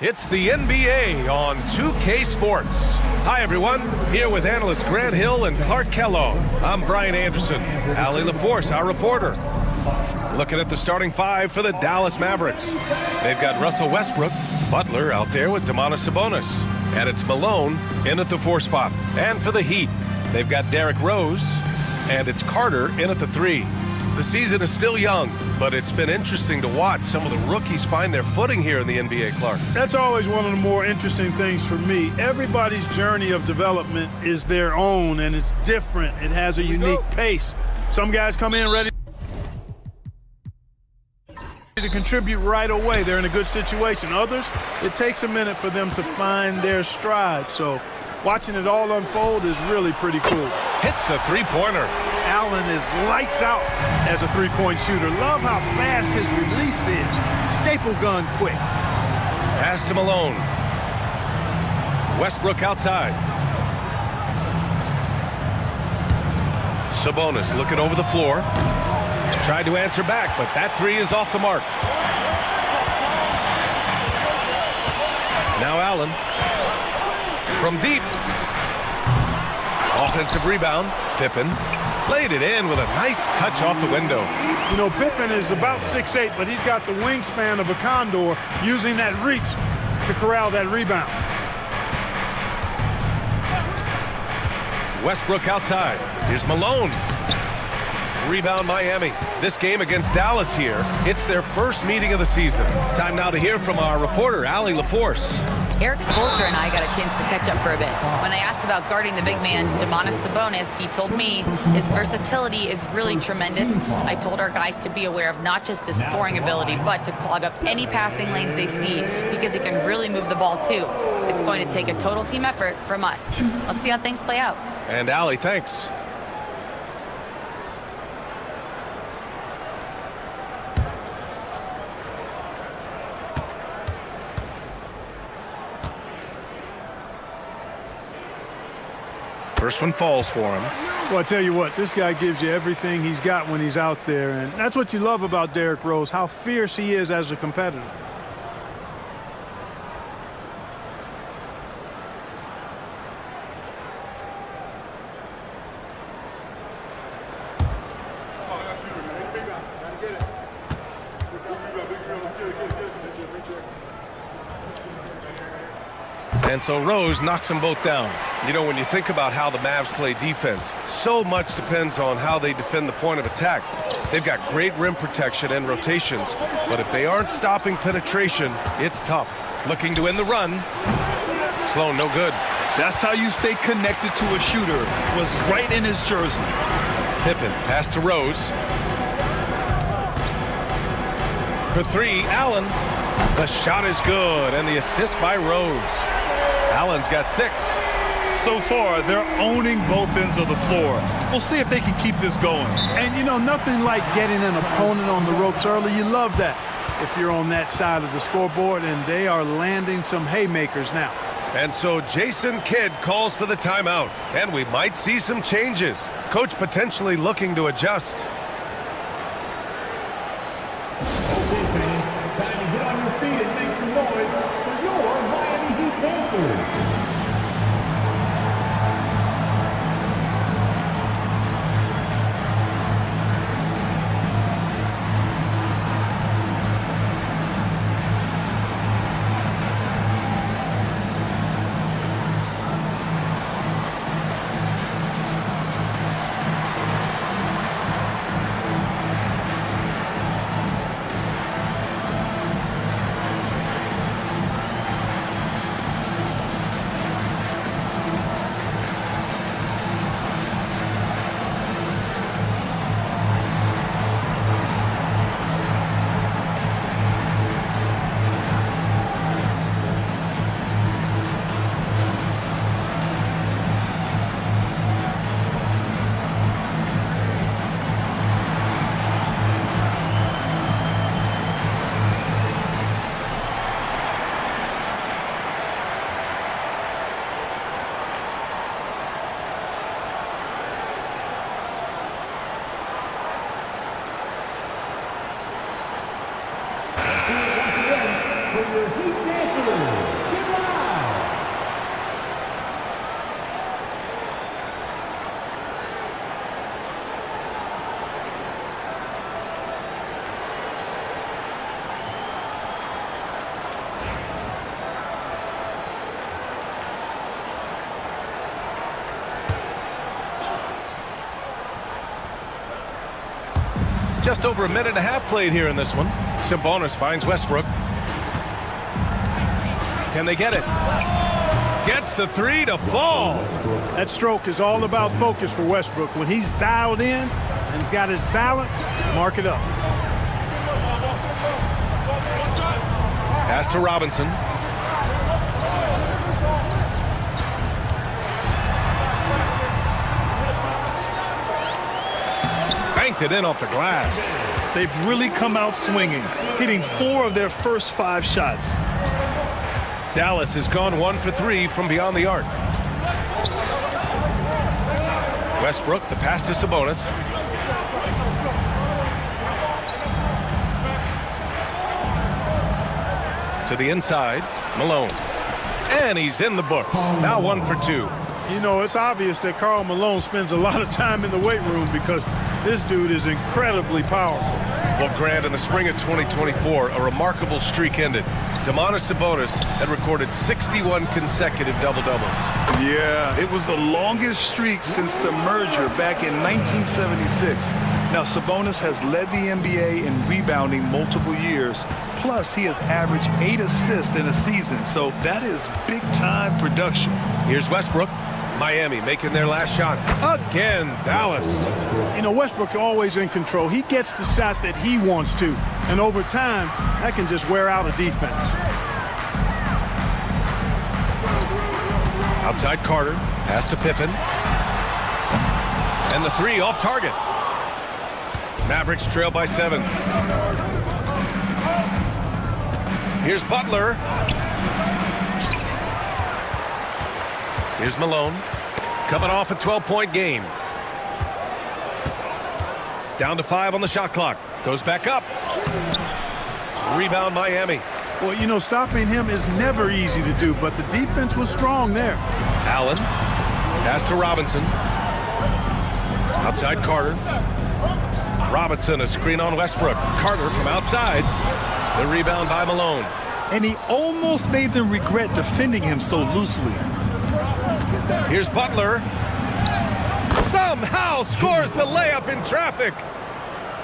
It's the NBA on 2K Sports. Hi, everyone. Here with analysts Grant Hill and Clark Kellogg. I'm Brian Anderson. Allie LaForce, our reporter. Looking at the starting five for the Dallas Mavericks. They've got Russell Westbrook, Butler out there with Domantas Sabonis. And it's Malone in at the 4 spot. And for the Heat, they've got Derrick Rose, and it's Carter in at the 3. The season is still young, but it's been interesting to watch some of the rookies find their footing here in the NBA, Clark. That's always one of the more interesting things for me. Everybody's journey of development is their own, and it's different. It has a unique pace. Some guys come in ready to contribute right away. They're in a good situation. Others, it takes a minute for them to find their stride. So watching it all unfold is really pretty cool. Hits a three-pointer. Allen is lights out as a three-point shooter. Love how fast his release is. Staple gun quick. Pass to Malone. Westbrook outside. Sabonis looking over the floor. Tried to answer back, but that three is off the mark. Now Allen. From deep. Offensive rebound. Pippen. Laid it in with a nice touch off the window. You know, Pippen is about 6'8", but he's got the wingspan of a condor, using that reach to corral that rebound. Westbrook outside. Here's Malone. Rebound Miami. This game against Dallas here, it's their first meeting of the season. Time now to hear from our reporter, Allie LaForce. Eric Spoelstra and I got a chance to catch up for a bit. When I asked about guarding the big man, Domantas Sabonis, he told me his versatility is really tremendous. I told our guys to be aware of not just his scoring ability, but to clog up any passing lanes they see, because he can really move the ball too. It's going to take a total team effort from us. Let's see how things play out. And Allie, thanks. First one falls for him. Well, I tell you what, this guy gives you everything he's got when he's out there, and that's what you love about Derrick Rose, how fierce he is as a competitor. And so Rose knocks them both down. You know, when you think about how the Mavs play defense, so much depends on how they defend the point of attack. They've got great rim protection and rotations, but if they aren't stopping penetration, it's tough. Looking to win the run. Sloan, no good. That's how you stay connected to a shooter. Was right in his jersey. Pippen, pass to Rose. For three, Allen. The shot is good, and the assist by Rose. Allen's got 6. So far, they're owning both ends of the floor. We'll see if they can keep this going. And, you know, nothing like getting an opponent on the ropes early. You love that if you're on that side of the scoreboard, and they are landing some haymakers now. And so Jason Kidd calls for the timeout, and we might see some changes. Coach potentially looking to adjust. Okay, fans, time to get on your feet and make some noise for your Miami Heat dancers. for your Heat dancers, get loud. Just over a minute and a half played here in this one. Sabonis finds Westbrook. Can they get it? Gets the three to fall. That stroke is all about focus for Westbrook. When he's dialed in and he's got his balance, mark it up. Pass to Robinson. Banked it in off the glass. They've really come out swinging, hitting 4 of their first 5 shots. Dallas has gone 1 for 3 from beyond the arc. Westbrook, the pass to Sabonis. To the inside, Malone. And he's in the books. Now 1 for 2. You know, it's obvious that Karl Malone spends a lot of time in the weight room because this dude is incredibly powerful. Well, Grant, in the spring of 2024, a remarkable streak ended. Domantas Sabonis had recorded 61 consecutive double-doubles. Yeah, it was the longest streak since the merger back in 1976. Now, Sabonis has led the NBA in rebounding multiple years. Plus, he has averaged 8 assists in a season, so that is big-time production. Here's Westbrook. Miami making their last shot. Again, Dallas. You know, Westbrook always in control. He gets the shot that he wants to. And over time, that can just wear out a defense. Outside Carter. Pass to Pippen. And the three off target. Mavericks trail by 7. Here's Butler. Here's Malone. Coming off a 12-point game. Down to 5 on the shot clock. Goes back up. Rebound Miami. Well, you know, stopping him is never easy to do, but the defense was strong there. Allen. Pass to Robinson. Outside Carter. Robinson, a screen on Westbrook. Carter from outside. The rebound by Malone. And he almost made them regret defending him so loosely. Here's Butler. Somehow scores the layup in traffic.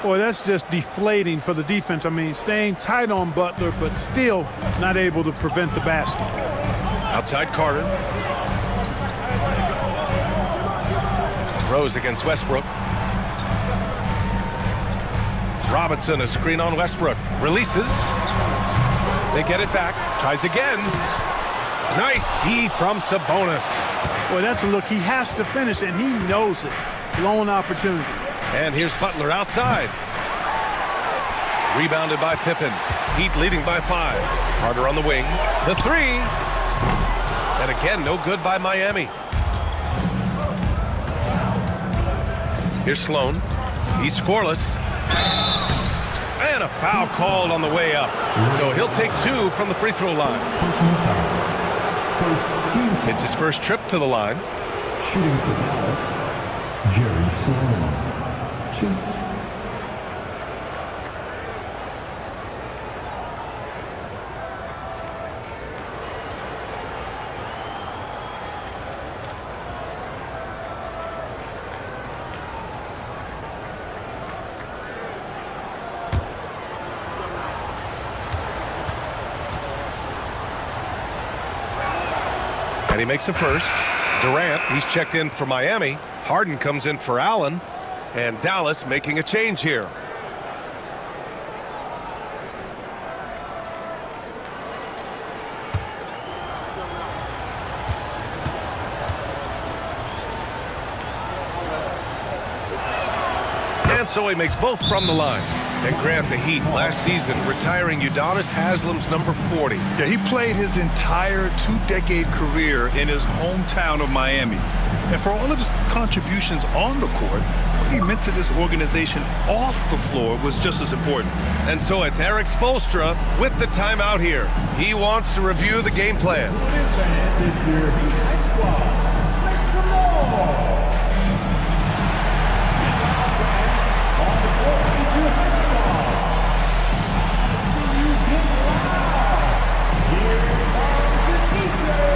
Boy, that's just deflating for the defense. I mean, staying tight on Butler, but still not able to prevent the basket. Outside Carter. Rose against Westbrook. Robinson, a screen on Westbrook. Releases. They get it back. Tries again. Nice D from Sabonis. Boy, that's a look he has to finish, and he knows it. Lone opportunity. And here's Butler outside. Rebounded by Pippen. Heat leading by 5. Carter on the wing. The three. And again, no good by Miami. Here's Sloan. He's scoreless. And a foul called on the way up. So he'll take 2 from the free throw line. It's his first trip to the line. Shooting for Dallas, Jerry Sloan. 2. And he makes a first. Durant, he's checked in for Miami. Harden comes in for Allen. And Dallas making a change here. And so he makes both from the line. And Grant, the Heat last season retiring Udonis Haslem's number 40. Yeah, he played his entire 2-decade career in his hometown of Miami. And for all of his contributions on the court, he meant to this organization off the floor was just as important. And so it's Eric Spoelstra with the timeout here. He wants to review the game plan. This year, Heat High Squad. Make some noise. On the court, Heat High Squad. I see you get loud. Here comes the defense.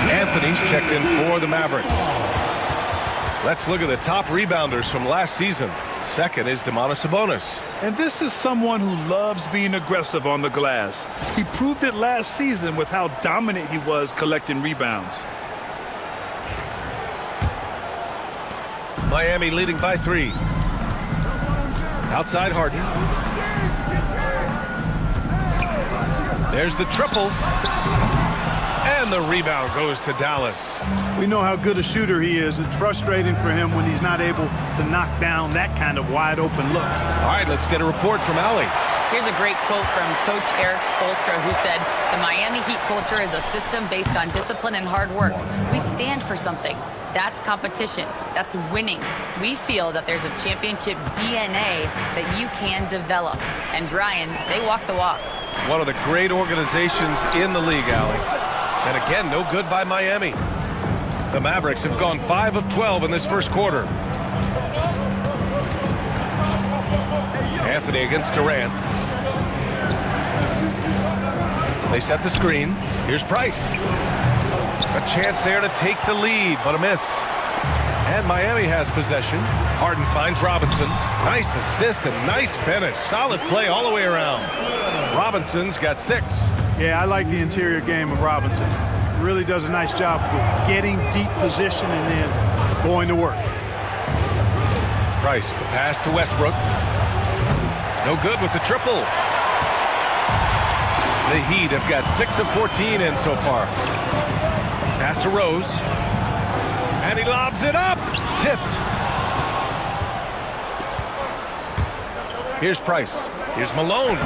Anthony's checked in for the Mavericks. Let's look at the top rebounders from last season. Second is Domantas Sabonis. And this is someone who loves being aggressive on the glass. He proved it last season with how dominant he was collecting rebounds. Miami leading by 3. Outside Harden. There's the triple. And the rebound goes to Dallas. We know how good a shooter he is. It's frustrating for him when he's not able to knock down that kind of wide open look. All right, let's get a report from Allie. Here's a great quote from Coach Eric Spoelstra, who said, "The Miami Heat culture is a system based on discipline and hard work. We stand for something. That's competition. That's winning. We feel that there's a championship DNA that you can develop." And Brian, they walk the walk. One of the great organizations in the league, Allie. And again, no good by Miami. The Mavericks have gone 5 of 12 in this first quarter. Anthony against Durant. They set the screen. Here's Price. A chance there to take the lead, but a miss. And Miami has possession. Harden finds Robinson. Nice assist and nice finish. Solid play all the way around. Robinson's got 6. Yeah, I like the interior game of Robinson. Really does a nice job with getting deep position and then going to work. Price, the pass to Westbrook. No good with the triple. The Heat have got 6 of 14 in so far. Pass to Rose. And he lobs it up. Tipped. Here's Price. Here's Malone.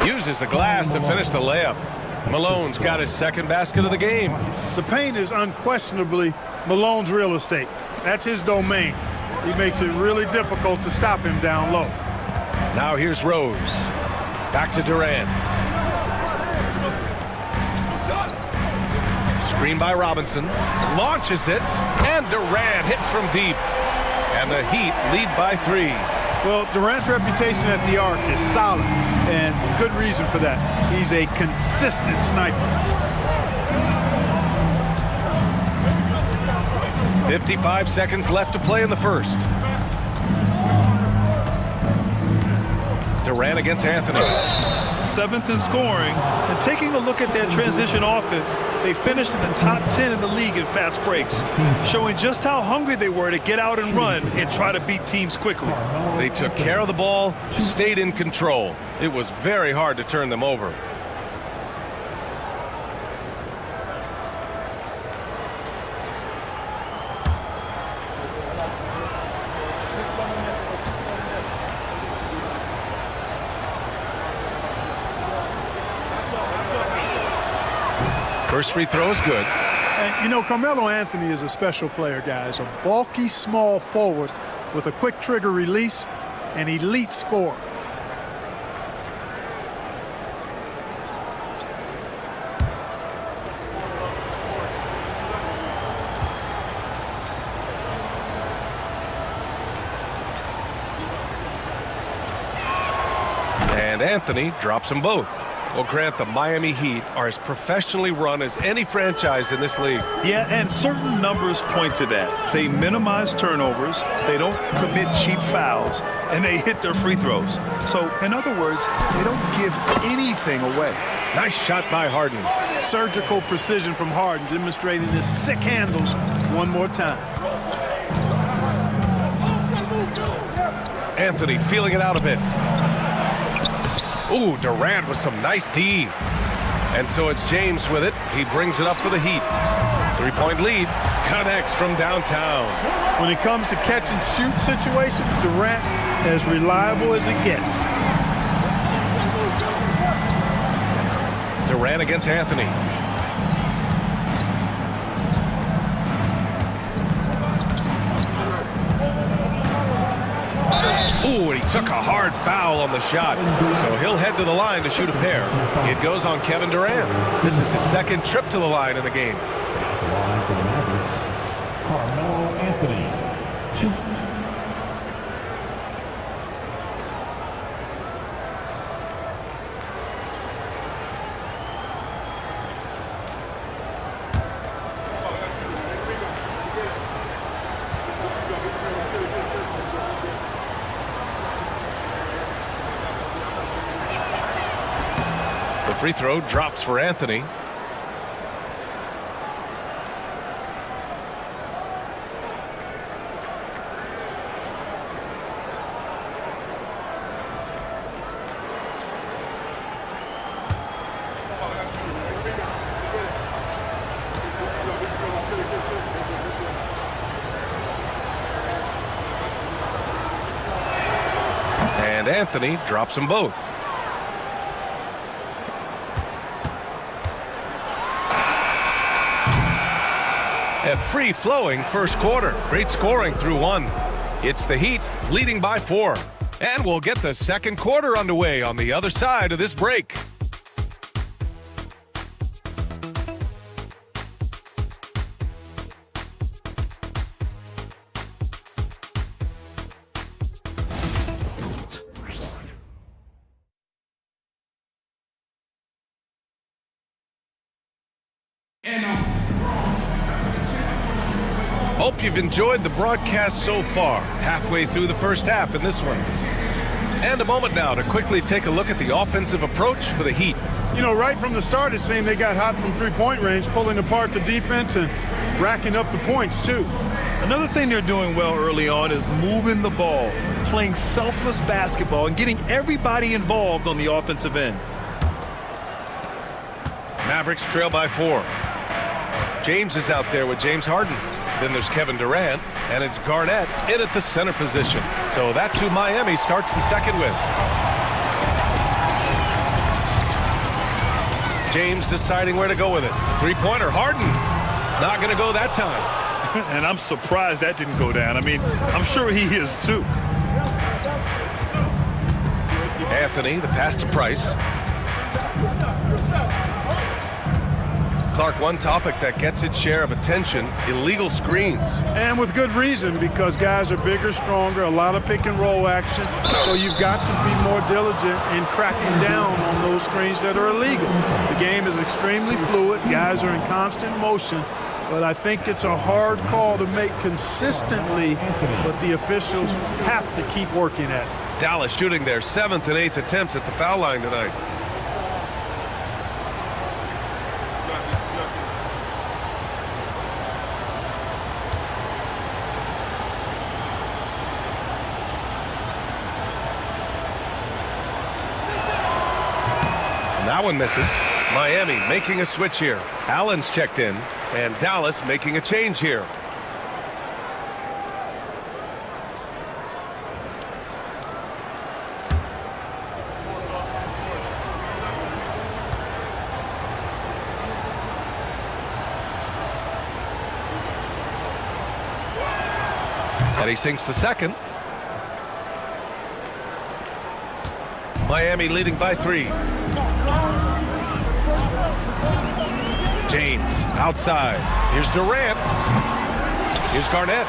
Uses the glass to finish the layup. Malone's got his second basket of the game. The paint is unquestionably Malone's real estate. That's his domain. He makes it really difficult to stop him down low. Now here's Rose. Back to Durant. Screen by Robinson. Launches it. And Durant hits from deep. And the Heat lead by 3. Well, Durant's reputation at the arc is solid, and good reason for that. He's a consistent sniper. 55 seconds left to play in the first. Durant against Anthony. 7th in scoring, and taking a look at their transition offense, they finished in the top 10 in the league in fast breaks, showing just how hungry they were to get out and run and try to beat teams quickly. They took care of the ball, stayed in control. It was very hard to turn them over. First free throw is good. And, you know, Carmelo Anthony is a special player, guys. A bulky, small forward with a quick trigger release, an elite scorer. And Anthony drops them both. Well, Grant, the Miami Heat are as professionally run as any franchise in this league. Yeah, and certain numbers point to that. They minimize turnovers, they don't commit cheap fouls, and they hit their free throws. So, in other words, they don't give anything away. Nice shot by Harden. Surgical precision from Harden, demonstrating his sick handles one more time. Anthony feeling it out a bit. Ooh, Durant with some nice D. And so it's James with it. He brings it up for the Heat. 3-point lead. Connects from downtown. When it comes to catch and shoot situations, Durant as reliable as it gets. Durant against Anthony. Ooh, and he took a hard foul on the shot. So he'll head to the line to shoot a pair. It goes on Kevin Durant. This is his second trip to the line in the game. Line for the Mavericks, Carmelo Anthony. 2. The free throw drops for Anthony. And Anthony drops them both. A free-flowing first quarter. Great scoring through 1. It's the Heat leading by 4. And we'll get the second quarter underway on the other side of this break. Hope you've enjoyed the broadcast so far, halfway through the first half in this one. And a moment now to quickly take a look at the offensive approach for the Heat. You know, right from the start, it seemed they got hot from three-point range, pulling apart the defense and racking up the points, too. Another thing they're doing well early on is moving the ball, playing selfless basketball, and getting everybody involved on the offensive end. Mavericks trail by 4. James is out there with James Harden. Then there's Kevin Durant, and it's Garnett in at the center position. So that's who Miami starts the second with. James deciding where to go with it. Three-pointer, Harden. Not going to go that time. And I'm surprised that didn't go down. I mean, I'm sure he is too. Anthony, the pass to Price. Clark, one topic that gets its share of attention, illegal screens. And with good reason, because guys are bigger, stronger, a lot of pick and roll action. So you've got to be more diligent in cracking down on those screens that are illegal. The game is extremely fluid. Guys are in constant motion. But I think it's a hard call to make consistently, but the officials have to keep working at it. Dallas shooting their 7th and 8th attempts at the foul line tonight. That one misses. Miami making a switch here. Allen's checked in, and Dallas making a change here. And he sinks the second. Miami leading by 3. James outside. Here's Durant. Here's Garnett.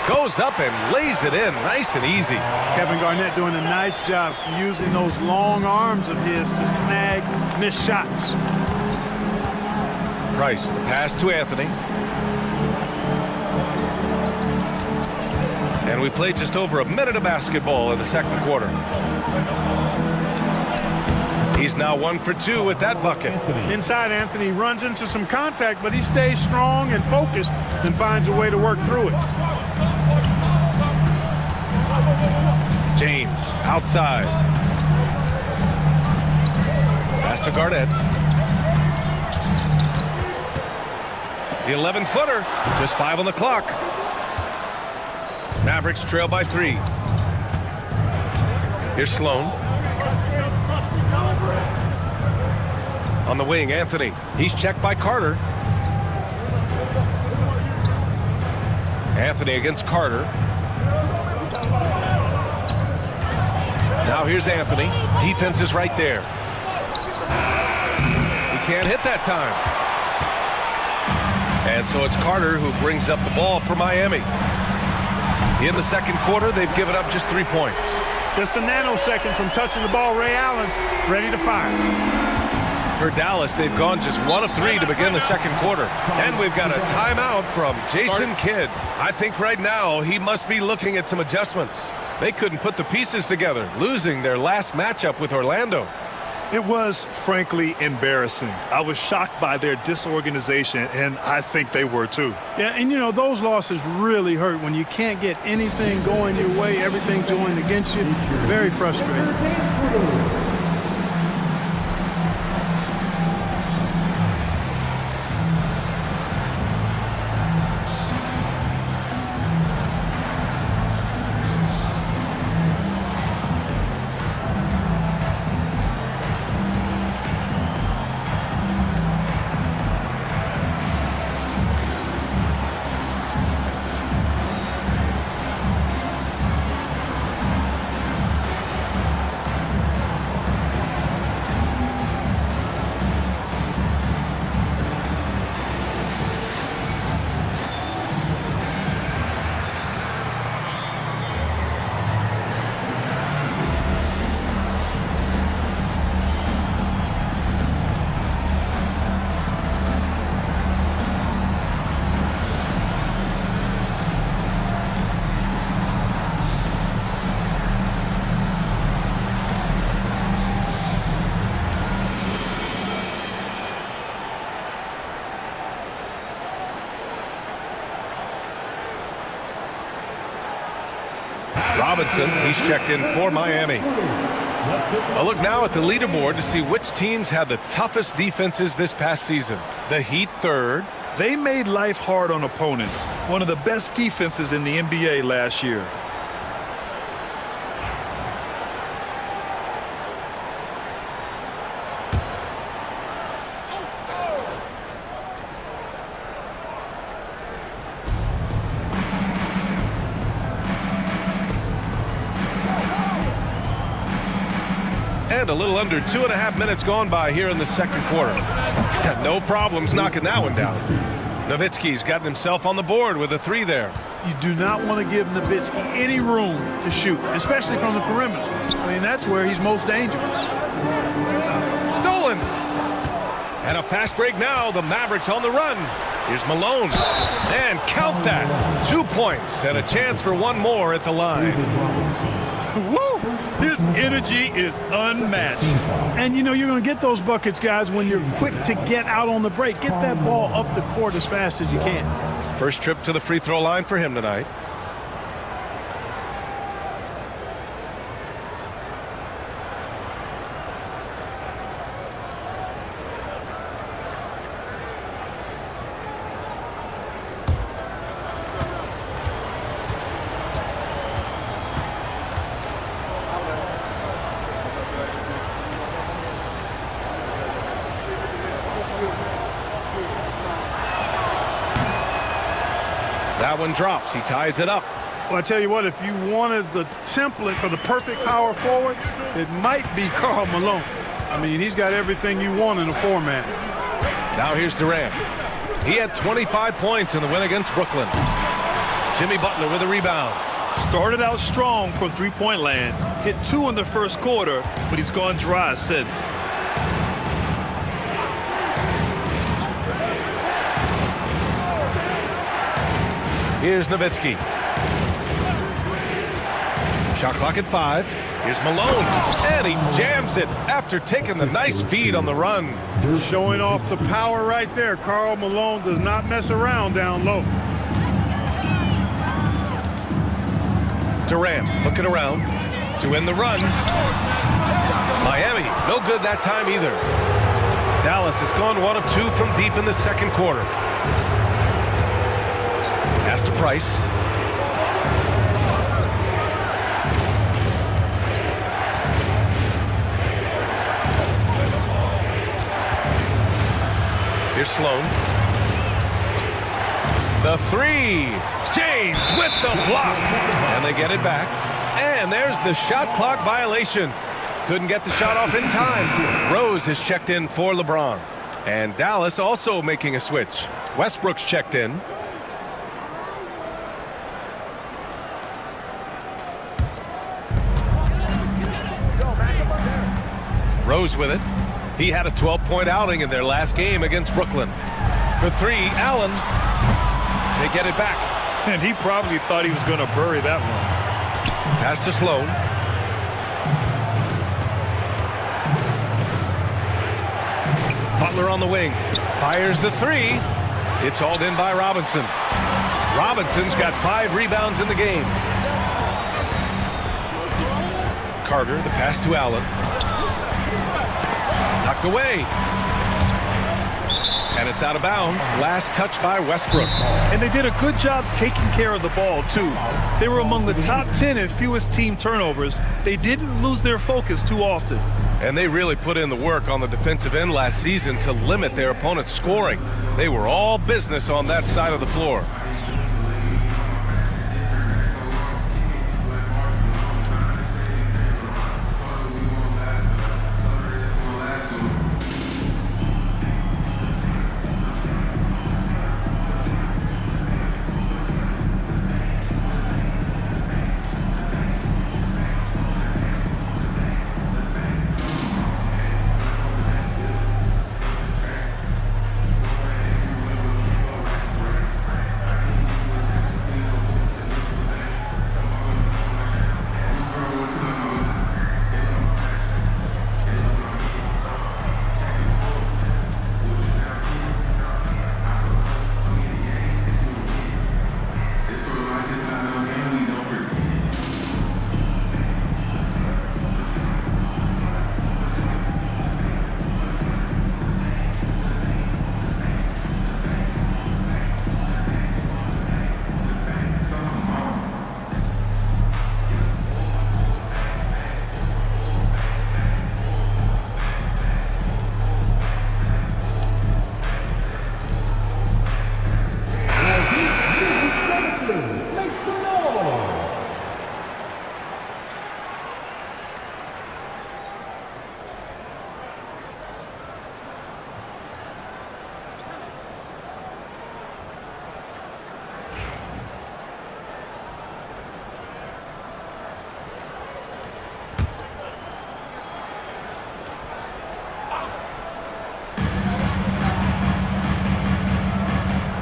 Goes up and lays it in nice and easy. Kevin Garnett doing a nice job using those long arms of his to snag missed shots. Price, the pass to Anthony. And we played just over a minute of basketball in the second quarter. He's now 1 for 2 with that bucket. Inside, Anthony runs into some contact, but he stays strong and focused and finds a way to work through it. James outside. Pass to Garnett. The 11-footer. Just 5 on the clock. Mavericks trail by 3. Here's Sloan. On the wing, Anthony. He's checked by Carter. Anthony against Carter. Now here's Anthony. Defense is right there. He can't hit that time. And so it's Carter who brings up the ball for Miami. In the second quarter, they've given up just 3 points. Just a nanosecond from touching the ball, Ray Allen ready to fire. For Dallas, they've gone just 1 of 3 to begin the second quarter. And we've got a timeout from Jason Kidd. I think right now he must be looking at some adjustments. They couldn't put the pieces together, losing their last matchup with Orlando. It was, frankly, embarrassing. I was shocked by their disorganization, and I think they were too. Yeah, and you know, those losses really hurt when you can't get anything going your way, everything's going against you. Very frustrating. Robinson, he's checked in for Miami. A look now at the leaderboard to see which teams had the toughest defenses this past season. The Heat third. They made life hard on opponents. One of the best defenses in the NBA last year. And a little under 2.5 minutes gone by here in the second quarter. No problems knocking that one down. Nowitzki's gotten himself on the board with a 3 there. You do not want to give Nowitzki any room to shoot, especially from the perimeter. I mean, that's where he's most dangerous. Stolen. And a fast break now. The Mavericks on the run. Here's Malone. And count that. 2 points and a chance for one more at the line. Woo! His energy is unmatched. And, you know, you're going to get those buckets, guys, when you're quick to get out on the break. Get that ball up the court as fast as you can. First trip to the free throw line for him tonight. That one drops. He ties it up. Well, I tell you what, if you wanted the template for the perfect power forward, it might be Karl Malone. I mean, he's got everything you want in a format. Now here's Durant. He had 25 points in the win against Brooklyn. Jimmy Butler with a rebound. Started out strong from three-point land. Hit 2 in the first quarter, but he's gone dry since. Here's Nowitzki. Shot clock at 5. Here's Malone, and he jams it after taking the nice feed on the run. Showing off the power right there. Karl Malone does not mess around down low. Durant looking around to end the run. Miami, no good that time either. Dallas has gone 1 of 2 from deep in the second quarter. Pass to Price. Here's Sloan. The 3. James with the block. And they get it back. And there's the shot clock violation. Couldn't get the shot off in time. Rose has checked in for LeBron. And Dallas also making a switch. Westbrook's checked in. Rose with it. He had a 12-point outing in their last game against Brooklyn. For 3, Allen. They get it back. And he probably thought he was going to bury that one. Pass to Sloan. Butler on the wing. Fires the 3. It's hauled in by Robinson. Robinson's got 5 rebounds in the game. Carter, the pass to Allen. Tucked away. And it's out of bounds. Last touch by Westbrook. And they did a good job taking care of the ball, too. They were among the top 10 in fewest team turnovers. They didn't lose their focus too often. And they really put in the work on the defensive end last season to limit their opponent's scoring. They were all business on that side of the floor.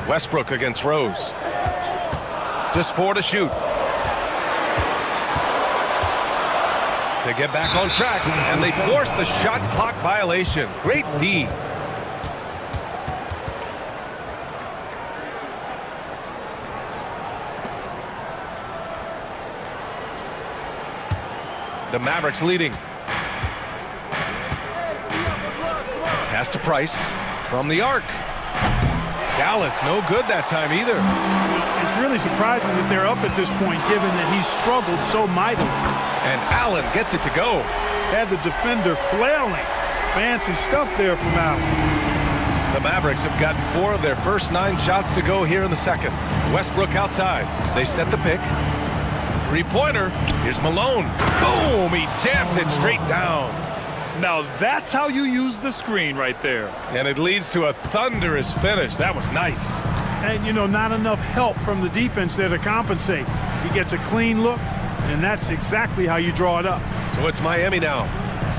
Westbrook against Rose. Just 4 to shoot. To get back on track, and they forced the shot clock violation. Great D. The Mavericks leading. Pass to Price from the arc. Dallas no good that time either. It's really surprising that they're up at this point, given that he struggled so mightily. And Allen gets it to go. Had the defender flailing. Fancy stuff there from Allen. The Mavericks have gotten 4 of their first 9 shots to go here in the second. Westbrook outside. They set the pick. 3-pointer. Here's Malone. Boom! He jams it straight down. Now that's how you use the screen right there. And it leads to a thunderous finish. That was nice. And, you know, not enough help from the defense there to compensate. He gets a clean look, and that's exactly how you draw it up. So it's Miami now.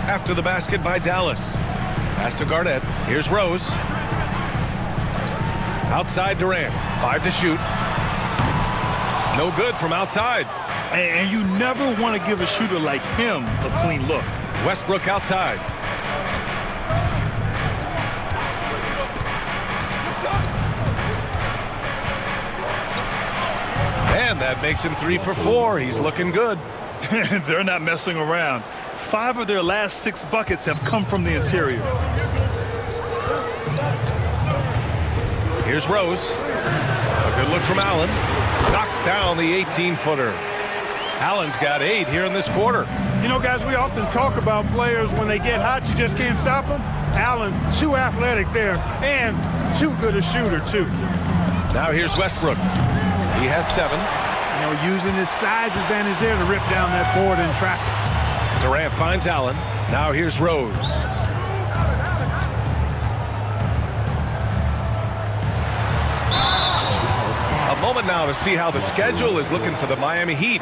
After the basket by Dallas. Pass to Garnett. Here's Rose. Outside Durant. 5 to shoot. No good from outside. And you never want to give a shooter like him a clean look. Westbrook outside. And that makes him 3 for 4. He's looking good. They're not messing around. 5 of their last 6 buckets have come from the interior. Here's Rose. A good look from Allen. Knocks down the 18-footer. Allen's got 8 here in this quarter. You know, guys, we often talk about players when they get hot, you just can't stop them. Allen, too athletic there, and too good a shooter, too. Now here's Westbrook. He has 7. You know, using his size advantage there to rip down that board in traffic. Durant finds Allen. Now here's Rose. A moment now to see how the schedule is looking for the Miami Heat.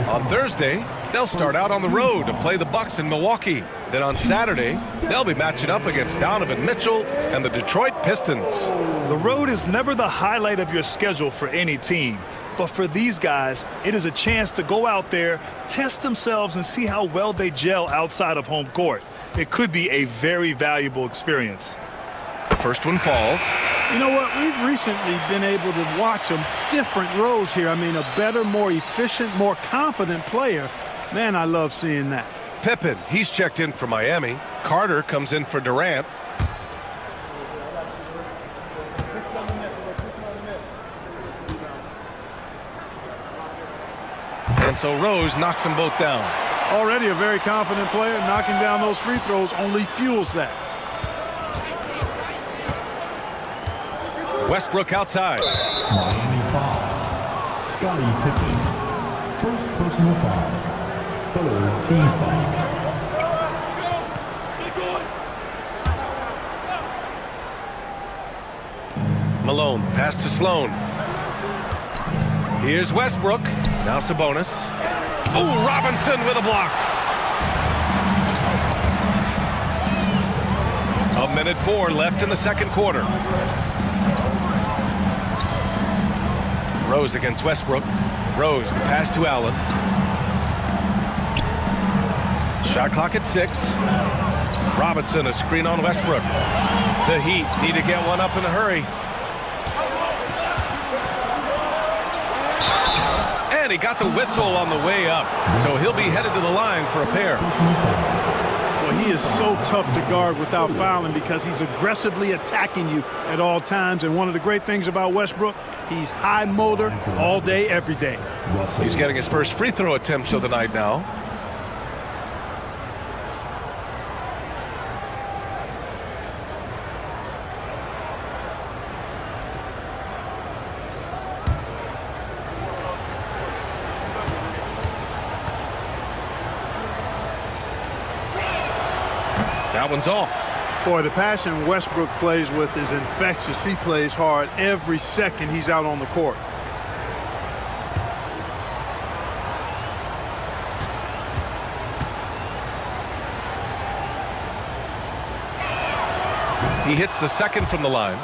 On Thursday, they'll start out on the road to play the Bucks in Milwaukee. Then on Saturday, they'll be matching up against Donovan Mitchell and the Detroit Pistons. The road is never the highlight of your schedule for any team. But for these guys, it is a chance to go out there, test themselves, and see how well they gel outside of home court. It could be a very valuable experience. The first one falls. You know what? We've recently been able to watch a different Rose here. I mean, a better, more efficient, more confident player. Man, I love seeing that. Pippen, he's checked in for Miami. Carter comes in for Durant. And so Rose knocks them both down. Already a very confident player. Knocking down those free throws only fuels that. Westbrook outside. Miami foul. Scottie Pippen. First personal foul. Third team foul. Malone, pass to Sloan. Here's Westbrook. Now Sabonis. Oh, Robinson with a block. 1:04 left in the second quarter. Rose against Westbrook. Rose, the pass to Allen. Shot clock at 6. Robinson, a screen on Westbrook. The Heat need to get one up in a hurry. And he got the whistle on the way up, so he'll be headed to the line for a pair. Well, he is so tough to guard without fouling because he's aggressively attacking you at all times. And one of the great things about Westbrook, he's high motor all day, every day. He's getting his first free throw attempts of the night now. That one's off. Boy, the passion Westbrook plays with is infectious. He plays hard every second he's out on the court. He hits the second from the line.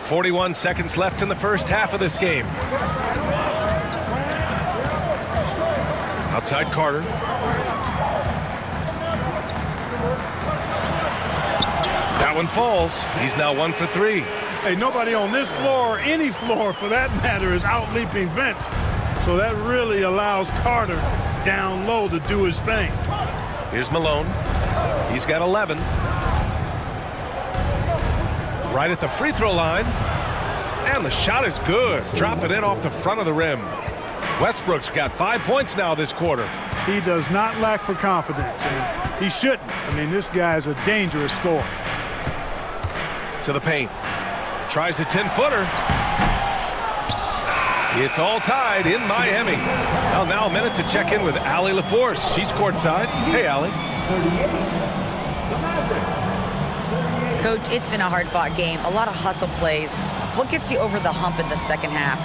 41 seconds left in the first half of this game. Outside Carter. That one falls. He's now 1 for 3. Hey, nobody on this floor, or any floor for that matter, is out leaping Vince. So that really allows Carter down low to do his thing. Here's Malone. He's got 11. Right at the free throw line. And the shot is good. Dropping it off the front of the rim. Westbrook's got 5 points now this quarter. He does not lack for confidence, and he shouldn't. I mean, this guy is a dangerous scorer. To the paint. Tries a 10-footer. It's all tied in Miami. Well, now a minute to check in with Allie LaForce. She's courtside. Hey, Allie. Coach, it's been a hard-fought game, a lot of hustle plays. What gets you over the hump in the second half?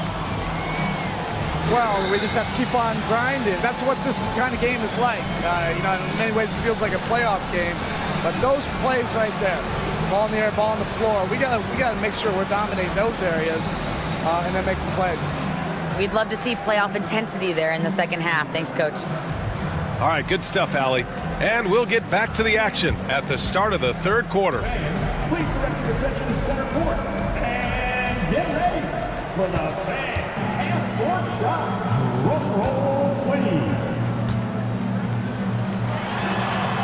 Well, we just have to keep on grinding. That's what this kind of game is like. In many ways it feels like a playoff game, but those plays right there, ball in the air, ball on the floor, we gotta make sure we're dominating those areas and then make some plays. We'd love to see playoff intensity there in the second half. Thanks, Coach. All right, good stuff, Allie. And we'll get back to the action at the start of the third quarter. Please direct your attention to center court and get ready for the fan half-court shot. Drum roll, please.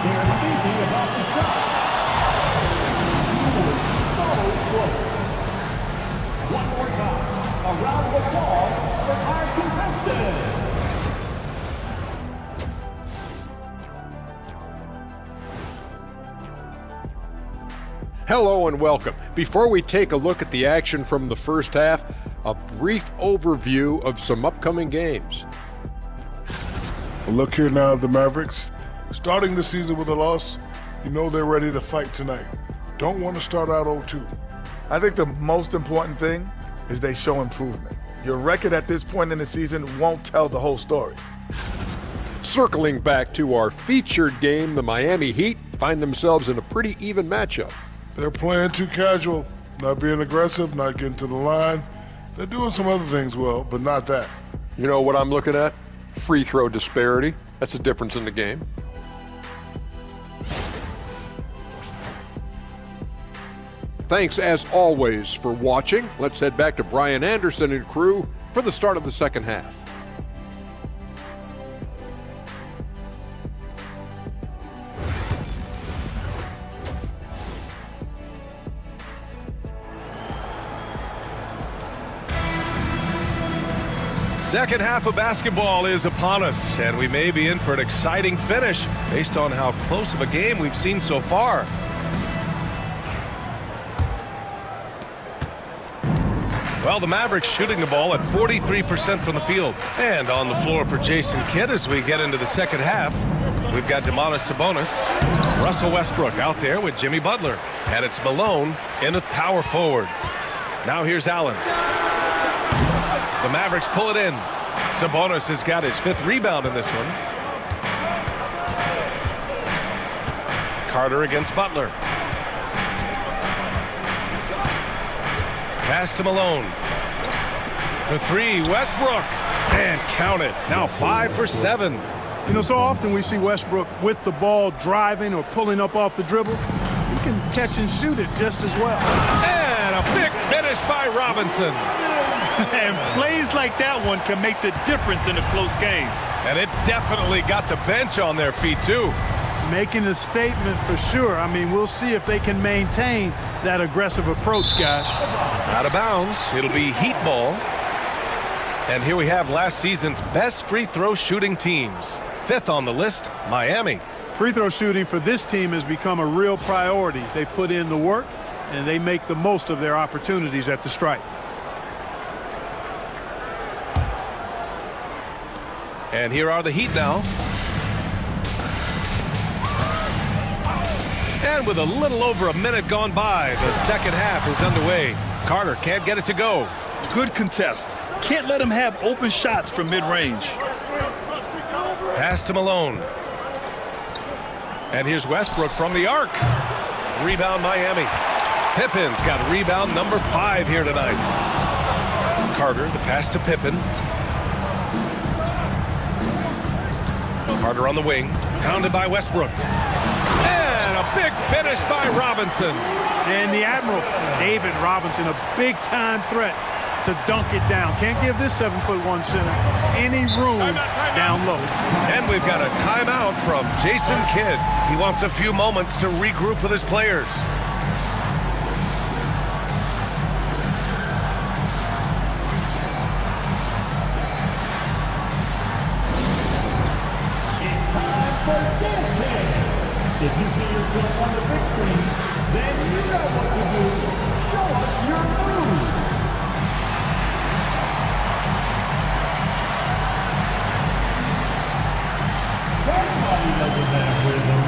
They're thinking about the shot. So close. One more time. A round of applause for our contestants. Hello and welcome. Before we take a look at the action from the first half, a brief overview of some upcoming games. Well, look here now, the Mavericks. Starting the season with a loss, you know they're ready to fight tonight. Don't want to start out 0-2. I think the most important thing is they show improvement. Your record at this point in the season won't tell the whole story. Circling back to our featured game, the Miami Heat find themselves in a pretty even matchup. They're playing too casual, not being aggressive, not getting to the line. They're doing some other things well, but not that. You know what I'm looking at? Free throw disparity. That's a difference in the game. Thanks as always for watching. Let's head back to Brian Anderson and crew for the start of the second half. Second half of basketball is upon us, and we may be in for an exciting finish based on how close of a game we've seen so far. Well, the Mavericks shooting the ball at 43% from the field. And on the floor for Jason Kidd as we get into the second half, we've got Domantas Sabonis, Russell Westbrook out there with Jimmy Butler, and it's Malone in at power forward. Now here's Allen. The Mavericks pull it in. Sabonis has got his 5th rebound in this one. Carter against Butler. Pass to Malone. For 3, Westbrook. And count it. Now 5 for 7. So often we see Westbrook with the ball driving or pulling up off the dribble. He can catch and shoot it just as well. And a big finish by Robinson. And plays like that one can make the difference in a close game. And it definitely got the bench on their feet, too. Making a statement for sure. I mean, we'll see if they can maintain that aggressive approach, guys. Out of bounds. It'll be Heat ball. And here we have last season's best free throw shooting teams. 5th on the list, Miami. Free throw shooting for this team has become a real priority. They put in the work, and they make the most of their opportunities at the stripe. And here are the Heat now. And with a little over a minute gone by, the second half is underway. Carter can't get it to go. Good contest. Can't let him have open shots from mid-range. Pass to Malone. And here's Westbrook from the arc. Rebound Miami. Pippen's got rebound number 5 here tonight. Carter, the pass to Pippen. Carter on the wing, pounded by Westbrook. And a big finish by Robinson. And the Admiral, David Robinson, a big-time threat to dunk it down. Can't give this 7'1" center any room down low. And we've got a timeout from Jason Kidd. He wants a few moments to regroup with his players. If you see yourself on the big screen, then you know what to do. Show us your move. Somebody doesn't have rhythm.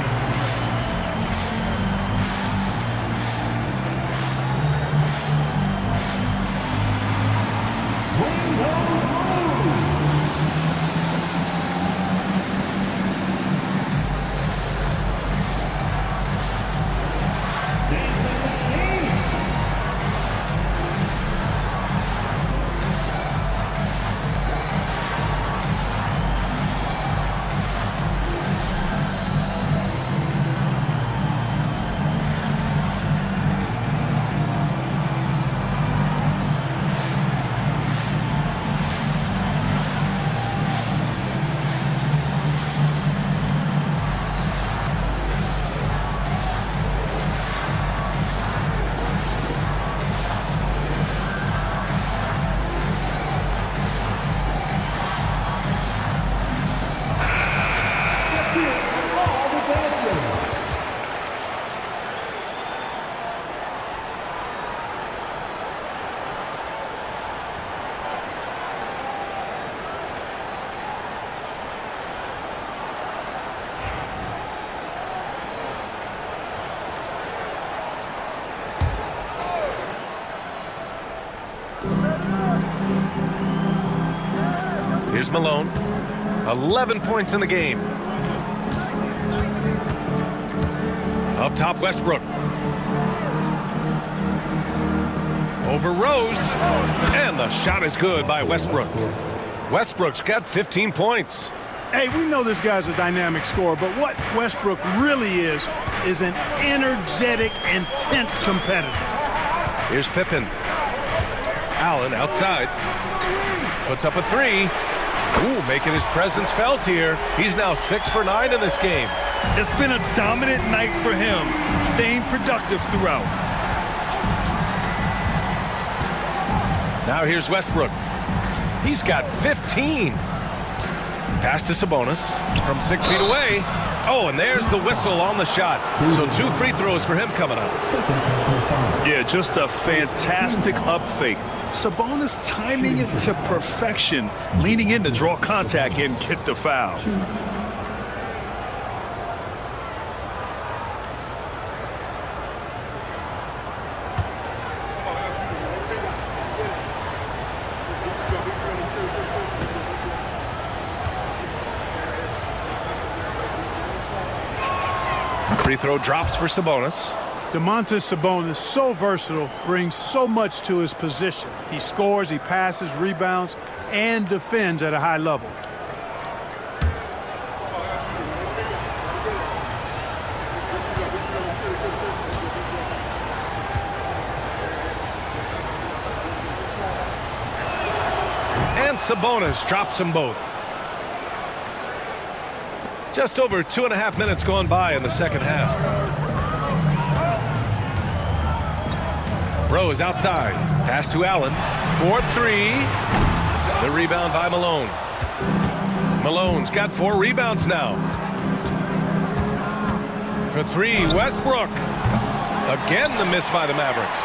Here's Malone. 11 points in the game. Up top, Westbrook. Over Rose. And the shot is good by Westbrook. Westbrook's got 15 points. Hey, we know this guy's a dynamic scorer, but what Westbrook really is an energetic, intense competitor. Here's Pippen. Allen outside. Puts up a three. Ooh, making his presence felt here. He's now 6 for 9 in this game. It's been a dominant night for him, staying productive throughout. Now here's Westbrook. He's got 15. Pass to Sabonis from 6 feet away. Oh, and there's the whistle on the shot. So 2 free throws for him coming up. Yeah, just a fantastic up fake. Sabonis timing it to perfection, leaning in to draw contact and get the foul. Free throw drops for Sabonis. Domantas Sabonis, so versatile, brings so much to his position. He scores, he passes, rebounds, and defends at a high level. And Sabonis drops them both. Just over 2.5 minutes gone by in the second half. Rose outside. Pass to Allen. 4-3. The rebound by Malone. Malone's got 4 rebounds now. For 3, Westbrook. Again, the miss by the Mavericks.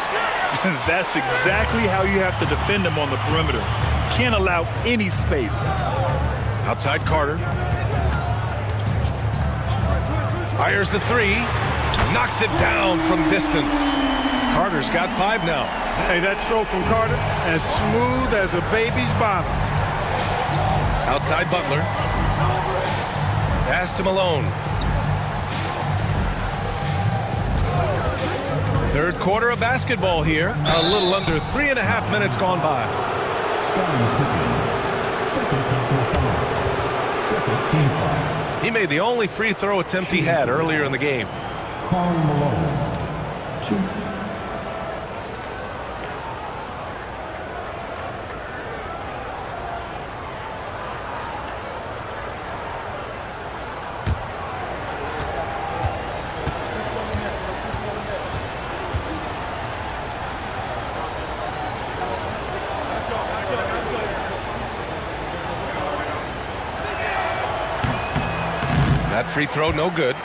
That's exactly how you have to defend him on the perimeter. Can't allow any space. Outside Carter. Fires the 3. Knocks it down from distance. Carter's got 5 now. Hey, that stroke from Carter, as smooth as a baby's bottom. Outside Butler. Pass to Malone. Third quarter of basketball here. A little under 3.5 minutes gone by. He made the only free throw attempt he had earlier in the game. That free throw, no good.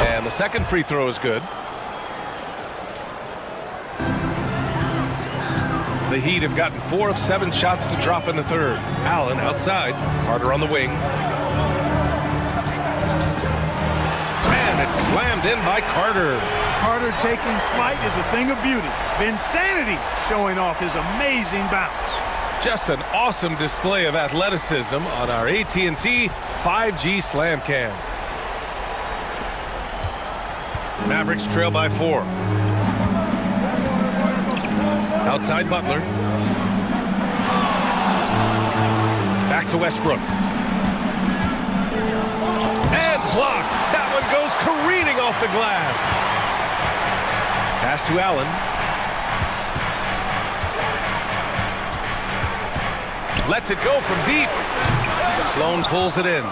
And the second free throw is good. The Heat have gotten 4 of 7 shots to drop in the third. Allen outside. Carter on the wing. And it's slammed in by Carter. Carter taking flight is a thing of beauty. Vinsanity showing off his amazing bounce. Just an awesome display of athleticism on our AT&T 5G Slam Cam. Mavericks trail by 4. Outside Butler. Back to Westbrook. And blocked. That one goes careening off the glass. Pass to Allen. Lets it go from deep. Sloan pulls it in.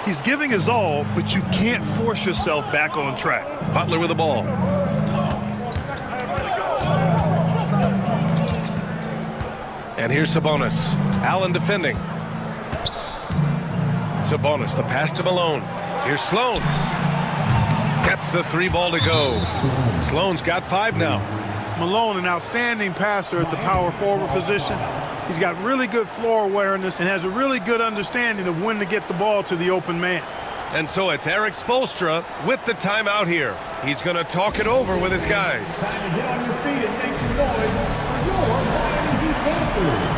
He's giving his all, but you can't force yourself back on track. Butler with the ball. And here's Sabonis. Allen defending. Sabonis, the pass to Malone. Here's Sloan. Gets the 3 ball to go. Sloan's got 5 now. Malone, an outstanding passer at the power forward position. He's got really good floor awareness and has a really good understanding of when to get the ball to the open man. And so it's Eric Spoelstra with the timeout here. He's going to talk it over with his guys. Time to get on your feet and make some noise for your Miami Heat dancers.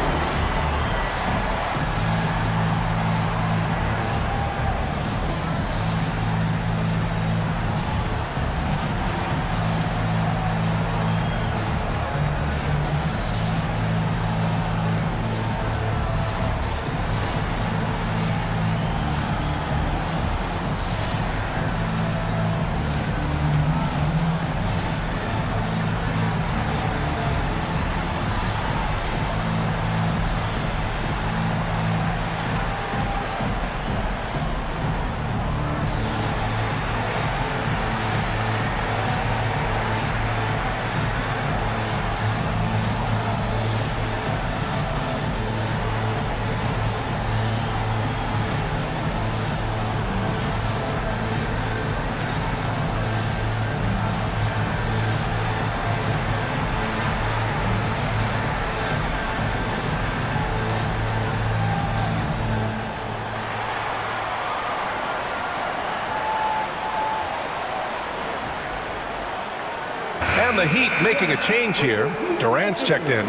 And the Heat making a change here. Durant's checked in.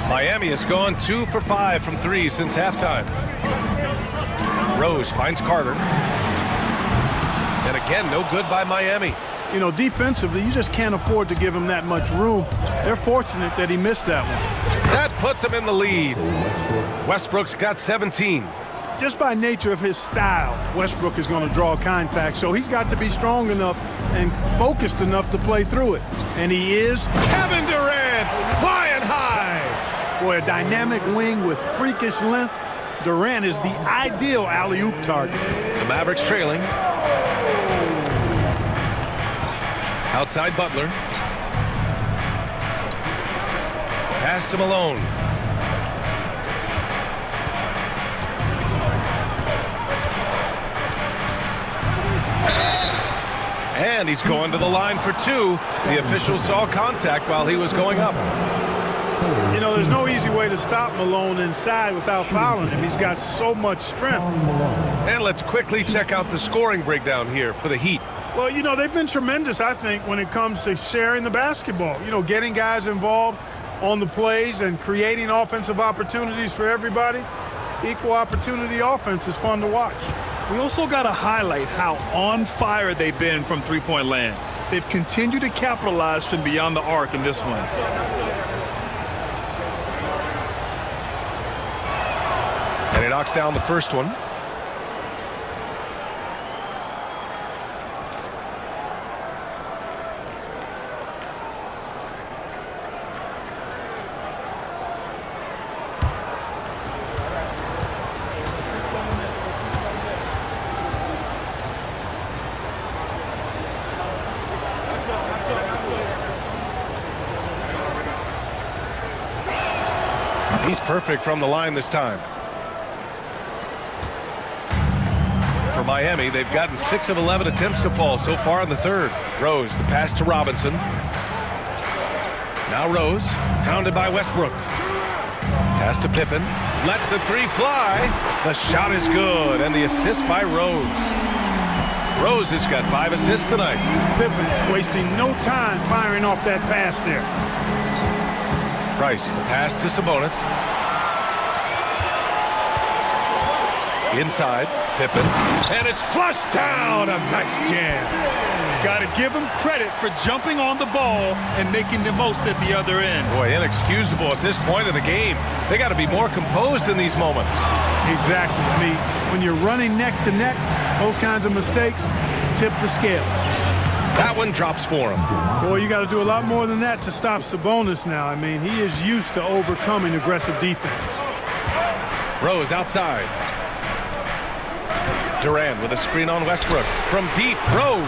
Miami has gone 2 for 5 from 3 since halftime. Rose finds Carter. And again, no good by Miami. You know, defensively, you just can't afford to give him that much room. They're fortunate that he missed that one. That puts him in the lead. Westbrook's got 17. Just by nature of his style, Westbrook is going to draw contact, so he's got to be strong enough and focused enough to play through it. And he is. Kevin Durant flying high. Boy, a dynamic wing with freakish length. Durant is the ideal alley-oop target. The Mavericks trailing. Outside Butler. Pass to Malone. And he's going to the line for 2. The official saw contact while he was going up. You know, there's no easy way to stop Malone inside without fouling him. He's got so much strength. And let's quickly check out the scoring breakdown here for the Heat. Well, you know, they've been tremendous, I think, when it comes to sharing the basketball. You know, getting guys involved on the plays and creating offensive opportunities for everybody. Equal opportunity offense is fun to watch. We also got to highlight how on fire they've been from three-point land. They've continued to capitalize from beyond the arc in this one. And he knocks down the first one. He's perfect from the line this time. For Miami, they've gotten 6 of 11 attempts to fall so far in the third. Rose, the pass to Robinson. Now Rose, hounded by Westbrook. Pass to Pippen. Lets the 3 fly. The shot is good, and the assist by Rose. Rose has got 5 assists tonight. Pippen wasting no time firing off that pass there. Price, the pass to Sabonis. Inside, Pippen. And it's flushed down. A nice jam. Got to give him credit for jumping on the ball and making the most at the other end. Boy, inexcusable at this point of the game. They got to be more composed in these moments. Exactly. I mean, when you're running neck to neck, those kinds of mistakes tip the scales. That one drops for him. Boy, you got to do a lot more than that to stop Sabonis now. I mean, he is used to overcoming aggressive defense. Rose outside. Durant with a screen on Westbrook. From deep, Rose.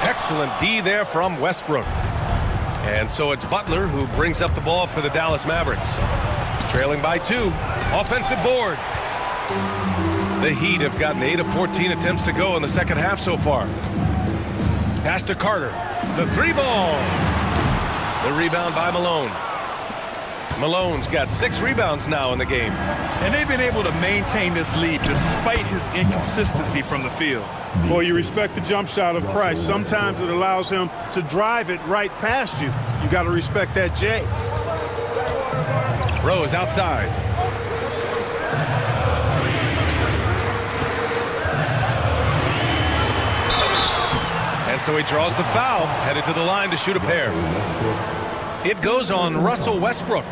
Excellent D there from Westbrook. And so it's Butler who brings up the ball for the Dallas Mavericks. Trailing by 2. Offensive board. The Heat have gotten 8 of 14 attempts to go in the second half so far. Pass to Carter. The 3-ball. The rebound by Malone. Malone's got 6 rebounds now in the game. And they've been able to maintain this lead despite his inconsistency from the field. Well, you respect the jump shot of Price. Sometimes it allows him to drive it right past you. You got to respect that J. Rose outside. And so he draws the foul, headed to the line to shoot a pair. It goes on Russell Westbrook.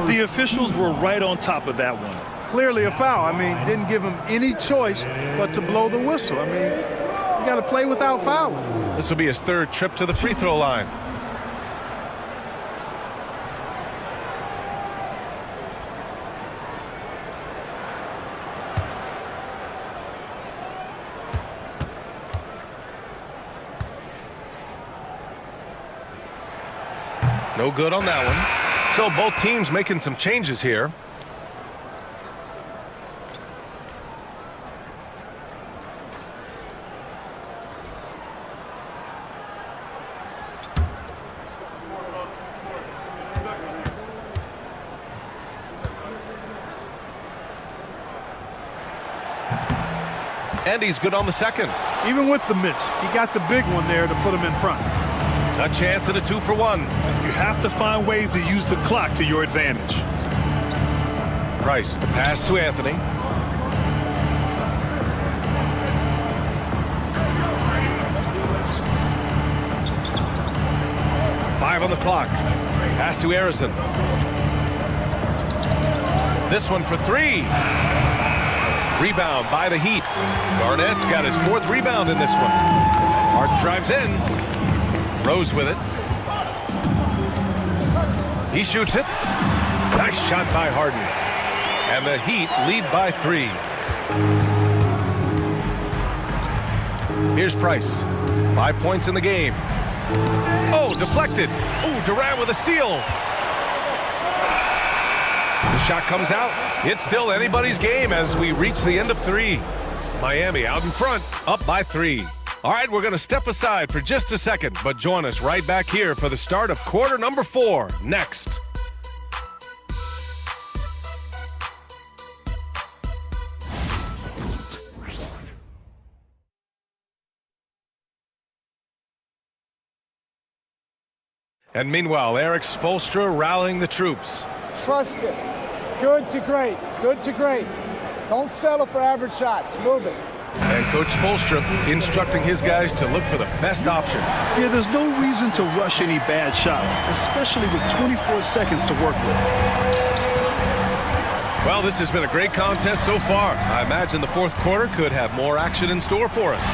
The officials were right on top of that one. Clearly a foul. I mean, didn't give him any choice but to blow the whistle. I mean, you got to play without fouling. This will be his 3rd trip to the free throw line. No good on that one. So both teams making some changes here. And he's good on the second. Even with the miss, he got the big one there to put him in front. A chance at a 2 for 1. You have to find ways to use the clock to your advantage. Price, the pass to Anthony. Five on the clock. Pass to Harrison. This one for 3. Rebound by the Heat. Garnett's got his 4th rebound in this one. Harden drives in. Rose with it. He shoots it. Nice shot by Harden. And the Heat lead by 3. Here's Price. 5 points in the game. Oh, deflected. Oh, Durant with a steal. The shot comes out. It's still anybody's game as we reach the end of 3. Miami out in front, up by 3. All right, we're going to step aside for just a second, but join us right back here for the start of quarter number 4 next. And meanwhile, Eric Spoelstra rallying the troops. Trust it. Good to great. Good to great. Don't settle for average shots. Move it. And Coach Spoelstra instructing his guys to look for the best option. Yeah, there's no reason to rush any bad shots, especially with 24 seconds to work with. Well, this has been a great contest so far. I imagine the 4th quarter could have more action in store for us.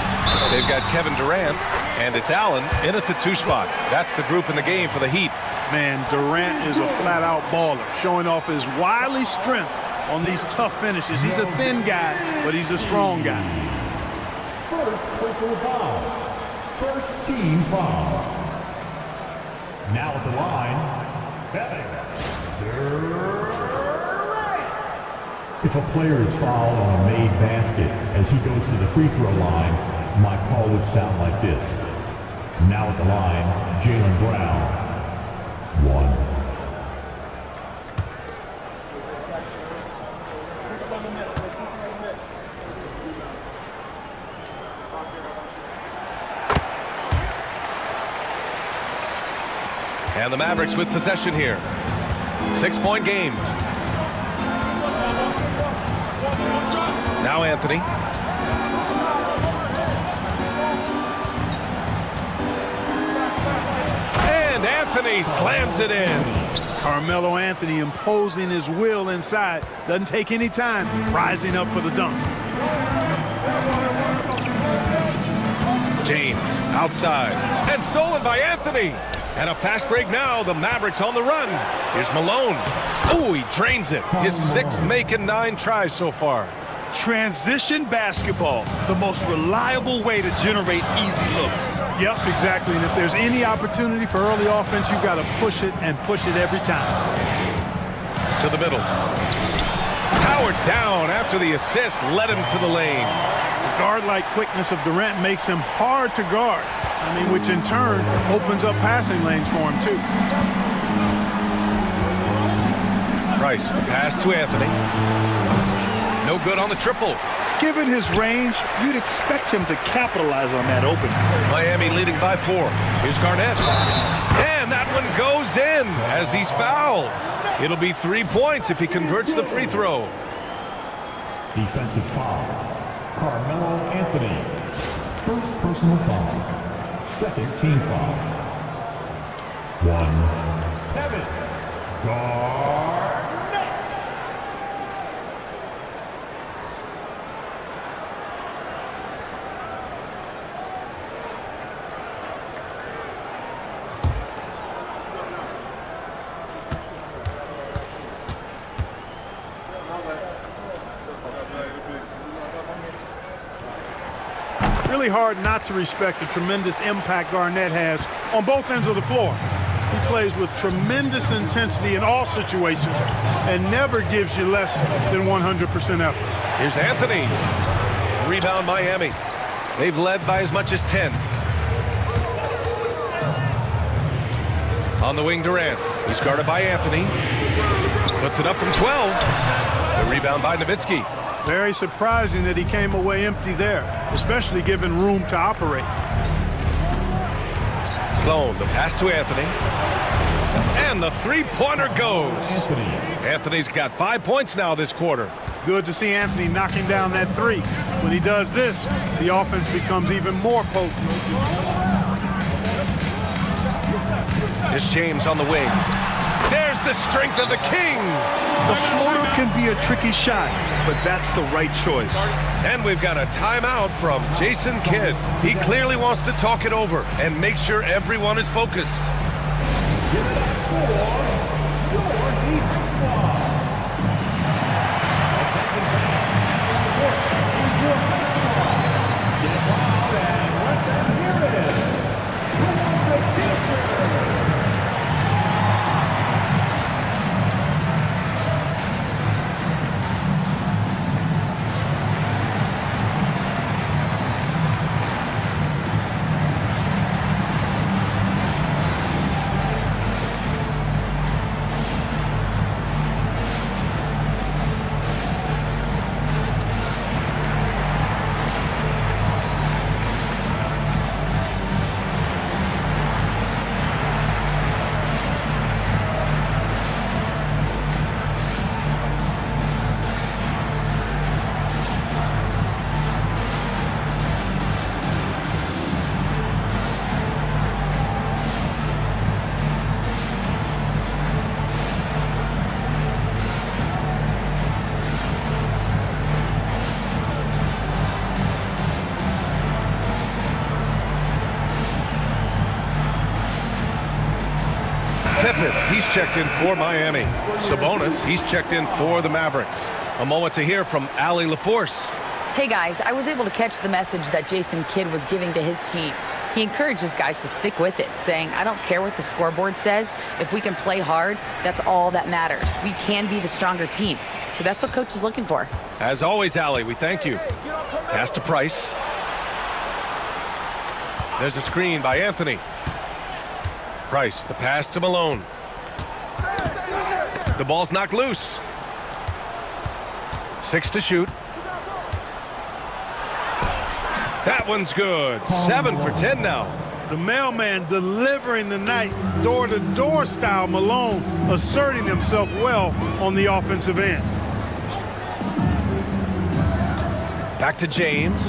They've got Kevin Durant, and it's Allen in at the 2 spot. That's the group in the game for the Heat. Man, Durant is a flat-out baller, showing off his wily strength on these tough finishes. He's a thin guy, but he's a strong guy. First personal foul. First team foul. Now at the line, Kevin Durant. If a player is fouled on a made basket as he goes to the free throw line, my call would sound like this. Now at the line, Jaylen Brown. 1. And the Mavericks with possession here. 6-point game. Now Anthony. And Anthony slams it in. Carmelo Anthony imposing his will inside. Doesn't take any time, rising up for the dunk. James outside. And stolen by Anthony. And a fast break now. The Mavericks on the run. Here's Malone. Oh, he drains it. His 6th make in 9 tries so far. Transition basketball, the most reliable way to generate easy looks. Yep, exactly. And if there's any opportunity for early offense, you've got to push it and push it every time. To the middle. Powered down after the assist led him to the lane. The guard-like quickness of Durant makes him hard to guard. Which in turn opens up passing lanes for him too. Price, the pass to Anthony. No good on the triple. Given his range, you'd expect him to capitalize on that opening. Miami leading by 4. Here's Garnett. And that one goes in as he's fouled. It'll be 3 points if he converts the free throw. Defensive foul. Carmelo Anthony. First personal foul. Second team foul. 1. Kevin Garnett. Really hard not to respect the tremendous impact Garnett has on both ends of the floor. He plays with tremendous intensity in all situations and never gives you less than 100% effort. Here's Anthony. Rebound Miami. They've led by as much as 10. On the wing, Durant. He's guarded by Anthony. Puts it up from 12. The rebound by Nowitzki. Very surprising that he came away empty there, especially given room to operate. Sloan, the pass to Anthony. And the three-pointer goes. Anthony's got 5 points now this quarter. Good to see Anthony knocking down that three. When he does this, the offense becomes even more potent. Here's James on the wing. There's the strength of the king. The floater can be a tricky shot, but that's the right choice. And we've got a timeout from Jason Kidd. He clearly wants to talk it over and make sure everyone is focused. He's checked in for Miami. Sabonis, he's checked in for the Mavericks. A moment to hear from Allie LaForce. Hey guys, I was able to catch the message that Jason Kidd was giving to his team. He encourages guys to stick with it, saying, I don't care what the scoreboard says. If we can play hard, that's all that matters. We can be the stronger team. So that's what coach is looking for. As always, Allie, we thank you. Pass to Price. There's a screen by Anthony. Price, the pass to Malone. The ball's knocked loose. 6 to shoot. That one's good. 7 for 10 now. The mailman delivering the night, door-to-door style. Malone asserting himself well on the offensive end. Back to James.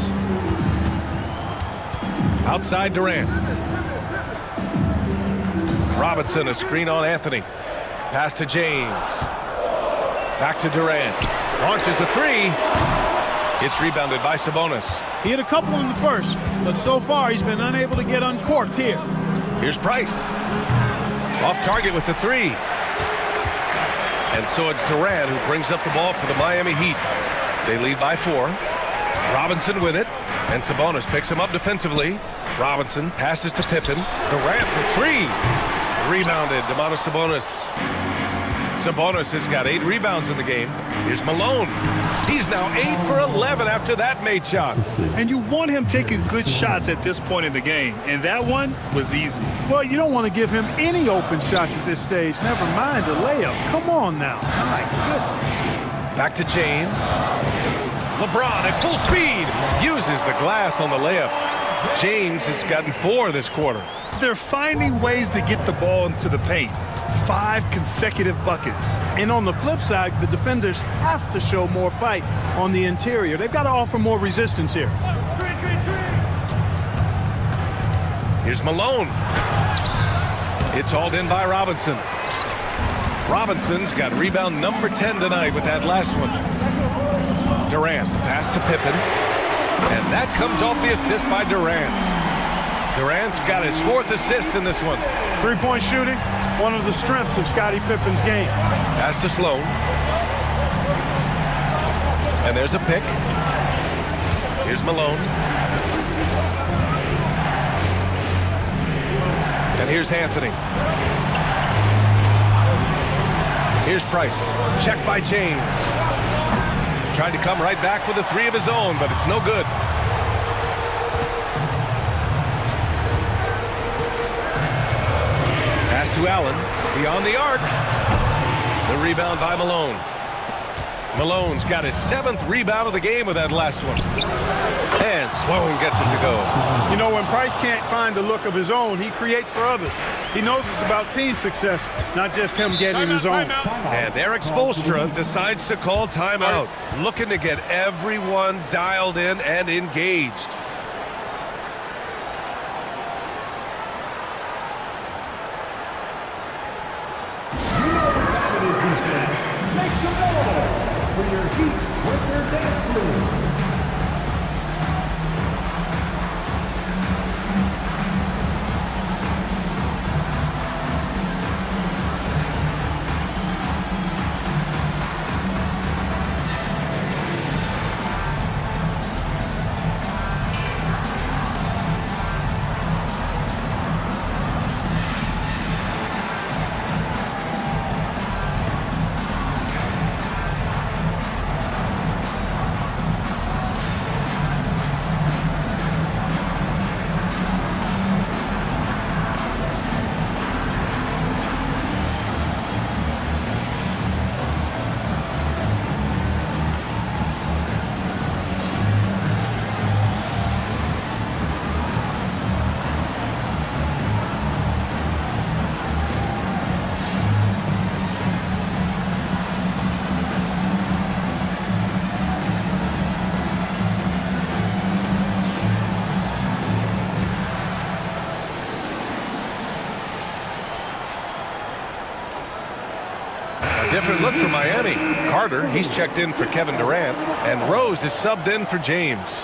Outside Durant. Robinson, a screen on Anthony. Pass to James. Back to Durant. Launches a three. Gets rebounded by Sabonis. He hit a couple in the first, but so far he's been unable to get uncorked here. Here's Price. Off target with the three. And so it's Durant who brings up the ball for the Miami Heat. They lead by 4. Robinson with it, and Sabonis picks him up defensively. Robinson passes to Pippen. Durant for 3. Rebounded, Domantas Sabonis. Sabonis has got 8 rebounds in the game. Here's Malone. He's now 8 for 11 after that made shot. And you want him taking good shots at this point in the game, and that one was easy. Well, you don't want to give him any open shots at this stage. Never mind a layup. Come on now. My goodness. Back to James. LeBron at full speed uses the glass on the layup. James has gotten 4 this quarter. They're finding ways to get the ball into the paint. 5 consecutive buckets. And on the flip side, the defenders have to show more fight on the interior. They've got to offer more resistance here. Here's Malone. It's hauled in by Robinson. Robinson's got rebound number 10 tonight with that last one. Durant, pass to Pippen. And that comes off the assist by Durant. Durant's got his 4th assist in this one. 3-point shooting, one of the strengths of Scottie Pippen's game. Pass to Sloan. And there's a pick. Here's Malone. And here's Anthony. Here's Price. Check by James. Tried to come right back with a 3 of his own, but it's no good. Pass to Allen. Beyond the arc. The rebound by Malone. Malone's got his 7th rebound of the game with that last one. And Sloan gets it to go. You know, when Price can't find the look of his own, he creates for others. He knows it's about team success, not just him getting his own. And Eric Spoelstra decides to call timeout, looking to get everyone dialed in and engaged. Make some noise for your Heat with their dance crew. Different look for Miami. Carter, he's checked in for Kevin Durant, and Rose is subbed in for James.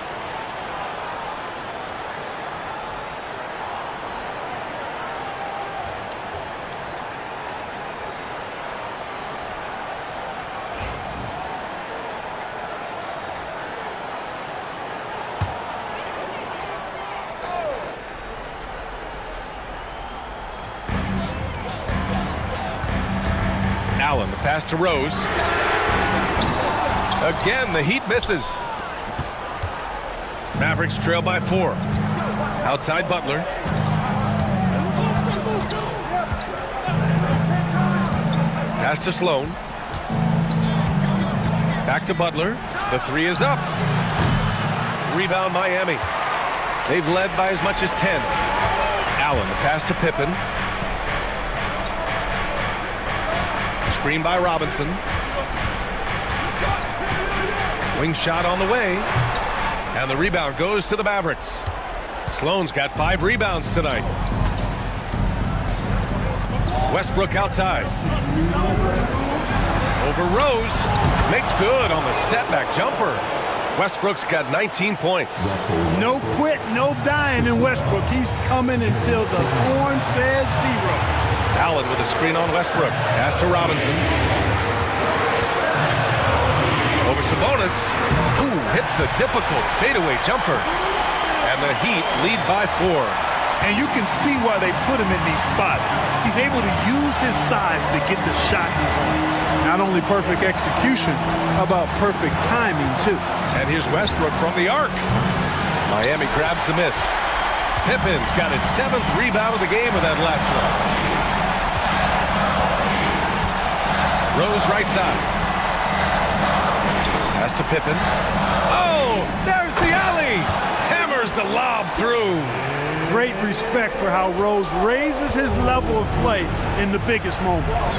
Allen, the pass to Rose. Again, the Heat misses. Mavericks trail by 4. Outside Butler. Pass to Sloan. Back to Butler. The 3 is up. Rebound Miami. They've led by as much as 10. Allen, the pass to Pippen. Screen by Robinson. Wing shot on the way. And the rebound goes to the Mavericks. Sloan's got 5 rebounds tonight. Westbrook outside. Over Rose. Makes good on the step-back jumper. Westbrook's got 19 points. No quit, no dying in Westbrook. He's coming until the horn says 0. Allen with a screen on Westbrook. Pass to Robinson. Over Sabonis. Ooh, hits the difficult fadeaway jumper. And the Heat lead by 4. And you can see why they put him in these spots. He's able to use his size to get the shot he wants. Not only perfect execution, how about perfect timing, too? And here's Westbrook from the arc. Miami grabs the miss. Pippen's got his 7th rebound of the game with that last one. Rose right side. Pass to Pippen. Oh, there's the alley. Hammers the lob through. Great respect for how Rose raises his level of play in the biggest moments.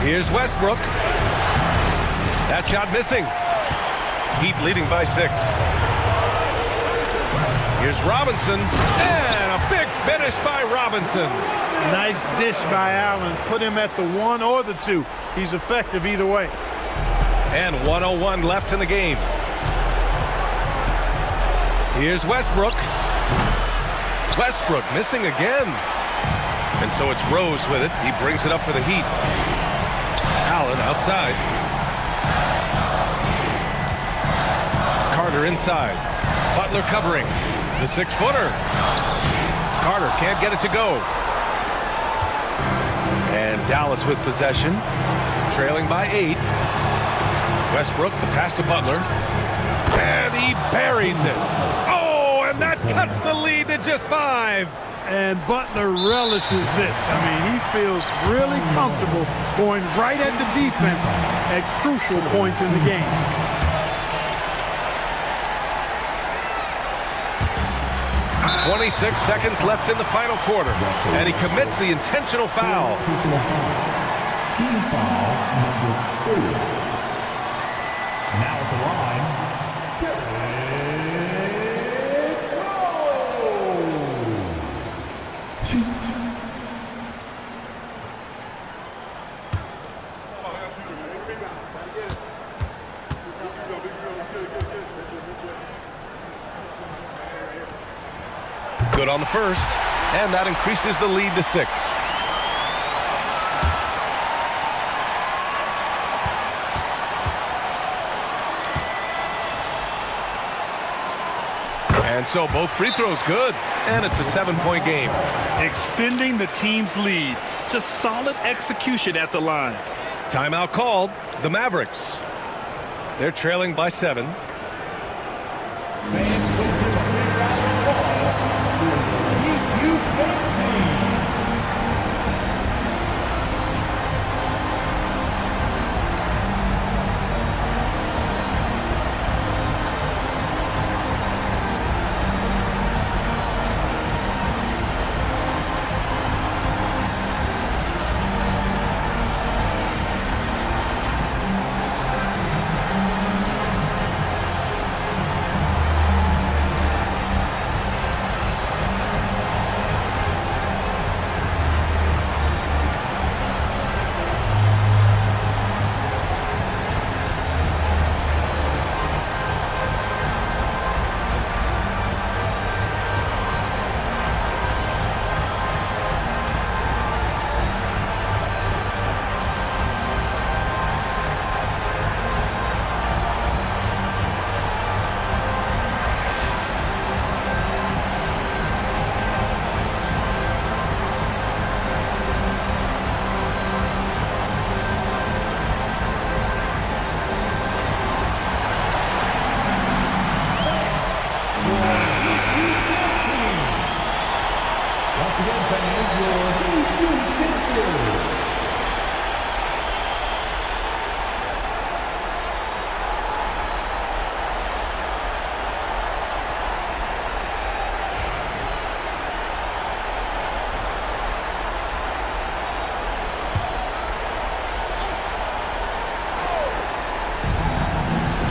Here's Westbrook. That shot missing. Heat leading by 6. Here's Robinson. And a big finish by Robinson. Nice dish by Allen. Put him at the 1 or the 2. He's effective either way. And 1:01 left in the game. Here's Westbrook. Westbrook missing again. And so it's Rose with it. He brings it up for the Heat. Allen outside. Carter inside. Butler covering. The 6-footer. Carter can't get it to go. And Dallas with possession. Trailing by 8. Westbrook, the pass to Butler. And he buries it. Oh, and that cuts the lead to just 5. And Butler relishes this. I mean, he feels really comfortable going right at the defense at crucial points in the game. .26 seconds left in the final quarter. And he commits the intentional foul. Team foul number 4. Now at the line, Derrick Rose. 2. Good on the first, and that increases the lead to 6. And so both free throws good, and it's a 7-point game. Extending the team's lead. Just solid execution at the line. Timeout called. The Mavericks. They're trailing by 7.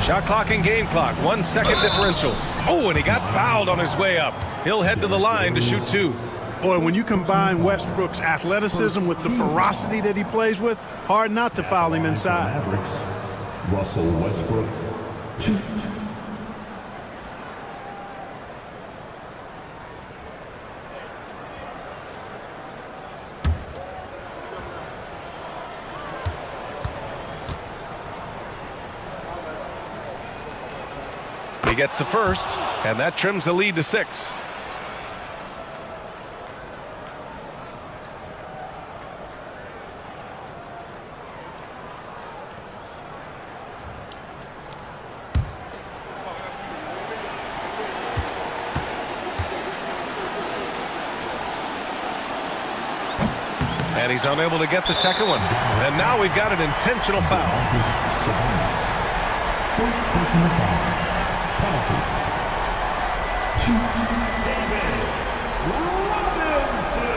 Shot clock and game clock, 1 second differential. Oh, and he got fouled on his way up. He'll head to the line to shoot 2. Boy, when you combine Westbrook's athleticism with the ferocity that he plays with, hard not to foul him inside. Mavericks, Russell Westbrook, 2. He gets the first, and that trims the lead to 6. And he's unable to get the second one. And now we've got an intentional foul. First personal foul. Penalty. David Robinson.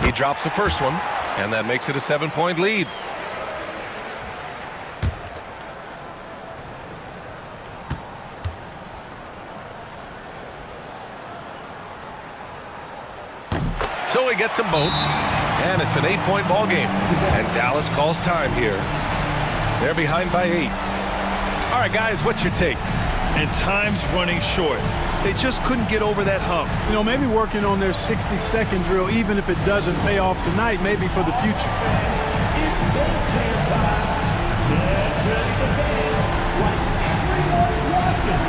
He drops the first one, and that makes it a 7-point lead. So he gets them both, and it's an 8-point ball game. And Dallas calls time here. They're behind by 8. All right, guys, what's your take? And time's running short. They just couldn't get over that hump. You know, maybe working on their 60-second drill, even if it doesn't pay off tonight, maybe for the future. It's baseball time. Get ready to dance like everyone's watching.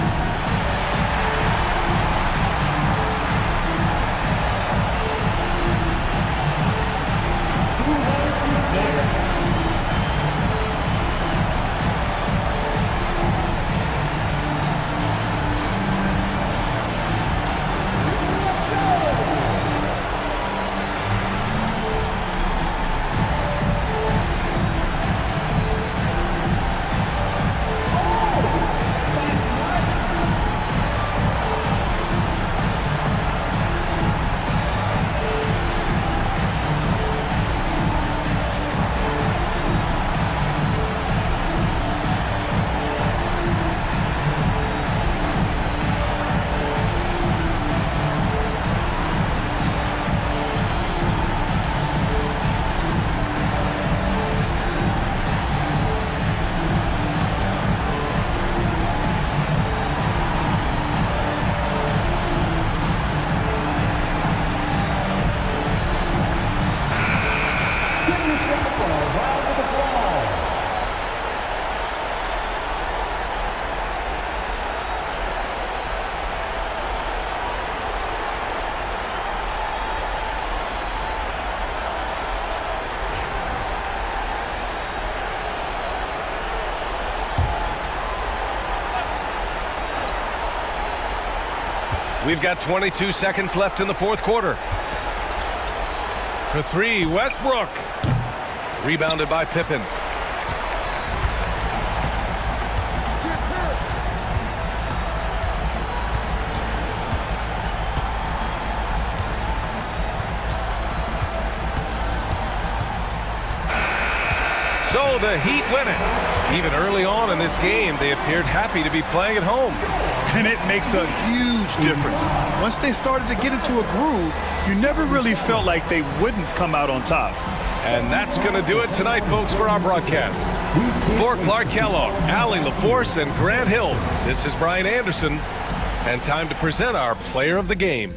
Who wants to dance? We've got 22 seconds left in the fourth quarter. For 3, Westbrook. Rebounded by Pippen. So the Heat win it. Even early on in this game, they appeared happy to be playing at home. And it makes a huge difference. Once they started to get into a groove, you never really felt like they wouldn't come out on top. And that's going to do it tonight, folks, for our broadcast. For Clark Kellogg, Allie LaForce, and Grant Hill, this is Brian Anderson, and time to present our player of the game.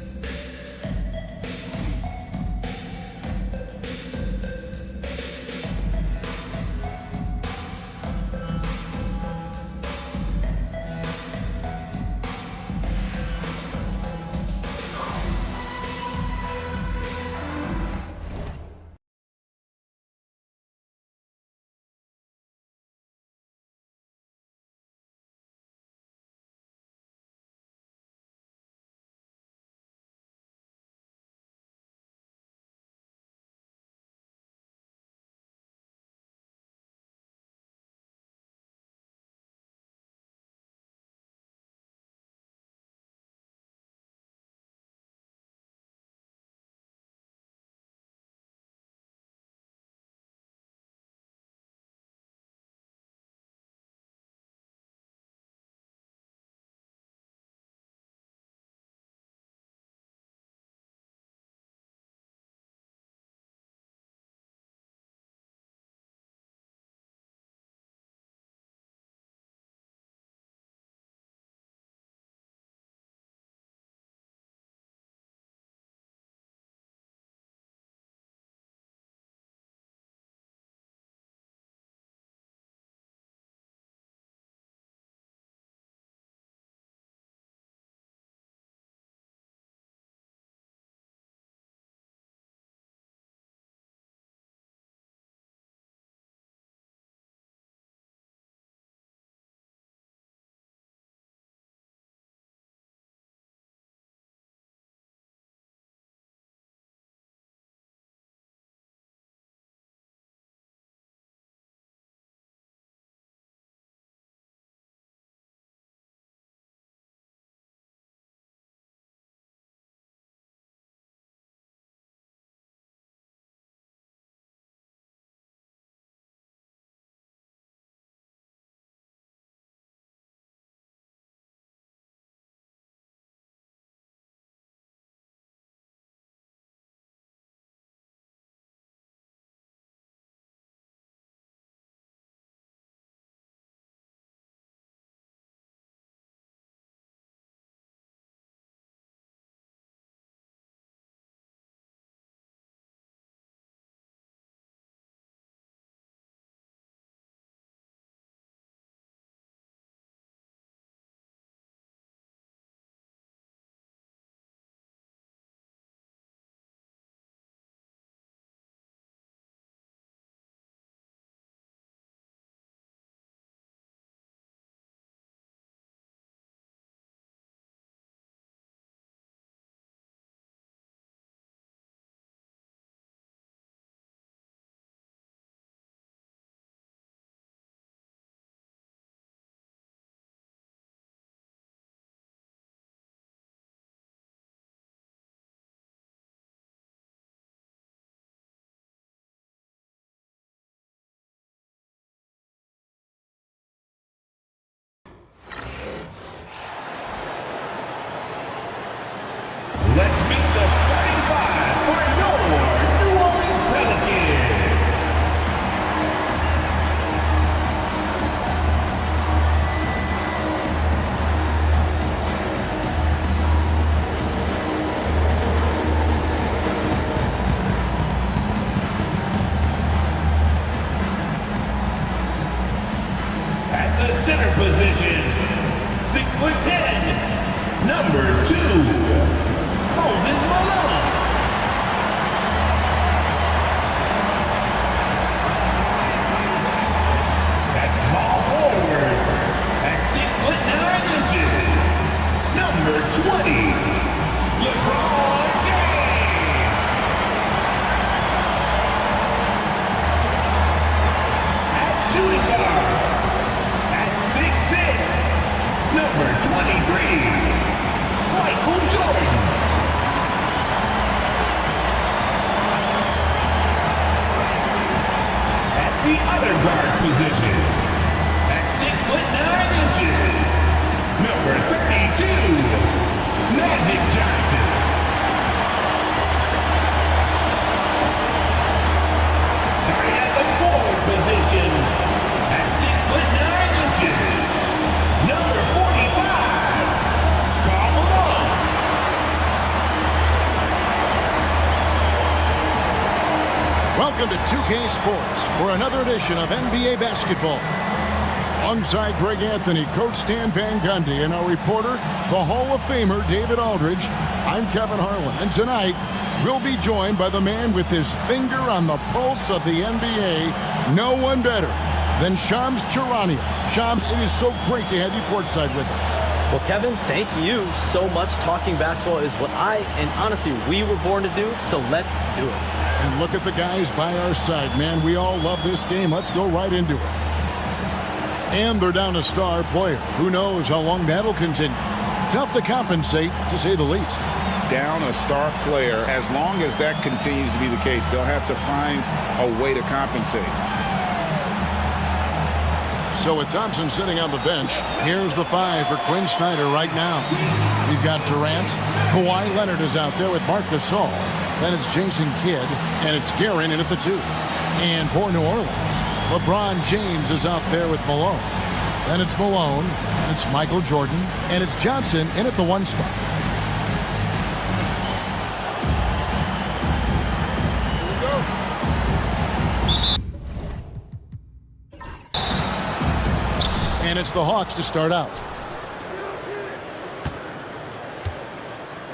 center position, 6'10", number 2, Moses Malone. At small forward, at 6'9", number 20, LeBron James. At shooting guard, at 6'6", number 23, Michael Jordan. At the other guard position, at 6'9", number 32, Magic Johnson. Starting at the forward position, at 6'9", number 45, Karl Malone. Welcome to 2K Sports for another edition of NBA basketball. Alongside Greg Anthony, Coach Stan Van Gundy, and our reporter, the Hall of Famer David Aldridge, I'm Kevin Harlan. And tonight, we'll be joined by the man with his finger on the pulse of the NBA, no one better than Shams Charania. Shams, it is so great to have you courtside with us. Well, Kevin, thank you so much. Talking basketball is what and honestly, we were born to do, so let's do it. And look at the guys by our side, man. We all love this game. Let's go right into it. And they're down a star player. Who knows how long that'll continue. Tough to compensate, to say the least. Down a star player, as long as that continues to be the case, they'll have to find a way to compensate. So with Thompson sitting on the bench, here's the 5 for Quinn Snyder right now. We've got Durant. Kawhi Leonard is out there with Marc Gasol. Then it's Jason Kidd, and it's Guerin in at the 2. And for New Orleans, LeBron James is out there with Malone. Then it's Malone, and it's Michael Jordan, and it's Johnson in at the 1 spot. And it's the Hawks to start out.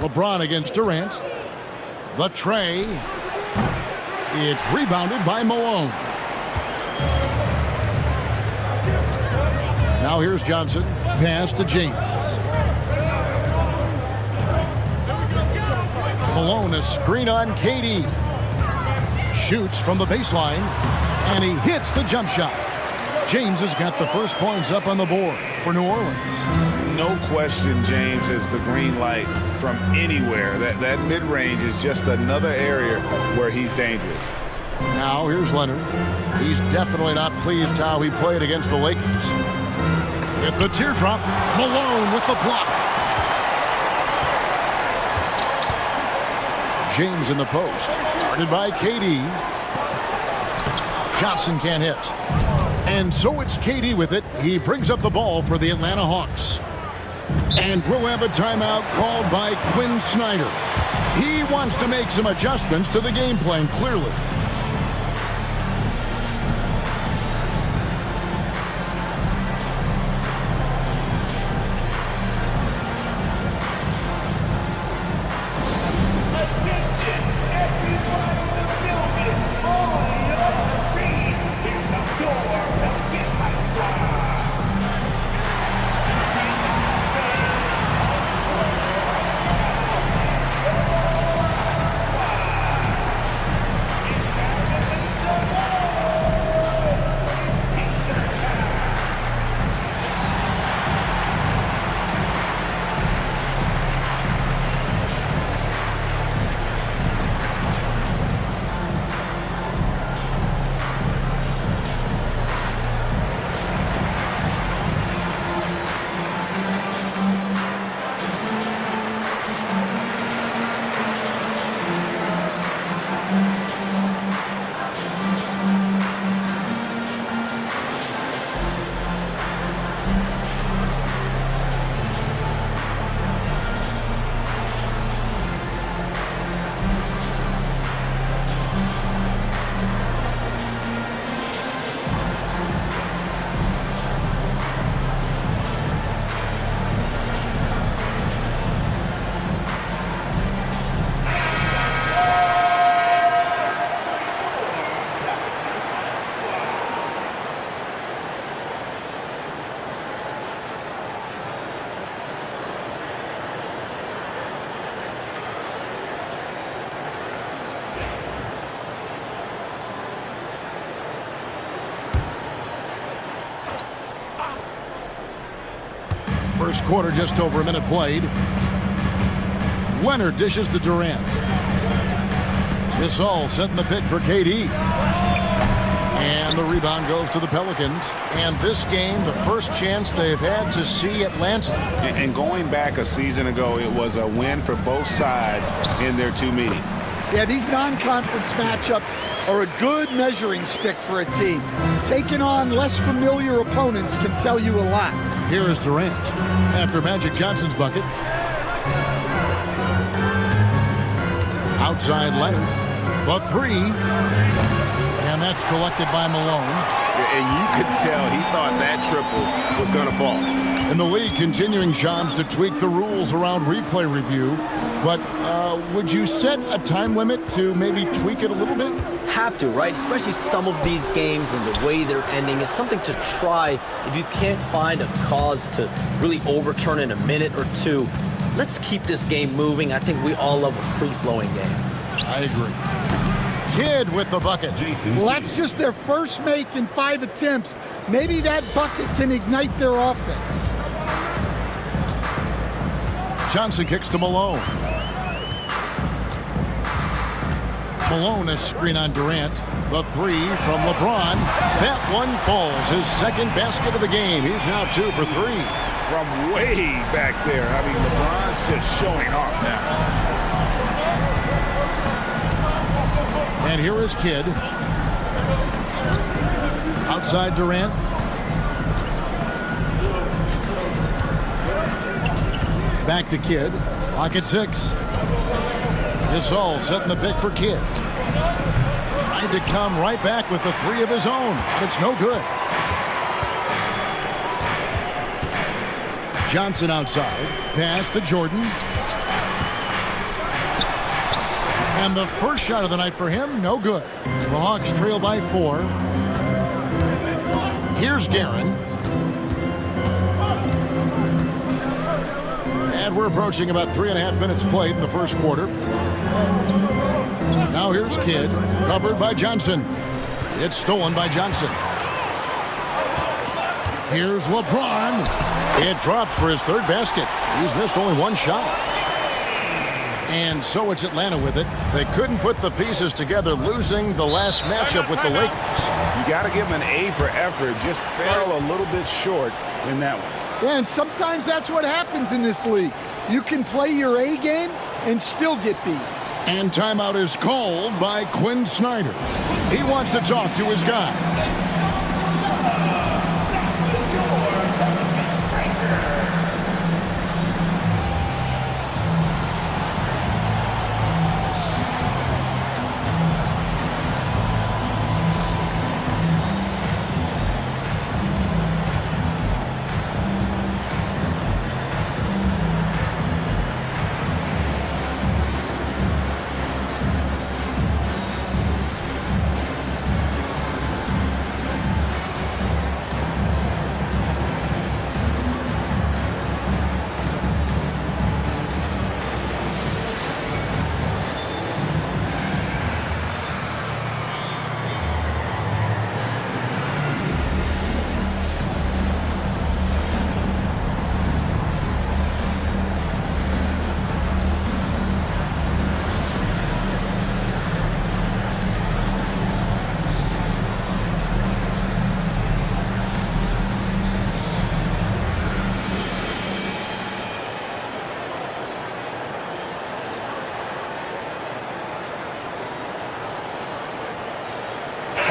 LeBron against Durant. The tray. It's rebounded by Malone. Now here's Johnson. Pass to James. Malone, a screen on KD. Shoots from the baseline. And he hits the jump shot. James has got the first points up on the board for New Orleans. No question, James has the green light from anywhere. That mid-range is just another area where he's dangerous. Now here's Leonard. He's definitely not pleased how he played against the Lakers. With the teardrop, Malone with the block. James in the post. Guarded by KD. Johnson can't hit. And so it's KD with it. He brings up the ball for the Atlanta Hawks. And we'll have a timeout called by Quinn Snyder. He wants to make some adjustments to the game plan, clearly. First quarter, just over a minute played. Leonard dishes to Durant. Gasol setting the pick for KD. And the rebound goes to the Pelicans. And this game, the first chance they've had to see Atlanta. And going back a season ago, it was a win for both sides in their 2 meetings. Yeah, these non-conference matchups are a good measuring stick for a team. Taking on less familiar opponents can tell you a lot. Here is Durant after Magic Johnson's bucket. Outside Leonard. The three. And that's collected by Malone. And you could tell he thought that triple was going to fall. And the league continuing, Shams, to tweak the rules around replay review. But would you set a time limit to maybe tweak it a little bit? Have to, right? Especially some of these games and the way they're ending. It's something to try. If you can't find a cause to really overturn in a minute or two, let's keep this game moving. I think we all love a free-flowing game. I agree. Kidd with the bucket. Well, that's just their first make in 5 attempts. Maybe that bucket can ignite their offense. Johnson kicks to Malone. Malone, a screen on Durant. The three from LeBron. That one falls. His second basket of the game. He's now 2 for 3. From way back there. I mean, LeBron's just showing off now. And here is Kidd. Outside Durant. Back to Kidd. Lock at 6. Gasol setting the pick for Kidd. Tried to come right back with the three of his own, but it's no good. Johnson outside. Pass to Jordan. And the first shot of the night for him, no good. The Hawks trail by 4. Here's Guerin. And we're approaching about 3.5 minutes played in the first quarter. Now here's Kidd, covered by Johnson. It's stolen by Johnson. Here's LeBron. It drops for his third basket. He's missed only one shot. And so it's Atlanta with it. They couldn't put the pieces together, losing the last matchup with the Lakers. You got to give him an A for effort. Just fell a little bit short in that one. Yeah, and sometimes that's what happens in this league. You can play your A game and still get beat. And timeout is called by Quinn Snyder. He wants to talk to his guys.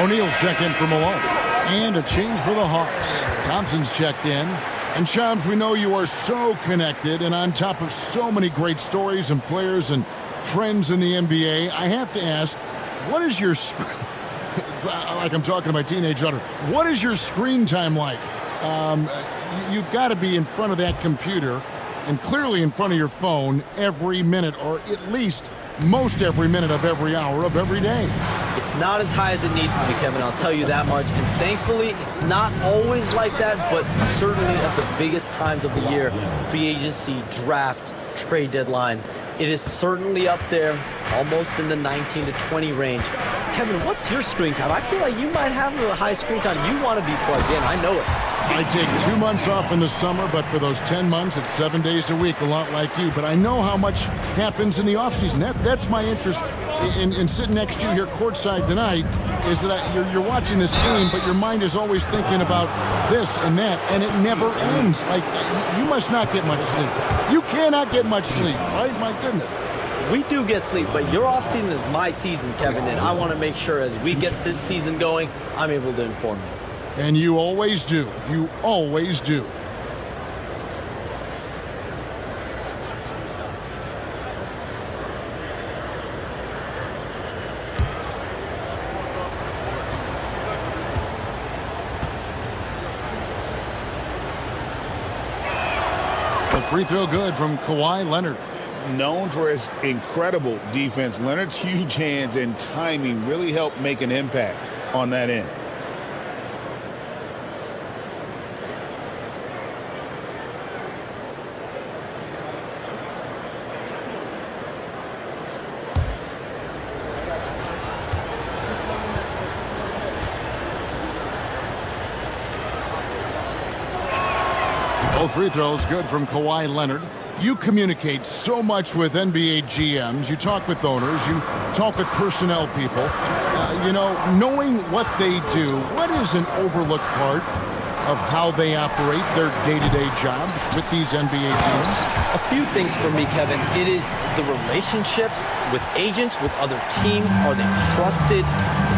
O'Neal's checked in for Malone. And a change for the Hawks. Thompson's checked in. And Shams, we know you are so connected and on top of so many great stories and players and trends in the NBA. I have to ask, what is your, it's like I'm talking to my teenage daughter, what is your screen time like? You've got to be in front of that computer and clearly in front of your phone every minute, or at least most every minute of every hour of every day. It's not as high as it needs to be, Kevin, I'll tell you that much. And thankfully, it's not always like that, but certainly at the biggest times of the year, free agency, draft, trade deadline, it is certainly up there, almost in the 19 to 20 range. Kevin, what's your screen time? I feel like you might have a high screen time. You want to be plugged in. I know it. I take 2 months off in the summer, but for those 10 months, it's 7 days a week, a lot like you. But I know how much happens in the offseason. That's my interest in sitting next to you here courtside tonight, is that you're watching this game, but your mind is always thinking about this and that, and it never ends. Like, you must not get much sleep. You cannot get much sleep, right? My goodness. We do get sleep, but your offseason is my season, Kevin, and I want to make sure as we get this season going, I'm able to inform you. And you always do. You always do. The free throw good from Kawhi Leonard. Known for his incredible defense, Leonard's huge hands and timing really helped make an impact on that end. Both free throws good from Kawhi Leonard. You communicate so much with NBA GMs. You talk with owners. You talk with personnel people. Knowing what they do, what is an overlooked part of how they operate their day-to-day jobs with these NBA teams? A few things for me, Kevin. It is the relationships with agents, with other teams. Are they trusted?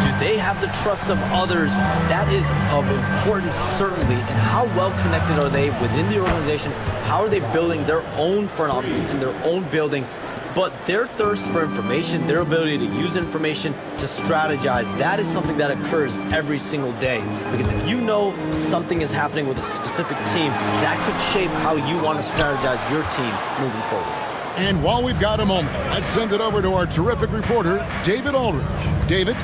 Do they have the trust of others? That is of importance, certainly. And how well connected are they within the organization? How are they building their own front offices in their own buildings? But their thirst for information, their ability to use information to strategize, that is something that occurs every single day. Because if you know something is happening with a specific team, that could shape how you want to strategize your team moving forward. And while we've got a moment, let's send it over to our terrific reporter, David Aldridge. David?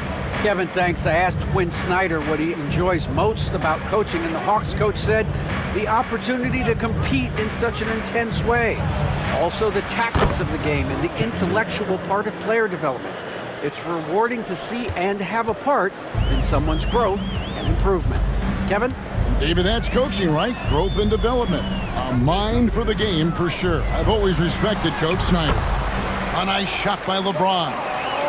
Kevin, thanks. I asked Quinn Snyder what he enjoys most about coaching, and the Hawks coach said the opportunity to compete in such an intense way. Also, the tactics of the game and the intellectual part of player development. It's rewarding to see and have a part in someone's growth and improvement. Kevin? David, that's coaching, right? Growth and development. A mind for the game, for sure. I've always respected Coach Snyder. A nice shot by LeBron.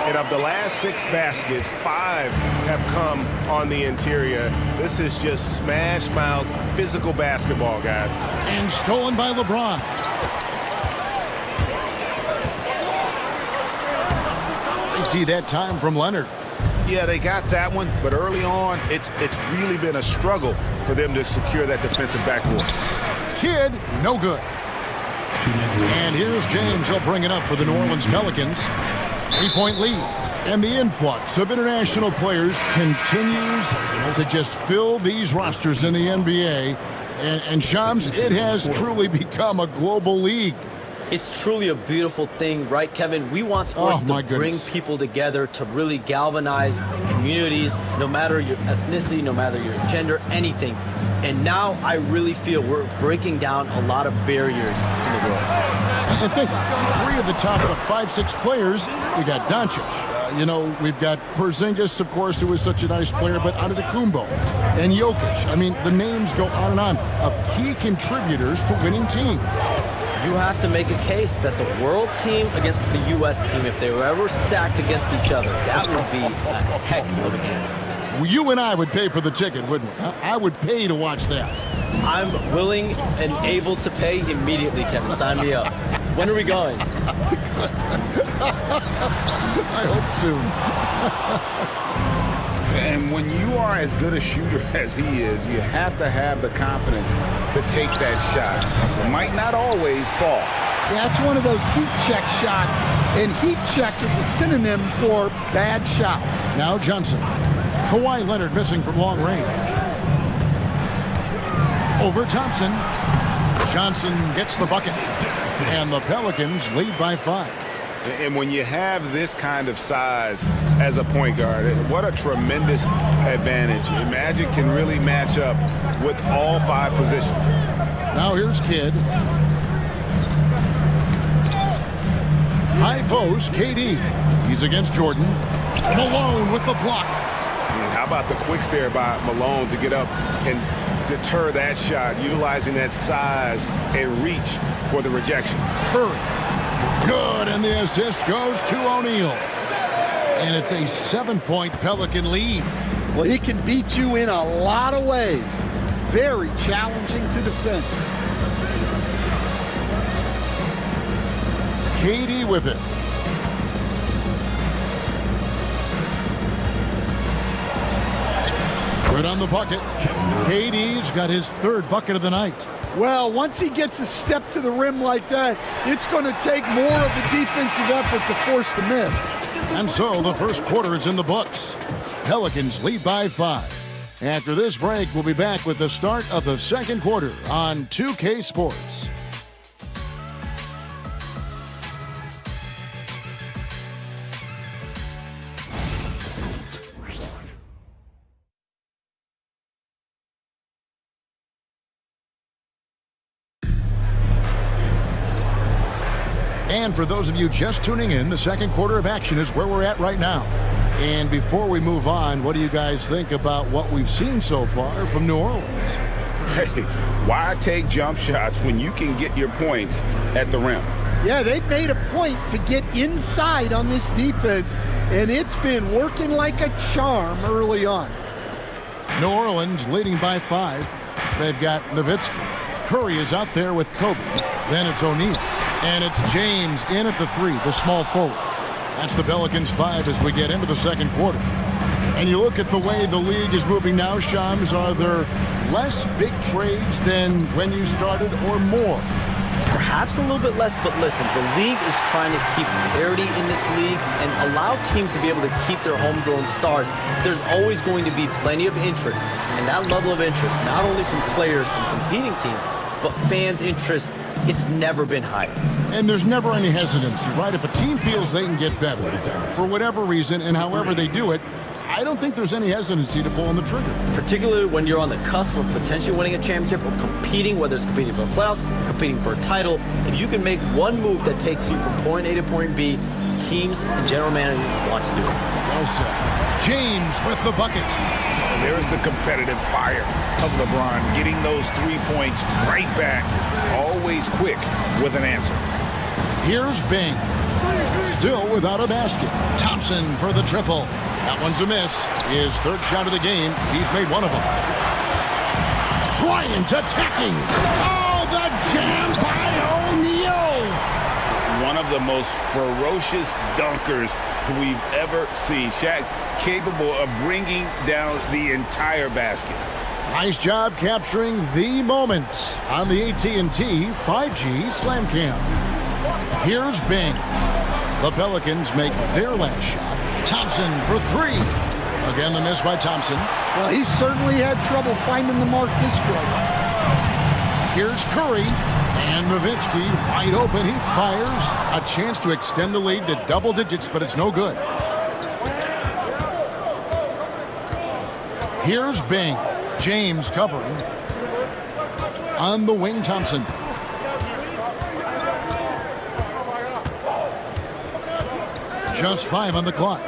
And of the last 6 baskets, 5 have come on the interior. This is just smash mouth physical basketball, guys. And stolen by LeBron. ID that time from Leonard. Yeah, they got that one, but early on, it's really been a struggle for them to secure that defensive backboard. Kid, no good. And here's James. He'll bring it up for the New Orleans Pelicans. 3-point lead. And the influx of international players continues to just fill these rosters in the NBA. And Shams, it has truly become a global league. It's truly a beautiful thing, right, Kevin? We want sports to bring people together, to really galvanize communities, no matter your ethnicity, no matter your gender, anything. And now I really feel we're breaking down a lot of barriers in the world. I think 3 of the top 5-6 players, we got Doncic. We've got Porzingis, of course, who is such a nice player, but Antetokounmpo and Jokic. I mean, the names go on and on of key contributors to winning teams. You have to make a case that the world team against the U.S. team, if they were ever stacked against each other, that would be a heck of a game. Well, you and I would pay for the ticket, wouldn't we? I would pay to watch that. I'm willing and able to pay immediately, Kevin. Sign me up. When are we going? I hope soon. And when you are as good a shooter as he is, you have to have the confidence to take that shot. It might not always fall. That's one of those heat check shots, and heat check is a synonym for bad shot. Now Johnson. Kawhi Leonard missing from long range. Over Thompson. Johnson gets the bucket. And the Pelicans lead by 5. And when you have this kind of size as a point guard, what a tremendous advantage. Magic can really match up with all 5 positions. Now here's Kidd. High post, KD. He's against Jordan. Malone with the block. How about the quick stare by Malone to get up and deter that shot, utilizing that size and reach for the rejection. Curry. Good, and the assist goes to O'Neal. And it's a 7-point Pelican lead. Well, he can beat you in a lot of ways. Very challenging to defend. KD with it. Good on the bucket. KD's got his 3rd bucket of the night. Well, once he gets a step to the rim like that, it's going to take more of a defensive effort to force the miss. And so the first quarter is in the books. Pelicans lead by 5. After this break, we'll be back with the start of the second quarter on 2K Sports. And for those of you just tuning in, the second quarter of action is where we're at right now. And before we move on, what do you guys think about what we've seen so far from New Orleans? Hey, why take jump shots when you can get your points at the rim? Yeah, they've made a point to get inside on this defense, and it's been working like a charm early on. New Orleans leading by 5. They've got Nowitzki. Curry is out there with Kobe. Then it's O'Neal. And it's James in at the 3, the small forward. That's the Pelicans 5 as we get into the second quarter. And you look at the way the league is moving now, Shams, are there less big trades than when you started or more? Perhaps a little bit less, but listen, the league is trying to keep parity in this league and allow teams to be able to keep their homegrown stars. There's always going to be plenty of interest, and that level of interest, not only from players from competing teams, but fans' interest, it's never been higher. And there's never any hesitancy, right? If a team feels they can get better for whatever reason and however they do it, I don't think there's any hesitancy to pull on the trigger. Particularly when you're on the cusp of potentially winning a championship or competing, whether it's competing for the playoffs, competing for a title. If you can make one move that takes you from point A to point B, teams and general managers want to do it. Well said. James with the bucket. There's the competitive fire of LeBron, getting those 3 points right back, always quick with an answer. Here's Bing, still without a basket. Thompson for the triple. That one's a miss. His 3rd shot of the game. He's made one of them. Bryant attacking. Oh, the jam by O'Neal. One of the most ferocious dunkers we've ever seen. Shaq capable of bringing down the entire basket. Nice job capturing the moments on the AT&T 5G Slam Cam. Here's Bing. The Pelicans make their last shot. Thompson for 3. Again, the miss by Thompson. Well, he certainly had trouble finding the mark this quarter. Here's Curry. And Nowitzki wide open. He fires. A chance to extend the lead to double digits, but it's no good. Here's Bing. James covering. On the wing, Thompson. Just 5 on the clock.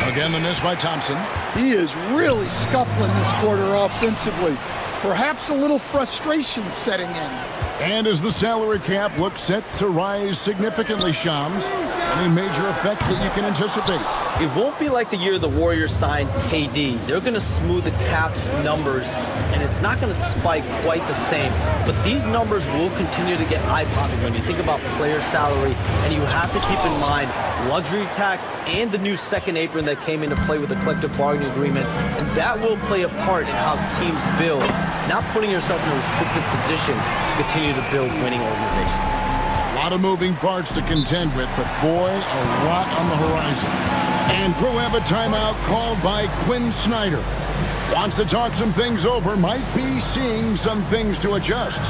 Again, the miss by Thompson. He is really scuffling this quarter offensively. Perhaps a little frustration setting in. And as the salary cap looks set to rise significantly, Shams, any major effects that you can anticipate? It won't be like the year the Warriors signed KD. They're going to smooth the cap numbers, and it's not going to spike quite the same. But these numbers will continue to get eye-popping when you think about player salary, and you have to keep in mind luxury tax and the new second apron that came into play with the collective bargaining agreement, and that will play a part in how teams build, not putting yourself in a restricted position to continue to build winning organizations. A lot of moving parts to contend with, but boy, a lot on the horizon. And we'll have a timeout called by Quinn Snyder. Wants to talk some things over, might be seeing some things to adjust.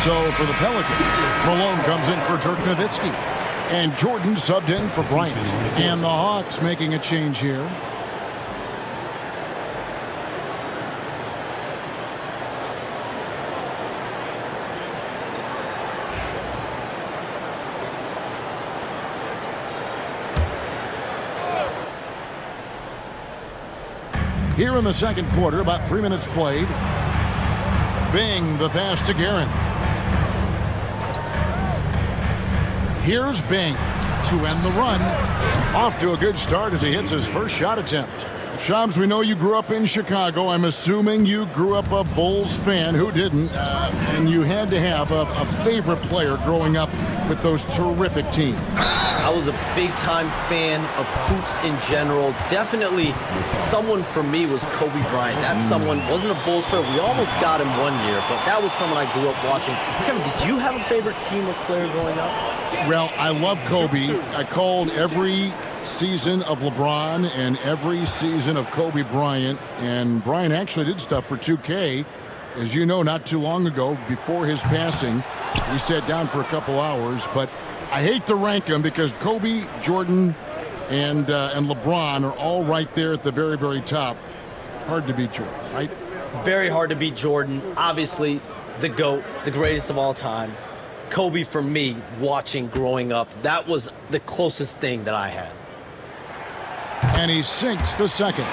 So for the Pelicans, Malone comes in for Dirk Nowitzki. And Jordan subbed in for Bryant. And the Hawks making a change here. Here in the second quarter, about 3 minutes played. Bing, the pass to Guerin. Here's Bing to end the run. Off to a good start as he hits his first shot attempt. Shams, we know you grew up in Chicago. I'm assuming you grew up a Bulls fan. Who didn't? And you had to have a favorite player growing up with those terrific teams. I was a big-time fan of hoops in general. Definitely someone for me was Kobe Bryant. That someone wasn't a Bulls player. We almost got him one year, but that was someone I grew up watching. Kevin, did you have a favorite team or player growing up? Well, I love Kobe. I called every season of LeBron and every season of Kobe Bryant. And Bryant actually did stuff for 2K. As you know, not too long ago, before his passing, he sat down for a couple hours. But I hate to rank them because Kobe, Jordan, and LeBron are all right there at the very, very top. Hard to beat Jordan, right? Very hard to beat Jordan. Obviously, the GOAT, the greatest of all time. Kobe, for me, watching growing up, that was the closest thing that I had. And he sinks the second.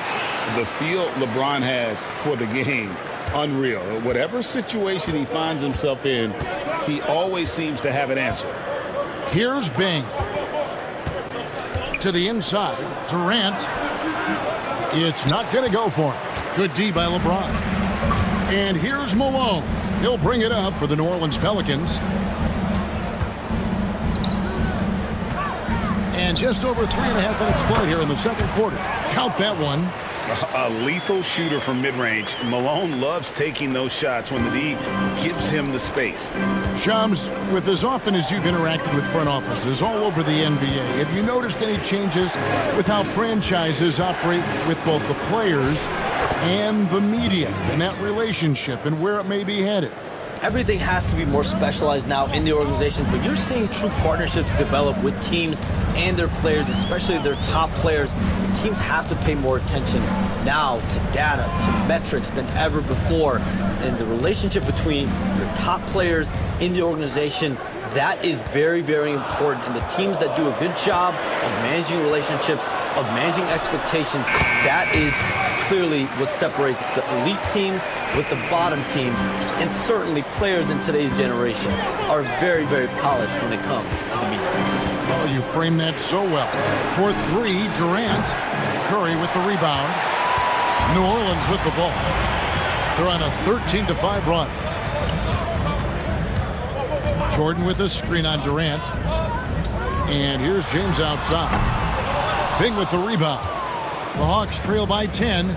The feel LeBron has for the game, unreal. Whatever situation he finds himself in, he always seems to have an answer. Here's Bing. To the inside, Durant. It's not going to go for him. Good D by LeBron. And here's Malone. He'll bring it up for the New Orleans Pelicans. And just over 3.5 minutes played here in the second quarter. Count that one. A lethal shooter from mid-range. Malone loves taking those shots when the D gives him the space. Shams, with as often as you've interacted with front offices all over the NBA, have you noticed any changes with how franchises operate with both the players and the media and that relationship and where it may be headed? Everything has to be more specialized now in the organization, but you're seeing true partnerships develop with teams and their players, especially their top players. The teams have to pay more attention now to data, to metrics than ever before. And the relationship between your top players in the organization, that is very, very important. And the teams that do a good job of managing relationships, of managing expectations, that is clearly what separates the elite teams with the bottom teams. And certainly players in today's generation are very, very polished when it comes to the media. Well, you framed that so well. For three, Durant. Curry with the rebound. New Orleans with the ball. They're on a 13-5 run. Jordan with a screen on Durant. And here's James outside. Bing with the rebound. The Hawks trail by 10.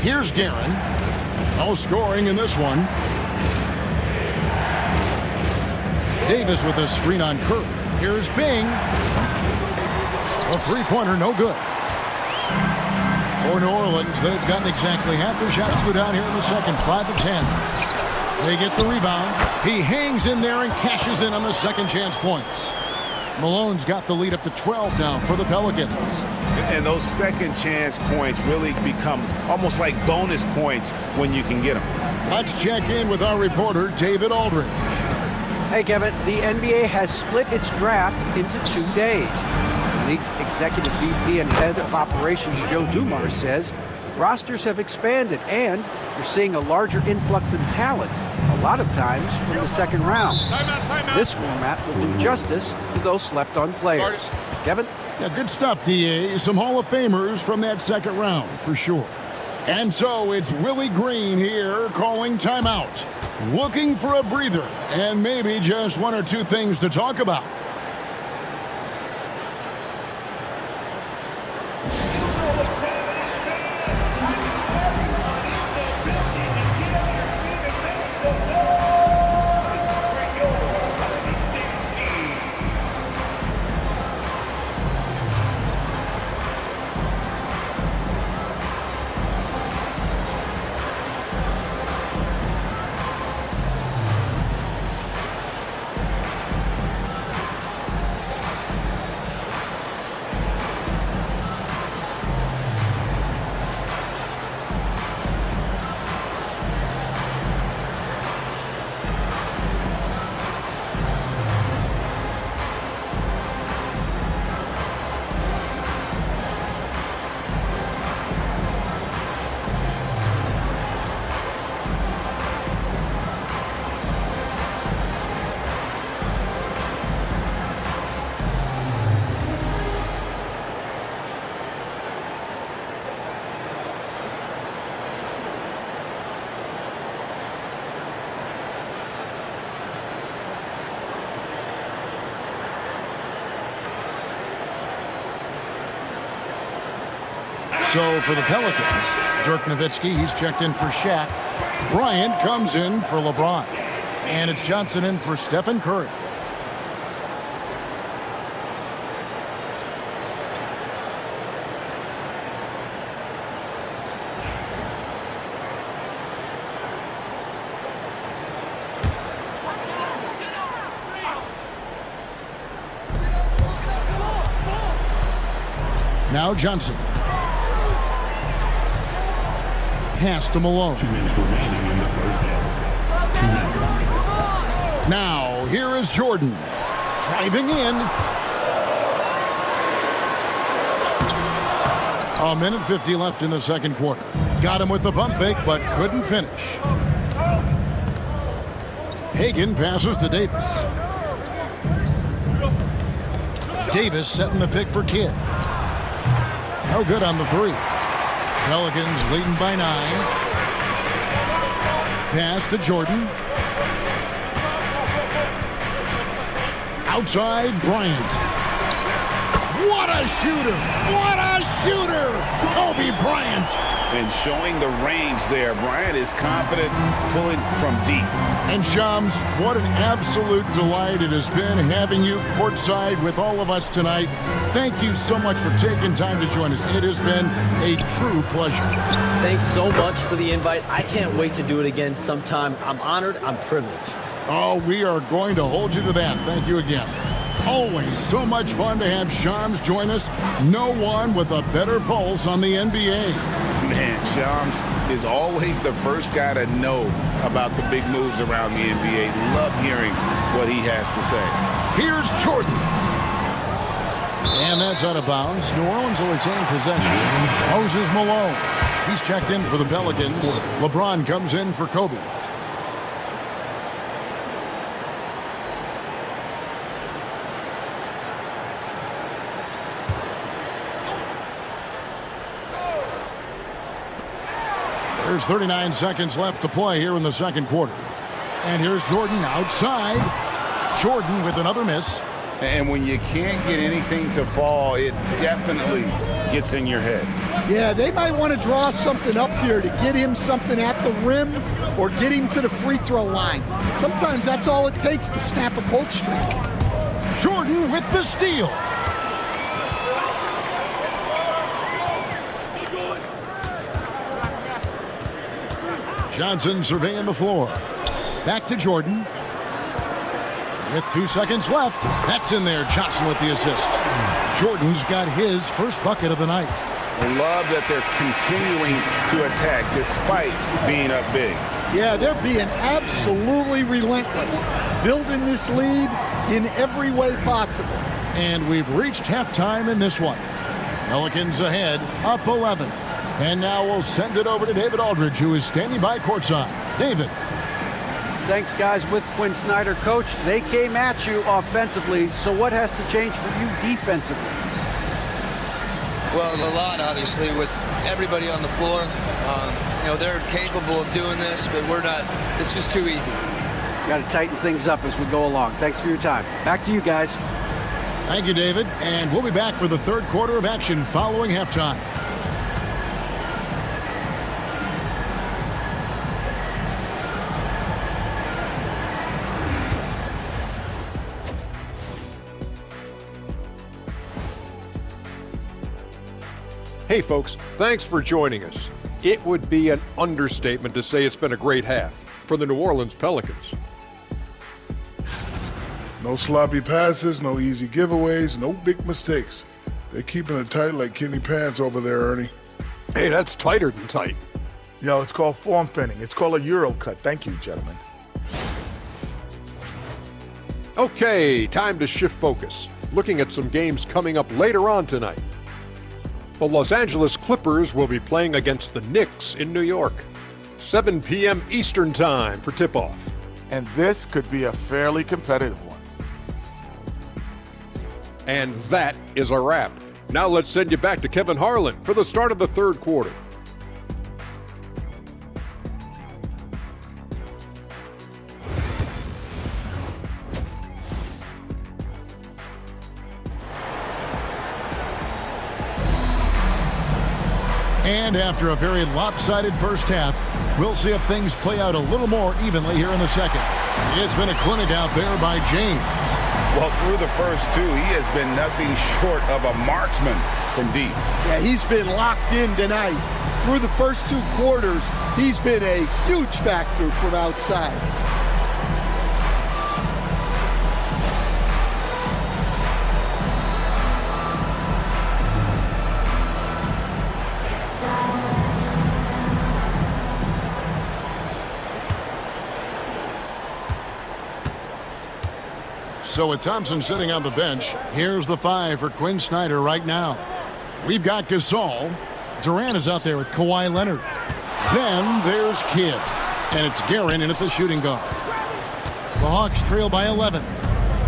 Here's Guerin. No scoring in this one. Davis with a screen on Curry. Here's Bing. A three-pointer, no good. For New Orleans, they've gotten exactly half their shots to go down here in the second, 5 of 10. They get the rebound. He hangs in there and cashes in on the second chance points. Malone's got the lead up to 12 now for the Pelicans. And those second chance points really become almost like bonus points when you can get them. Let's check in with our reporter, David Aldridge. Hey, Kevin, the NBA has split its draft into 2 days. The league's executive VP and head of operations, Joe Dumars, says rosters have expanded and you're seeing a larger influx in talent, a lot of times from the second round. This format will do justice to those slept-on players. Kevin? Yeah, good stuff, D.A. Some Hall of Famers from that second round, for sure. And so it's Willie Green here calling timeout. Looking for a breather and maybe just one or two things to talk about. So for the Pelicans, Dirk Nowitzki, he's checked in for Shaq. Bryant comes in for LeBron. And it's Johnson in for Stephen Curry. Now Johnson. Pass to Malone. 2 minutes remaining in the first half. 2 minutes. Now, here is Jordan. Driving in. A minute 50 left in the second quarter. Got him with the pump fake, but couldn't finish. Hagan passes to Davis. Davis setting the pick for Kidd. No good on the three. Pelicans leading by 9. Pass to Jordan. Outside, Bryant. What a shooter! What a shooter! Kobe Bryant. And showing the range there. Bryant is confident pulling from deep. And Shams, what an absolute delight it has been having you courtside with all of us tonight. Thank you so much for taking time to join us. It has been a true pleasure. Thanks so much for the invite. I can't wait to do it again sometime. I'm honored. I'm privileged. Oh, we are going to hold you to that. Thank you again. Always so much fun to have Shams join us. No one with a better pulse on the NBA. Man, Shams is always the first guy to know about the big moves around the NBA. Love hearing what he has to say. Here's Jordan. And that's out of bounds. New Orleans will retain possession. Moses Malone. He's checked in for the Pelicans. LeBron comes in for Kobe. There's 39 seconds left to play here in the second quarter. And here's Jordan outside. Jordan with another miss. And when you can't get anything to fall, it definitely gets in your head. Yeah, they might want to draw something up here to get him something at the rim or get him to the free throw line. Sometimes that's all it takes to snap a cold streak. Jordan with the steal. Johnson surveying the floor. Back to Jordan. With 2 seconds left. That's in there. Johnson with the assist. Jordan's got his first bucket of the night. I love that they're continuing to attack despite being up big. Yeah, they're being absolutely relentless. Building this lead in every way possible. And we've reached halftime in this one. Pelicans ahead, up 11. And now we'll send it over to David Aldridge, who is standing by courtside. David. Thanks, guys. With Quinn Snyder, coach, they came at you offensively. So what has to change for you defensively? Well, a lot, obviously, with everybody on the floor. You know, they're capable of doing this, but we're not. It's just too easy. Got to tighten things up as we go along. Thanks for your time. Back to you guys. Thank you, David. And we'll be back for the third quarter of action following halftime. Hey folks, thanks for joining us. It would be an understatement to say it's been a great half for the New Orleans Pelicans. No sloppy passes, no easy giveaways, no big mistakes. They're keeping it tight like Kenny Pants over there, Ernie. Hey, that's tighter than tight. Yo, it's called form fitting. It's called a Euro cut. Thank you, gentlemen. Okay, time to shift focus. Looking at some games coming up later on tonight. The Los Angeles Clippers will be playing against the Knicks in New York. 7 p.m. Eastern Time for tip-off. And this could be a fairly competitive one. And that is a wrap. Now let's send you back to Kevin Harlan for the start of the third quarter. And after a very lopsided first half, we'll see if things play out a little more evenly here in the second. It's been a clinic out there by James. Well, through the first two, he has been nothing short of a marksman from deep. Yeah, he's been locked in tonight. Through the first 2 quarters, he's been a huge factor from outside. So with Thompson sitting on the bench, here's the 5 for Quinn Snyder right now. We've got Gasol. Durant is out there with Kawhi Leonard. Then there's Kidd. And it's Guerin in at the shooting guard. The Hawks trail by 11.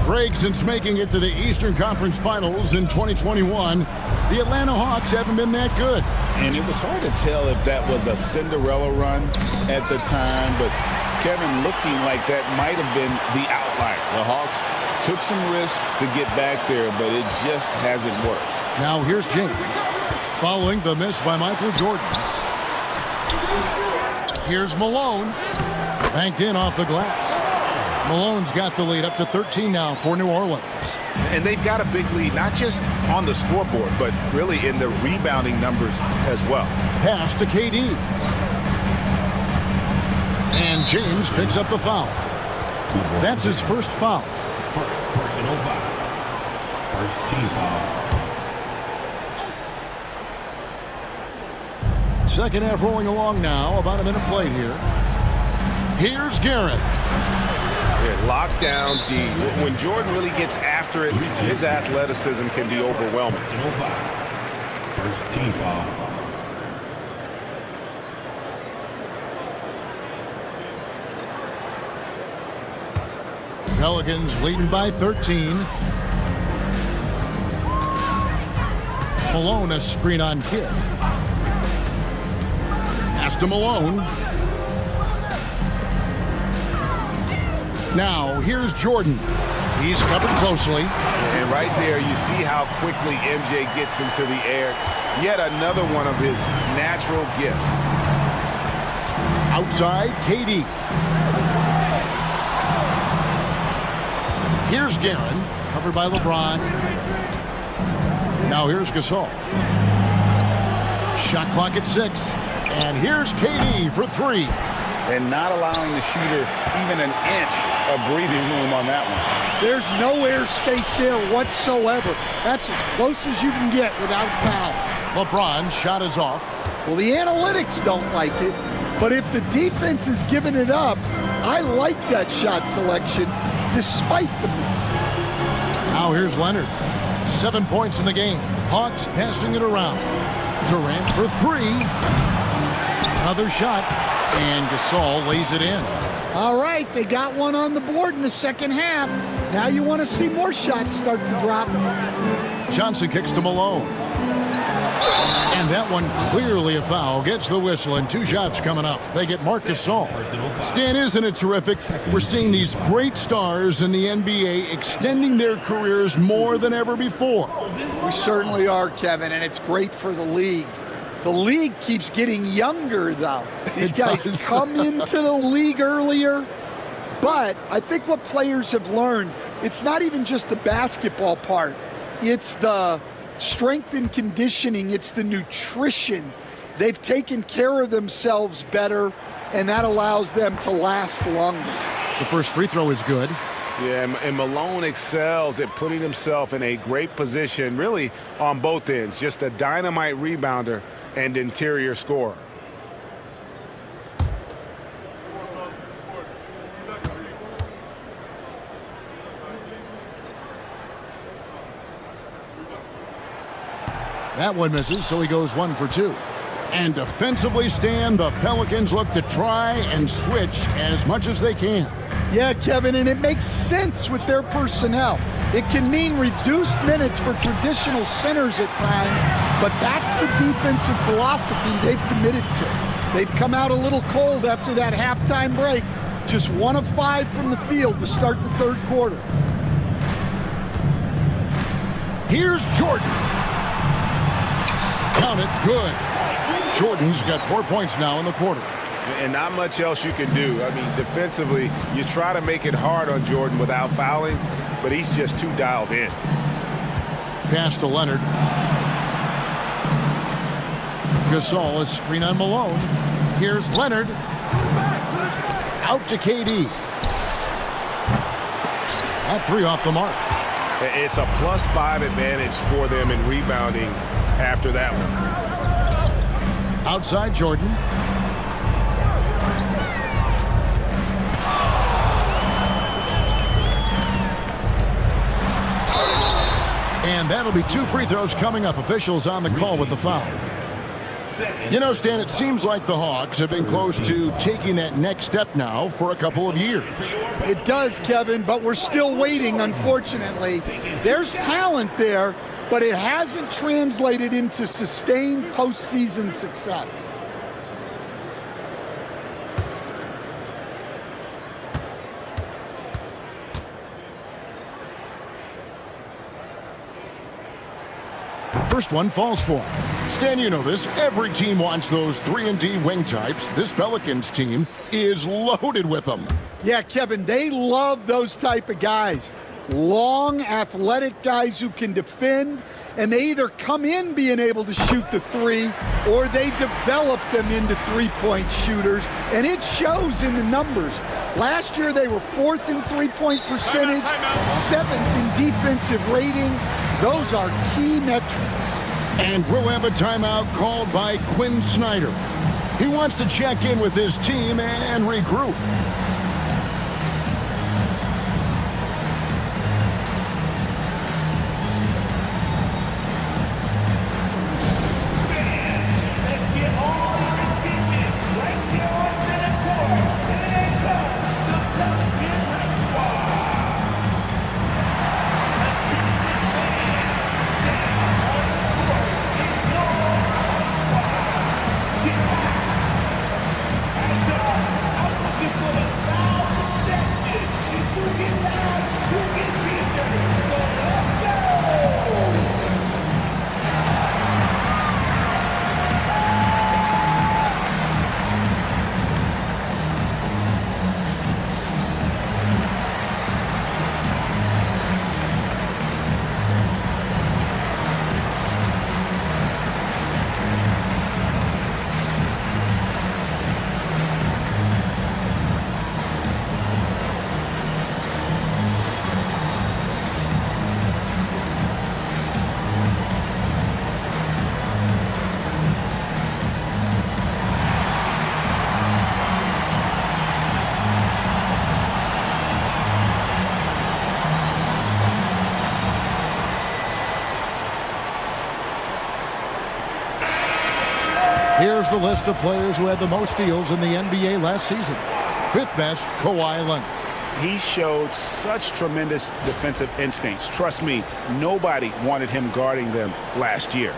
Greg, since making it to the Eastern Conference Finals in 2021, the Atlanta Hawks haven't been that good. And it was hard to tell if that was a Cinderella run at the time, but Kevin, looking like that might have been the outlier. The Hawks took some risks to get back there, but it just hasn't worked. Now here's James, following the miss by Michael Jordan. Here's Malone, banked in off the glass. Malone's got the lead up to 13 now for New Orleans. And they've got a big lead, not just on the scoreboard, but really in the rebounding numbers as well. Pass to KD. And James picks up the foul. That's his first foul. Personal foul. First team foul. Second half rolling along now. About a minute played here. Here's Garrett. Yeah, locked down deep. When Jordan really gets after it, his athleticism can be overwhelming. First team foul. Pelicans leading by 13. Malone, a screen on Kidd. Pass to Malone. Now, here's Jordan. He's covered closely. And right there, you see how quickly MJ gets into the air. Yet another one of his natural gifts. Outside, KD. Here's Guerin, covered by LeBron. Now here's Gasol. Shot clock at 6. And here's KD for 3. And not allowing the shooter even an inch of breathing room on that one. There's no air space there whatsoever. That's as close as you can get without foul. LeBron's shot is off. Well, the analytics don't like it, but if the defense is giving it up, I like that shot selection despite the miss. Now here's Leonard. 7 points in the game. Hawks passing it around. Durant for 3. Another shot. And Gasol lays it in. All right, they got one on the board in the second half. Now you want to see more shots start to drop. Johnson kicks to Malone. And that one clearly a foul. Gets the whistle, and 2 shots coming up. They get Marc Gasol. Stan, isn't it terrific? We're seeing these great stars in the NBA extending their careers more than ever before. We certainly are, Kevin, and it's great for the league. The league keeps getting younger, though. These guys come into the league earlier, but I think what players have learned, it's not even just the basketball part. It's the strength and conditioning. It's the nutrition. They've taken care of themselves better, and that allows them to last longer. The first free throw is good. Yeah, and Malone excels at putting himself in a great position, really on both ends. Just a dynamite rebounder and interior scorer. That one misses, so he goes 1 for 2. And defensively, Stan, the Pelicans look to try and switch as much as they can. Yeah, Kevin, and it makes sense with their personnel. It can mean reduced minutes for traditional centers at times, but that's the defensive philosophy they've committed to. They've come out a little cold after that halftime break. Just 1 of 5 from the field to start the third quarter. Here's Jordan. Count it, good. Jordan's got 4 points now in the quarter. And not much else you can do. I mean, defensively, you try to make it hard on Jordan without fouling, but he's just too dialed in. Pass to Leonard. Gasol is screen on Malone. Here's Leonard. Out to KD. That three off the mark. It's a +5 advantage for them in rebounding after that one. Outside Jordan. And that'll be 2 free throws coming up. Officials on the call with the foul. You know, Stan, it seems like the Hawks have been close to taking that next step now for a couple of years. It does, Kevin, but we're still waiting, unfortunately. There's talent there, but it hasn't translated into sustained postseason success. First one falls for him. Stan, you know this. Every team wants those 3-and-D wing types. This Pelicans team is loaded with them. Yeah, Kevin, they love those type of guys. Long, athletic guys who can defend, and they either come in being able to shoot the three, or they develop them into three-point shooters, and it shows in the numbers. Last year, they were 4th in three-point percentage, 7th in defensive rating. Those are key metrics. And we'll have a timeout called by Quinn Snyder. He wants to check in with his team and regroup. Here's the list of players who had the most steals in the NBA last season. 5th best, Kawhi Leonard. He showed such tremendous defensive instincts. Trust me, nobody wanted him guarding them last year.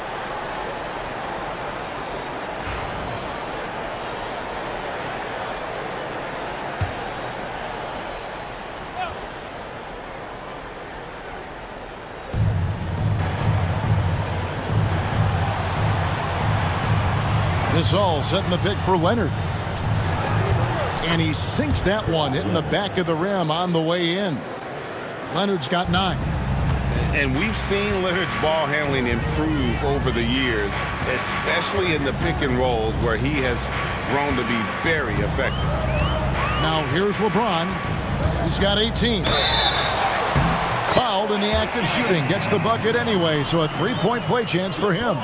Gasol setting the pick for Leonard. And he sinks that one, hitting the back of the rim on the way in. Leonard's got 9. And we've seen Leonard's ball handling improve over the years, especially in the pick and rolls where he has grown to be very effective. Now here's LeBron. He's got 18. Fouled in the act of shooting. Gets the bucket anyway, so a 3-point play chance for him.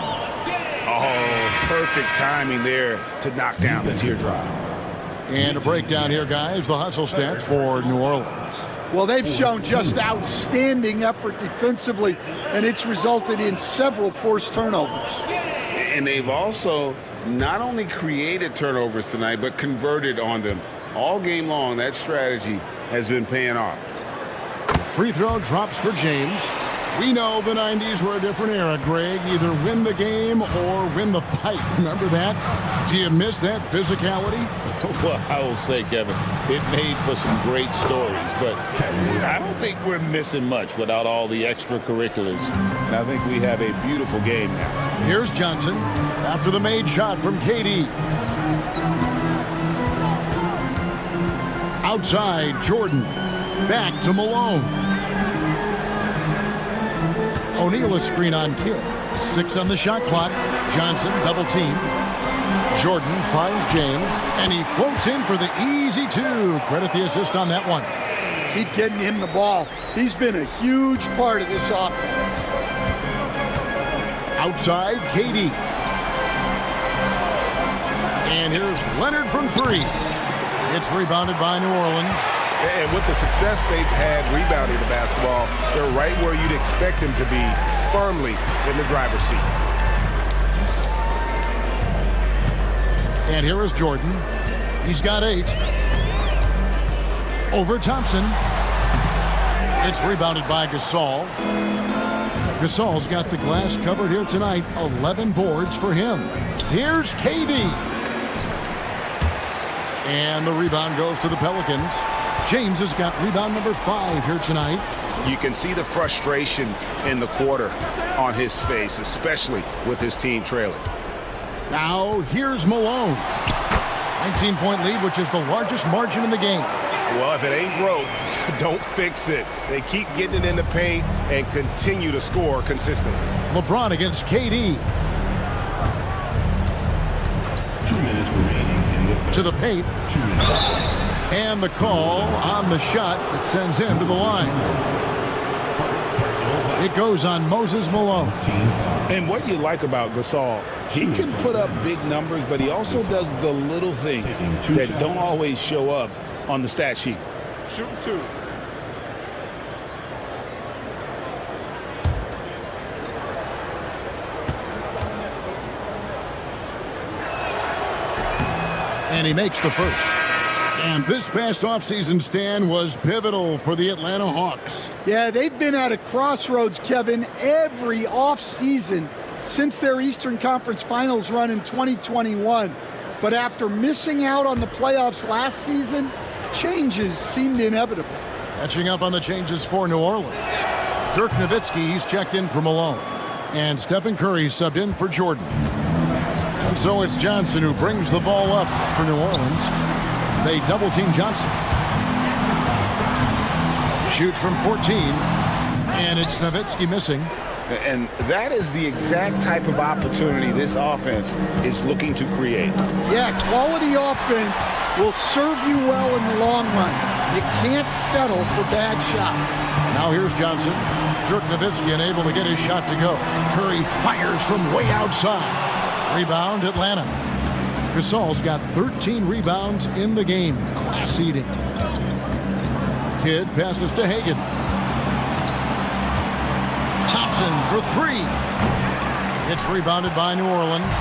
Oh, perfect timing there to knock down the teardrop. And a breakdown here, guys. The hustle stats for New Orleans. Well, they've shown just outstanding effort defensively, and it's resulted in several forced turnovers. And they've also not only created turnovers tonight, but converted on them. All game long, that strategy has been paying off. Free throw drops for James. We know the 90s were a different era, Greg. Either win the game or win the fight. Remember that? Do you miss that physicality? Well, I will say, Kevin, it made for some great stories, but I don't think we're missing much without all the extracurriculars. And I think we have a beautiful game now. Here's Johnson after the made shot from KD. Outside, Jordan. Back to Malone. O'Neal a screen on Kidd. 6 on the shot clock. Johnson double team. Jordan finds James, and he floats in for the easy 2. Credit the assist on that one. Keep getting him the ball. He's been a huge part of this offense. Outside, KD. And here's Leonard from 3. It's rebounded by New Orleans. And with the success they've had rebounding the basketball, they're right where you'd expect them to be, firmly in the driver's seat. And here is Jordan. He's got 8. Over Thompson. It's rebounded by Gasol. Gasol's got the glass covered here tonight. 11 boards for him. Here's KD. And the rebound goes to the Pelicans. James has got rebound number 5 here tonight. You can see the frustration in the quarter on his face, especially with his team trailing. Now here's Malone. 19-point lead, which is the largest margin in the game. Well, if it ain't broke, don't fix it. They keep getting it in the paint and continue to score consistently. LeBron against KD. 2 minutes remaining. To the paint. And the call on the shot that sends him to the line. It goes on Moses Malone. And what you like about Gasol, he can put up big numbers, but he also does the little things that don't always show up on the stat sheet. Shooting 2. And he makes the first. And this past offseason, Stan, was pivotal for the Atlanta Hawks. Yeah, they've been at a crossroads, Kevin, every offseason since their Eastern Conference Finals run in 2021. But after missing out on the playoffs last season, changes seemed inevitable. Catching up on the changes for New Orleans. Dirk Nowitzki, he's checked in for Malone. And Stephen Curry subbed in for Jordan. And so it's Johnson who brings the ball up for New Orleans. They double-team Johnson. Shoots from 14, and it's Nowitzki missing. And that is the exact type of opportunity this offense is looking to create. Yeah, quality offense will serve you well in the long run. You can't settle for bad shots. Now here's Johnson. Dirk Nowitzki unable to get his shot to go. Curry fires from way outside. Rebound, Atlanta. Gasol's got 13 rebounds in the game. Class eating. Kidd passes to Hagan. Thompson for 3. It's rebounded by New Orleans.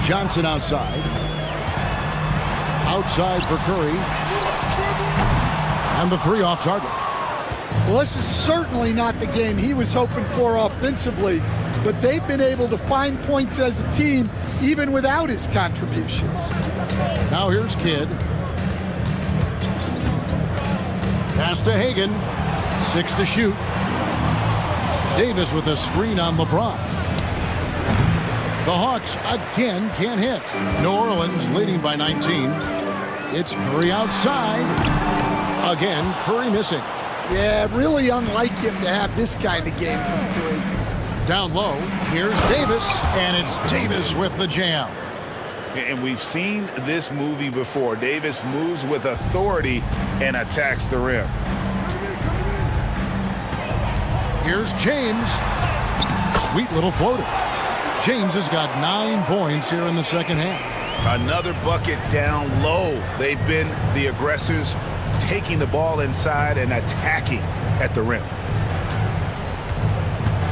Johnson outside. Outside for Curry. And the 3 off target. Well, this is certainly not the game he was hoping for offensively, but they've been able to find points as a team even without his contributions. Now here's Kidd. Pass to Hagan. 6 to shoot. Davis with a screen on LeBron. The Hawks again can't hit. New Orleans leading by 19. It's Curry outside. Again, Curry missing. Yeah, really unlike him to have this kind of game from 3. Down low, here's Davis, and it's Davis with the jam. And we've seen this movie before. Davis moves with authority and attacks the rim. Here's James. Sweet little floater. James has got 9 points here in the second half. Another bucket down low. They've been the aggressors, taking the ball inside and attacking at the rim.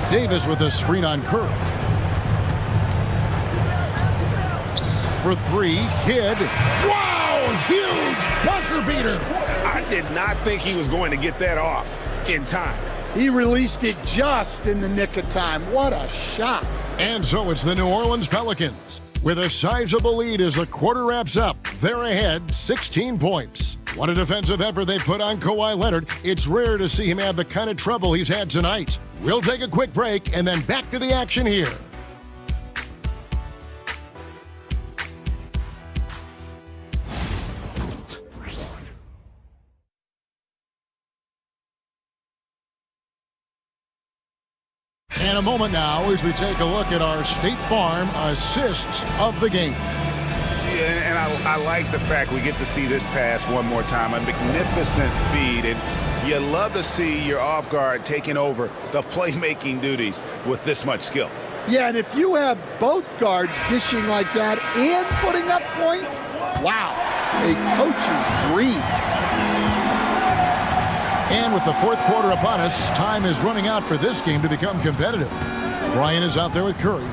Davis with a screen on Curry. For 3, Kidd. Wow, huge buzzer beater. I did not think he was going to get that off in time. He released it just in the nick of time. What a shot. And so it's the New Orleans Pelicans with a sizable lead as the quarter wraps up. They're ahead 16 points. What a defensive effort they put on Kawhi Leonard. It's rare to see him have the kind of trouble he's had tonight. We'll take a quick break and then back to the action here. And a moment now as we take a look at our State Farm assists of the game. Yeah, and I like the fact we get to see this pass one more time. A magnificent feed, and you love to see your off guard taking over the playmaking duties with this much skill. Yeah, and if you have both guards dishing like that and putting up points, wow, a coach's dream. And with the fourth quarter upon us, time is running out for this game to become competitive. Bryant is out there with Curry.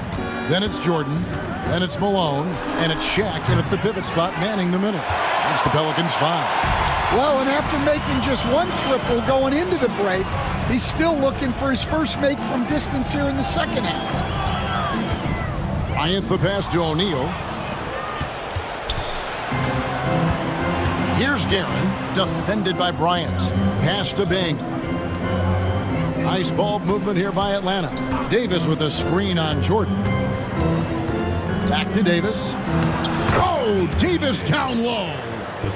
Then it's Jordan. Then it's Malone. And it's Shaq in at the pivot spot, manning the middle. That's the Pelicans' foul. Well, and after making just one triple going into the break, he's still looking for his first make from distance here in the second half. Bryant the pass to O'Neal. Here's Guerin, defended by Bryant. Pass to Bing. Nice ball movement here by Atlanta. Davis with a screen on Jordan. Back to Davis. Oh, Davis down low.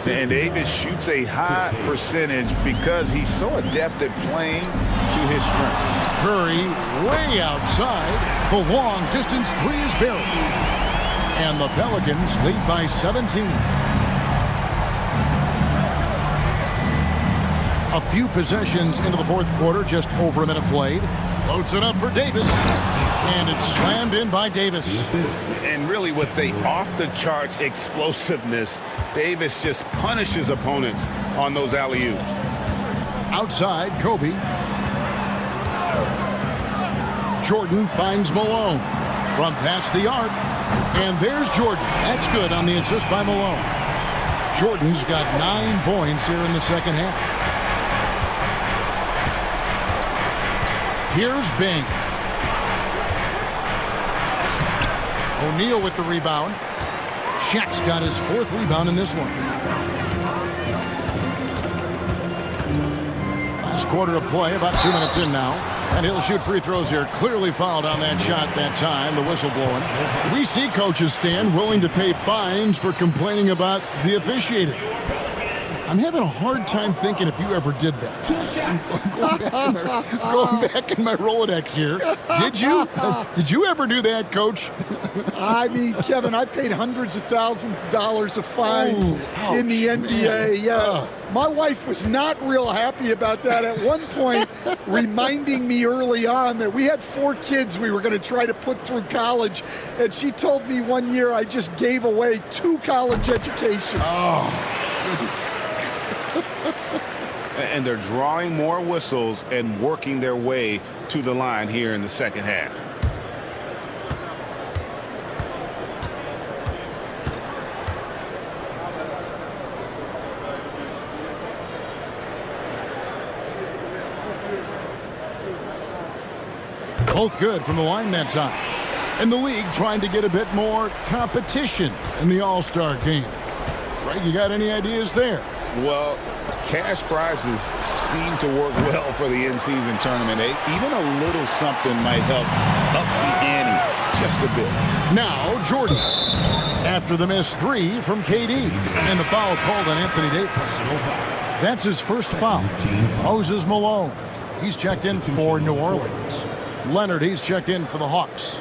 And Davis shoots a high percentage because he's so adept at playing to his strengths. Curry way outside. The long distance three is buried. And the Pelicans lead by 17. A few possessions into the fourth quarter, just over a minute played. Loads it up for Davis. And it's slammed in by Davis. And really with the off-the-charts explosiveness, Davis just punishes opponents on those alley-oops. Outside, Kobe. Jordan finds Malone. From past the arc. And there's Jordan. That's good on the assist by Malone. Jordan's got 9 points here in the second half. Here's Bing. O'Neal with the rebound. Shaq's got his 4th rebound in this one. Last quarter of play, about 2 minutes in now. And he'll shoot free throws here. Clearly fouled on that shot that time, the whistle blowing. We see coaches stand willing to pay fines for complaining about the officiating. I'm having a hard time thinking if you ever did that. Going back in my Rolodex here. Did you? Did you ever do that, Coach? I mean, Kevin, I paid hundreds of thousands of dollars of fines in the NBA. Yeah. My wife was not real happy about that at one point, reminding me early on that we had 4 kids we were going to try to put through college. And she told me one year I just gave away 2 college educations. Oh, goodness. And they're drawing more whistles and working their way to the line here in the second half. Both good from the line that time. And the league trying to get a bit more competition in the All-Star game. Right, you got any ideas there? Well, cash prizes seem to work well for the in-season tournament. Even a little something might help up the ante just a bit. Now, Jordan. After the missed 3 from KD. And the foul called on Anthony Davis. That's his first foul. Moses Malone. He's checked in for New Orleans. Leonard, he's checked in for the Hawks.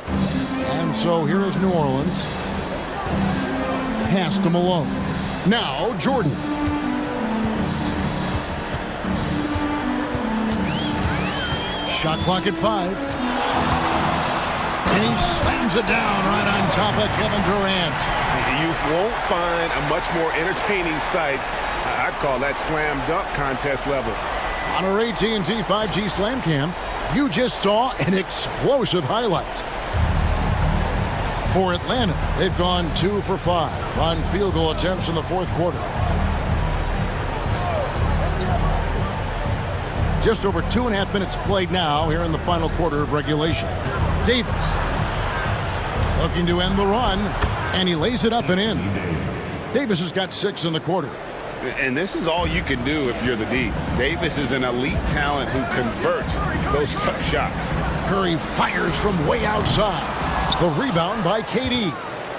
And so here is New Orleans. Pass to Malone. Now Jordan. Shot clock at 5. And he slams it down right on top of Kevin Durant. You won't find a much more entertaining sight. I'd call that slam dunk contest level. On our AT&T 5G Slam Cam, you just saw an explosive highlight. For Atlanta, they've gone 2 for 5 on field goal attempts in the fourth quarter. Just over 2.5 minutes played now here in the final quarter of regulation. Davis. Looking to end the run, and he lays it up and in. Davis has got 6 in the quarter. And this is all you can do if you're the D. Davis is an elite talent who converts those tough shots. Curry fires from way outside. The rebound by KD.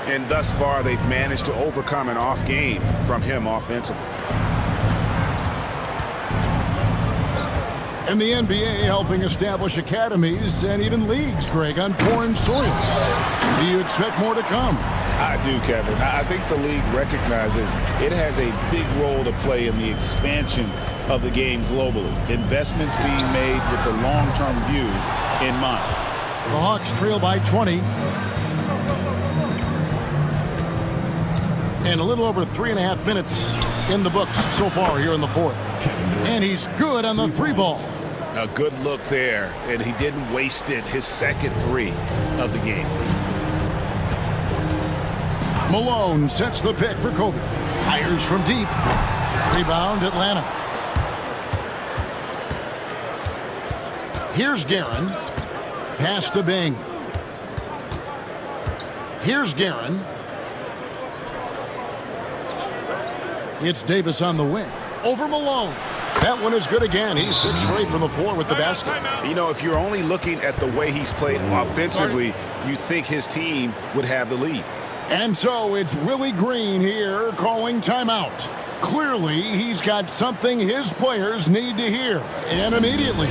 And thus far, they've managed to overcome an off game from him offensively. And the NBA helping establish academies and even leagues, Greg, on foreign soil. Do you expect more to come? I do, Kevin. I think the league recognizes it has a big role to play in the expansion of the game globally. Investments being made with the long-term view in mind. The Hawks trail by 20. And a little over 3.5 minutes in the books so far here in the fourth. And he's good on the 3-ball. A good look there, and he didn't waste it. His second 3 of the game. Malone sets the pick for Kobe. Fires from deep. Rebound, Atlanta. Here's Guerin. Pass to Bing. Here's Guerin. It's Davis on the wing. Over Malone. That one is good again. He's 6 straight from the floor with the basket. You know, if you're only looking at the way he's played offensively, you think his team would have the lead. And so it's Willie Green here calling timeout. Clearly, he's got something his players need to hear, and immediately.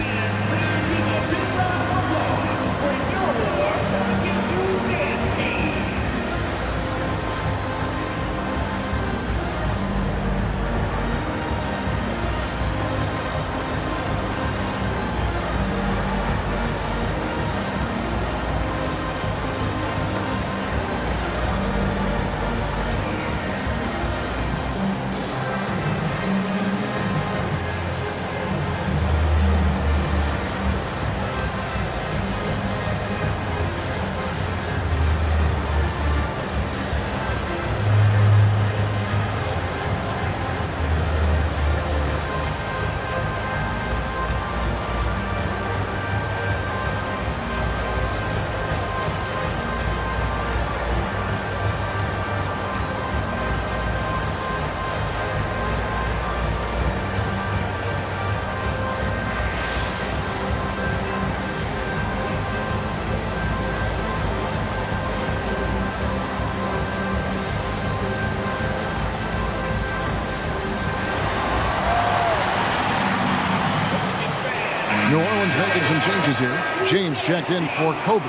New Orleans making some changes here. James checked in for Kobe.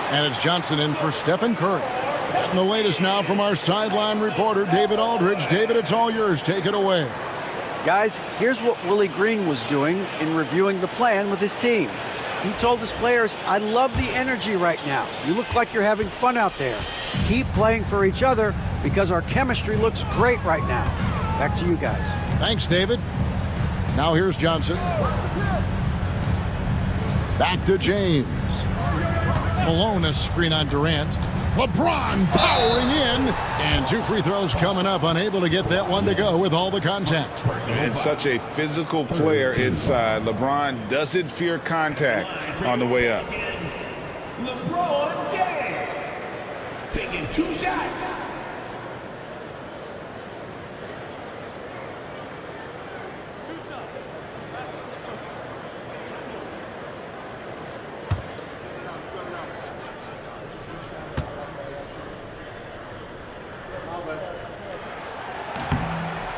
And it's Johnson in for Stephen Curry. And the latest now from our sideline reporter, David Aldridge. David, it's all yours. Take it away. Guys, here's what Willie Green was doing in reviewing the plan with his team. He told his players, I love the energy right now. You look like you're having fun out there. Keep playing for each other because our chemistry looks great right now. Back to you guys. Thanks, David. Now here's Johnson. Back to James. Malone, a screen on Durant. LeBron powering in. And 2 free throws coming up. Unable to get that one to go with all the contact. And such a physical player inside. LeBron doesn't fear contact on the way up. LeBron James taking 2 shots.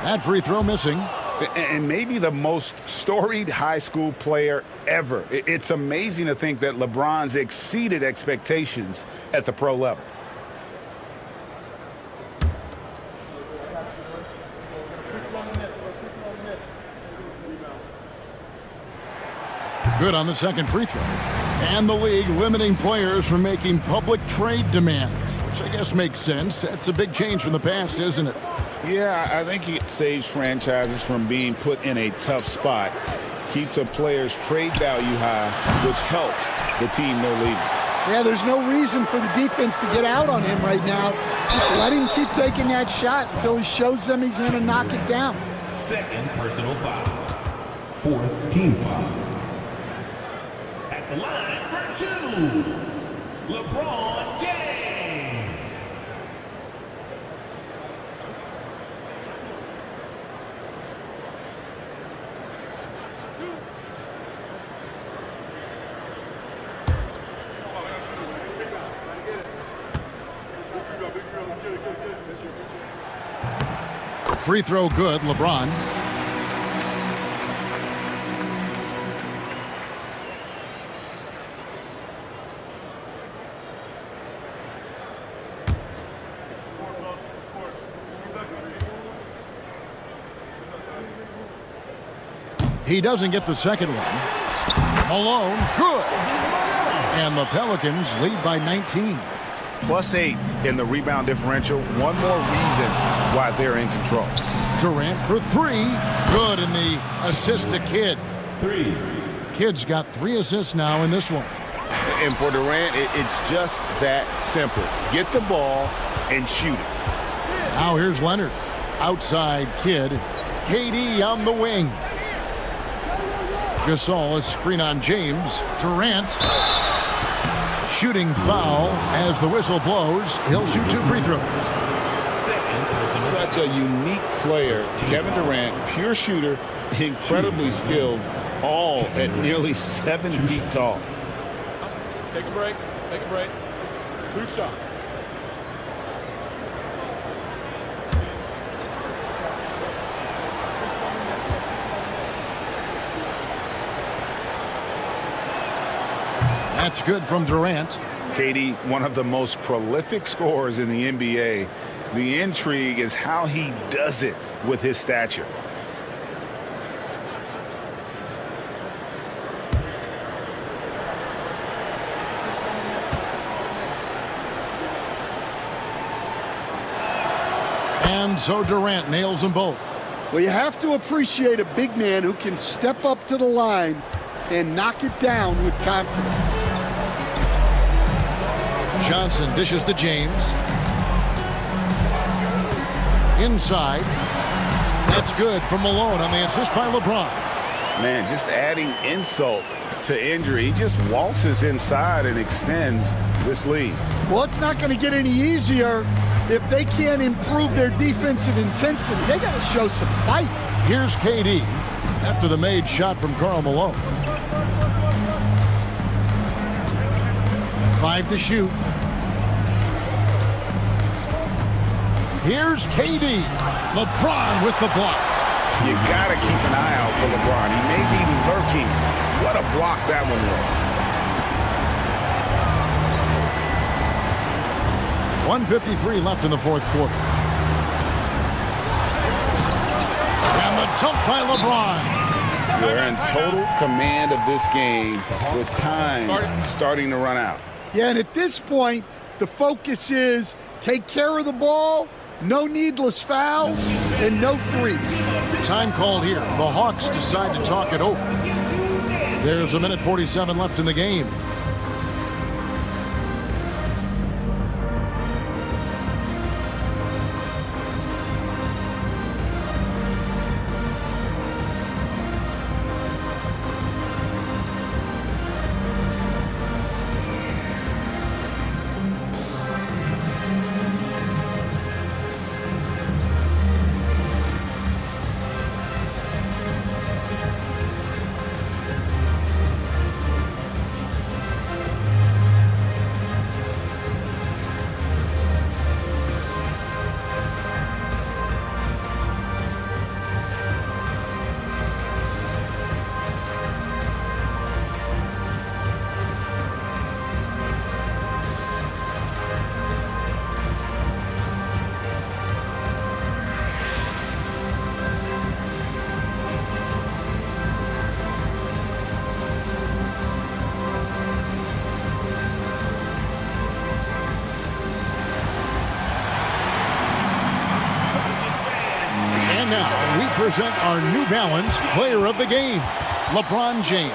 That free throw missing. And maybe the most storied high school player ever. It's amazing to think that LeBron's exceeded expectations at the pro level. Good on the second free throw. And the league limiting players from making public trade demands, which I guess makes sense. That's a big change from the past, isn't it? Yeah, I think it saves franchises from being put in a tough spot, keeps a player's trade value high, which helps the team they're leading. Yeah, there's no reason for the defense to get out on him right now. Just let him keep taking that shot until he shows them he's going to knock it down. Second personal foul. 4th team foul. At the line for 2, LeBron James. Free throw good, LeBron. He doesn't get the second one. Malone, good. And the Pelicans lead by 19. +8 in the rebound differential. One more reason why they're in control. Durant for 3. Good, and the assist to Kidd. Kidd's got 3 assists now in this one. And for Durant, it's just that simple. Get the ball and shoot it. Now here's Leonard. Outside Kidd. KD on the wing. Gasol, a screen on James. Durant. Shooting foul as the whistle blows. He'll shoot 2 free throws. Such a unique player. Kevin Durant, pure shooter, incredibly skilled, all at nearly 7 feet tall. Take a break. Take a break. 2 shots. That's good from Durant. KD, one of the most prolific scorers in the NBA. The intrigue is how he does it with his stature. And so Durant nails them both. Well, you have to appreciate a big man who can step up to the line and knock it down with confidence. Johnson dishes to James. Inside. That's good from Malone on the assist by LeBron. Man, just adding insult to injury. He just waltzes inside and extends this lead. Well, it's not going to get any easier if they can't improve their defensive intensity. They got to show some fight. Here's KD after the made shot from Karl Malone. 5 to shoot. Here's KD. LeBron with the block. You got to keep an eye out for LeBron. He may be lurking. What a block that one was. 1:53 left in the fourth quarter. And the dunk by LeBron. They're in total command of this game with time starting to run out. Yeah, and at this point, the focus is take care of the ball, no needless fouls, and no threes. Time called here. The Hawks decide to talk it over. There's 1:47 left in the game. Present our New Balance Player of the Game, LeBron James.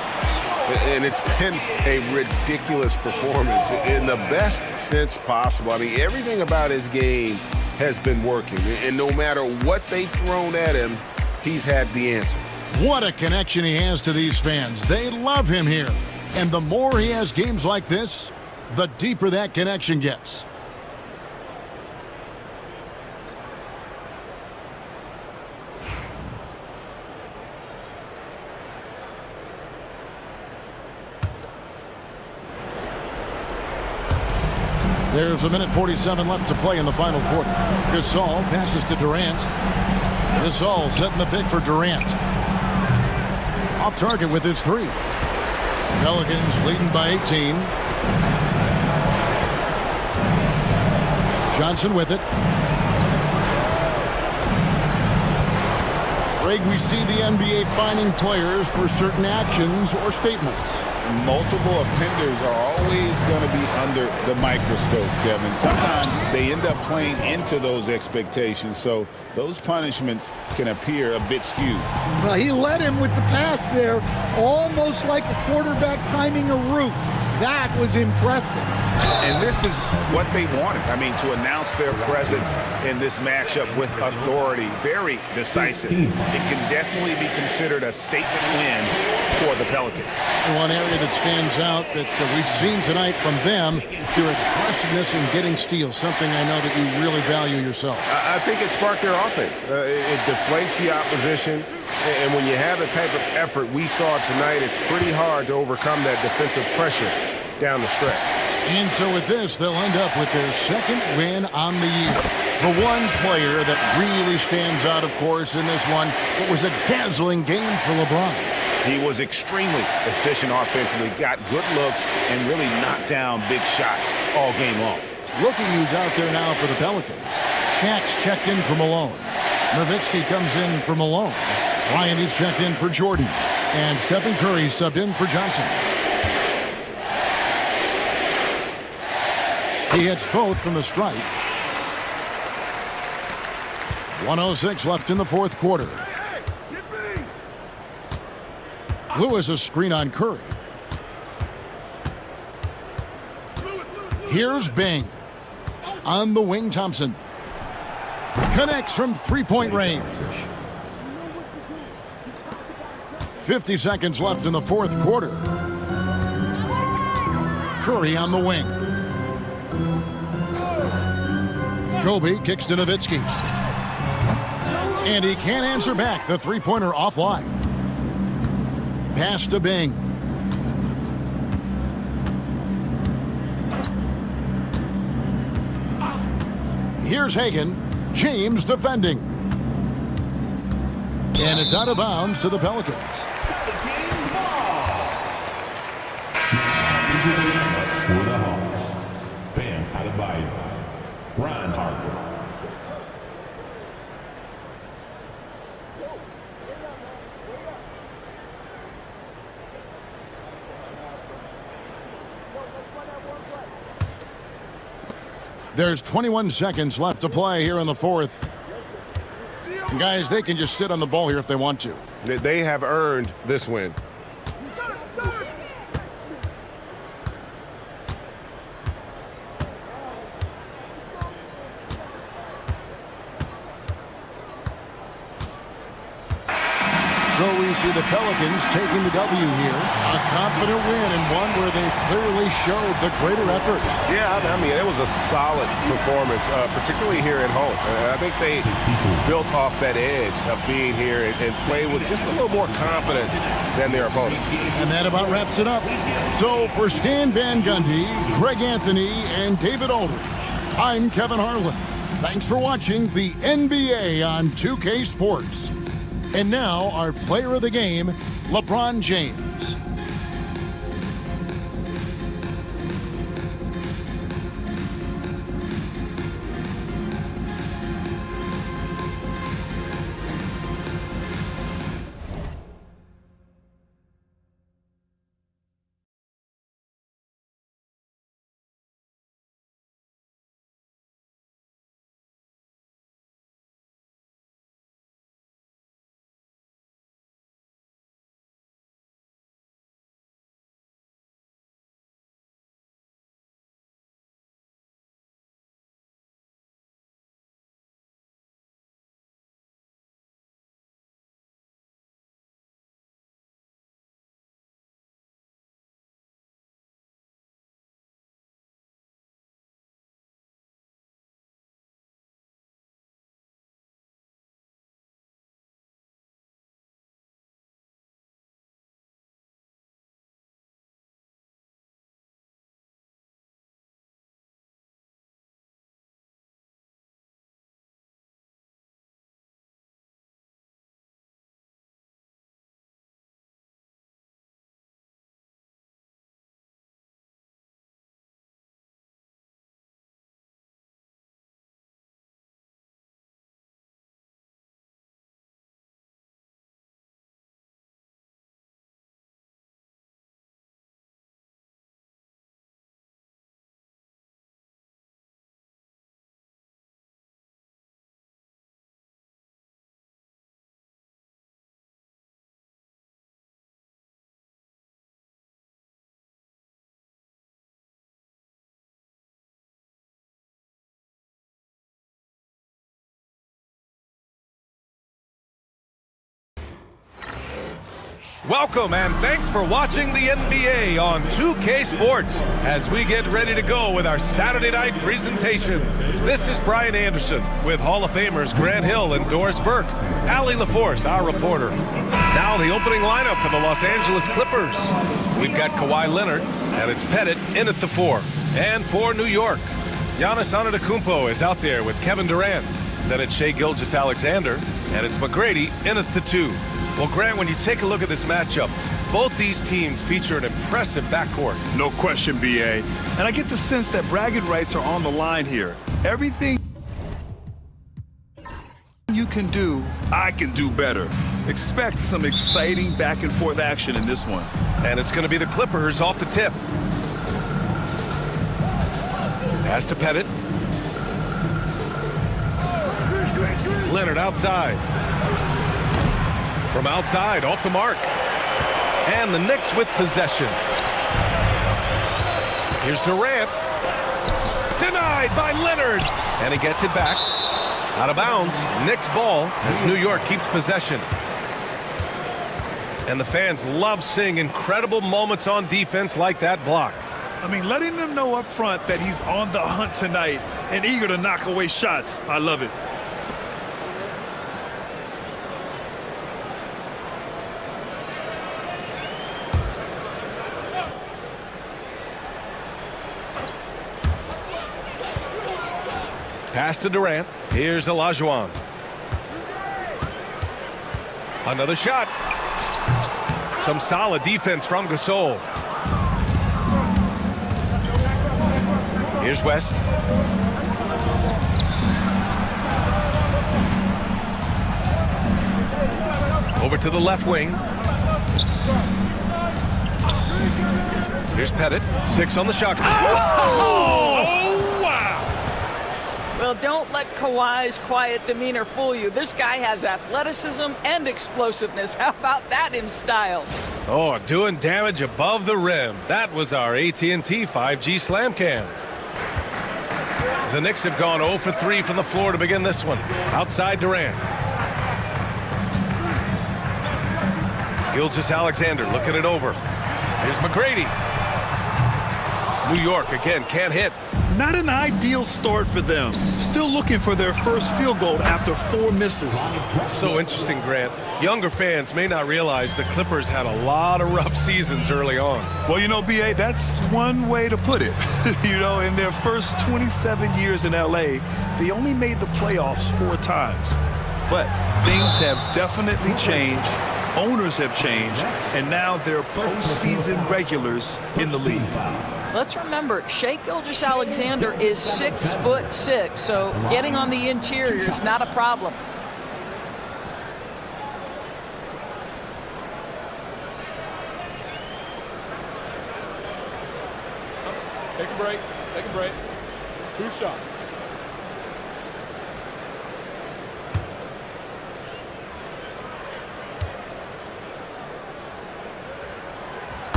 And it's been a ridiculous performance in the best sense possible. I mean, everything about his game has been working. And no matter what they've thrown at him, he's had the answer. What a connection he has to these fans. They love him here. And the more he has games like this, the deeper that connection gets. There's a minute 47 left to play in the final quarter. Gasol passes to Durant. Gasol setting the pick for Durant. Off target with his three. Pelicans leading by 18. Johnson with it. Greg, we see the NBA fining players for certain actions or statements. Multiple offenders are always going to be under the microscope, Kevin. Sometimes they end up playing into those expectations, so those punishments can appear a bit skewed. Well, he led him with the pass there, almost like a quarterback timing a route. That was impressive. And this is what they wanted. I mean, to announce their presence in this matchup with authority, very decisive. It can definitely be considered a statement win for the Pelicans. One area that stands out that we've seen tonight from them, their aggressiveness in getting steals, something I know that you really value yourself. I think it sparked their offense. It deflates the opposition. And when you have the type of effort we saw tonight, it's pretty hard to overcome that defensive pressure down the stretch. And so with this, they'll end up with their second win on the year. The one player that really stands out, of course, in this one, it was a dazzling game for LeBron. He was extremely efficient offensively, got good looks, and really knocked down big shots all game long. Looking who's out there now for the Pelicans. Shaq's checked in for Malone. Nowitzki comes in for Malone. Ryan is checked in for Jordan. And Stephen Curry subbed in for Johnson. He hits both from the stripe. 1:06 left in the fourth quarter. Lewis a screen on Curry. Here's Bing. On the wing, Thompson. Connects from three-point range. 50 seconds left in the fourth quarter. Curry on the wing. Kobe kicks to Nowitzki. And he can't answer back. The three-pointer offline. Pass to Bing. Here's Hagan. James defending. And it's out of bounds to the Pelicans. For the Hawks, Bam Adebayo, Ron Harper. There's 21 seconds left to play here in the fourth. And guys, they can just sit on the ball here if they want to. They have earned this win. So we see the Pelicans taking the W here. A confident win and one where they clearly showed the greater effort. Yeah, I mean, it was a solid performance, particularly here at home. I think they built off that edge of being here and played with just a little more confidence than their opponents. And that about wraps it up. So for Stan Van Gundy, Greg Anthony, and David Aldridge, I'm Kevin Harlan. Thanks for watching the NBA on 2K Sports. And now, our player of the game, LeBron James. Welcome and thanks for watching the NBA on 2K Sports as we get ready to go with our Saturday night presentation. This is Brian Anderson with Hall of Famers Grant Hill and Doris Burke. Allie LaForce, our reporter. Now the opening lineup for the Los Angeles Clippers. We've got Kawhi Leonard, and it's Pettit in at the 4. And for New York, Giannis Antetokounmpo is out there with Kevin Durant. Then it's Shai Gilgeous-Alexander, and it's McGrady in at the 2. Well, Grant, when you take a look at this matchup, both these teams feature an impressive backcourt. No question, BA. And I get the sense that bragging rights are on the line here. Everything you can do, I can do better. Expect some exciting back-and-forth action in this one. And it's going to be the Clippers off the tip. Pass to Pettit. Leonard outside. From outside, off the mark. And the Knicks with possession. Here's Durant. Denied by Leonard. And he gets it back. Out of bounds. Knicks ball as New York keeps possession. And the fans love seeing incredible moments on defense like that block. I mean, letting them know up front that he's on the hunt tonight and eager to knock away shots. I love it. Pass to Durant. Here's Olajuwon. Another shot. Some solid defense from Gasol. Here's West. Over to the left wing. Here's Pettit. 6 on the shot. Oh, wow! Well, don't let Kawhi's quiet demeanor fool you. This guy has athleticism and explosiveness. How about that in style? Oh, doing damage above the rim. That was our AT&T 5G Slam Cam. The Knicks have gone 0 for 3 from the floor to begin this one. Outside Durant. Gilgeous-Alexander looking it over. Here's McGrady. New York again can't hit. Not an ideal start for them. Still looking for their first field goal after 4 misses. It's so interesting, Grant. Younger fans may not realize the Clippers had a lot of rough seasons early on. Well, you know, BA, that's one way to put it. You know, in their first 27 years in LA, they only made the playoffs 4 times. But things have definitely changed. Owners have changed, and now they're postseason regulars in the league. Let's remember, Shai Gilgeous-Alexander is 6'6", so getting on the interior is not a problem. Take a break. Take a break. 2 shots.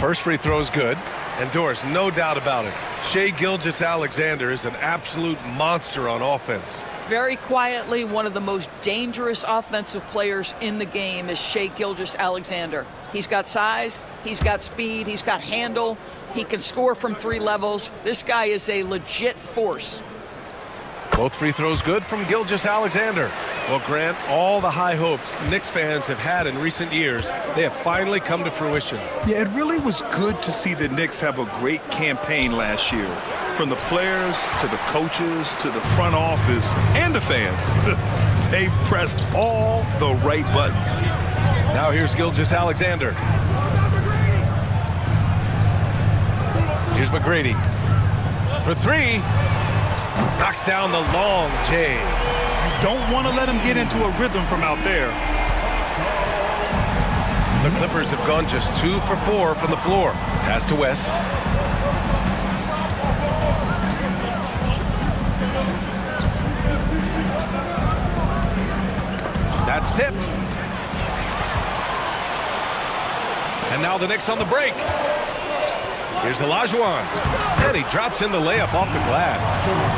First free throw is good. And Doris, no doubt about it, Shai Gilgeous-Alexander is an absolute monster on offense. Very quietly, one of the most dangerous offensive players in the game is Shai Gilgeous-Alexander. He's got size, he's got speed, he's got handle, he can score from 3 levels. This guy is a legit force. Both free throws good from Gilgeous-Alexander. Well, Grant, all the high hopes Knicks fans have had in recent years, they have finally come to fruition. Yeah, it really was good to see the Knicks have a great campaign last year. From the players to the coaches to the front office and the fans. They've pressed all the right buttons. Now here's Gilgeous-Alexander. Here's McGrady. For 3. Knocks down the long J. You don't want to let him get into a rhythm from out there. The Clippers have gone just 2 for 4 from the floor. Pass to West. That's tipped. And now the Knicks on the break. Here's Olajuwon. And he drops in the layup off the glass.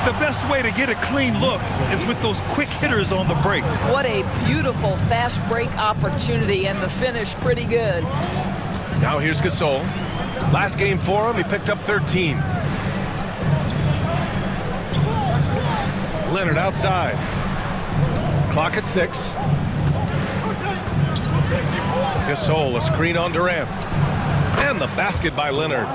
The best way to get a clean look is with those quick hitters on the break. What a beautiful fast break opportunity, and the finish pretty good. Now here's Gasol. Last game for him, he picked up 13. Leonard outside. Clock at 6. Gasol, a screen on Durant. And the basket by Leonard.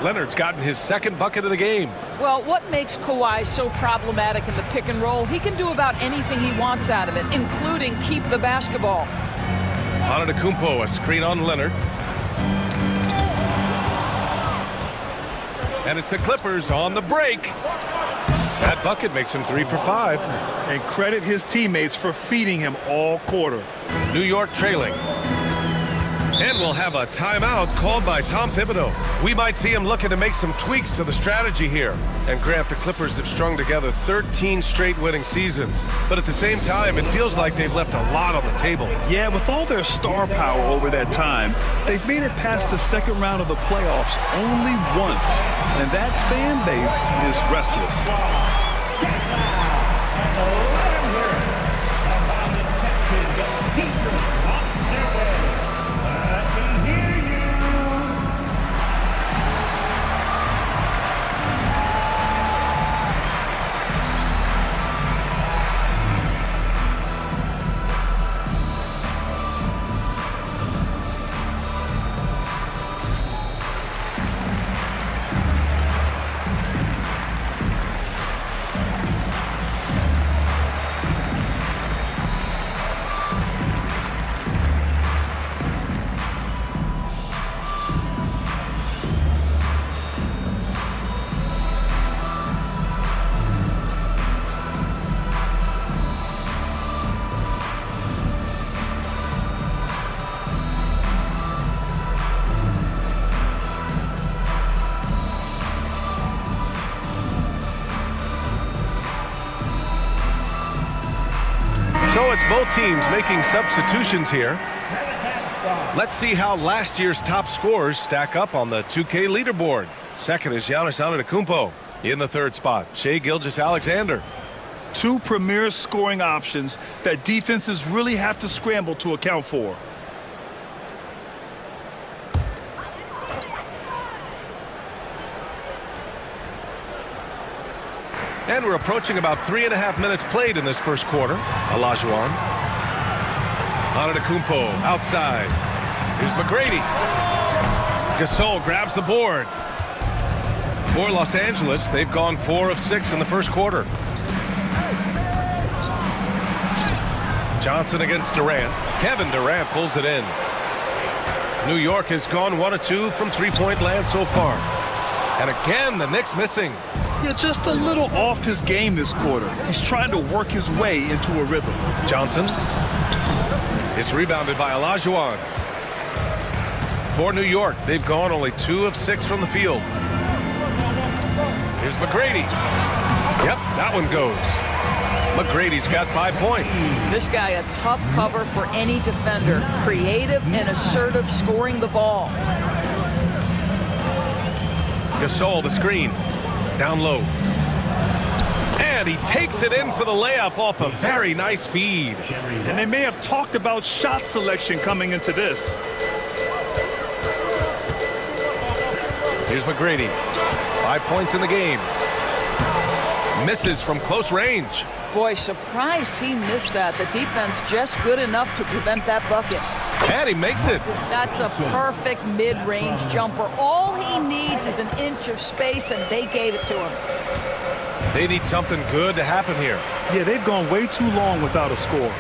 Leonard's gotten his second bucket of the game. Well, what makes Kawhi so problematic in the pick and roll? He can do about anything he wants out of it, including keep the basketball. Antetokounmpo, a screen on Leonard. And it's the Clippers on the break. That bucket makes him 3 for 5. And credit his teammates for feeding him all quarter. New York trailing. And we'll have a timeout called by Tom Thibodeau. We might see him looking to make some tweaks to the strategy here. And Grant, the Clippers have strung together 13 straight winning seasons. But at the same time, it feels like they've left a lot on the table. Yeah, with all their star power over that time, they've made it past the second round of the playoffs only once. And that fan base is restless. So it's both teams making substitutions here. Let's see how last year's top scorers stack up on the 2K leaderboard. Second is Giannis Antetokounmpo. In the third spot, Shai Gilgeous-Alexander. Two premier scoring options that defenses really have to scramble to account for. And we're approaching about 3.5 minutes played in this first quarter. Olajuwon. Antetokounmpo outside. Here's McGrady. Gasol grabs the board. For Los Angeles, they've gone 4 of 6 in the first quarter. Johnson against Durant. Kevin Durant pulls it in. New York has gone 1 of 2 from three-point land so far. And again, the Knicks missing. Yeah, just a little off his game this quarter. He's trying to work his way into a rhythm. Johnson. It's rebounded by Olajuwon. For New York, they've gone only 2 of 6 from the field. Here's McGrady. Yep, that one goes. McGrady's got 5 points. This guy a tough cover for any defender. Creative and assertive scoring the ball. Gasol, the screen. Down low. And he takes it in for the layup off a very nice feed. And they may have talked about shot selection coming into this. Here's McGrady. 5 points in the game. Misses from close range. Boy, surprised he missed that. The defense just good enough to prevent that bucket. And he makes it. That's a perfect mid-range jumper. All he needs is an inch of space, and they gave it to him. They need something good to happen here. Yeah, they've gone way too long without a score.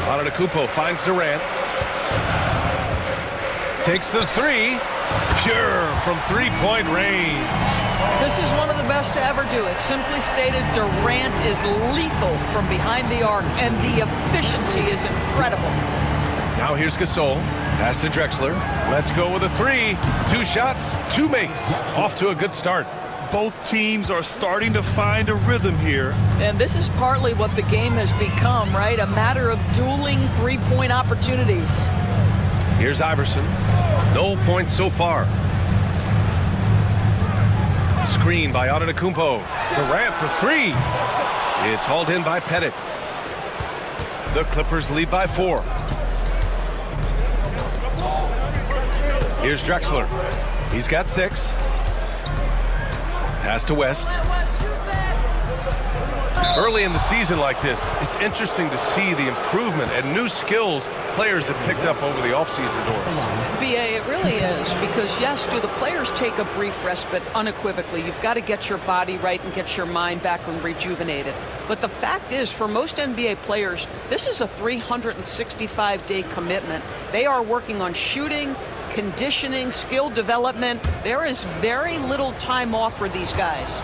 Antetokounmpo finds Durant. Takes the 3. Pure from three-point range. This is one of the best to ever do it. Simply stated, Durant is lethal from behind the arc, and the efficiency is incredible. Now here's Gasol. Pass to Drexler. Let's go with a 3. 2 shots, 2 makes. Off to a good start. Both teams are starting to find a rhythm here. And this is partly what the game has become, right? A matter of dueling three-point opportunities. Here's Iverson. No points so far. Screen by Antetokounmpo. Durant for three. It's hauled in by Pettit. The Clippers lead by 4. Here's Drexler. He's got 6. Pass to West. Early in the season like this, it's interesting to see the improvement and new skills players have picked up over the offseason, Doris. BA, it really is, because yes, do the players take a brief respite? Unequivocally. You've got to get your body right and get your mind back and rejuvenated. But the fact is, for most NBA players, this is a 365-day commitment. They are working on shooting, conditioning, skill development. There is very little time off for these guys.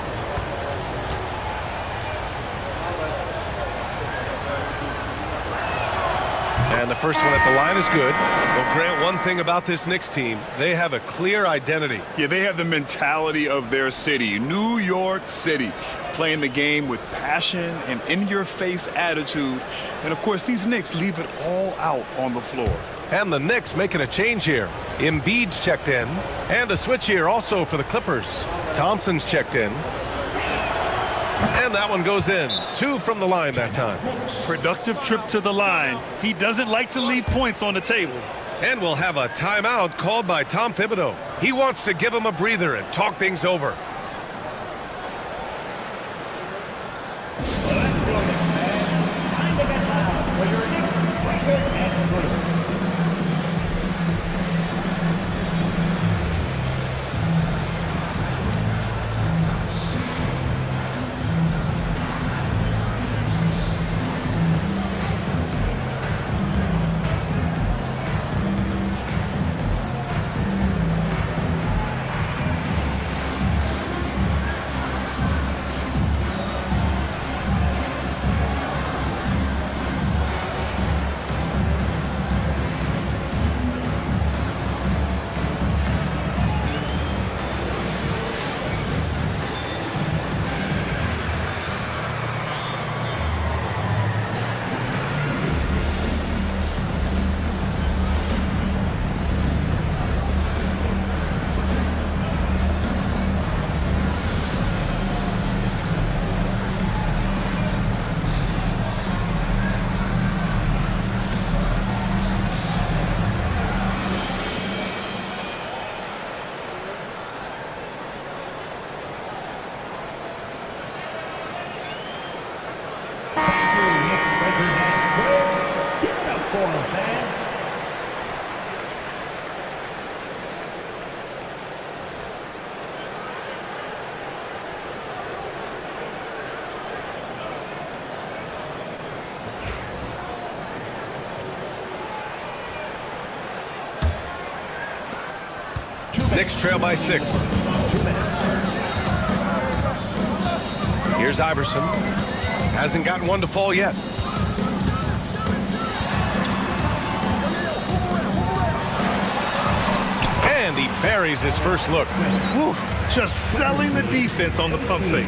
And the first one at the line is good. Well, Grant, one thing about this Knicks team, they have a clear identity. Yeah, they have the mentality of their city, New York City, playing the game with passion and in-your-face attitude. And, of course, these Knicks leave it all out on the floor. And the Knicks making a change here. Embiid's checked in. And a switch here also for the Clippers. Thompson's checked in. And that one goes in. 2 from the line that time. Productive trip to the line. He doesn't like to leave points on the table. And we'll have a timeout called by Tom Thibodeau. He wants to give him a breather and talk things over. Knicks trail by 6. Here's Iverson. Hasn't gotten one to fall yet. And he buries his first look. Whew, just selling the defense on the pump fake.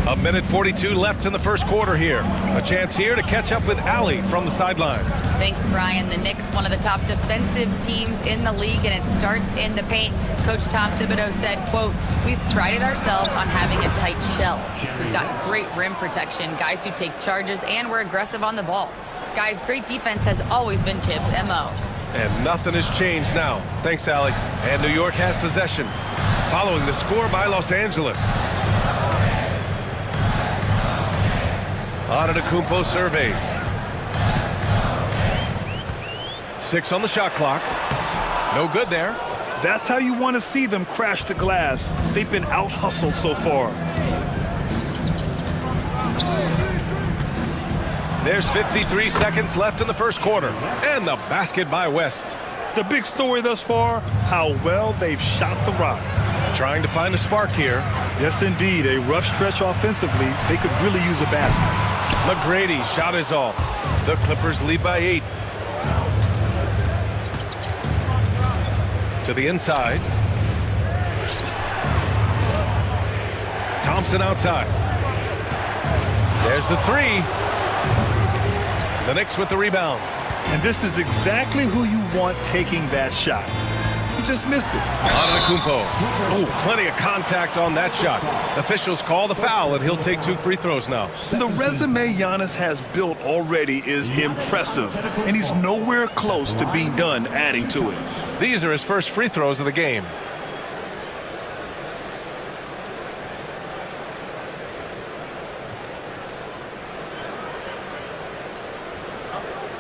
1:42 left in the first quarter here. A chance here to catch up with Allie from the sideline. Thanks, Brian. The Knicks, one of the top defensive teams in the league, and it starts in the paint. Coach Tom Thibodeau said, quote, "We've prided ourselves on having a tight shell. We've got great rim protection, guys who take charges, and we're aggressive on the ball. Guys, great defense has always been Tibbs' MO." And nothing has changed now. Thanks, Allie. And New York has possession. Following the score by Los Angeles. Antetokounmpo surveys. 6 on the shot clock. No good there. That's how you want to see them crash the glass. They've been out-hustled so far. There's 53 seconds left in the first quarter. And the basket by West. The big story thus far, how well they've shot the rock. Trying to find a spark here. Yes, indeed. A rough stretch offensively. They could really use a basket. McGrady shot is off. The Clippers lead by 8. To the inside. Thompson outside. There's the 3. The Knicks with the rebound. And this is exactly who you want taking that shot. He just missed it. Antetokounmpo. Oh, plenty of contact on that shot. Officials call the foul, and he'll take 2 free throws now. The resume Giannis has built already is impressive, and he's nowhere close to being done adding to it. These are his first free throws of the game.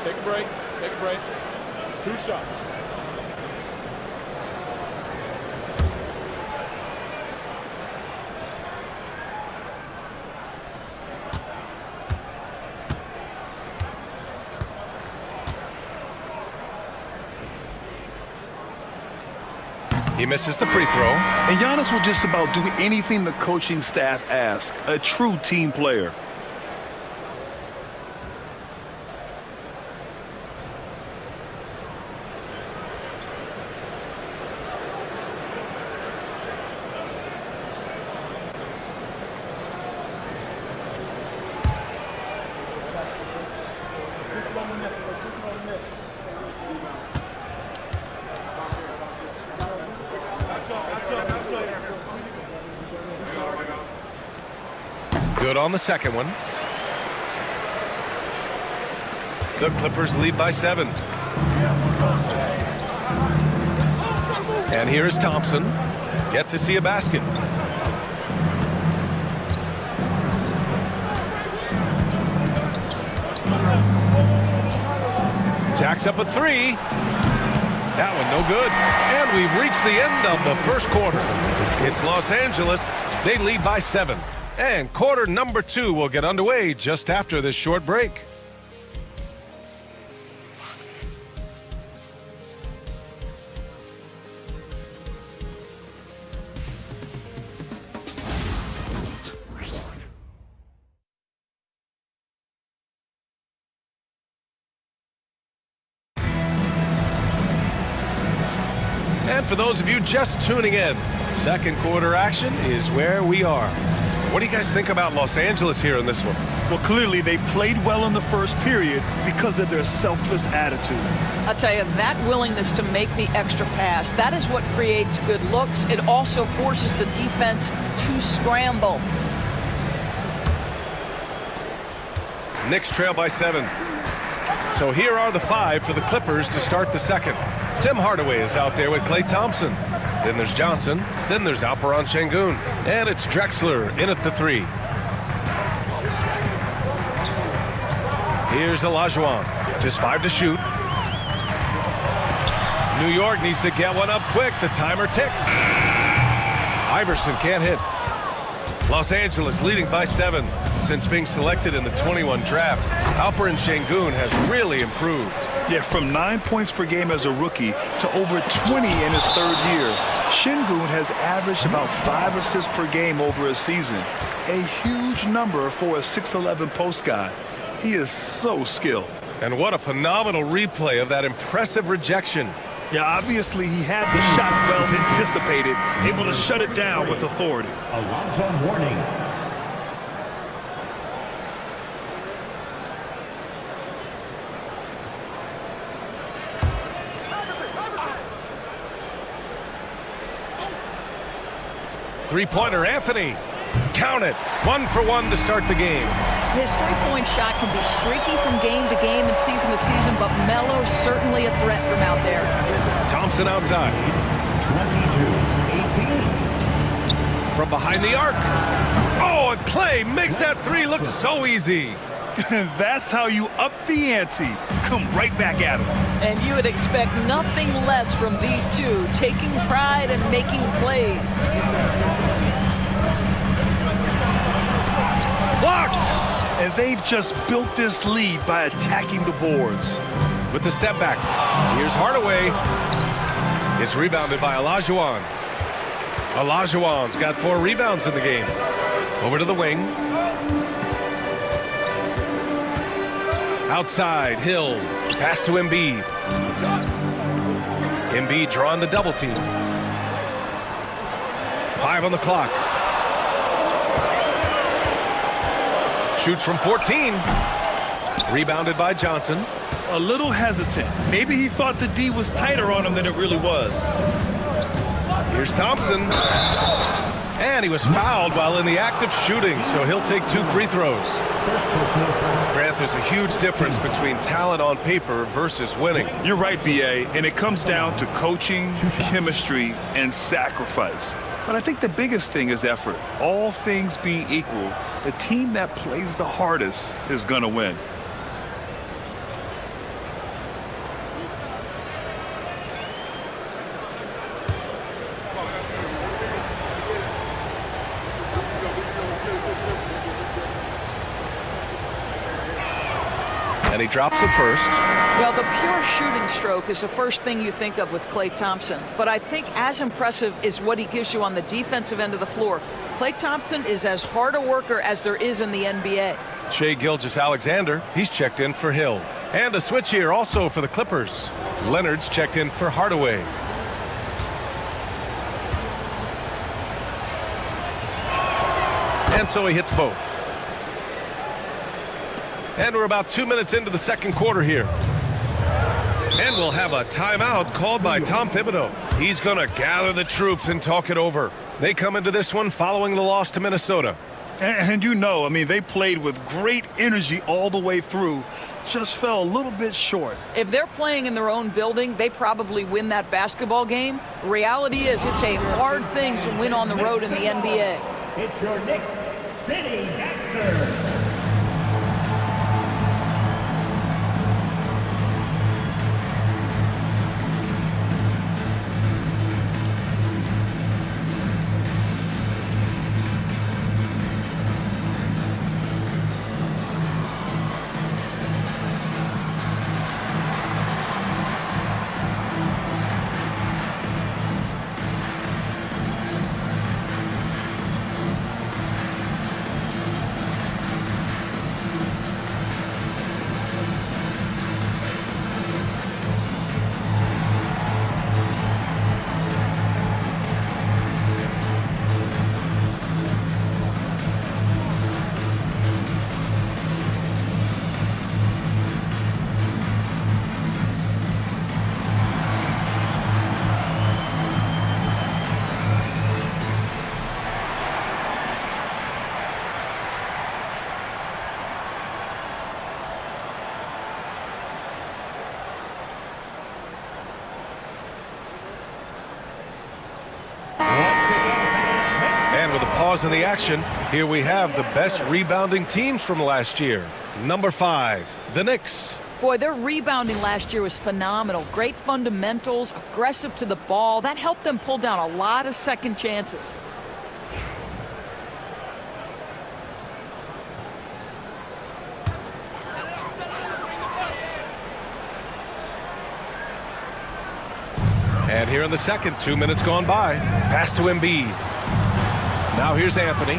Take a break. Take a break. 2 shots. He misses the free throw. And Giannis will just about do anything the coaching staff asks. A true team player. Good on the second one. The Clippers lead by 7. And here is Thompson. Yet to see a basket. Jacks up a 3. That one no good. And we've reached the end of the first quarter. It's Los Angeles. They lead by 7. And quarter number 2 will get underway just after this short break. And for those of you just tuning in, second quarter action is where we are. What do you guys think about Los Angeles here in this one? Well, clearly they played well in the first period because of their selfless attitude. I'll tell you, that willingness to make the extra pass, that is what creates good looks. It also forces the defense to scramble. Knicks trail by 7. So here are the 5 for the Clippers to start the second. Tim Hardaway is out there with Klay Thompson. Then there's Johnson. Then there's Alperen Şengün. And it's Drexler in at the 3. Here's Olajuwon. Just 5 to shoot. New York needs to get one up quick. The timer ticks. Iverson can't hit. Los Angeles leading by 7 since being selected in the 21 draft. Alperen Şengün has really improved. Yeah, from 9 points per game as a rookie to over 20 in his third year. Şengün has averaged about 5 assists per game over a season. A huge number for a 6'11 post guy. He is so skilled. And what a phenomenal replay of that impressive rejection. Yeah, obviously he had the shot well anticipated, able to shut it down with authority. Alonzo warning. Three-pointer, Anthony. Count it. 1 for 1 to start the game. His three-point shot can be streaky from game to game and season to season, but Melo's certainly a threat from out there. Thompson outside. 22-18. From behind the arc. Oh, and Klay makes that 3 look so easy. That's how you up the ante. Come right back at him. And you would expect nothing less from these two, taking pride and making plays. Blocked! And they've just built this lead by attacking the boards. With the step back, here's Hardaway. It's rebounded by Olajuwon. Olajuwon's got 4 rebounds in the game. Over to the wing. Outside, Hill. Pass to Embiid. Embiid drawing the double team. 5 on the clock. Shoots from 14. Rebounded by Johnson. A little hesitant. Maybe he thought the D was tighter on him than it really was. Here's Thompson. And he was fouled while in the act of shooting, so he'll take 2 free throws. Grant, there's a huge difference between talent on paper versus winning. You're right, B.A., and it comes down to coaching, chemistry, and sacrifice. But I think the biggest thing is effort. All things being equal, the team that plays the hardest is going to win. And he drops it first. Well, the pure shooting stroke is the first thing you think of with Klay Thompson. But I think as impressive is what he gives you on the defensive end of the floor. Klay Thompson is as hard a worker as there is in the NBA. Shai Gilgeous-Alexander, he's checked in for Hill. And a switch here also for the Clippers. Leonard's checked in for Hardaway. And so he hits both. And we're about 2 minutes into the second quarter here. And we'll have a timeout called by Tom Thibodeau. He's going to gather the troops and talk it over. They come into this one following the loss to Minnesota. And you know, I mean, they played with great energy all the way through. Just fell a little bit short. If they're playing in their own building, they probably win that basketball game. Reality is it's a hard thing to win on the road in the NBA. It's your Knicks City Dancer. Pause in the action. Here we have the best rebounding teams from last year. Number 5, the Knicks. Boy, their rebounding last year was phenomenal. Great fundamentals, aggressive to the ball. That helped them pull down a lot of second chances. And here in the second, 2 minutes gone by. Pass to Embiid. Now here's Anthony.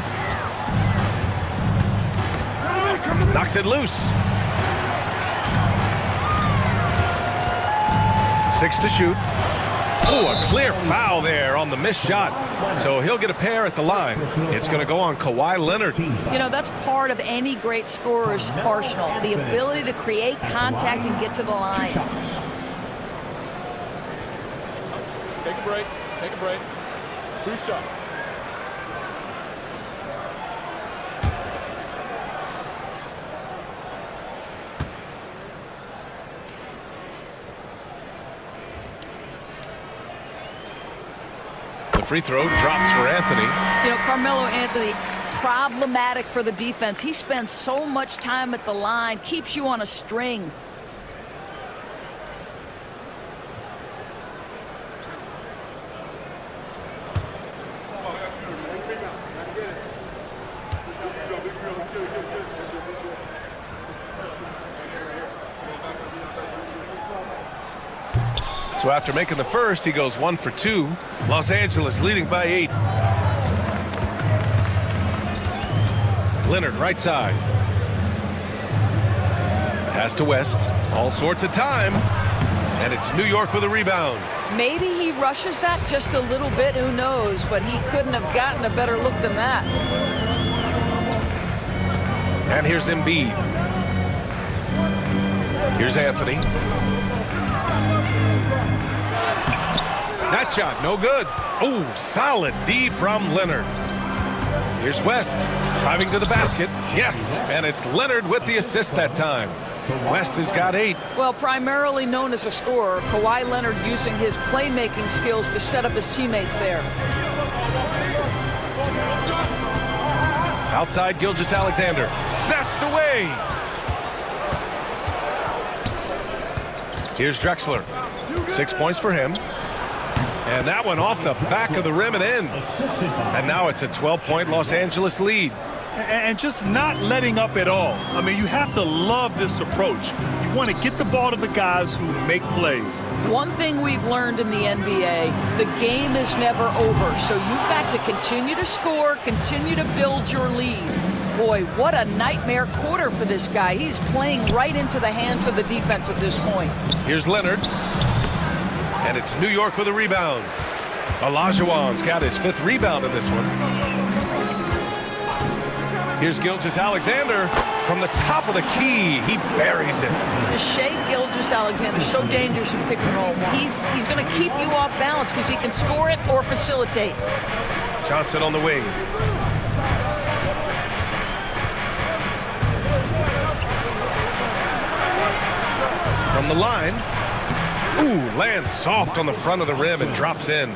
Knocks it loose. 6 to shoot. Oh, a clear foul there on the missed shot. So he'll get a pair at the line. It's going to go on Kawhi Leonard. You know, that's part of any great scorer's arsenal, the ability to create contact and get to the line. Take a break. Take a break. 2 shots. The free throw drops for Anthony. You know, Carmelo Anthony, problematic for the defense. He spends so much time at the line, keeps you on a string. So after making the first, he goes 1 for 2. Los Angeles leading by 8. Leonard right side. Pass to West. All sorts of time. And it's New York with a rebound. Maybe he rushes that just a little bit, who knows, but he couldn't have gotten a better look than that. And here's Embiid. Here's Anthony. That shot, no good. Ooh, solid D from Leonard. Here's West, driving to the basket. Yes, and it's Leonard with the assist that time. West has got 8. Well, primarily known as a scorer, Kawhi Leonard using his playmaking skills to set up his teammates there. Outside, Gilgeous-Alexander. Snatched away. Here's Drexler. 6 points for him. And that one off the back of the rim and in. And now it's a 12-point Los Angeles lead. And just not letting up at all. I mean, you have to love this approach. You want to get the ball to the guys who make plays. One thing we've learned in the NBA, the game is never over. So you've got to continue to score, continue to build your lead. Boy, what a nightmare quarter for this guy. He's playing right into the hands of the defense at this point. Here's Leonard. And it's New York with a rebound. Olajuwon's got his 5th rebound in this one. Here's Gilgeous-Alexander from the top of the key. He buries it. Shai Gilgeous-Alexander, so dangerous in pick and roll. He's going to keep you off balance because he can score it or facilitate. Johnson on the wing. From the line. Ooh, lands soft on the front of the rim and drops in.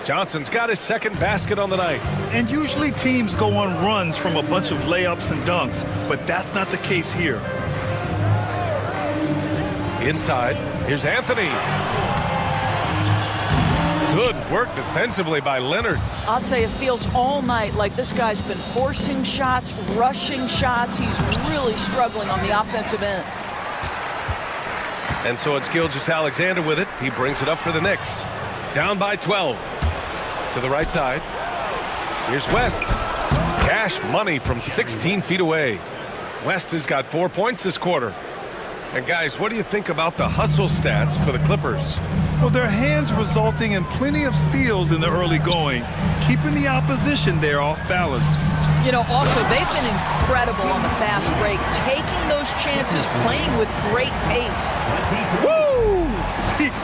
Johnson's got his 2nd basket on the night. And usually teams go on runs from a bunch of layups and dunks, but that's not the case here. Inside, here's Anthony. Good work defensively by Leonard. I'll tell you, it feels all night like this guy's been forcing shots, rushing shots. He's really struggling on the offensive end. And so it's Gilgeous-Alexander with it. He brings it up for the Knicks. Down by 12. To the right side. Here's West. Cash money from 16 feet away. West has got 4 points this quarter. And guys, what do you think about the hustle stats for the Clippers? Well, their hands resulting in plenty of steals in the early going, keeping the opposition there off balance. You know, also, they've been incredible on the fast break, taking those chances, playing with great pace. Woo!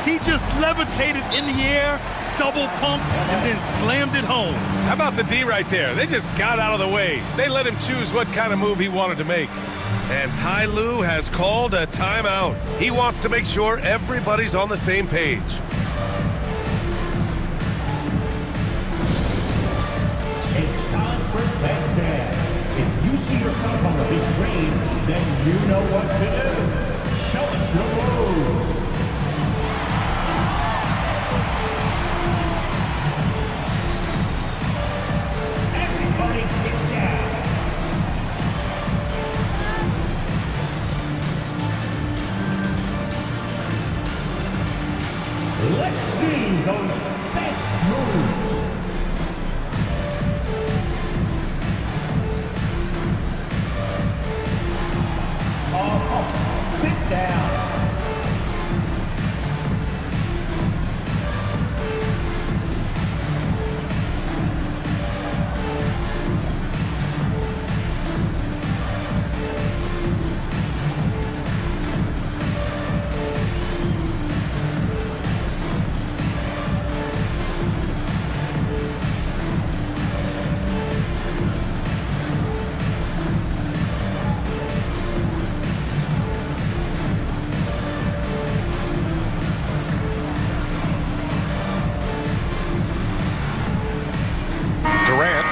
He just levitated in the air, double pump, and then slammed it home. How about the D right there? They just got out of the way. They let him choose what kind of move he wanted to make. And Ty Lue has called a timeout. He wants to make sure everybody's on the same page. It's time for Let's Dance. If you see yourself on the big screen, then you know what to do. Show us your moves. Everybody get down. Let's see those best moves. Sit down.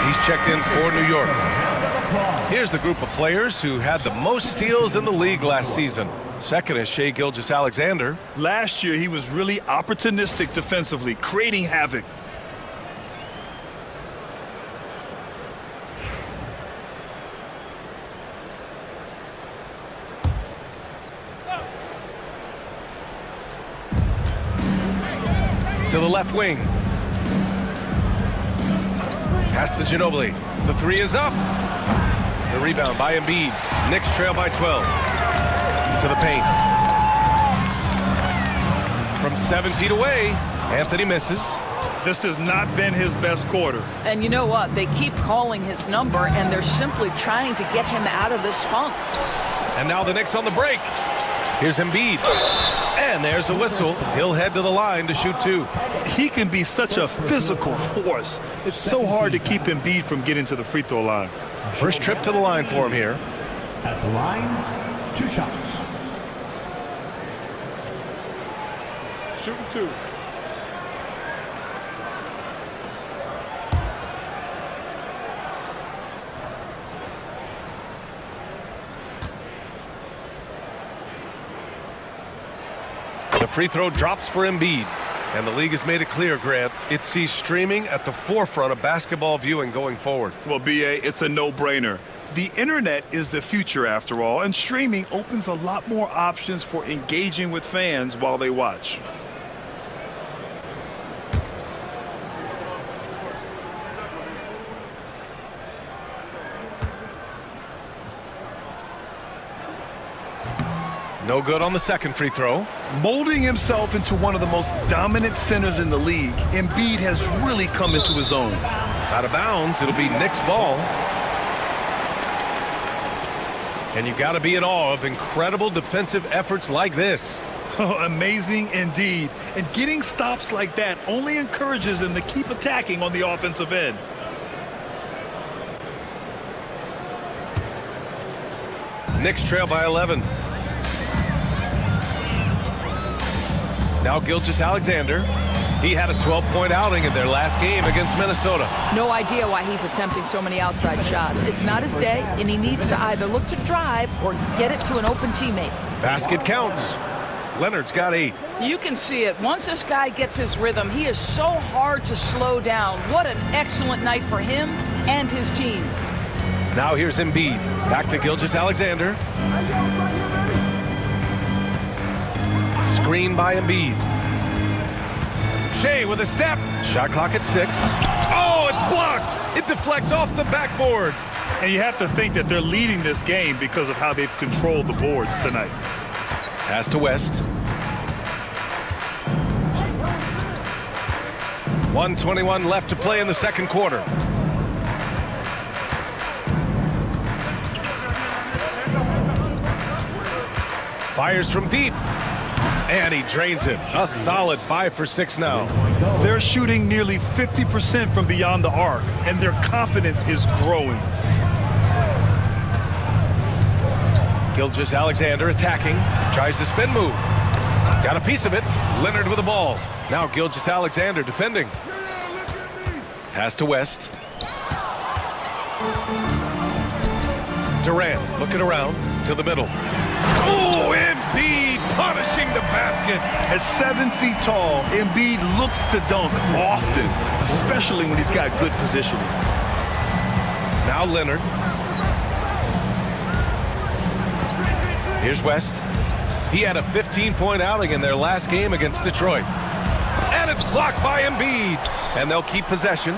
He's checked in for New York. Here's the group of players who had the most steals in the league last season. Second is Shai Gilgeous-Alexander. Last year, he was really opportunistic defensively, creating havoc. To the left wing. Pass to Ginobili. The 3 is up. The rebound by Embiid. Knicks trail by 12. To the paint. From 7 feet away, Anthony misses. This has not been his best quarter. And you know what? They keep calling his number, and they're simply trying to get him out of this funk. And now the Knicks on the break. Here's Embiid. And there's a whistle. He'll head to the line to shoot 2. He can be such a physical force. It's so hard to keep Embiid from getting to the free throw line. First trip to the line for him here. At the line, 2 shots. Shooting 2. The free throw drops for Embiid. And the league has made it clear, Grant, it sees streaming at the forefront of basketball viewing going forward. Well, B.A., it's a no-brainer. The internet is the future, after all, and streaming opens a lot more options for engaging with fans while they watch. No good on the second free throw. Molding himself into one of the most dominant centers in the league, Embiid has really come into his own. Out of bounds, it'll be Knicks ball. And you've got to be in awe of incredible defensive efforts like this. Amazing indeed. And getting stops like that only encourages them to keep attacking on the offensive end. Knicks trail by 11. Now Gilgeous-Alexander. He had a 12-point outing in their last game against Minnesota. No idea why he's attempting so many outside shots. It's not his day, and he needs to either look to drive or get it to an open teammate. Basket counts. Leonard's got 8. You can see it. Once this guy gets his rhythm, he is so hard to slow down. What an excellent night for him and his team. Now here's Embiid. Back to Gilgeous-Alexander. Screen by Embiid. Shea with a step. Shot clock at 6. Oh, it's blocked. It deflects off the backboard. And you have to think that they're leading this game because of how they've controlled the boards tonight. Pass to West. 1:21 left to play in the second quarter. Fires from deep. And he drains it. A solid 5 for 6 now. They're shooting nearly 50% from beyond the arc, and their confidence is growing. Gilgeous-Alexander attacking. Tries the spin move. Got a piece of it. Leonard with the ball. Now Gilgeous-Alexander defending. Pass to West. Durant looking around to the middle. Oh, Embiid punishing the basket. At 7 feet tall, Embiid looks to dunk often, especially when he's got good positioning. Now Leonard. Here's West. He had a 15-point outing in their last game against Detroit. And it's blocked by Embiid. And they'll keep possession.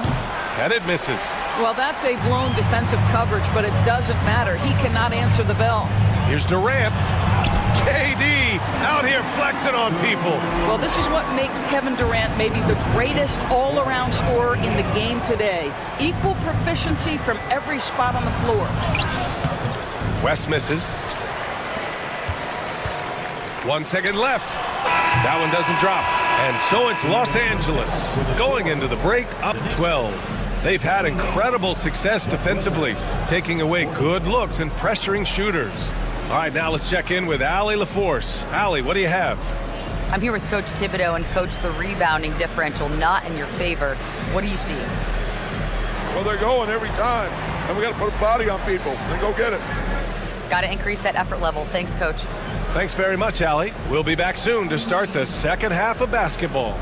And it misses. Well, that's a blown defensive coverage, but it doesn't matter. He cannot answer the bell. Here's Durant. KD out here flexing on people. Well, this is what makes Kevin Durant maybe the greatest all-around scorer in the game today. Equal proficiency from every spot on the floor. West misses. 1 second left. That one doesn't drop. And so it's Los Angeles going into the break up 12. They've had incredible success defensively, taking away good looks and pressuring shooters. All right, now let's check in with Allie LaForce. Allie, what do you have? I'm here with Coach Thibodeau, and Coach, the rebounding differential not in your favor. What do you see? Well, they're going every time, and we got to put a body on people and go get it. Got to increase that effort level. Thanks, Coach. Thanks very much, Allie. We'll be back soon to start the second half of basketball.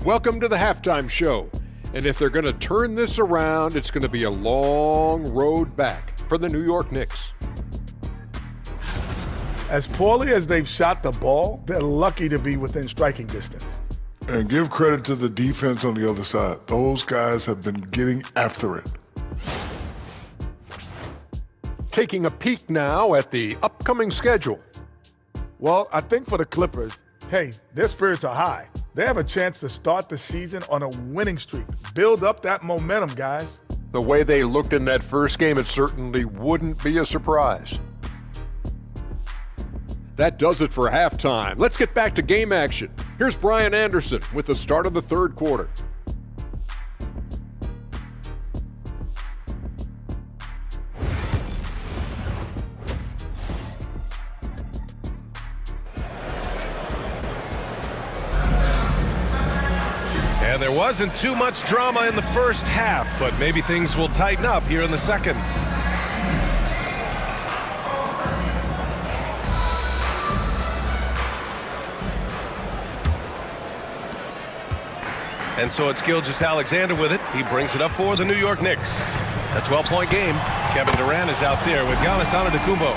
Welcome to the halftime show. And if they're going to turn this around, it's going to be a long road back for the New York Knicks. As poorly as they've shot the ball, they're lucky to be within striking distance. And give credit to the defense on the other side. Those guys have been getting after it. Taking a peek now at the upcoming schedule. Well, I think for the Clippers, hey, their spirits are high. They have a chance to start the season on a winning streak. Build up that momentum, guys. The way they looked in that first game, it certainly wouldn't be a surprise. That does it for halftime. Let's get back to game action. Here's Brian Anderson with the start of the third quarter. And there wasn't too much drama in the first half, but maybe things will tighten up here in the second. And so it's Gilgeous-Alexander with it. He brings it up for the New York Knicks. A 12-point game. Kevin Durant is out there with Giannis Antetokounmpo.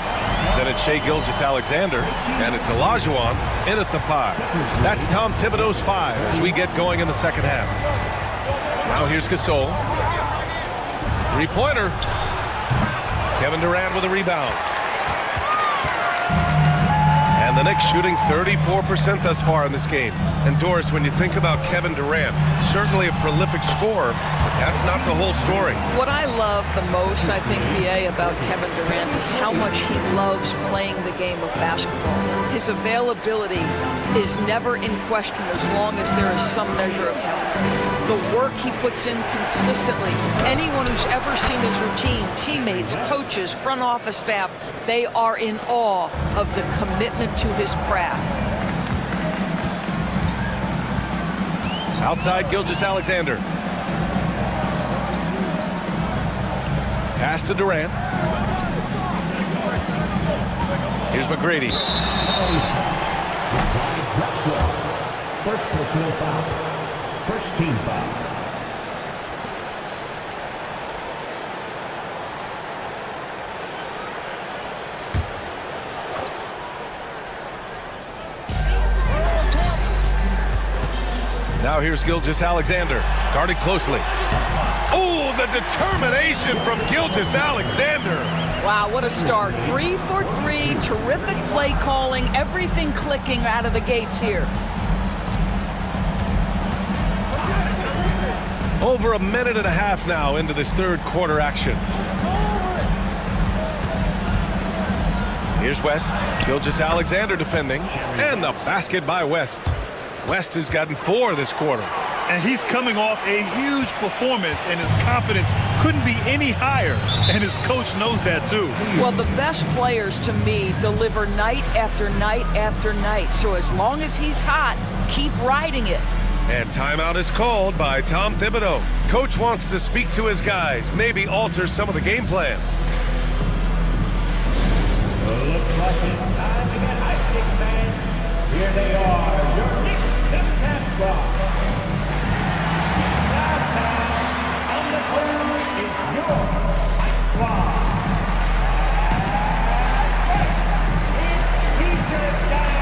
Then it's Shai Gilgeous-Alexander, and it's Olajuwon in at the 5. That's Tom Thibodeau's 5 as we get going in the second half. Now here's Gasol. Three-pointer. Kevin Durant with a rebound. And the Knicks shooting 34% thus far in this game. And Doris, when you think about Kevin Durant, certainly a prolific scorer, but that's not the whole story. What I love the most, I think, BA, about Kevin Durant is how much he loves playing the game of basketball. His availability is never in question as long as there is some measure of health. The work he puts in consistently. Anyone who's ever seen his routine, teammates, coaches, front office staff, they are in awe of the commitment to his craft. Outside Gilgeous-Alexander. Pass to Durant. Here's McGrady. First personal foul. First team foul. Now here's Gilgeous-Alexander, guarded closely. Oh, the determination from Gilgeous-Alexander. Wow, what a start. 3 for 3, terrific play calling, everything clicking out of the gates here. Over a minute and a half now into this third quarter action. Here's West. Gilgeous-Alexander defending. And the basket by West. West has gotten 4 this quarter. And he's coming off a huge performance, and his confidence couldn't be any higher. And his coach knows that, too. Well, the best players, to me, deliver night after night after night. So as long as he's hot, keep riding it. And timeout is called by Tom Thibodeau. Coach wants to speak to his guys, maybe alter some of the game plan. Looks like it's time to get hyped, Knicks fans. Here they are, your Knicks tip-tap squad. Now, on the ground is your hype squad. It's T-shirt time.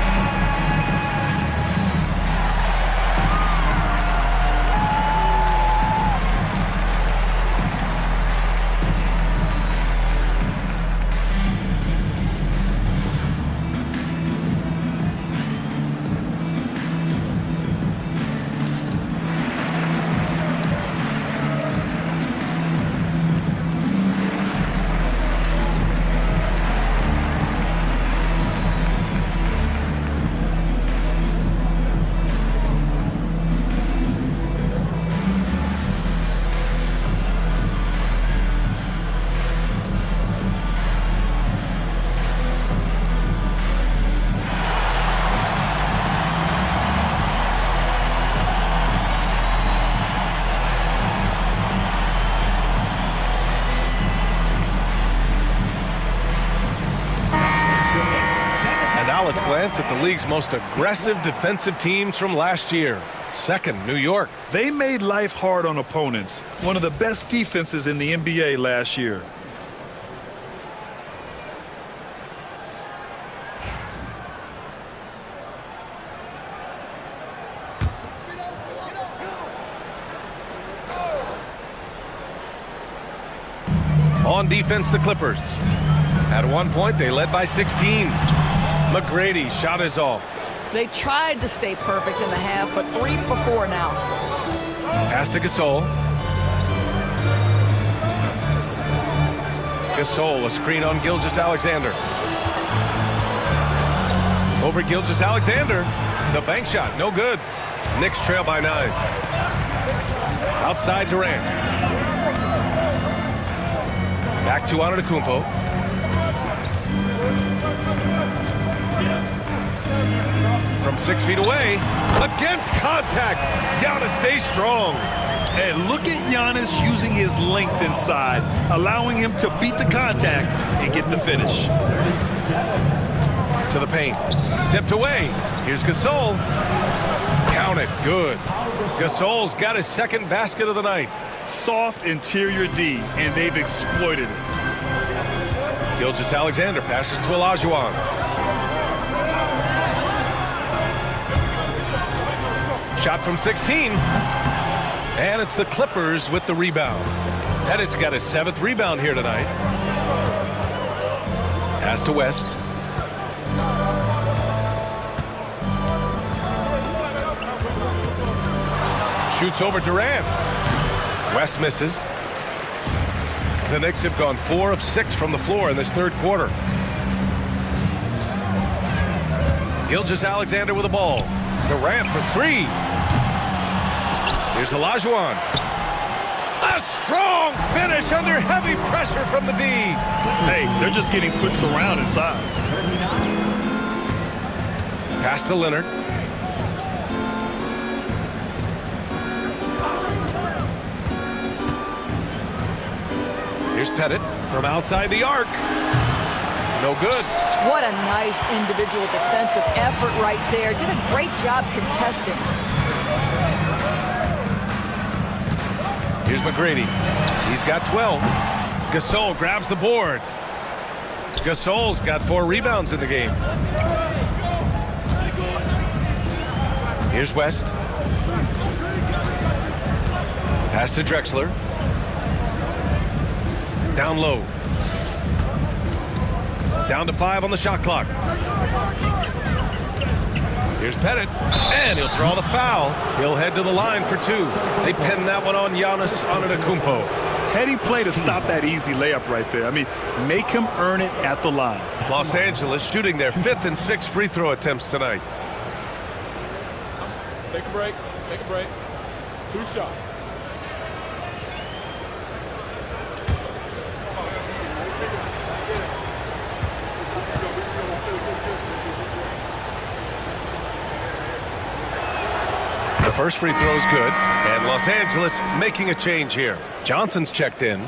Let's glance at the league's most aggressive defensive teams from last year. Second, New York. They made life hard on opponents. One of the best defenses in the NBA last year. On defense, the Clippers. At one point, they led by 16. McGrady shot is off. They tried to stay perfect in the half, but 3 for 4 now. Pass to Gasol. Gasol, a screen on Gilgeous-Alexander. Over Gilgeous-Alexander. The bank shot, no good. Knicks trail by 9. Outside Durant. Back to Antetokounmpo. From 6 feet away. Against contact. Giannis stays strong. And look at Giannis using his length inside, allowing him to beat the contact and get the finish. To the paint. Tipped away. Here's Gasol. Count it. Good. Gasol's got his second basket of the night. Soft interior D, and they've exploited it. Gilgeous-Alexander passes to Olajuwon. Shot from 16. And it's the Clippers with the rebound. Pettit's got his 7th rebound here tonight. Pass to West. Shoots over Durant. West misses. The Knicks have gone 4 of 6 from the floor in this third quarter. Gilgeous-Alexander with the ball. Durant for 3. Here's Olajuwon. A strong finish under heavy pressure from the D. Hey, they're just getting pushed around inside. Pass to Leonard. Here's Pettit from outside the arc. No good. What a nice individual defensive effort right there. Did a great job contesting. Here's McGrady. He's got 12. Gasol grabs the board. Gasol's got 4 rebounds in the game. Here's West. Pass to Drexler. Down low. Down to 5 on the shot clock. Here's Pettit, and he'll draw the foul. He'll head to the line for 2. They pin that one on Giannis Antetokounmpo. Heady play to stop that easy layup right there. I mean, make him earn it at the line. Los Angeles shooting their 5th and 6th free throw attempts tonight. Take a break. Take a break. 2 shots. The first free throw is good, and Los Angeles making a change here. Johnson's checked in.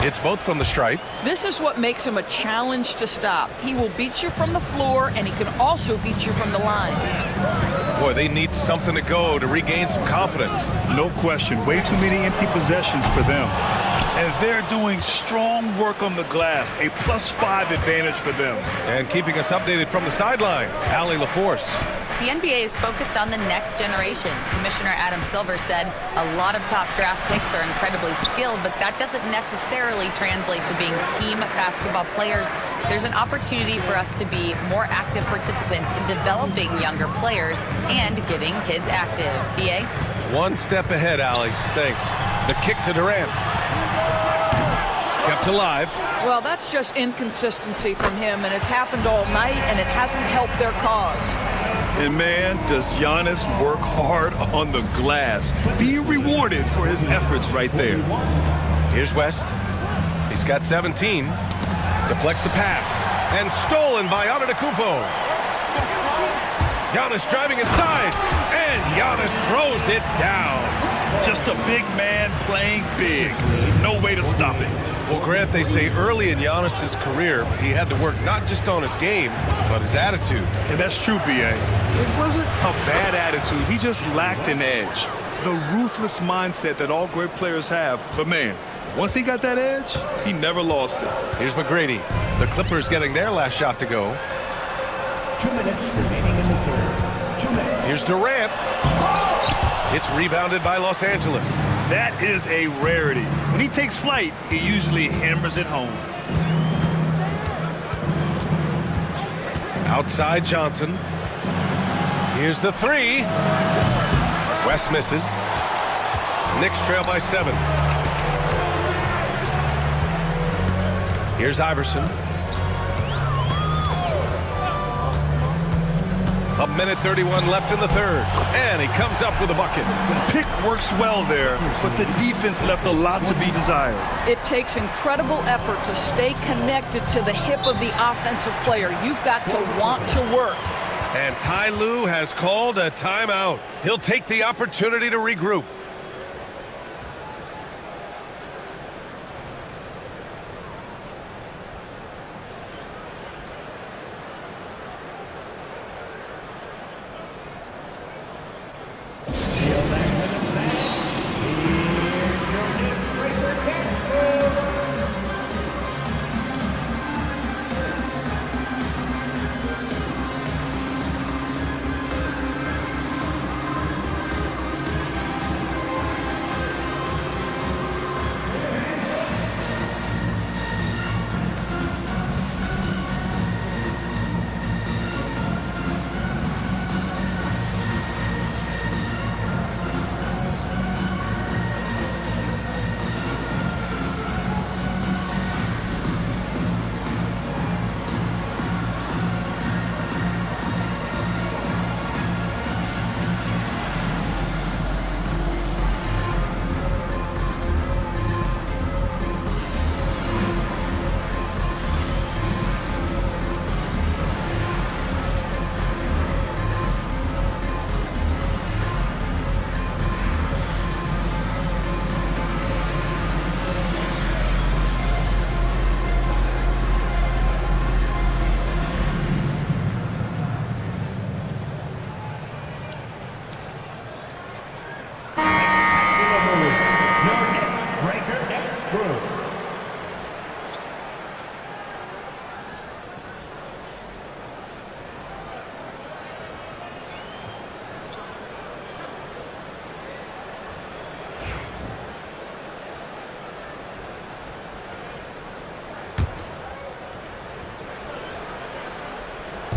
It's both from the stripe. This is what makes him a challenge to stop. He will beat you from the floor, and he can also beat you from the line. Boy, they need something to go to regain some confidence. No question. Way too many empty possessions for them. And they're doing strong work on the glass. A +5 advantage for them. And keeping us updated from the sideline, Allie LaForce. The NBA is focused on the next generation. Commissioner Adam Silver said a lot of top draft picks are incredibly skilled, but that doesn't necessarily translate to being team basketball players. There's an opportunity for us to be more active participants in developing younger players and getting kids active. BA? One step ahead, Allie. Thanks. The kick to Durant. Kept alive. Well, that's just inconsistency from him, and it's happened all night, and it hasn't helped their cause. And man, does Giannis work hard on the glass. Being rewarded for his efforts right there. Here's West. He's got 17. Deflects the pass. And stolen by Antetokounmpo. Giannis driving inside. And Giannis throws it down. Just a big man playing big. No way to stop it. Well, Grant, they say early in Giannis's career, he had to work not just on his game, but his attitude. And that's true, B.A. It wasn't a bad attitude. He just lacked an edge. The ruthless mindset that all great players have. But, man, Once he got that edge, he never lost it. Here's McGrady. The Clippers getting their last shot to go. 2 minutes remaining in the third. 2 minutes. Here's Durant. It's rebounded by Los Angeles. That is a rarity. When he takes flight, he usually hammers it home. Outside Johnson. Here's the three. West misses. Knicks trail by 7. Here's Iverson. 1:31 left in the third. And he comes up with a bucket. Pick works well there, but the defense left a lot to be desired. It takes incredible effort to stay connected to the hip of the offensive player. You've got to want to work. And Ty Lue has called a timeout. He'll take the opportunity to regroup.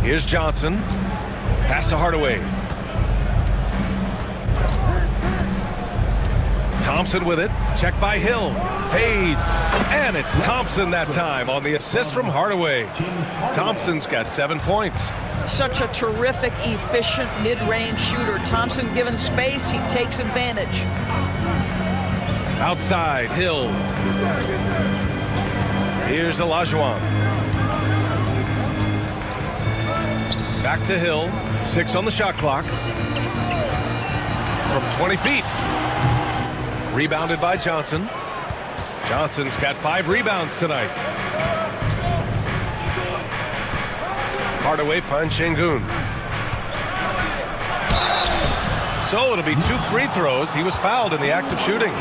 Here's Johnson. Pass to Hardaway. Thompson with it. Check by Hill. Fades. And it's Thompson that time on the assist from Hardaway. Thompson's got 7 points. Such a terrific, efficient mid-range shooter. Thompson given space, he takes advantage. Outside, Hill. Here's Olajuwon. Back to Hill. 6 on the shot clock. From 20 feet. Rebounded by Johnson. Johnson's got 5 rebounds tonight. Hardaway finds Şengün. So it'll be 2 free throws. He was fouled in the act of shooting.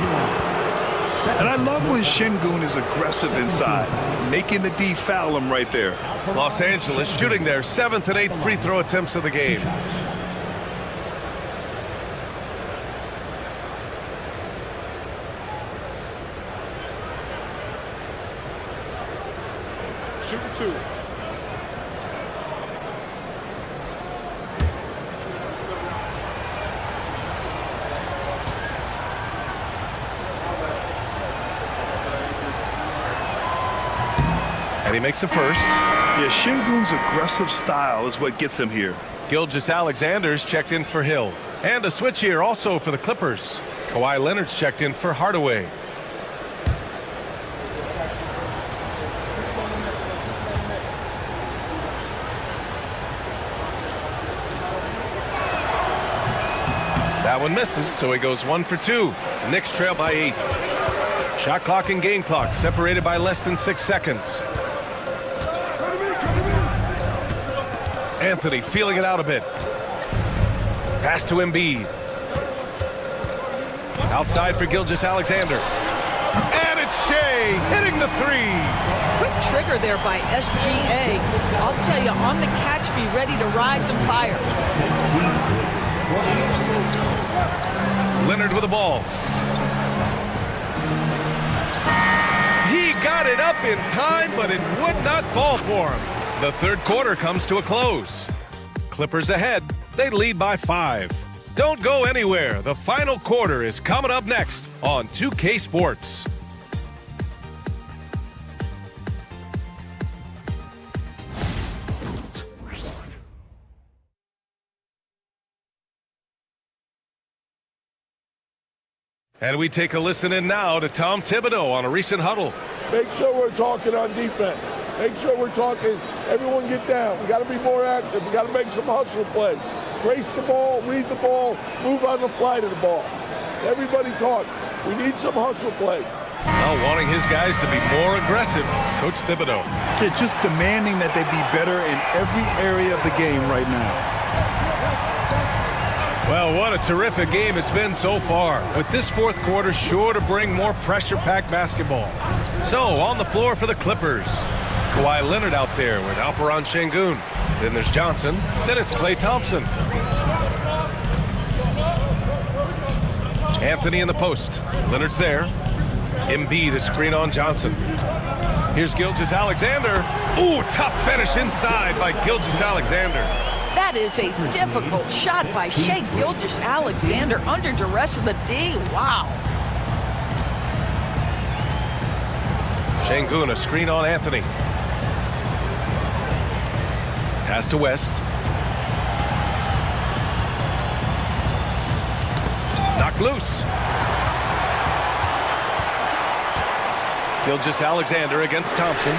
And I love when Şengün is aggressive inside, making the D foul him right there. Los Angeles shooting their 7th and 8th free throw attempts of the game. Shooting 2. And he makes the first. Yeah, Şengün's aggressive style is what gets him here. Gilgeous-Alexander's checked in for Hill. And a switch here also for the Clippers. Kawhi Leonard's checked in for Hardaway. That one misses, so he goes 1 for 2. Knicks trail by 8. Shot clock and game clock separated by less than 6 seconds. Anthony feeling it out a bit. Pass to Embiid. Outside for Gilgeous-Alexander. And it's Shea hitting the three. Quick trigger there by SGA. I'll tell you, on the catch, be ready to rise and fire. Leonard with the ball. He got it up in time, but it would not fall for him. The third quarter comes to a close. Clippers ahead. They lead by 5. Don't go anywhere. The final quarter is coming up next on 2K Sports. And we take a listen in now to Tom Thibodeau on a recent huddle. Make sure we're talking on defense. Make sure we're talking, everyone get down. We got to be more active. We got to make some hustle plays. Trace the ball, read the ball, move on the fly to the ball. Everybody talk. We need some hustle plays. Well, wanting his guys to be more aggressive, Coach Thibodeau. They're just demanding that they be better in every area of the game right now. Well, what a terrific game it's been so far, with this fourth quarter sure to bring more pressure-packed basketball. So, on the floor for the Clippers, Kawhi Leonard out there with Alperen Şengün. Then there's Johnson. Then it's Klay Thompson. Anthony in the post. Leonard's there. Embiid to screen on Johnson. Here's Gilgeous-Alexander. Ooh, tough finish inside by Gilgeous-Alexander. That is a difficult shot by Shea Gilgeous-Alexander under duress of the D. Wow. Şengün, a screen on Anthony. Pass to West. Knocked loose. Gilgeous-Alexander against Thompson.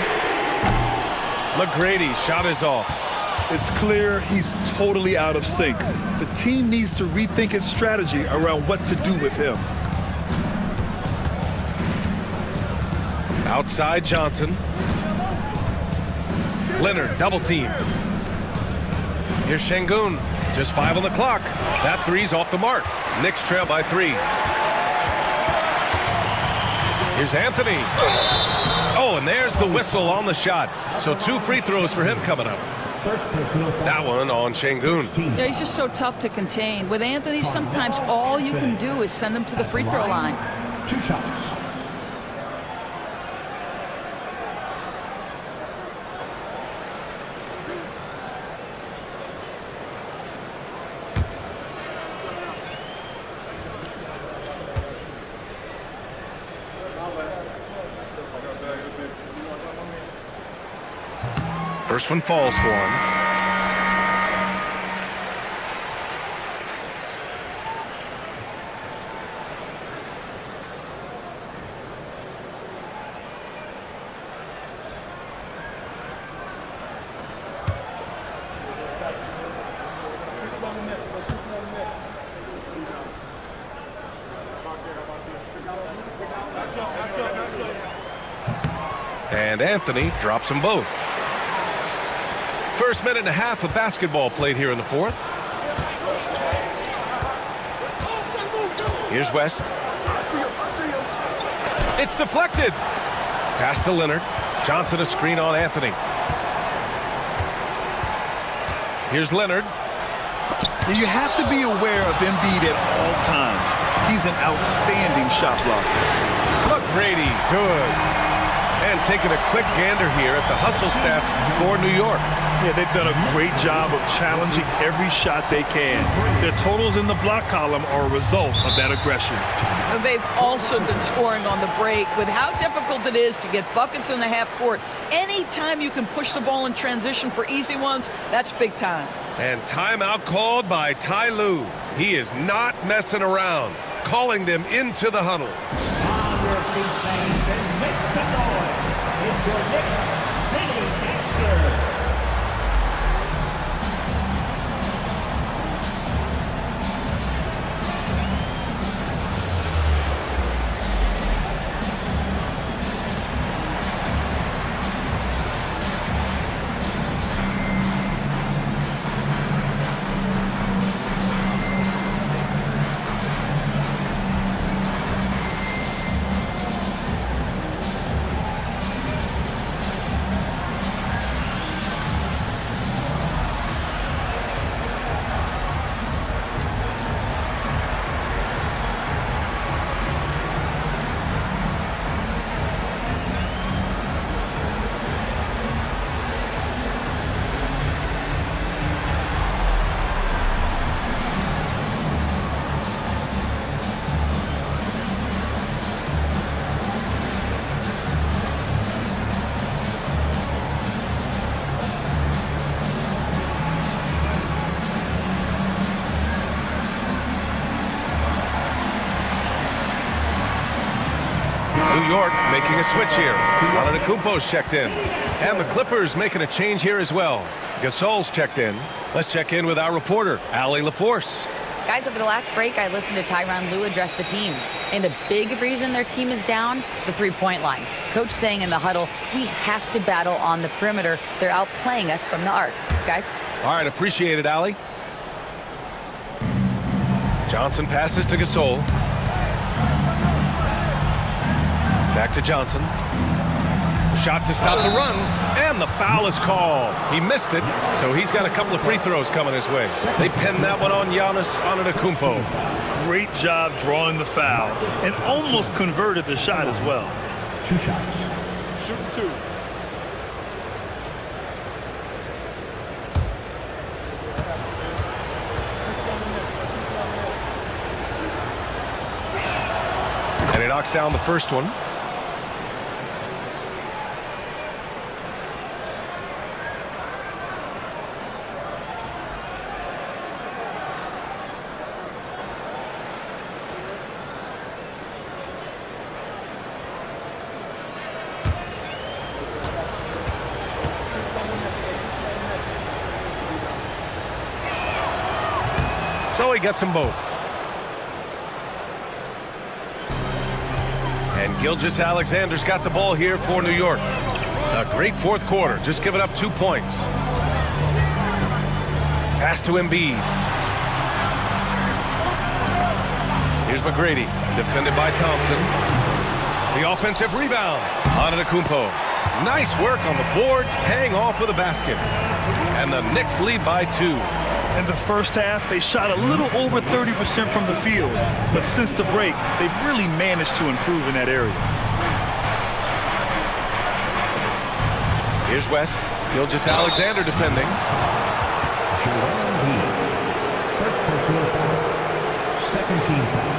McGrady's shot is off. It's clear he's totally out of sync. The team needs to rethink its strategy around what to do with him. Outside Johnson. Leonard, double team. Here's Şengün, just 5 on the clock. That three's off the mark. Knicks trail by 3. Here's Anthony. Oh, and there's the whistle on the shot. So 2 free throws for him coming up. That one on Şengün. Yeah, he's just so tough to contain. With Anthony, sometimes all you can do is send him to the free throw line. 2 shots. First one falls for him. And Anthony drops them both. First minute and a half of basketball played here in the fourth. Here's West. It's deflected. Pass to Leonard. Johnson a screen on Anthony. Here's Leonard. You have to be aware of Embiid at all times. He's an outstanding shot blocker. McGrady, good. And taking a quick gander here at the hustle stats for New York. Yeah, they've done a great job of challenging every shot they can. Their totals in the block column are a result of that aggression. They've also been scoring on the break. With how difficult it is to get buckets in the half court, anytime you can push the ball in transition for easy ones, that's big time. And timeout called by Ty Lue. He is not messing around, calling them into the huddle. It's your Knicks City Answer. New York making a switch here. Antetokounmpo's checked in. And the Clippers making a change here as well. Gasol's checked in. Let's check in with our reporter, Allie LaForce. Guys, over the last break, I listened to Tyronn Lue address the team. And a big reason their team is down, the three-point line. Coach saying in the huddle, we have to battle on the perimeter. They're outplaying us from the arc. Guys? All right, appreciate it, Allie. Johnson passes to Gasol. Back to Johnson. Shot to stop the run, and the foul is called. He missed it, so he's got a couple of free throws coming his way. They pinned that one on Giannis Antetokounmpo. Great job drawing the foul, and almost converted the shot as well. 2 shots. Shooting 2. And he knocks down the first one. So he gets them both. And Gilgeous-Alexander's got the ball here for New York. A great fourth quarter, just giving up 2 points. Pass to Embiid. Here's McGrady, defended by Thompson. The offensive rebound. Antetokounmpo. Nice work on the boards, paying off with a basket. And the Knicks lead by 2. In the first half, they shot a little over 30% from the field. But since the break, they've really managed to improve in that area. Here's West. Gilgeous-Alexander defending. First personal foul. Second team foul.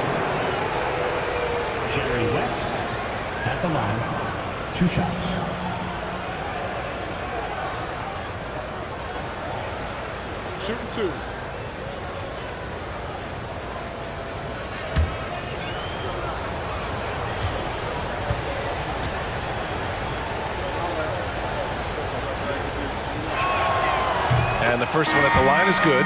Jerry West at the line. 2 shots. Shooting 2. And the first one at the line is good.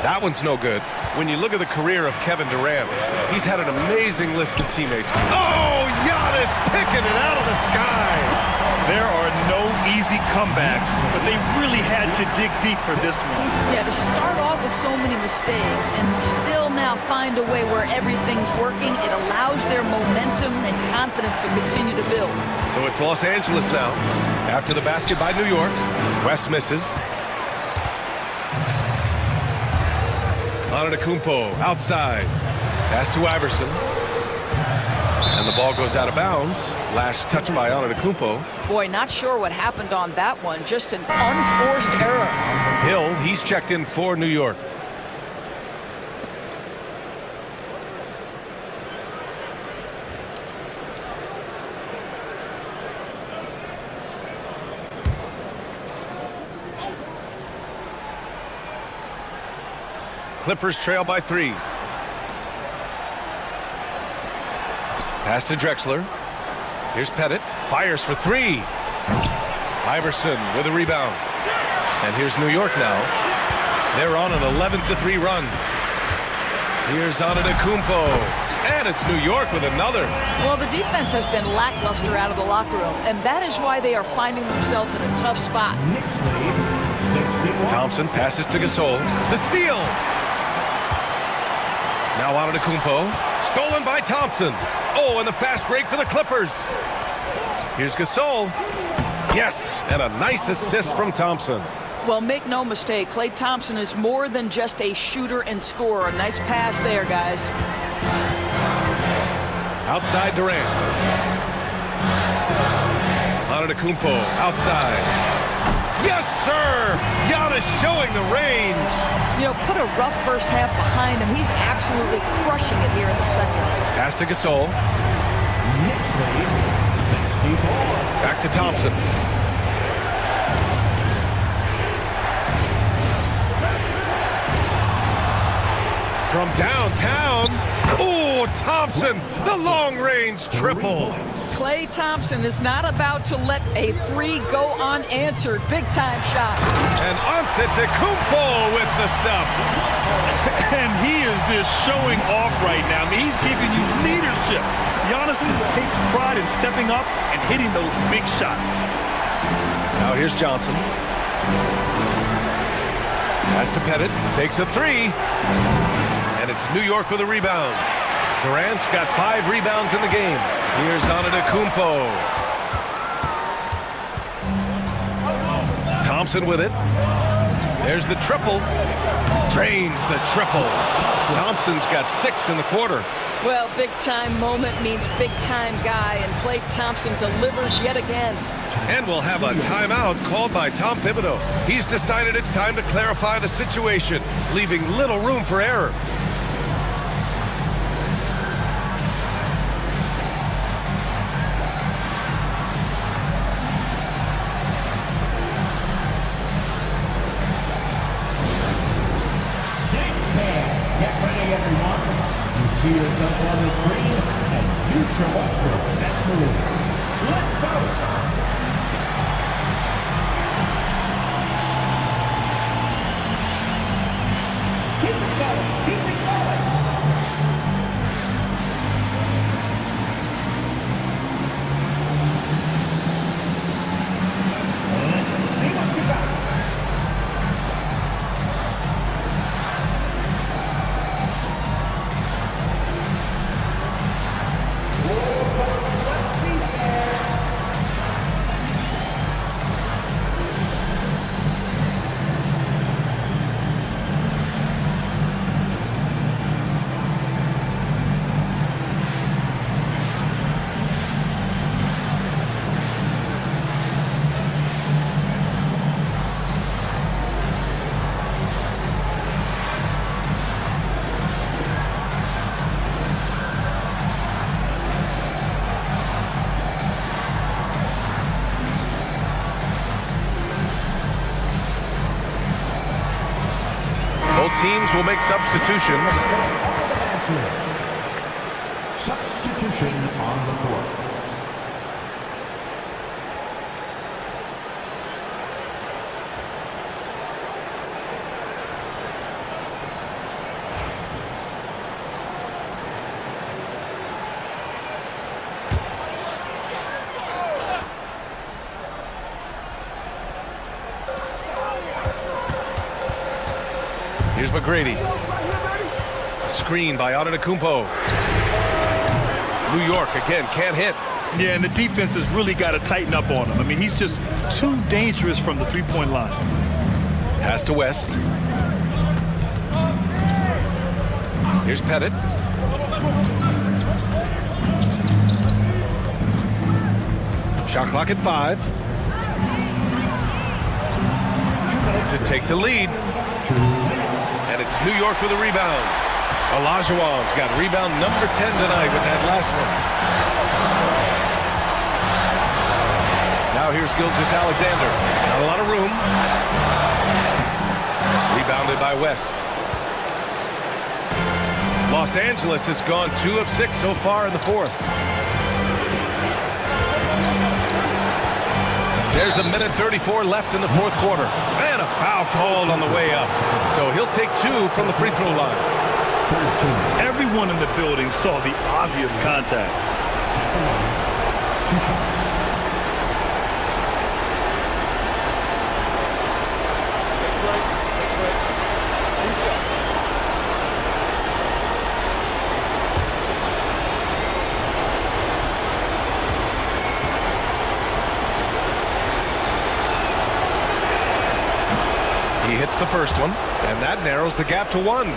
That one's no good. When you look at the career of Kevin Durant, he's had an amazing list of teammates. Oh, Giannis picking it out of the sky. There are no easy comebacks, but they really had to dig deep for this one. Yeah, to start off with so many mistakes and still now find a way where everything's working, it allows their momentum and confidence to continue to build. So it's Los Angeles now. After the basket by New York, West misses. Antetokounmpo outside. Pass to Iverson. And the ball goes out of bounds. Last touch by Antetokounmpo. Boy, not sure what happened on that one. Just an unforced error. Hill, he's checked in for New York. Clippers trail by 3. Pass to Drexler. Here's Pettit. Fires for 3. Iverson with a rebound. And here's New York now. They're on an 11-3 run. Here's Antetokounmpo. And it's New York with another. Well, the defense has been lackluster out of the locker room, and that is why they are finding themselves in a tough spot. Thompson passes to Gasol. The steal. Now Antetokounmpo. Stolen by Thompson. Oh, and the fast break for the Clippers. Here's Gasol. Yes, and a nice assist from Thompson. Well, make no mistake, Klay Thompson is more than just a shooter and scorer. A nice pass there, guys. Outside Durant. Antetokounmpo outside. Yes, sir! Giannis showing the range. You know, put a rough first half behind him. He's absolutely crushing it here in the second. Pass to Gasol. Back to Thompson. From downtown, oh, Thompson, the long-range triple. Klay Thompson is not about to let a three go unanswered. Big-time shot. And Antetokounmpo with the stuff. And he is just showing off right now. I mean, he's giving you leadership. Giannis just takes pride in stepping up and hitting those big shots. Now here's Johnson. Pass to Pettit, takes a three. And it's New York with a rebound. Durant's got 5 rebounds in the game. Here's Antetokounmpo. Thompson with it. There's the triple. Drains the triple. Thompson's got 6 in the quarter. Well, big-time moment means big-time guy, and Klay Thompson delivers yet again. And we'll have a timeout called by Tom Thibodeau. He's decided it's time to clarify the situation, leaving little room for error. Here's up on the screen, and you show us the best move. Let's go! Keep it going, keep it going! Let's see what you got. Both teams will make substitutions. Substitution on the court. Here's McGrady. Screen by Antetokounmpo. New York again can't hit. Yeah, and the defense has really got to tighten up on him. I mean, he's just too dangerous from the three-point line. Pass to West. Here's Pettit. Shot clock at 5. To take the lead. And it's New York with a rebound. Olajuwon's got rebound number 10 tonight with that last one. Now here's Gilgeous-Alexander. Not a lot of room. Rebounded by West. Los Angeles has gone 2 of 6 so far in the fourth. There's a minute 34 left in the fourth quarter. And a foul called on the way up. So he'll take 2 from the free throw line. Everyone in the building saw the obvious contact. He hits the first one, and that narrows the gap to 1.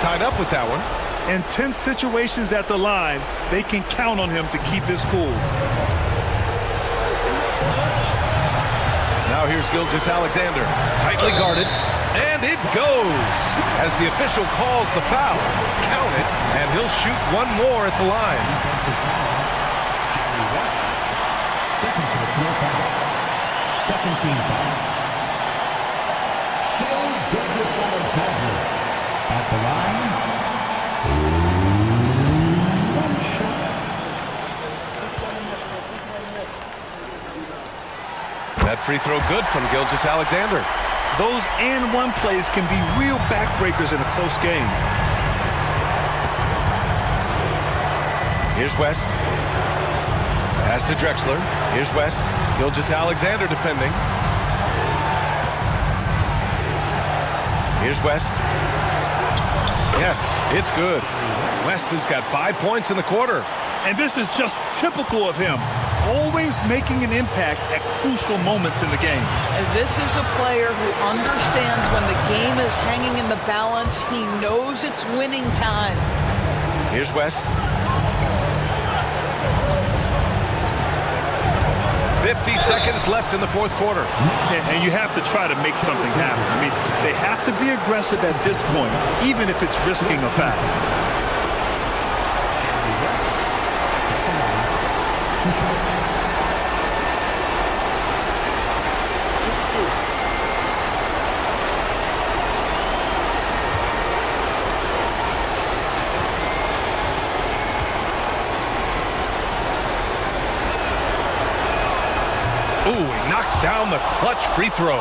tied up with that one. In tense situations at the line, they can count on him to keep his cool. Now here's Gilgeous-Alexander, tightly guarded, and it goes as the official calls the foul. Count it, and he'll shoot one more at the line. Second team foul. Gilgeous-Alexander at the line. One shot. That free throw good from Gilgeous-Alexander. Those and one plays can be real backbreakers in a close game. Here's West. Pass to Drexler. Here's West. Gilgeous-Alexander defending. Here's West. Yes, it's good. West has got 5 points in the quarter. And this is just typical of him. Always making an impact at crucial moments in the game. And this is a player who understands when the game is hanging in the balance. He knows it's winning time. Here's West. 50 seconds left in the fourth quarter. And you have to try to make something happen. I mean, they have to be aggressive at this point, even if it's risking a foul. Ooh, he knocks down the clutch free throw.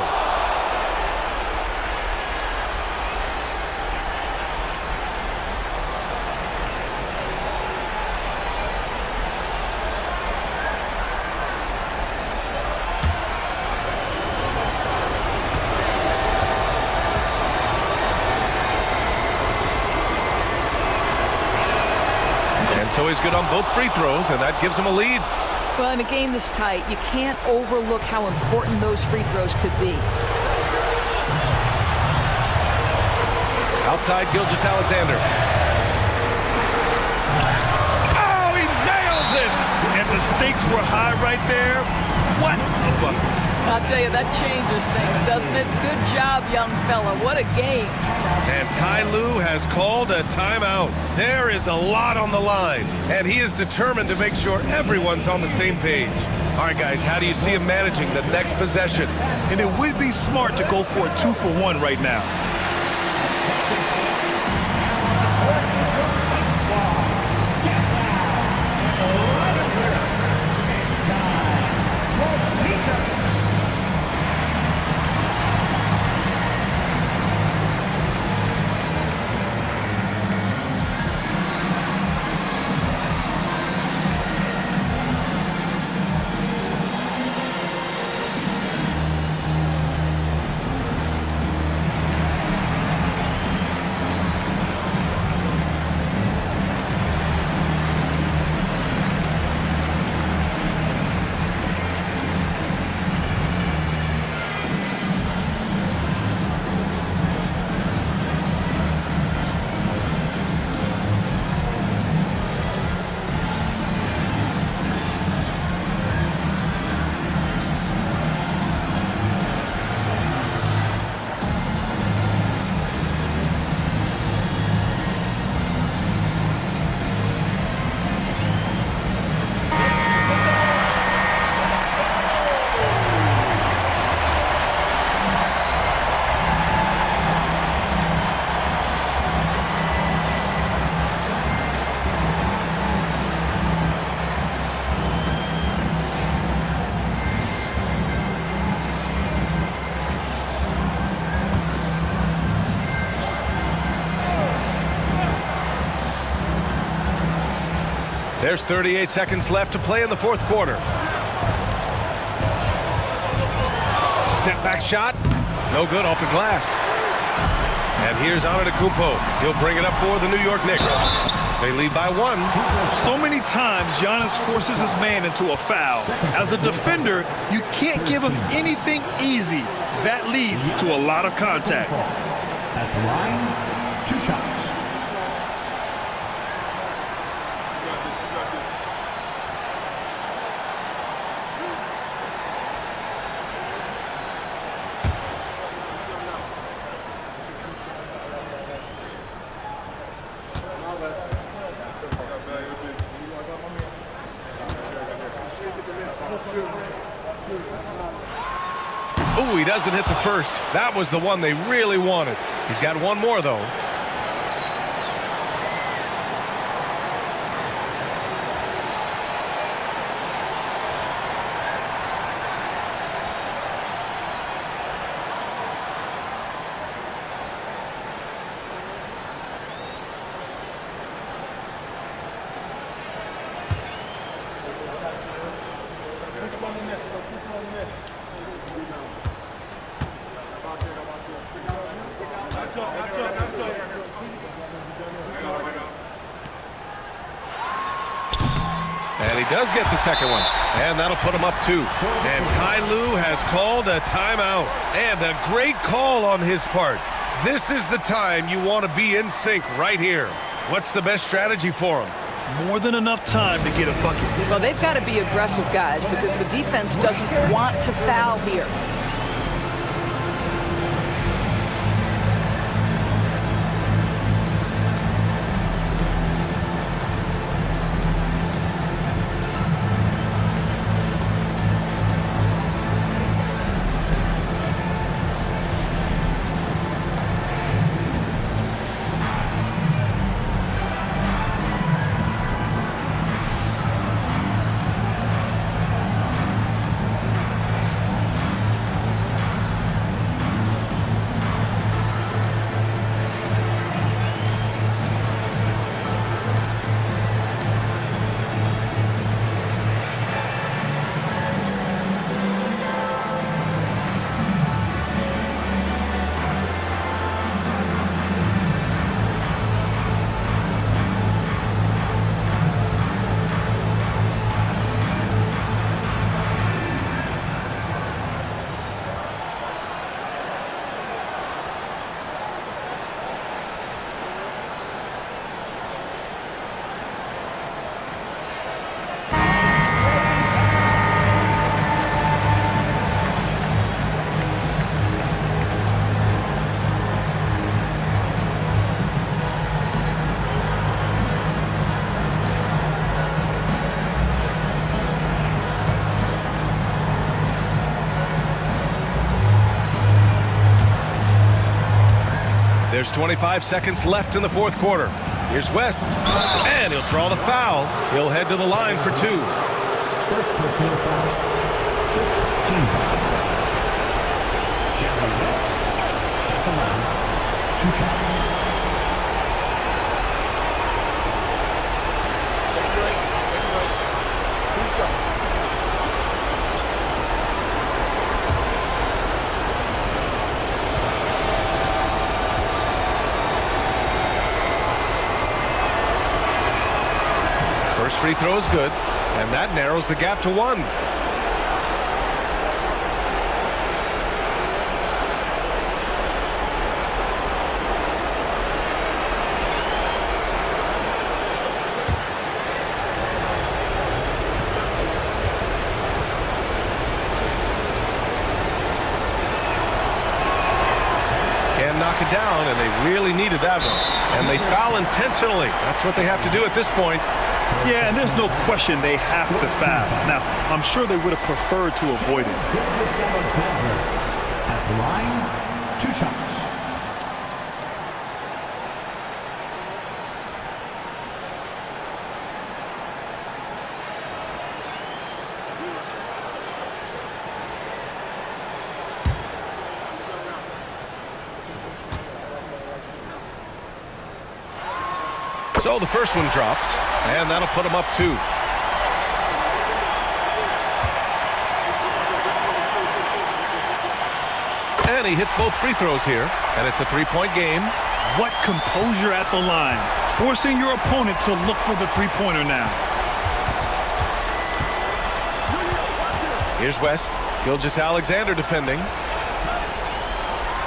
And so he's good on both free throws, and that gives him a lead. Well, in a game this tight, you can't overlook how important those free throws could be. Outside Gilgeous-Alexander. Oh, he nails it! And the stakes were high right there. What a bucket. I'll tell you, that changes things, doesn't it? Good job, young fella. What a game. And Ty Lue has called a timeout. There is a lot on the line, and he is determined to make sure everyone's on the same page. All right, guys, how do you see him managing the next possession? And it would be smart to go for a 2-for-1 right now. There's 38 seconds left to play in the fourth quarter. Step back shot. No good off the glass. And here's Antetokounmpo. He'll bring it up for the New York Knicks. They lead by 1. So many times Giannis forces his man into a foul. As a defender, you can't give him anything easy. That leads to a lot of contact. At the line, 2 shots. Ooh, he doesn't hit the first. That was the one they really wanted. He's got one more, though. And he does get the second one. And that'll put him up 2. And Ty Lue has called a timeout. And a great call on his part. This is the time you want to be in sync right here. What's the best strategy for him? More than enough time to get a bucket. Well, they've got to be aggressive, guys, because the defense doesn't want to foul here. There's 25 seconds left in the fourth quarter. Here's West, and he'll draw the foul. He'll head to the line for 2. First personal foul. First team foul. Jerry West at the line. 2 shots. First free throw is good, and that narrows the gap to 1. Can knock it down, and they really needed that one. And they foul intentionally. That's what they have to do at this point. Yeah, and there's no question they have to foul. Now, I'm sure they would have preferred to avoid it. At the line, 2 shots. So the first one drops, and that'll put him up 2. And he hits both free throws here, and it's a 3-point game. What composure at the line, forcing your opponent to look for the three-pointer now. Here's West. Gilgeous-Alexander defending.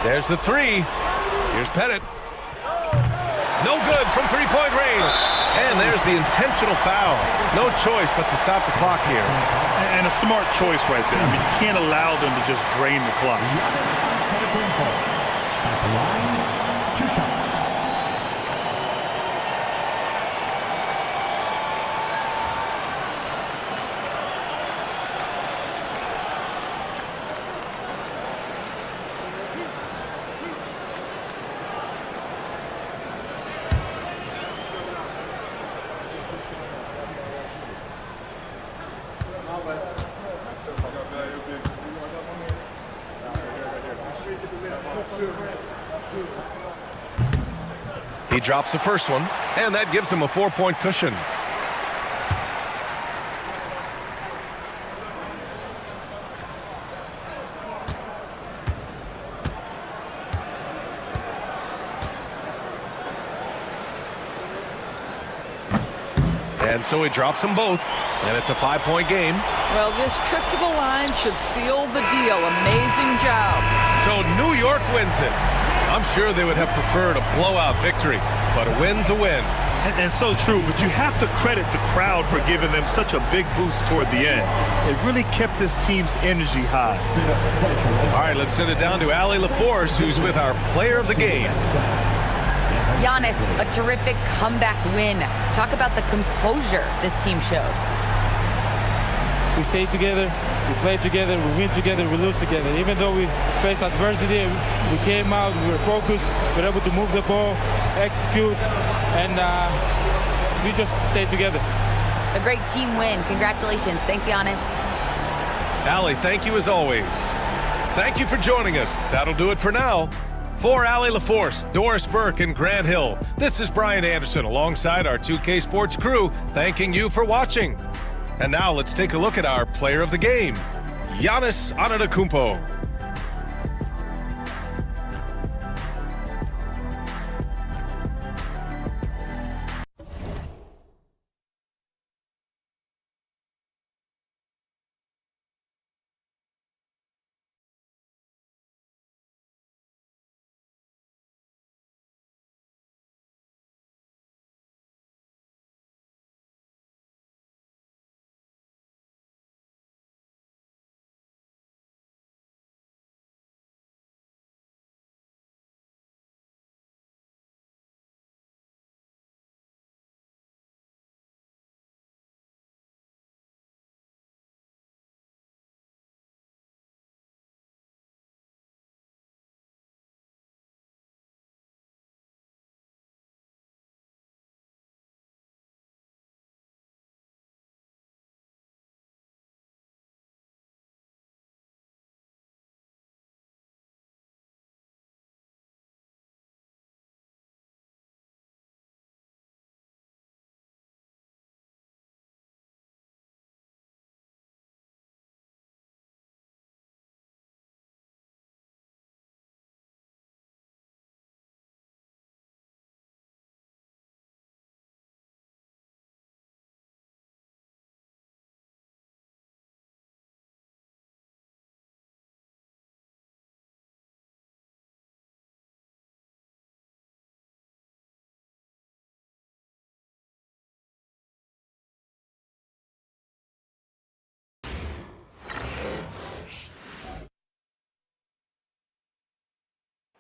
There's the 3. Here's Pettit. No good from 3-point range. And there's the intentional foul. No choice but to stop the clock here. And a smart choice right there. I mean, you can't allow them to just drain the clock. At the line, 2 shots. He drops the first one, and that gives him a 4-point cushion. And so he drops them both, and it's a 5-point game. Well, this trip to the line should seal the deal. Amazing job. So New York wins it. I'm sure they would have preferred a blowout victory, but a win's a win. And so true, but you have to credit the crowd for giving them such a big boost toward the end. It really kept this team's energy high. All right, let's send it down to Allie LaForce, who's with our player of the game. Giannis, a terrific comeback win. Talk about the composure this team showed. We stayed together, we played together, we win together, we lose together. Even though we faced adversity, we came out, we were focused, we were able to move the ball, execute, and we just stayed together. A great team win. Congratulations. Thanks, Giannis. Allie, thank you as always. Thank you for joining us. That'll do it for now. For Allie LaForce, Doris Burke, and Grant Hill, this is Brian Anderson alongside our 2K Sports crew, thanking you for watching. And now let's take a look at our player of the game, Giannis Antetokounmpo.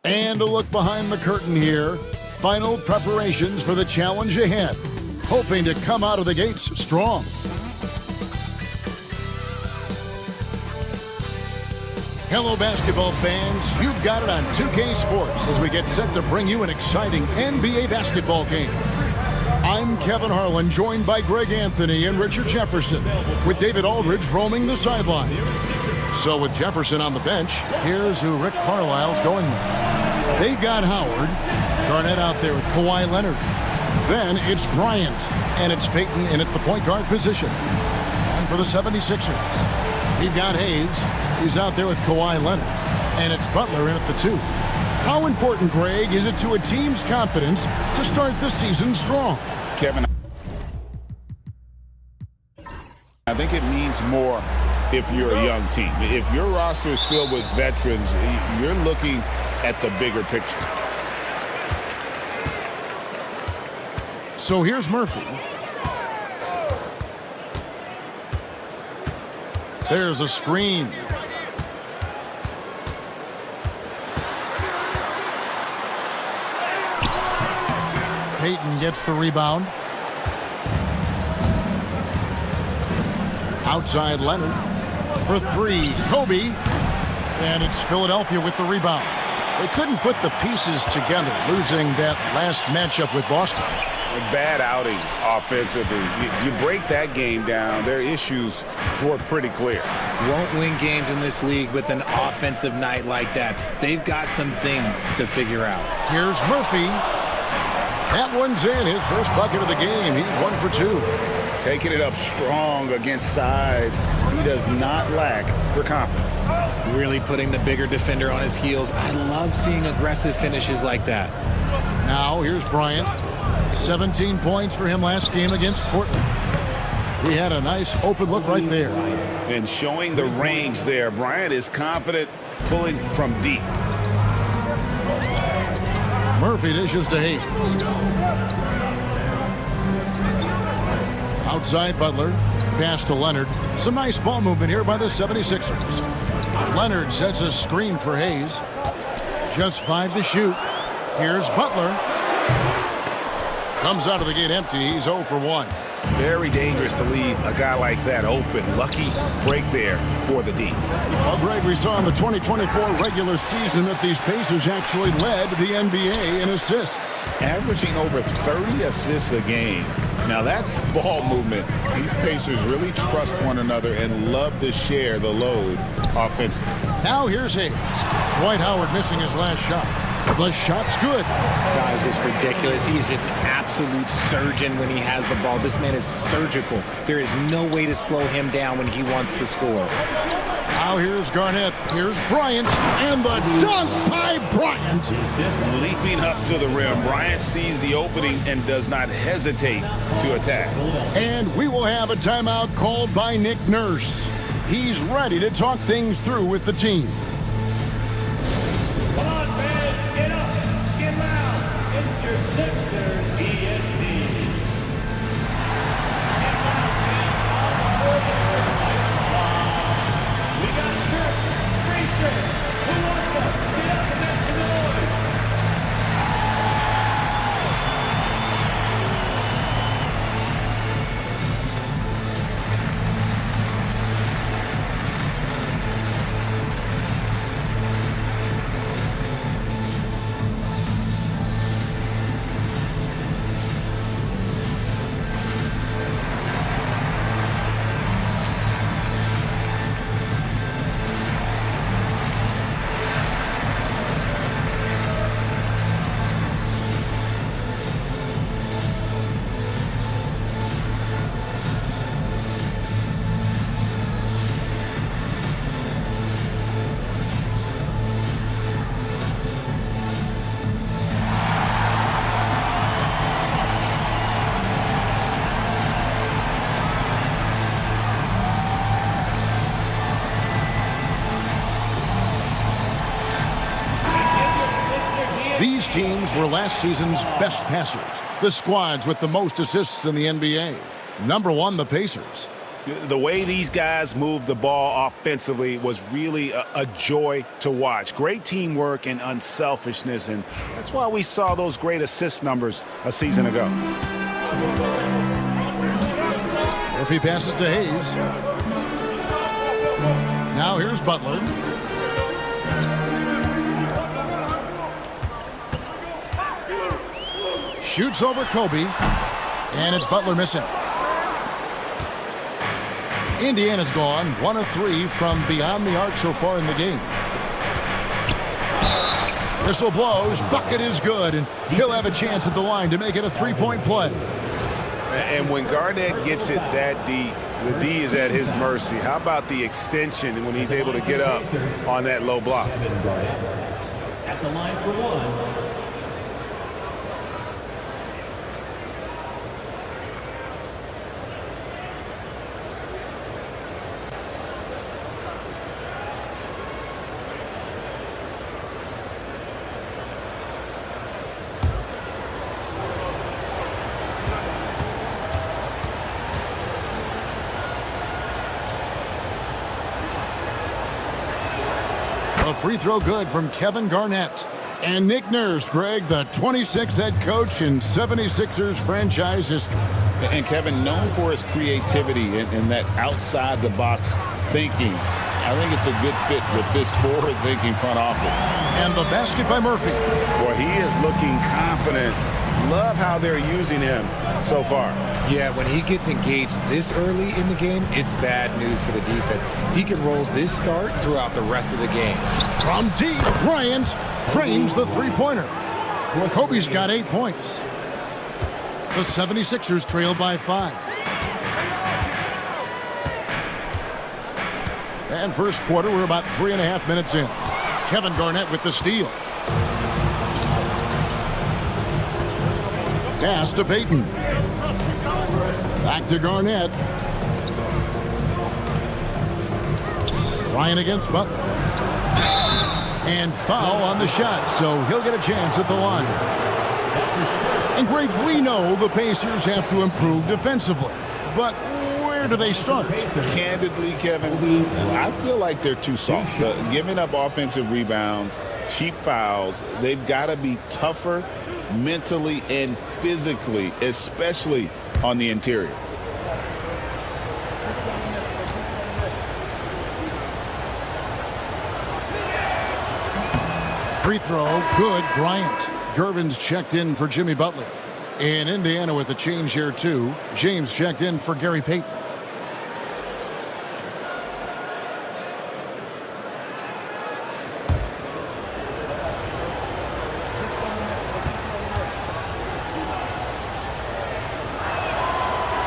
And a look behind the curtain here. Final preparations for the challenge ahead. Hoping to come out of the gates strong. Hello, basketball fans. You've got it on 2K Sports as we get set to bring you an exciting NBA basketball game. I'm Kevin Harlan, joined by Greg Anthony and Richard Jefferson, with David Aldridge roaming the sideline. So with Jefferson on the bench, here's who Rick Carlisle's going with. They've got Howard, Garnett out there with Kawhi Leonard. Then it's Bryant, and it's Payton in at the point guard position. And for the 76ers, we've got Hayes. He's out there with Kawhi Leonard. And it's Butler in at the 2. How important, Greg, is it to a team's confidence to start this season strong? Kevin, I think it means more if you're a young team. If your roster is filled with veterans, you're looking at the bigger picture. So here's Murphy. There's a screen. Payton gets the rebound. Outside Leonard for 3. Kobe. And it's Philadelphia with the rebound. They couldn't put the pieces together, losing that last matchup with Boston. bad outing offensively. You break that game down, their issues were pretty clear. Won't win games in this league with an offensive night like that. They've got some things to figure out. Here's Murphy. That one's in, his first bucket of the game. He's 1 for 2. Taking it up strong against size. He does not lack for confidence. Really putting the bigger defender on his heels. I love seeing aggressive finishes like that. Now here's Bryant. 17 points for him last game against Portland. He had a nice open look right there. And showing the range there, Bryant is confident pulling from deep. Murphy dishes to Hayes. Outside Butler. Pass to Leonard. Some nice ball movement here by the 76ers. Leonard sets a screen for Hayes. Just 5 to shoot. Here's Butler. Comes out of the gate empty. He's 0 for 1. Very dangerous to leave a guy like that open. Lucky break there for the D. Well, Greg, we saw in the 2024 regular season that these Pacers actually led the NBA in assists. Averaging over 30 assists a game. Now that's ball movement. These Pacers really trust one another and love to share the load offensively. Now here's Hayes. Dwight Howard missing his last shot. The shot's good. Guys, it's ridiculous. He's just an absolute surgeon when he has the ball. This man is surgical. There is no way to slow him down when he wants to score. Now here's Garnett. Here's Bryant. And the dunk by Bryant. Leaping up to the rim. Bryant sees the opening and does not hesitate to attack. And we will have a timeout called by Nick Nurse. He's ready to talk things through with the team. Come on, fans, get up, get loud. It's your Sixers ESP. We got Church, free Church. Who wants to get up and make some noise? These teams were last season's best passers. The squads with the most assists in the NBA. Number 1, the Pacers. The way these guys moved the ball offensively was really a joy to watch. Great teamwork and unselfishness, and that's why we saw those great assist numbers a season ago. Murphy passes to Hayes. Now here's Butler. Shoots over Kobe, and it's Butler missing. Indiana's gone 1 of 3 from beyond the arc so far in the game. Whistle blows, bucket is good, and he'll have a chance at the line to make it a 3-point play. And when Garnett gets it that deep, the D is at his mercy. How about the extension when he's able to get up on that low block? At the line for one. A free throw good from Kevin Garnett. And Nick Nurse, Greg, the 26th head coach in 76ers franchise history. And Kevin, known for his creativity and that outside-the-box thinking. I think it's a good fit with this forward-thinking front office. And the basket by Murphy. Boy, he is looking confident. Love how they're using him so far. Yeah, when he gets engaged this early in the game, it's bad news for the defense. He can roll this start throughout the rest of the game. From deep, Bryant drains the three-pointer. Kobe's got 8 points. The 76ers trail by 5. And first quarter, we're about 3.5 minutes in. Kevin Garnett with the steal. Pass to Payton. Back to Garnett. Ryan against Butler. And foul on the shot, so he'll get a chance at the line. And Greg, we know the Pacers have to improve defensively, but where do they start? Candidly, Kevin, I feel like they're too soft. Giving up offensive rebounds, cheap fouls, they've got to be tougher mentally and physically, especially on the interior. Free throw, good, Bryant. Gervin's checked in for Jimmy Butler. In Indiana with a change here, too. James checked in for Gary Payton.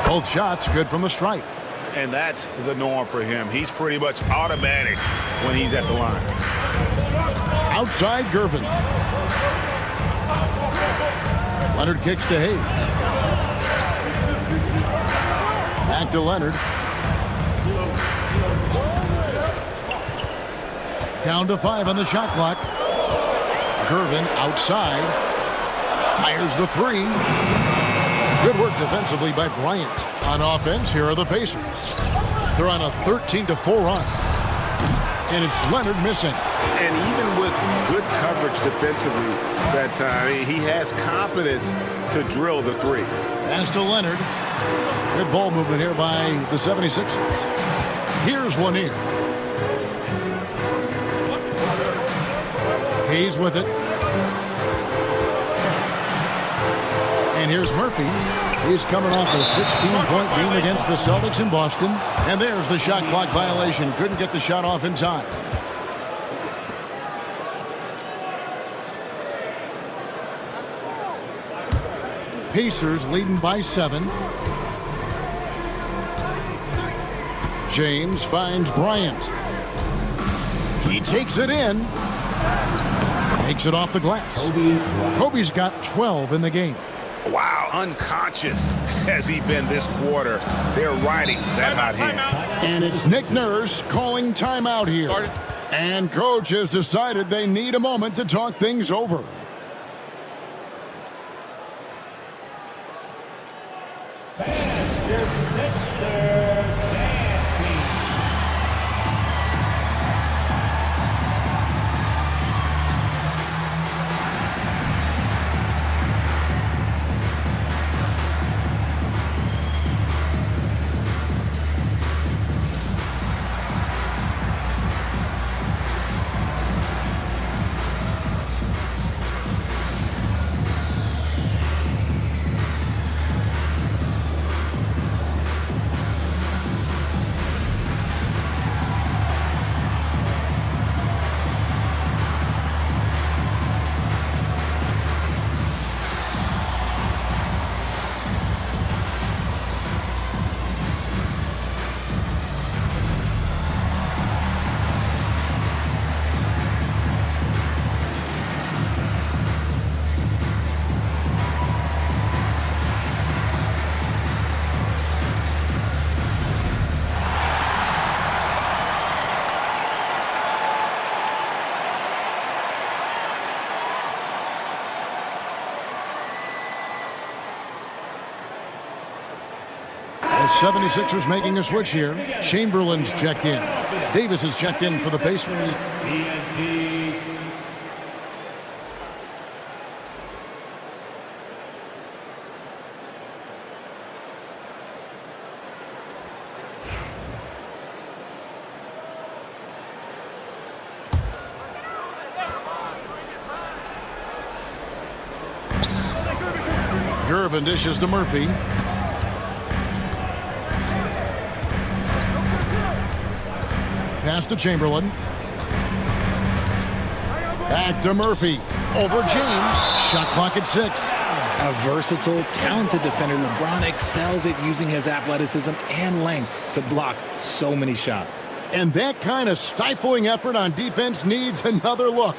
Both shots good from the stripe. And that's the norm for him. He's pretty much automatic when he's at the line. Outside Gervin. Leonard kicks to Hayes. Back to Leonard. Down to 5 on the shot clock. Gervin outside. Fires the 3. Good work defensively by Bryant. On offense, here are the Pacers. They're on a 13-4 run. And it's Leonard missing. And even with good coverage defensively that time, he has confidence to drill the 3. Pass to Leonard. Good ball movement here by the 76ers. Here's Lanier. Hayes with it. And here's Murphy. He's coming off a 16-point game against the Celtics in Boston. And there's the shot clock violation. Couldn't get the shot off in time. Pacers leading by 7. James finds Bryant. He takes it in. Makes it off the glass. Kobe's got 12 in the game. Wow, unconscious has he been this quarter. They're riding that hot hand. And it's Nick Nurse calling timeout here. And coach has decided they need a moment to talk things over. The 76ers making a switch here. Chamberlain's checked in. Davis is checked in for the Pacers. Gervin dishes to Murphy. Pass to Chamberlain. Back to Murphy. Over James. Shot clock at 6. A versatile, talented defender, LeBron excels at using his athleticism and length to block so many shots. And that kind of stifling effort on defense needs another look.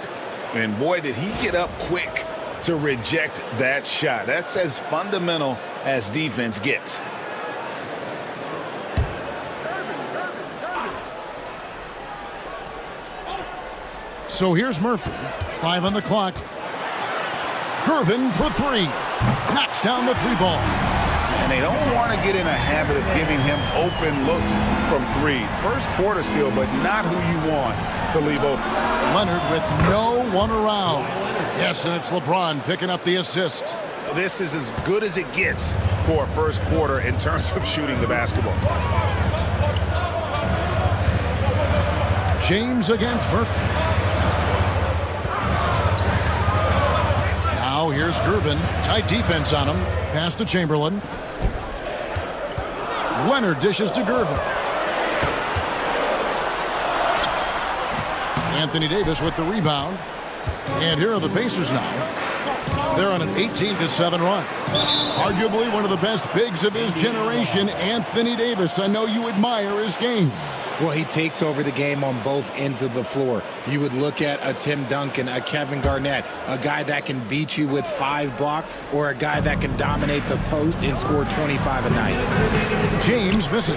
And boy, did he get up quick to reject that shot. That's as fundamental as defense gets. So here's Murphy. 5 on the clock. Gervin for 3. Knocks down the 3 ball. And they don't want to get in a habit of giving him open looks from 3. First quarter still, but not who you want to leave open. Leonard with no one around. Yes, and it's LeBron picking up the assist. This is as good as it gets for a first quarter in terms of shooting the basketball. James against Murphy. Now here's Gervin. Tight defense on him. Pass to Chamberlain. Leonard dishes to Gervin. Anthony Davis with the rebound. And here are the Pacers now. They're on an 18-7 run. Arguably one of the best bigs of his generation, Anthony Davis. I know you admire his game. Well, he takes over the game on both ends of the floor. You would look at a Tim Duncan, a Kevin Garnett, a guy that can beat you with 5 blocks, or a guy that can dominate the post and score 25 a night. James misses.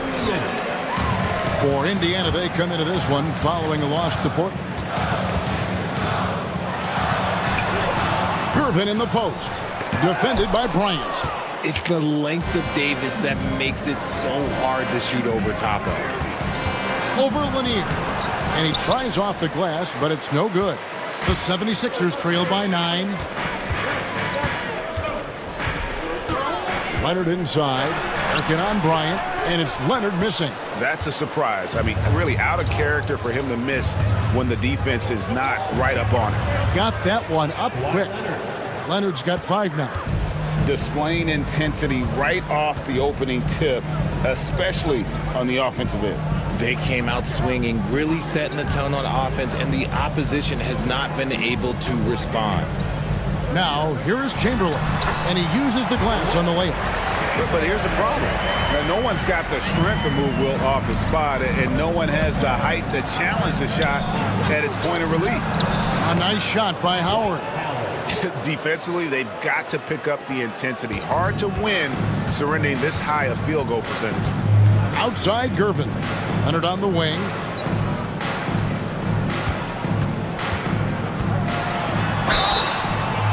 For Indiana, they come into this one following a loss to Portland. Gervin in the post. Defended by Bryant. It's the length of Davis that makes it so hard to shoot over top of. Over Lanier. And he tries off the glass, but it's no good. The 76ers trail by 9. Leonard inside. Working on Bryant. And it's Leonard missing. That's a surprise. I mean, really out of character for him to miss when the defense is not right up on it. Got that one up quick. Leonard's got 5 now. Displaying intensity right off the opening tip, especially on the offensive end. They came out swinging, really setting the tone on offense, and the opposition has not been able to respond. Now, here's Chamberlain, and he uses the glass on the layup. But here's the problem. Now, no one's got the strength to move Wilt off his spot, and no one has the height to challenge the shot at its point of release. A nice shot by Howard. Defensively, they've got to pick up the intensity. Hard to win surrendering this high a field goal percentage. Outside Gervin. Leonard on the wing.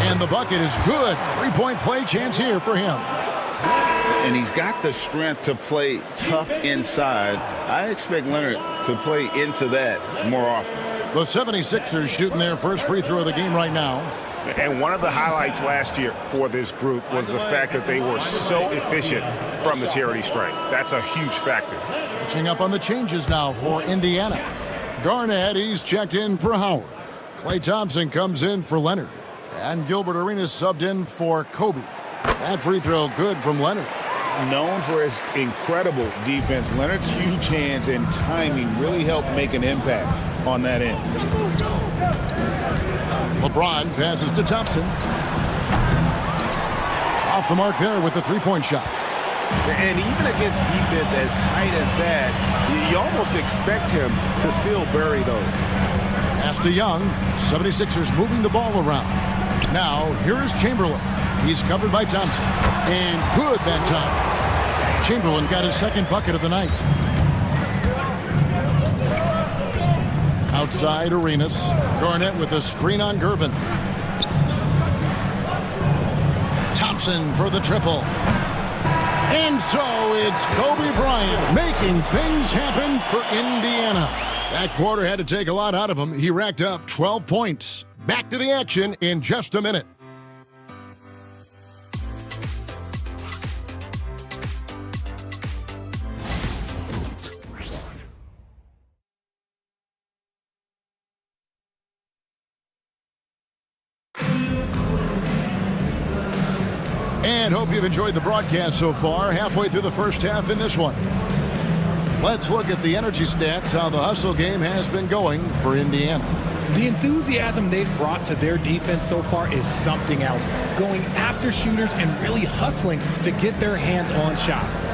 And the bucket is good. 3-point play chance here for him. And he's got the strength to play tough inside. I expect Leonard to play into that more often. The 76ers shooting their first free throw of the game right now. And one of the highlights last year for this group was the fact that they were so efficient from the charity stripe. That's a huge factor. Catching up on the changes now for Indiana. Garnett, he's checked in for Howard. Klay Thompson comes in for Leonard. And Gilbert Arenas subbed in for Kobe. That free throw good from Leonard. Known for his incredible defense, Leonard's huge hands and timing really helped make an impact on that end. LeBron passes to Thompson. Off the mark there with the 3-point shot. And even against defense as tight as that, you almost expect him to still bury those. Pass to Young. 76ers moving the ball around. Now, here's Chamberlain. He's covered by Thompson. And good that time. Chamberlain got his second bucket of the night. Outside Arenas. Garnett with a screen on Gervin. Thompson for the triple. And so it's Kobe Bryant making things happen for Indiana. That quarter had to take a lot out of him. He racked up 12 points. Back to the action in just a minute. And hope you've enjoyed the broadcast so far. Halfway through the first half in this one. Let's look at the energy stats, how the hustle game has been going for Indiana. The enthusiasm they've brought to their defense so far is something else. Going after shooters and really hustling to get their hands on shots.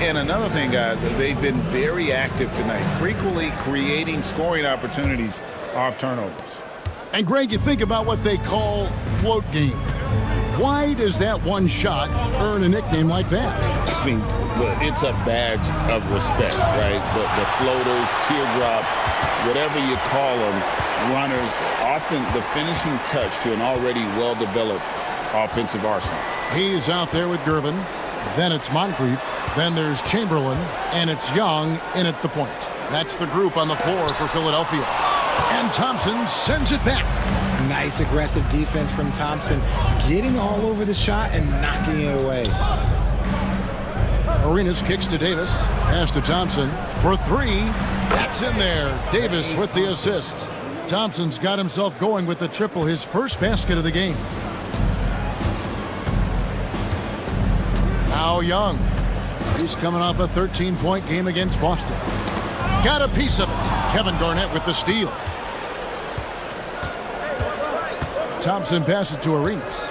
And another thing, guys, they've been very active tonight, frequently creating scoring opportunities off turnovers. And Greg, you think about what they call float game. Why does that one shot earn a nickname like that? I mean, it's a badge of respect, right? The floaters, teardrops, whatever you call them, runners, often the finishing touch to an already well-developed offensive arsenal. He's out there with Gervin. Then it's Moncrief. Then there's Chamberlain. And it's Young in at the point. That's the group on the floor for Philadelphia. And Thompson sends it back. Nice aggressive defense from Thompson, getting all over the shot and knocking it away. Arenas kicks to Davis, pass to Thompson for three. That's in there. Davis with the assist. Thompson's got himself going with the triple, his first basket of the game. Now Young. He's coming off a 13-point game against Boston. Got a piece of it. Kevin Garnett with the steal. Thompson passes to Arenas.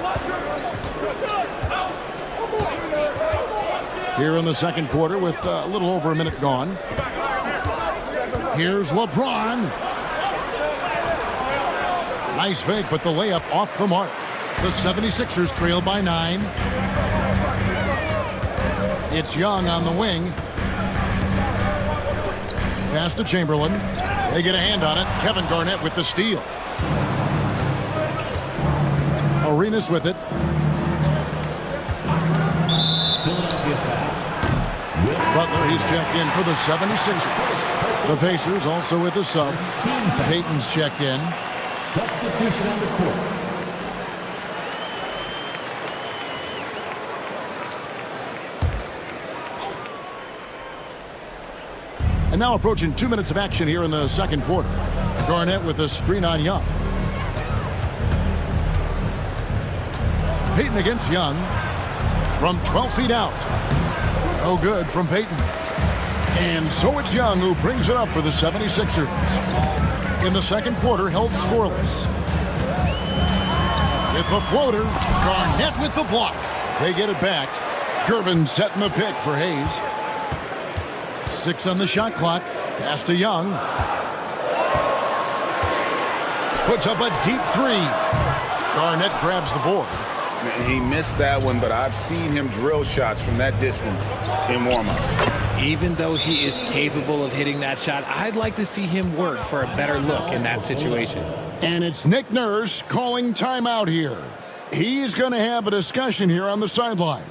Here in the second quarter with a little over a minute gone. Here's LeBron. Nice fake, but the layup off the mark. The 76ers trail by 9. It's Young on the wing. Pass to Chamberlain. They get a hand on it. Kevin Garnett with the steal. Arenas with it. Butler, he's checked in for the 76ers. The Pacers also with the sub. Payton's checked in. Substitution on the court. And now approaching 2 minutes of action here in the second quarter. Garnett with a screen on Young. Payton against Young from 12 feet out. No good from Payton. And so it's Young who brings it up for the 76ers. In the second quarter, held scoreless. With the floater, Garnett with the block. They get it back. Gervin setting the pick for Hayes. 6 on the shot clock. Pass to Young. Puts up a deep three. Garnett grabs the board. He missed that one, but I've seen him drill shots from that distance in warm-up. Even though he is capable of hitting that shot, I'd like to see him work for a better look in that situation. And it's Nick Nurse calling timeout here. He's going to have a discussion here on the sideline.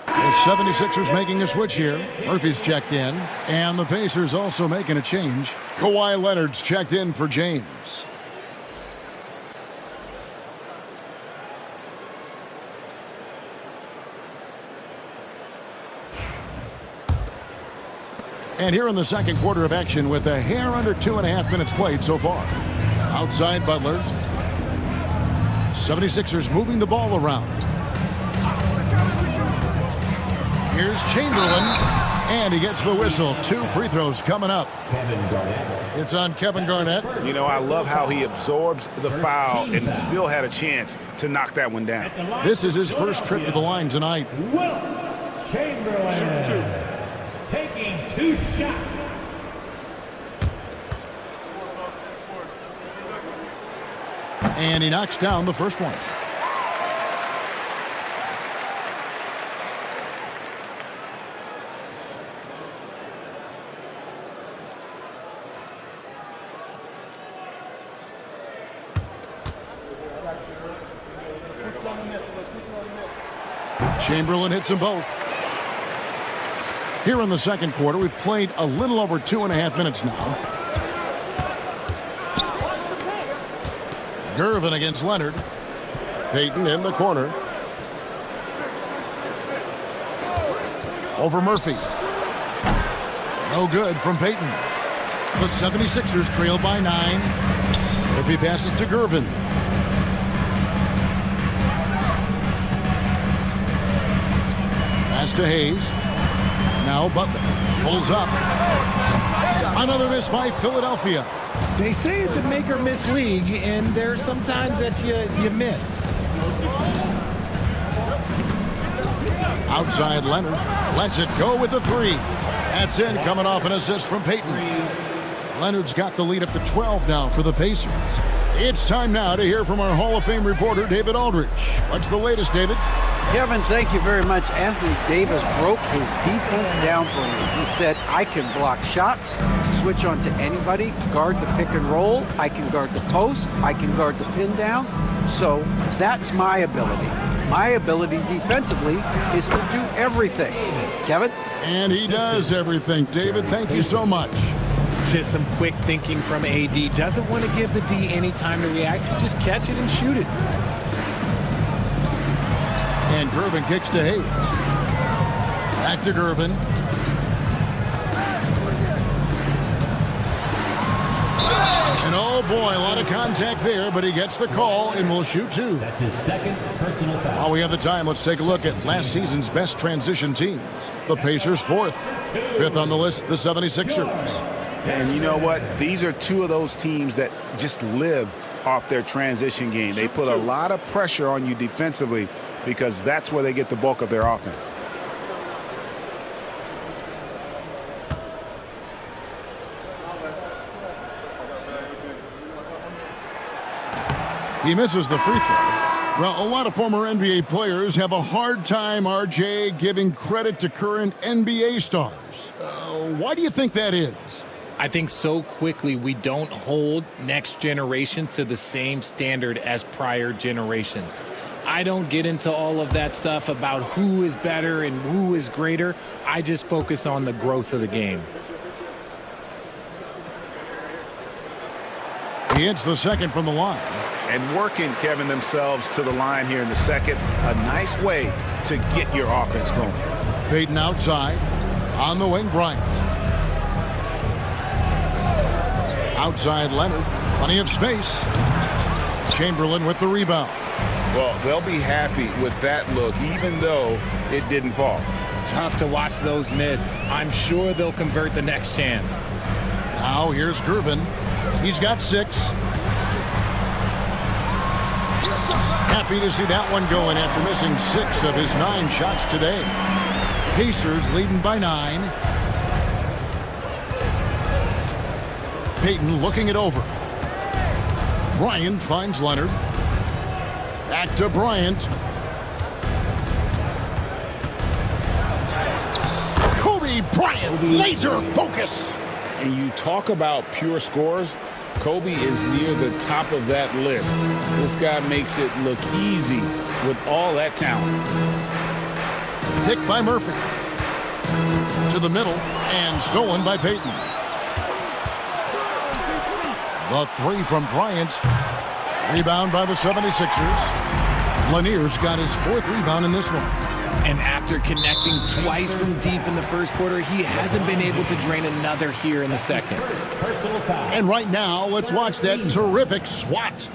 The 76ers making a switch here. Murphy's checked in. And the Pacers also making a change. Kawhi Leonard's checked in for James. And here in the second quarter of action with a hair under 2.5 minutes played so far. Outside Butler. 76ers moving the ball around. Here's Chamberlain, and he gets the whistle. 2 free throws coming up. It's on Kevin Garnett. You know, I love how he absorbs the foul and still had a chance to knock that one down. This is his first trip to the line tonight. Chamberlain taking 2 shots. And he knocks down the first one. Chamberlain hits them both. Here in the second quarter, we've played a little over 2.5 minutes now. Gervin against Leonard. Payton in the corner. Over Murphy. No good from Payton. The 76ers trail by 9. Murphy passes to Gervin. Pass to Hayes. Now Butler pulls up. Another miss by Philadelphia. They say it's a make or miss league, and there's sometimes that you miss. Outside Leonard. Lets it go with the 3. That's in, coming off an assist from Payton. Leonard's got the lead up to 12 now for the Pacers. It's time now to hear from our Hall of Fame reporter, David Aldridge. What's the latest, David? Kevin, thank you very much. Anthony Davis broke his defense down for me. He said, I can block shots, switch on to anybody, guard the pick and roll, I can guard the post, I can guard the pin down. So that's my ability. My ability defensively is to do everything. Kevin? And he does everything. David, thank you so much. Just some quick thinking from AD. Doesn't want to give the D any time to react. Just catch it and shoot it. And Gervin kicks to Hayes. Back to Gervin. And oh boy, a lot of contact there, but he gets the call and will shoot 2. That's his second personal foul. While we have the time, let's take a look at last season's best transition teams. The Pacers 4th. 5th on the list, the 76ers. And you know what? These are 2 of those teams that just live off their transition game. They put a lot of pressure on you defensively because that's where they get the bulk of their offense. He misses the free throw. Well, a lot of former NBA players have a hard time, RJ, giving credit to current NBA stars. Why do you think that is? I think so quickly we don't hold next generations to the same standard as prior generations. I don't get into all of that stuff about who is better and who is greater. I just focus on the growth of the game. He hits the second from the line. And working, Kevin, themselves to the line here in the second. A nice way to get your offense going. Payton outside. On the wing, Bryant. Outside Leonard. Plenty of space. Chamberlain with the rebound. Well, they'll be happy with that look, even though it didn't fall. Tough to watch those miss. I'm sure they'll convert the next chance. Now here's Gervin. He's got 6. Happy to see that one going after missing 6 of his 9 shots today. Pacers leading by 9. Payton looking it over. Bryant finds Leonard. Back to Bryant. Kobe Bryant, laser focus. And you talk about pure scores, Kobe is near the top of that list. This guy makes it look easy with all that talent. Picked by Murphy. To the middle and stolen by Payton. The 3 from Bryant. Rebound by the 76ers. Lanier's got his 4th rebound in this one. And after connecting twice from deep in the first quarter, he hasn't been able to drain another here in the second. And right now, let's watch that terrific swat.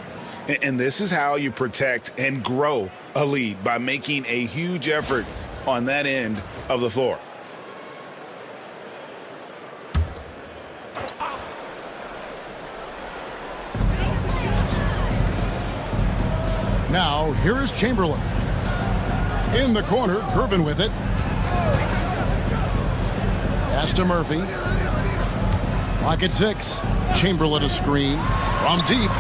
And this is how you protect and grow a lead, by making a huge effort on that end of the floor. Now, here is Chamberlain. In the corner, Gervin with it. Pass to Murphy. Lock at 6. Chamberlain a screen from deep.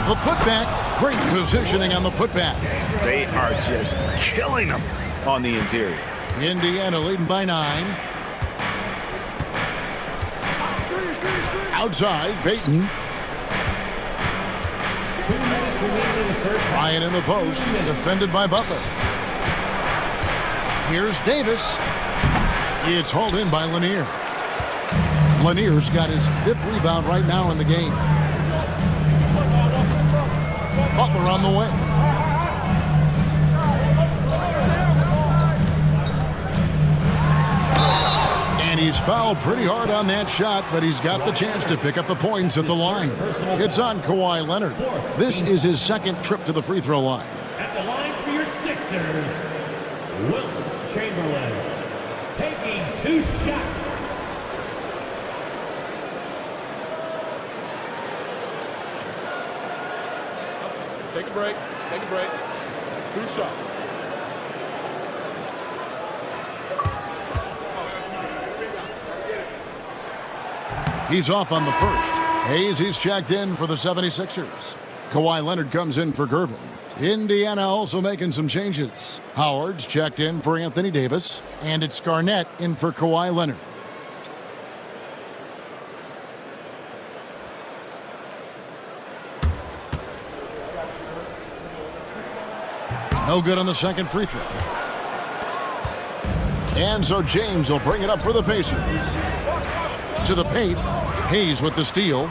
The putback. Great positioning on the putback. They are just killing them on the interior. Indiana leading by 9. Outside, Payton. Ryan in the post, defended by Butler. Here's Davis. It's hauled in by Lanier. Lanier's got his 5th rebound right now in the game. Butler on the way. And he's fouled pretty hard on that shot, but he's got the chance to pick up the points at the line. It's on Kawhi Leonard. This is his 2nd trip to the free throw line. At the line for your Sixers, Will Chamberlain, taking 2 shots. Take a break. Take a break. 2 shots. He's off on the first. Hayes, he's checked in for the 76ers. Kawhi Leonard comes in for Gervin. Indiana also making some changes. Howard's checked in for Anthony Davis. And it's Garnett in for Kawhi Leonard. No good on the 2nd free throw. And so James will bring it up for the Pacers. To the paint. Hayes with the steal.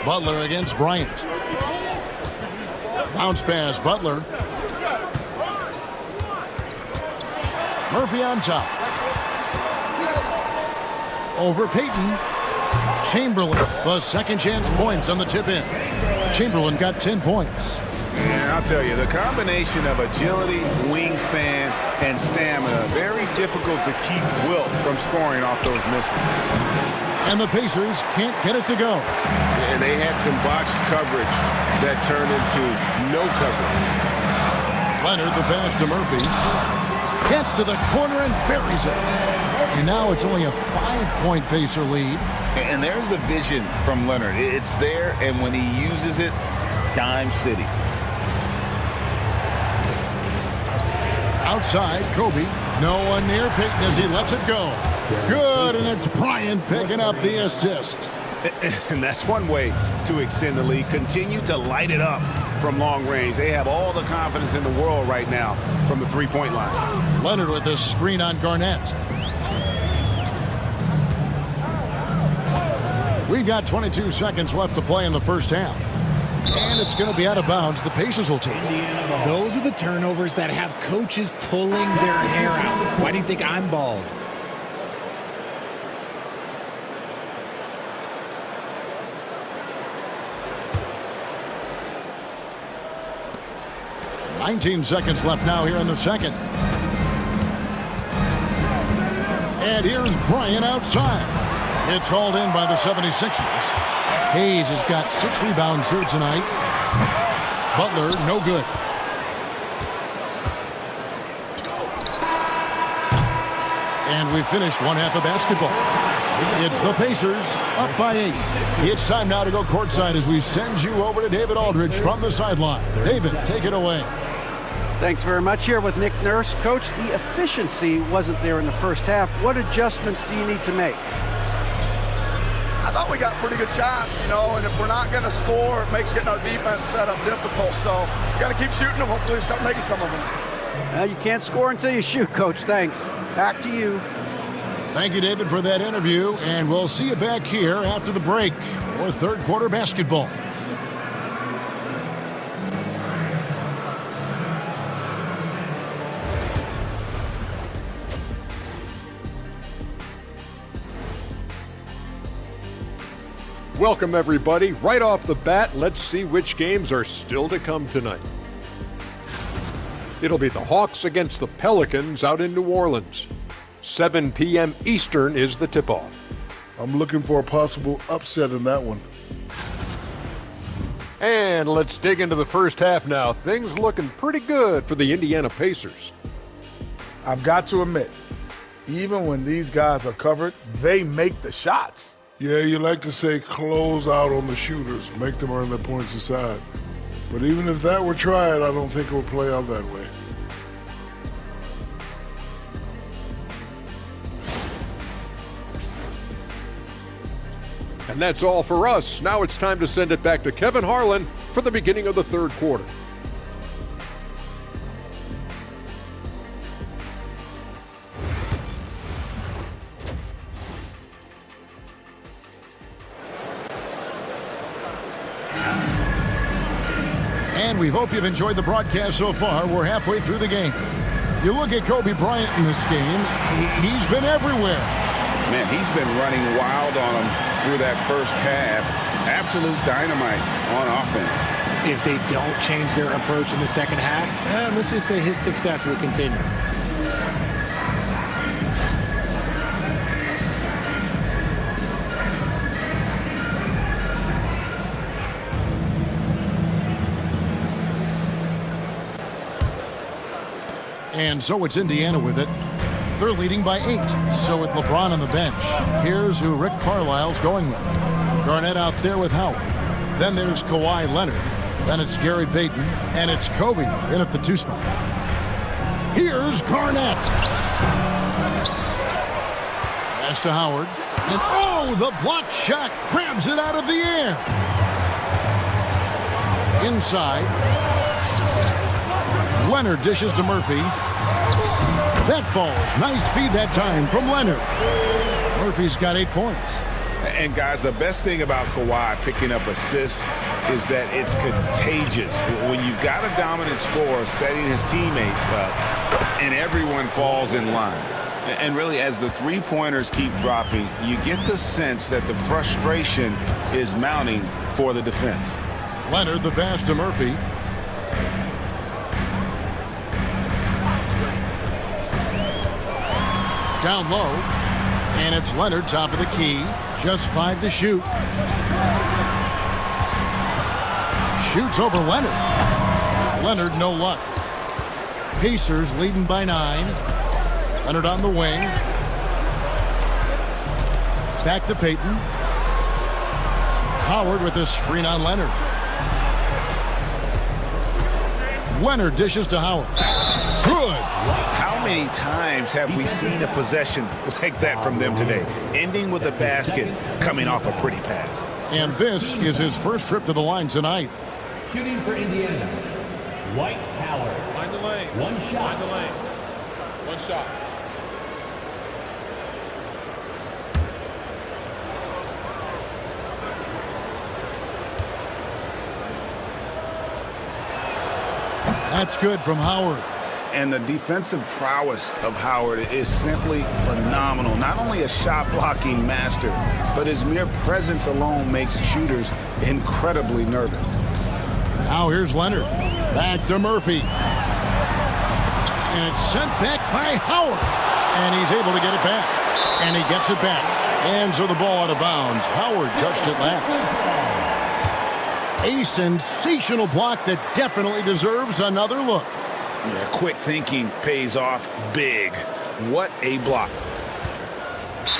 Butler against Bryant. Bounce pass, Butler. Murphy on top. Over Payton. Chamberlain, the 2nd chance points on the tip in. Chamberlain got 10 points. And I'll tell you, the combination of agility, wingspan, and stamina, very difficult to keep Wilt from scoring off those misses. And the Pacers can't get it to go. And they had some botched coverage that turned into no coverage. Leonard, the pass to Murphy. Gets to the corner and buries it. And now it's only a 5-point Pacer lead. And there's the vision from Leonard. It's there, and when he uses it, dime city. Outside, Kobe. No one near Payton as he lets it go. Good, and it's Bryant picking up the assist. And that's one way to extend the lead. Continue to light it up from long range. They have all the confidence in the world right now from the 3-point line. Leonard with a screen on Garnett. We've got 22 seconds left to play in the first half. And it's going to be out of bounds. The Pacers will take it. Those are the turnovers that have coaches pulling their hair out. Why do you think I'm bald? $19 seconds left now here in the second. And here's Bryant outside. It's hauled in by the 76ers. Hayes has got 6 rebounds here tonight. Butler, no good. And we finished one half of basketball. It's the Pacers up by 8. It's time now to go courtside as we send you over to David Aldridge from the sideline. David, take it away. Thanks very much. Here with Nick Nurse. Coach, the efficiency wasn't there in the first half. What adjustments do you need to make? I thought we got pretty good shots, and if we're not going to score, it makes getting our defense set up difficult. So we got to keep shooting them. Hopefully we start making some of them. You can't score until you shoot, Coach. Thanks. Back to you. Thank you, David, for that interview, and we'll see you back here after the break for third quarter basketball. Welcome, everybody. Right off the bat, let's see which games are still to come tonight. It'll be the Hawks against the Pelicans out in New Orleans. 7 p.m. Eastern is the tip-off. I'm looking for a possible upset in that one. And let's dig into the first half now. Things looking pretty good for the Indiana Pacers. I've got to admit, even when these guys are covered, they make the shots. Yeah, you like to say close out on the shooters, make them earn their points aside. But even if that were tried, I don't think it would play out that way. And that's all for us. Now it's time to send it back to Kevin Harlan for the beginning of the third quarter. And we hope you've enjoyed the broadcast so far. We're halfway through the game. You look at Kobe Bryant in this game, he's been everywhere. Man, he's been running wild on them through that first half. Absolute dynamite on offense. If they don't change their approach in the second half, let's just say his success will continue. And so it's Indiana with it. They're leading by 8. So with LeBron on the bench, here's who Rick Carlisle's going with. Garnett out there with Howard. Then there's Kawhi Leonard. Then it's Gary Payton. And it's Kobe in at the 2 spot. Here's Garnett. Pass to Howard. And oh, the block shot grabs it out of the air. Inside. Leonard dishes to Murphy. That falls. Nice feed that time from Leonard. Murphy's got 8 points. And guys, the best thing about Kawhi picking up assists is that it's contagious. When you've got a dominant scorer setting his teammates up and everyone falls in line. And really, as the three-pointers keep dropping, you get the sense that the frustration is mounting for the defense. Leonard the pass to Murphy. Down low, and it's Leonard top of the key. Just 5 to shoot. Shoots over Leonard. Leonard no luck. Pacers leading by 9. Leonard on the wing. Back to Payton. Howard with a screen on Leonard. Leonard dishes to Howard. Good. How many times have we seen a possession like that from them today? Ending with a basket, coming off a pretty pass. And this is his first trip to the line tonight. Shooting for Indiana, Dwight Howard. Find the lane. One shot. Find the lane. One shot. That's good from Howard. And the defensive prowess of Howard is simply phenomenal. Not only a shot-blocking master, but his mere presence alone makes shooters incredibly nervous. Now here's Leonard. Back to Murphy. And it's sent back by Howard. And he's able to get it back. And he gets it back. And so the ball out of bounds. Howard touched it last. A sensational block that definitely deserves another look. Yeah, quick thinking pays off big. What a block.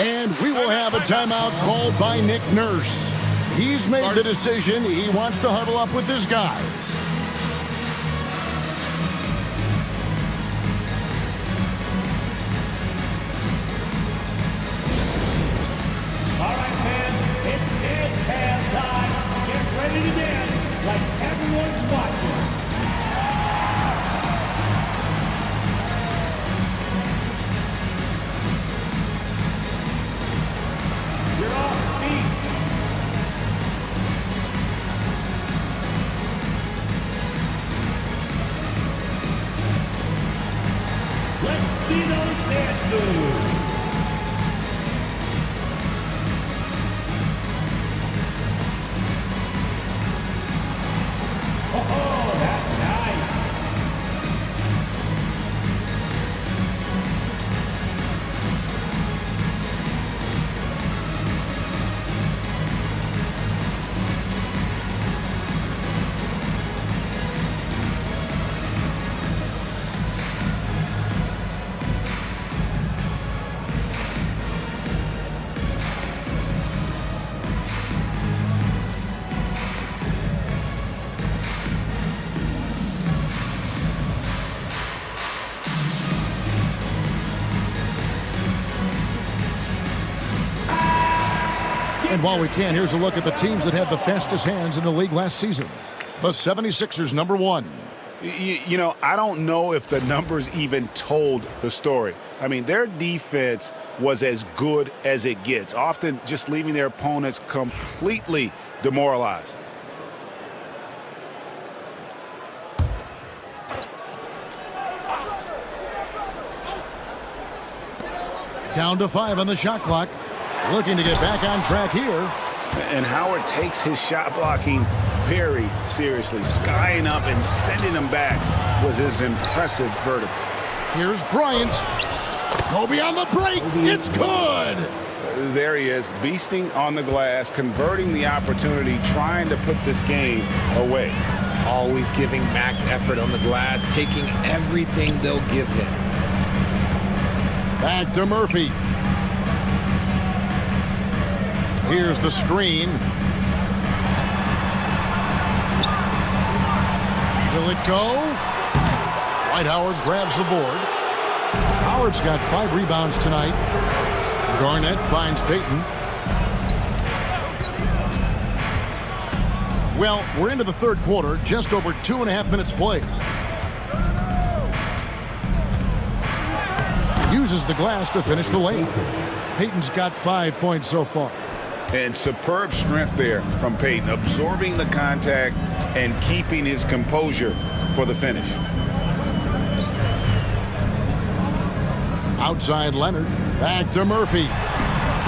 And we will have a timeout called by Nick Nurse. He's made the decision. He wants to huddle up with his guys. All right, fans, it's halftime. Get ready to dance like everyone's watching. You're off feet. And while we can, here's a look at the teams that had the fastest hands in the league last season. The 76ers, number 1. You know, I don't know if the numbers even told the story. I mean, their defense was as good as it gets, often just leaving their opponents completely demoralized. Down to 5 on the shot clock. Looking to get back on track here. And Howard takes his shot blocking very seriously. Skying up and sending him back was his impressive vertical. Here's Bryant. Kobe on the break. It's good. There he is, beasting on the glass, converting the opportunity, trying to put this game away. Always giving max effort on the glass, taking everything they'll give him. Back to Murphy. Here's the screen. Will it go? Dwight Howard grabs the board. Howard's got 5 rebounds tonight. Garnett finds Payton. Well, we're into the third quarter, just over 2.5 minutes played. Uses the glass to finish the lane. Payton's got 5 points so far. And superb strength there from Payton, absorbing the contact and keeping his composure for the finish. Outside Leonard, back to Murphy.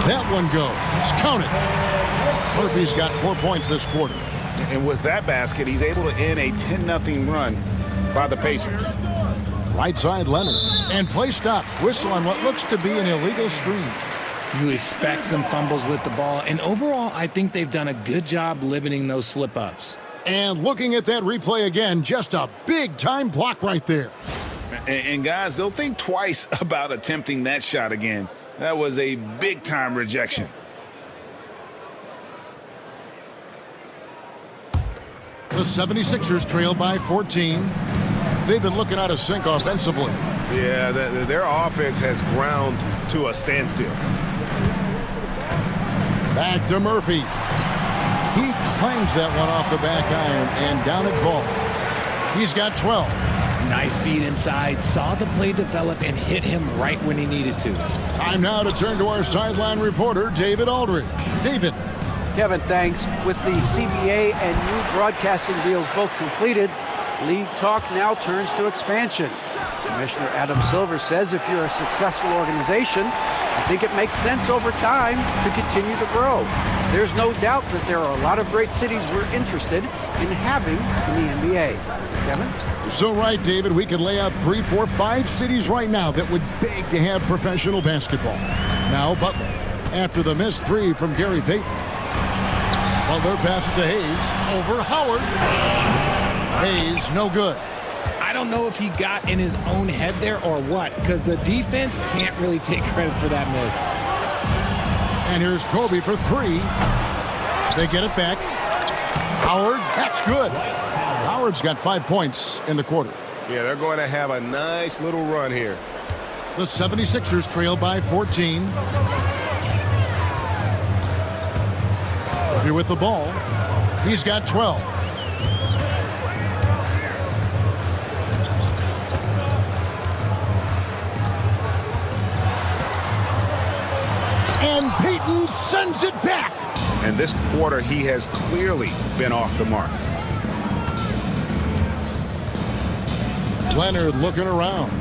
That one goes. Count it. Murphy's got 4 points this quarter. And with that basket, he's able to end a 10-0 run by the Pacers. Right side Leonard. And play stops. Whistle on what looks to be an illegal screen. You expect some fumbles with the ball, and overall, I think they've done a good job limiting those slip-ups. And looking at that replay again, just a big-time block right there. And guys, they'll think twice about attempting that shot again. That was a big-time rejection. The 76ers trail by 14. They've been looking out of sync offensively. Yeah, their offense has ground to a standstill. Back to Murphy. He claims that one off the back iron, and down it falls. He's got 12. Nice feed inside, saw the play develop, and hit him right when he needed to. Time now to turn to our sideline reporter, David Aldridge. David. Kevin, thanks. With the CBA and new broadcasting deals both completed, league talk now turns to expansion. Commissioner Adam Silver says if you're a successful organization, I think it makes sense over time to continue to grow. There's no doubt that there are a lot of great cities we're interested in having in the NBA. Kevin? So right, David, we could lay out 3, 4, 5 cities right now that would beg to have professional basketball. Now Butler, after the missed 3 from Gary Payton. Butler passes to Hayes, over Howard. Hayes, no good. I don't know if he got in his own head there or what, because the defense can't really take credit for that miss. And here's Kobe for 3. They get it back. Howard, that's good. Howard's got 5 points in the quarter. Yeah, they're going to have a nice little run here. The 76ers trail by 14. Murphy with the ball. He's got 12. And Payton sends it back. And this quarter, he has clearly been off the mark. Leonard looking around.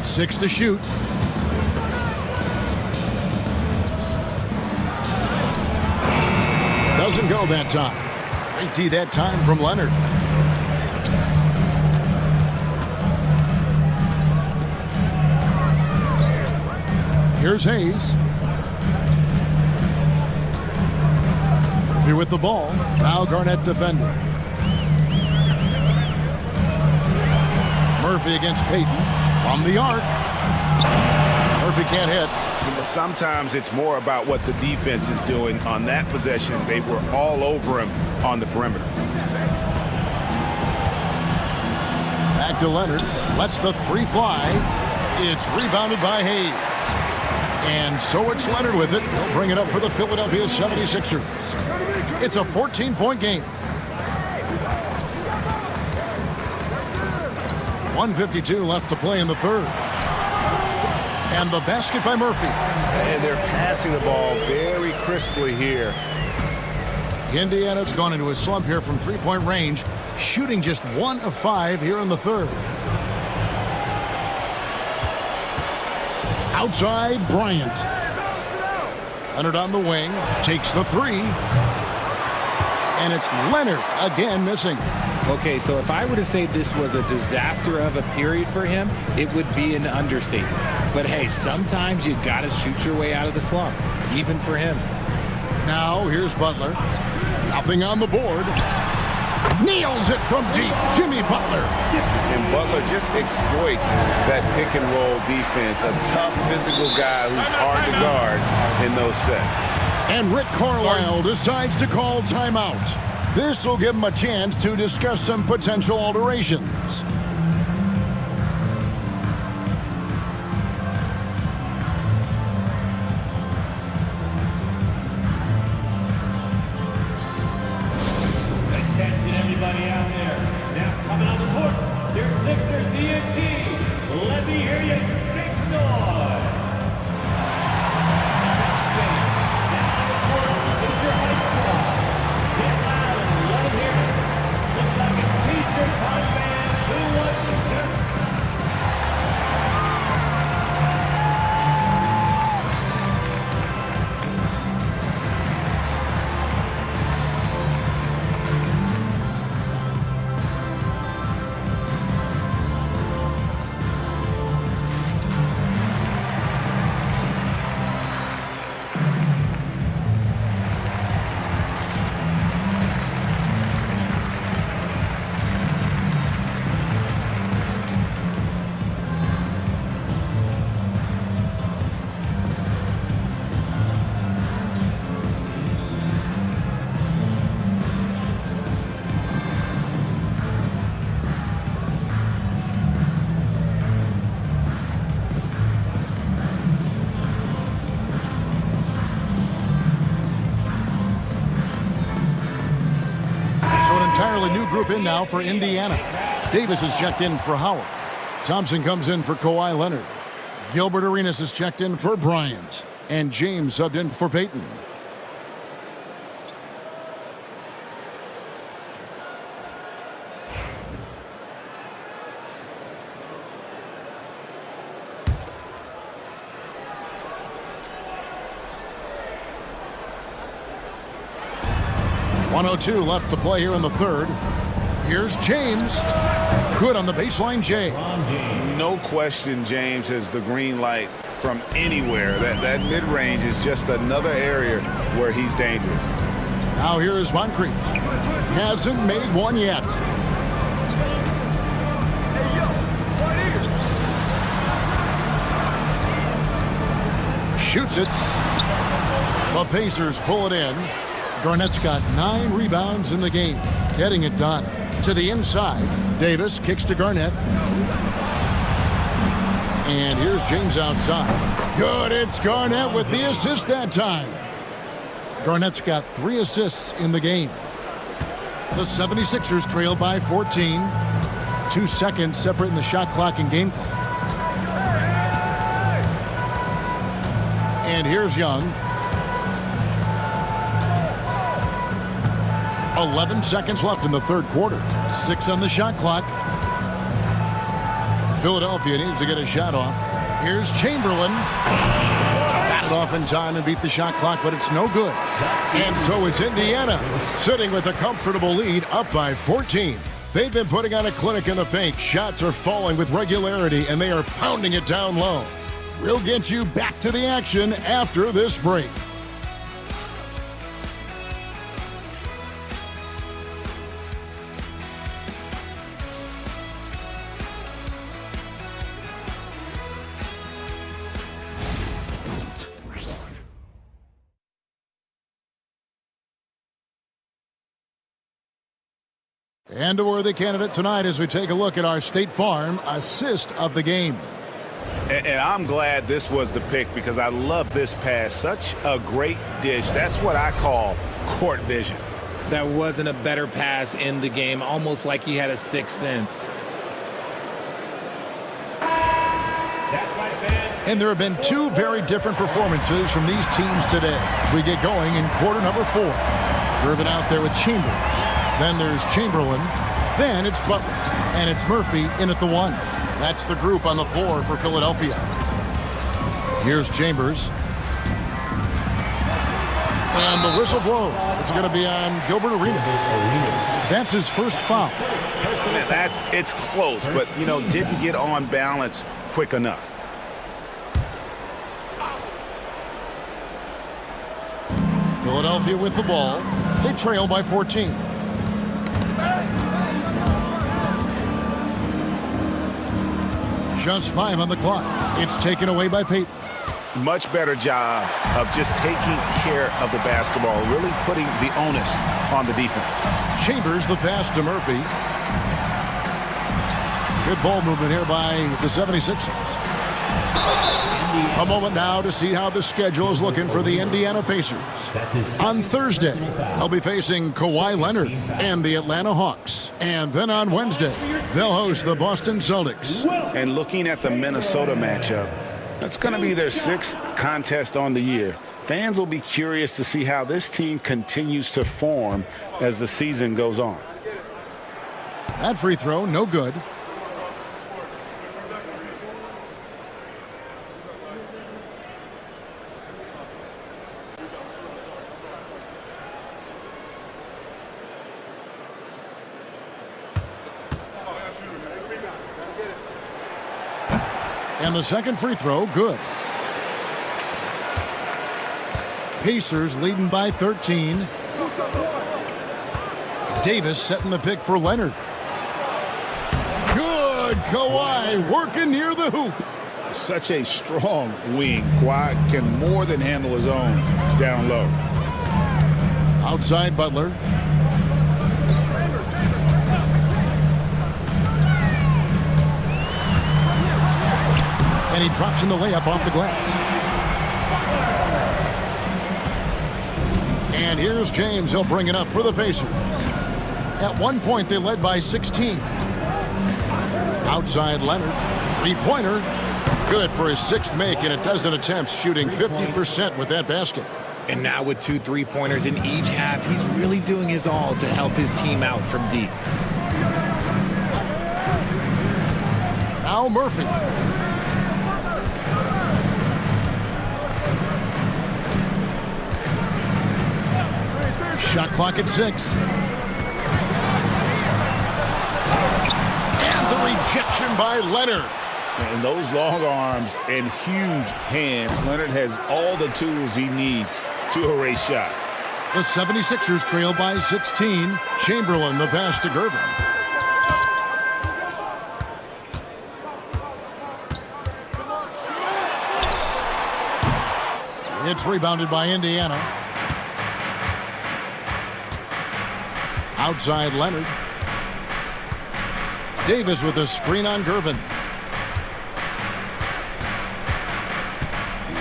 Six to shoot. Doesn't go that time. Great D that time from Leonard. Here's Hayes. Murphy with the ball. Now Garnett defending. Murphy against Payton. From the arc. Murphy can't hit. Sometimes it's more about what the defense is doing on that possession. They were all over him on the perimeter. Back to Leonard. Lets the three fly. It's rebounded by Hayes. And so it's Leonard with it. He'll bring it up for the Philadelphia 76ers. It's a 14-point game. 1:52 left to play in the third. And the basket by Murphy. And they're passing the ball very crisply here. Indiana's gone into a slump here from three-point range, shooting just 1 of 5 here in the third. Outside, Bryant. Leonard on the wing, takes the three. And it's Leonard again missing. Okay, so if I were to say this was a disaster of a period for him, it would be an understatement. But hey, sometimes you got to shoot your way out of the slump, even for him. Now here's Butler. Nothing on the board. Nails it from deep. Jimmy Butler. And Butler just exploits that pick and roll defense. A tough physical guy who's hard to guard in those sets. And Rick Carlisle decides to call timeout. This will give him a chance to discuss some potential alterations. Attention everybody out there. Now coming on the court, your Sixers DNT. Let me hear you make some noise. Now on the court is your high squad. Get loud and let them hear it. Looks like it's T-shirt time band 2-1-7. So an entirely new group in now for Indiana. Davis is checked in for Howard. Thompson comes in for Kawhi Leonard. Gilbert Arenas is checked in for Bryant. And James subbed in for Payton. .102 left to play here in the third. Here's James. Good on the baseline, Jay. No question James has the green light from anywhere. That mid-range is just another area where he's dangerous. Now here is Moncrief. Hasn't made one yet. Shoots it. The Pacers pull it in. Garnett's got 9 rebounds in the game, getting it done. To the inside, Davis kicks to Garnett. And here's James outside. Good, it's Garnett with the assist that time. Garnett's got 3 assists in the game. The 76ers trail by 14. 2 seconds separating the shot clock and game clock. And here's Young. 11 seconds left in the third quarter. 6 on the shot clock. Philadelphia needs to get a shot off. Here's Chamberlain. Got it off in time and beat the shot clock, but it's no good. And so it's Indiana sitting with a comfortable lead up by 14. They've been putting on a clinic in the paint. Shots are falling with regularity, and they are pounding it down low. We'll get you back to the action after this break. And a worthy candidate tonight as we take a look at our State Farm assist of the game. And I'm glad this was the pick because I love this pass. Such a great dish. That's what I call court vision. That wasn't a better pass in the game, almost like he had a sixth sense. And there have been two very different performances from these teams today as we get going in quarter number 4. Irvin out there with Chambers. Then there's Chamberlain. Then it's Butler. And it's Murphy in at the 1. That's the group on the floor for Philadelphia. Here's Chambers. And the whistle blows. It's going to be on Gilbert Arenas. That's his first foul. It's close, but, didn't get on balance quick enough. Philadelphia with the ball. They trail by 14. Just 5 on the clock. It's taken away by Peyton. Much better job of just taking care of the basketball, really putting the onus on the defense. Chambers the pass to Murphy. Good ball movement here by the 76ers. A moment now to see how the schedule is looking for the Indiana Pacers. On Thursday, they'll be facing Kawhi Leonard and the Atlanta Hawks. And then on Wednesday, they'll host the Boston Celtics. And looking at the Minnesota matchup, that's going to be their 6th contest on the year. Fans will be curious to see how this team continues to form as the season goes on. That free throw, no good. And the second free throw, good. Pacers leading by 13. Davis setting the pick for Leonard. Good. Kawhi working near the hoop. Such a strong wing. Kawhi can more than handle his own down low. Outside Butler. And he drops in the layup off the glass. And here's James. He'll bring it up for the Pacers. At one point, they led by 16. Outside Leonard. Three-pointer. Good for his 6th make in a dozen attempts, shooting 50% with that basket. And now with 2 3-pointers in each half, he's really doing his all to help his team out from deep. Now Murphy. Shot clock at 6. And the rejection by Leonard. And those long arms and huge hands, Leonard has all the tools he needs to erase shots. The 76ers trail by 16. Chamberlain the pass to Gervin. It's rebounded by Indiana. Outside Leonard. Davis with a screen on Gervin.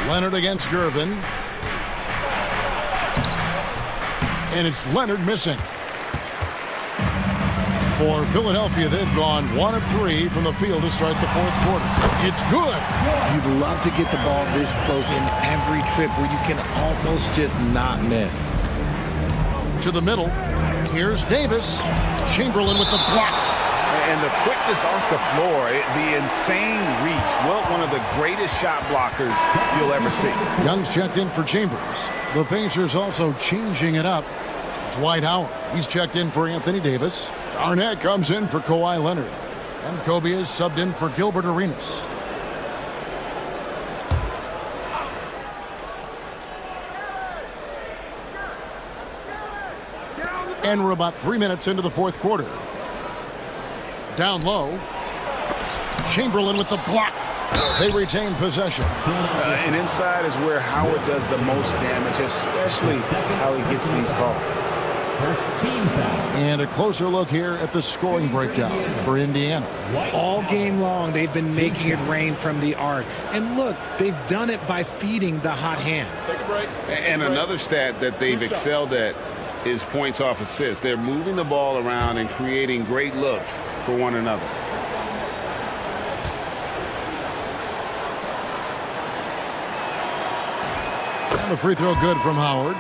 Leonard against Gervin. And it's Leonard missing. For Philadelphia, they've gone 1 of 3 from the field to start the 4th quarter. It's good. You'd love to get the ball this close in every trip where you can almost just not miss. To the middle. Here's Davis. Chamberlain with the block. And the quickness off the floor, the insane reach. Well, one of the greatest shot blockers you'll ever see. Young's checked in for Chambers. The Pacers also changing it up. Dwight Howard. He's checked in for Anthony Davis. Arnett comes in for Kawhi Leonard. And Kobe is subbed in for Gilbert Arenas. And we're about 3 minutes into the 4th quarter. Down low. Chamberlain with the block. They retain possession. And inside is where Howard does the most damage, especially how he gets these calls. First team foul. And a closer look here at the scoring breakdown for Indiana. All game long, they've been making it rain from the arc. And look, they've done it by feeding the hot hands. Take a break. And another stat that they've excelled at is points off assists. They're moving the ball around and creating great looks for one another. And the free throw good from Howard.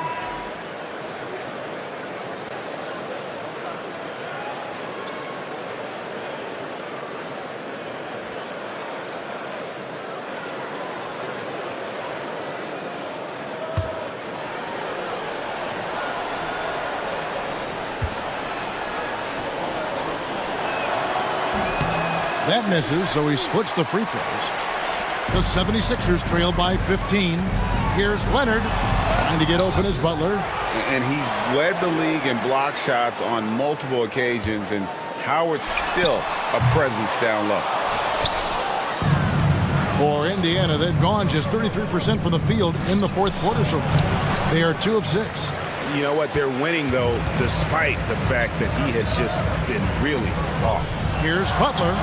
That misses, so he splits the free throws. The 76ers trail by 15. Here's Leonard trying to get open as Butler. And he's led the league in block shots on multiple occasions, and Howard's still a presence down low. For Indiana, they've gone just 33% from the field in the fourth quarter so far. They are 2 of 6. You know what? They're winning, though, despite the fact that he has just been really off. Here's Butler.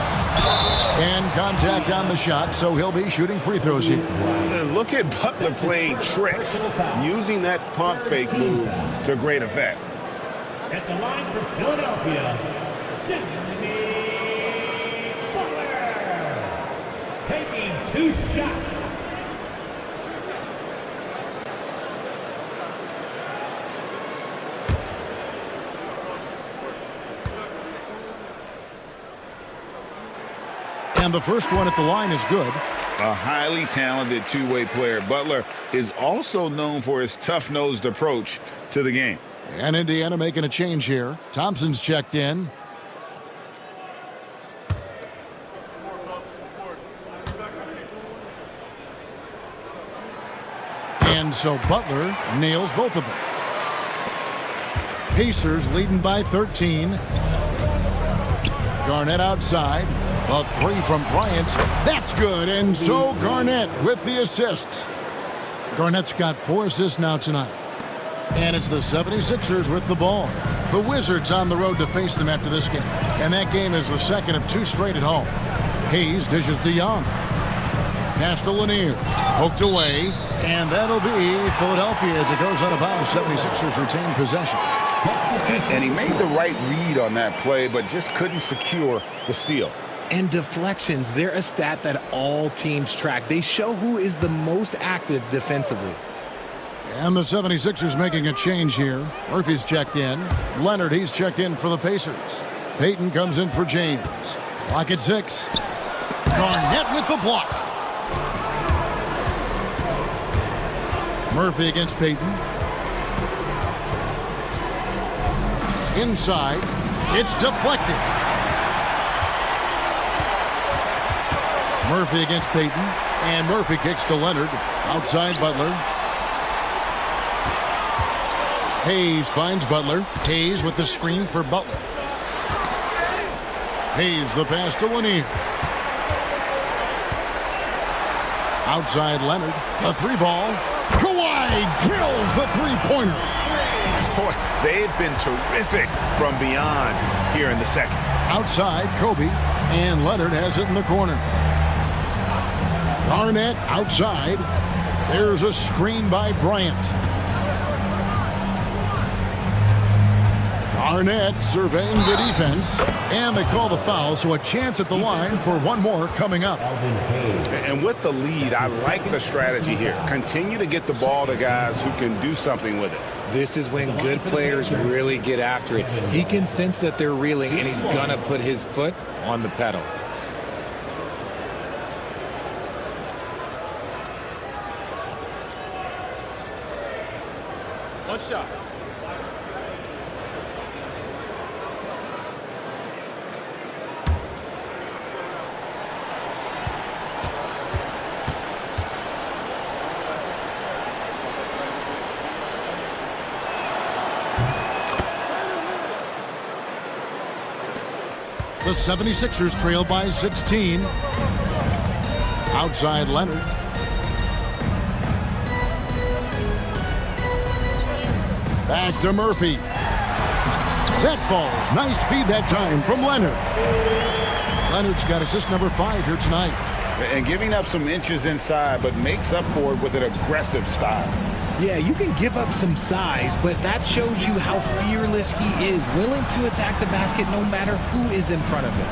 And contact on the shot, so he'll be shooting free throws here. And look at Butler playing tricks, using that pump fake move to great effect. At the line for Philadelphia, Jimmy Butler. Taking 2 shots. And the first one at the line is good. A highly talented two-way player. Butler is also known for his tough-nosed approach to the game. And Indiana making a change here. Thompson's checked in. And so Butler nails both of them. Pacers leading by 13. Garnett outside. A 3 from Bryant. That's good. And so Garnett with the assists. Garnett's got 4 assists now tonight. And it's the 76ers with the ball. The Wizards on the road to face them after this game. And that game is the second of 2 straight at home. Hayes dishes to Young. Pass to Lanier. Poked away. And that'll be Philadelphia as it goes out of bounds. 76ers retain possession. And he made the right read on that play, but just couldn't secure the steal. And deflections, they're a stat that all teams track. They show who is the most active defensively. And the 76ers making a change here. Murphy's checked in. Leonard, he's checked in for the Pacers. Payton comes in for James. Clock at 6. Garnett with the block. Murphy against Payton. Inside. It's deflected. Murphy against Payton. And Murphy kicks to Leonard. Outside Butler. Hayes finds Butler. Hayes with the screen for Butler. Hayes the pass to Lanier. Outside Leonard. A 3-ball. Kawhi drills the 3-pointer. Boy, they've been terrific from beyond here in the second. Outside Kobe. And Leonard has it in the corner. Garnett outside. There's a screen by Bryant. Garnett surveying the defense. And they call the foul, so a chance at the line for one more coming up. And with the lead, I like the strategy here. Continue to get the ball to guys who can do something with it. This is when good players really get after it. He can sense that they're reeling, and he's going to put his foot on the pedal. One shot. The 76ers trail by 16. Outside Leonard. Back to Murphy. That falls. Nice feed that time from Leonard. Leonard's got assist number 5 here tonight. And giving up some inches inside, but makes up for it with an aggressive style. Yeah, you can give up some size, but that shows you how fearless he is, willing to attack the basket no matter who is in front of him.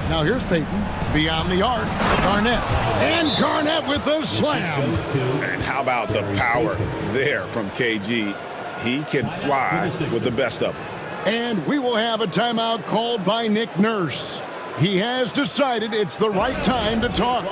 Now here's Payton, beyond the arc, Garnett. And Garnett with the slam. And how about the power there from KG? He can fly with the best of them. And we will have a timeout called by Nick Nurse. He has decided it's the right time to talk.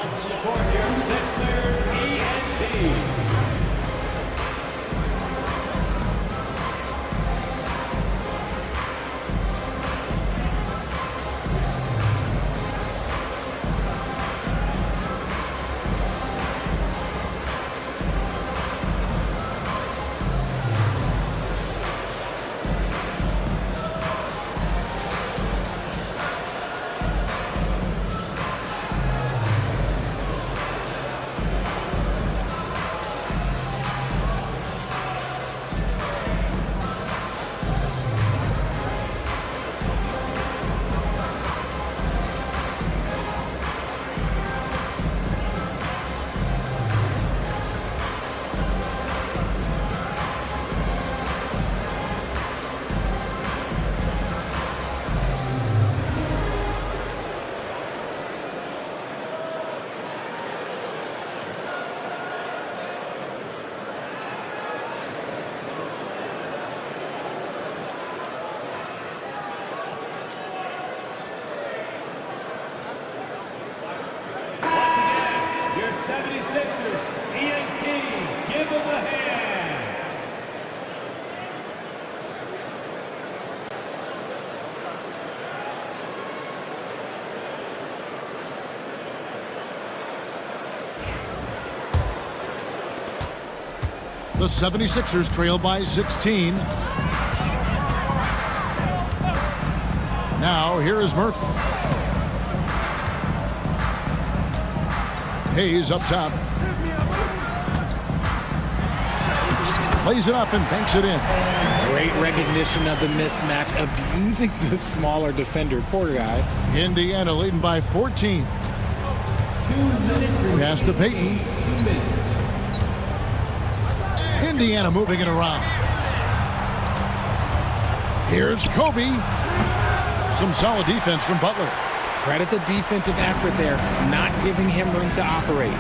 The 76ers trail by 16. Now here is Murphy. Hayes up top. Lays it up and banks it in. Great recognition of the mismatch, abusing the smaller defender. Poor guy. Indiana leading by 14. Pass to Payton. Indiana moving it around. Here's Kobe. Some solid defense from Butler. Credit the defensive effort there, not giving him room to operate.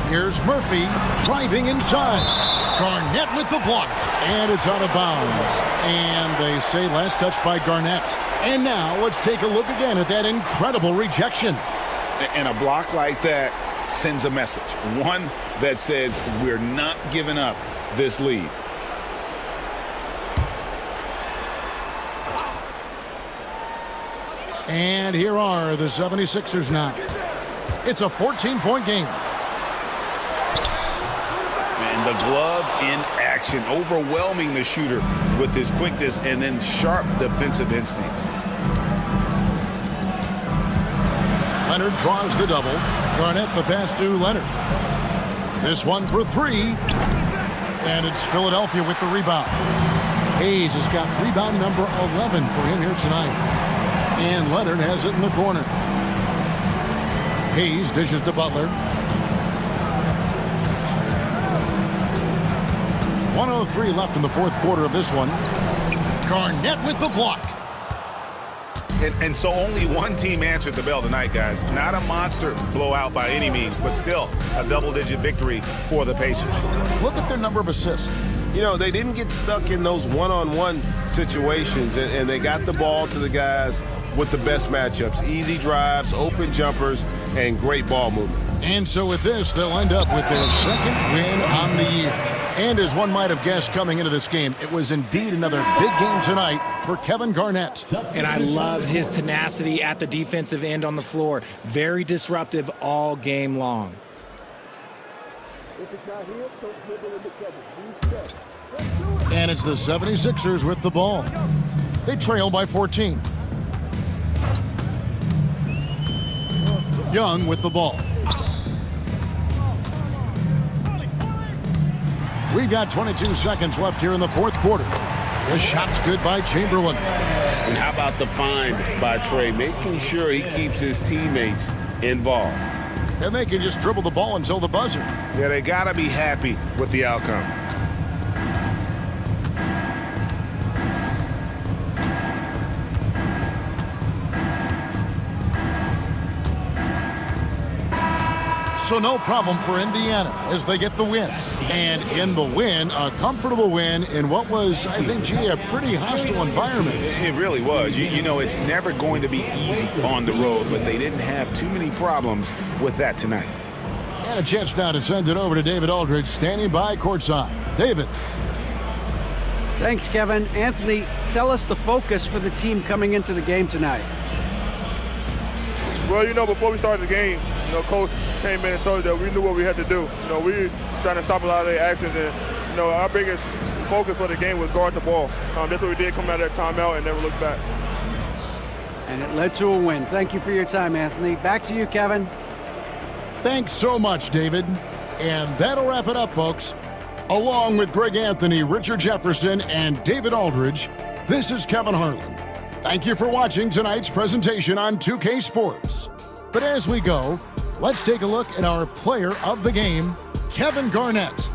Here's Murphy driving inside. Garnett with the block. And it's out of bounds. And they say last touch by Garnett. And now let's take a look again at that incredible rejection. And a block like that sends a message. One that says we're not giving up this lead. And here are the 76ers now. It's a 14-point game. And the glove in action, overwhelming the shooter with his quickness and then sharp defensive instinct. Leonard draws the double. Garnett the pass to Leonard. This one for 3. And it's Philadelphia with the rebound. Hayes has got rebound number 11 for him here tonight. And Leonard has it in the corner. Hayes dishes to Butler. 1:03 left in the fourth quarter of this one. Garnett with the block. And so only one team answered the bell tonight, guys. Not a monster blowout by any means, but still a double-digit victory for the Pacers. Look at their number of assists. You know, they didn't get stuck in those one-on-one situations, and they got the ball to the guys with the best matchups. Easy drives, open jumpers, and great ball movement. And so with this, they'll end up with their second win on the year. And as one might have guessed coming into this game, it was indeed another big game tonight for Kevin Garnett. And I love his tenacity at the defensive end on the floor. Very disruptive all game long. And it's the 76ers with the ball. They trail by 14. Young with the ball. We've got 22 seconds left here in the fourth quarter. The shot's good by Chamberlain. And how about the find by Trey, making sure he keeps his teammates involved. And they can just dribble the ball until the buzzer. Yeah, they got to be happy with the outcome. So no problem for Indiana as they get the win. And in the win, a comfortable win in what was, I think, G, a pretty hostile environment. It really was. You know, it's never going to be easy on the road, but they didn't have too many problems with that tonight. And a chance now to send it over to David Aldridge, standing by courtside. David. Thanks, Kevin. Anthony, tell us the focus for the team coming into the game tonight. Well, you know, before we started the game, you know, Coach came in and told us that we knew what we had to do. You know, we were trying to stop a lot of their actions, and, you know, our biggest focus for the game was guard the ball. That's what we did, come out of that timeout and never look back. And it led to a win. Thank you for your time, Anthony. Back to you, Kevin. Thanks so much, David. And that'll wrap it up, folks. Along with Greg Anthony, Richard Jefferson, and David Aldridge, this is Kevin Harlan. Thank you for watching tonight's presentation on 2K Sports. But as we go, let's take a look at our player of the game, Kevin Garnett.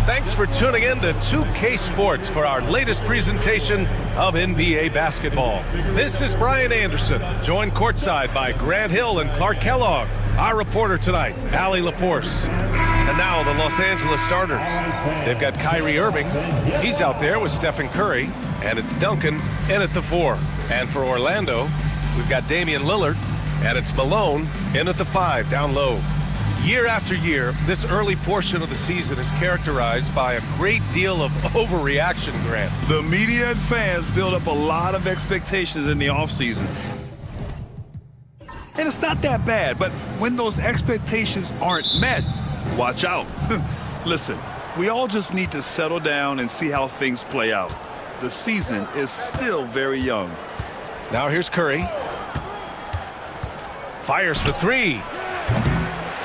Thanks for tuning in to 2K Sports for our latest presentation of NBA basketball. This is Brian Anderson, joined courtside by Grant Hill and Clark Kellogg. Our reporter tonight, Allie LaForce. And now the Los Angeles starters. They've got Kyrie Irving. He's out there with Stephen Curry. And it's Duncan in at the 4. And for Orlando, we've got Damian Lillard. And it's Malone in at the 5, down low. Year after year, this early portion of the season is characterized by a great deal of overreaction, Grant. The media and fans build up a lot of expectations in the offseason. And it's not that bad, but when those expectations aren't met, watch out. Listen, we all just need to settle down and see how things play out. The season is still very young. Now here's Curry. Fires for 3.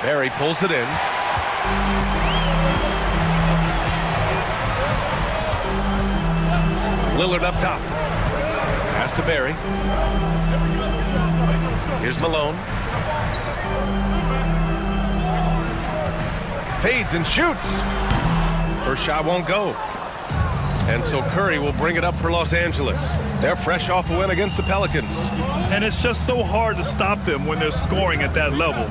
Barry pulls it in. Lillard up top. Pass to Barry. Here's Malone. Fades and shoots. First shot won't go. And so Curry will bring it up for Los Angeles. They're fresh off a win against the Pelicans. And it's just so hard to stop them when they're scoring at that level.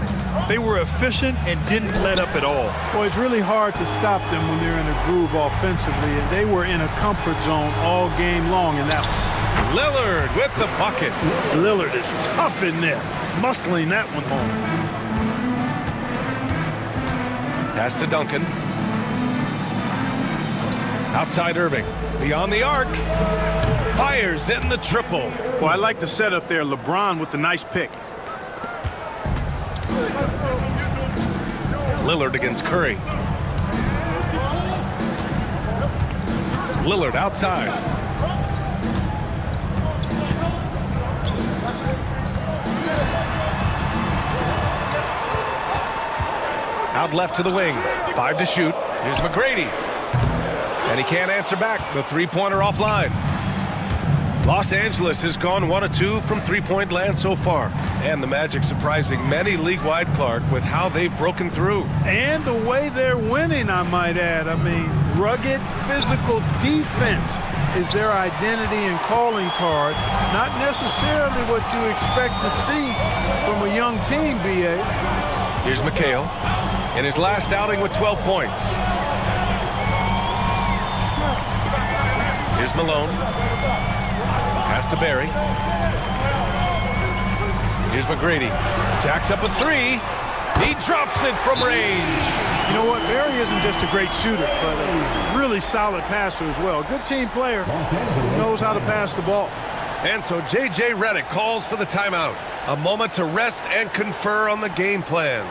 They were efficient and didn't let up at all. Well, it's really hard to stop them when they're in a groove offensively, and they were in a comfort zone all game long in that one. Lillard with the bucket. Lillard is tough in there, muscling that one home. Pass to Duncan. Outside Irving. Beyond the arc. Fires in the triple. Well, I like the setup there. LeBron with the nice pick. Lillard against Curry. Lillard outside. Out left to the wing. 5 to shoot. Here's McGrady. And he can't answer back. The three-pointer offline. Los Angeles has gone 1 of 2 from three-point land so far. And the Magic surprising many league-wide, Clark, with how they've broken through. And the way they're winning, I might add. I mean, rugged physical defense is their identity and calling card. Not necessarily what you expect to see from a young team, B.A. Here's McHale in his last outing with 12 points. Here's Malone. Pass to Barry. Here's McGrady. Jacks up a 3. He drops it from range. You know what? Barry isn't just a great shooter, but a really solid passer as well. Good team player who knows how to pass the ball. And so J.J. Redick calls for the timeout. A moment to rest and confer on the game plan.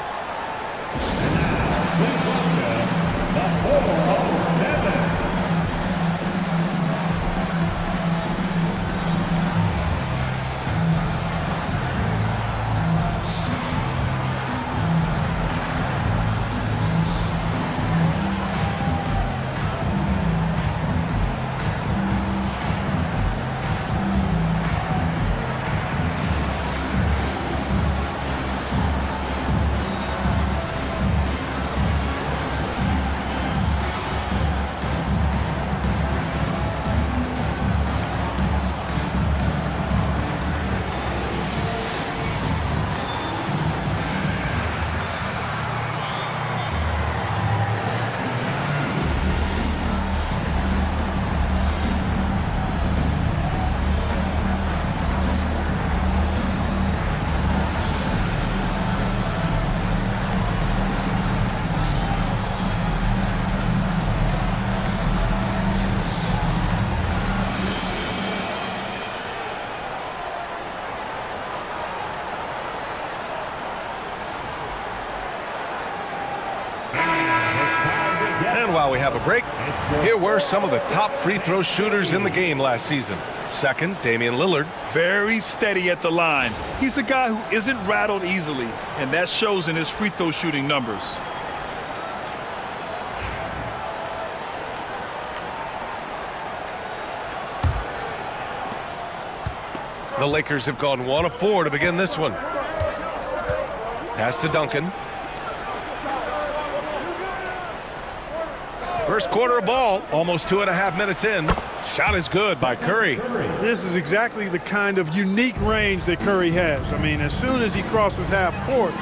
While we have a break, here were some of the top free throw shooters in the game last season. Second, Damian Lillard. Very steady at the line. He's a guy who isn't rattled easily, and that shows in his free throw shooting numbers. The Lakers have gone 1 of 4 to begin this one. Pass to Duncan. First quarter of ball, almost 2.5 minutes in. Shot is good by Curry. This is exactly the kind of unique range that Curry has. I mean, as soon as he crosses half court,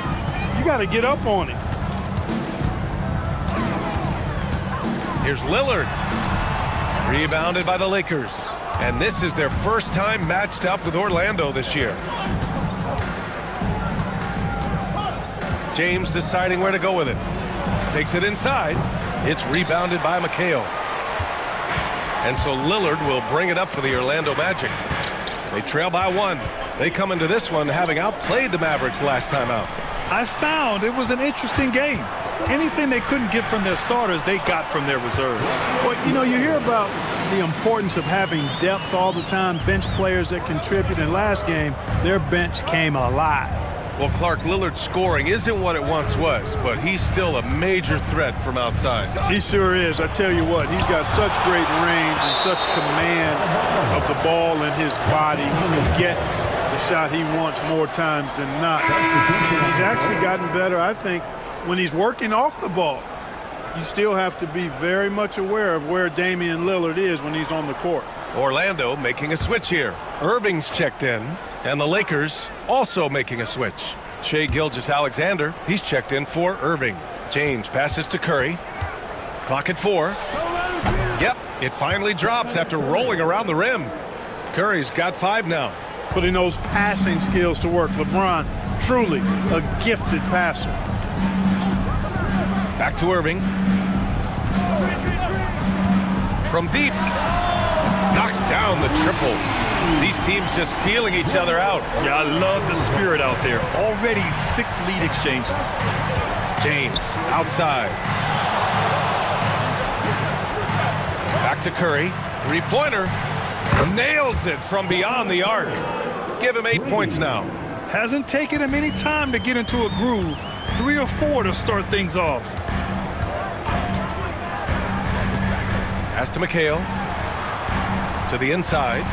you got to get up on him. Here's Lillard. Rebounded by the Lakers. And this is their first time matched up with Orlando this year. James deciding where to go with it. Takes it inside. It's rebounded by McHale. And so Lillard will bring it up for the Orlando Magic. They trail by 1. They come into this one having outplayed the Mavericks last time out. I found it was an interesting game. Anything they couldn't get from their starters, they got from their reserves. Well, you know, you hear about the importance of having depth all the time, bench players that contribute. In last game, their bench came alive. Well, Clark, Lillard's scoring isn't what it once was, but he's still a major threat from outside. He sure is. I tell you what, he's got such great range and such command of the ball in his body. He can get the shot he wants more times than not. And he's actually gotten better, I think, when he's working off the ball. You still have to be very much aware of where Damian Lillard is when he's on the court. Orlando making a switch here. Irving's checked in, and the Lakers also making a switch. Shai Gilgeous-Alexander, he's checked in for Irving. James passes to Curry. Clock at 4. Yep, it finally drops after rolling around the rim. Curry's got 5 now. Putting those passing skills to work. LeBron, truly a gifted passer. Back to Irving. From deep. Knocks down the triple. These teams just feeling each other out. Yeah, I love the spirit out there. Already 6 lead exchanges. James outside. Back to Curry. Three-pointer. Nails it from beyond the arc. Give him 8 points now. Hasn't taken him any time to get into a groove. 3 or 4 to start things off. Pass to McHale. To the inside.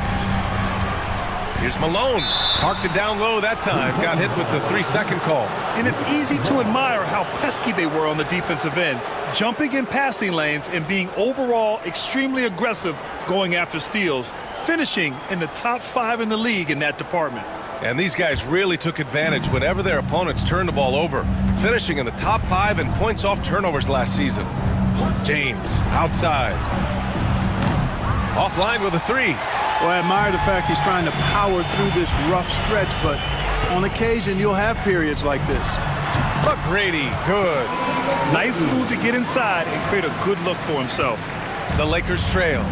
Here's Malone. Parked it down low that time. Got hit with the 3-second call. And it's easy to admire how pesky they were on the defensive end, jumping in passing lanes and being overall extremely aggressive going after steals, finishing in the top 5 in the league in that department. And these guys really took advantage whenever their opponents turned the ball over, finishing in the top 5 in points off turnovers last season. James outside. Offline with a 3. Well, I admire the fact he's trying to power through this rough stretch, but on occasion you'll have periods like this. McGrady, good. Nice move to get inside and create a good look for himself. The Lakers trail.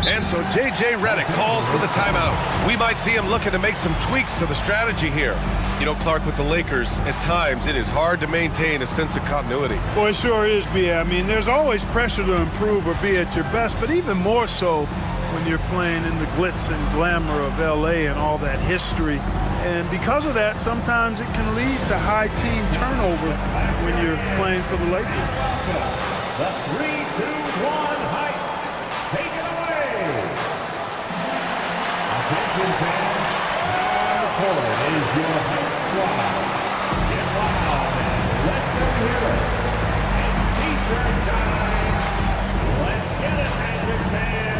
And so J.J. Redick calls for the timeout. We might see him looking to make some tweaks to the strategy here. You know, Clark, with the Lakers, at times it is hard to maintain a sense of continuity. Well, it sure is, B. I mean, there's always pressure to improve or be at your best, but even more so when you're playing in the glitz and glamour of L.A. and all that history. And because of that, sometimes it can lead to high team turnover when you're playing for the Lakers. The 3-2-1 hype. Take it away. Attention fans. Our opponent is your hype squad. Get loud and let them hear it. It's T-shirt time. Let's get it, Magic fans.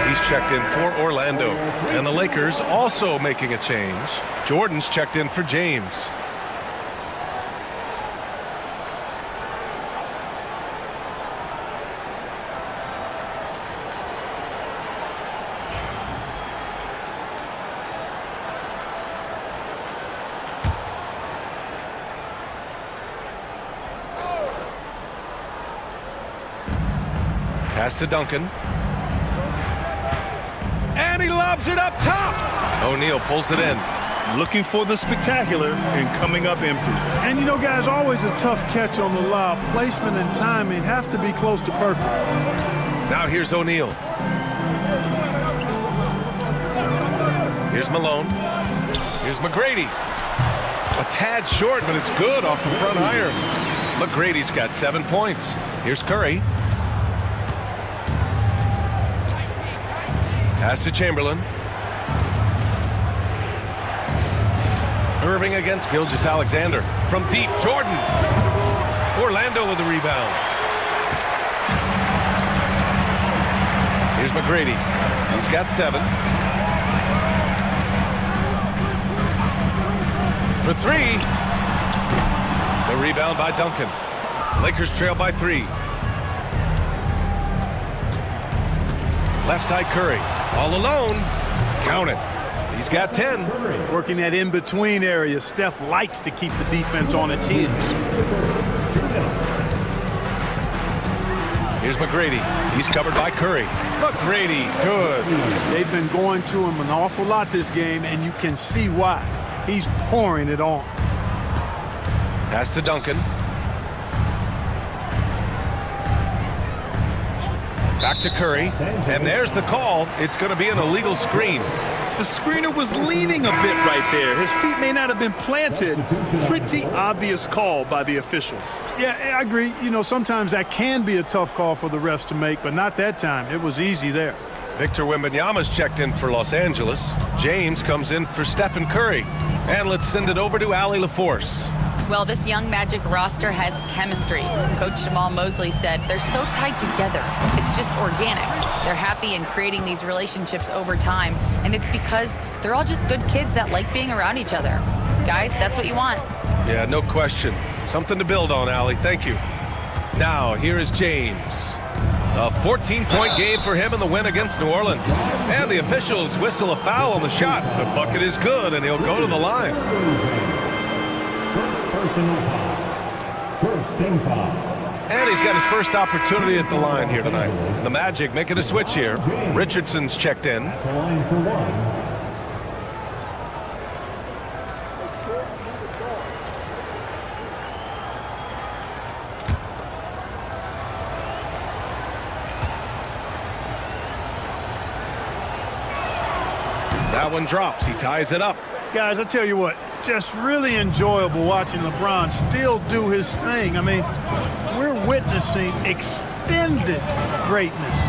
He's checked in for Orlando. And the Lakers also making a change. Jordan's checked in for James. Pass to Duncan. And he lobs it up top. O'Neal pulls it in. Looking for the spectacular and coming up empty. And you know, guys, always a tough catch on the lob. Placement and timing have to be close to perfect. Now here's O'Neal. Here's Malone. Here's McGrady. A tad short, but it's good off the front iron. McGrady's got 7 points. Here's Curry. Pass to Chamberlain. Irving against Gilgeous-Alexander. From deep, Jordan. Orlando with the rebound. Here's McGrady. He's got 7. For 3. The rebound by Duncan. Lakers trail by 3. Left side Curry. All alone. Count it. He's got 10. Working that in-between area. Steph likes to keep the defense on its heels. Here's McGrady. He's covered by Curry. McGrady, good. They've been going to him an awful lot this game, and you can see why. He's pouring it on. Pass to Duncan. Back to Curry. And there's the call. It's going to be an illegal screen. The screener was leaning a bit right there. His feet may not have been planted. Pretty obvious call by the officials. Yeah, I agree. You know, sometimes that can be a tough call for the refs to make, but not that time. It was easy there. Victor Wembanyama's checked in for Los Angeles. James comes in for Stephen Curry. And let's send it over to Allie LaForce. Well, this young Magic roster has chemistry. Coach Jamal Mosley said they're so tied together. It's just organic. They're happy in creating these relationships over time, and it's because they're all just good kids that like being around each other. Guys, that's what you want. Yeah, no question. Something to build on, Allie. Thank you. Now, here is James. A 14-point game for him in the win against New Orleans. And the officials whistle a foul on the shot. The bucket is good, and he'll go to the line. First and 5. And he's got his first opportunity at the line here tonight. The Magic making a switch here. Richardson's checked in. The line for 1. That one drops. He ties it up. Guys, I tell you what, just really enjoyable watching LeBron still do his thing. I mean, we're witnessing extended greatness.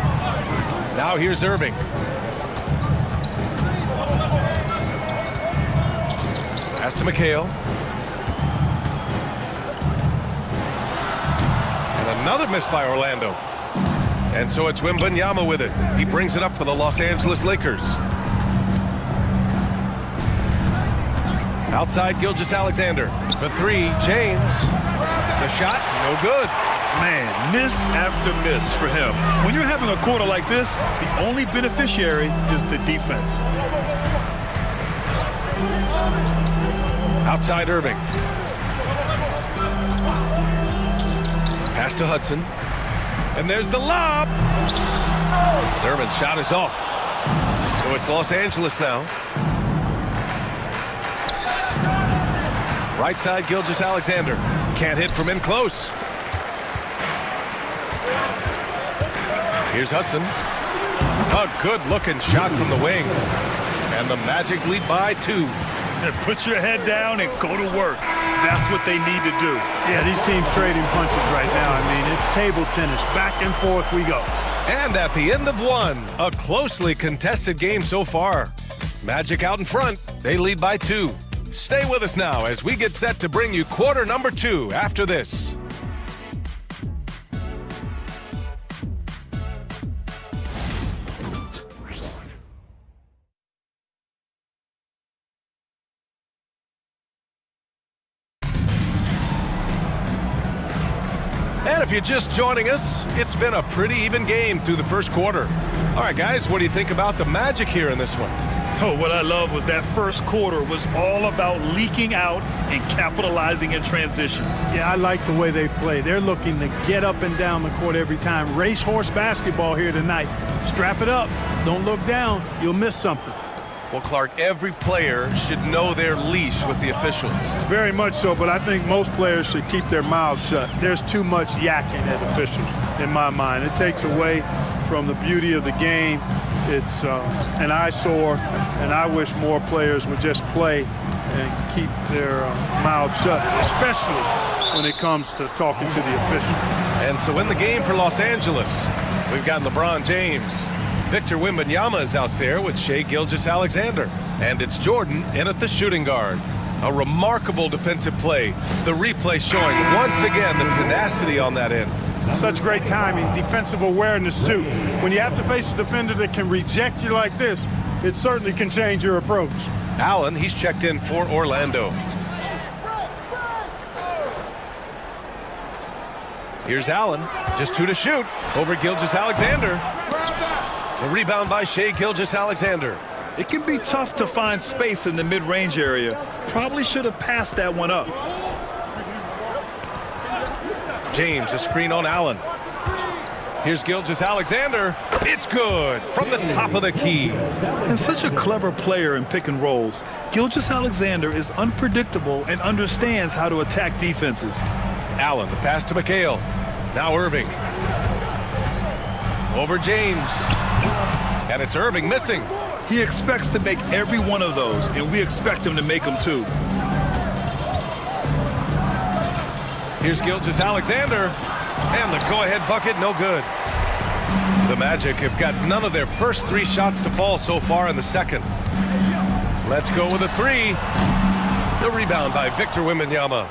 Now here's Irving. Pass to McHale. And another miss by Orlando. And so it's Wembanyama with it. He brings it up for the Los Angeles Lakers. Outside Gilgeous-Alexander. For 3, James. The shot, no good. Man, miss after miss for him. When you're having a quarter like this, the only beneficiary is the defense. Outside Irving. Pass to Hudson. And there's the lob. Durbin's shot is off. So it's Los Angeles now. Right side, Gilgeous-Alexander. Can't hit from in close. Here's Hudson. A good-looking shot from the wing. And the Magic lead by 2. And put your head down and go to work. That's what they need to do. Yeah, these teams trading punches right now. I mean, it's table tennis. Back and forth we go. And at the end of 1, a closely contested game so far. Magic out in front. They lead by 2. Stay with us now as we get set to bring you quarter number 2 after this. And if you're just joining us, it's been a pretty even game through the first quarter. All right, guys, what do you think about the Magic here in this one? Oh, what I love was that first quarter was all about leaking out and capitalizing in transition. Yeah, I like the way they play. They're looking to get up and down the court every time. Racehorse basketball here tonight. Strap it up. Don't look down. You'll miss something. Well, Clark, every player should know their leash with the officials. Very much so, but I think most players should keep their mouths shut. There's too much yakking at officials, in my mind. It takes away from the beauty of the game. It's an eyesore, and I wish more players would just play and keep their mouths shut, especially when it comes to talking to the officials. And so in the game for Los Angeles, we've got LeBron James. Victor Wembanyama is out there with Shai Gilgeous-Alexander. And it's Jordan in at the shooting guard. A remarkable defensive play. The replay showing once again the tenacity on that end. Such great timing, defensive awareness too. When you have to face a defender that can reject you like this, it certainly can change your approach. Allen, he's checked in for Orlando. Here's Allen, just 2 to shoot over Gilgeous-Alexander. The rebound by Shai Gilgeous-Alexander. It can be tough to find space in the mid-range area. Probably should have passed that one up. James, a screen on Allen. Here's Gilgeous-Alexander. It's good from the top of the key. And such a clever player in pick and rolls, Gilgeous-Alexander is unpredictable and understands how to attack defenses. Allen, the pass to McHale. Now Irving. Over James. And it's Irving missing. He expects to make every one of those, and we expect him to make them too. Here's Gilgeous-Alexander. And the go-ahead bucket, no good. The Magic have got none of their first 3 shots to fall so far in the second. Let's go with a 3. The rebound by Victor Wembanyama.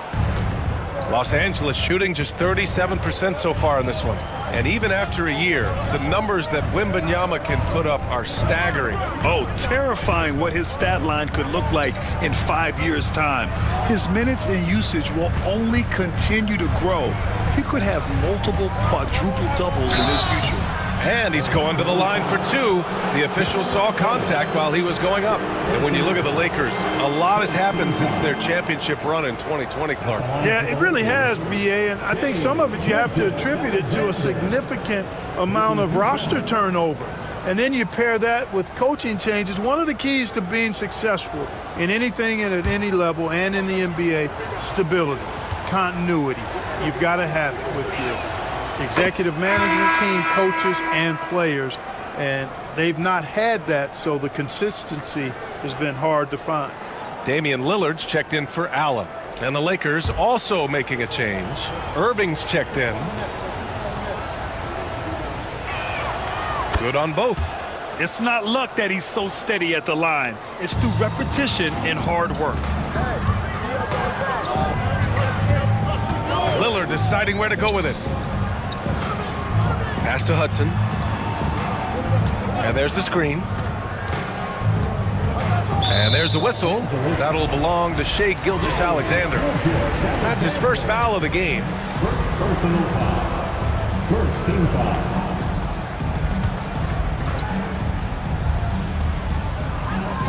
Los Angeles shooting just 37% so far in this one. And even after a year, the numbers that Wembanyama can put up are staggering. Oh, terrifying what his stat line could look like in 5 years' time. His minutes and usage will only continue to grow. He could have multiple quadruple doubles in his future. And he's going to the line for 2. The official saw contact while he was going up. And when you look at the Lakers, a lot has happened since their championship run in 2020, Clark. Yeah, it really has, BA, and I think some of it you have to attribute it to a significant amount of roster turnover. And then you pair that with coaching changes. One of the keys to being successful in anything and at any level and in the NBA, stability, continuity. You've got to have it with your executive management team, coaches, and players, and they've not had that, so the consistency has been hard to find. Damian Lillard's checked in for Allen, and the Lakers also making a change. Irving's checked in. Good on both. It's not luck that he's so steady at the line. It's through repetition and hard work. Lillard deciding where to go with it. Pass to Hudson. And there's the screen. And there's a whistle. That'll belong to Shai Gilgeous-Alexander. That's his first foul of the game. Personal foul. First team foul.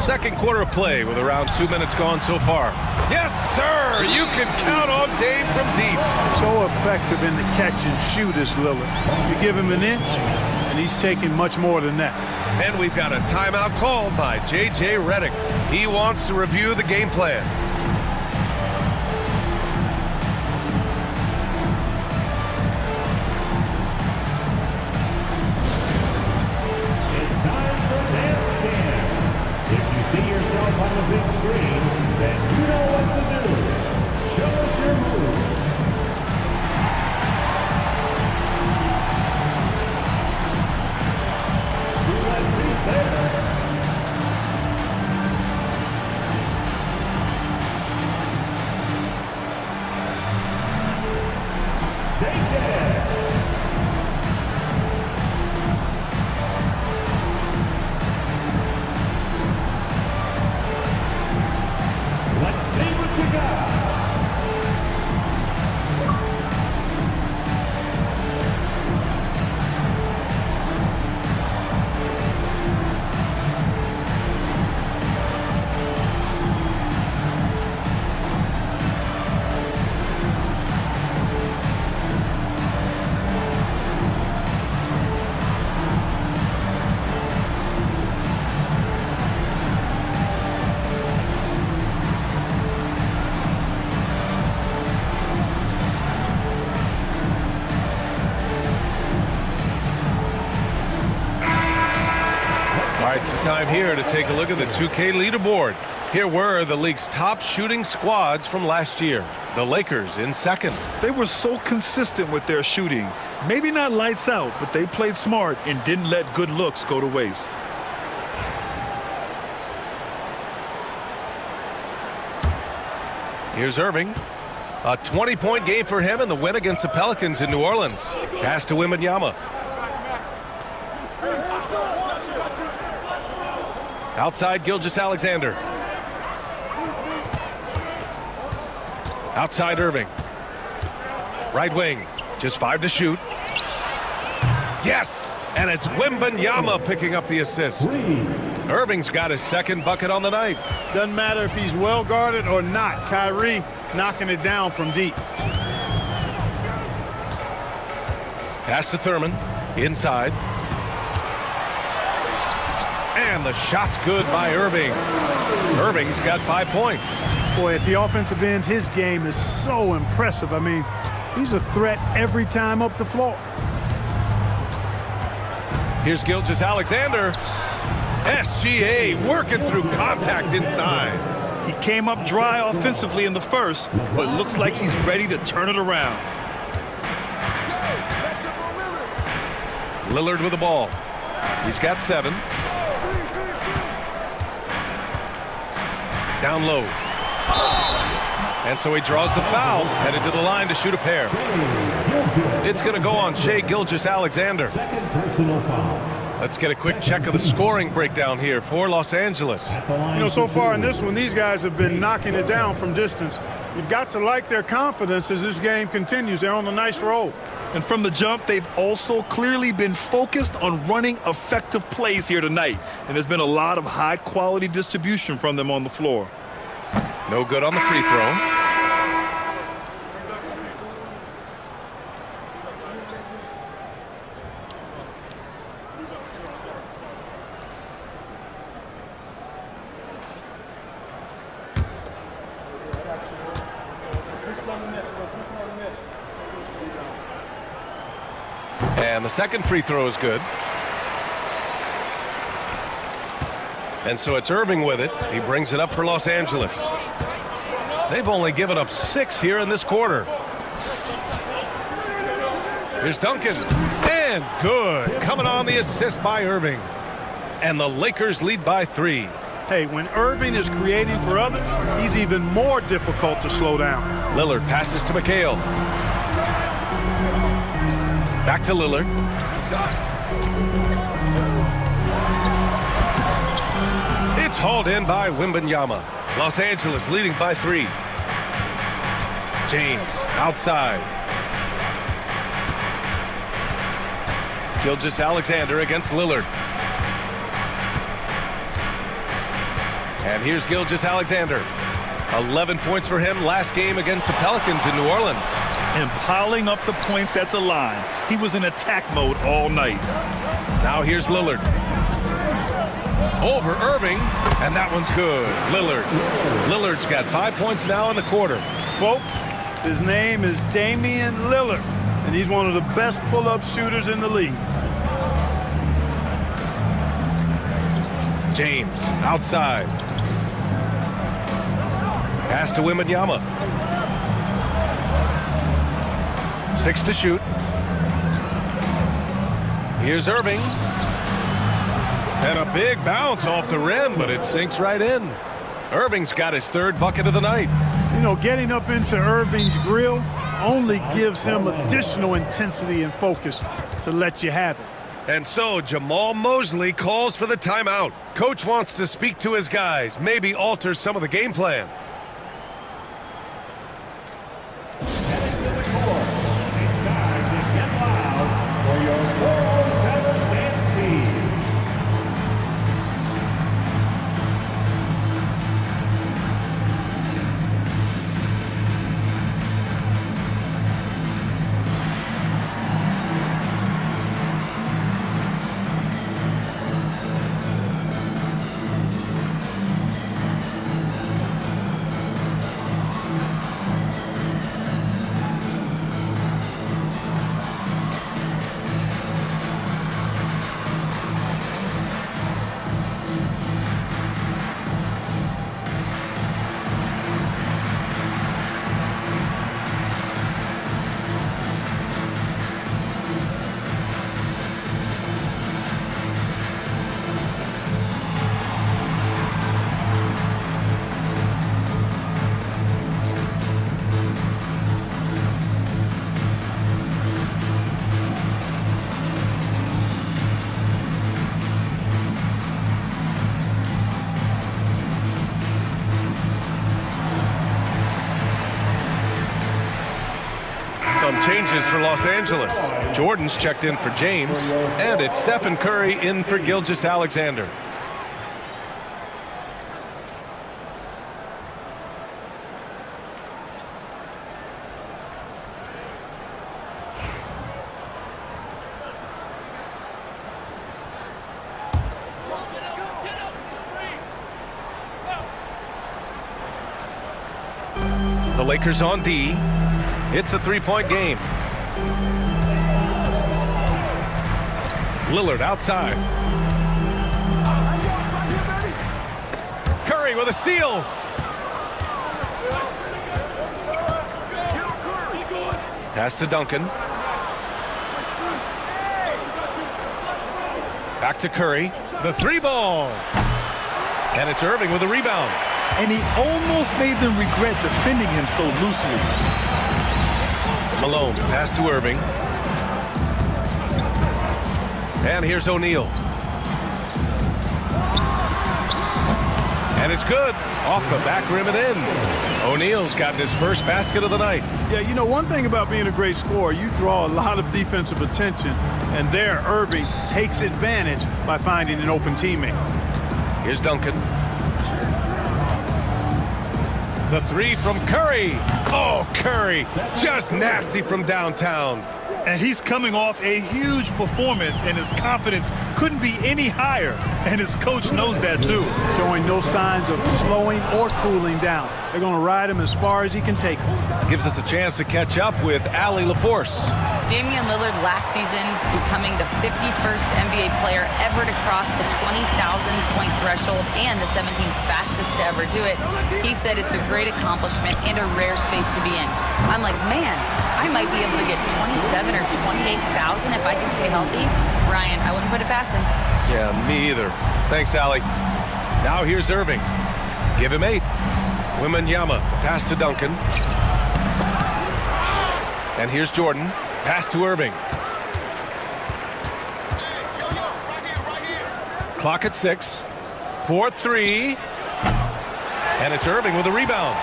Second quarter of play with around 2 minutes gone so far. Yes, sir! You can count on Dame from deep. So effective in the catch and shoot is Lillard. You give him an inch, and he's taking much more than that. And we've got a timeout called by J.J. Redick. He wants to review the game plan. See yourself on the big screen, then you know what to do. Show us your moves. You let me there. Take it. Let's see what you got. All right, some time here to take a look at the 2K leaderboard. Here were the league's top shooting squads from last year. The Lakers in second. They were so consistent with their shooting. Maybe not lights out, but they played smart and didn't let good looks go to waste. Here's Irving. A 20-point game for him in the win against the Pelicans in New Orleans. Pass to Wembanyama. Outside Gilgeous-Alexander. Outside Irving. Right wing. Just 5 to shoot. Yes! And it's Wembanyama picking up the assist. Irving's got his second bucket on the night. Doesn't matter if he's well guarded or not. Kyrie knocking it down from deep. Pass to Thurman. Inside. And the shot's good by Irving. Irving's got 5 points. Boy, at the offensive end, his game is so impressive. I mean, he's a threat every time up the floor. Here's Gilgeous-Alexander. SGA working through contact inside. He came up dry offensively in the first, but looks like he's ready to turn it around. Lillard with the ball. He's got 7. Down low. And so he draws the foul, headed to the line to shoot a pair. It's going to go on Shai Gilgeous-Alexander. Let's get a quick check of the scoring breakdown here for Los Angeles. You know, so far in this one, these guys have been knocking it down from distance. You've got to like their confidence as this game continues. They're on a nice roll. And from the jump, they've also clearly been focused on running effective plays here tonight. And there's been a lot of high-quality distribution from them on the floor. No good on the free throw. And the second free throw is good. And so it's Irving with it. He brings it up for Los Angeles. They've only given up 6 here in this quarter. Here's Duncan. And good. Coming on the assist by Irving. And the Lakers lead by 3. Hey, when Irving is creating for others, he's even more difficult to slow down. Lillard passes to McHale. Back to Lillard. It's hauled in by Wembanyama. Los Angeles leading by 3. James outside. Gilgeous-Alexander against Lillard. And here's Gilgeous-Alexander. 11 points for him last game against the Pelicans in New Orleans. And piling up the points at the line. He was in attack mode all night. Now here's Lillard. Over Irving, and that one's good. Lillard's got 5 points now in the quarter. Folks, his name is Damian Lillard, and he's one of the best pull-up shooters in the league. James outside. Pass to Wembanyama. 6 to shoot. Here's Irving. And a big bounce off the rim, but it sinks right in. Irving's got his 3rd bucket of the night. You know, getting up into Irving's grill only gives him additional intensity and focus to let you have it. And so Jamal Mosley calls for the timeout. Coach wants to speak to his guys, maybe alter some of the game plan. Some changes for Los Angeles. Jordan's checked in for James, and it's Stephen Curry in for Gilgeous-Alexander. The Lakers on D. It's a three-point game. Lillard outside. Curry with a steal. Pass to Duncan. Back to Curry. The three ball. And it's Irving with a rebound. And he almost made them regret defending him so loosely. Malone, pass to Irving. And here's O'Neal. And it's good. Off the back rim and in. O'Neal's gotten his first basket of the night. Yeah, you know, one thing about being a great scorer, you draw a lot of defensive attention. And there, Irving takes advantage by finding an open teammate. Here's Duncan. The three from Curry. Oh, Curry, just nasty from downtown. And he's coming off a huge performance, and his confidence couldn't be any higher. And his coach knows that, too. Showing no signs of slowing or cooling down. They're going to ride him as far as he can take him. Gives us a chance to catch up with Allie LaForce. Damian Lillard last season becoming the 51st NBA player ever to cross the 20,000-point threshold and the 17th fastest to ever do it. He said it's a great accomplishment and a rare space to be in. I'm like, man, I might be able to get 27 or 28,000 if I can stay healthy. Ryan, I wouldn't put it past him. Yeah, me either. Thanks, Allie. Now here's Irving. Give him 8. Wembanyama, pass to Duncan. And here's Jordan. Pass to Irving. Clock at 6. 4-3. And it's Irving with a rebound.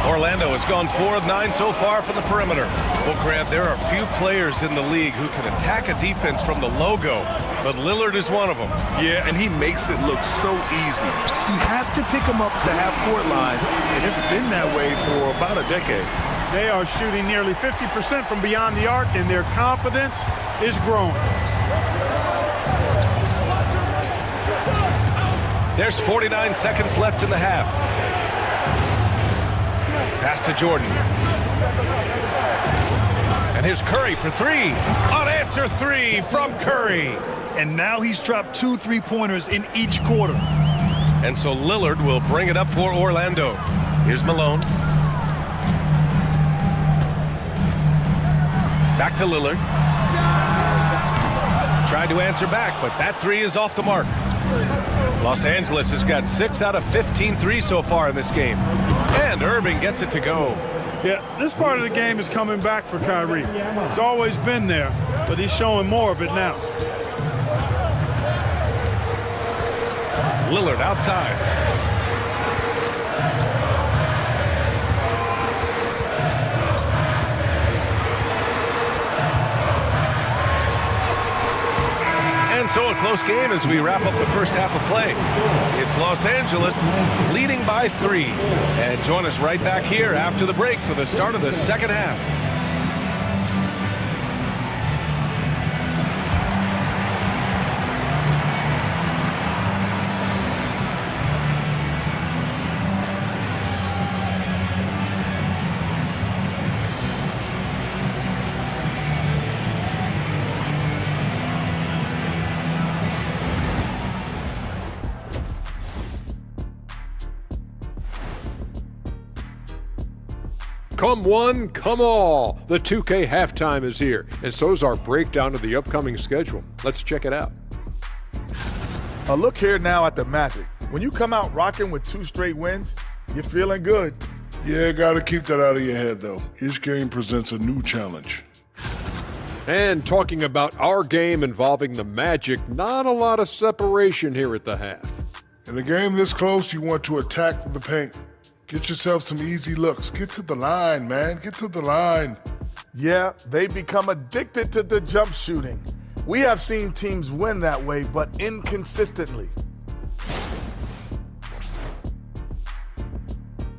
Orlando has gone 4 of 9 so far from the perimeter. Well, Grant, there are few players in the league who can attack a defense from the logo, but Lillard is one of them. Yeah, and he makes it look so easy. You have to pick him up at the half-court line, and it's been that way for about a decade. They are shooting nearly 50% from beyond the arc, and their confidence is growing. There's 49 seconds left in the half. Pass to Jordan. And here's Curry for 3. Unanswered 3 from Curry. And now he's dropped 2 3-pointers in each quarter. And so Lillard will bring it up for Orlando. Here's Malone. Back to Lillard. Tried to answer back, but that 3 is off the mark. Los Angeles has got 6 out of 15 threes so far in this game. And Irving gets it to go. Yeah, this part of the game is coming back for Kyrie. It's always been there, but he's showing more of it now. Lillard outside. And so a close game as we wrap up the first half of play. It's Los Angeles leading by 3. And join us right back here after the break for the start of the second half. Come one, come all. The 2K halftime is here, and so's our breakdown of the upcoming schedule. Let's check it out. A look here now at the Magic. When you come out rocking with 2 straight wins, you're feeling good. Yeah, gotta keep that out of your head, though. Each game presents a new challenge. And talking about our game involving the Magic, not a lot of separation here at the half. In a game this close, you want to attack with the paint. Get yourself some easy looks. Get to the line, man. Get to the line. Yeah, they become addicted to the jump shooting. We have seen teams win that way, but inconsistently.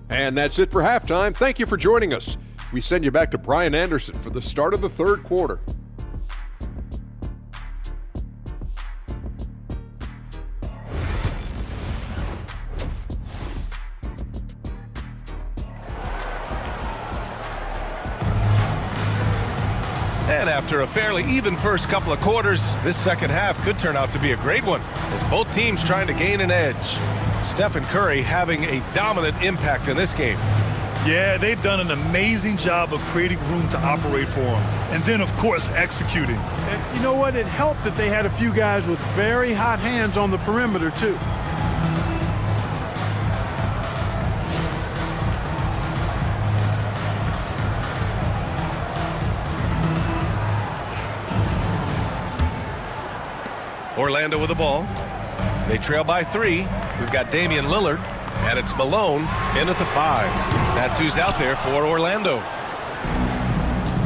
And that's it for halftime. Thank you for joining us. We send you back to Brian Anderson for the start of the third quarter. And after a fairly even first couple of quarters, this second half could turn out to be a great one, as both teams trying to gain an edge. Stephen Curry having a dominant impact in this game. Yeah, they've done an amazing job of creating room to operate for him. And then, of course, executing. And you know what? It helped that they had a few guys with very hot hands on the perimeter, too. Orlando with the ball. They trail by 3. We've got Damian Lillard, and it's Malone in at the 5. That's who's out there for Orlando.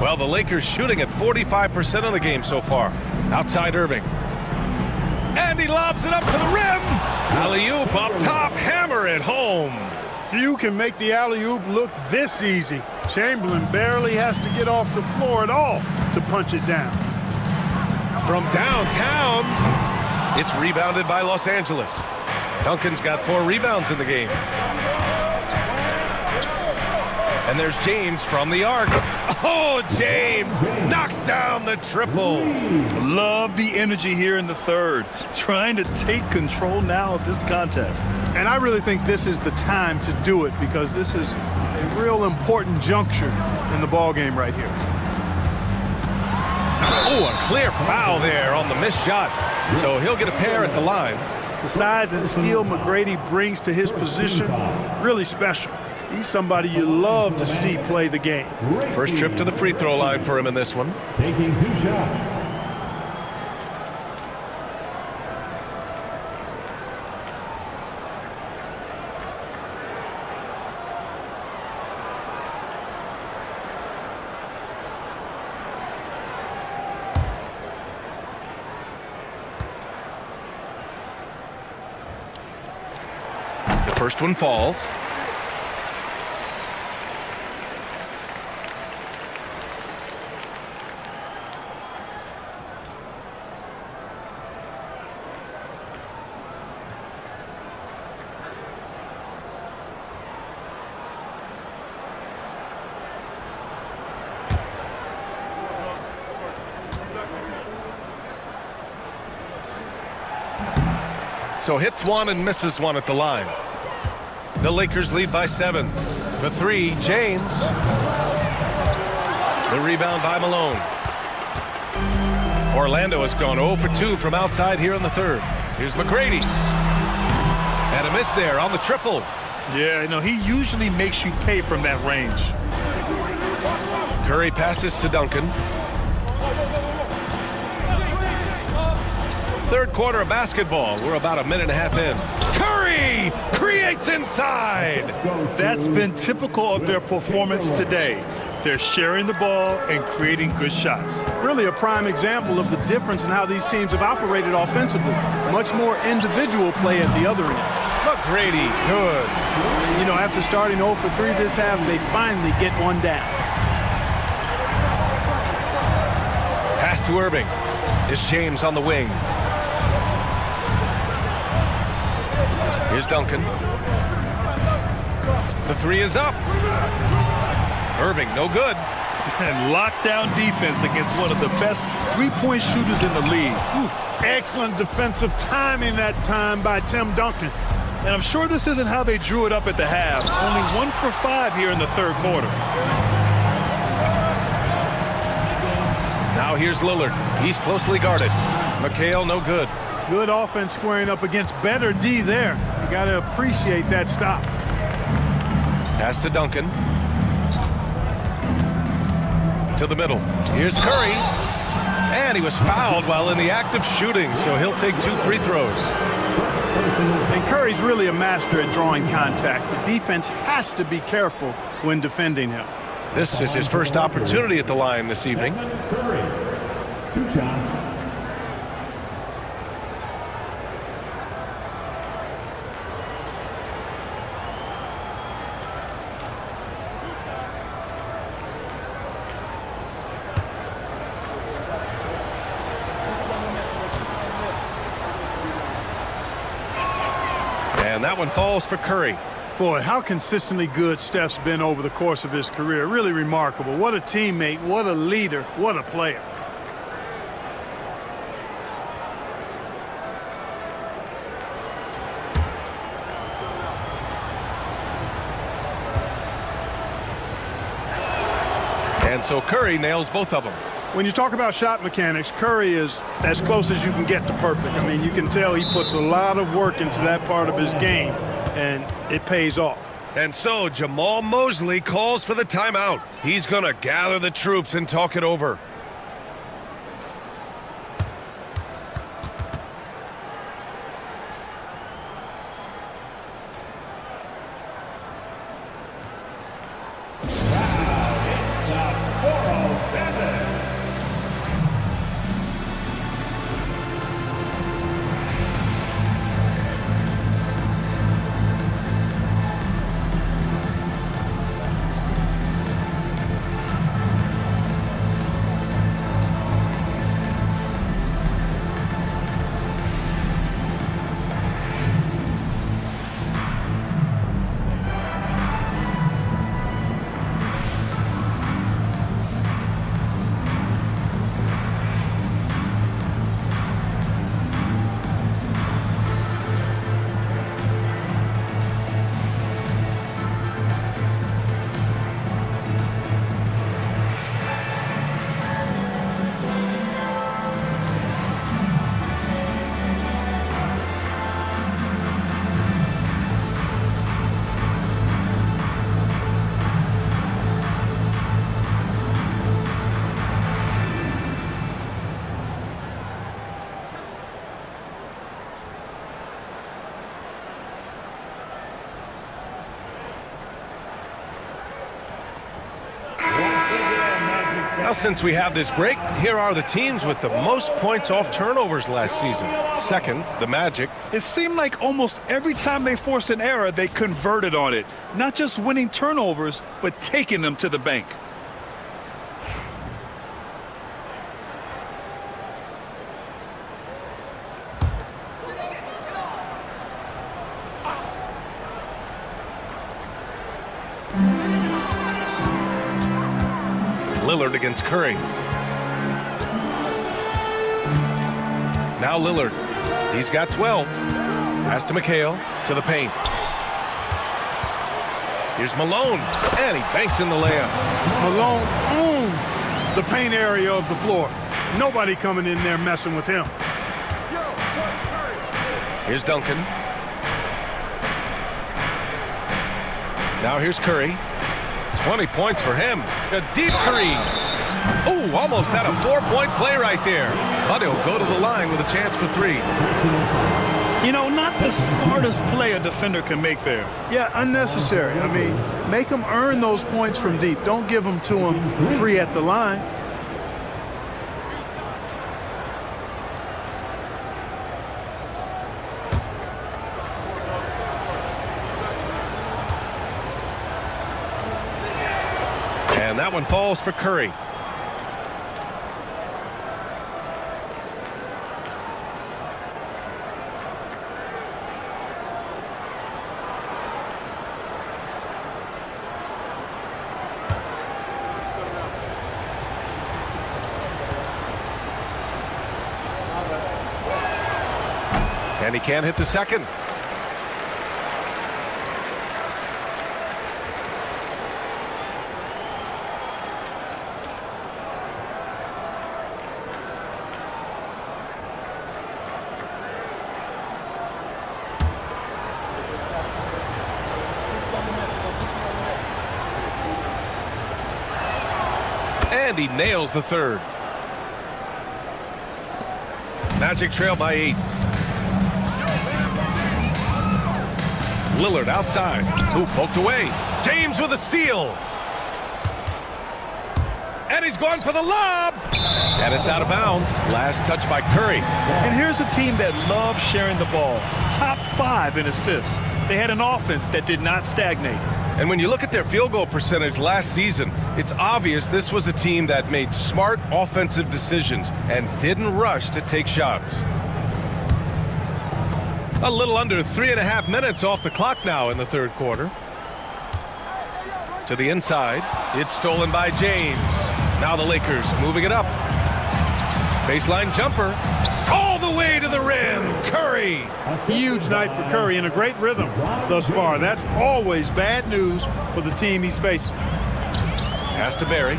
Well, the Lakers shooting at 45% of the game so far. Outside Irving. And he lobs it up to the rim. Alley-oop up top, hammer it home. Few can make the alley-oop look this easy. Chamberlain barely has to get off the floor at all to punch it down. From downtown, it's rebounded by Los Angeles. Duncan's got 4 rebounds in the game. And there's James from the arc. Oh, James knocks down the triple. Love the energy here in the third. Trying to take control now of this contest. And I really think this is the time to do it, because this is a real important juncture in the ball game right here. Oh, a clear foul there on the missed shot. So he'll get a pair at the line. The size and skill McGrady brings to his position, really special. He's somebody you love to see play the game. First trip to the free throw line for him in this one. Taking 2 shots. The first one falls. So hits one and misses one at the line. The Lakers lead by 7. The 3, James. The rebound by Malone. Orlando has gone 0 for 2 from outside here in the third. Here's McGrady. And a miss there on the triple. Yeah, you know, he usually makes you pay from that range. Curry passes to Duncan. Third quarter of basketball. We're about a minute and a half in. Curry creates inside. That's been typical of their performance today. They're sharing the ball and creating good shots. Really a prime example of the difference in how these teams have operated offensively. Much more individual play at the other end. McGrady, good. You know, after starting 0 for 3 this half, they finally get one down. Pass to Irving. It's James on the wing. Here's Duncan. The 3 is up. Irving, no good. And lockdown defense against one of the best three-point shooters in the league. Ooh, excellent defensive timing that time by Tim Duncan. And I'm sure this isn't how they drew it up at the half. Only 1 for 5 here in the third quarter. Now here's Lillard. He's closely guarded. McHale, no good. Good offense squaring up against better D there. You got to appreciate that stop. Pass to Duncan. To the middle. Here's Curry. And he was fouled while in the act of shooting, so he'll take 2 free throws. And Curry's really a master at drawing contact. The defense has to be careful when defending him. This is his first opportunity at the line this evening. Curry, 2 shots. And that one falls for Curry. Boy, how consistently good Steph's been over the course of his career. Really remarkable. What a teammate, what a leader, what a player. And so Curry nails both of them. When you talk about shot mechanics, Curry is as close as you can get to perfect. I mean, you can tell he puts a lot of work into that part of his game, and it pays off. And so Jamal Mosley calls for the timeout. He's going to gather the troops and talk it over. Now, since we have this break, here are the teams with the most points off turnovers last season. Second, the Magic. It seemed like almost every time they forced an error, they converted on it. Not just winning turnovers, but taking them to the bank. Lillard against Curry. Now Lillard. He's got 12. Pass to McHale. To the paint. Here's Malone. And he banks in the layup. Malone owns the paint area of the floor. Nobody coming in there messing with him. Here's Duncan. Now here's Curry. 20 points for him. A deep three. Oh, almost had a 4-point play right there. But he'll go to the line with a chance for 3. You know, not the smartest play a defender can make there. Yeah, unnecessary. I mean, make them earn those points from deep. Don't give them to them free at the line. And that one falls for Curry. And he can't hit the second. And he nails the third. Magic trail by 8. Lillard outside. Who poked away. James with a steal. And he's going for the lob. And it's out of bounds. Last touch by Curry. And here's a team that loves sharing the ball. Top 5 in assists. They had an offense that did not stagnate. And when you look at their field goal percentage last season, it's obvious this was a team that made smart offensive decisions and didn't rush to take shots. A little under 3.5 minutes off the clock now in the third quarter. To the inside. It's stolen by James. Now the Lakers moving it up. Baseline jumper. All the way to the rim. Curry. Huge night for Curry and a great rhythm thus far. That's always bad news for the team he's facing. Pass to Barry.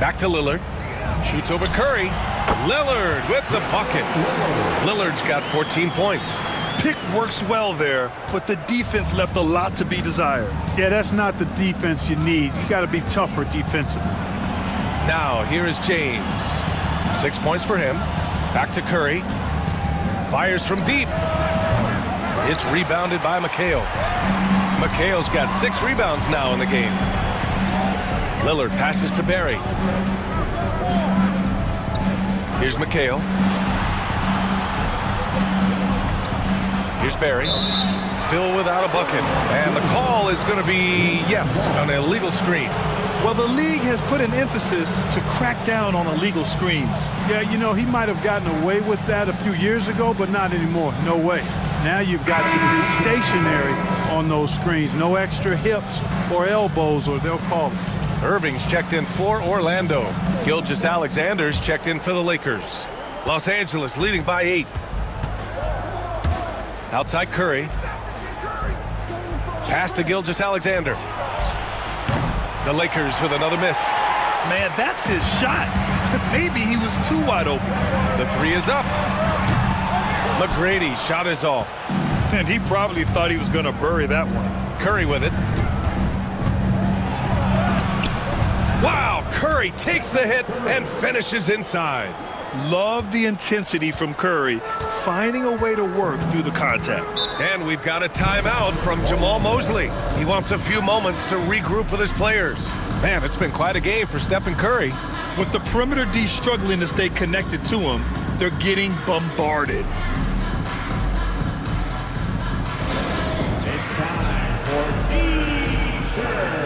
Back to Lillard. Shoots over Curry. Lillard with the bucket. Lillard's got 14 points. Pick works well there, but the defense left a lot to be desired. Yeah, that's not the defense you need. You got to be tougher defensively. Now, here is James. 6 points for him. Back to Curry. Fires from deep. It's rebounded by McHale. McHale's got 6 rebounds now in the game. Lillard passes to Barry. Here's McHale. Here's Barry. Still without a bucket. And the call is going to be, yes, an illegal screen. Well, the league has put an emphasis to crack down on illegal screens. Yeah, you know, he might have gotten away with that a few years ago, but not anymore. No way. Now you've got to be stationary on those screens. No extra hips or elbows, or they'll call it. Irving's checked in for Orlando. Gilgeous-Alexander's checked in for the Lakers. Los Angeles leading by 8. Outside Curry. Pass to Gilgeous-Alexander. The Lakers with another miss. Man, that's his shot. Maybe he was too wide open. The 3 is up. McGrady shot is off. And he probably thought he was going to bury that one. Curry with it. Wow, Curry takes the hit and finishes inside. Love the intensity from Curry, finding a way to work through the contact. And we've got a timeout from Jamal Mosley. He wants a few moments to regroup with his players. Man, it's been quite a game for Stephen Curry. With the perimeter D struggling to stay connected to him, they're getting bombarded. It's time for D-Shirt.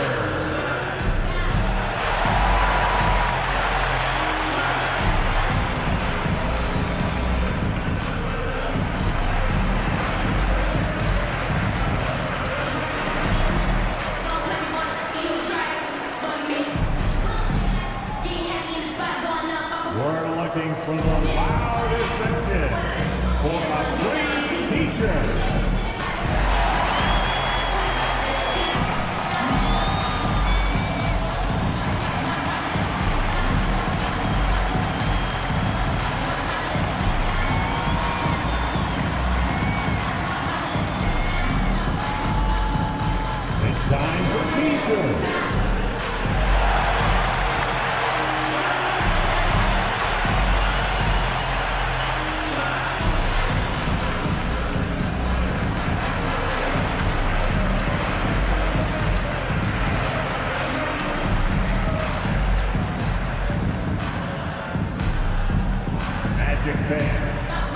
We're looking for the loudest section for a free T-shirt. It's time for T-shirts.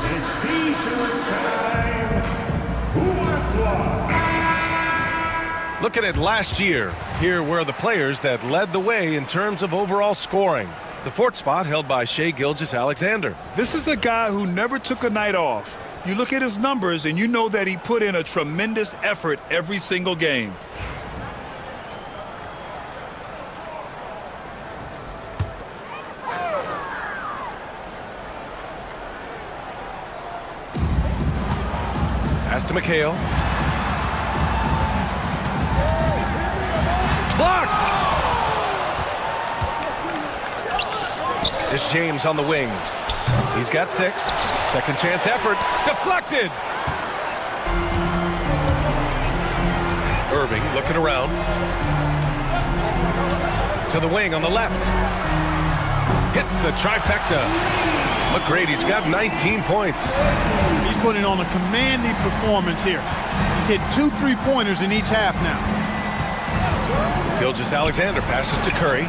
It's T-shirt time. Who wants one? Looking at last year, here were the players that led the way in terms of overall scoring. The 4th spot held by Shai Gilgeous-Alexander. This is a guy who never took a night off. You look at his numbers and you know that he put in a tremendous effort every single game. Pass to McHale. Blocked! It's James on the wing. He's got 6. Second chance effort. Deflected! Irving looking around. To the wing on the left. Hits the trifecta. McGrady's got 19 points. He's putting on a commanding performance here. He's hit 2 3-pointers in each half now. Gilgeous-Alexander passes to Curry.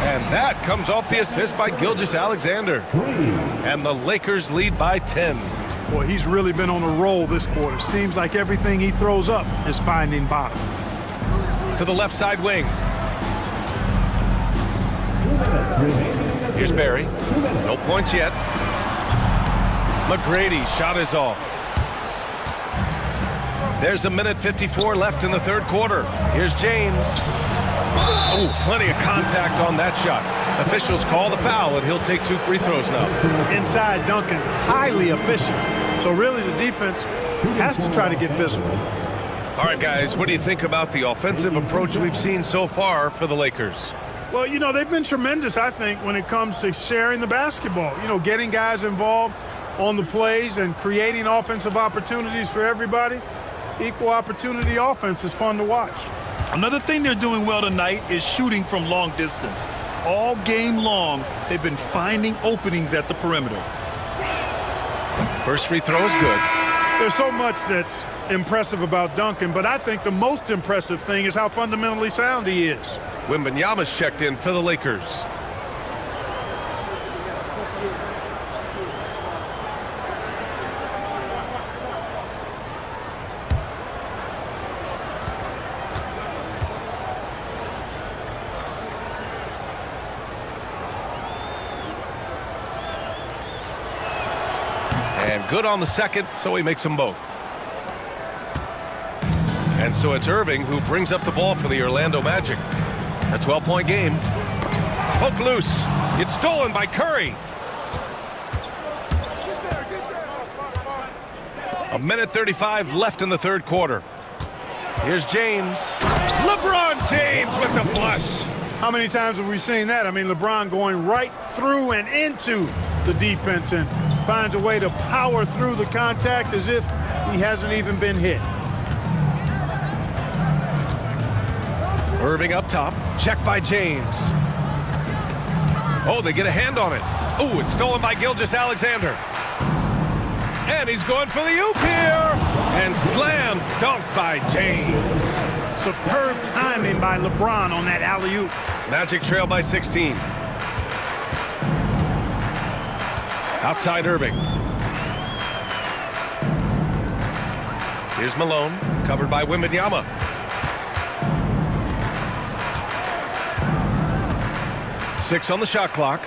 And that comes off the assist by Gilgeous-Alexander. And the Lakers lead by 10. Boy, he's really been on a roll this quarter. Seems like everything he throws up is finding bottom. To the left side wing. Here's Barry. No points yet. McGrady's shot is off. There's 1:54 left in the third quarter. Here's James. Oh, plenty of contact on that shot. Officials call the foul, and he'll take 2 free throws now. Inside Duncan, highly efficient. So really the defense has to try to get physical. All right, guys, what do you think about the offensive approach we've seen so far for the Lakers? Well, you know, they've been tremendous, I think, when it comes to sharing the basketball. You know, getting guys involved on the plays and creating offensive opportunities for everybody. Equal opportunity offense is fun to watch. Another thing they're doing well tonight is shooting from long distance. All game long, they've been finding openings at the perimeter. First free throw is good. There's so much that's impressive about Duncan, but I think the most impressive thing is how fundamentally sound he is. Wembanyama's checked in for the Lakers. And good on the second, so he makes them both. And so it's Irving who brings up the ball for the Orlando Magic. A 12-point game. Poke loose. It's stolen by Curry. 1:35 left in the third quarter. Here's James. LeBron James with the flush. How many times have we seen that? I mean, LeBron going right through and into the defense and finds a way to power through the contact as if he hasn't even been hit. Irving up top. Check by James. Oh, they get a hand on it. Oh, it's stolen by Gilgeous-Alexander. And he's going for the oop here. And slam dunk by James. Superb timing by LeBron on that alley-oop. Magic trail by 16. Outside Irving. Here's Malone, covered by Wembanyama. Six on the shot clock.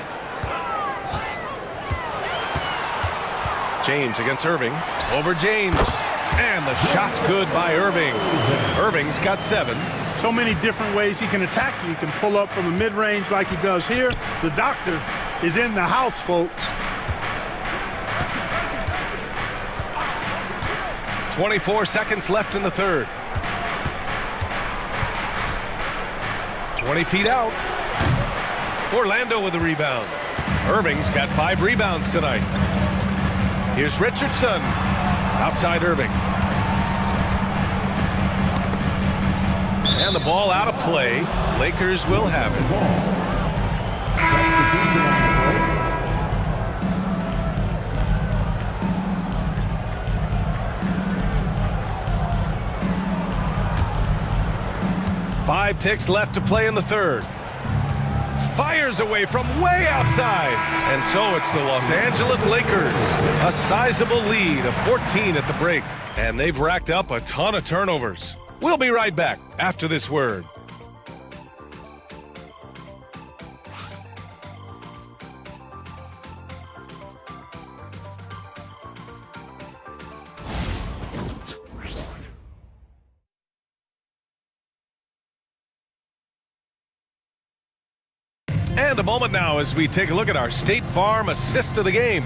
James against Irving. Over James. And the shot's good by Irving. Irving's got 7. So many different ways he can attack you. He can pull up from the mid-range like he does here. The doctor is in the house, folks. 24 seconds left in the third. 20 feet out. Orlando with the rebound. Irving's got 5 rebounds tonight. Here's Richardson. Outside Irving. And the ball out of play. Lakers will have it. Five ticks left to play in the third. Fires away from way outside. And so it's the Los Angeles Lakers. A sizable lead of 14 at the break. And they've racked up a ton of turnovers. We'll be right back after this word. And a moment now as we take a look at our State Farm assist of the game.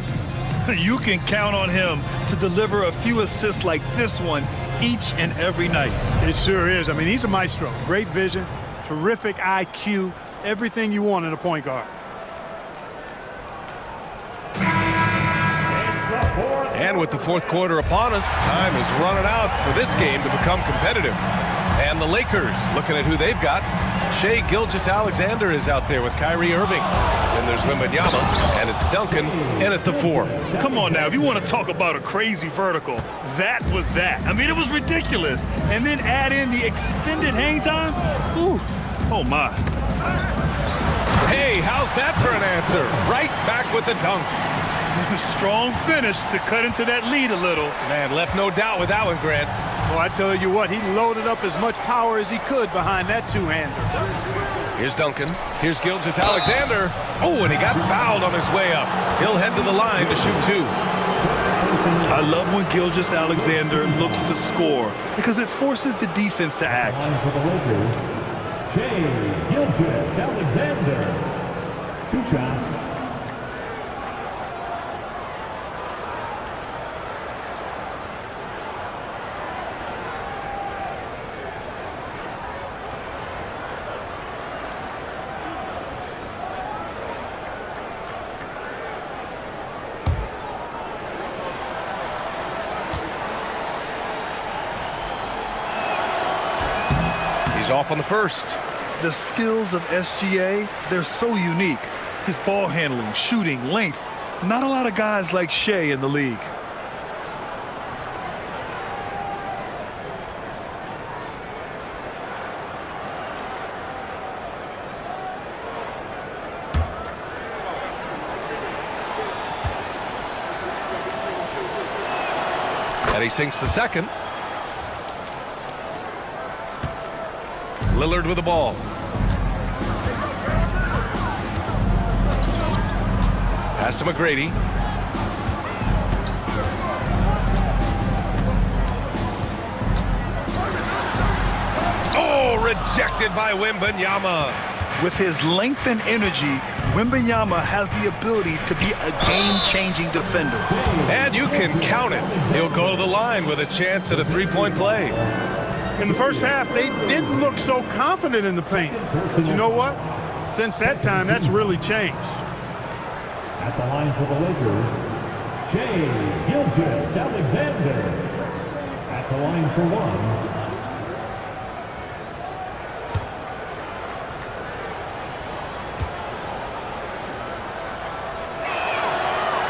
You can count on him to deliver a few assists like this one each and every night. It sure is. I mean, he's a maestro. Great vision, terrific IQ, everything you want in a point guard. And with the fourth quarter upon us, time is running out for this game to become competitive. And the Lakers, looking at who they've got, Shai Gilgeous-Alexander is out there with Kyrie Irving. Then there's Wembanyama, and it's Duncan in at the 4. Come on now, if you want to talk about a crazy vertical, that was that. I mean, it was ridiculous. And then add in the extended hang time. Ooh, oh my. Hey, how's that for an answer? Right back with the dunk. Strong finish to cut into that lead a little. Man, left no doubt with that one, Grant. Well, I tell you what, he loaded up as much power as he could behind that two-hander. Here's Duncan. Here's Gilgeous-Alexander. Oh, and he got fouled on his way up. He'll head to the line to shoot 2. I love when Gilgeous-Alexander looks to score because it forces the defense to act. For the Lakers, Shai Gilgeous-Alexander. 2 shots. Off on the first. The skills of SGA, they're so unique. His ball handling, shooting, length. Not a lot of guys like Shai in the league. And he sinks the second. Lillard with the ball. Pass to McGrady. Oh, rejected by Wembanyama. With his length and energy, Wembanyama has the ability to be a game-changing defender. And you can count it. He'll go to the line with a chance at a 3-point play. In the first half, they didn't look so confident in the paint. But you know what? Since that time, that's really changed. At the line for the Lakers, Shai Gilgeous-Alexander. At the line for 1.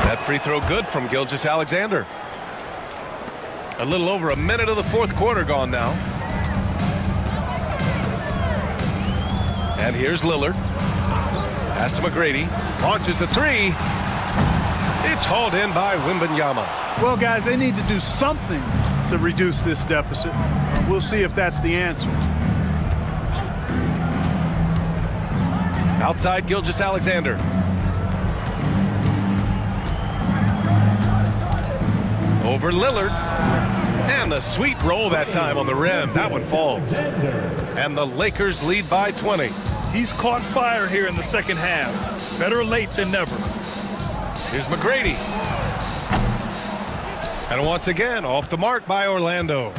That free throw good from Gilgeous-Alexander. A little over a minute of the fourth quarter gone now. And here's Lillard. Pass to McGrady. Launches the 3. It's hauled in by Wembanyama. Well, guys, they need to do something to reduce this deficit. We'll see if that's the answer. Outside Gilgeous-Alexander. Over Lillard. And the sweet roll that time on the rim. That one falls. And the Lakers lead by 20. He's caught fire here in the second half. Better late than never. Here's McGrady. And once again, off the mark by Orlando.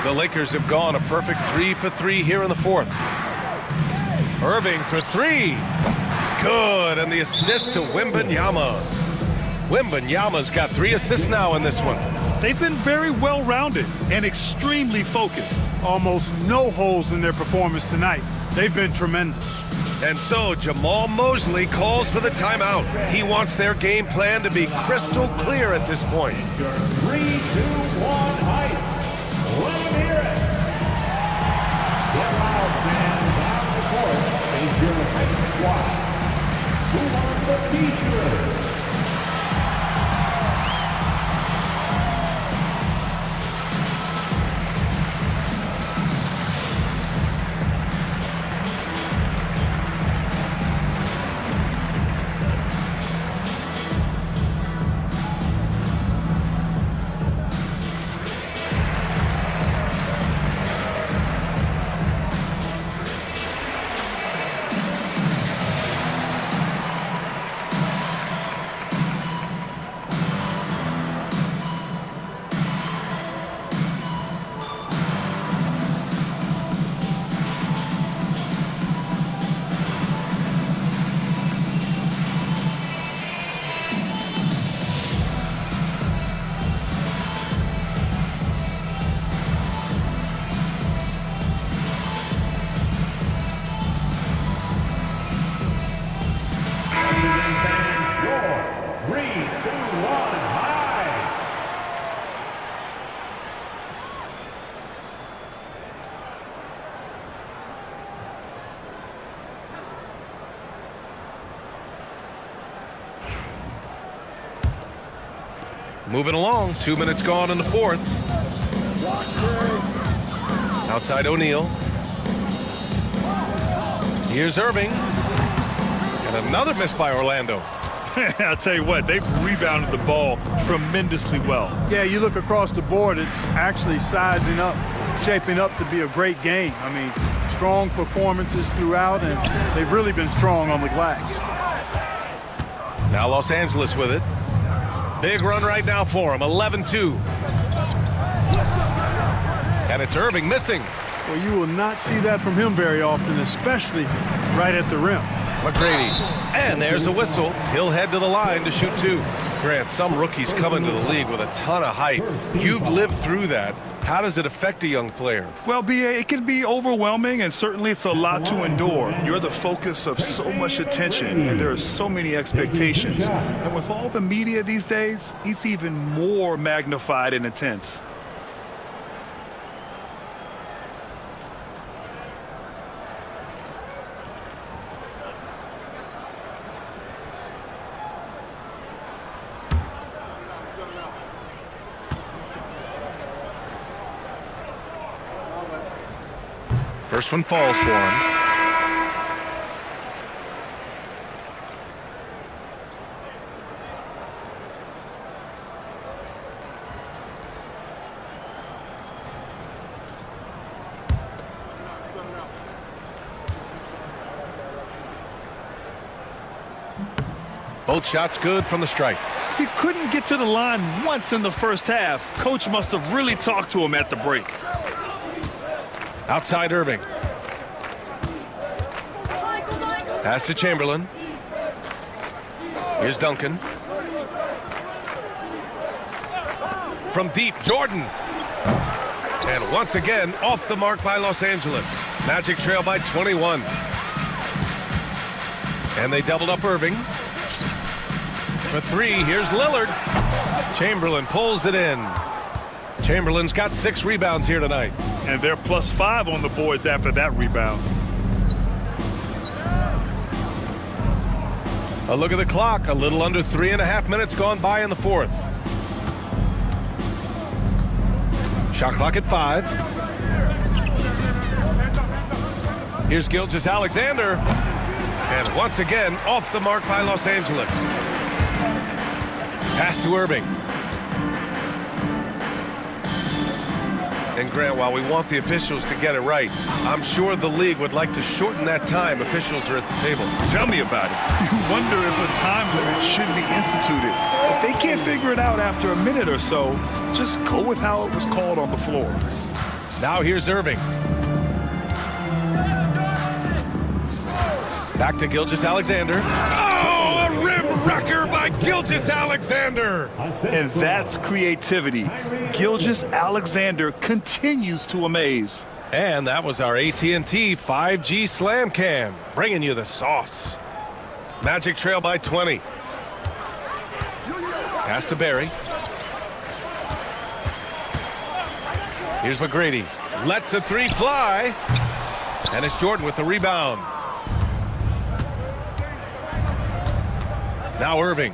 The Lakers have gone a perfect 3 for 3 here in the fourth. Irving for 3. Good, and the assist to Wembanyama. Wembanyama's got 3 assists now in this one. They've been very well-rounded and extremely focused. Almost no holes in their performance tonight. They've been tremendous. And so Jamal Mosley calls for the timeout. He wants their game plan to be crystal clear at this point. 3, 2, 1, height. Let him hear it. Get loud, fans. On the court is your height squad. Who wants the t-shirt? Moving along, 2 minutes gone in the fourth. Outside O'Neal. Here's Irving. And another miss by Orlando. I'll tell you what, they've rebounded the ball tremendously well. Yeah, you look across the board, it's actually sizing up, shaping up to be a great game. I mean, strong performances throughout, and they've really been strong on the glass. Now Los Angeles with it. Big run right now for him, 11-2. And it's Irving missing. Well, you will not see that from him very often, especially right at the rim. McGrady, and there's a whistle. He'll head to the line to shoot two. Grant, some rookies come into the league with a ton of hype. You've lived through that. How does it affect a young player? Well, B.A., it can be overwhelming, and certainly it's a lot to endure. You're the focus of so much attention, and there are so many expectations. And with all the media these days, it's even more magnified and intense. First one falls for him. Both shots good from the stripe. He couldn't get to the line once in the first half. Coach must have really talked to him at the break. Outside Irving. Pass to Chamberlain. Here's Duncan. From deep, Jordan. And once again, off the mark by Los Angeles. Magic trail by 21. And they doubled up Irving. For three, here's Lillard. Chamberlain pulls it in. Chamberlain's got 6 rebounds here tonight. And they're +5 on the boards after that rebound. A look at the clock. A little under 3.5 minutes gone by in the fourth. Shot clock at 5. Here's Gilgeous-Alexander. And once again, off the mark by Los Angeles. Pass to Irving. And Grant, while we want the officials to get it right, I'm sure the league would like to shorten that time officials are at the table. Tell me about it. You wonder if a time limit should be instituted. If they can't figure it out after a minute or so, just go with how it was called on the floor. Now here's Irving. Back to Gilgeous-Alexander. Oh, a rim wrecker by Gilgeous-Alexander. And that's creativity. Gilgeous-Alexander continues to amaze. And that was our AT&T 5G Slam Cam, bringing you the sauce. Magic trail by 20. Pass to Barry. Here's McGrady. Lets the three fly. And it's Jordan with the rebound. Now Irving.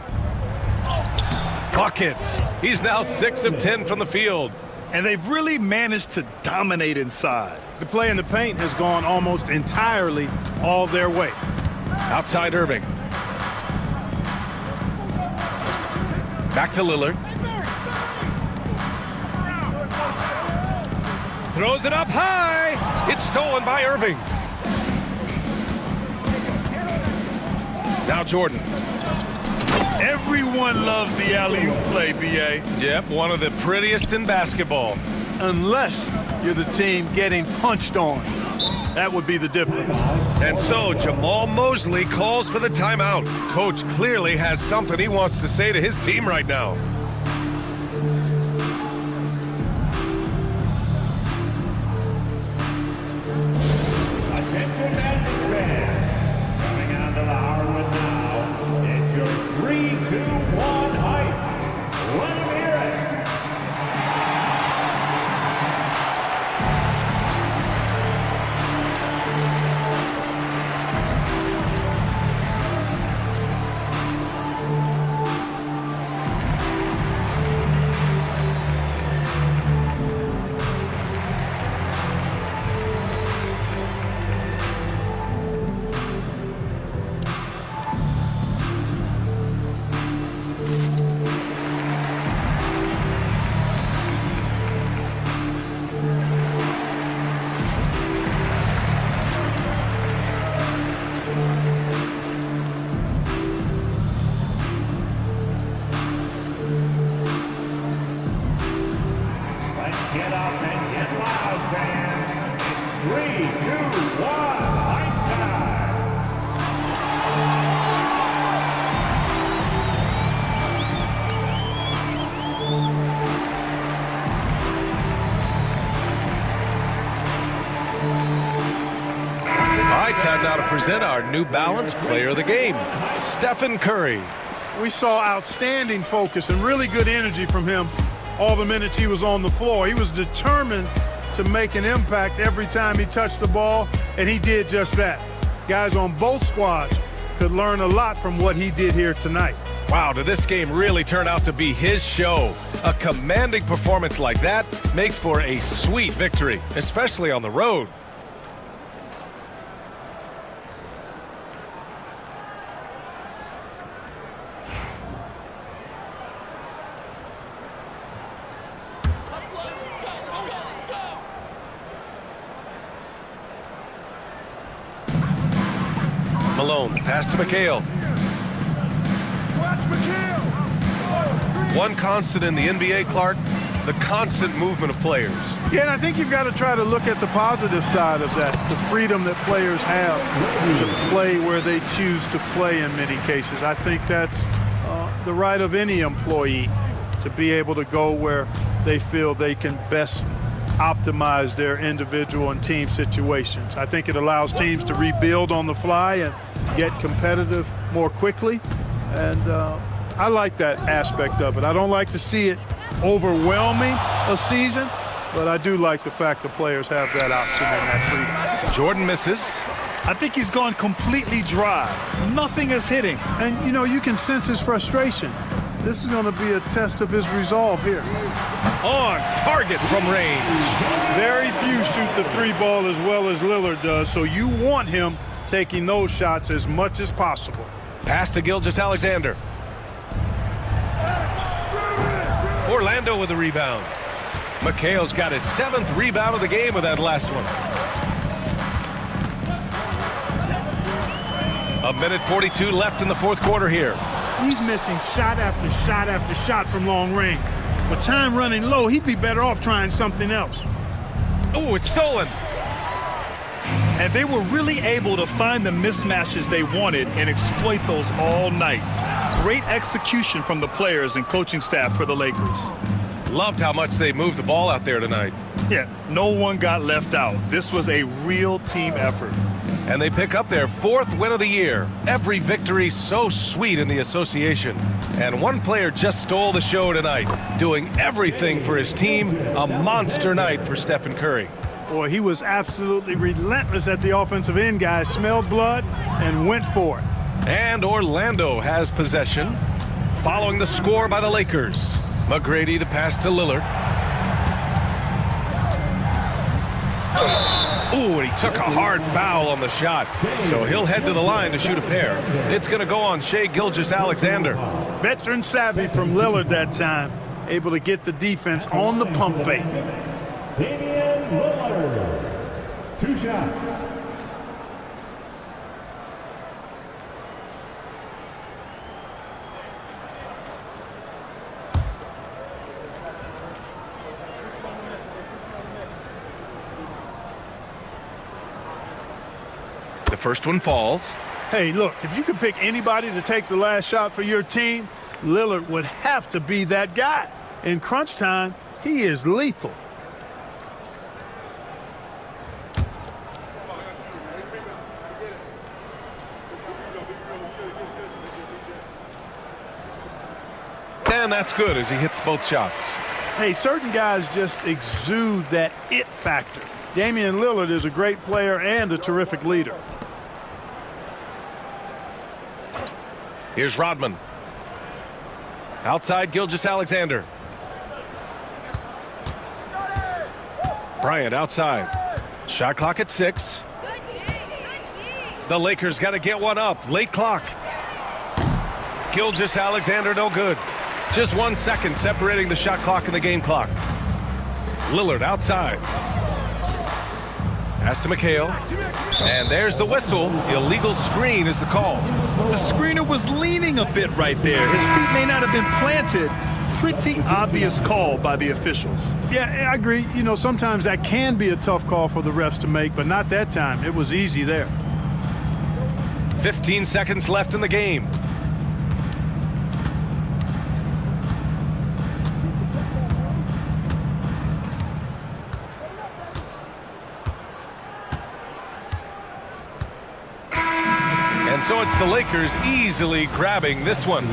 Buckets. He's now 6 of 10 from the field. And they've really managed to dominate inside. The play in the paint has gone almost entirely all their way. Outside Irving. Back to Lillard. Throws it up high. It's stolen by Irving. Now Jordan. Everyone loves the alley-oop play, B.A. Yep, one of the prettiest in basketball. Unless you're the team getting punched on. That would be the difference. And so Jamal Mosley calls for the timeout. Coach clearly has something he wants to say to his team right now. Attention Magic fans, coming onto the hardwood now, it's your 3, 2, 1 hype. Let them hear it. time now to present our New Balance Player of the Game, Stephen Curry. We saw outstanding focus and really good energy from him all the minutes he was on the floor. He was determined to make an impact every time he touched the ball, and he did just that. Guys on both squads could learn a lot from what he did here tonight. Wow, did this game really turn out to be his show? A commanding performance like that makes for a sweet victory, especially on the road. Malone, pass to McHale. One constant in the NBA, Clark, the constant movement of players. Yeah, and I think you've got to try to look at the positive side of that, the freedom that players have to play where they choose to play in many cases. I think that's the right of any employee to be able to go where they feel they can best optimize their individual and team situations. I think it allows teams to rebuild on the fly and get competitive more quickly, and I like that aspect of it. I don't like to see it overwhelming a season, but I do like the fact the players have that option and that freedom. Jordan misses. I think he's gone completely dry. Nothing is hitting. And, you know, you can sense his frustration. This is going to be a test of his resolve here. On target from range. Very few shoot the three ball as well as Lillard does, so you want him taking those shots as much as possible. Pass to Gilgeous-Alexander. Orlando with the rebound. McHale's got his 7th rebound of the game with that last one. A minute 42 left in the 4th quarter here. He's missing shot after shot after shot from long range. With time running low, he'd be better off trying something else. Oh, it's stolen. And they were really able to find the mismatches they wanted and exploit those all night. Great execution from the players and coaching staff for the Lakers. Loved how much they moved the ball out there tonight. Yeah, no one got left out. This was a real team effort. And they pick up their 4th win of the year. Every victory so sweet in the association. And one player just stole the show tonight, doing everything for his team. A monster night for Stephen Curry. Boy, he was absolutely relentless at the offensive end, guys. Smelled blood and went for it. And Orlando has possession. Following the score by the Lakers. McGrady the pass to Lillard. Ooh, and he took a hard foul on the shot. So he'll head to the line to shoot a pair. It's going to go on Shai Gilgeous-Alexander. Veteran savvy from Lillard that time. Able to get the defense on the pump fake. Damian Lillard. 2 shots. The first one falls. Hey, look, if you could pick anybody to take the last shot for your team, Lillard would have to be that guy. In crunch time, he is lethal. And that's good as he hits both shots. Hey, certain guys just exude that it factor. Damian Lillard is a great player and a terrific leader. Here's Rodman. Outside Gilgeous-Alexander. Bryant outside. Shot clock at 6. The Lakers got to get one up. Late clock. Gilgeous-Alexander no good. Just 1 second separating the shot clock and the game clock. Lillard outside. Pass to McHale. And there's the whistle. Illegal screen is the call. The screener was leaning a bit right there. His feet may not have been planted. Pretty obvious call by the officials. Yeah, I agree. You know, sometimes that can be a tough call for the refs to make, but not that time. It was easy there. 15 seconds left in the game. And so it's the Lakers easily grabbing this one.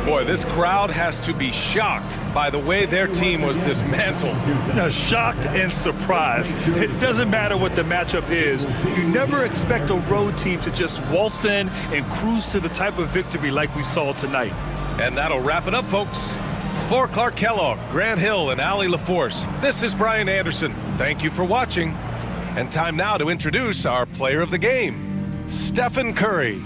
Boy, this crowd has to be shocked by the way their team was dismantled. Shocked and surprised. It doesn't matter what the matchup is. You never expect a road team to just waltz in and cruise to the type of victory like we saw tonight. And that'll wrap it up, folks. For Clark Kellogg, Grant Hill, and Allie LaForce, this is Brian Anderson. Thank you for watching. And time now to introduce our player of the game, Stephen Curry.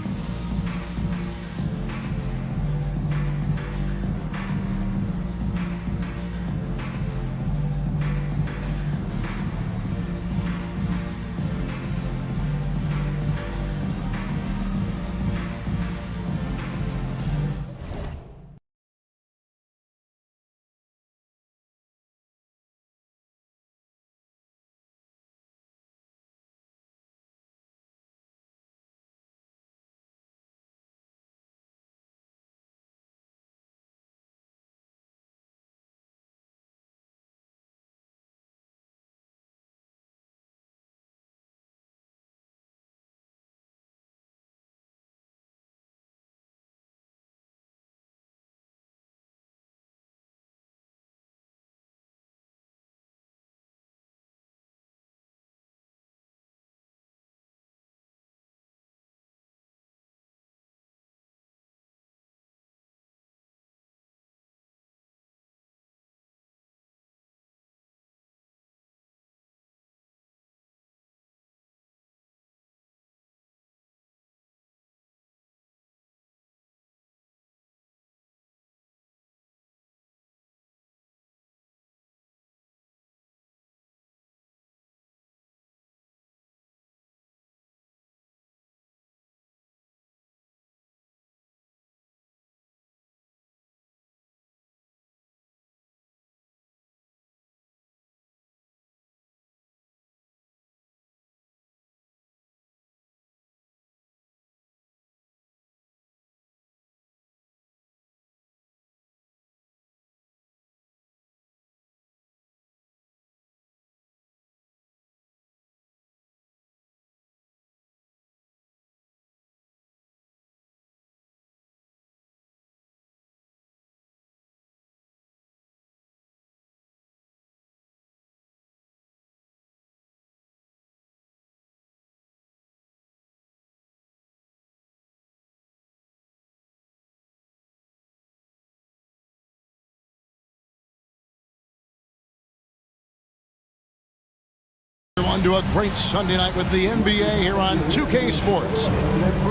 On to a great Sunday night with the NBA here on 2K Sports.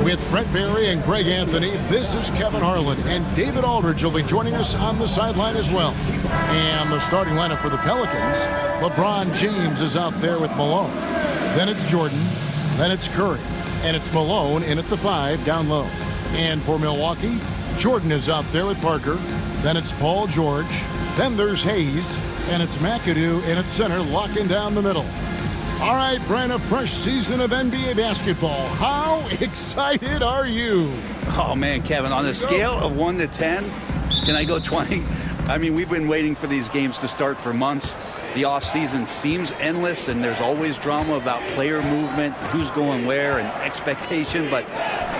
With Brett Barry and Greg Anthony, this is Kevin Harlan, and David Aldridge will be joining us on the sideline as well. And the starting lineup for the Pelicans, LeBron James is out there with Malone. Then it's Jordan, then it's Curry, and it's Malone in at the 5 down low. And for Milwaukee, Jordan is out there with Parker, then it's Paul George, then there's Hayes, and it's McAdoo in at center, locking down the middle. All right, Brian, a fresh season of NBA basketball. How excited are you? Oh, man, Kevin, on a scale of 1 to 10, can I go 20? I mean, we've been waiting for these games to start for months. The offseason seems endless, and there's always drama about player movement, who's going where, and expectation, but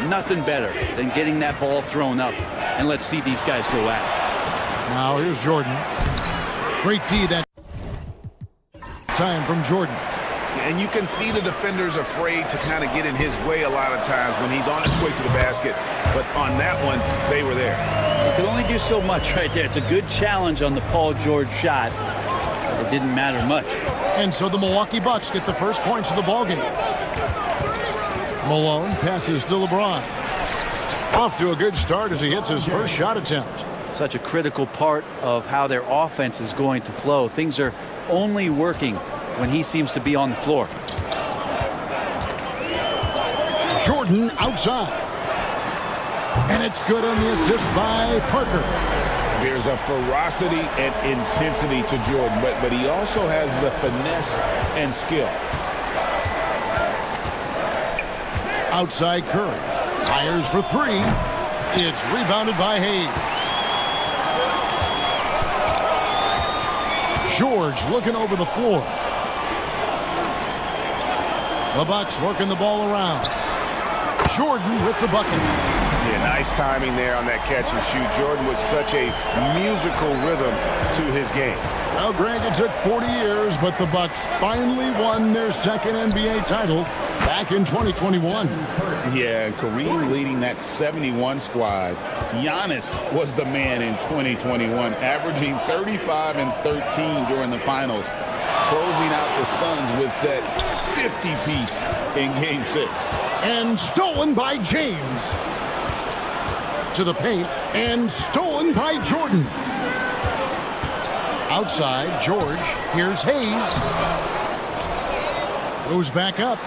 nothing better than getting that ball thrown up. And let's see these guys go at it. Now, here's Jordan. Great D that time from Jordan. And you can see the defenders afraid to kind of get in his way a lot of times when he's on his way to the basket. But on that one, they were there. You can only do so much right there. It's a good challenge on the Paul George shot. It didn't matter much. And so the Milwaukee Bucks get the first points of the ballgame. Malone passes to LeBron. Off to a good start as he hits his first shot attempt. Such a critical part of how their offense is going to flow. Things are only working when he seems to be on the floor. Jordan outside. And it's good on the assist by Parker. There's a ferocity and intensity to Jordan, but he also has the finesse and skill. Outside Curry. Fires for 3. It's rebounded by Hayes. George looking over the floor. The Bucks working the ball around. Jordan with the bucket. Yeah, nice timing there on that catch and shoot. Jordan with such a musical rhythm to his game. Well, Greg, it took 40 years, but the Bucks finally won their second NBA title back in 2021. Yeah, and Kareem leading that 71 squad. Giannis was the man in 2021, averaging 35 and 13 during the finals, closing out the Suns with that 50-piece in Game 6. And stolen by James. To the paint, and stolen by Jordan. Outside, George. Here's Hayes. Goes back up.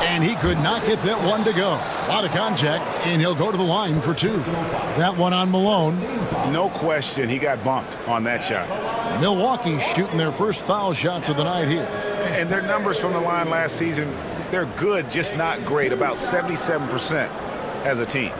And he could not get that one to go. A lot of contact, and he'll go to the line for two. That one on Malone. No question, he got bumped on that shot. Milwaukee shooting their first foul shots of the night here. And their numbers from the line last season, they're good, just not great, about 77% as a team.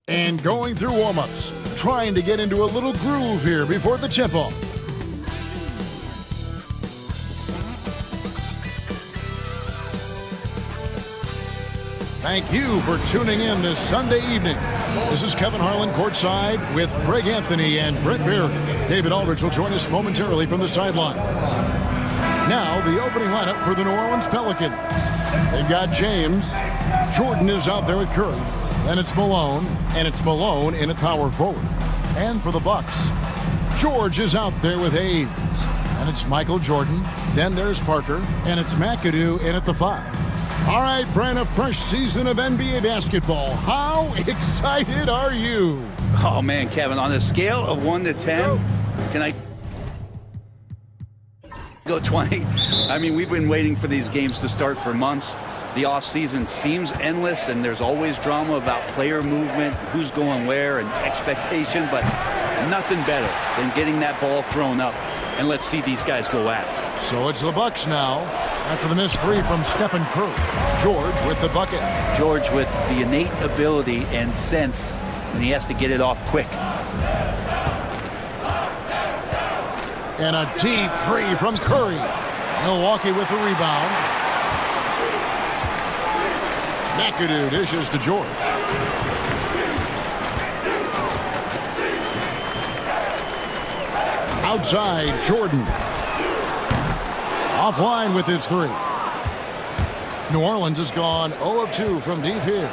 And going through warm-ups, trying to get into a little groove here before the tip-off. Thank you for tuning in this Sunday evening. This is Kevin Harlan courtside with Greg Anthony and Brett Barry. David Aldridge will join us momentarily from the sidelines. Now, the opening lineup for the New Orleans Pelicans. They've got James. Jordan is out there with Curry. Then it's Malone, and it's Malone in at power forward. And for the Bucks, George is out there with Hayes. And it's Michael Jordan. Then there's Parker, and it's McAdoo in at the 5. All right, Brent, a fresh season of NBA basketball. How excited are you? Oh, man, Kevin, on a scale of 1 to 10, can I go 20? I mean, we've been waiting for these games to start for months. The offseason seems endless, and there's always drama about player movement, who's going where, and expectation, but nothing better than getting that ball thrown up. And let's see these guys go at it. So it's the Bucks now after the missed three from Stephen Curry. George with the bucket. George with the innate ability and sense, and he has to get it off quick. And a deep three from Curry. Milwaukee with the rebound. McAdoo dishes to George. Outside, Jordan. Offline with his three. New Orleans has gone 0 of 2 from deep here.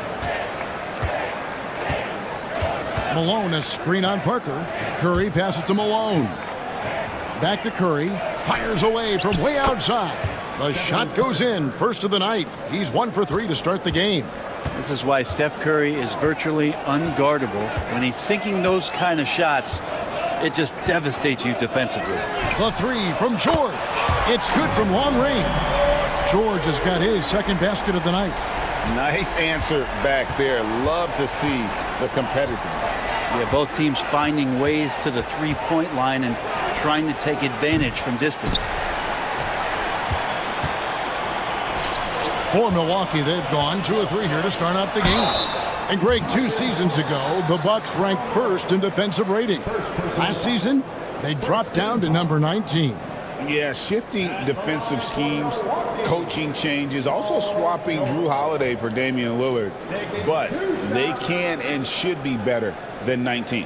Malone, a screen on Parker. Curry passes to Malone. Back to Curry. Fires away from way outside. The shot goes in. First of the night. He's 1 for 3 to start the game. This is why Steph Curry is virtually unguardable. When he's sinking those kind of shots, it just devastates you defensively. The three from George. It's good from long range. George has got his second basket of the night. Nice answer back there. Love to see the competitiveness. Yeah, both teams finding ways to the three-point line and trying to take advantage from distance. For Milwaukee, they've gone 2 of 3 here to start out the game. And Greg, 2 seasons ago, the Bucks ranked first in defensive rating. Last season, they dropped down to number 19. Yeah, shifting defensive schemes, coaching changes, also swapping Drew Holiday for Damian Lillard. But they can and should be better than 19.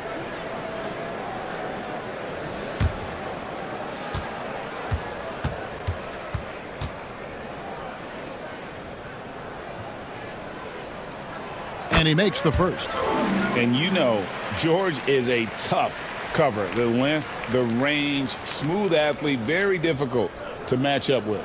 And he makes the first. And you know, George is a tough cover. The length, the range, smooth athlete, very difficult to match up with.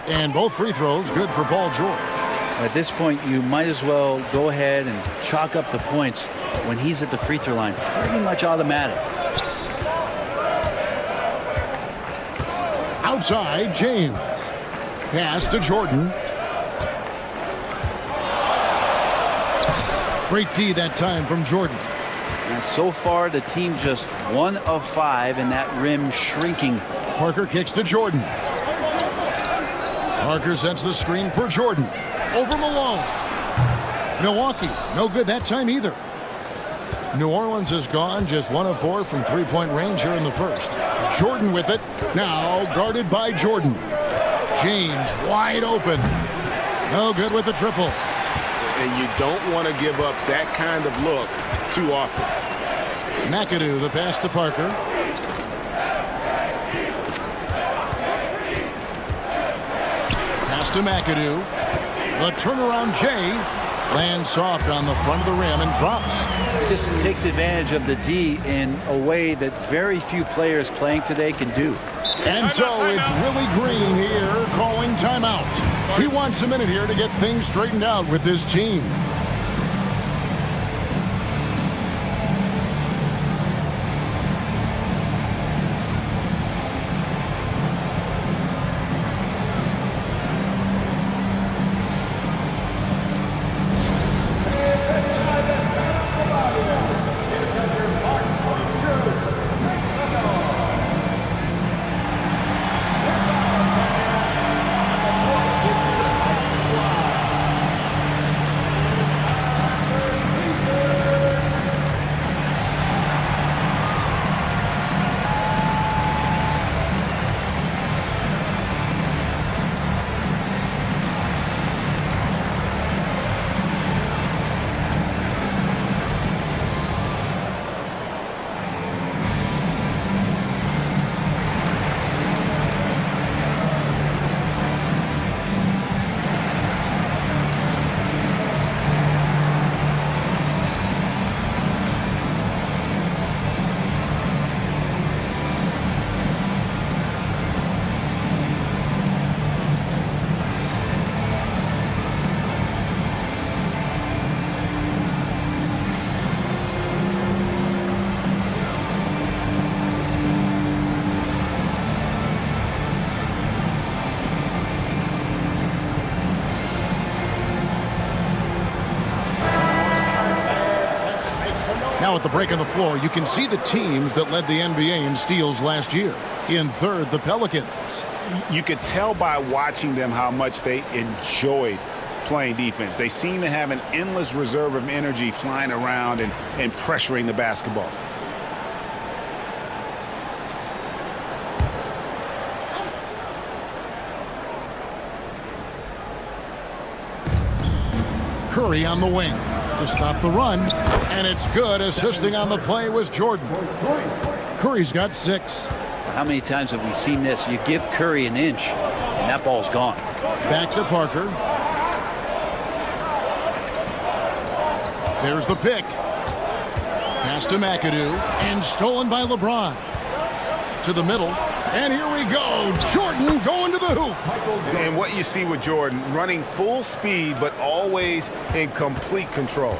And both free throws good for Paul George. At this point, you might as well go ahead and chalk up the points when he's at the free throw line. Pretty much automatic. Outside, James. Pass to Jordan. Great D that time from Jordan. And so far, the team just 1 of 5, and that rim shrinking. Parker kicks to Jordan. Parker sets the screen for Jordan. Over Malone. Milwaukee, no good that time either. New Orleans has gone just 1 of 4 from three-point range here in the first. Jordan with it. Now guarded by Jordan. James wide open. No good with the triple. And you don't want to give up that kind of look too often. McAdoo, the pass to Parker. Pass to McAdoo. The turnaround Jay lands soft on the front of the rim and drops. Just takes advantage of the D in a way that very few players playing today can do. And so it's Willie Green here calling timeout. He wants a minute here to get things straightened out with this team. Now at the break on the floor, you can see the teams that led the NBA in steals last year. In third, the Pelicans. You could tell by watching them how much they enjoyed playing defense. They seem to have an endless reserve of energy flying around and pressuring the basketball. Curry on the wing to stop the run, and it's good. Assisting on the play was Jordan. Curry's got 6. How many times have we seen this? You give Curry an inch, and that ball's gone. Back to Parker. There's the pick. Pass to McAdoo, and stolen by LeBron. To the middle, and here we go. Jordan going to the hoop. And what you see with Jordan, running full speed, but always in complete control.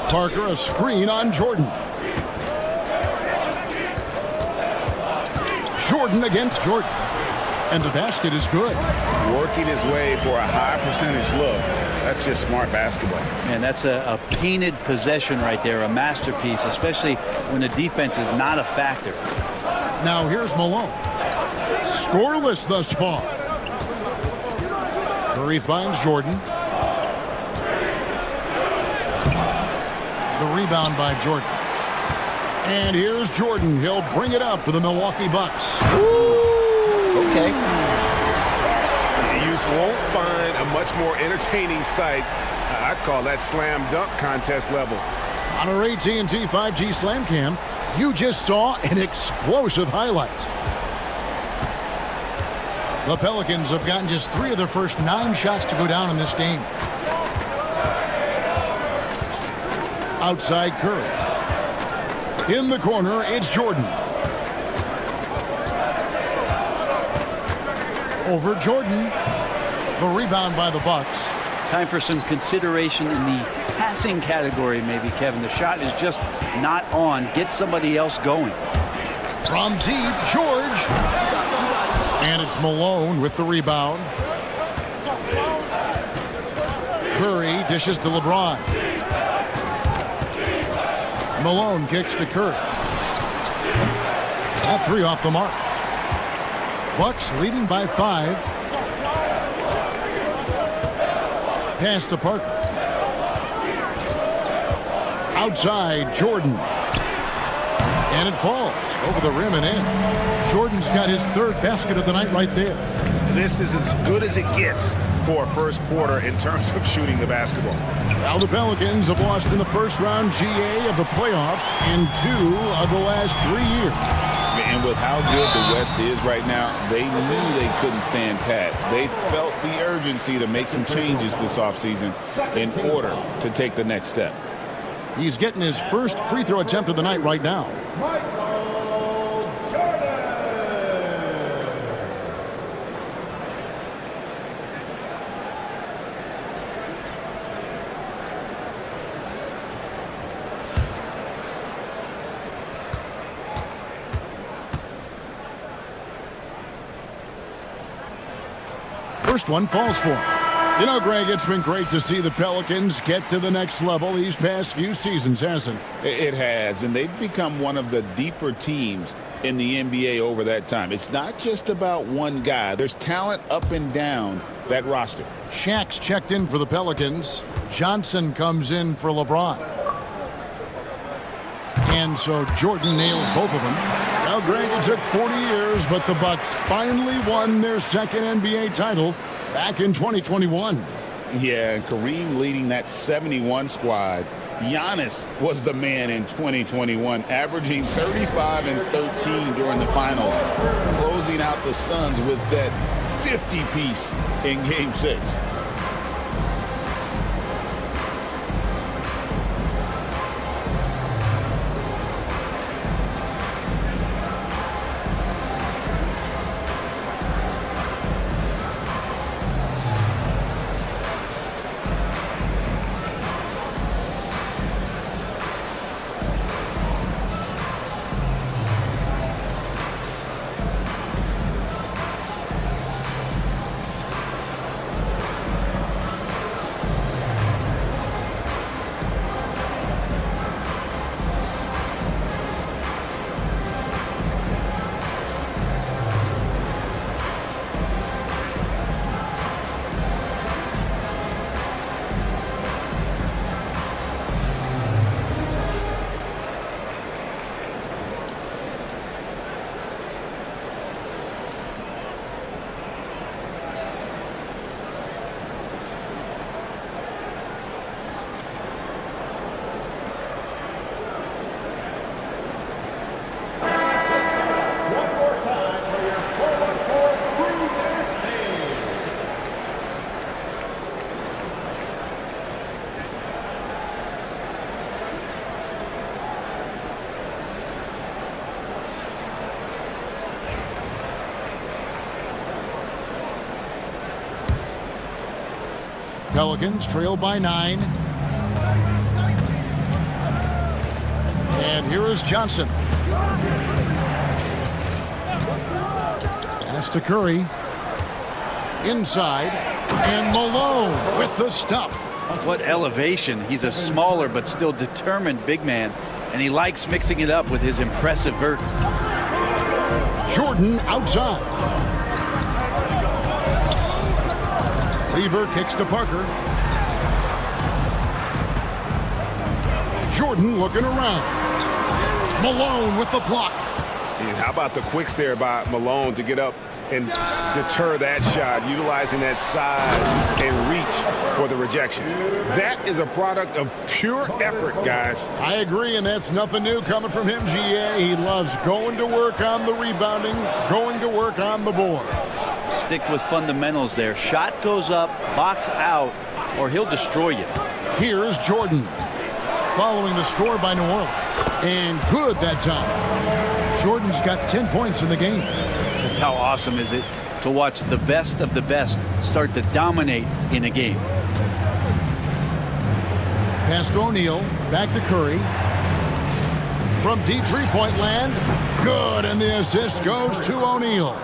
Parker, a screen on Jordan. Jordan against Jordan. And the basket is good. Working his way for a high percentage look. That's just smart basketball. And that's a painted possession right there, a masterpiece, especially when the defense is not a factor. Now here's Malone. Scoreless thus far. Curry finds Jordan. The rebound by Jordan. And here's Jordan. He'll bring it up for the Milwaukee Bucks. Okay. You won't find a much more entertaining sight. I'd call that slam dunk contest level. On our AT&T 5G Slam Cam, you just saw an explosive highlight. The Pelicans have gotten just 3 of their first 9 shots to go down in this game. Outside Curry. In the corner, it's Jordan. Over Jordan. The rebound by the Bucks. Time for some consideration in the passing category, maybe, Kevin. The shot is just not on. Get somebody else going. From deep, George. And it's Malone with the rebound. Curry dishes to LeBron. Malone kicks to Curry. That 3 off the mark. Bucks leading by 5. Pass to Parker. Outside, Jordan. And it falls over the rim and in. Jordan's got his 3rd basket of the night right there. This is as good as it gets for a first quarter in terms of shooting the basketball. Now the Pelicans have lost in the first round GA of the playoffs in 2 of the last 3 years. And with how good the West is right now, they knew they couldn't stand pat. They felt the urgency to make some changes this offseason in order to take the next step. He's getting his first free throw attempt of the night right now. First one falls for him. You know, Greg, it's been great to see the Pelicans get to the next level these past few seasons, hasn't it? It has, and they've become one of the deeper teams in the NBA over that time. It's not just about one guy. There's talent up and down that roster. Shaq's checked in for the Pelicans. Johnson comes in for LeBron. And so Jordan nails both of them. Well, Greg, it took 40 years, but the Bucks finally won their 2nd NBA title back in 2021. Yeah, and Kareem leading that 71 squad. Giannis was the man in 2021, averaging 35 and 13 during the finals, closing out the Suns with that 50-piece in Game 6. Pelicans trail by 9. And here is Johnson. Pass to Curry. Inside. And Malone with the stuff. What elevation. He's a smaller but still determined big man, and he likes mixing it up with his impressive vert. Jordan outside. Lever kicks to Parker. Jordan looking around. Malone with the block. And how about the quicks there by Malone to get up and deter that shot, utilizing that size and reach for the rejection. That is a product of pure effort, guys. I agree, and that's nothing new coming from him, GA. He loves going to work on the rebounding, going to work on the board. Stick with fundamentals there. Shot goes up, box out, or he'll destroy you. Here's Jordan, following the score by New Orleans. And good that time. Jordan's got 10 points in the game. Just how awesome is it to watch the best of the best start to dominate in a game. Pass to O'Neal, back to Curry. From deep three-point land, good, and the assist goes to O'Neal.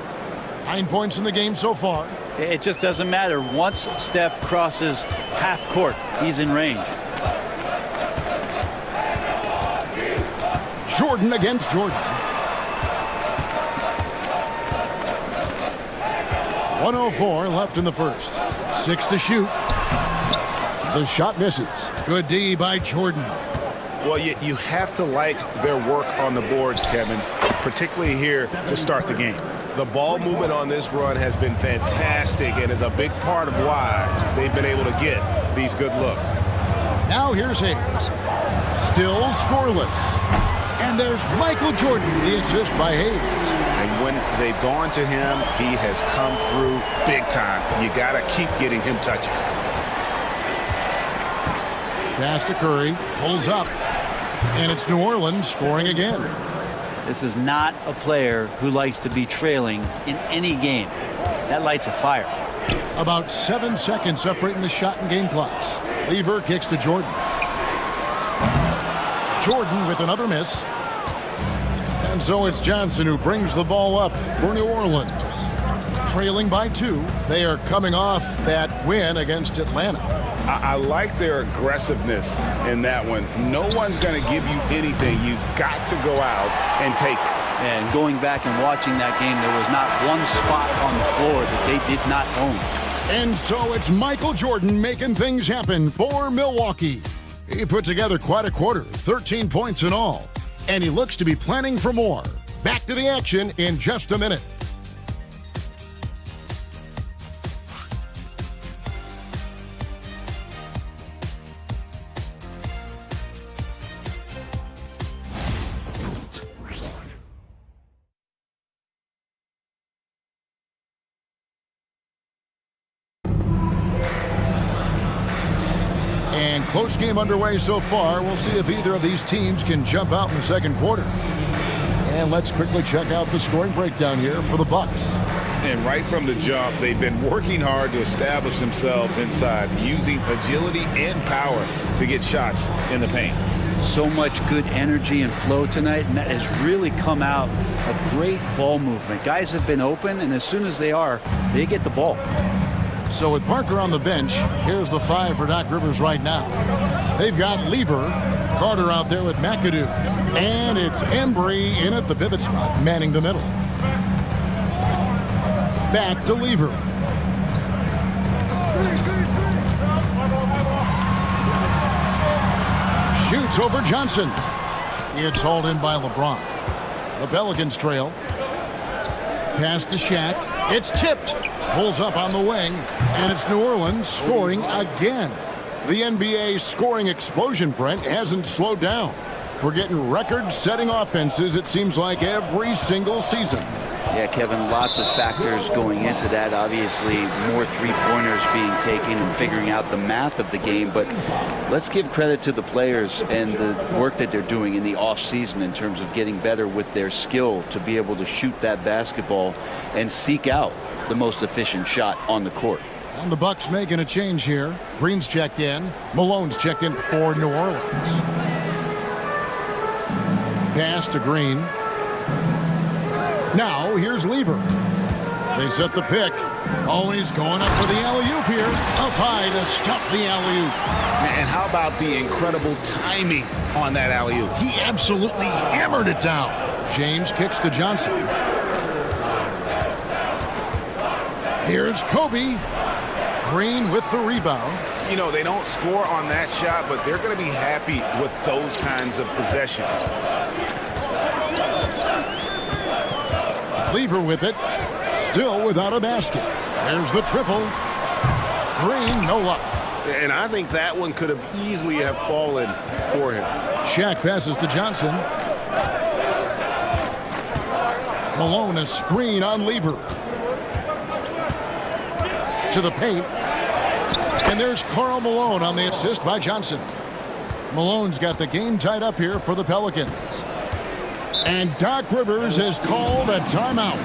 9 points in the game so far. It just doesn't matter. Once Steph crosses half court, he's in range. Jordan against Jordan. 1:04 left in the first. 6 to shoot. The shot misses. Good D by Jordan. Well, you have to like their work on the boards, Kevin, particularly here to start the game. The ball movement on this run has been fantastic and is a big part of why they've been able to get these good looks. Now here's Hayes. Still scoreless. And there's Michael Jordan, the assist by Hayes. And when they've gone to him, he has come through big time. You got to keep getting him touches. Pass to Curry, pulls up, and it's New Orleans scoring again. This is not a player who likes to be trailing in any game. That lights a fire. About 7 seconds separating the shot and game clocks. Lever kicks to Jordan. Jordan with another miss. And so it's Johnson who brings the ball up for New Orleans. Trailing by 2. They are coming off that win against Atlanta. I like their aggressiveness in that one. No one's going to give you anything. You've got to go out and take it. And going back and watching that game, there was not one spot on the floor that they did not own. And so it's Michael Jordan making things happen for Milwaukee. He put together quite a quarter, 13 points in all. And he looks to be planning for more. Back to the action in just a minute. And close game underway so far. We'll see if either of these teams can jump out in the second quarter. And let's quickly check out the scoring breakdown here for the Bucks. And right from the jump, they've been working hard to establish themselves inside, using agility and power to get shots in the paint. So much good energy and flow tonight, and that has really come out of great ball movement. Guys have been open, and as soon as they are, they get the ball. So with Parker on the bench, here's the 5 for Doc Rivers right now. They've got Lever, Carter out there with McAdoo, and it's Embry in at the pivot spot, manning the middle. Back to Lever. Shoots over Johnson. It's hauled in by LeBron. The Pelicans trail. Pass to Shaq. It's tipped. Pulls up on the wing, and it's New Orleans scoring again. The NBA scoring explosion, Brent, hasn't slowed down. We're getting record-setting offenses, it seems like, every single season. Yeah, Kevin, lots of factors going into that. Obviously, more three-pointers being taken and figuring out the math of the game. But let's give credit to the players and the work that they're doing in the off-season in terms of getting better with their skill to be able to shoot that basketball and seek out the most efficient shot on the court. And the Bucks making a change here. Green's checked in. Malone's checked in for New Orleans. Pass to Green. Now here's Lever. They set the pick. Oh, he's going up for the alley-oop here. Up high to stuff the alley-oop. And how about the incredible timing on that alley-oop? He absolutely hammered it down. James kicks to Johnson. Here's Kobe. Green with the rebound. You know, they don't score on that shot, but they're going to be happy with those kinds of possessions. Lever with it. Still without a basket. There's the triple. Green, no luck. And I think that one could have easily have fallen for him. Shaq passes to Johnson. Malone, a screen on Lever. To the paint. And there's Karl Malone on the assist by Johnson. Malone's got the game tied up here for the Pelicans. And Doc Rivers has called a timeout.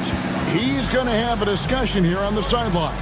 He's going to have a discussion here on the sideline.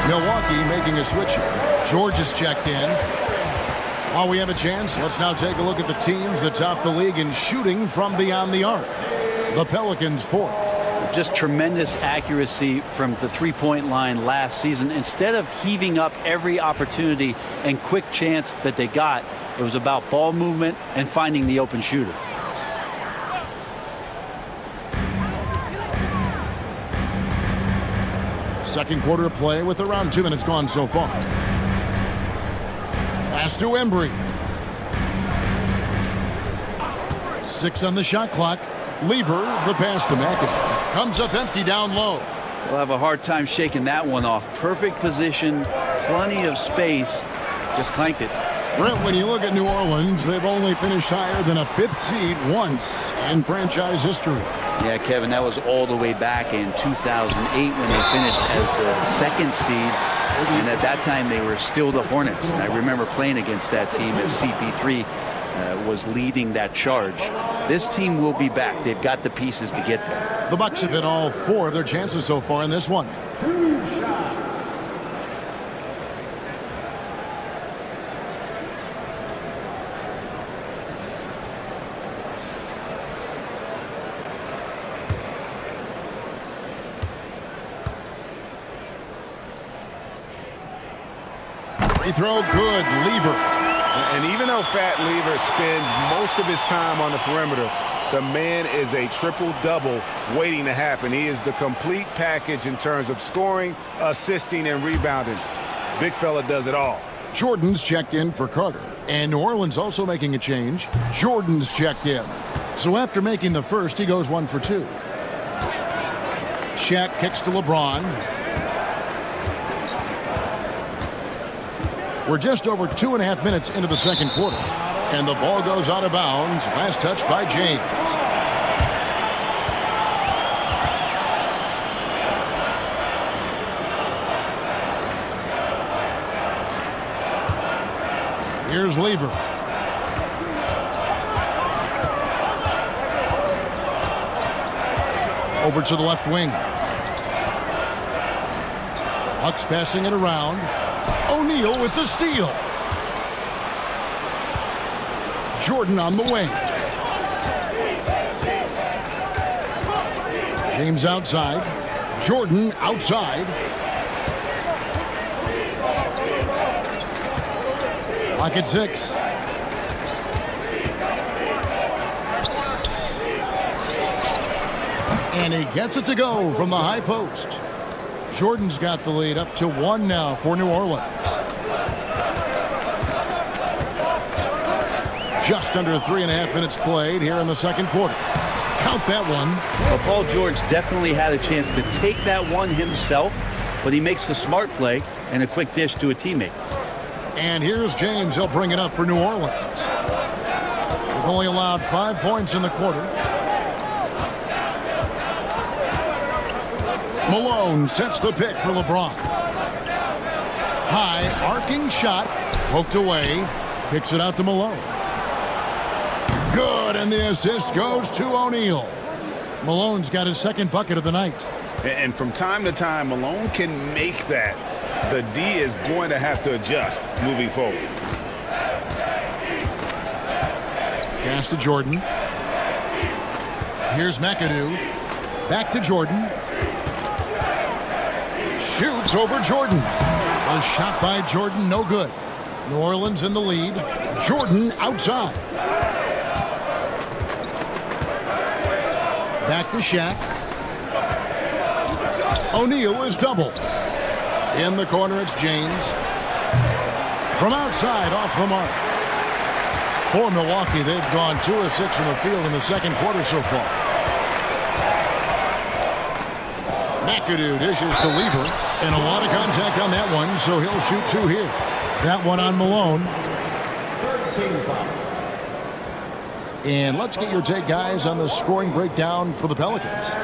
Milwaukee making a switch here. George is checked in. While we have a chance, let's now take a look at the teams that top the league in shooting from beyond the arc. The Pelicans fourth. Just tremendous accuracy from the three-point line last season. Instead of heaving up every opportunity and quick chance that they got, it was about ball movement and finding the open shooter. Second quarter of play with around 2 minutes gone so far. Pass to Embry. 6 on the shot clock. Lever, the pass to McAdoo. Comes up empty down low. We'll have a hard time shaking that one off. Perfect position, plenty of space. Just clanked it. Brent, when you look at New Orleans, they've only finished higher than a 5th seed once in franchise history. Yeah, Kevin, that was all the way back in 2008 when they finished as the 2nd seed. And at that time, they were still the Hornets. And I remember playing against that team as CP3 was leading that charge. This team will be back. They've got the pieces to get there. The Bucks have hit all 4 of their chances so far in this one. Free throw good. Lever. And even though Fat Lever spends most of his time on the perimeter, the man is a triple-double waiting to happen. He is the complete package in terms of scoring, assisting, and rebounding. Big fella does it all. Jordan's checked in for Carter. And New Orleans also making a change. Jordan's checked in. So after making the first, he goes 1 for 2. Shaq kicks to LeBron. We're just over 2.5 minutes into the second quarter. And the ball goes out of bounds. Last touch by James. Here's Lever. Over to the left wing. Bucks passing it around. O'Neal with the steal. Jordan on the wing. James outside. Jordan outside. Lock at 6. And he gets it to go from the high post. Jordan's got the lead up to 1 now for New Orleans. Just under 3.5 minutes played here in the second quarter. Count that one. Well, Paul George definitely had a chance to take that one himself, but he makes the smart play and a quick dish to a teammate. And here's James. He'll bring it up for New Orleans. They've only allowed 5 points in the quarter. Malone sets the pick for LeBron. High arcing shot. Poked away. Kicks it out to Malone. Good, and the assist goes to O'Neal. Malone's got his second bucket of the night. And from time to time, Malone can make that. The D is going to have to adjust moving forward. Pass to Jordan. Here's McAdoo. Back to Jordan. Shoots over Jordan. A shot by Jordan, no good. New Orleans in the lead. Jordan outside. Back to Shaq. O'Neal is double. In the corner, it's James. From outside, off the mark. For Milwaukee, they've gone 2 of 6 from the field in the second quarter so far. McAdoo dishes to Lever. And a lot of contact on that one, so he'll shoot 2 here. That one on Malone. And let's get your take, guys, on the scoring breakdown for the Pelicans.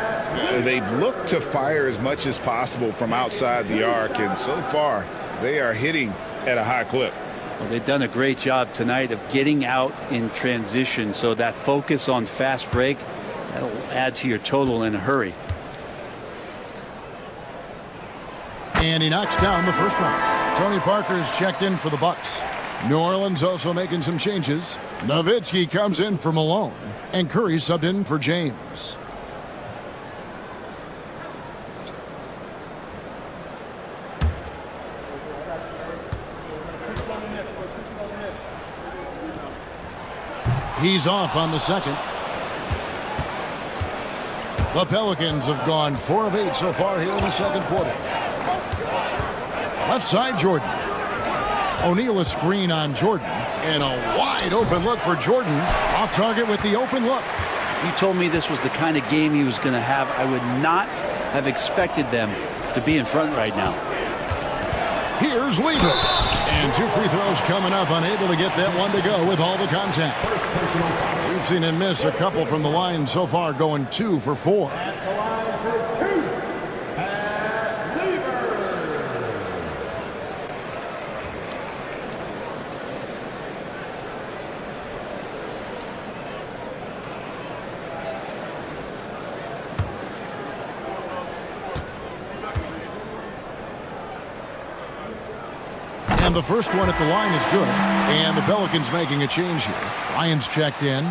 They've looked to fire as much as possible from outside the arc, and so far they are hitting at a high clip. Well, they've done a great job tonight of getting out in transition, so that focus on fast break, that'll add to your total in a hurry. And he knocks down the first one. Tony Parker's checked in for the Bucks. New Orleans also making some changes. Nowitzki comes in for Malone, and Curry subbed in for James. He's off on the second. The Pelicans have gone 4 of 8 so far here in the second quarter. Left side, Jordan. O'Neal a screen on Jordan. And a wide open look for Jordan. Off target with the open look. If you told me this was the kind of game he was going to have, I would not have expected them to be in front right now. Here's Lever. And 2 free throws coming up. Unable to get that one to go with all the contact. We've seen him miss a couple from the line so far, going 2 for 4. And the first one at the line is good. And the Pelicans making a change here. Ryan's checked in.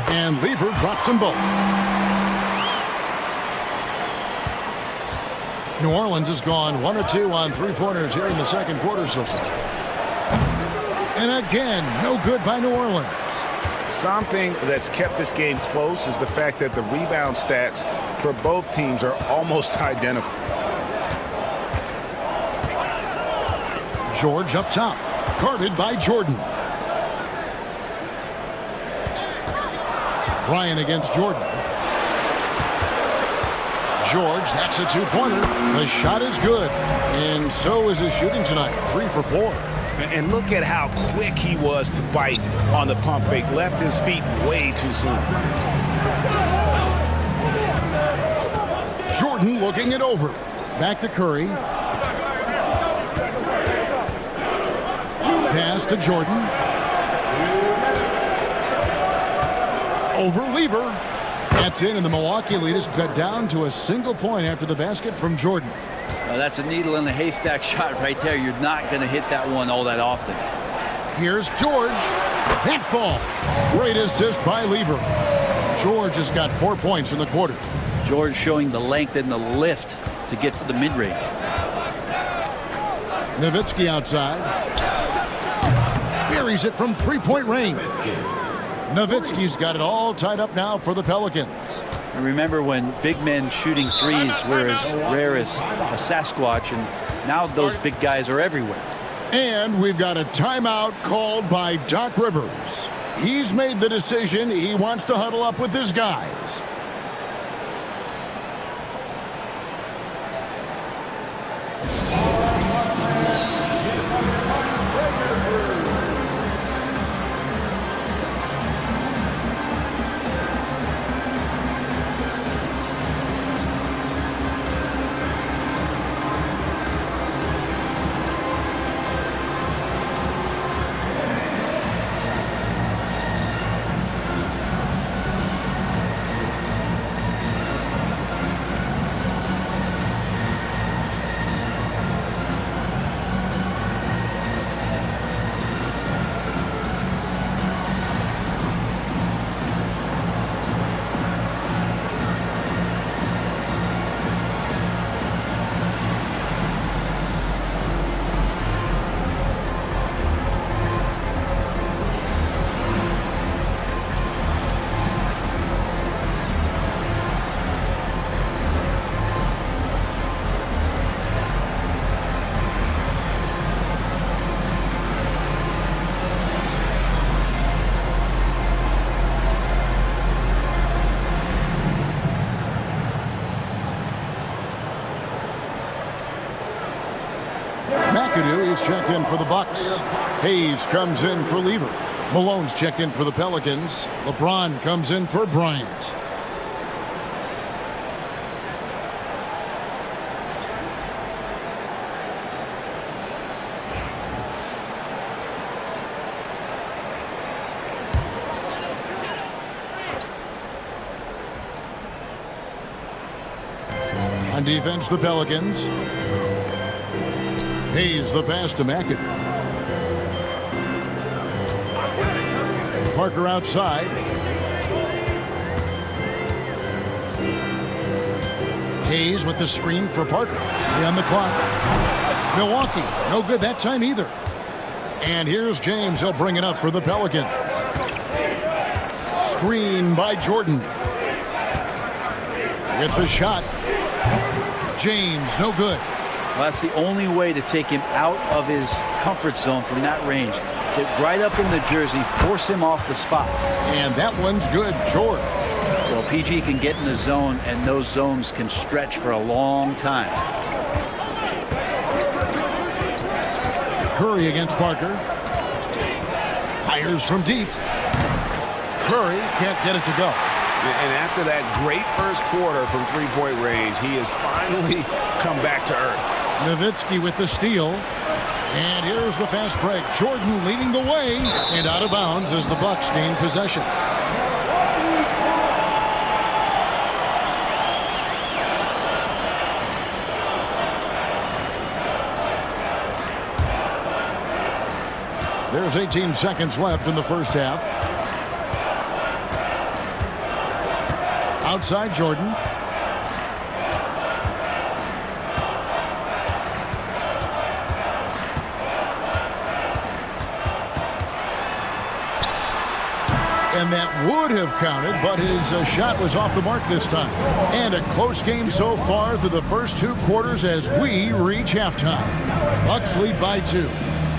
And Lever drops them both. New Orleans has gone 1 of 2 on 3-pointers here in the second quarter so far. And again, no good by New Orleans. Something that's kept this game close is the fact that the rebound stats for both teams are almost identical. George up top, guarded by Jordan. Ryan against Jordan. George, that's a 2-pointer. The shot is good. And so is his shooting tonight, 3 for 4. And look at how quick he was to bite on the pump fake. Left his feet way too soon. Jordan looking it over. Back to Curry. Pass to Jordan. Over Weaver. That's in, and the Milwaukee lead is cut down to a single point after the basket from Jordan. That's a needle in the haystack shot right there. You're not going to hit that one all that often. Here's George. That fall. Great assist by Lever. George has got 4 points in the quarter. George showing the length and the lift to get to the mid-range. Nowitzki outside. Buries it from three-point range. Nowitzki's got it all tied up now for the Pelicans. And remember when big men shooting threes were as rare as a Sasquatch, and now those big guys are everywhere. And we've got a timeout called by Doc Rivers. He's made the decision. He wants to huddle up with his guys. McAdoo is checked in for the Bucks. Hayes comes in for Lever. Malone's checked in for the Pelicans. LeBron comes in for Bryant. On defense, the Pelicans. Hayes the pass to McAdoo. Parker outside. Hayes with the screen for Parker. On the clock. Milwaukee, no good that time either. And here's James. He'll bring it up for the Pelicans. Screen by Jordan. With the shot. James, no good. Well, that's the only way to take him out of his comfort zone from that range. Get right up in the jersey, force him off the spot. And that one's good, George. Well, PG can get in the zone, and those zones can stretch for a long time. Curry against Parker. Fires from deep. Curry can't get it to go. And after that great first quarter from three-point range, he has finally come back to earth. Nowitzki with the steal. And here's the fast break. Jordan leading the way and out of bounds as the Bucks gain possession. There's 18 seconds left in the first half. Outside Jordan. And that would have counted, but his shot was off the mark this time. And a close game so far through the first two quarters as we reach halftime. Bucks lead by 2.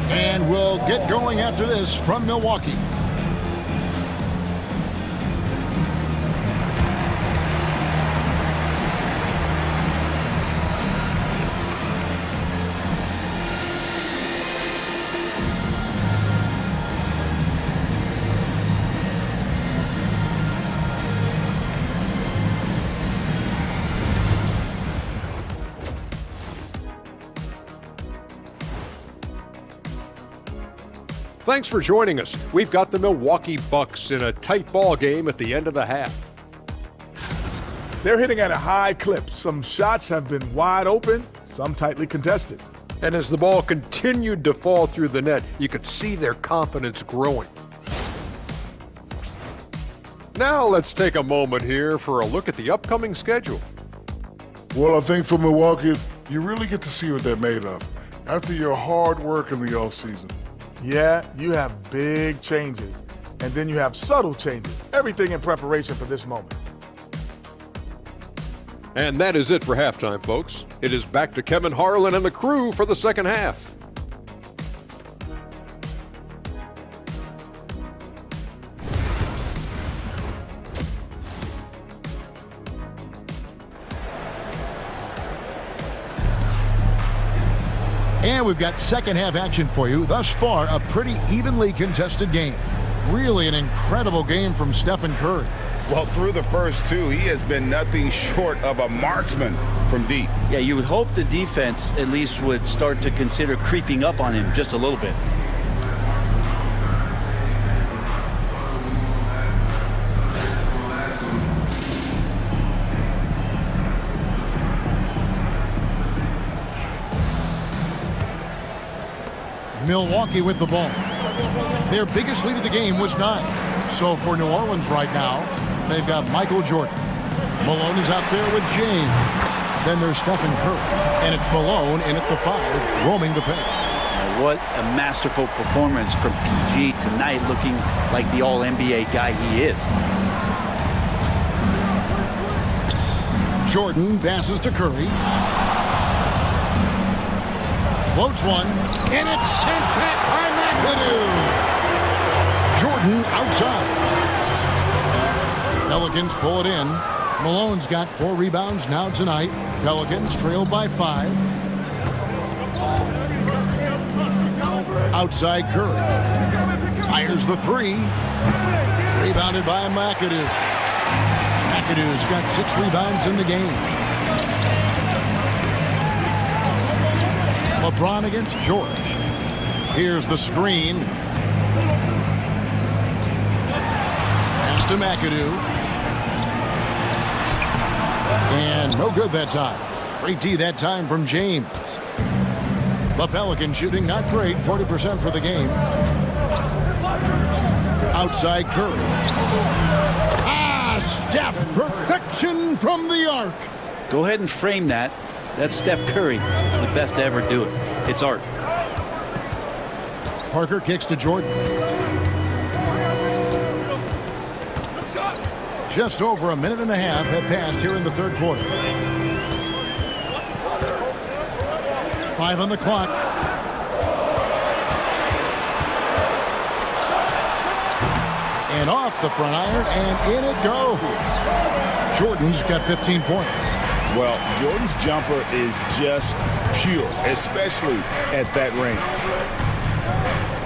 And we'll get going after this from Milwaukee. Thanks for joining us. We've got the Milwaukee Bucks in a tight ball game at the end of the half. They're hitting at a high clip. Some shots have been wide open, some tightly contested. And as the ball continued to fall through the net, you could see their confidence growing. Now let's take a moment here for a look at the upcoming schedule. Well, I think for Milwaukee, you really get to see what they're made of after your hard work in the offseason. Yeah, you have big changes, and then you have subtle changes. Everything in preparation for this moment. And that is it for halftime, folks. It is back to Kevin Harlan and the crew for the second half. And we've got second half action for you. Thus far, a pretty evenly contested game. Really an incredible game from Stephen Curry. Well, through the first two, he has been nothing short of a marksman from deep. Yeah, you would hope the defense at least would start to consider creeping up on him just a little bit. Milwaukee with the ball. Their biggest lead of the game was 9. So for New Orleans right now, they've got Michael Jordan. Malone is out there with James. Then there's Stephen Curry. And it's Malone in at the 5, roaming the paint. What a masterful performance from PG tonight, looking like the all-NBA guy he is. Jordan passes to Curry. Floats one, and it's sent back by McAdoo. Jordan outside. Pelicans pull it in. Malone's got 4 rebounds now tonight. Pelicans trail by 5. Outside Curry. Fires the 3. Rebounded by McAdoo. McAdoo's got 6 rebounds in the game. LeBron against George. Here's the screen. Pass to McAdoo. And no good that time. Great D that time from James. The Pelicans shooting not great, 40% for the game. Outside Curry. Steph, perfection from the arc. Go ahead and frame that. That's Steph Curry, the best to ever do it. It's art. Parker kicks to Jordan. Just over a minute and a half have passed here in the third quarter. 5 on the clock. And off the front iron, and in it goes. Jordan's got 15 points. Well, Jordan's jumper is just pure, especially at that range.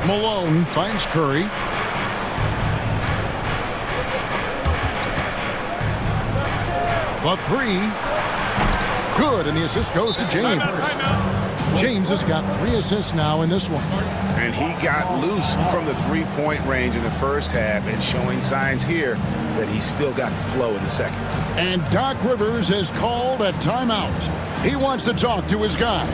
Malone finds Curry. The 3. Good, and the assist goes to James. James has got 3 assists now in this one. And he got loose from the 3-point range in the first half and showing signs here that he's still got the flow in the second. And Doc Rivers has called a timeout. He wants to talk to his guys.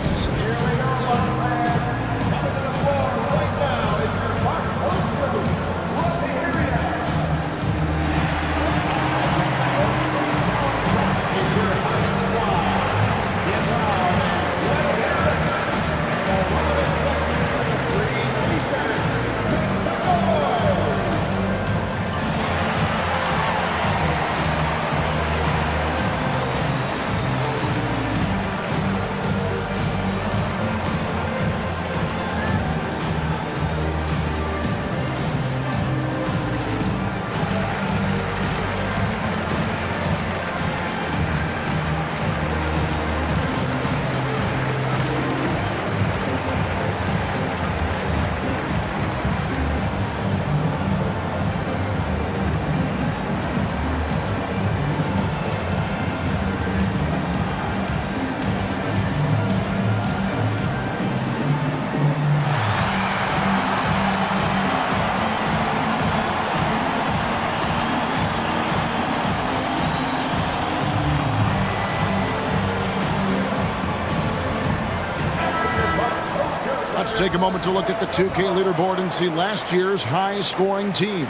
Let's take a moment to look at the 2K leaderboard and see last year's high-scoring teams.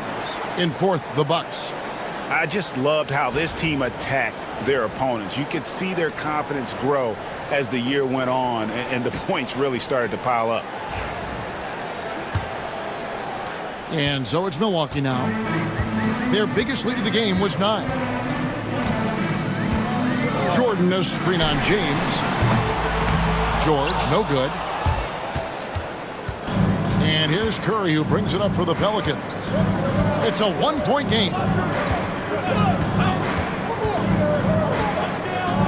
In fourth, the Bucks. I just loved how this team attacked their opponents. You could see their confidence grow as the year went on, and the points really started to pile up. And so it's Milwaukee now. Their biggest lead of the game was 9. Jordan, a screen on James. George, no good. And here's Curry, who brings it up for the Pelicans. It's a one-point game.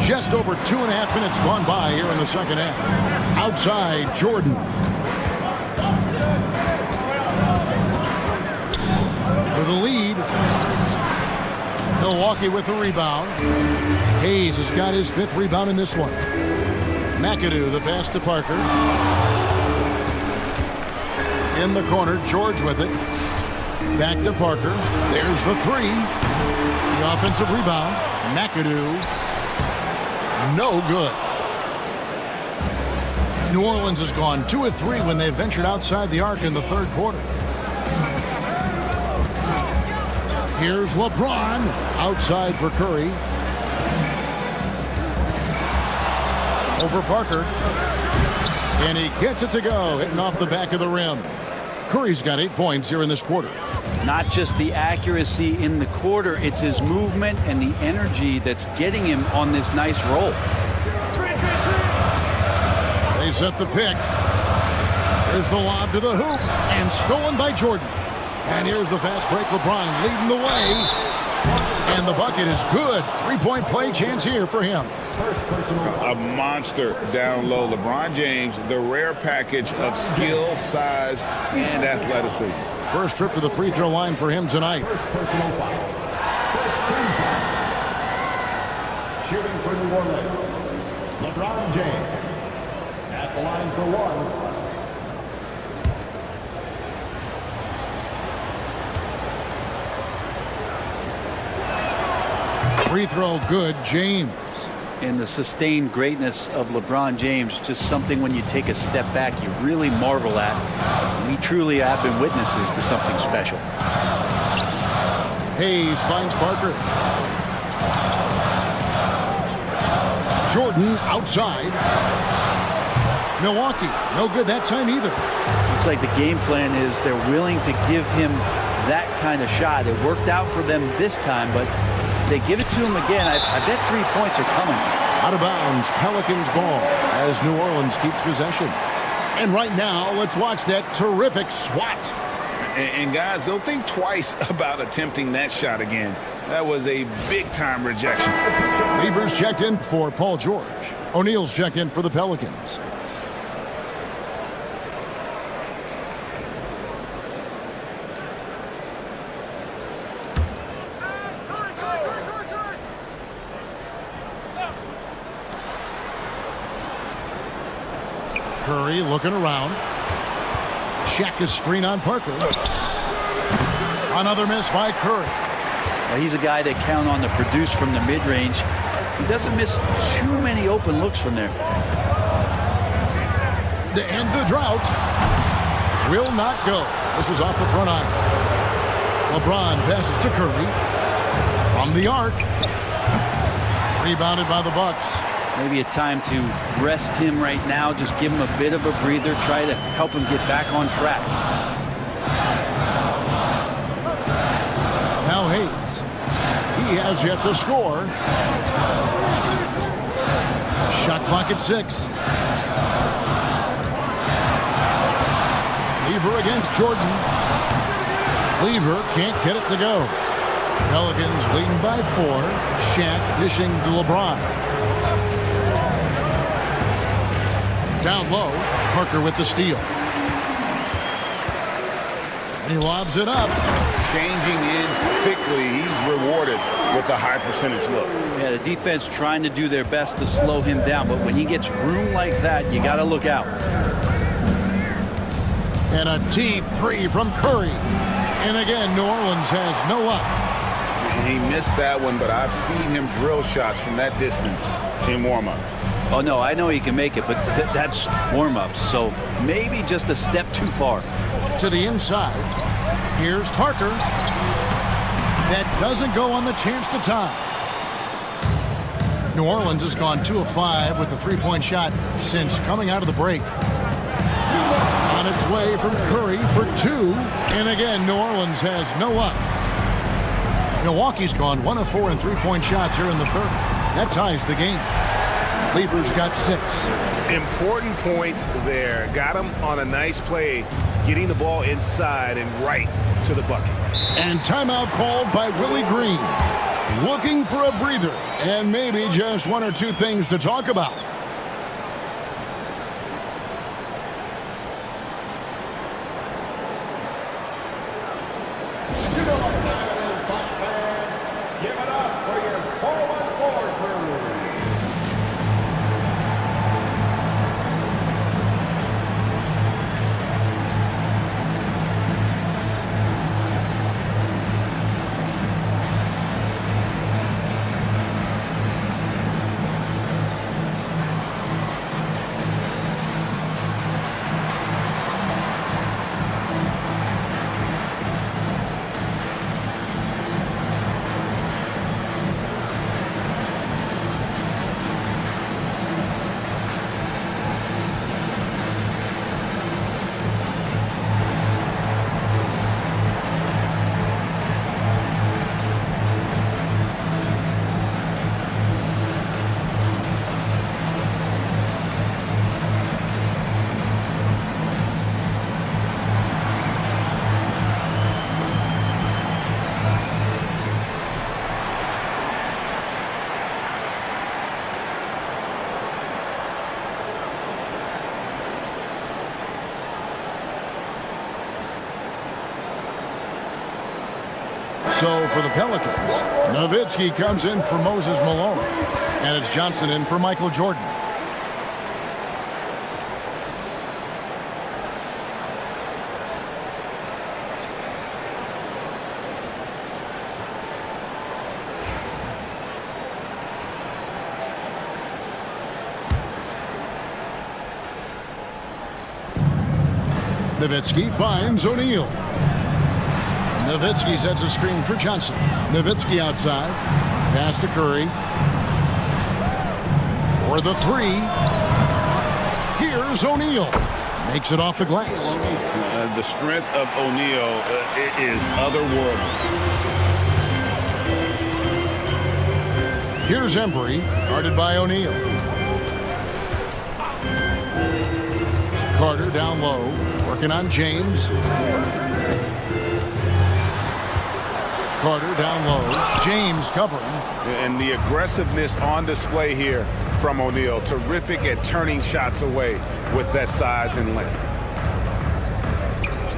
Just over 2.5 minutes gone by here in the second half. Outside, Jordan. For the lead. Milwaukee with the rebound. Hayes has got his 5th rebound in this one. McAdoo, the pass to Parker. In the corner, George with it. Back to Parker. There's the 3. The offensive rebound. McAdoo. No good. New Orleans has gone 2 of 3 when they ventured outside the arc in the third quarter. Here's LeBron. Outside for Curry. Over Parker. And he gets it to go, hitting off the back of the rim. Curry's got 8 points here in this quarter. Not just the accuracy in the quarter, it's his movement and the energy that's getting him on this nice roll. They set the pick. Here's the lob to the hoop, and stolen by Jordan. And here's the fast break. LeBron leading the way. And the bucket is good. 3-point play chance here for him. A monster down low. LeBron James, the rare package of skill, size, and athleticism. First trip to the free throw line for him tonight. First personal foul. First team foul. Shooting for New Orleans, LeBron James. At the line for 1. Free throw good, James. And the sustained greatness of LeBron James, just something when you take a step back, you really marvel at. We truly have been witnesses to something special. Hayes finds Parker. Jordan outside. Milwaukee, no good that time either. Looks like the game plan is they're willing to give him that kind of shot. It worked out for them this time, but if they give it to him again, I bet 3 points are coming. Out of bounds, Pelicans ball as New Orleans keeps possession. And right now, let's watch that terrific swat. And guys, don't think twice about attempting that shot again. That was a big-time rejection. Lever's checked in for Paul George. O'Neal's checked in for the Pelicans. Curry looking around. Check a screen on Parker. Another miss by Curry. Well, he's a guy they count on to produce from the mid-range. He doesn't miss too many open looks from there. To end the drought. Will not go. This is off the front iron. LeBron passes to Curry. From the arc. Rebounded by the Bucks. Maybe a time to rest him right now. Just give him a bit of a breather. Try to help him get back on track. Now Hayes. He has yet to score. Shot clock at 6. Lever against Jordan. Lever can't get it to go. Pelicans leading by 4. Shaq dishing to LeBron. Down low, Parker with the steal. And he lobs it up. Changing ends quickly. He's rewarded with a high percentage look. Yeah, the defense trying to do their best to slow him down, but when he gets room like that, you got to look out. And a deep 3 from Curry. And again, New Orleans has no up. He missed that one, but I've seen him drill shots from that distance in warm-ups. Oh, no, I know he can make it, but that's warm-ups, so maybe just a step too far. To the inside. Here's Parker. That doesn't go on the chance to tie. New Orleans has gone 2 of 5 with the three-point shot since coming out of the break. On its way from Curry for 2. And again, New Orleans has no up. Milwaukee's gone 1 of 4 in three-point shots here in the third. That ties the game. Lieber's got 6. Important points there. Got him on a nice play, getting the ball inside and right to the bucket. And timeout called by Willie Green. Looking for a breather and maybe just 1 or 2 things to talk about. Give it up for your 4-on-4 crew. So for the Pelicans, Nowitzki comes in for Moses Malone. And it's Johnson in for Michael Jordan. Nowitzki finds O'Neal. Nowitzki sets a screen for Johnson. Nowitzki outside. Pass to Curry. For the 3. Here's O'Neal. Makes it off the glass. The strength of O'Neal is otherworldly. Here's Embry, guarded by O'Neal. Carter down low, working on James. Carter down low. James covering. And the aggressiveness on display here from O'Neal. Terrific at turning shots away with that size and length.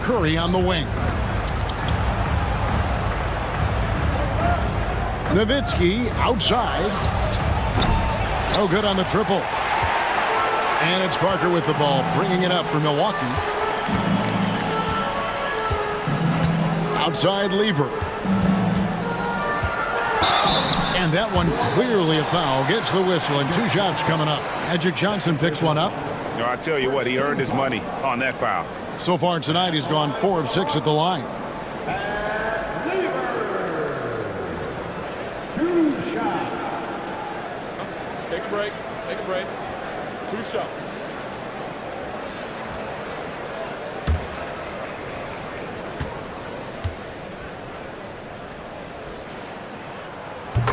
Curry on the wing. Nowitzki outside. No good on the triple. And it's Parker with the ball, bringing it up for Milwaukee. Outside Lever. And that one clearly a foul. Gets the whistle and 2 shots coming up. Magic Johnson picks one up. No, I tell you what, he earned his money on that foul. So far tonight, he's gone 4 of 6 at the line. 2 shots. Take a break. Take a break. 2 shots.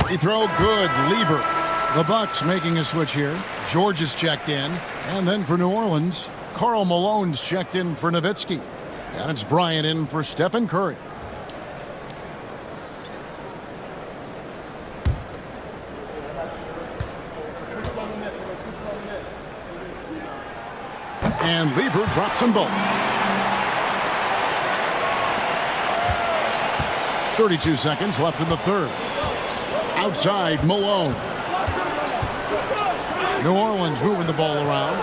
Free throw good. Lever. The Bucks making a switch here. George is checked in. And then for New Orleans, Karl Malone's checked in for Nowitzki. And it's Bryant in for Stephen Curry. And Lever drops them both. 32 seconds left in the third. Outside, Malone. New Orleans moving the ball around.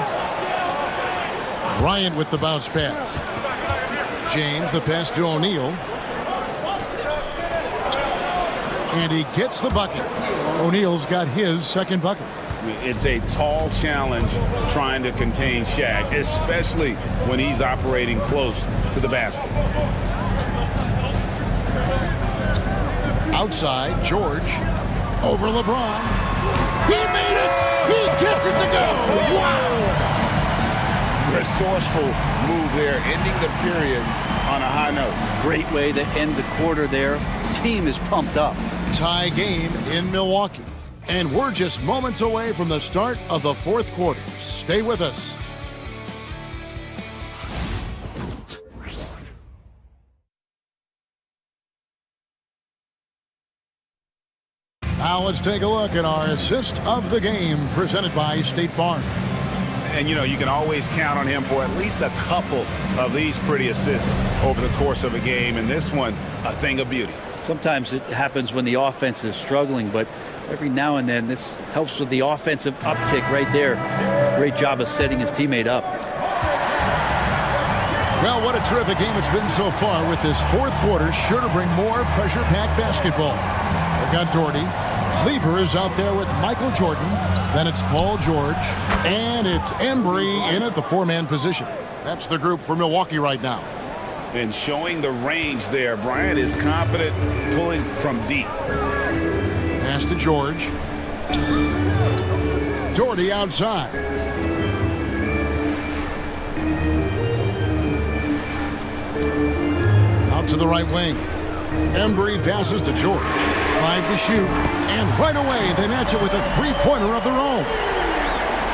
Bryant with the bounce pass. James, the pass to O'Neal. And he gets the bucket. O'Neal's got his second bucket. It's a tall challenge trying to contain Shaq, especially when he's operating close to the basket. Outside, George over LeBron. He made it! He gets it to go! Wow! Resourceful move there, ending the period on a high note. Great way to end the quarter there. Team is pumped up. Tie game in Milwaukee. And we're just moments away from the start of the fourth quarter. Stay with us. Now let's take a look at our assist of the game presented by State Farm. And, you know, you can always count on him for at least a couple of these pretty assists over the course of a game. And this one, a thing of beauty. Sometimes it happens when the offense is struggling, but every now and then this helps with the offensive uptick right there. Great job of setting his teammate up. Well, what a terrific game it's been so far, with this fourth quarter sure to bring more pressure-packed basketball. They've got Doherty. Lever is out there with Michael Jordan. Then it's Paul George. And it's Embry in at the four-man position. That's the group for Milwaukee right now. And showing the range there, Bryant is confident pulling from deep. Pass to George. Doherty outside. Out to the right wing. Embry passes to George. 5 to shoot. And right away, they match it with a three-pointer of their own.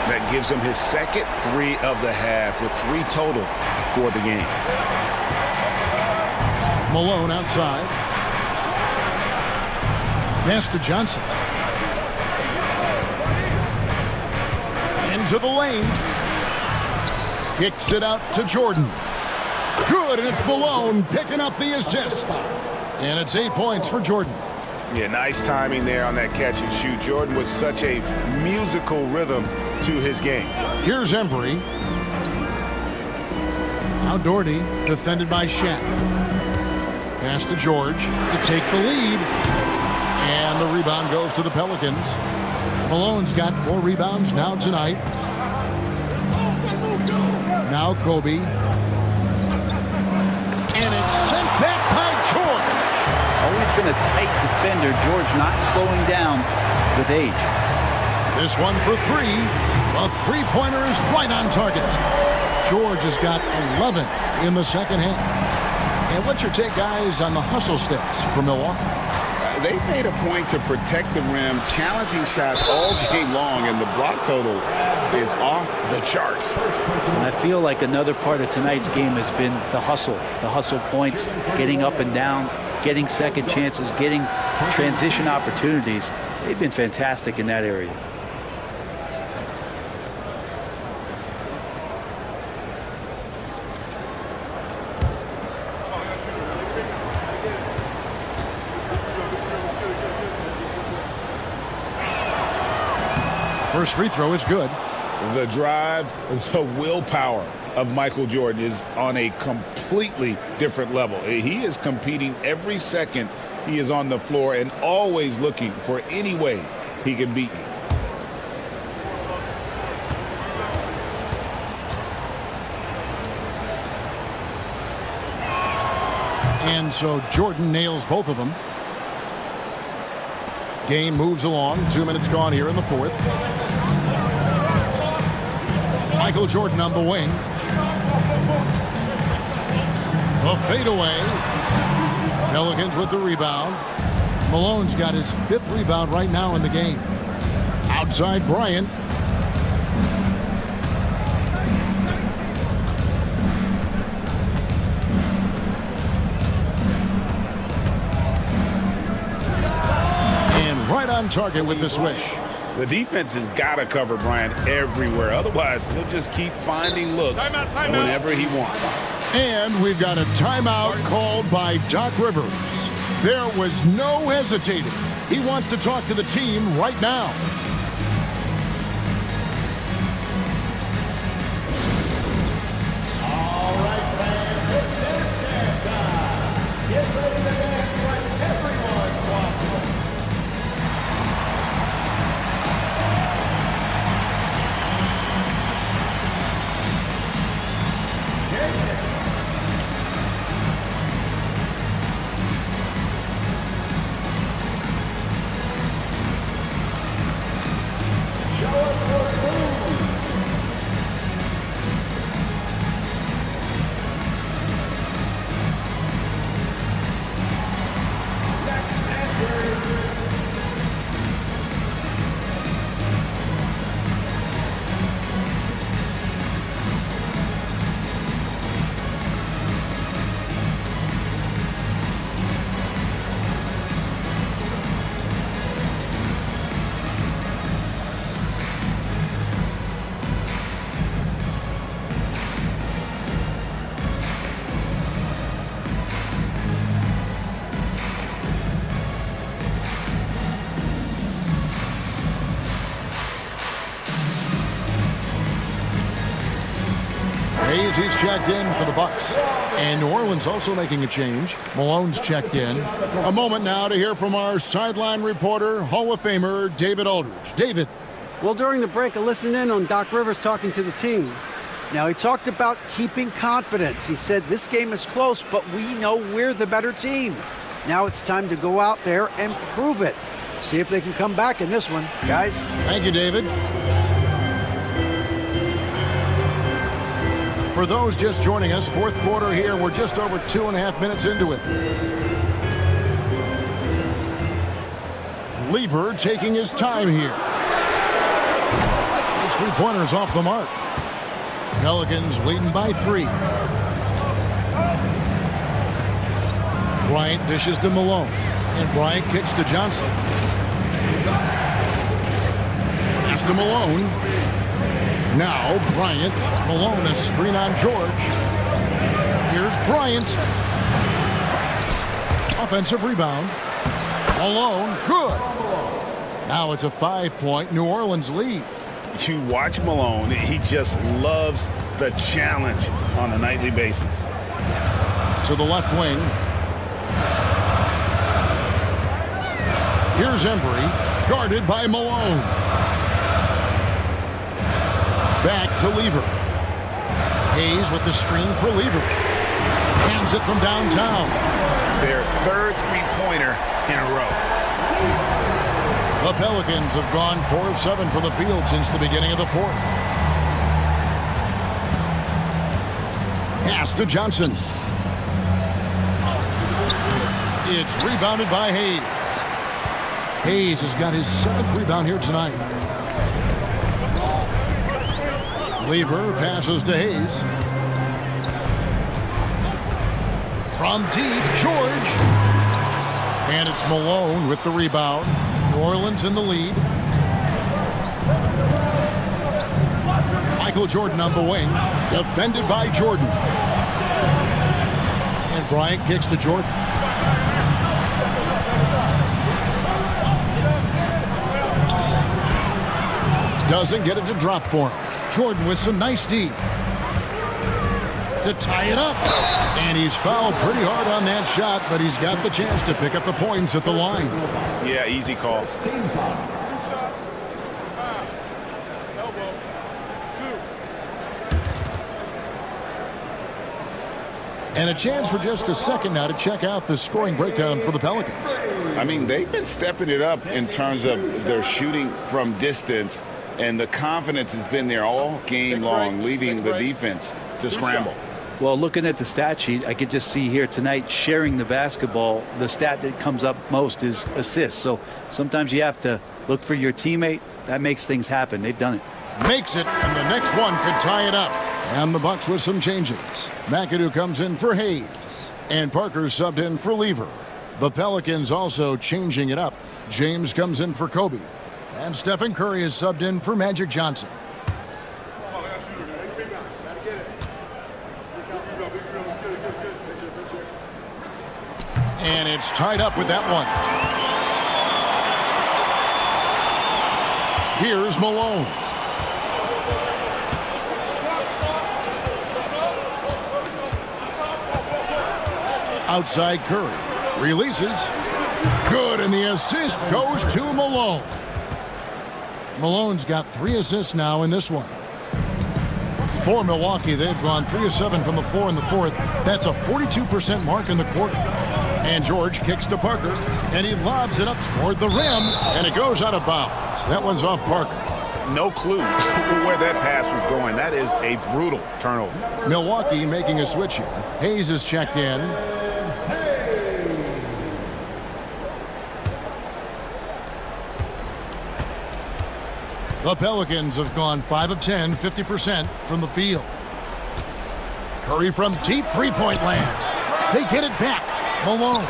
That gives him his second three of the half, with 3 total for the game. Malone outside. Pass to Johnson. Into the lane. Kicks it out to Jordan. Good, and it's Malone picking up the assist. And it's 8 points for Jordan. Yeah, nice timing there on that catch and shoot. Jordan with such a musical rhythm to his game. Here's Embry. Now Doherty, defended by Shaq. Pass to George to take the lead. And the rebound goes to the Pelicans. Malone's got 4 rebounds now tonight. Now Kobe. And it's sent back by George. Always been a tight defender. George not slowing down with age. This one for 3. A three-pointer is right on target. George has got 11 in the second half. And what's your take, guys, on the hustle steps for Milwaukee? They made a point to protect the rim, challenging shots all game long, and the block total is off the charts. And I feel like another part of tonight's game has been the hustle points, getting up and down, getting second chances, getting transition opportunities. They've been fantastic in that area. First free throw is good. The drive, the willpower of Michael Jordan is on a completely different level. He is competing every second he is on the floor and always looking for any way he can beat you. And so Jordan nails both of them. Game moves along. 2 minutes gone here in the fourth. Michael Jordan on the wing. A fadeaway. Pelicans with the rebound. Malone's got his 5th rebound right now in the game. Outside Bryant. And right on target with the swish. The defense has got to cover Bryant everywhere. Otherwise, he'll just keep finding looks whenever he wants. And we've got a timeout called by Doc Rivers. There was no hesitating. He wants to talk to the team right now. All right, fans, it's dance time. Get ready to dance like everyone's watching. Hayes, he's checked in for the Bucks. And New Orleans also making a change. Malone's checked in. A moment now to hear from our sideline reporter, Hall of Famer David Aldridge. David. Well, during the break, I listened in on Doc Rivers talking to the team. Now, he talked about keeping confidence. He said this game is close, but we know we're the better team. Now it's time to go out there and prove it. See if they can come back in this one, guys. Thank you, David. For those just joining us, fourth quarter here. We're just over 2.5 minutes into it. Lever taking his time here. His three-pointer's off the mark. Pelicans leading by 3. Bryant dishes to Malone. And Bryant kicks to Johnson. Pass to Malone. Now Bryant. Malone, a screen on George. Here's Bryant. Offensive rebound. Malone, good. Now it's a 5-point New Orleans lead. You watch Malone, he just loves the challenge on a nightly basis. To the left wing. Here's Embry, guarded by Malone. Back to Lever. Hayes with the screen for Lever. Hands it from downtown. Their third three-pointer in a row. The Pelicans have gone 4 of 7 from the field since the beginning of the fourth. Pass to Johnson. It's rebounded by Hayes. Hayes has got his 7th rebound here tonight. Lever passes to Hayes. From deep, George. And it's Malone with the rebound. New Orleans in the lead. Michael Jordan on the wing. Defended by Jordan. And Bryant kicks to Jordan. Doesn't get it to drop for him. Jordan with some nice D. To tie it up. And he's fouled pretty hard on that shot, but he's got the chance to pick up the points at the line. Yeah, easy call. And a chance for just a second now to check out the scoring breakdown for the Pelicans. I mean, they've been stepping it up in terms of their shooting from distance, and the confidence has been there all game long, leaving the defense to scramble. Well, looking at the stat sheet, I could just see here tonight sharing the basketball. The stat that comes up most is assists. So sometimes you have to look for your teammate. That makes things happen. They've done it. Makes it, and the next one could tie it up. And the Bucks with some changes. McAdoo comes in for Hayes. And Parker subbed in for Lever. The Pelicans also changing it up. James comes in for Kobe. And Stephen Curry is subbed in for Magic Johnson. And it's tied up with that one. Here's Malone. Outside Curry. Releases. Good, and the assist goes to Malone. Malone's got 3 assists now in this one. For Milwaukee, they've gone 3 of 7 from the floor in the fourth. That's a 42% mark in the quarter. And George kicks to Parker, and he lobs it up toward the rim, and it goes out of bounds. That one's off Parker. No clue where that pass was going. That is a brutal turnover. Milwaukee making a switch here. Hayes is checked in. The Pelicans have gone 5 of 10, 50% from the field. Curry from deep three-point land. They get it back. Malone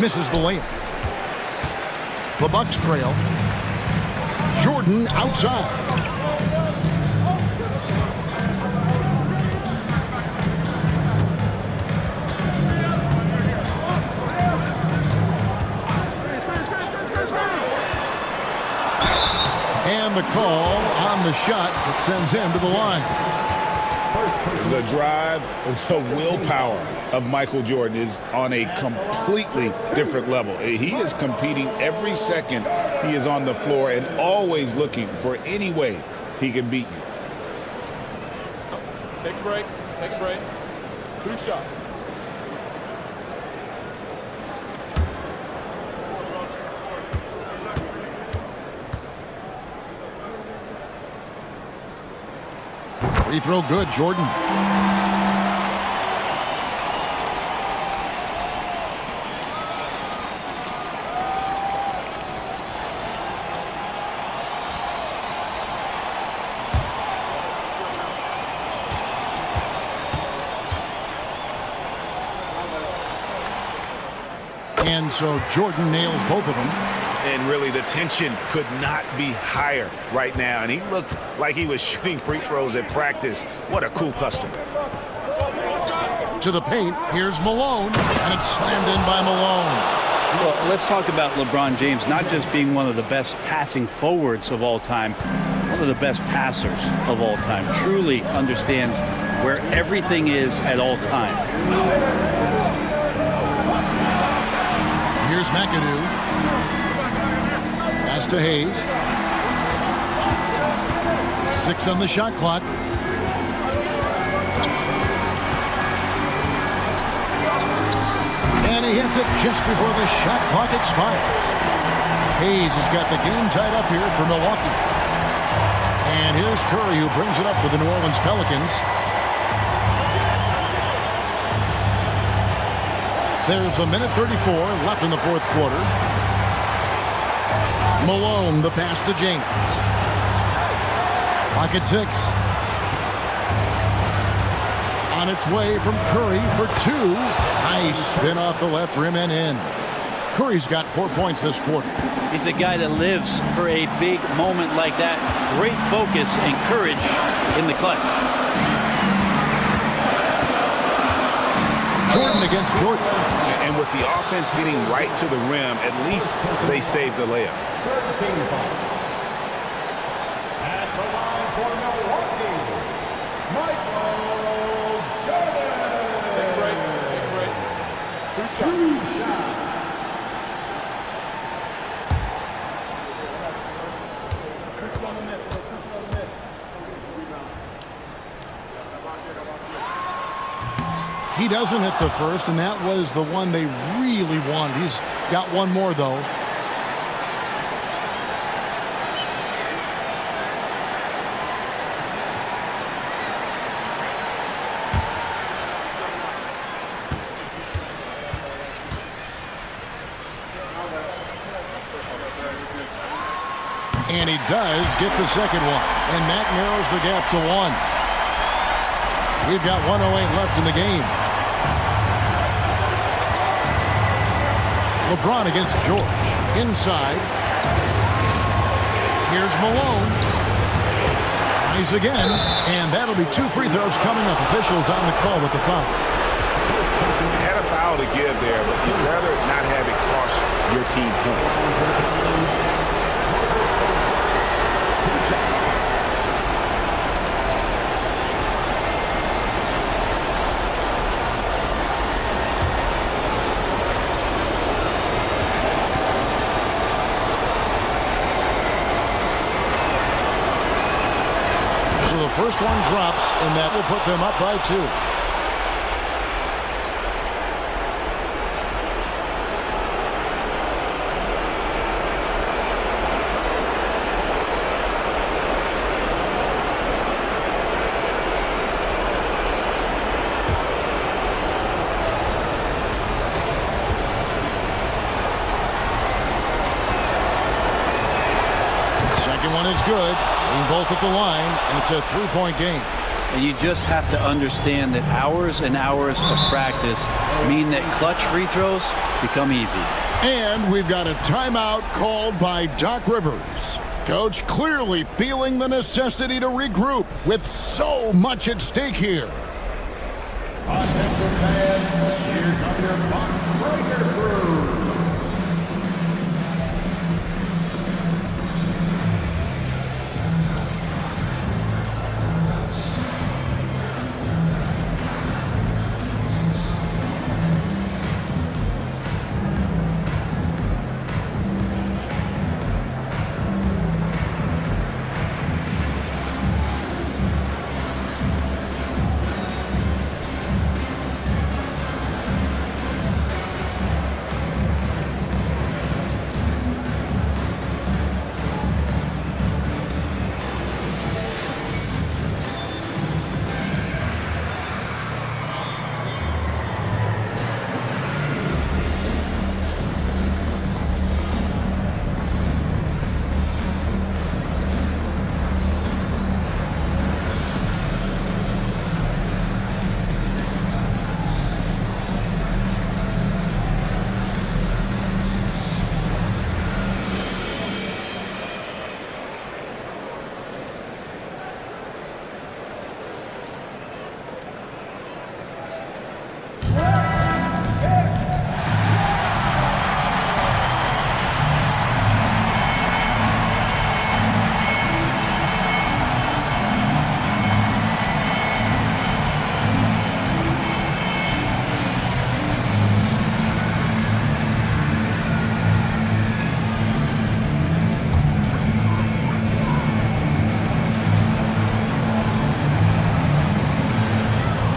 misses the layup. The Bucks trail. Jordan outside. And the call on the shot that sends him to the line. The drive, the willpower of Michael Jordan is on a completely different level. He is competing every second he is on the floor and always looking for any way he can beat you. Take a break. Take a break. 2 shots. Free throw good, Jordan. And so Jordan nails both of them. And really, the tension could not be higher right now. And he looked like he was shooting free throws at practice. What a cool customer. To the paint, here's Malone, and it's slammed in by Malone. Well, let's talk about LeBron James not just being one of the best passing forwards of all time, one of the best passers of all time. Truly understands where everything is at all times. Here's McAdoo. Pass to Hayes. 6 on the shot clock. And he hits it just before the shot clock expires. Hayes has got the game tied up here for Milwaukee. And here's Curry, who brings it up for the New Orleans Pelicans. There's a minute 34 left in the fourth quarter. Malone, the pass to James. Pocket 6. On its way from Curry for 2. Nice spin off the left rim and in. Curry's got 4 points this quarter. He's a guy that lives for a big moment like that. Great focus and courage in the clutch. Jordan against Jordan. And with the offense getting right to the rim, at least they saved the layup. At the line for Milwaukee, Michael Jordan. Take a break. Take a break. 2 shots. He doesn't hit the first, and that was the one they really wanted. He's got one more, though. And he does get the second one, and that narrows the gap to 1. We've got 1:08 left in the game. LeBron against George. Inside. Here's Malone. Tries again, and that'll be 2 free throws coming up. Officials on the call with the foul. You had a foul to give there, but you'd rather not have it cost your team points. So the first one drops, and that will put them up by 2. Second one is good. Both at the line, and it's a 3-point game. And you just have to understand that hours and hours of practice mean that clutch free throws become easy. And we've got a timeout called by Doc Rivers. Coach clearly feeling the necessity to regroup with so much at stake here. Offensive fans, here come your box breaker crew.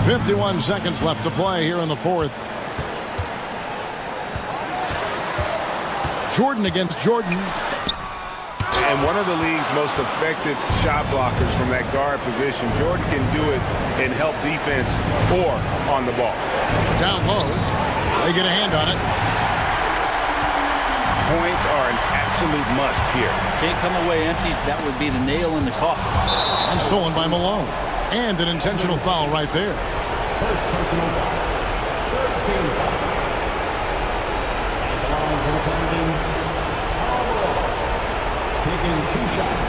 51 seconds left to play here in the fourth. Jordan against Jordan. And one of the league's most effective shot blockers from that guard position. Jordan can do it and help defense or on the ball. Down low. They get a hand on it. Points are an absolute must here. Can't come away empty. That would be the nail in the coffin. And stolen by Malone. And an intentional foul right there. First personal foul. 13 foul. And the line for the Pelicans. Taking 2 shots.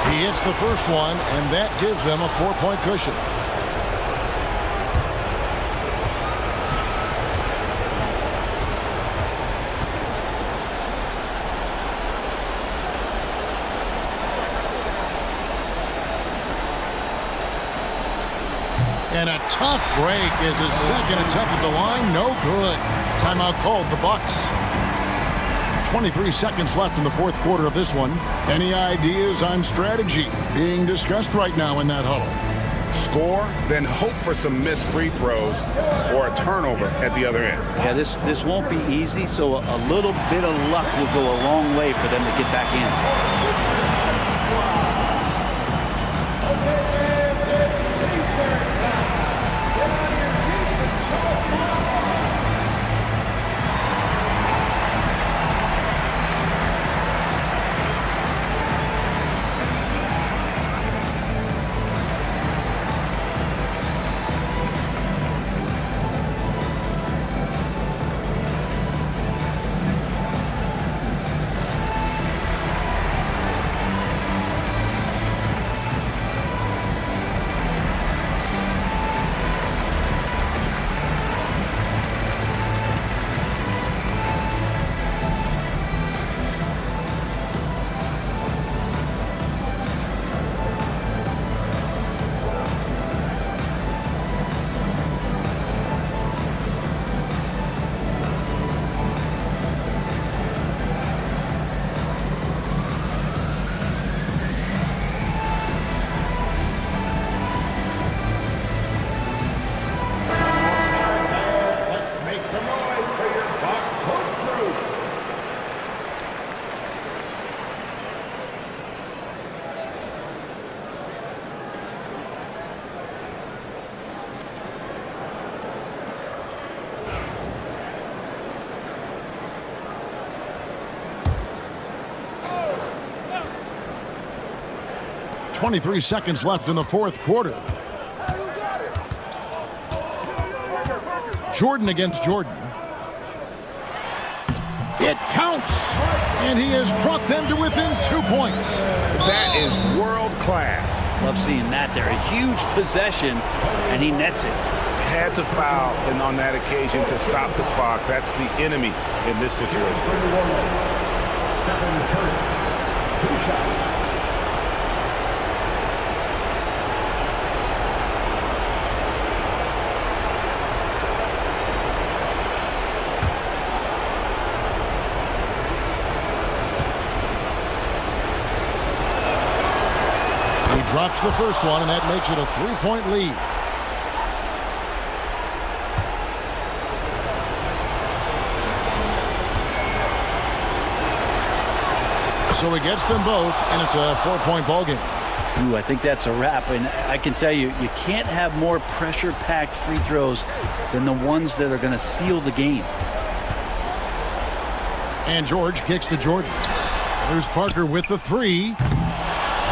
He hits the first one, and that gives them a 4-point cushion. And a tough break is his second attempt at the line. No good. Timeout called the Bucks. 23 seconds left in the fourth quarter of this one. Any ideas on strategy being discussed right now in that huddle? Score, then hope for some missed free throws or a turnover at the other end. Yeah, this won't be easy, so a little bit of luck will go a long way for them to get back in. Make some noise for your Bucks home crew. Oh. 23 seconds left in the fourth quarter. Jordan against Jordan. It counts. And he has brought them to within 2 points. That is world class. Love seeing that there. A huge possession, and he nets it. Had to foul and on that occasion to stop the clock. That's the enemy in this situation. Stephen Curry, 2 shots. Drops the first one, and that makes it a 3-point lead. So he gets them both, and it's a 4-point ball game. Ooh, I think that's a wrap. And I can tell you, you can't have more pressure-packed free throws than the ones that are going to seal the game. And George kicks to Jordan. There's Parker with the 3.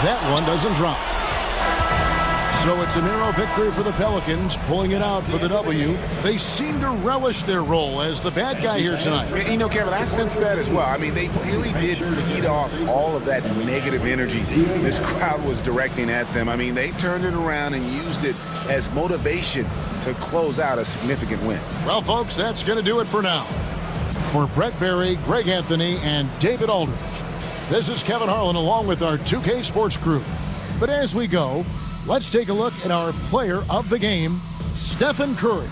That one doesn't drop. So it's a narrow victory for the Pelicans, pulling it out for the W. They seem to relish their role as the bad guy here tonight. You know, Kevin, I sense that as well. I mean, they really did feed off all of that negative energy this crowd was directing at them. I mean, they turned it around and used it as motivation to close out a significant win. Well, folks, that's going to do it for now. For Brett Berry, Greg Anthony, and David Aldridge, this is Kevin Harlan along with our 2K Sports crew. But as we go, let's take a look at our player of the game, Stephen Curry.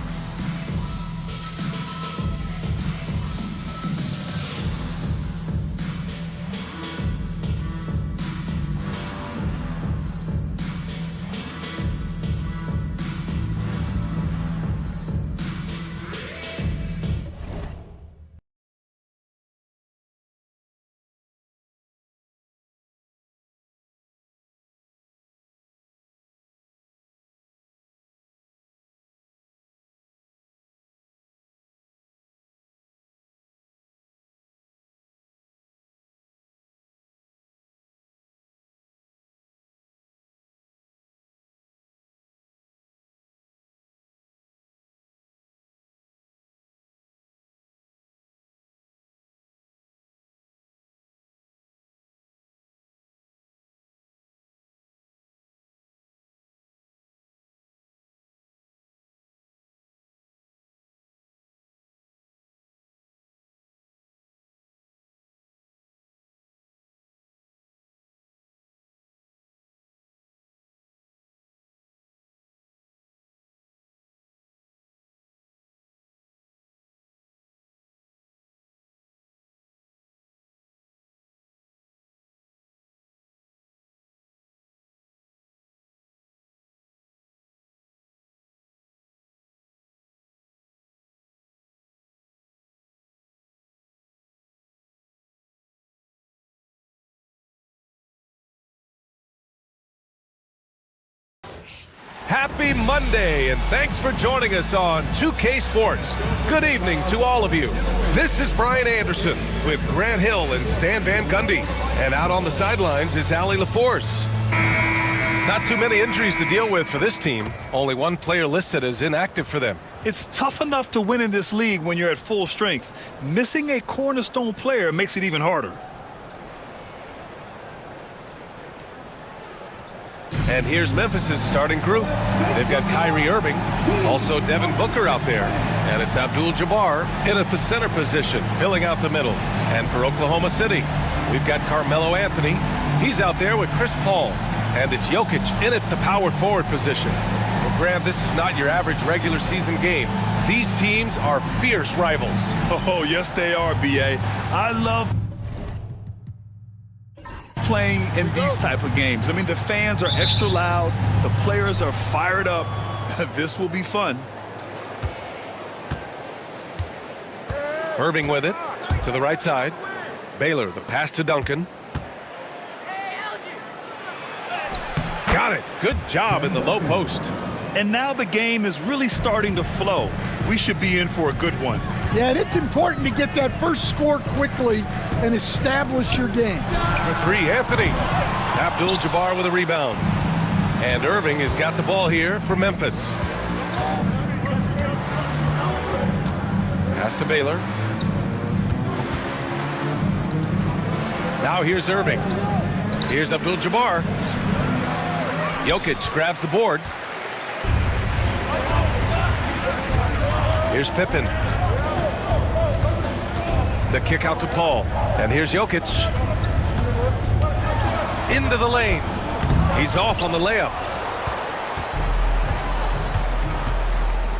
Happy Monday, and thanks for joining us on 2K Sports. Good evening to all of you. This is Brian Anderson with Grant Hill and Stan Van Gundy. And out on the sidelines is Allie LaForce. Not too many injuries to deal with for this team. Only one player listed as inactive for them. It's tough enough to win in this league when you're at full strength. Missing a cornerstone player makes it even harder. And here's Memphis's starting group. They've got Kyrie Irving, also Devin Booker out there, and it's Abdul-Jabbar in at the center position, filling out the middle. And for Oklahoma City, we've got Carmelo Anthony. He's out there with Chris Paul, and it's Jokic in at the power forward position. Well, Grant, this is not your average regular season game. These teams are fierce rivals. Oh, yes, they are, B.A. I love playing in these type of games. I mean, the fans are extra loud. The players are fired up. This will be fun. Irving with it to the right side. Baylor, the pass to Duncan. Got it. Good job in the low post. And now the game is really starting to flow. We should be in for a good one. Yeah, and it's important to get that first score quickly and establish your game. For three, Anthony. Abdul-Jabbar with a rebound. And Irving has got the ball here for Memphis. Pass to Baylor. Now here's Irving. Here's Abdul-Jabbar. Jokic grabs the board. Here's Pippen. The kick out to Paul. And here's Jokic. Into the lane. He's off on the layup.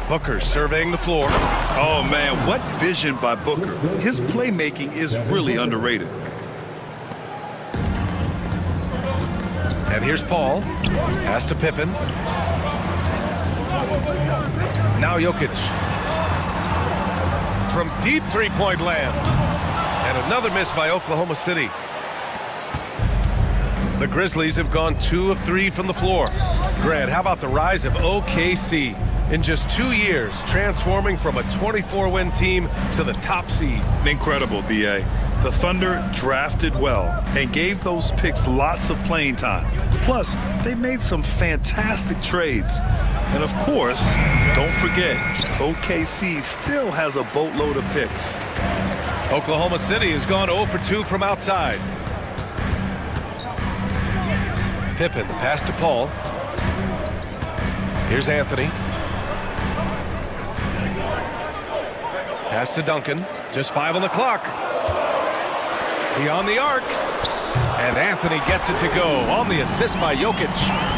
Booker surveying the floor. Oh, man, what vision by Booker. His playmaking is really underrated. And here's Paul. Pass to Pippen. Now Jokic. From deep three-point land. And another miss by Oklahoma City. The Grizzlies have gone 2 of 3 from the floor. Grant, how about the rise of OKC? In just 2 years, transforming from a 24-win team to the top seed. Incredible, B.A. The Thunder drafted well and gave those picks lots of playing time. Plus, they made some fantastic trades. And of course, don't forget, OKC still has a boatload of picks. Oklahoma City has gone 0 for 2 from outside. Pippen, the pass to Paul. Here's Anthony. Pass to Duncan. Just 5 on the clock. Beyond the arc. And Anthony gets it to go on the assist by Jokic.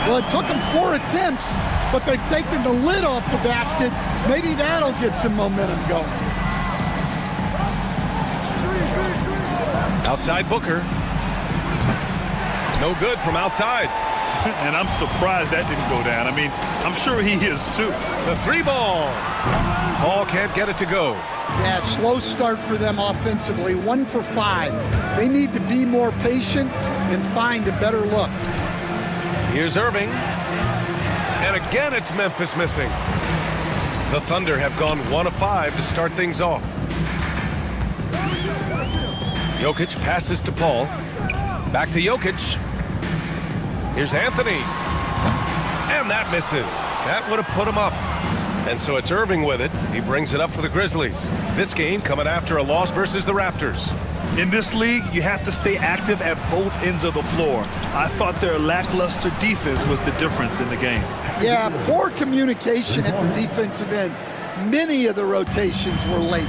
Well, it took them 4 attempts, but they've taken the lid off the basket. Maybe that'll get some momentum going. Outside Booker. No good from outside. And I'm surprised that didn't go down. I mean, I'm sure he is too. The 3-ball. Paul can't get it to go. Yeah, slow start for them offensively. 1 for 5. They need to be more patient and find a better look. Here's Irving. And again, it's Memphis missing. The Thunder have gone 1 of 5 to start things off. Jokic passes to Paul. Back to Jokic. Here's Anthony. And that misses. That would have put him up. And so it's Irving with it. He brings it up for the Grizzlies. This game coming after a loss versus the Raptors. In this league, you have to stay active at both ends of the floor. I thought their lackluster defense was the difference in the game. Yeah, poor communication at the defensive end. Many of the rotations were late.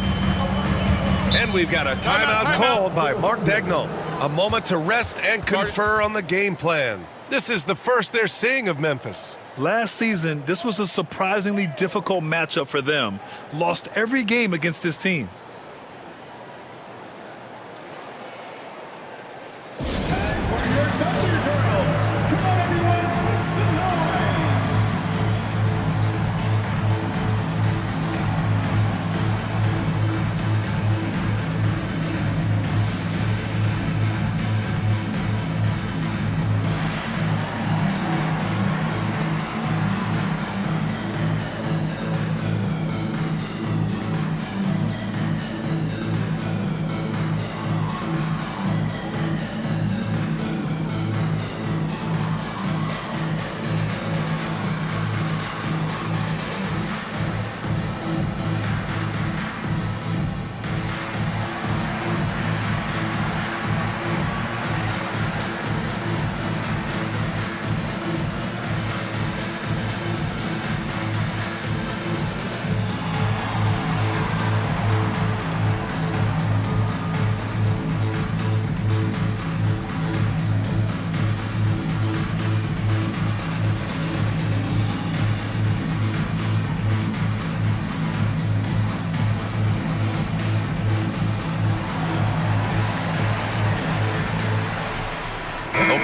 And we've got a timeout called by Mark Daigneault. A moment to rest and confer on the game plan. This is the first they're seeing of Memphis. Last season, this was a surprisingly difficult matchup for them. Lost every game against this team.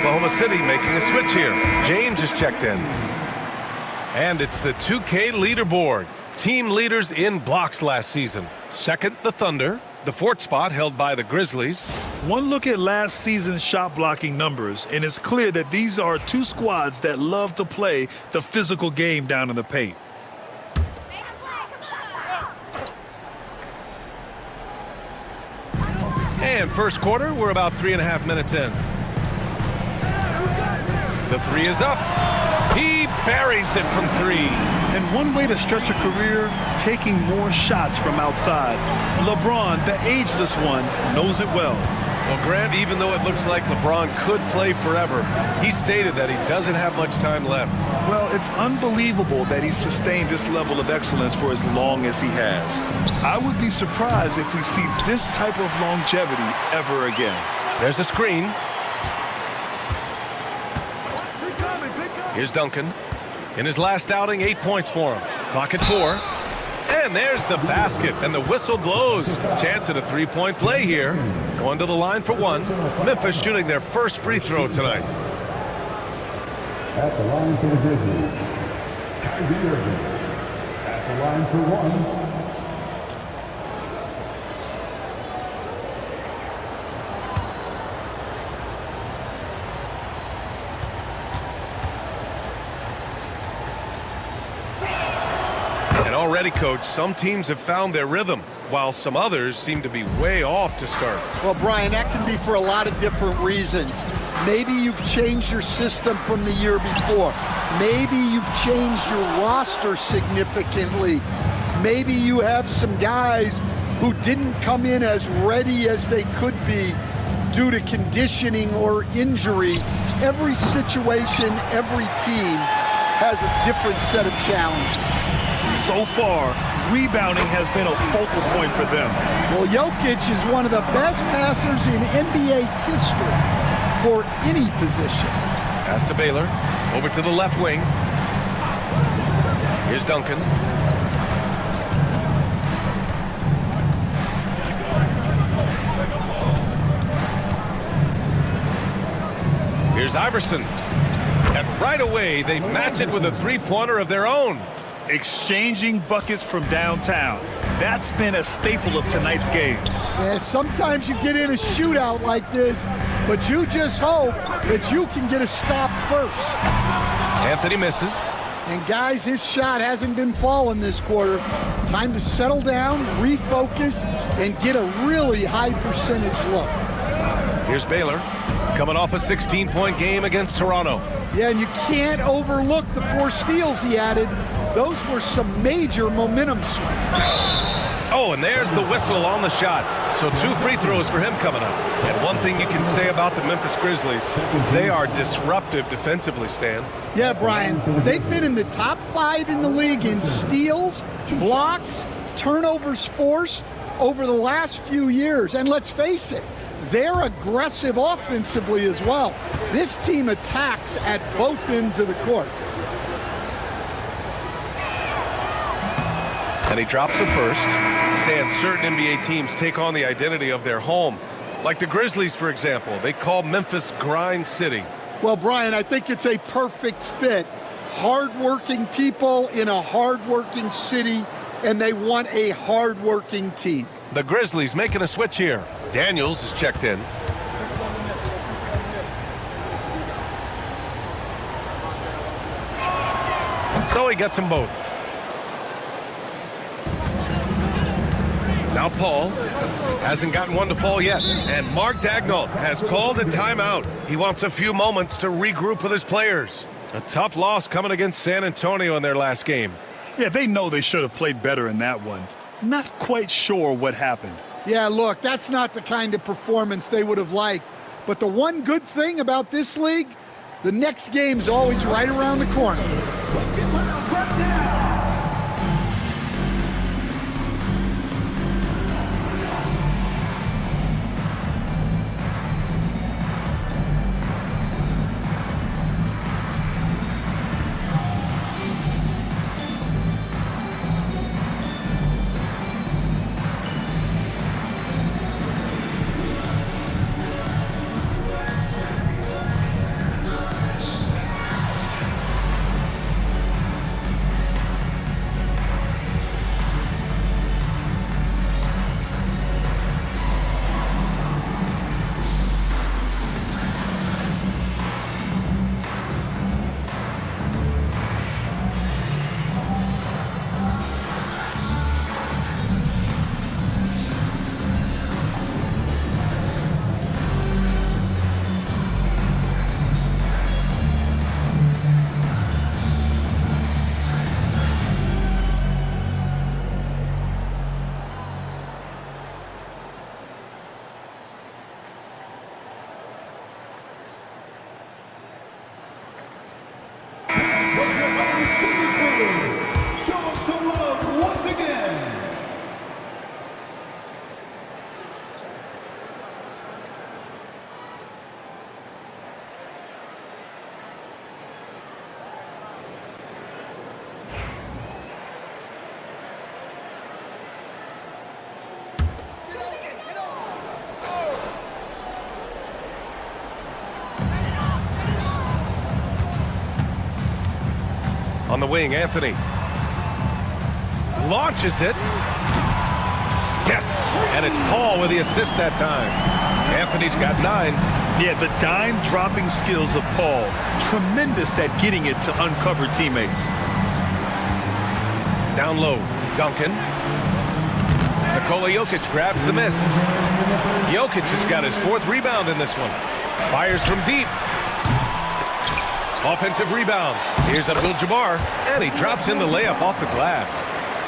Oklahoma City making a switch here. James is checked in. And it's the 2K leaderboard. Team leaders in blocks last season. Second, the Thunder. The 4th spot held by the Grizzlies. One look at last season's shot blocking numbers, and it's clear that these are two squads that love to play the physical game down in the paint. And first quarter, we're about 3.5 minutes in. The 3 is up. He buries it from 3. And one way to stretch a career, taking more shots from outside. LeBron, the ageless one, knows it well. Well, Grant, even though it looks like LeBron could play forever, he stated that he doesn't have much time left. Well, it's unbelievable that he's sustained this level of excellence for as long as he has. I would be surprised if we see this type of longevity ever again. There's a screen. Here's Duncan. In his last outing, 8 points for him. Clock at 4. And there's the basket, and the whistle blows. Chance at a 3-point play here. Going to the line for 1. Memphis shooting their first free throw tonight. At the line for the Grizzlies, Kyrie Irving. At the line for 1. Already, Coach, some teams have found their rhythm, while some others seem to be way off to start. Well, Brian, that can be for a lot of different reasons. Maybe you've changed your system from the year before. Maybe you've changed your roster significantly. Maybe you have some guys who didn't come in as ready as they could be due to conditioning or injury. Every situation, every team has a different set of challenges. So far, rebounding has been a focal point for them. Well, Jokic is one of the best passers in NBA history. for any position. Pass to Baylor. Over to the left wing. Here's Duncan. Here's Iverson. And right away, they match it with a three-pointer of their own. Exchanging buckets from downtown. That's been a staple of tonight's game. Yeah, sometimes you get in a shootout like this, but you just hope that you can get a stop first. Anthony misses. And guys, his shot hasn't been falling this quarter. Time to settle down, refocus, and get a really high percentage look. Here's Baylor, coming off a 16-point game against Toronto. Yeah, and you can't overlook the 4 steals he added. Those were some major momentum swings. Oh, and there's the whistle on the shot. So 2 free throws for him coming up. And one thing you can say about the Memphis Grizzlies, they are disruptive defensively, Stan. Yeah, Brian, they've been in the top 5 in the league in steals, blocks, turnovers forced over the last few years. And let's face it, they're aggressive offensively as well. This team attacks at both ends of the court. And he drops the first. Stan, certain NBA teams take on the identity of their home. Like the Grizzlies, for example. They call Memphis Grind City. Well, Brian, I think it's a perfect fit. Hard-working people in a hard-working city, and they want a hard-working team. The Grizzlies making a switch here. Daniels is checked in. So he gets them both. Now Paul hasn't gotten one to fall yet. And Mark Daigneault has called a timeout. He wants a few moments to regroup with his players. A tough loss coming against San Antonio in their last game. Yeah, they know they should have played better in that one. Not quite sure what happened. Yeah, look, that's not the kind of performance they would have liked. But the one good thing about this league, the next game's always right around the corner. On the wing, Anthony launches it. Yes, and it's Paul with the assist that time. Anthony's got 9. Yeah, the dime dropping skills of Paul, tremendous at getting it to uncover teammates. Down low, Duncan. Nikola Jokic grabs the miss. Jokic has got his 4th rebound in this one. Fires from deep. Offensive rebound. Here's Abdul-Jabbar, and he drops in the layup off the glass.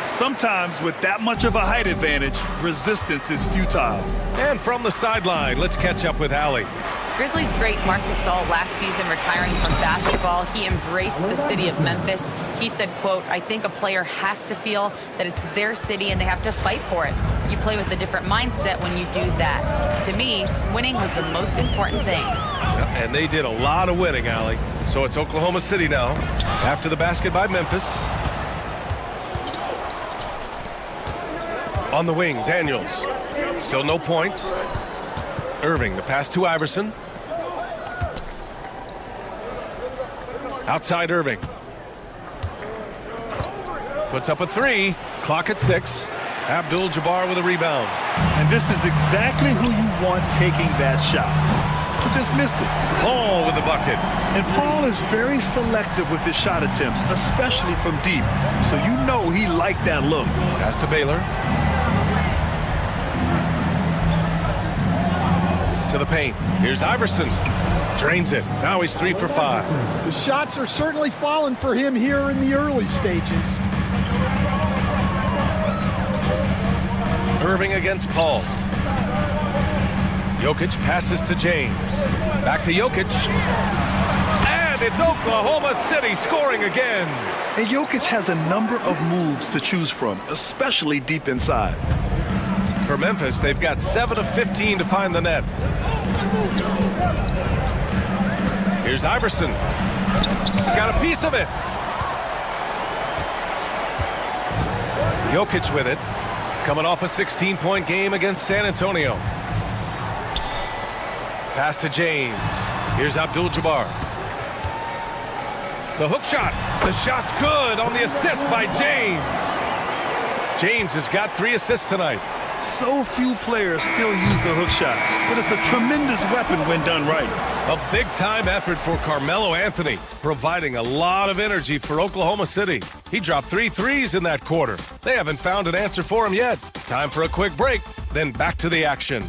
Sometimes with that much of a height advantage, resistance is futile. And from the sideline, let's catch up with Allie. Grizzlies great Marc Gasol last season retiring from basketball. He embraced the city of Memphis. He said, quote, "I think a player has to feel that it's their city and they have to fight for it. You play with a different mindset when you do that. To me, winning was the most important thing." And they did a lot of winning, Allie. So it's Oklahoma City now after the basket by Memphis. On the wing, Daniels. Still no points. Irving, the pass to Iverson. Outside Irving. Puts up a three. Clock at 6. Abdul-Jabbar with a rebound. And this is exactly who you want taking that shot. He just missed it. Paul with the bucket. And Paul is very selective with his shot attempts, especially from deep. So you know he liked that look. Pass to Baylor. To the paint. Here's Iverson. Drains it. Now he's 3 for 5. The shots are certainly falling for him here in the early stages. Irving against Paul. Jokic passes to James. Back to Jokic. And it's Oklahoma City scoring again. And Jokic has a number of moves to choose from, especially deep inside. For Memphis, they've got 7 of 15 to find the net. Here's Iverson. Got a piece of it. Jokic with it. Coming off a 16-point game against San Antonio. Pass to James. Here's Abdul-Jabbar. The hook shot. The shot's good on the assist by James. James has got 3 assists tonight. So few players still use the hook shot, but it's a tremendous weapon when done right. A big-time effort for Carmelo Anthony, providing a lot of energy for Oklahoma City. He dropped 3 threes in that quarter. They haven't found an answer for him yet. Time for a quick break, then back to the action.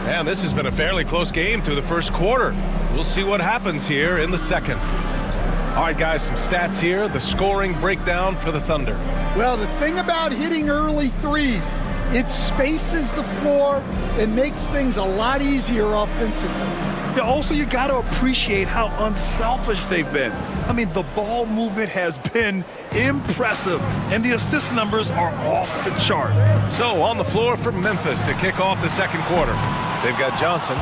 Man, this has been a fairly close game through the first quarter. We'll see what happens here in the second. All right, guys, some stats here. The scoring breakdown for the Thunder. Well, the thing about hitting early threes, it spaces the floor and makes things a lot easier offensively. Yeah, also, you got to appreciate how unselfish they've been. I mean, the ball movement has been impressive, and the assist numbers are off the chart. So, on the floor for Memphis to kick off the second quarter. They've got Johnson,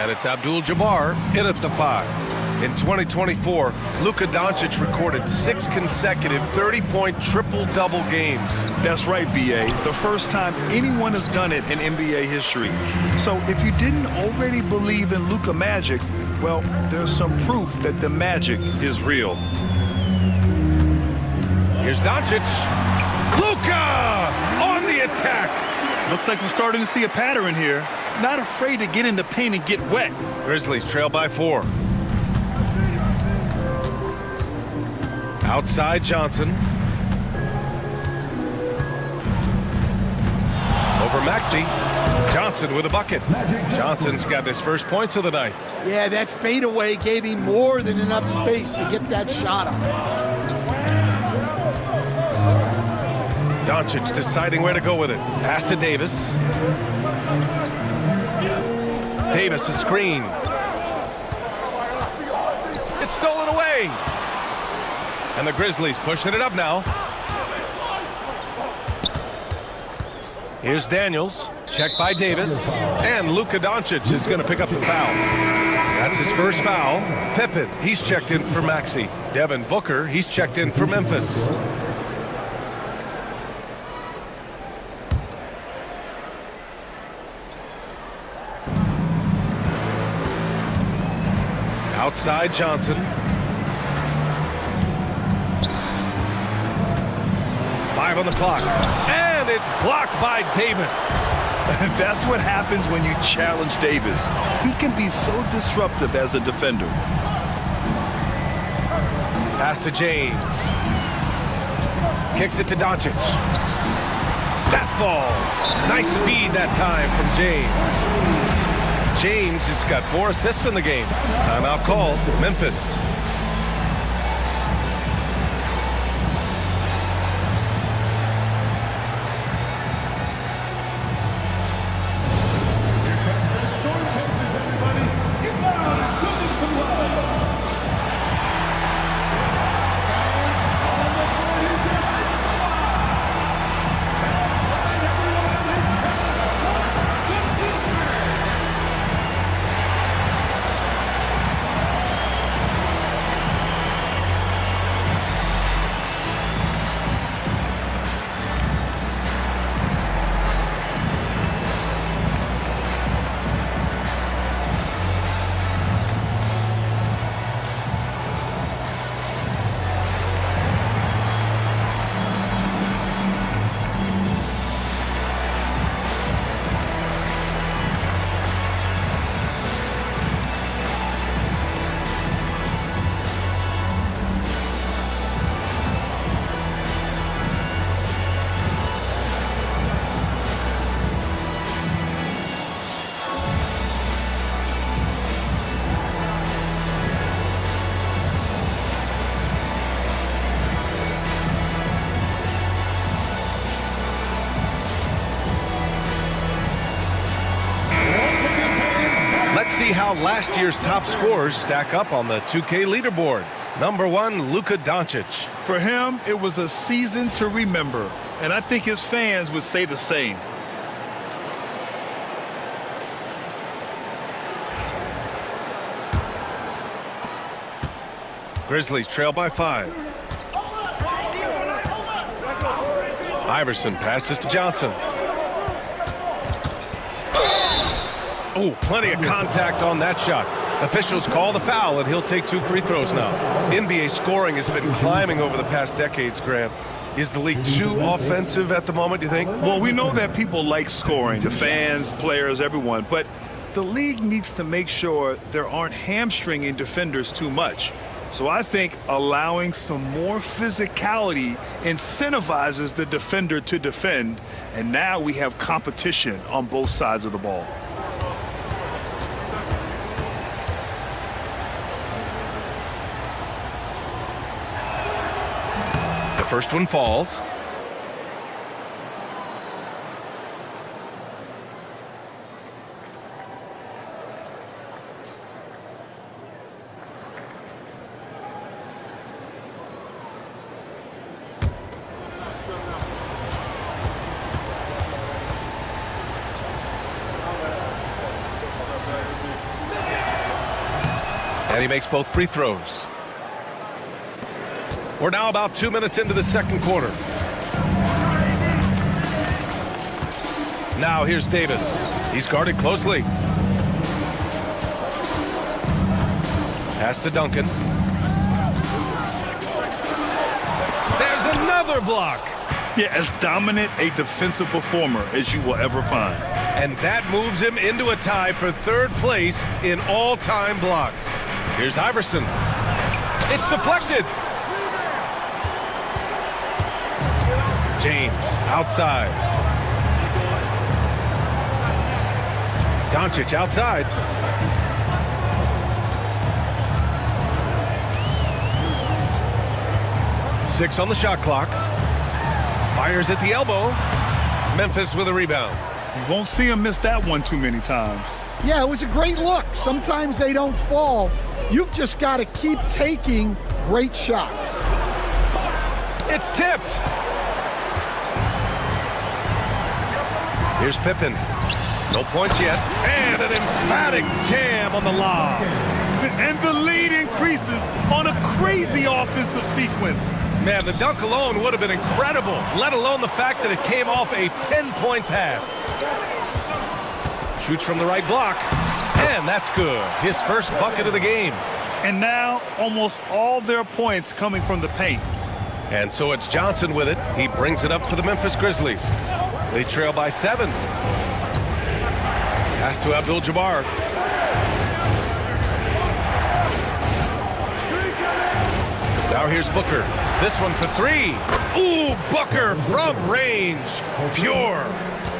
and it's Abdul-Jabbar in at the 5. In 2024, Luka Doncic recorded 6 consecutive 30-point triple-double games. That's right, B.A. The first time anyone has done it in NBA history. So if you didn't already believe in Luka magic, well, there's some proof that the magic is real. Here's Doncic. Luka on the attack. Looks like we're starting to see a pattern here. Not afraid to get in the paint and get wet. Grizzlies trail by 4. Outside Johnson. Over Maxey. Johnson with a bucket. Johnson's got his first points of the night. Yeah, that fadeaway gave him more than enough space to get that shot up. Doncic deciding where to go with it. Pass to Davis. Davis a screen. It's stolen away. And the Grizzlies pushing it up now. Here's Daniels. Checked by Davis. And Luka Doncic is going to pick up the foul. That's his first foul. Pippen, he's checked in for Maxey. Devin Booker, he's checked in for Memphis. Outside Johnson. 5 on the clock. And it's blocked by Davis. That's what happens when you challenge Davis. He can be so disruptive as a defender. Pass to James. Kicks it to Doncic. That falls. Nice feed that time from James. James has got 4 assists in the game. Timeout called. Memphis. see how last year's top scorers stack up on the 2K leaderboard. Number 1, Luka Doncic. For him, it was a season to remember, and I think his fans would say the same. Grizzlies trail by 5. Iverson passes to Johnson. Oh, plenty of contact on that shot. Officials call the foul, and he'll take 2 free throws now. NBA scoring has been climbing over the past decades, Grant. Is the league too offensive at the moment, do you think? Well, we know that people like scoring, the fans, players, everyone, but the league needs to make sure there aren't hamstringing defenders too much. So I think allowing some more physicality incentivizes the defender to defend, and now we have competition on both sides of the ball. The first one falls. And he makes both free throws. We're now about 2 minutes into the second quarter. Now here's Davis. He's guarded closely. Pass to Duncan. There's another block. Yeah, as dominant a defensive performer as you will ever find. And that moves him into a tie for 3rd place in all-time blocks. Here's Iverson. It's deflected. James outside. Doncic outside. Six on the shot clock. Fires at the elbow. Memphis with a rebound. You won't see him miss that one too many times. Yeah, it was a great look. Sometimes they don't fall. You've just got to keep taking great shots. It's tipped. Here's Pippen. No points yet. And an emphatic jam on the lob. And the lead increases on a crazy offensive sequence. Man, the dunk alone would have been incredible, let alone the fact that it came off a pinpoint pass. Shoots from the right block, and that's good. His first bucket of the game. And now almost all their points coming from the paint. And so it's Johnson with it. He brings it up for the Memphis Grizzlies. They trail by 7. Pass to Abdul-Jabbar. Now here's Booker. This one for 3. Ooh, Booker from range. Pure.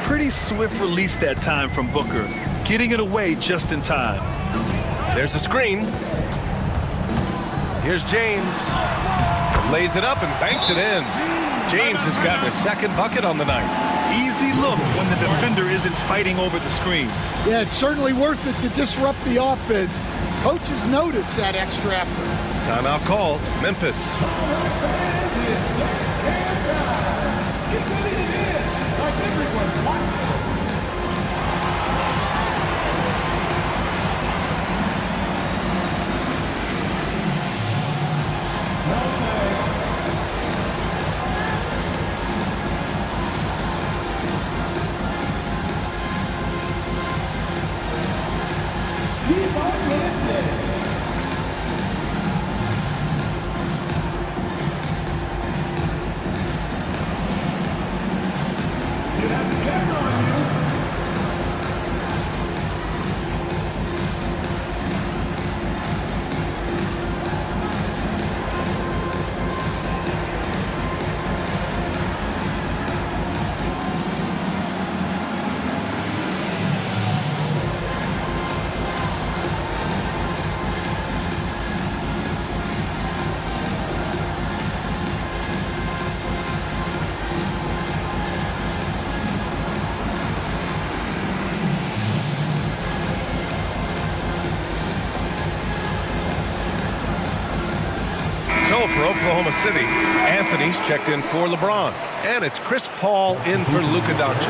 Pretty swift release that time from Booker. Getting it away just in time. There's a screen. Here's James. Lays it up and banks it in. James has gotten a second bucket on the night. Easy look when the defender isn't fighting over the screen. Yeah, it's certainly worth it to disrupt the offense. Coaches notice that extra effort. Timeout call, Memphis. So for Oklahoma City, Anthony's checked in for LeBron. And it's Chris Paul in for Luka Doncic.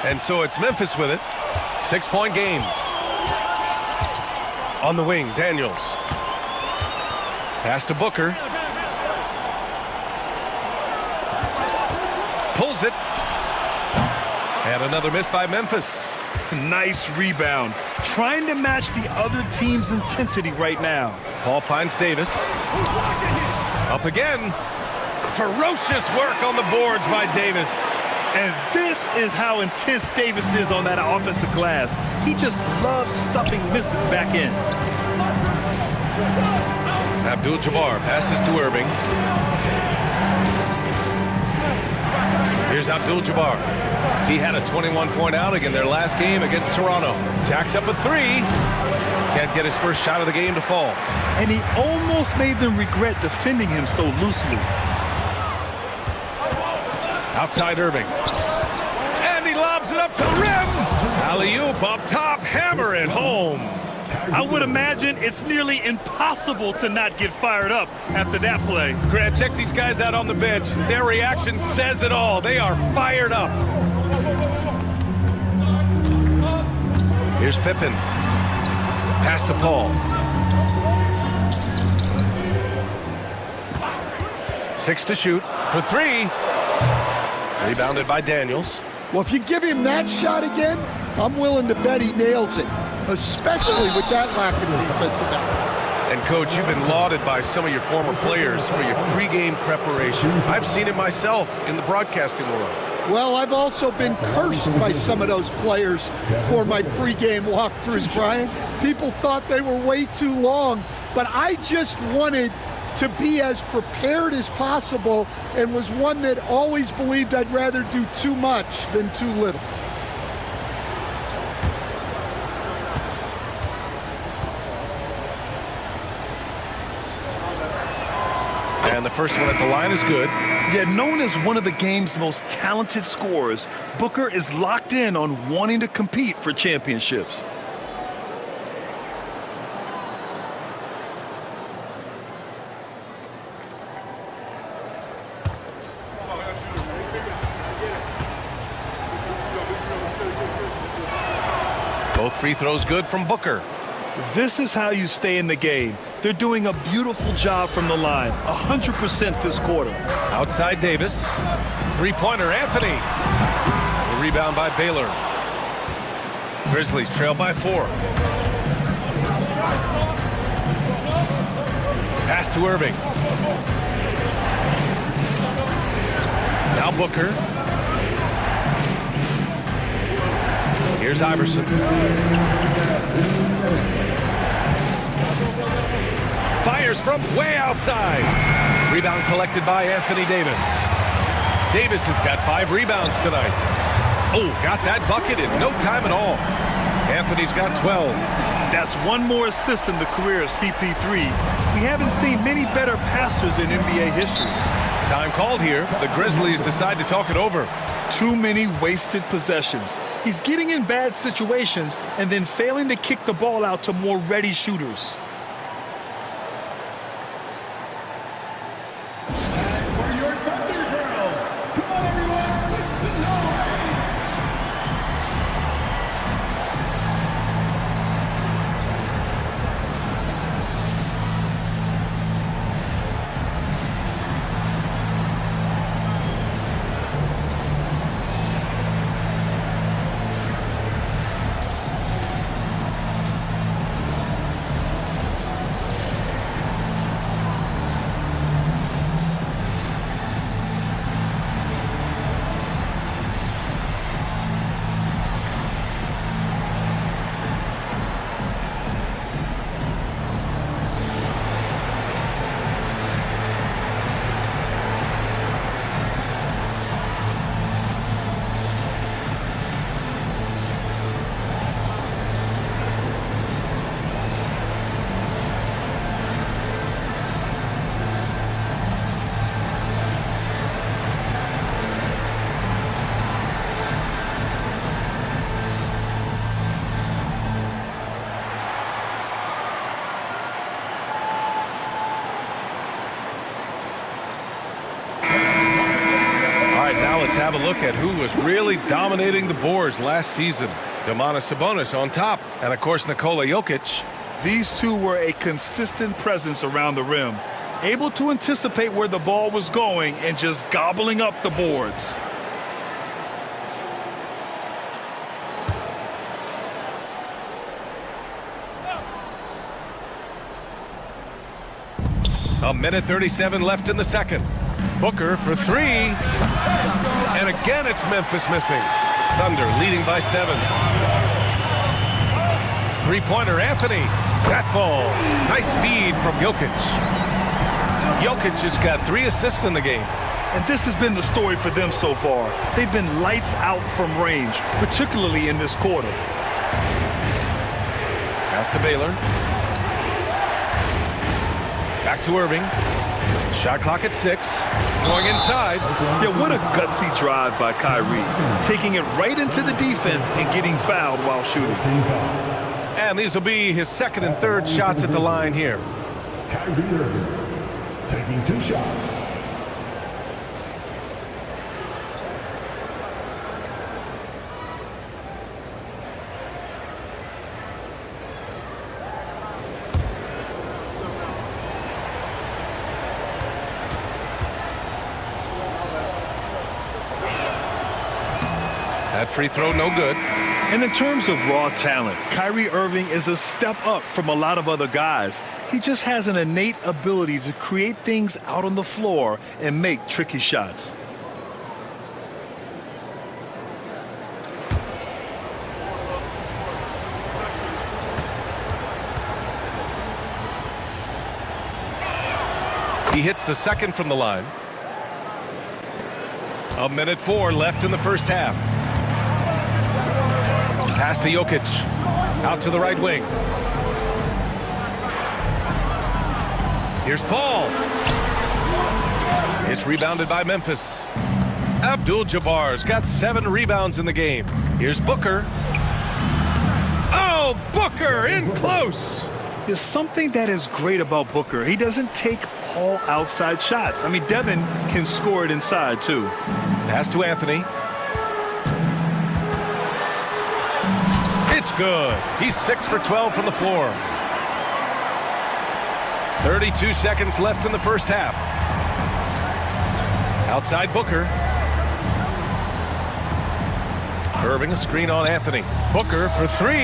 And so it's Memphis with it. 6-point game. On the wing, Daniels. Pass to Booker. Pulls it. And another miss by Memphis. Nice rebound. Trying to match the other team's intensity right now. Paul finds Davis. Up again. Ferocious work on the boards by Davis. And this is how intense Davis is on that offensive glass. He just loves stuffing misses back in. Abdul-Jabbar passes to Irving. Here's Abdul-Jabbar. He had a 21-point outing in their last game against Toronto. Jacks up a three. Can't get his first shot of the game to fall. And he almost made them regret defending him so loosely. Outside Irving. And he lobs it up to the rim. Alley-oop up top, hammer it home. I would imagine it's nearly impossible to not get fired up after that play. Grant, check these guys out on the bench. Their reaction says it all. They are fired up. Here's Pippen. Pass to Paul. 6 to shoot for 3. Rebounded by Daniels. Well, if you give him that shot again, I'm willing to bet he nails it, especially with that lack of defensive effort. And, Coach, you've been lauded by some of your former players for your pregame preparation. I've seen it myself in the broadcasting world. Well, I've also been cursed by some of those players for my pregame walkthroughs, Brian. People thought they were way too long, but I just wanted to be as prepared as possible and was one that always believed I'd rather do too much than too little. And the first one at the line is good. Yet known as one of the game's most talented scorers, Booker is locked in on wanting to compete for championships. Both free throws good from Booker. This is how you stay in the game. They're doing a beautiful job from the line, 100% this quarter. Outside Davis. Three-pointer, Anthony. The rebound by Baylor. Grizzlies trail by 4. Pass to Irving. Now Booker. Here's Iverson. Fires from way outside. Rebound collected by Anthony Davis. Davis has got 5 rebounds tonight. Oh, got that bucket in no time at all. Anthony's got 12. That's one more assist in the career of CP3. We haven't seen many better passers in NBA history. Time called here. The Grizzlies decide to talk it over. Too many wasted possessions. He's getting in bad situations and then failing to kick the ball out to more ready shooters. Now let's have a look at who was really dominating the boards last season. Domantas Sabonis on top, and of course Nikola Jokic. These two were a consistent presence around the rim, able to anticipate where the ball was going and just gobbling up the boards. A minute 37 left in the second. Booker for three. And again, it's Memphis missing. Thunder leading by 7. Three-pointer, Anthony. That falls. Nice feed from Jokic. Jokic has got 3 assists in the game. And this has been the story for them so far. They've been lights out from range, particularly in this quarter. Pass to Baylor. Back to Irving. Shot clock at 6. Going inside. Yeah, what a gutsy drive by Kyrie. Taking it right into the defense and getting fouled while shooting. And these will be his second and third shots at the line here. Kyrie Irving taking 2 shots. That free throw no good. And in terms of raw talent, Kyrie Irving is a step up from a lot of other guys. He just has an innate ability to create things out on the floor and make tricky shots. He hits the second from the line. A minute 4 left in the first half. Pass to Jokic. Out to the right wing. Here's Paul. It's rebounded by Memphis. Abdul-Jabbar's got 7 rebounds in the game. Here's Booker. Oh, Booker in close. There's something that is great about Booker. He doesn't take all outside shots. I mean, Devin can score it inside, too. Pass to Anthony. It's good. He's 6 for 12 from the floor. 32 seconds left in the first half. Outside Booker. Irving a screen on Anthony. Booker for 3.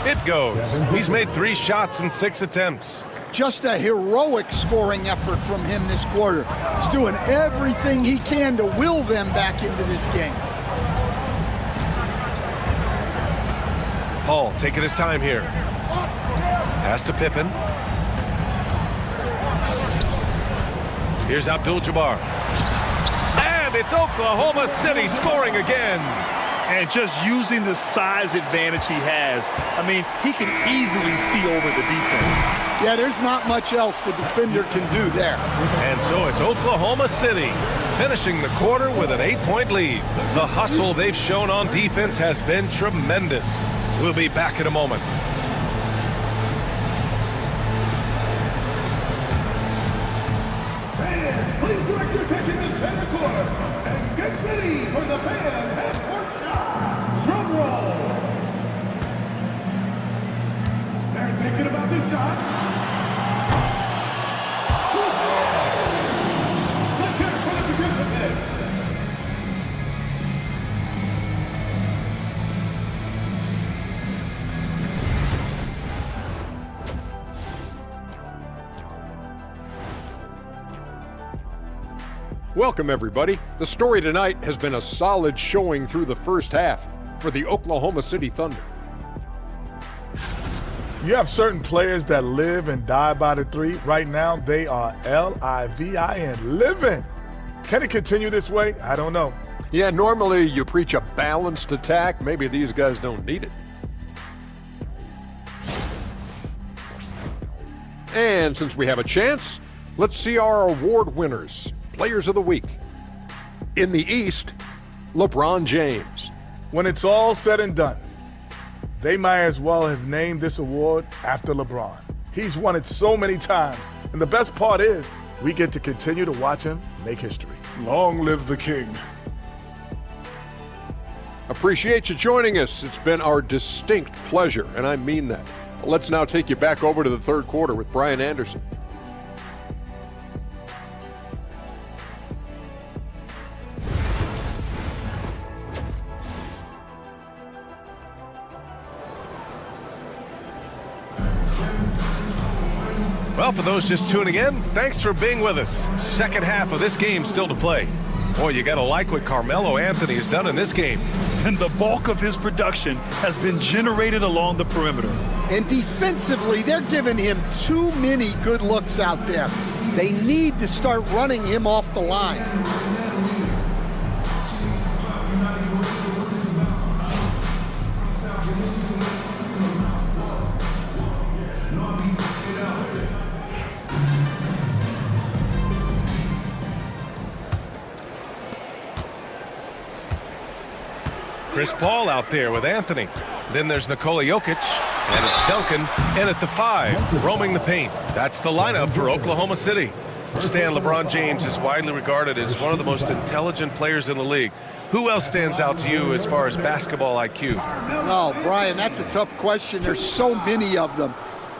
It goes. He's made 3 shots in 6 attempts. Just a heroic scoring effort from him this quarter. He's doing everything he can to will them back into this game. Paul taking his time here. Pass to Pippen. Here's Abdul-Jabbar. And it's Oklahoma City scoring again. And just using the size advantage he has, I mean, he can easily see over the defense. Yeah, there's not much else the defender can do there. And so it's Oklahoma City finishing the quarter with an 8-point lead. The hustle they've shown on defense has been tremendous. We'll be back in a moment. Fans, please direct your attention to center court and get ready for the fan half-court shot. Drum roll. They're thinking about the shot. Let's hear it for the producer there. Welcome, everybody. The story tonight has been a solid showing through the first half for the Oklahoma City Thunder. You have certain players that live and die by the 3. Right now, they are L-I-V-I-N, living. Can it continue this way? I don't know. Yeah, normally you preach a balanced attack. Maybe these guys don't need it. And since we have a chance, let's see our award winners. Players of the Week. In the East, LeBron James. When it's all said and done, they might as well have named this award after LeBron. He's won it so many times. And the best part is, we get to continue to watch him make history. Long live the king. Appreciate you joining us. It's been our distinct pleasure, and I mean that. Let's now take you back over to the third quarter with Brian Anderson. Well, for those just tuning in, thanks for being with us. Second half of this game still to play. Boy, you got to like what Carmelo Anthony has done in this game. And the bulk of his production has been generated along the perimeter. And defensively, they're giving him too many good looks out there. They need to start running him off the line. Chris Paul out there with Anthony. Then there's Nikola Jokic, and it's Duncan in at the 5, roaming the paint. That's the lineup for Oklahoma City. Stan, LeBron James is widely regarded as one of the most intelligent players in the league. Who else stands out to you as far as basketball IQ? Oh, Brian, that's a tough question. There's so many of them.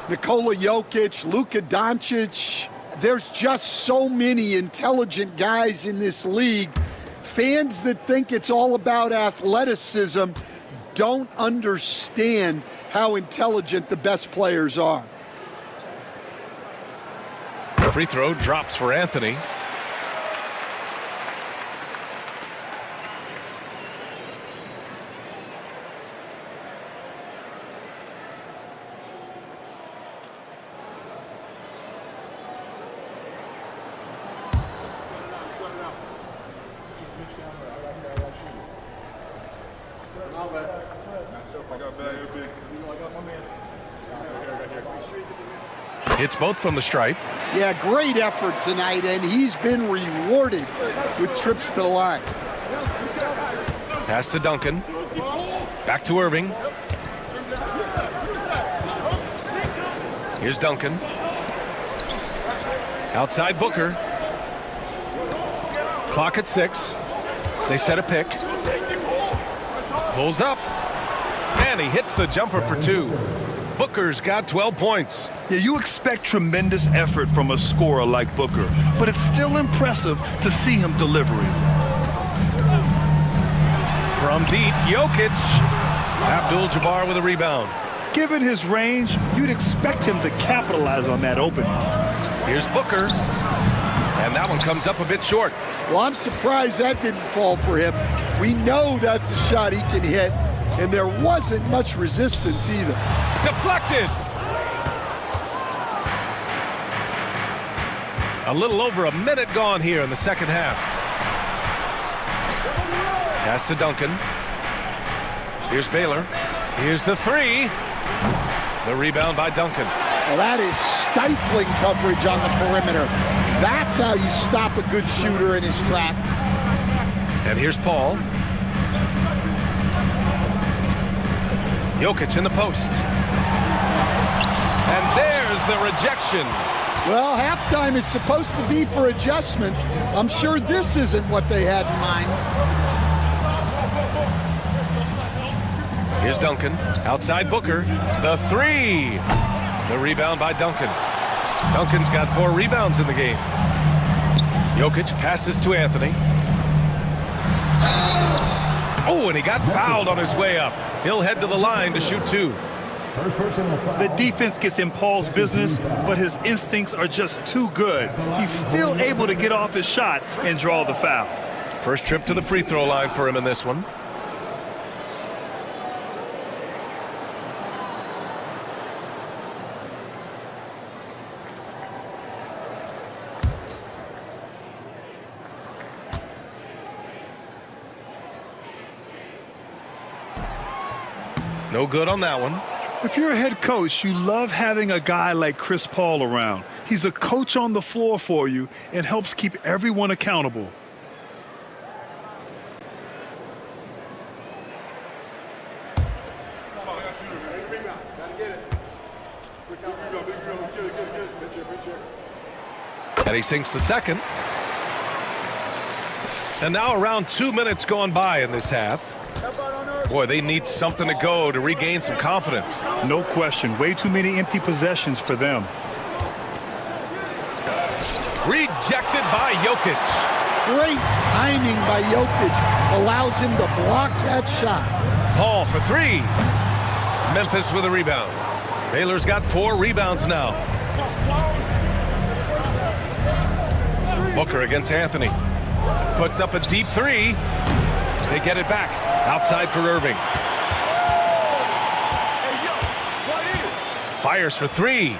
Nikola Jokic, Luka Doncic. There's just so many intelligent guys in this league. Fans that think it's all about athleticism don't understand how intelligent the best players are. Free throw drops for Anthony. Hits both from the stripe. Yeah, great effort tonight, and he's been rewarded with trips to the line. Pass to Duncan. Back to Irving. Here's Duncan. Outside Booker. Clock at 6. They set a pick. Pulls up. And he hits the jumper for 2. Booker's got 12 points. Yeah, you expect tremendous effort from a scorer like Booker, but it's still impressive to see him delivering. From deep, Jokic. Abdul-Jabbar with a rebound. Given his range, you'd expect him to capitalize on that opening. Here's Booker. And that one comes up a bit short. Well, I'm surprised that didn't fall for him. We know that's a shot he can hit, and there wasn't much resistance either. Deflected. A little over a minute gone here in the second half. Pass to Duncan. Here's Baylor. Here's the 3. The rebound by Duncan. Well, that is stifling coverage on the perimeter. That's how you stop a good shooter in his tracks. And here's Paul. Jokic in the post. And there's the rejection. Well, halftime is supposed to be for adjustments. I'm sure this isn't what they had in mind. Here's Duncan. Outside Booker. The 3. The rebound by Duncan. Duncan's got 4 rebounds in the game. Jokic passes to Anthony. Oh, and he got fouled on his way up. He'll head to the line to shoot 2. The defense gets in Paul's business, but his instincts are just too good. He's still able to get off his shot and draw the foul. First trip to the free throw line for him in this one. No good on that one. If you're a head coach, you love having a guy like Chris Paul around. He's a coach on the floor for you and helps keep everyone accountable. And he sinks the second. And now around 2 minutes gone by in this half. Boy, they need something to go to regain some confidence. No question. Way too many empty possessions for them. Rejected by Jokic. Great timing by Jokic. Allows him to block that shot. Paul for three. Memphis with a rebound. Baylor's got 4 rebounds now. Booker against Anthony. Puts up a deep three. They get it back. Outside for Irving. Fires for three.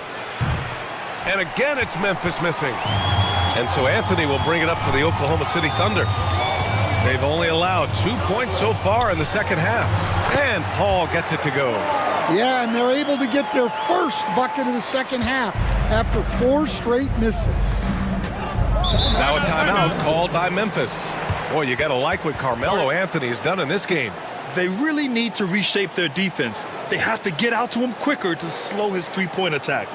And again, it's Memphis missing. And so Anthony will bring it up for the Oklahoma City Thunder. They've only allowed 2 points so far in the second half. And Paul gets it to go. Yeah, and they're able to get their first bucket of the second half after 4 straight misses. Now a timeout called by Memphis. Boy, you got to like what Carmelo Anthony has done in this game. They really need to reshape their defense. They have to get out to him quicker to slow his three-point attack.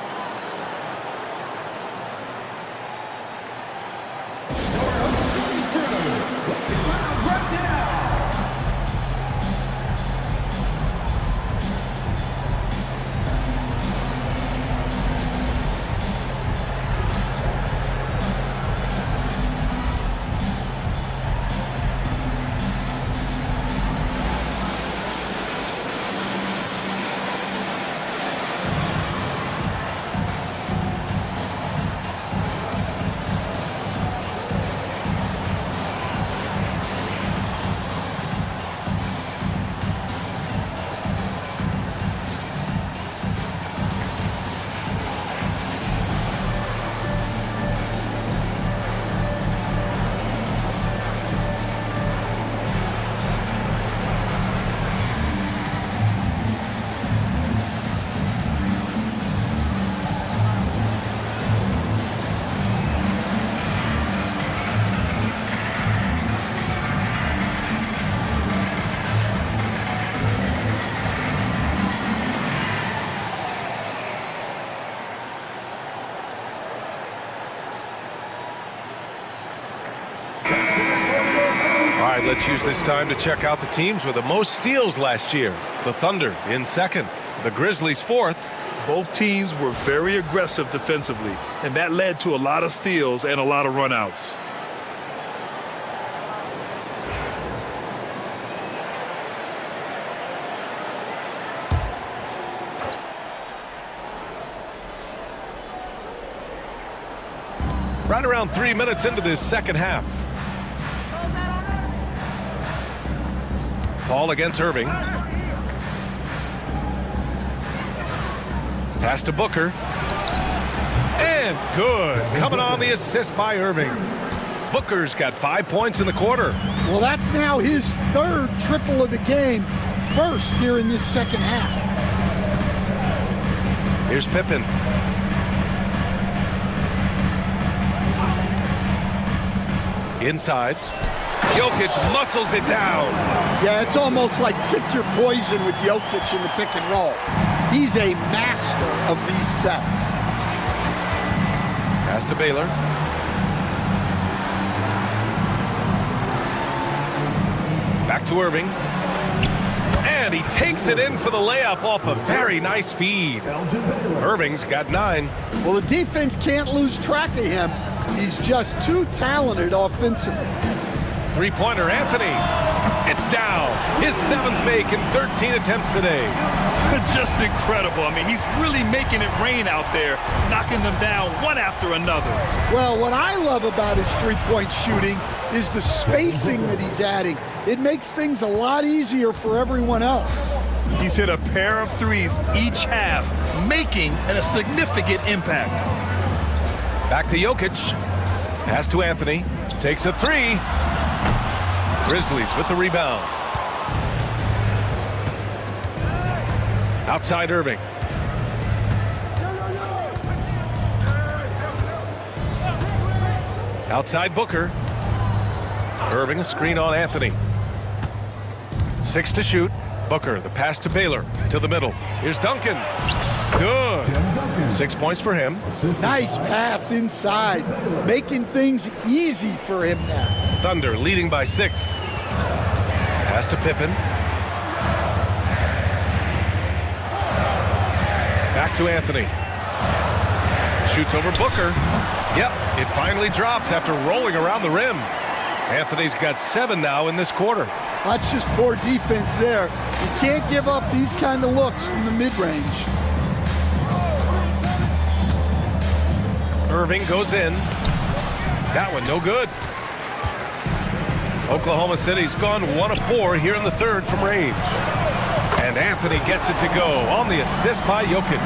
Let's use this time to check out the teams with the most steals last year. The Thunder in second, the Grizzlies fourth. Both teams were very aggressive defensively, and that led to a lot of steals and a lot of runouts. Right around 3 minutes into this second half. Paul against Irving. Pass to Booker. And good. Coming on the assist by Irving. Booker's got 5 points in the quarter. Well, that's now his 3rd triple of the game. First here in this second half. Here's Pippen. Inside. Jokic muscles it down. Yeah, it's almost like pick your poison with Jokic in the pick and roll. He's a master of these sets. Pass to Baylor. Back to Irving. And he takes it in for the layup off a very nice feed. Irving's got 9. Well, the defense can't lose track of him. He's just too talented offensively. Three-pointer, Anthony. It's down. His 7th make in 13 attempts today. Just incredible. I mean, he's really making it rain out there, knocking them down one after another. Well, what I love about his three-point shooting is the spacing that he's adding. It makes things a lot easier for everyone else. He's hit a pair of threes each half, making a significant impact. Back to Jokic. Pass to Anthony. Takes a 3. Grizzlies with the rebound. Outside Irving. Outside Booker. Irving, a screen on Anthony. 6 to shoot. Booker, the pass to Baylor, to the middle. Here's Duncan. Good. 6 points for him. Nice pass inside, making things easy for him now. Thunder leading by 6. Pass to Pippen. Back to Anthony. Shoots over Booker. Yep, it finally drops after rolling around the rim. Anthony's got 7 now in this quarter. That's just poor defense there. You can't give up these kind of looks from the mid-range. Irving goes in. That one no good. Oklahoma City's gone 1 of 4 here in the third from range. And Anthony gets it to go on the assist by Jokic.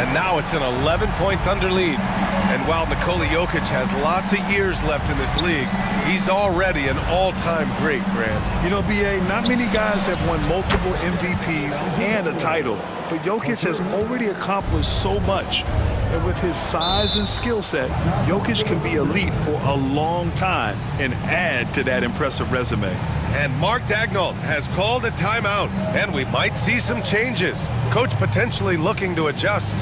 And now it's an 11-point Thunder lead. And while Nikola Jokic has lots of years left in this league, he's already an all-time great, Grant. You know, B.A., not many guys have won multiple MVPs and a title, but Jokic has already accomplished so much. And with his size and skill set, Jokic can be elite for a long time and add to that impressive resume. And Mark Daigneault has called a timeout, and we might see some changes. Coach potentially looking to adjust.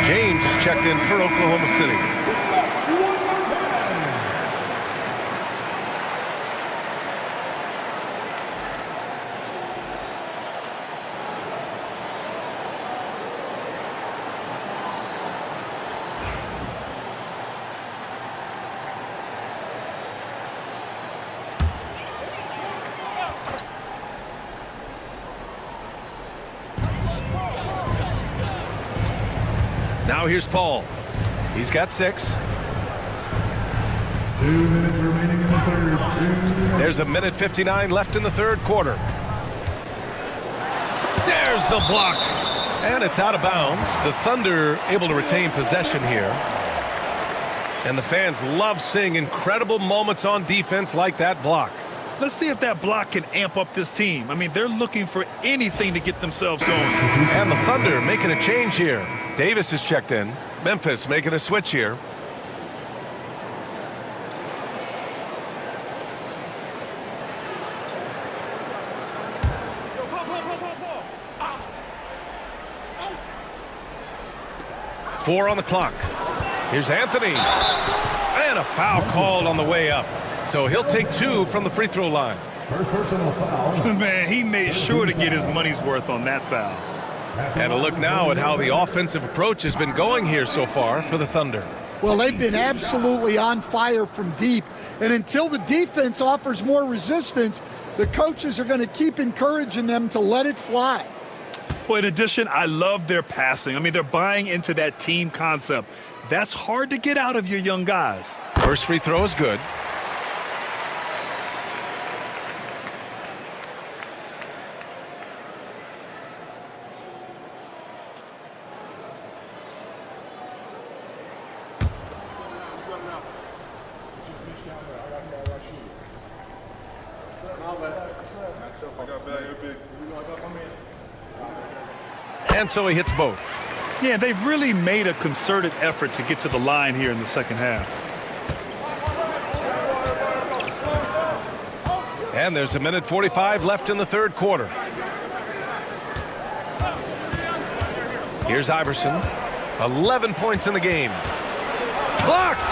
James is checked in for Oklahoma City. Now here's Paul. He's got 6. 2 minutes remaining in the third. There's a minute 59 left in the third quarter. There's the block. And it's out of bounds. The Thunder able to retain possession here. And the fans love seeing incredible moments on defense like that block. Let's see if that block can amp up this team. I mean, they're looking for anything to get themselves going. And the Thunder making a change here. Davis is checked in. Memphis making a switch here. Four on the clock. Here's Anthony. And a foul called on the way up. So he'll take 2 from the free throw line. First personal foul. Man, he made sure to get his money's worth on that foul. And a look now at how the offensive approach has been going here so far for the Thunder. Well, they've been absolutely on fire from deep. And until the defense offers more resistance, the coaches are going to keep encouraging them to let it fly. Well, in addition, I love their passing. I mean, they're buying into that team concept. That's hard to get out of your young guys. First free throw is good. And so he hits both. Yeah, they've really made a concerted effort to get to the line here in the second half. And there's a minute 45 left in the third quarter. Here's Iverson. 11 points in the game. Blocked!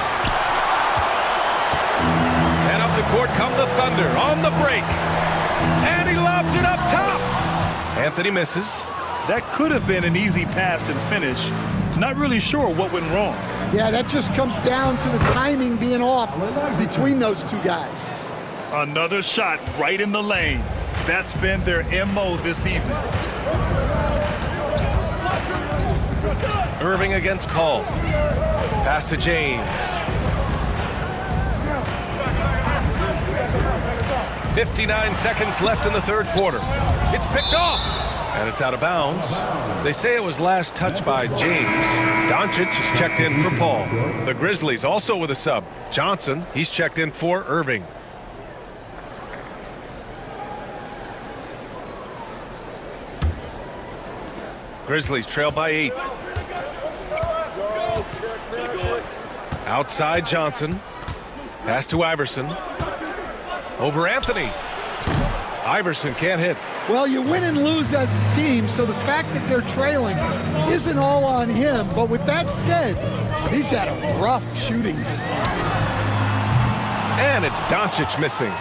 And up the court come the Thunder on the break. And he lobs it up top. Anthony misses. That could have been an easy pass and finish. Not really sure what went wrong. Yeah, that just comes down to the timing being off between those two guys. Another shot right in the lane. That's been their MO this evening. Irving against Paul. Pass to James. 59 seconds left in the third quarter. It's picked off, and it's out of bounds. They say it was last touched by James. Doncic is checked in for Paul. The Grizzlies also with a sub. Johnson, he's checked in for Irving. Grizzlies trail by 8. Outside Johnson. Pass to Iverson. Over Anthony. Iverson can't hit. Well, you win and lose as a team, so the fact that they're trailing isn't all on him. But with that said, he's had a rough shooting. And it's Doncic missing.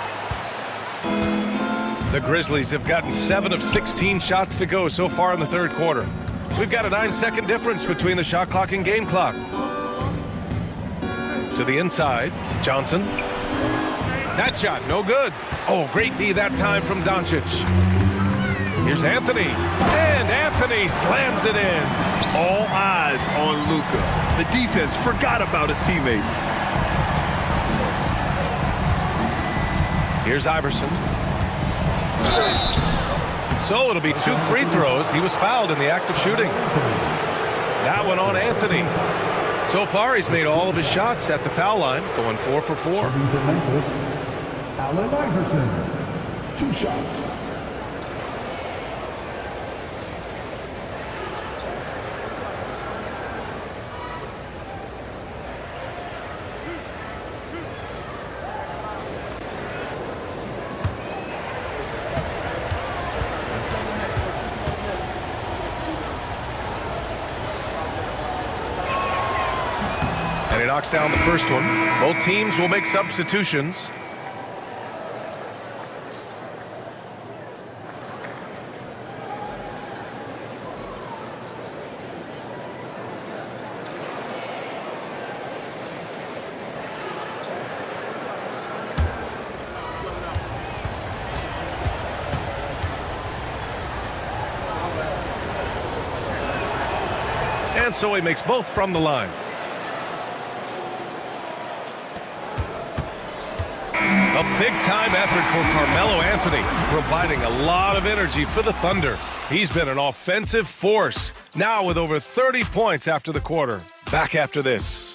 The Grizzlies have gotten 7 of 16 shots to go so far in the third quarter. We've got a 9-second difference between the shot clock and game clock. To the inside, Johnson. That shot, no good. Oh, great D that time from Doncic. Here's Anthony. And Anthony slams it in. All eyes on Luka. The defense forgot about his teammates. Here's Iverson. So it'll be 2 free throws. He was fouled in the act of shooting. That one on Anthony. So far, he's made all of his shots at the foul line, going 4 for 4. Shooting for Memphis, Allen Iverson, 2 shots. And he knocks down the first one. Both teams will make substitutions. And so he makes both from the line. A big-time effort for Carmelo Anthony, providing a lot of energy for the Thunder. He's been an offensive force, now with over 30 points after the quarter. Back after this.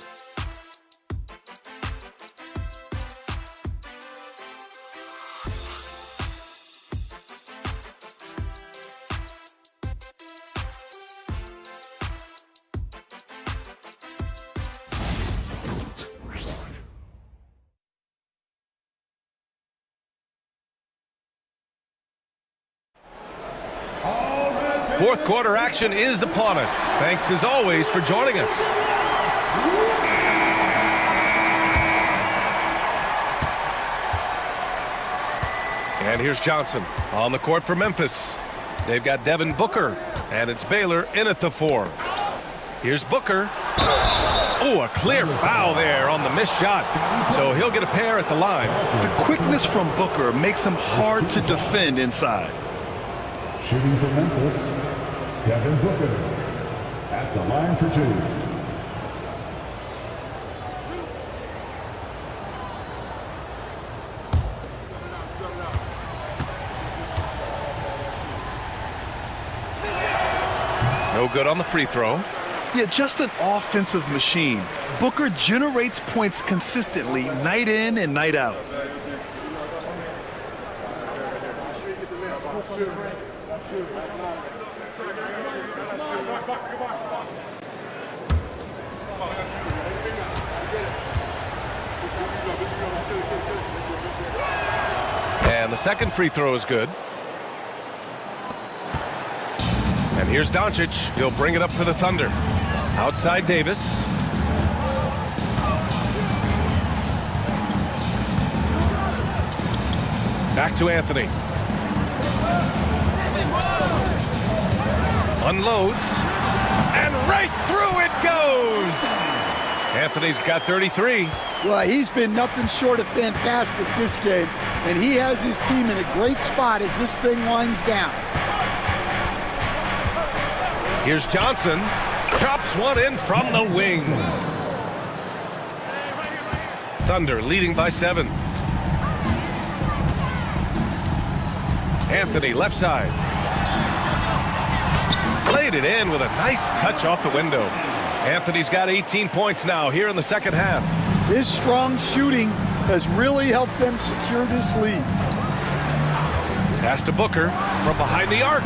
Fourth quarter action is upon us. Thanks as always for joining us. And here's Johnson on the court for Memphis. They've got Devin Booker, and it's Baylor in at the 4. Here's Booker. Oh, a clear foul there on the missed shot. So he'll get a pair at the line. The quickness from Booker makes him hard to defend inside. Shooting for Memphis, Devin Booker at the line for 2. No good on the free throw. Yeah, just an offensive machine. Booker generates points consistently, night in and night out. And the second free throw is good. And here's Doncic. He'll bring it up for the Thunder. Outside Davis. Back to Anthony. unloads, and right through it goes. Anthony's got 33. Well, he's been nothing short of fantastic this game, and he has his team in a great spot as this thing winds down. Here's Johnson. Drops one in from the wing. Thunder leading by 7. Anthony left side. Played it in with a nice touch off the window. Anthony's got 18 points now here in the second half. His strong shooting has really helped them secure this lead. Pass to Booker from behind the arc.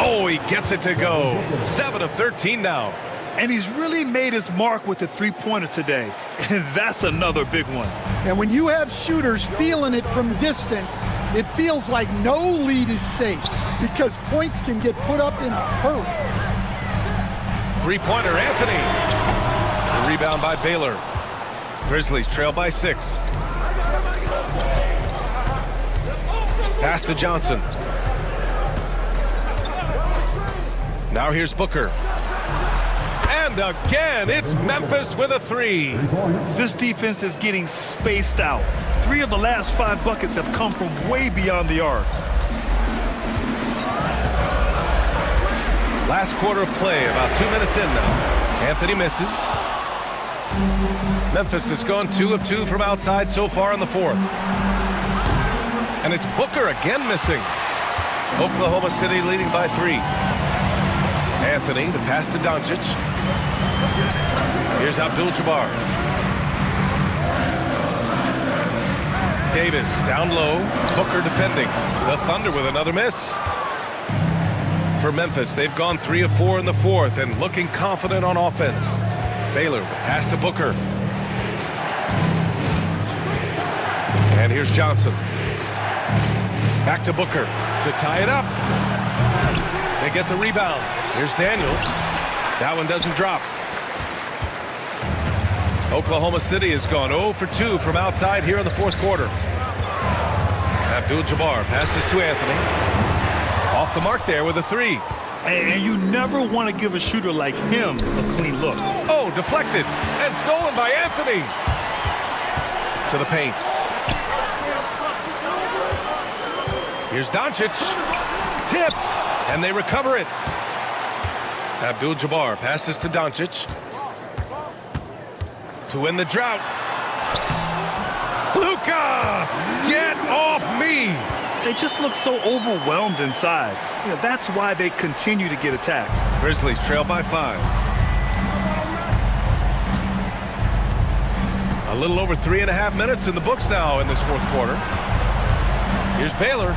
Oh, he gets it to go. 7 of 13 now. And he's really made his mark with the three-pointer today. And that's another big one. And when you have shooters feeling it from distance, it feels like no lead is safe because points can get put up in a hurry. Three-pointer, Anthony. The rebound by Baylor. Grizzlies trail by 6. Pass to Johnson. Now here's Booker. And again, it's Memphis with a 3. This defense is getting spaced out. 3 of the last 5 buckets have come from way beyond the arc. Last quarter of play, about 2 minutes in now. Anthony misses. Memphis has gone 2 of 2 from outside so far in the 4th. And it's Booker again missing. Oklahoma City leading by 3. Anthony, the pass to Doncic. Here's Abdul-Jabbar. Davis down low. Booker defending. The Thunder with another miss. For Memphis, they've gone 3 of 4 in the 4th and looking confident on offense. Baylor, pass to Booker. And here's Johnson. Back to Booker to tie it up. They get the rebound. Here's Daniels. That one doesn't drop. Oklahoma City has gone 0 for 2 from outside here in the 4th quarter. Abdul-Jabbar passes to Anthony. Off the mark there with a 3. And you never want to give a shooter like him a clean look. Oh, deflected and stolen by Anthony. To the paint. Here's Doncic. Tipped, and they recover it. Abdul-Jabbar passes to Doncic. To win the drought. Luka! Get off me! They just look so overwhelmed inside. You know, that's why they continue to get attacked. Grizzlies trail by 5. A little over 3.5 minutes in the books now in this 4th quarter. Here's Baylor.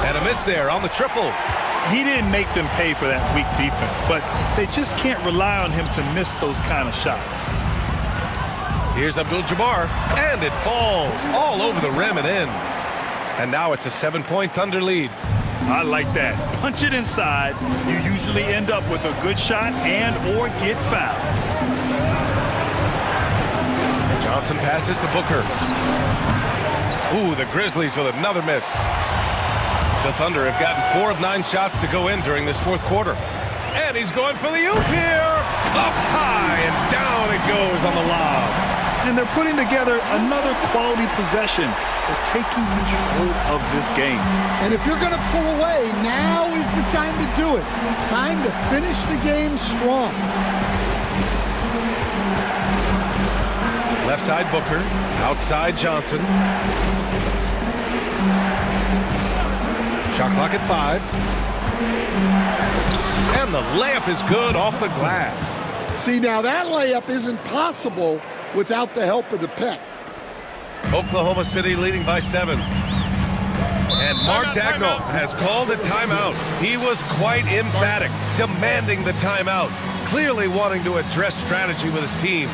And a miss there on the triple. He didn't make them pay for that weak defense, but they just can't rely on him to miss those kind of shots. Here's Abdul-Jabbar, and it falls all over the rim and in. And now it's a 7-point Thunder lead. I like that. Punch it inside. You usually end up with a good shot and or get fouled. Johnson passes to Booker. Ooh, the Grizzlies with another miss. The Thunder have gotten 4 of 9 shots to go in during this 4th quarter. And he's going for the oop here. Up high and down it goes on the lob. And they're putting together another quality possession. They're taking control of this game. And if you're going to pull away, now is the time to do it. Time to finish the game strong. Left side Booker, outside Johnson. Shot clock at 5. And the layup is good off the glass. See, now that layup isn't possible without the help of the pick. Oklahoma City leading by 7. And Mark Dagnall has called a timeout. He was quite emphatic, demanding the timeout, clearly wanting to address strategy with his team.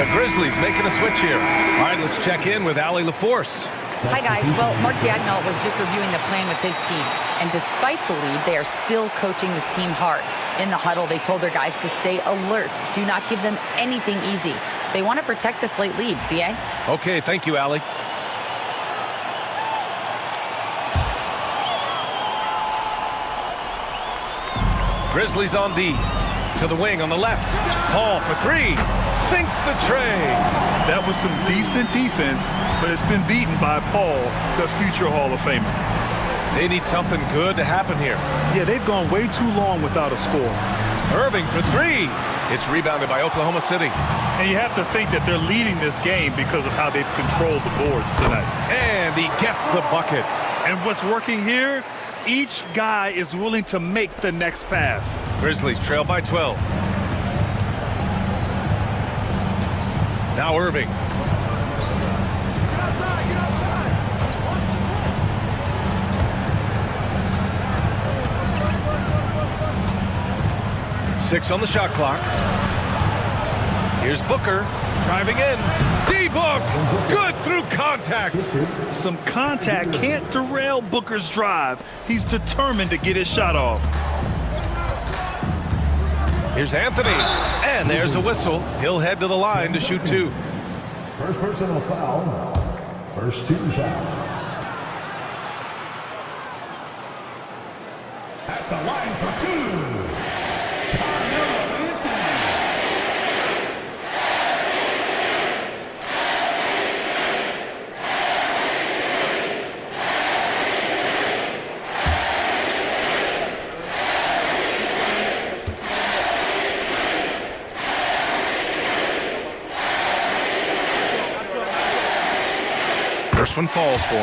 The Grizzlies making a switch here. All right, let's check in with Allie LaForce. Hi, guys. Well, Mark Dagnall was just reviewing the plan with his team. And despite the lead, they are still coaching this team hard. In the huddle, they told their guys to stay alert. Do not give them anything easy. They want to protect this late lead, B.A. Okay, thank you, Allie. Grizzlies on D. To the wing on the left. Paul for three. Sinks the tray. That was some decent defense, but it's been beaten by Paul, the future Hall of Famer. They need something good to happen here. Yeah, they've gone way too long without a score. Irving for three. It's rebounded by Oklahoma City. And you have to think that they're leading this game because of how they've controlled the boards tonight. And he gets the bucket. And what's working here? Each guy is willing to make the next pass. Grizzlies trail by 12. Now Irving. Six on the shot clock. Here's Booker driving in. D-Book, good through contact. Some contact can't derail Booker's drive. He's determined to get his shot off. Here's Anthony, and there's a whistle. He'll head to the line to shoot two. First personal foul. First team foul. At the line for two. First one falls for him.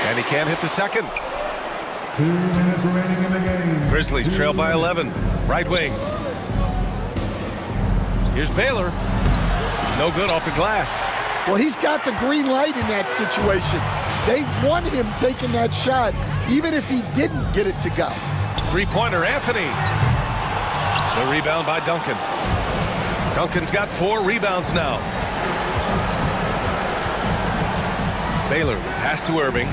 And he can't hit the second. 2 minutes remaining in the game. Grizzlies trail by 11. Right wing. Here's Baylor. No good off the glass. Well, he's got the green light in that situation. They want him taking that shot, even if he didn't get it to go. Three-pointer, Anthony. The rebound by Duncan. Duncan's got 4 rebounds now. Baylor, pass to Irving.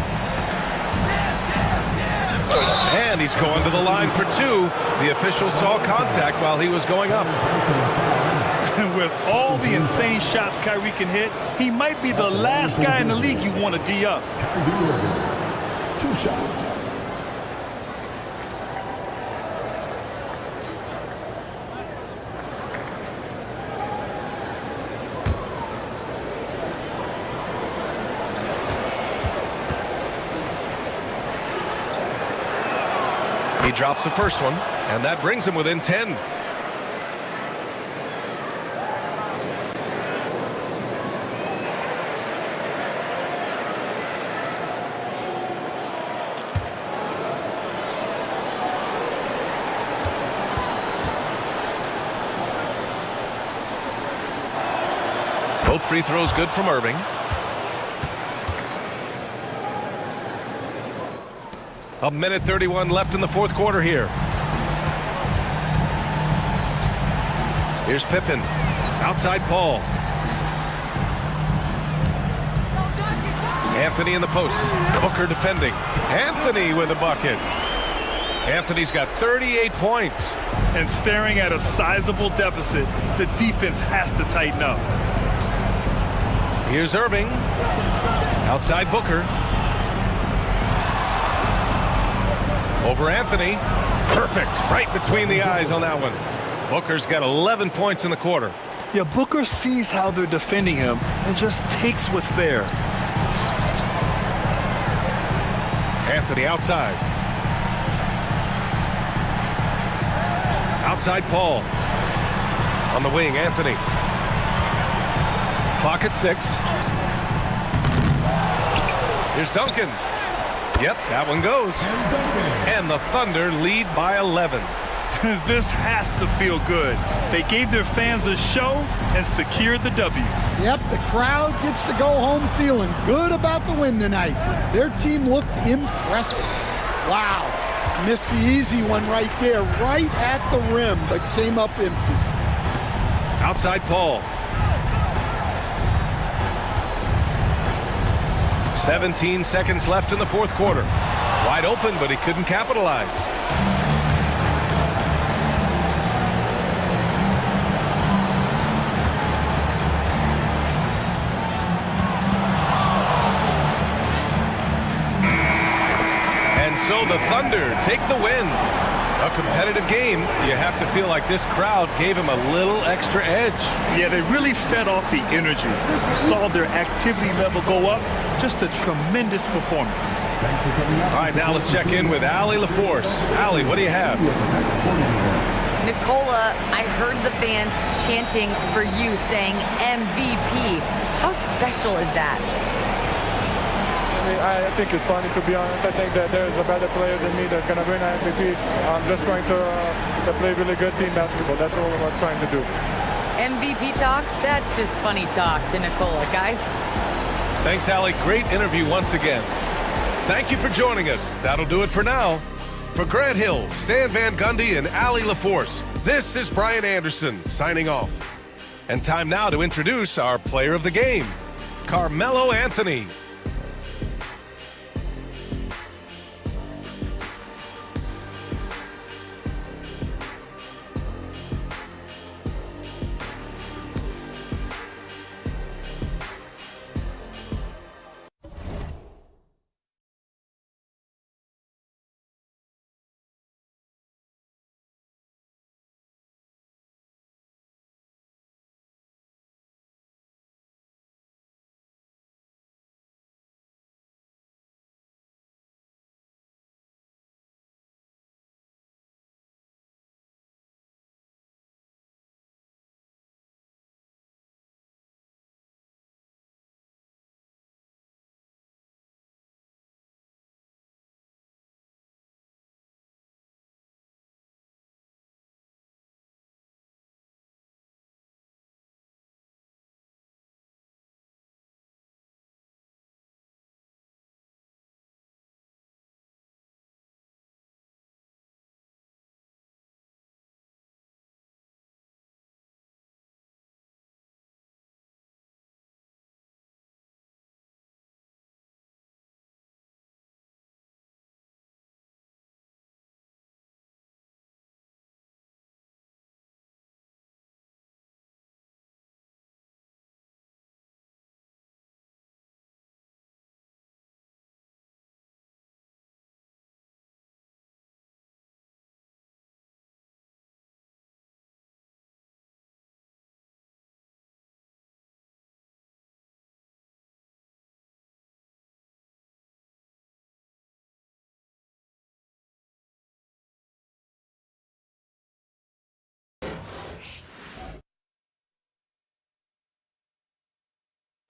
And he's going to the line for two. The official saw contact while he was going up. And with all the insane shots Kyrie can hit, he might be the last guy in the league you want to D up. 2 shots. He drops the first one, and that brings him within 10. Both free throws good from Irving. A minute 31 left in the fourth quarter here. Here's Pippen. Outside Paul. Anthony in the post. Booker defending. Anthony with a bucket. Anthony's got 38 points. And staring at a sizable deficit, the defense has to tighten up. Here's Irving. Outside Booker. Over Anthony. Perfect. Right between the eyes on that one. Booker's got 11 points in the quarter. Yeah, Booker sees how they're defending him and just takes what's there. Anthony outside. Outside Paul. On the wing, Anthony. Clock at 6. Here's Duncan. Yep, that one goes. And the Thunder lead by 11. This has to feel good. They gave their fans a show and secured the W. Yep, the crowd gets to go home feeling good about the win tonight. Their team looked impressive. Wow, missed the easy one right there, right at the rim, but came up empty. Outside Paul. 17 seconds left in the fourth quarter. Wide open, but he couldn't capitalize. And so the Thunder take the win. A competitive game. You have to feel like this crowd gave him a little extra edge. Yeah, they really fed off the energy. Saw their activity level go up. Just a tremendous performance. All right, now let's check in with Allie LaForce. Allie, what do you have? Nicola, I heard the fans chanting for you, saying MVP. How special is that? I think it's funny, to be honest. I think that there's a better player than me that's going to win MVP. I'm just trying to play really good team basketball. That's all I'm trying to do. MVP talks? That's just funny talk to Nicola, guys. Thanks, Allie. Great interview once again. Thank you for joining us. That'll do it for now. For Grant Hill, Stan Van Gundy, and Allie LaForce, this is Brian Anderson signing off. And time now to introduce our player of the game, Carmelo Anthony.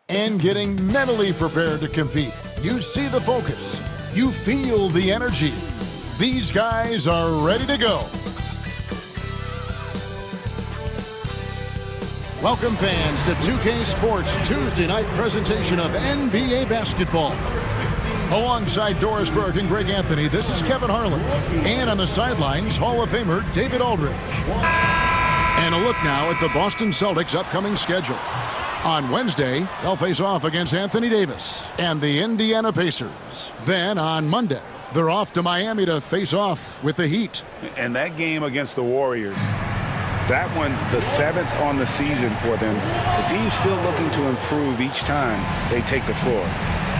And getting mentally prepared to compete. You see the focus. You feel the energy. These guys are ready to go. Welcome, fans, to 2K Sports Tuesday night presentation of NBA basketball. Alongside Doris Burke and Greg Anthony, this is Kevin Harlan. And on the sidelines, Hall of Famer David Aldridge. And a look now at the Boston Celtics' upcoming schedule. On Wednesday, they'll face off against Anthony Davis and the Indiana Pacers. Then on Monday, they're off to Miami to face off with the Heat. And that game against the Warriors, that one, the 7th on the season for them. The team's still looking to improve each time they take the floor.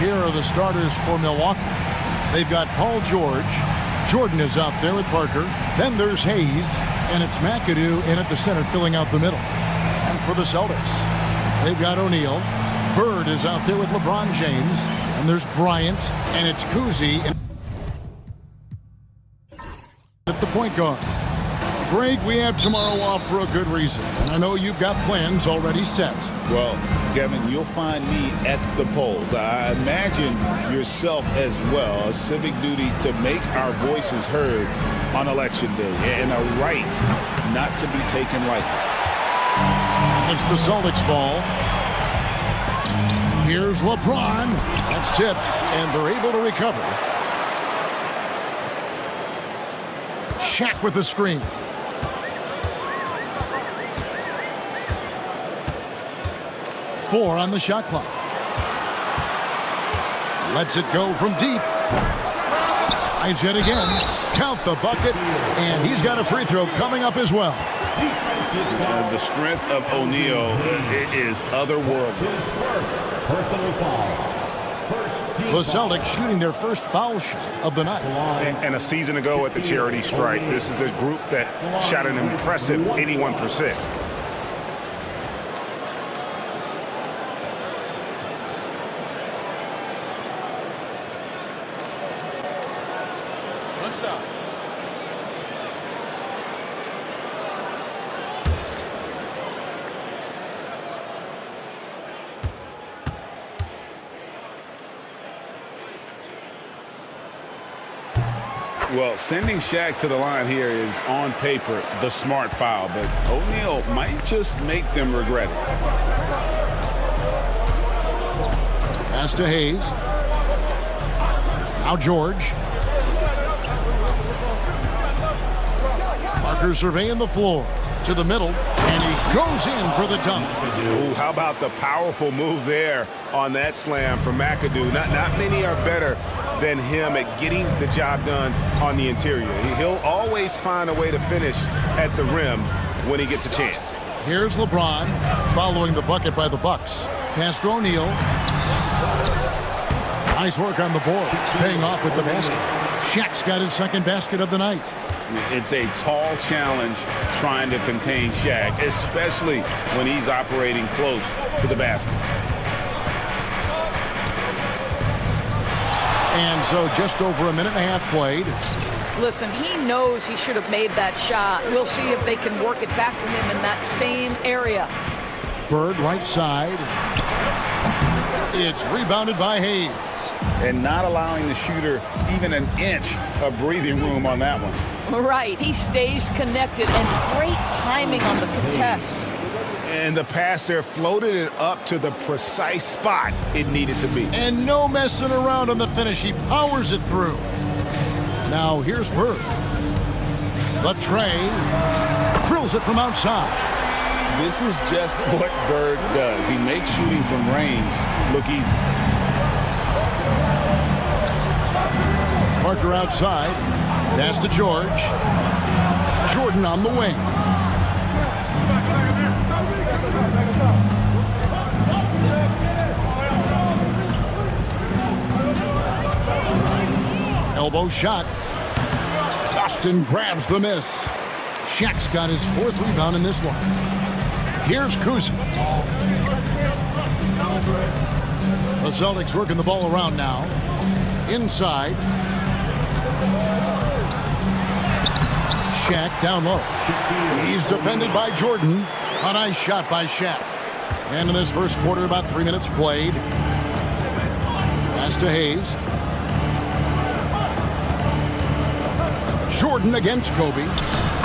Here are the starters for Milwaukee. They've got Paul George. Jordan is out there with Parker. Then there's Hayes, and it's McAdoo in at the center filling out the middle. And for the Celtics, they've got O'Neal. Bird is out there with LeBron James. And there's Bryant, and it's Kuzi at the point guard. Greg, we have tomorrow off for a good reason. And I know you've got plans already set. Well, Kevin, you'll find me at the polls. I imagine yourself as well. A civic duty to make our voices heard on Election Day, and a right not to be taken lightly. It's the Celtics ball. Here's LeBron. That's tipped, and they're able to recover. Shaq with the screen. Four on the shot clock. Lets it go from deep. Tries it again. Count the bucket, and he's got a free throw coming up as well. The strength of O'Neal is otherworldly. Personal foul. The Celtics shooting their first foul shot of the night. And a season ago at the charity strike, this is a group that shot an impressive 81%. What's up? Well, sending Shaq to the line here is on paper the smart foul, but O'Neal might just make them regret it. Pass to Hayes. Now George. Parker surveying the floor. To the middle, and he goes in for the dunk. Ooh, how about the powerful move there on that slam from McAdoo? Not many are better than him at getting the job done on the interior. He'll always find a way to finish at the rim when he gets a chance. Here's LeBron following the bucket by the Bucks. Pass to O'Neal. Nice work on the board. It's paying off with the basket. Shaq's got his second basket of the night. It's a tall challenge trying to contain Shaq, especially when he's operating close to the basket. And so just over a minute and a half played. Listen, he knows he should have made that shot. We'll see if they can work it back to him in that same area. Bird right side. It's rebounded by Hayes. And not allowing the shooter even an inch of breathing room on that one. Right, he stays connected, and great timing on the contest. And the pass there floated it up to the precise spot it needed to be. And no messing around on the finish. He powers it through. Now here's Bird. The tray. Drills it from outside. This is just what Bird does. He makes shooting from range look easy. Parker outside. Pass to George. Jordan on the wing. Elbow shot. Austin grabs the miss. Shaq's got his fourth rebound in this one. Here's Kuzma. The Celtics working the ball around now. Inside. Shaq down low. He's defended by Jordan. A nice shot by Shaq. And in this first quarter, about 3 minutes played. Pass to Hayes. Jordan against Kobe.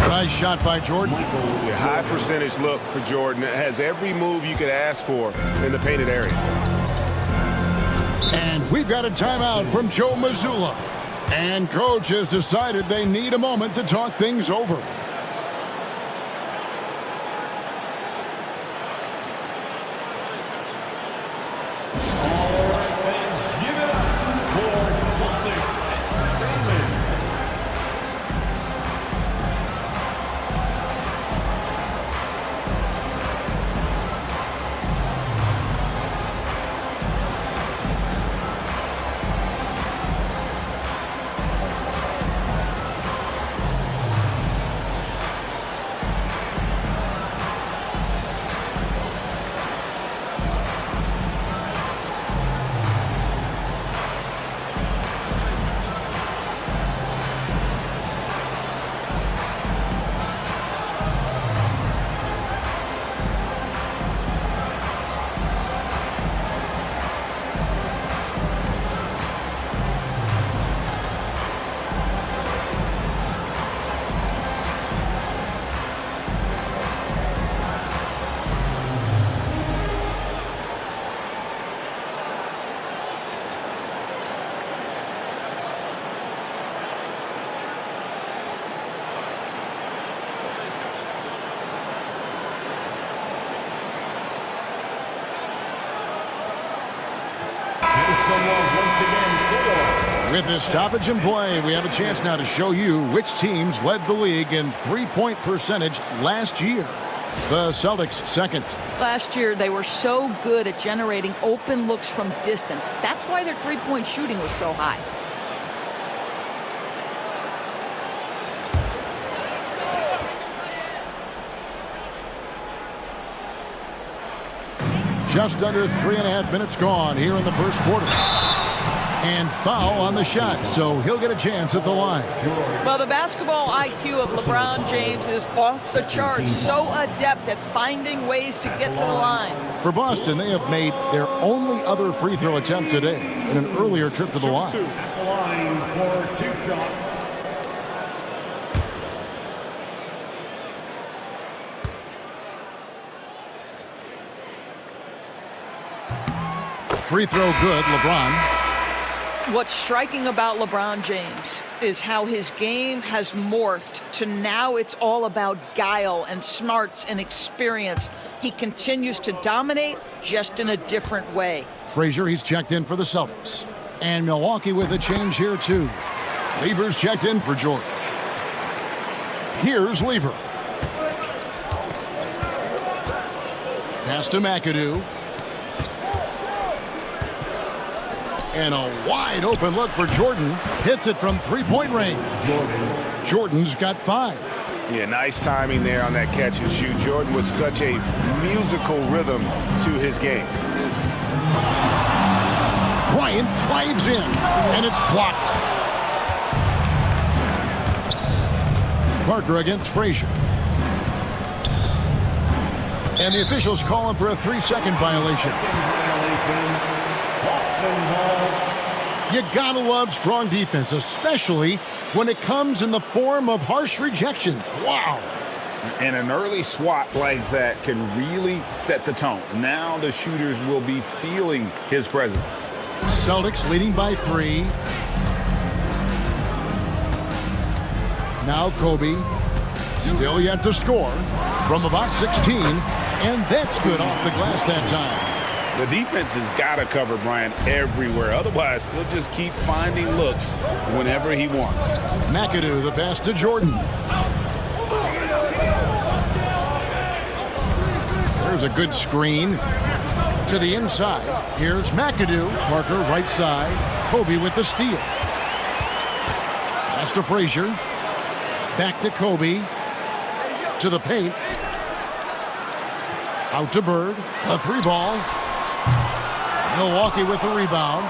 Nice shot by Jordan. A high percentage look for Jordan. It has every move you could ask for in the painted area. And we've got a timeout from Joe Mazzulla. And coach has decided they need a moment to talk things over. With this stoppage in play, we have a chance now to show you which teams led the league in three-point percentage last year. The Celtics second. Last year, they were so good at generating open looks from distance. That's why their three-point shooting was so high. Just under 3.5 minutes gone here in the first quarter. And foul on the shot, so he'll get a chance at the line. Well, the basketball IQ of LeBron James is off the charts. So adept at finding ways to get to the line. For Boston, they have made their only other free throw attempt today in an earlier trip to the line. At the line for 2 shots. Free throw good, LeBron. What's striking about LeBron James is how his game has morphed to now it's all about guile and smarts and experience. He continues to dominate just in a different way. Frazier, he's checked in for the Celtics. And Milwaukee with a change here, too. Lever's checked in for George. Here's Lever. Pass to McAdoo. And a wide open look for Jordan. Hits it from three-point range. Jordan's got 5. Yeah, nice timing there on that catch and shoot. Jordan with such a musical rhythm to his game. Bryant drives in, and it's blocked. Parker against Frazier. And the officials call him for a 3-second violation. You gotta love strong defense, especially when it comes in the form of harsh rejections. Wow. And an early swat like that can really set the tone. Now the shooters will be feeling his presence. Celtics leading by 3. Now Kobe, still yet to score from about 16, and that's good off the glass that time. The defense has got to cover Bryant everywhere. Otherwise, he'll just keep finding looks whenever he wants. McAdoo, the pass to Jordan. There's a good screen to the inside. Here's McAdoo. Parker right side. Kobe with the steal. Pass to Frazier. Back to Kobe. To the paint. Out to Bird. A 3-ball. Milwaukee with the rebound.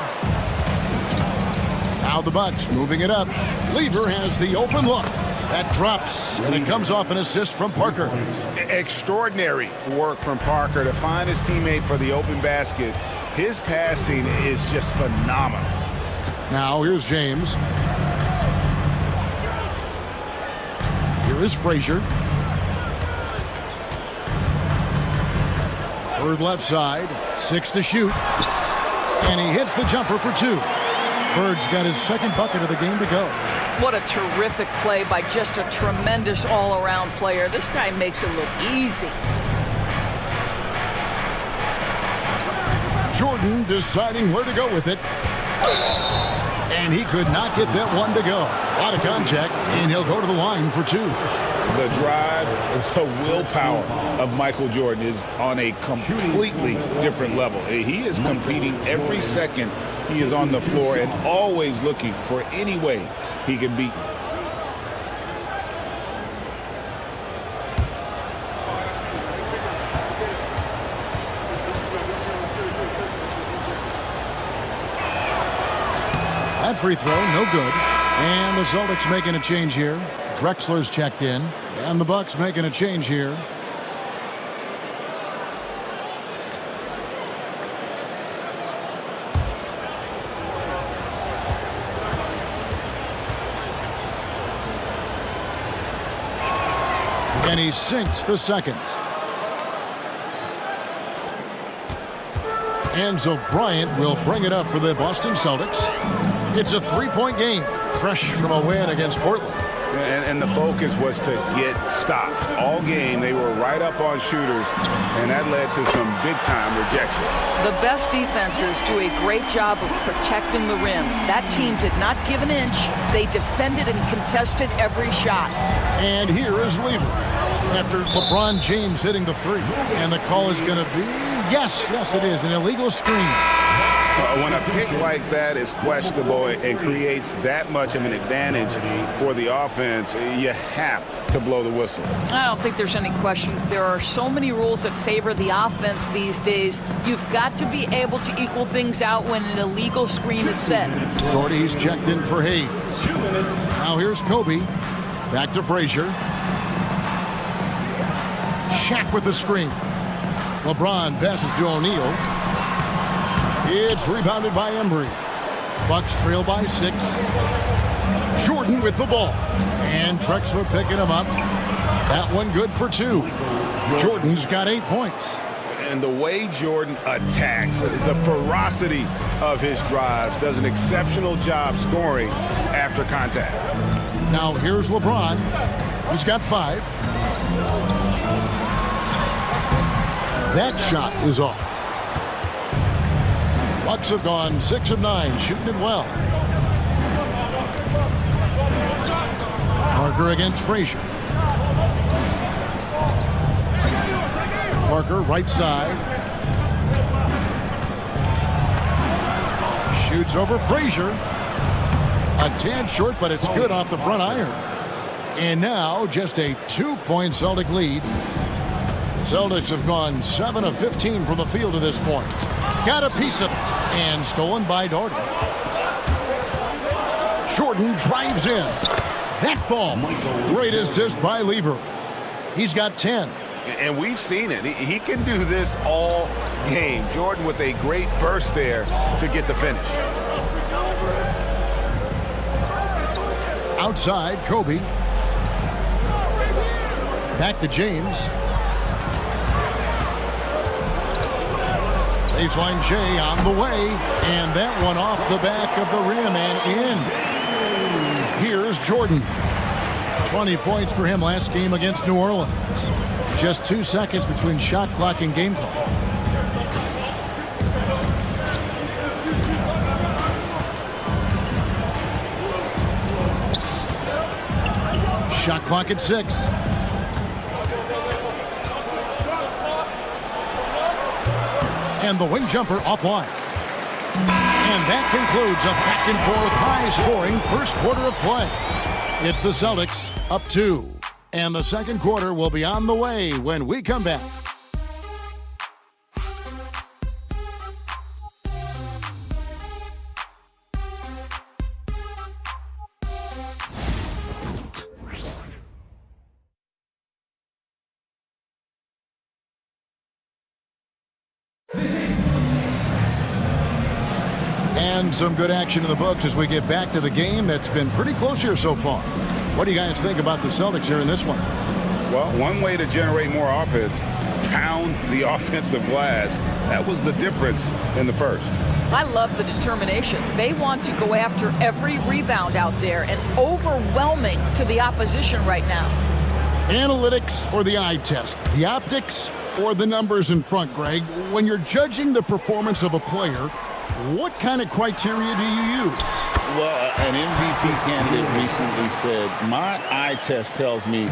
Now the Bucks moving it up. Lever has the open look. That drops, and it comes off an assist from Parker. Extraordinary work from Parker to find his teammate for the open basket. His passing is just phenomenal. Now here's James. Here is Frazier. Bird left side, 6 to shoot. And he hits the jumper for 2. Bird's got his second bucket of the game to go. What a terrific play by just a tremendous all-around player. This guy makes it look easy. Jordan deciding where to go with it. And he could not get that one to go. A lot of contact, and he'll go to the line for 2. The drive, the willpower of Michael Jordan is on a completely different level. He is competing every second he is on the floor and always looking for any way he can beat you. That free throw, no good. And the Celtics making a change here. Drexler's checked in. And the Bucks making a change here. And he sinks the second. Enzo Bryant will bring it up for the Boston Celtics. It's a 3-point game, fresh from a win against Portland. And the focus was to get stops. All game, they were right up on shooters, and that led to some big-time rejections. The best defenses do a great job of protecting the rim. That team did not give an inch. They defended and contested every shot. And here is Lever after LeBron James hitting the three. And the call is going to be, yes, it is, an illegal screen. When a pick like that is questionable and creates that much of an advantage for the offense, you have to blow the whistle. I don't think there's any question. There are so many rules that favor the offense these days. You've got to be able to equal things out when an illegal screen is set. Doherty's checked in for Hayes. Now here's Kobe. Back to Frazier. Shaq with the screen. LeBron passes to O'Neal. It's rebounded by Embry. Bucks trail by 6. Jordan with the ball. And Drexler picking him up. That one good for 2. Jordan's got 8 points. And the way Jordan attacks, the ferocity of his drives, does an exceptional job scoring after contact. Now here's LeBron. He's got 5. That shot is off. Bucks have gone 6 of 9, shooting it well. Parker against Frazier. Parker, right side. Shoots over Frazier. A tad short, but it's good off the front iron. And now just a 2-point Celtic lead. The Celtics have gone 7 of 15 from the field to this point. Got a piece of it. And stolen by Doherty. Jordan drives in. That fall. Great assist by Lever. He's got 10. And we've seen it. He can do this all game. Jordan with a great burst there to get the finish. Outside, Kobe. Back to James. Baseline Jay on the way, and that one off the back of the rim and in. Here's Jordan. 20 points for him last game against New Orleans. Just 2 seconds between shot clock and game clock. Shot clock at 6. And the wing jumper offline. And that concludes a back-and-forth, high-scoring first quarter of play. It's the Celtics up 2. And the second quarter will be on the way when we come back. And some good action in the books as we get back to the game that's been pretty close here so far. What do you guys think about the Celtics here in this one? Well, one way to generate more offense, pound the offensive glass. That was the difference in the first. I love the determination. They want to go after every rebound out there and overwhelming to the opposition right now. Analytics or the eye test? The optics or the numbers in front, Greg? When you're judging the performance of a player, what kind of criteria do you use? Well, an MVP candidate recently said, my eye test tells me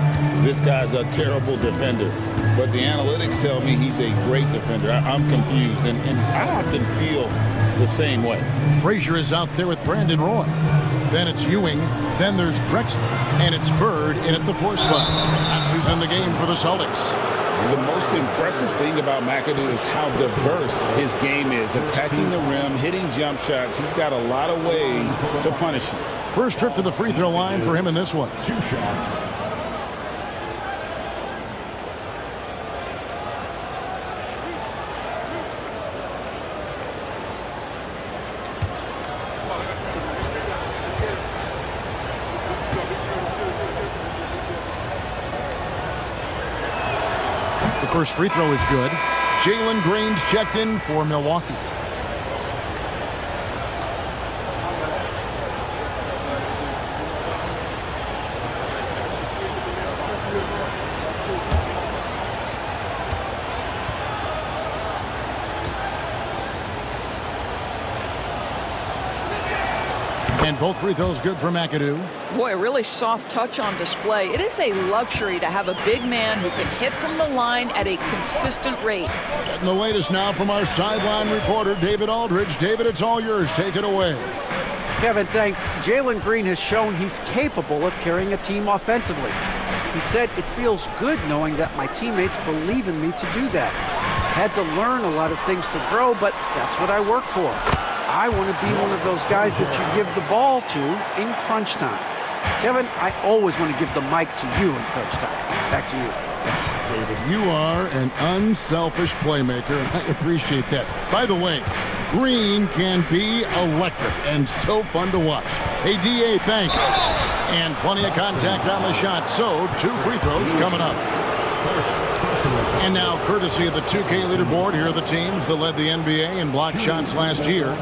this guy's a terrible defender, but the analytics tell me he's a great defender. I'm confused, and I often feel the same way. Frazier is out there with Brandon Roy. Then it's Ewing. Then there's Drexler. And it's Bird in at the 4 spot. That's who's in the game for the Celtics. The most impressive thing about McAdoo is how diverse his game is. Attacking the rim, hitting jump shots. He's got a lot of ways to punish him. First trip to the free throw line for him in this one. 2 shots. First free throw is good. Jalen Green's checked in for Milwaukee. And both free throws good for McAdoo. Boy, a really soft touch on display. It is a luxury to have a big man who can hit from the line at a consistent rate. Getting the latest now from our sideline reporter, David Aldridge. David, it's all yours. Take it away. Kevin, thanks. Jalen Green has shown he's capable of carrying a team offensively. He said, "It feels good knowing that my teammates believe in me to do that. Had to learn a lot of things to grow, but that's what I work for. I want to be one of those guys that you give the ball to in crunch time." Kevin, I always want to give the mic to you in crunch time. Back to you. David, you are an unselfish playmaker, and I appreciate that. By the way, Green can be electric and so fun to watch. Hey, DA, thanks. And plenty of contact on the shot, so 2 free throws coming up. And now, courtesy of the 2K leaderboard, here are the teams that led the NBA in block shots last year.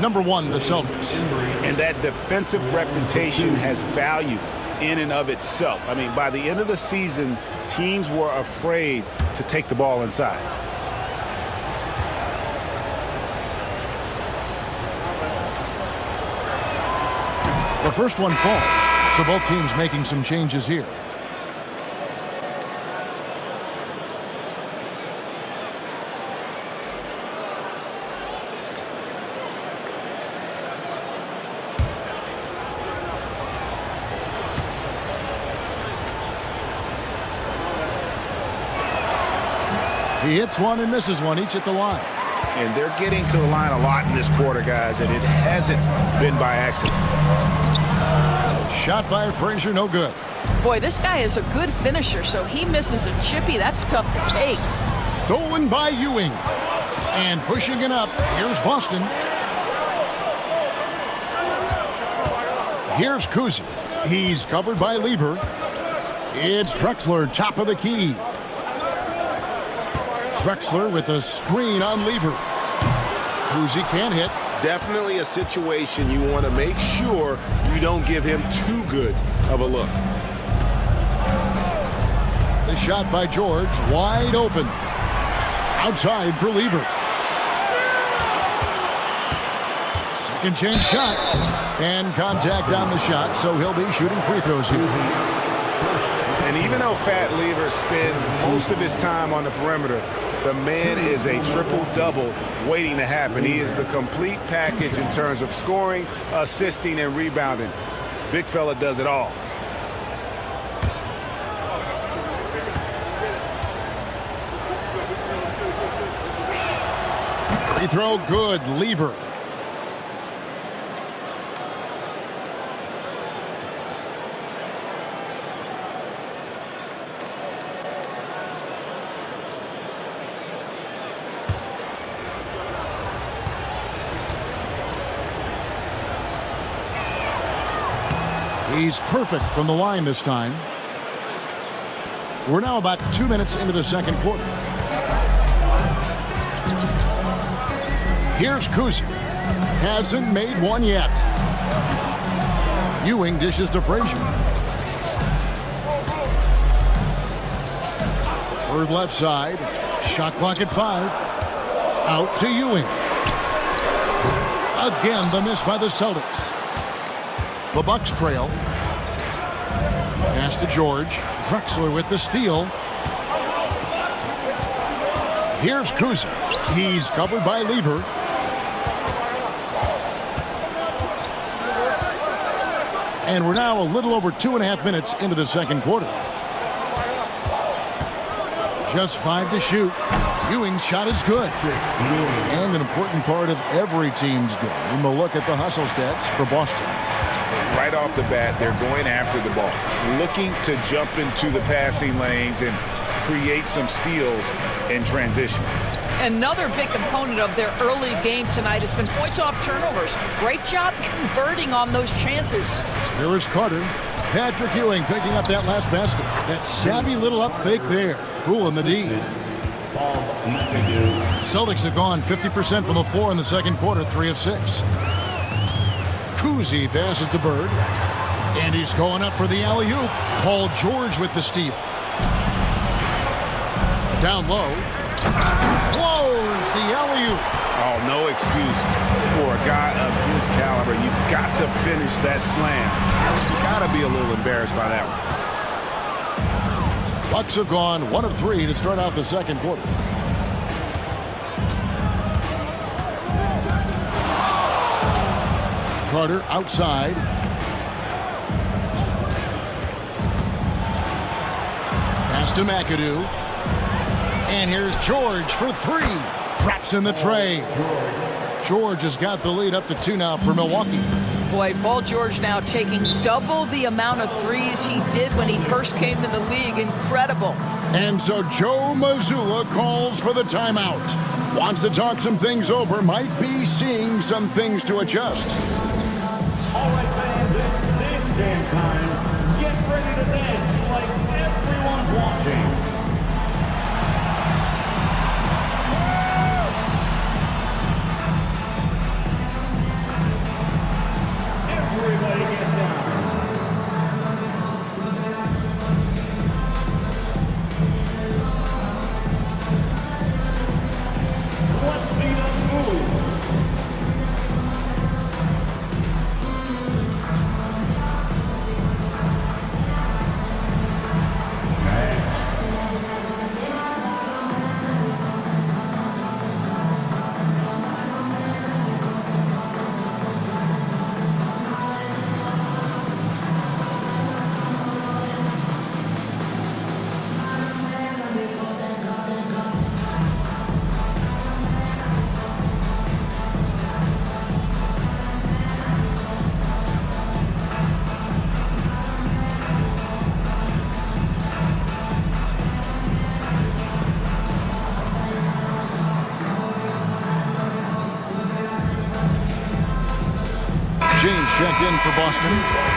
Number 1, the Celtics. And that defensive reputation has value in and of itself. I mean, by the end of the season, teams were afraid to take the ball inside. The first one falls, so both teams making some changes here. He hits one and misses one, each at the line. And they're getting to the line a lot in this quarter, guys, and it hasn't been by accident. Shot by Frazier, no good. Boy, this guy is a good finisher, so he misses a chippy. That's tough to take. Stolen by Ewing. And pushing it up, here's Boston. Here's Kuzi. He's covered by Lever. It's Drexler, top of the key. Drexler with a screen on Lever. Kuzi can't hit. Definitely a situation you want to make sure you don't give him too good of a look. The shot by George, wide open. Outside for Lever. Second chance shot. And contact on the shot, so he'll be shooting free throws here. And even though Fat Lever spends most of his time on the perimeter, the man is a triple-double waiting to happen. He is the complete package in terms of scoring, assisting, and rebounding. Big fella does it all. Free throw good, Lever. He's perfect from the line this time. We're now about 2 minutes into the second quarter. Here's Kuzi. Hasn't made one yet. Ewing dishes to Frazier. Bird left side. Shot clock at 5. Out to Ewing. Again, the miss by the Celtics. The Bucks trail. Pass to George. Drexler with the steal. Here's Kuzi. He's covered by Lever. And we're now a little over 2.5 minutes into the second quarter. Just 5 to shoot. Ewing's shot is good. And an important part of every team's game. We'll look at the hustle stats for Boston. Right off the bat, they're going after the ball, looking to jump into the passing lanes and create some steals in transition. Another big component of their early game tonight has been points off turnovers. Great job converting on those chances. Here is Carter. Patrick Ewing picking up that last basket. That savvy little up fake there. Fooling the D. Celtics have gone 50% from the floor in the second quarter, 3 of 6. Kuzi passes to Bird. And he's going up for the alley-oop. Paul George with the steal. Down low. Blows the alley-oop. Oh, no excuse for a guy of his caliber. You've got to finish that slam. You've got to be a little embarrassed by that one. Bucks have gone 1 of 3 to start out the second quarter. Carter outside. Pass to McAdoo. And here's George for 3. Traps in the tray. George has got the lead up to 2 now for Milwaukee. Boy, Paul George now taking double the amount of threes he did when he first came to the league. Incredible. And so Joe Mazzulla calls for the timeout. Wants to talk some things over. Might be seeing some things to adjust. All right, fans, it's dance time. Get ready to dance like everyone's watching. Everybody get down. Let's see them move. James checked in for Boston.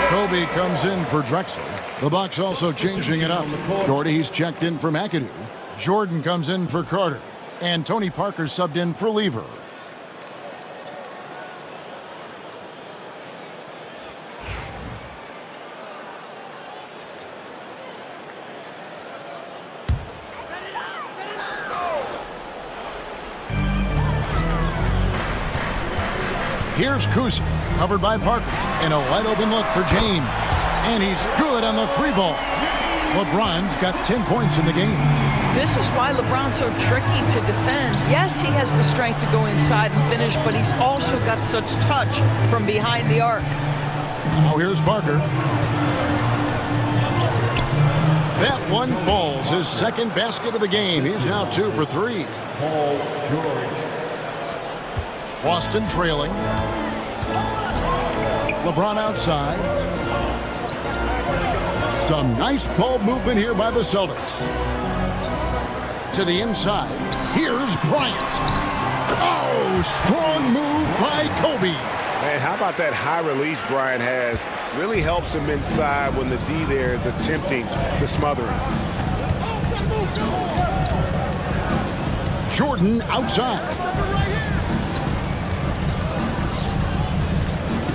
Kobe comes in for Drexler. The Bucks also changing it up. Gordy, he's checked in for McAdoo. Jordan comes in for Carter. And Tony Parker subbed in for Lever. Here's Kuzi, covered by Parker, and a wide open look for James. And he's good on the 3-ball. LeBron's got 10 points in the game. This is why LeBron's so tricky to defend. Yes, he has the strength to go inside and finish, but he's also got such touch from behind the arc. Now here's Parker. That one falls, his second basket of the game. He's now 2 for 3. Paul George. Boston trailing. LeBron outside. Some nice ball movement here by the Celtics. To the inside. Here's Bryant. Oh, strong move by Kobe. Man, how about that high release Bryant has? Really helps him inside when the D there is attempting to smother him. Jordan outside.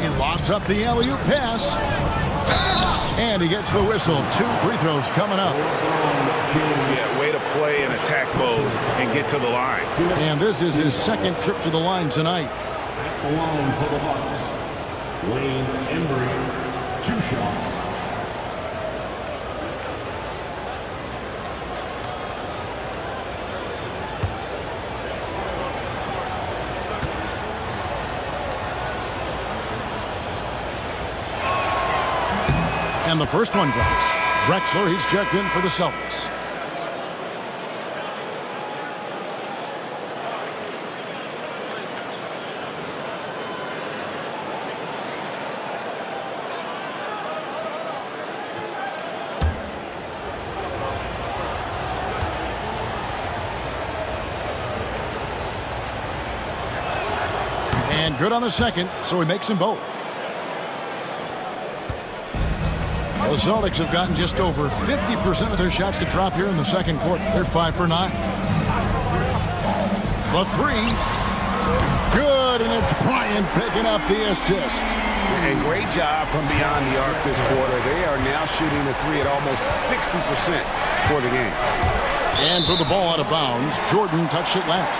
He lobs up the alley-oop pass. And he gets the whistle. 2 free throws coming up. Yeah, way to play in attack mode and get to the line. And this is his second trip to the line tonight. Alone for the Bucks. Wayne Embry, 2 shots. And the first one drops. Drexler, he's checked in for the Celtics. And good on the second, so he makes them both. The Celtics have gotten just over 50% of their shots to drop here in the second quarter. They're 5 for 9. The 3. Good, and it's Bryant picking up the assist. And great job from beyond the arc this quarter. They are now shooting the 3 at almost 60% for the game. And so the ball out of bounds. Jordan touched it last.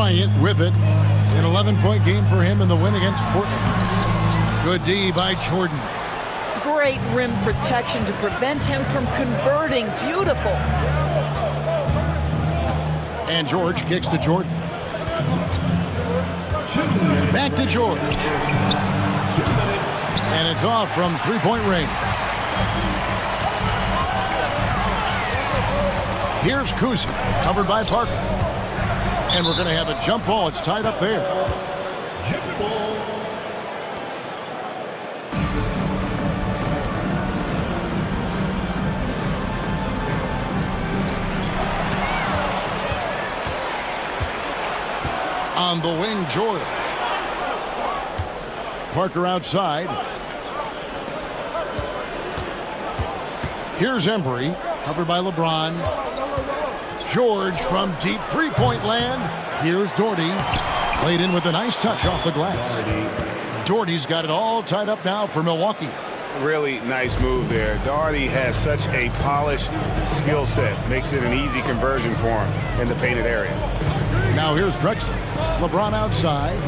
Bryant with it. An 11-point game for him in the win against Portland. Good D by Jordan. Great rim protection to prevent him from converting. Beautiful. And George kicks to Jordan. Back to George. And it's off from three-point range. Here's Kuzi, covered by Parker. And we're going to have a jump ball. It's tied up there. On the wing, George. Parker outside. Here's Embry, covered by LeBron. George from deep three-point land. Here's Doherty. Played in with a nice touch off the glass. Doherty's got it all tied up now for Milwaukee. Really nice move there. Doherty has such a polished skill set. Makes it an easy conversion for him in the painted area. Now here's Drexler. LeBron outside.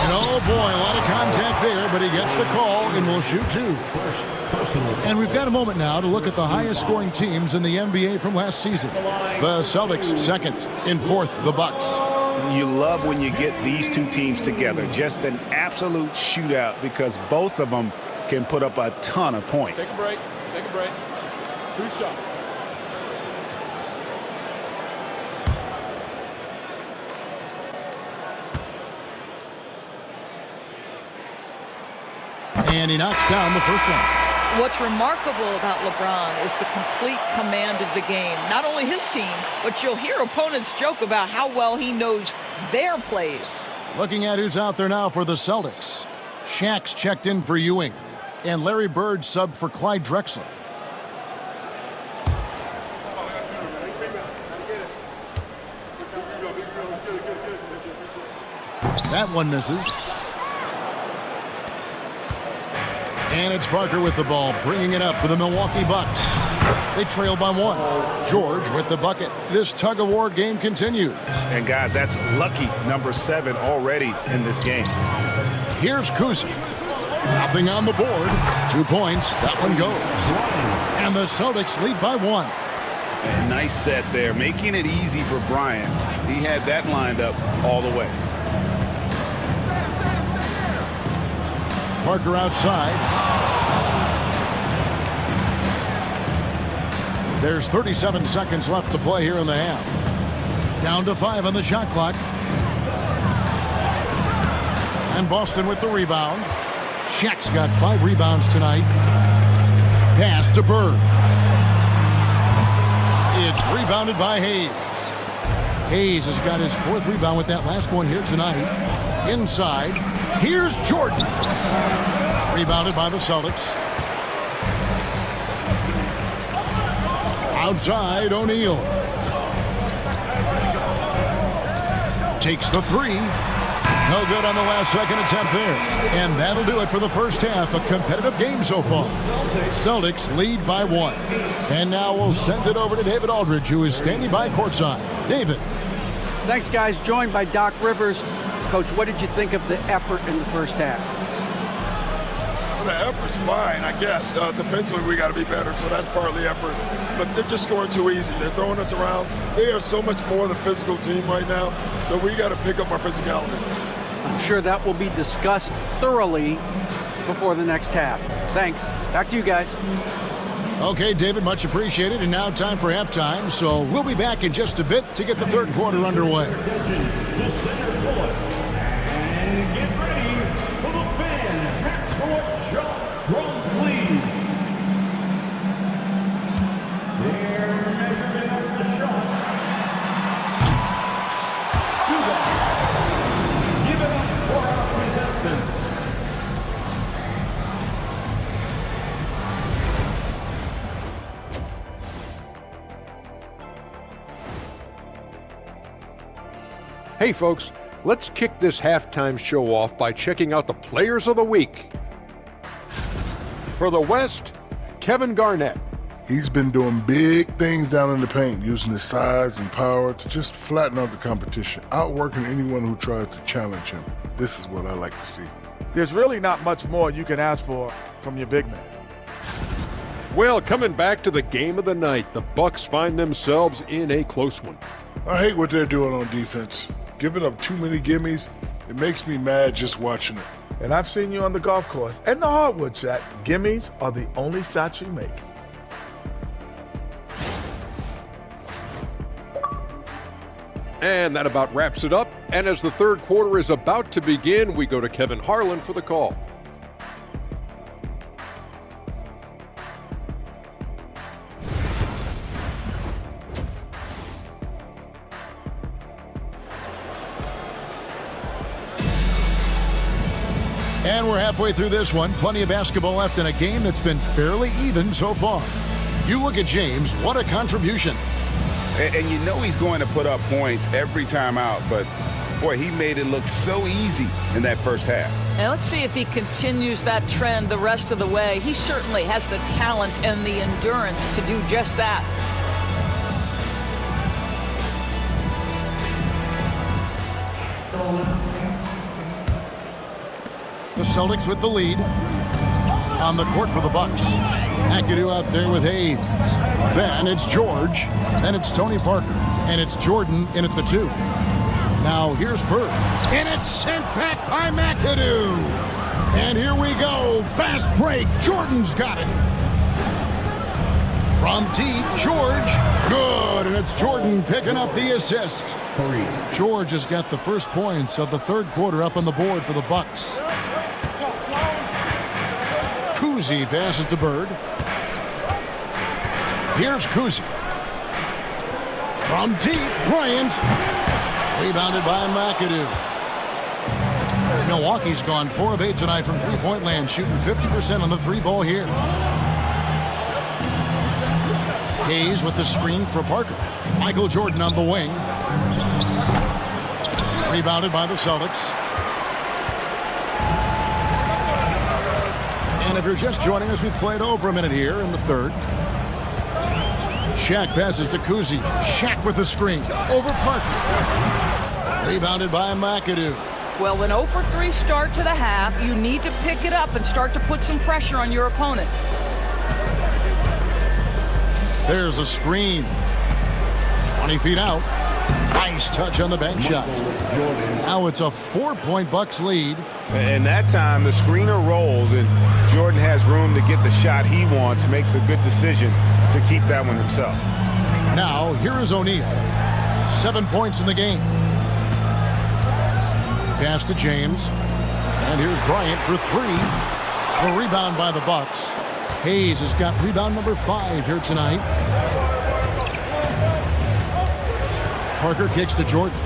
And oh boy, a lot of contact there, but he gets the call and will shoot two. And we've got a moment now to look at the highest scoring teams in the NBA from last season. The Celtics second, in fourth the Bucks. You love when you get these two teams together. Just an absolute shootout because both of them can put up a ton of points. Take a break. Take a break. 2 shots. And he knocks down the first one. What's remarkable about LeBron is the complete command of the game. Not only his team, but you'll hear opponents joke about how well he knows their plays. Looking at who's out there now for the Celtics. Shaq's checked in for Ewing. And Larry Bird subbed for Clyde Drexler. That one misses. And it's Parker with the ball, bringing it up for the Milwaukee Bucks. They trail by 1. George with the bucket. This tug-of-war game continues. And guys, that's lucky number 7 already in this game. Here's Kuzi. Nothing on the board. 2 points. That one goes. And the Celtics lead by 1. And nice set there, making it easy for Bryant. He had that lined up all the way. Parker outside. There's 37 seconds left to play here in the half. Down to 5 on the shot clock. And Boston with the rebound. Shaq's got 5 rebounds tonight. Pass to Bird. It's rebounded by Hayes. Hayes has got his 4th rebound with that last one here tonight. Inside. Here's Jordan. Rebounded by the Celtics. Outside, O'Neal. Takes the 3. No good on the last second attempt there. And that'll do it for the first half. A competitive game so far. Celtics lead by 1. And now we'll send it over to David Aldridge, who is standing by courtside. David. Thanks, guys. Joined by Doc Rivers. Coach, what did you think of the effort in the first half? Well, the effort's fine, I guess. Defensively, we got to be better, so that's part of the effort. But they're just scoring too easy. They're throwing us around. They are so much more the physical team right now, so we got to pick up our physicality. I'm sure that will be discussed thoroughly before the next half. Thanks. Back to you guys. Okay, David, much appreciated. And now time for halftime, so we'll be back in just a bit to get the third quarter underway. And get ready for the fan half-court shot drum, please. Their measurement of the shot. Give it up for our contestants. Hey folks, let's kick this halftime show off by checking out the Players of the Week. For the West, Kevin Garnett. He's been doing big things down in the paint, using his size and power to just flatten out the competition, outworking anyone who tries to challenge him. This is what I like to see. There's really not much more you can ask for from your big man. Well, coming back to the game of the night, the Bucks find themselves in a close one. I hate what they're doing on defense. Giving up too many gimmies, it makes me mad just watching it. And I've seen you on the golf course and the hardwood shot. Gimmies are the only shots you make. And that about wraps it up. And as the third quarter is about to begin, we go to Kevin Harlan for the call. And we're halfway through this one. Plenty of basketball left in a game that's been fairly even so far. You look at James, what a contribution. And you know he's going to put up points every time out, but boy, he made it look so easy in that first half. And let's see if he continues that trend the rest of the way. He certainly has the talent and the endurance to do just that. The Celtics with the lead. On the court for the Bucks. McAdoo out there with Hayes. Then it's George. Then it's Tony Parker. And it's Jordan in at the 2. Now here's Bird. And it's sent back by McAdoo. And here we go. Fast break. Jordan's got it. From deep, George. Good. And it's Jordan picking up the assist. George has got the first points of the third quarter up on the board for the Bucks. Kuzi passes to Bird. Here's Kuzi. From deep, Bryant. Rebounded by McAdoo. Milwaukee's gone 4 of 8 tonight from three-point land, shooting 50% on the 3-ball here. Hayes with the screen for Parker. Michael Jordan on the wing. Rebounded by the Celtics. And if you're just joining us, we played over a minute here in the third. Shaq passes to Kuzi. Shaq with the screen. Over Parker. Rebounded by McAdoo. Well, an 0 for 3 start to the half, you need to pick it up and start to put some pressure on your opponent. There's a screen. 20 feet out. Nice touch on the bank shot. Now it's a 4-point Bucks lead. And that time the screener rolls and Jordan has room to get the shot he wants, makes a good decision to keep that one himself. Now here is O'Neal. 7 points in the game. Pass to James. And here's Bryant for 3. A rebound by the Bucks. Hayes has got rebound number 5 here tonight. Parker kicks to Jordan.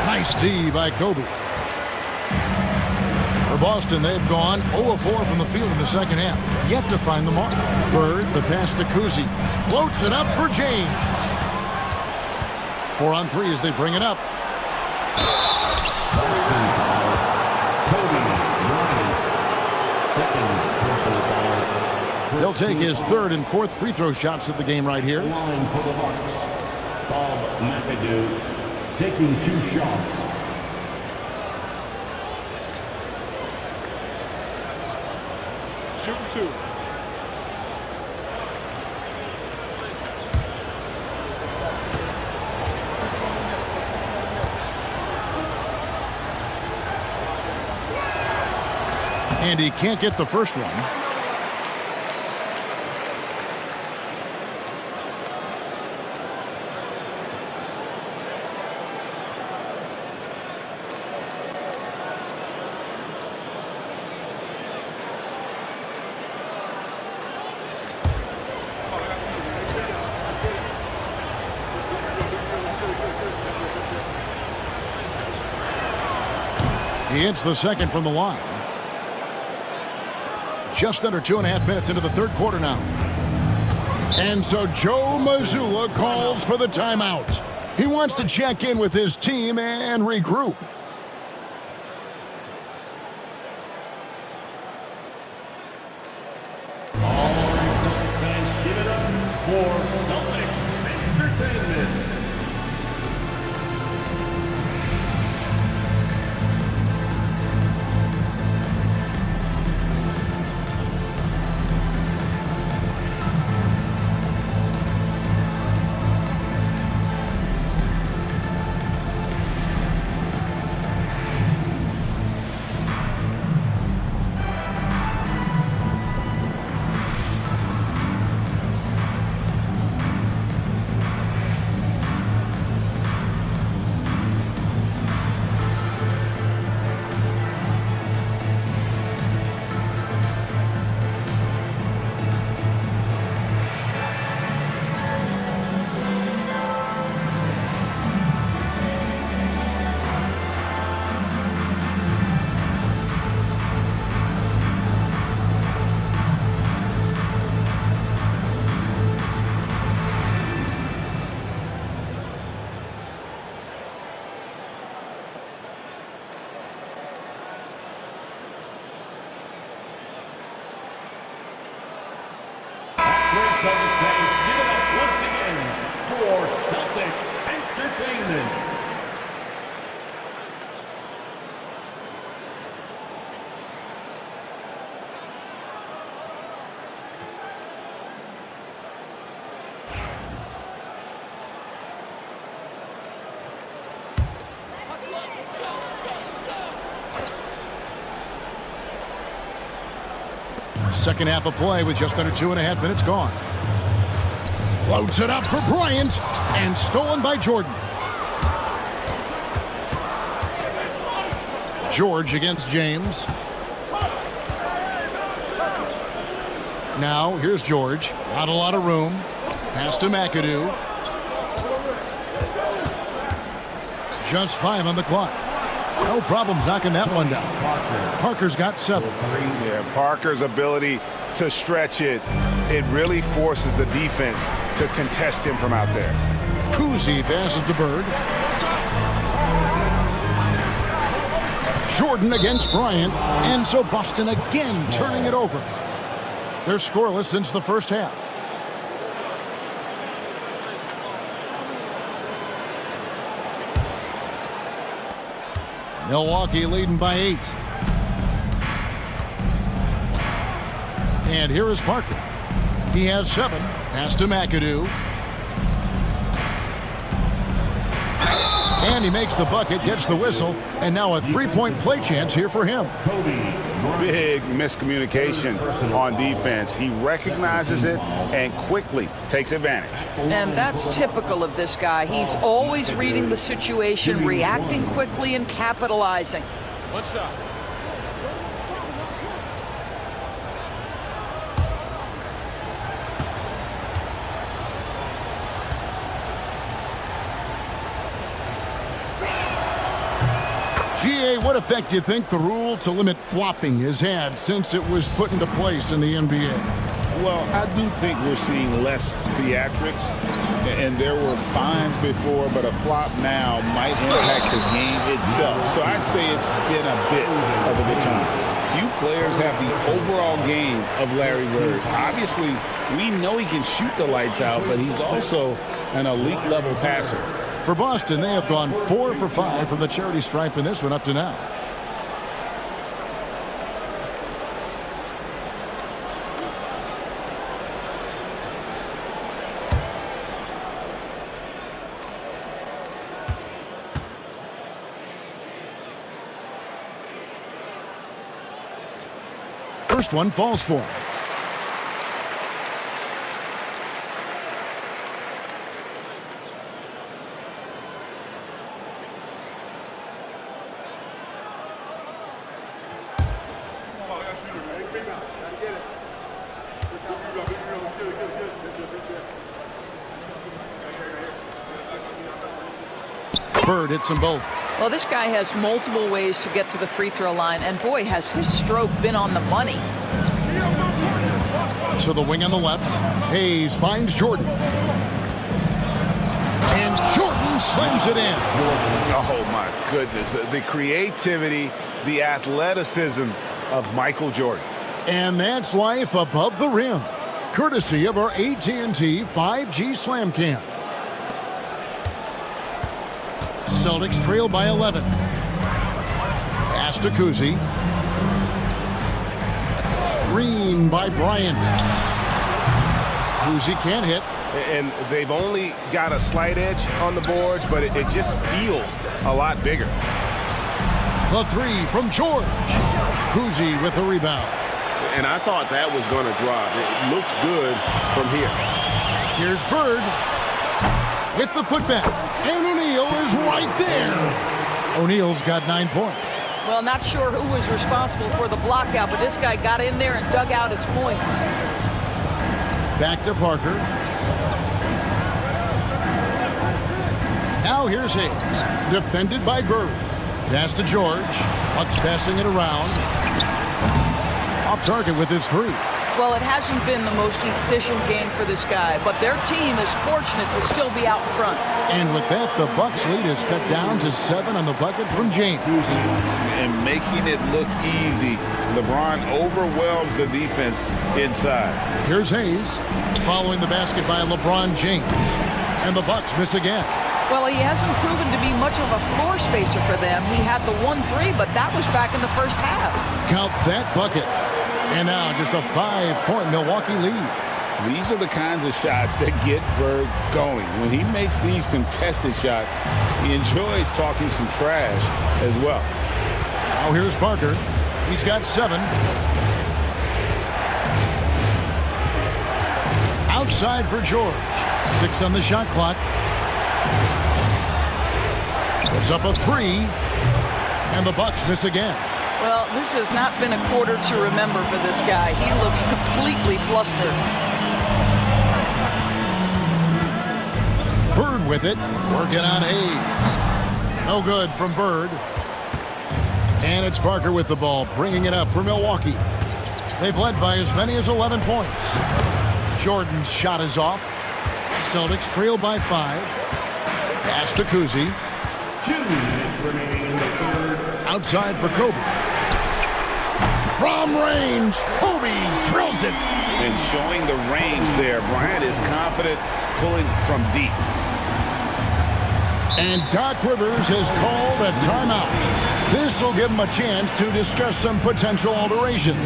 Nice D by Kobe. For Boston, they've gone 0-4 from the field in the second half. Yet to find the mark. Bird, the pass to Kuzi. Floats it up for James. 4 on 3 as they bring it up. He'll take his third and fourth free throw shots at the game right here. Line for the Bucks. Bob McAdoo taking 2 shots. Shooting 2. And he can't get the first one. He hits the second from the line. Just under 2.5 minutes into the third quarter now. And so Joe Mazzulla calls for the timeout. He wants to check in with his team and regroup. for Celtics Entertainment. Celtics fans, give it up once again for Celtics Entertainment. Second half of play with just under 2.5 minutes gone. Floats it up for Bryant, and stolen by Jordan. George against James. Now, here's George. Not a lot of room. Pass to McAdoo. Just 5 on the clock. No problems knocking that one down. Parker's got 7. Yeah, Parker's ability to stretch it, it really forces the defense to contest him from out there. Cousy passes to Bird. Jordan against Bryant, and so Boston again turning it over. They're scoreless since the first half. Milwaukee leading by 8. And here is Parker. He has 7. Pass to McAdoo. And he makes the bucket, gets the whistle, and now a 3-point play chance here for him. Big miscommunication on defense. He recognizes it and quickly takes advantage. And that's typical of this guy. He's always reading the situation, reacting quickly, and capitalizing. What's up? GA, what effect do you think the rule to limit flopping has had since it was put into place in the NBA? Well, I do think we're seeing less theatrics, and there were fines before, but a flop now might impact the game itself. So I'd say it's been a bit of a deterrent. Few players have the overall game of Larry Bird. Obviously, we know he can shoot the lights out, but he's also an elite level passer. For Boston, they have gone 4 for 5 from the charity stripe in this one up to now. First one falls for him. Bird hits them both. Well, this guy has multiple ways to get to the free throw line, and boy, has his stroke been on the money. To the wing on the left. Hayes finds Jordan. And Jordan slams it in. Oh, my goodness. The creativity, the athleticism of Michael Jordan. And that's life above the rim. courtesy of our AT&T 5G Slam Cam. Celtics trail by 11. Pass to Kuzi. Screen by Bryant. Kuzi can't hit. And they've only got a slight edge on the boards, but it just feels a lot bigger. The three from George. Kuzi with the rebound. And I thought that was going to drop. It looked good from here. Here's Bird with the putback. And O'Neal is right there. O'Neal's got 9 points. Well, not sure who was responsible for the block out, but this guy got in there and dug out his points. Back to Parker. Now here's Hayes, defended by Bird. Pass to George. Bucks passing it around. Off target with his three. Well, it hasn't been the most efficient game for this guy, but their team is fortunate to still be out in front. And with that, the Bucks lead is cut down to 7 on the bucket from James. And making it look easy. LeBron overwhelms the defense inside. Here's Hayes, following the basket by LeBron James. And the Bucks miss again. Well, he hasn't proven to be much of a floor spacer for them. He had the 1-3, but that was back in the first half. Count that bucket. And now just a 5-point Milwaukee lead. These are the kinds of shots that get Bird going. When he makes these contested shots, he enjoys talking some trash as well. Now here's Parker. He's got 7. Outside for George. 6 on the shot clock. Puts up a 3. And the Bucks miss again. Well, this has not been a quarter to remember for this guy. He looks completely flustered. Bird with it, working on Hayes. No good from Bird. And it's Parker with the ball, bringing it up for Milwaukee. They've led by as many as 11 points. Jordan's shot is off. Celtics trail by 5. Pass to Kuzi. 2 minutes remaining in the third. Outside for Kobe. From range, Kobe drills it. And showing the range there, Bryant is confident pulling from deep. And Doc Rivers has called a timeout. This will give him a chance to discuss some potential alterations.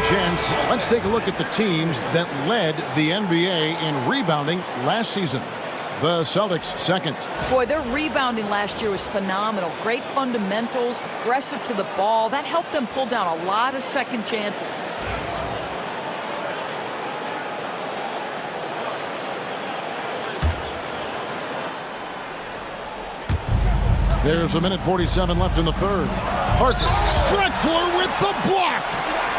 Chance. Let's take a look at the teams that led the NBA in rebounding last season. The Celtics second. Boy, their rebounding last year was phenomenal. Great fundamentals, aggressive to the ball. That helped them pull down a lot of second chances. There's a minute 47 left in the third. Parker, Drexler with the block.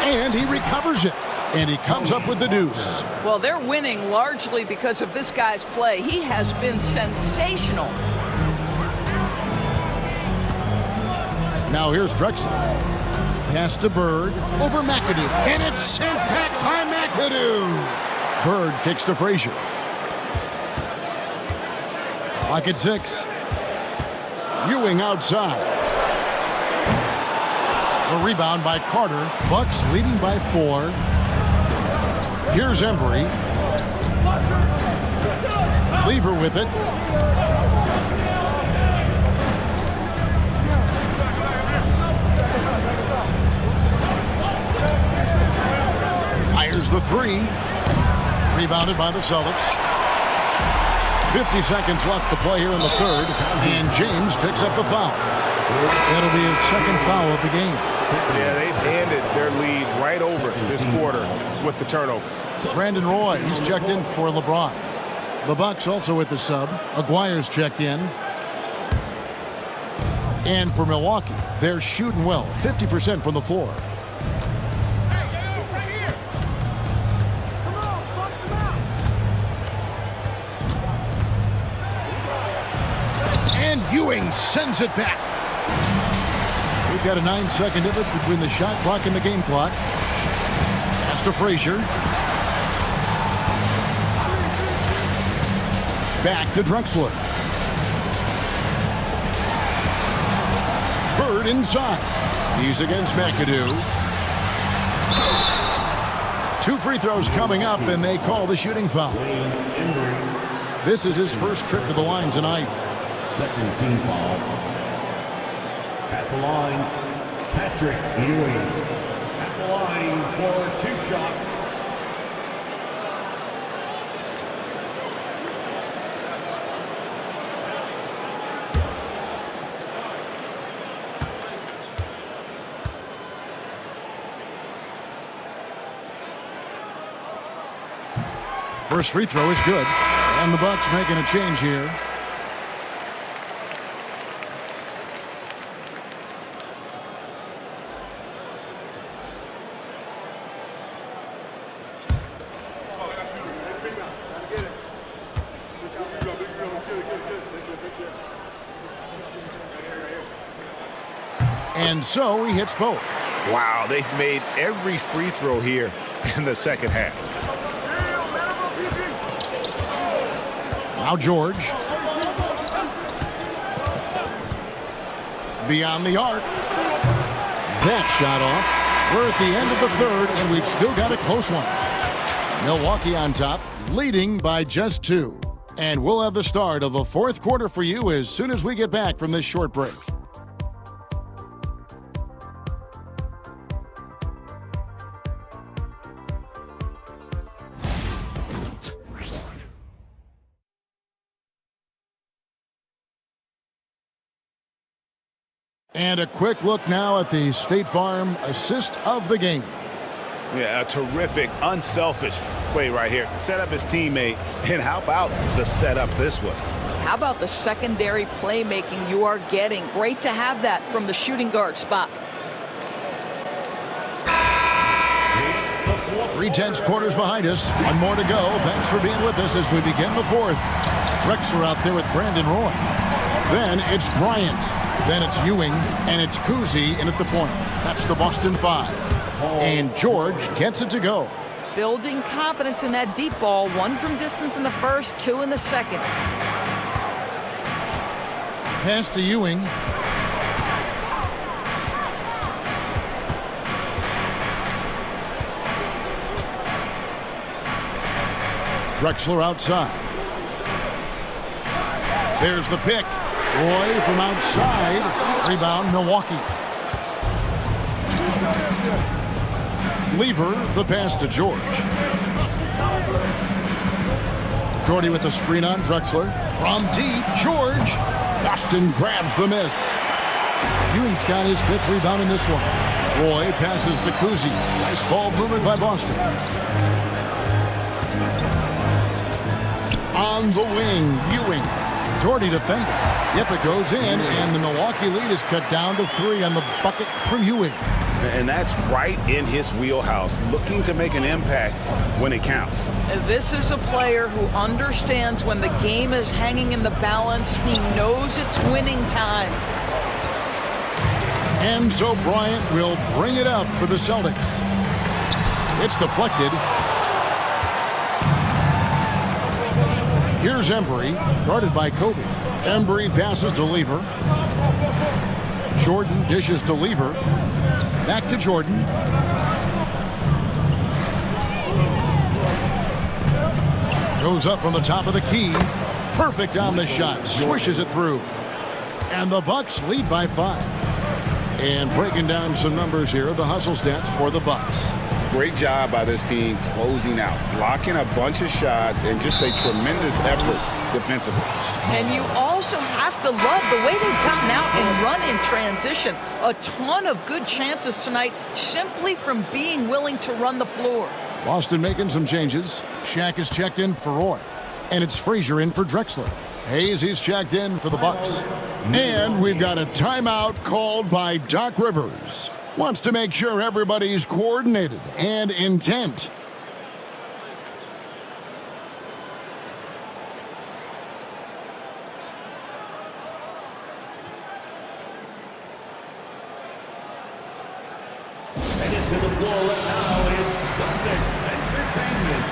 And he recovers it. And he comes up with the deuce. Well, they're winning largely because of this guy's play. He has been sensational. Now here's Drexler. Pass to Bird. Over McAdoo. And it's sent back by McAdoo. Bird kicks to Frazier. Clock at 6. Ewing outside. A rebound by Carter. Bucks leading by 4. Here's Embry. Lever with it. Fires the 3. Rebounded by the Celtics. 50 seconds left to play here in the third, and James picks up the foul. That'll be his second foul of the game. Yeah, they've handed their lead right over this quarter with the turnover. Brandon Roy, he's checked in for LeBron. The Bucks also with the sub. Aguirre's checked in. And for Milwaukee, they're shooting well, 50% from the floor. And Ewing sends it back. We've got a 9-second difference between the shot clock and the game clock. Pass to Frazier. Back to Drexler. Bird inside. He's against McAdoo. 2 free throws coming up, and they call the shooting foul. This is his first trip to the line tonight. Second team foul. At the line, Patrick Ewing. At the line for 2 shots. First free throw is good, and the Bucks making a change here. And so he hits both. Wow, they've made every free throw here in the second half. Now George. Beyond the arc. That shot off. We're at the end of the third, and we've still got a close one. Milwaukee on top, leading by just 2. And we'll have the start of the fourth quarter for you as soon as we get back from this short break. And a quick look now at the State Farm assist of the game. Yeah, a terrific, unselfish play right here. Set up his teammate, and how about the setup this was? How about the secondary playmaking you are getting? Great to have that from the shooting guard spot. 3/10 quarters behind us. One more to go. Thanks for being with us as we begin the fourth. Drexler out there with Brandon Roy. Then it's Bryant. Then it's Ewing, and it's Kuzi in at the point. That's the Boston 5. And George gets it to go. Building confidence in that deep ball. 1 from distance in the first, 2 in the second. Pass to Ewing. Drexler outside. There's the pick. Roy from outside. Rebound, Milwaukee. Lever, the pass to George. Jordy with the screen on Drexler. From deep, George. Boston grabs the miss. Ewing's got his 5th rebound in this one. Roy passes to Kuzi. Nice ball movement by Boston. On the wing, Ewing. Jordy defending. Yep, it goes in, and the Milwaukee lead is cut down to 3 on the bucket from Ewing. And that's right in his wheelhouse, looking to make an impact when it counts. This is a player who understands when the game is hanging in the balance. He knows it's winning time. And so Bryant will bring it up for the Celtics. It's deflected. Here's Embry, guarded by Kobe. Embry passes to Lever. Jordan dishes to Lever. Back to Jordan. Goes up from the top of the key. Perfect on the shot. Swishes it through. And the Bucks lead by 5. And breaking down some numbers here, the hustle stats for the Bucks. Great job by this team closing out, blocking a bunch of shots, and just a tremendous effort defensively. And you also have to love the way they've gotten out and run in transition. A ton of good chances tonight simply from being willing to run the floor. Boston making some changes. Shaq is checked in for Roy. And it's Frazier in for Drexler. Hayes, he's checked in for the Bucks. And we've got a timeout called by Doc Rivers. Wants to make sure everybody's coordinated and intent. Headed to the floor right now is Celtics Entertainment.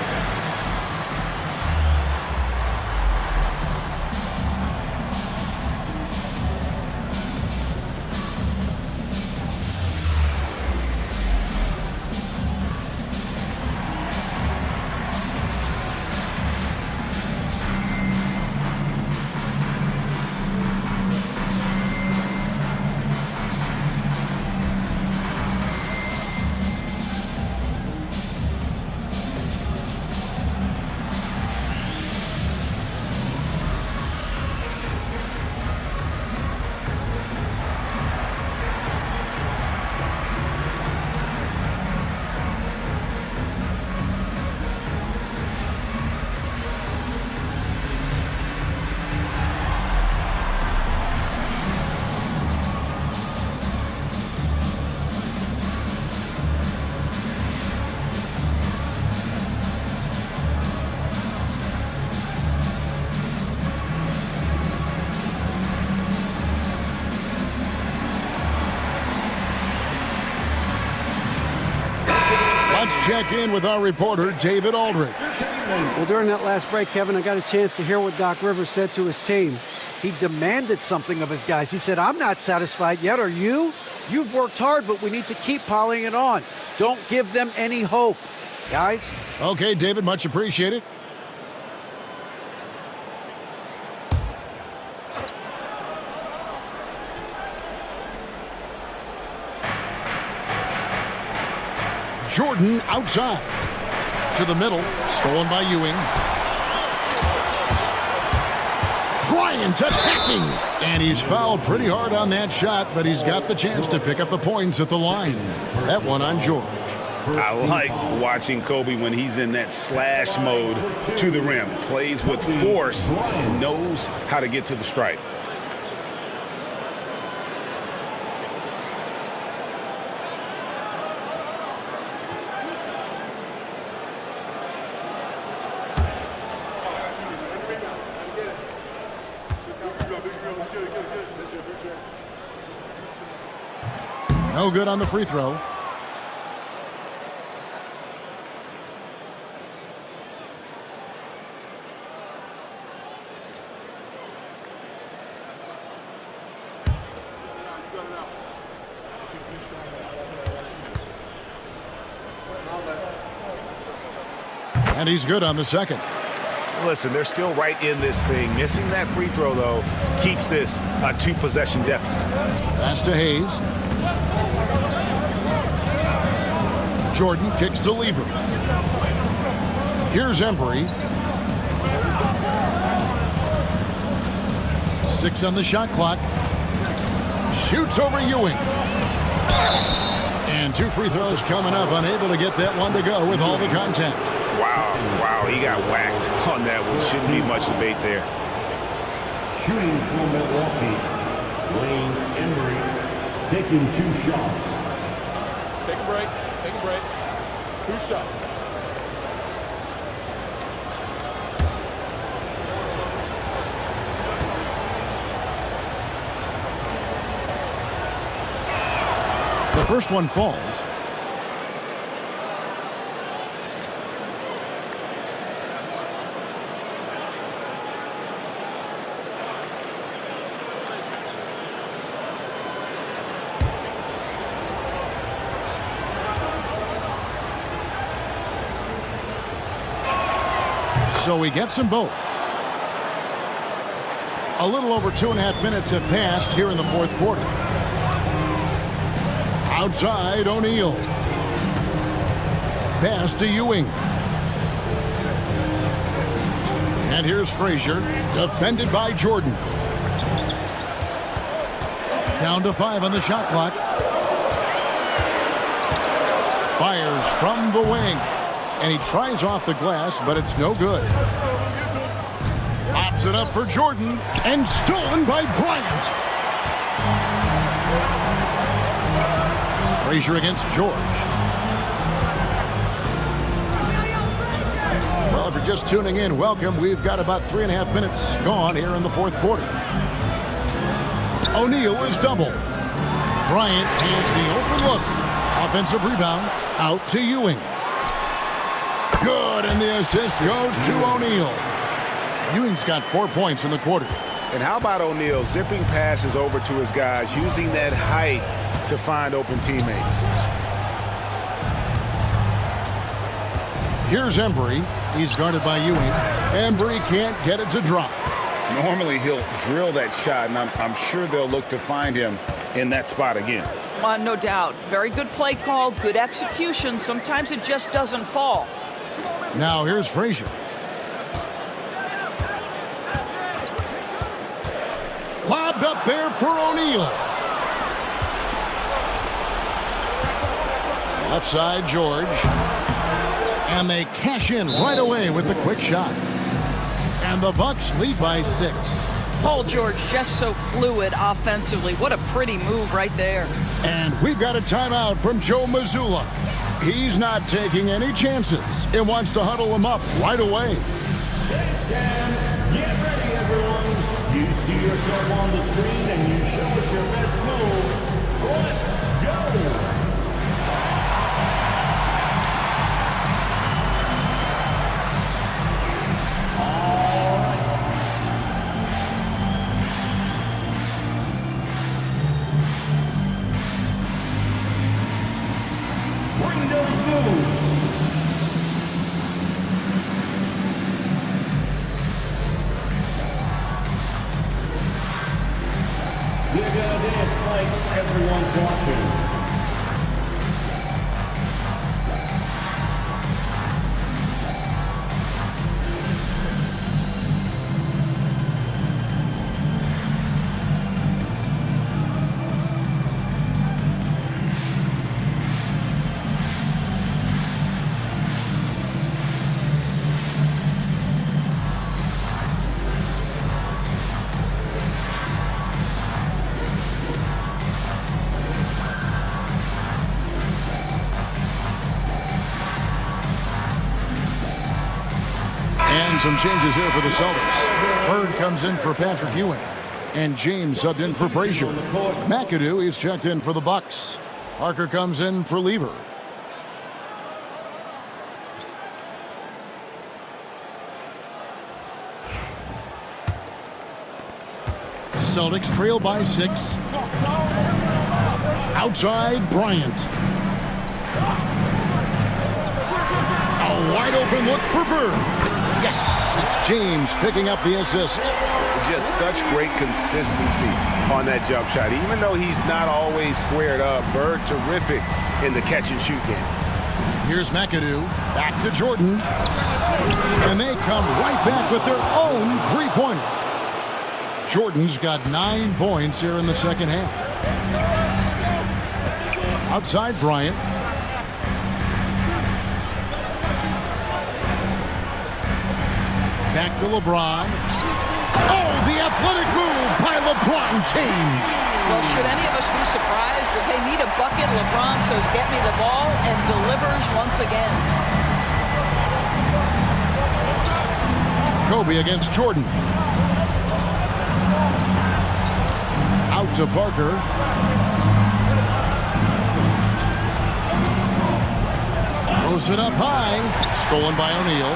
Let's check in with our reporter, David Aldridge. Well, during that last break, Kevin, I got a chance to hear what Doc Rivers said to his team. He demanded something of his guys. He said, I'm not satisfied yet. Are you? You've worked hard, but we need to keep piling it on. Don't give them any hope, guys. Okay, David, much appreciated. Jordan outside. To the middle. Stolen by Ewing. Bryant attacking. And he's fouled pretty hard on that shot, but he's got the chance to pick up the points at the line. That one on George. I like watching Kobe when he's in that slash mode to the rim. Plays with force, knows how to get to the stripe. No good on the free throw. And he's good on the second. Listen, they're still right in this thing. Missing that free throw, though, keeps this a 2-possession deficit. Pass to Hayes. Jordan kicks to Lever. Here's Embry. 6 on the shot clock. Shoots over Ewing. And 2 free throws coming up. Unable to get that one to go with all the contact. Wow, he got whacked on that one. Shouldn't be much debate there. Shooting from Milwaukee, Wayne Embry taking 2 shots. Take a break. 2 shots. First one falls. So he gets them both. A little over 2.5 minutes have passed here in the fourth quarter. Outside, O'Neal. Pass to Ewing. And here's Frazier, defended by Jordan. Down to 5 on the shot clock. Fires from the wing. And he tries off the glass, but it's no good. Pops it up for Jordan, and stolen by Bryant. Frazier against George. Well, if you're just tuning in, welcome. We've got about 3.5 minutes gone here in the fourth quarter. O'Neal is double. Bryant has the open look. Offensive rebound, out to Ewing. Good, and the assist goes to O'Neal. Ewing's got 4 points in the quarter. And how about O'Neal zipping passes over to his guys, using that height to find open teammates? Here's Embry. He's guarded by Ewing. Embry can't get it to drop. Normally he'll drill that shot, and I'm sure they'll look to find him in that spot again. No doubt. Very good play call, good execution. Sometimes it just doesn't fall. Now here's Frazier. Lobbed up there for O'Neal. Left side, George. And they cash in right away with the quick shot. And the Bucks lead by 6. Paul George just so fluid offensively. What a pretty move right there. And we've got a timeout from Joe Mazzulla. He's not taking any chances and wants to huddle them up right away. Get ready, everyone. You see yourself on the screen and you show us your best move. Let's go. You're gonna dance like everyone's watching. Some changes here for the Celtics. Bird comes in for Patrick Ewing. And James subbed in for Frazier. McAdoo is checked in for the Bucks. Parker comes in for Lever. Celtics trail by 6. Outside, Bryant. A wide open look for Bird. Yes, it's James picking up the assist. Just such great consistency on that jump shot. Even though he's not always squared up, Bird terrific in the catch and shoot game. Here's McAdoo, back to Jordan. And they come right back with their own three-pointer. Jordan's got 9 points here in the second half. Outside Bryant. Back to LeBron. Oh, the athletic move by LeBron James. Well, should any of us be surprised if they need a bucket? LeBron says, get me the ball, and delivers once again. Kobe against Jordan. Out to Parker. Throws it up high. Stolen by O'Neal.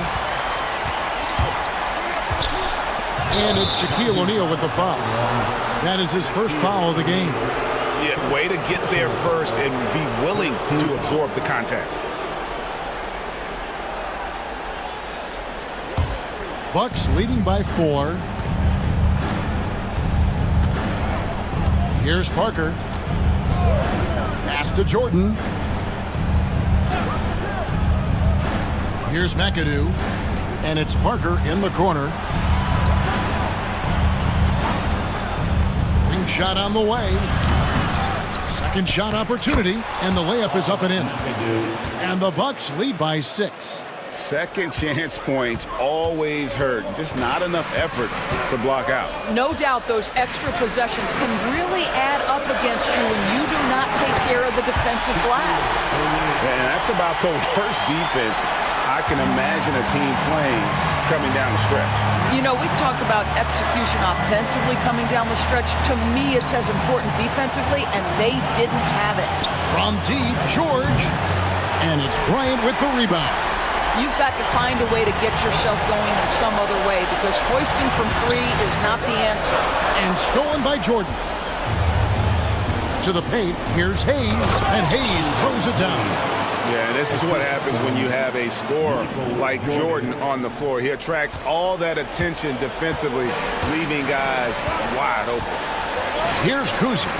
And it's Shaquille O'Neal with the foul. That is his first foul of the game. Yeah, way to get there first and be willing to absorb the contact. Bucks leading by 4. Here's Parker. Pass to Jordan. Here's McAdoo. And it's Parker in the corner. Ring shot on the way. Second shot opportunity. And the layup is up and in. And the Bucks lead by 6. Second chance points always hurt. Just not enough effort to block out. No doubt those extra possessions can really add up against you when you do not take care of the defensive glass. And that's about the worst defense I can imagine a team playing coming down the stretch. You know, we talk about execution offensively coming down the stretch. To me, it's as important defensively, and they didn't have it. From deep, George. And it's Bryant with the rebound. You've got to find a way to get yourself going in some other way, because hoisting from 3 is not the answer. And stolen by Jordan. To the paint, here's Hayes, and Hayes throws it down. Yeah, and this is what happens when you have a scorer like Jordan on the floor. He attracts all that attention defensively, leaving guys wide open. Here's Kuzi.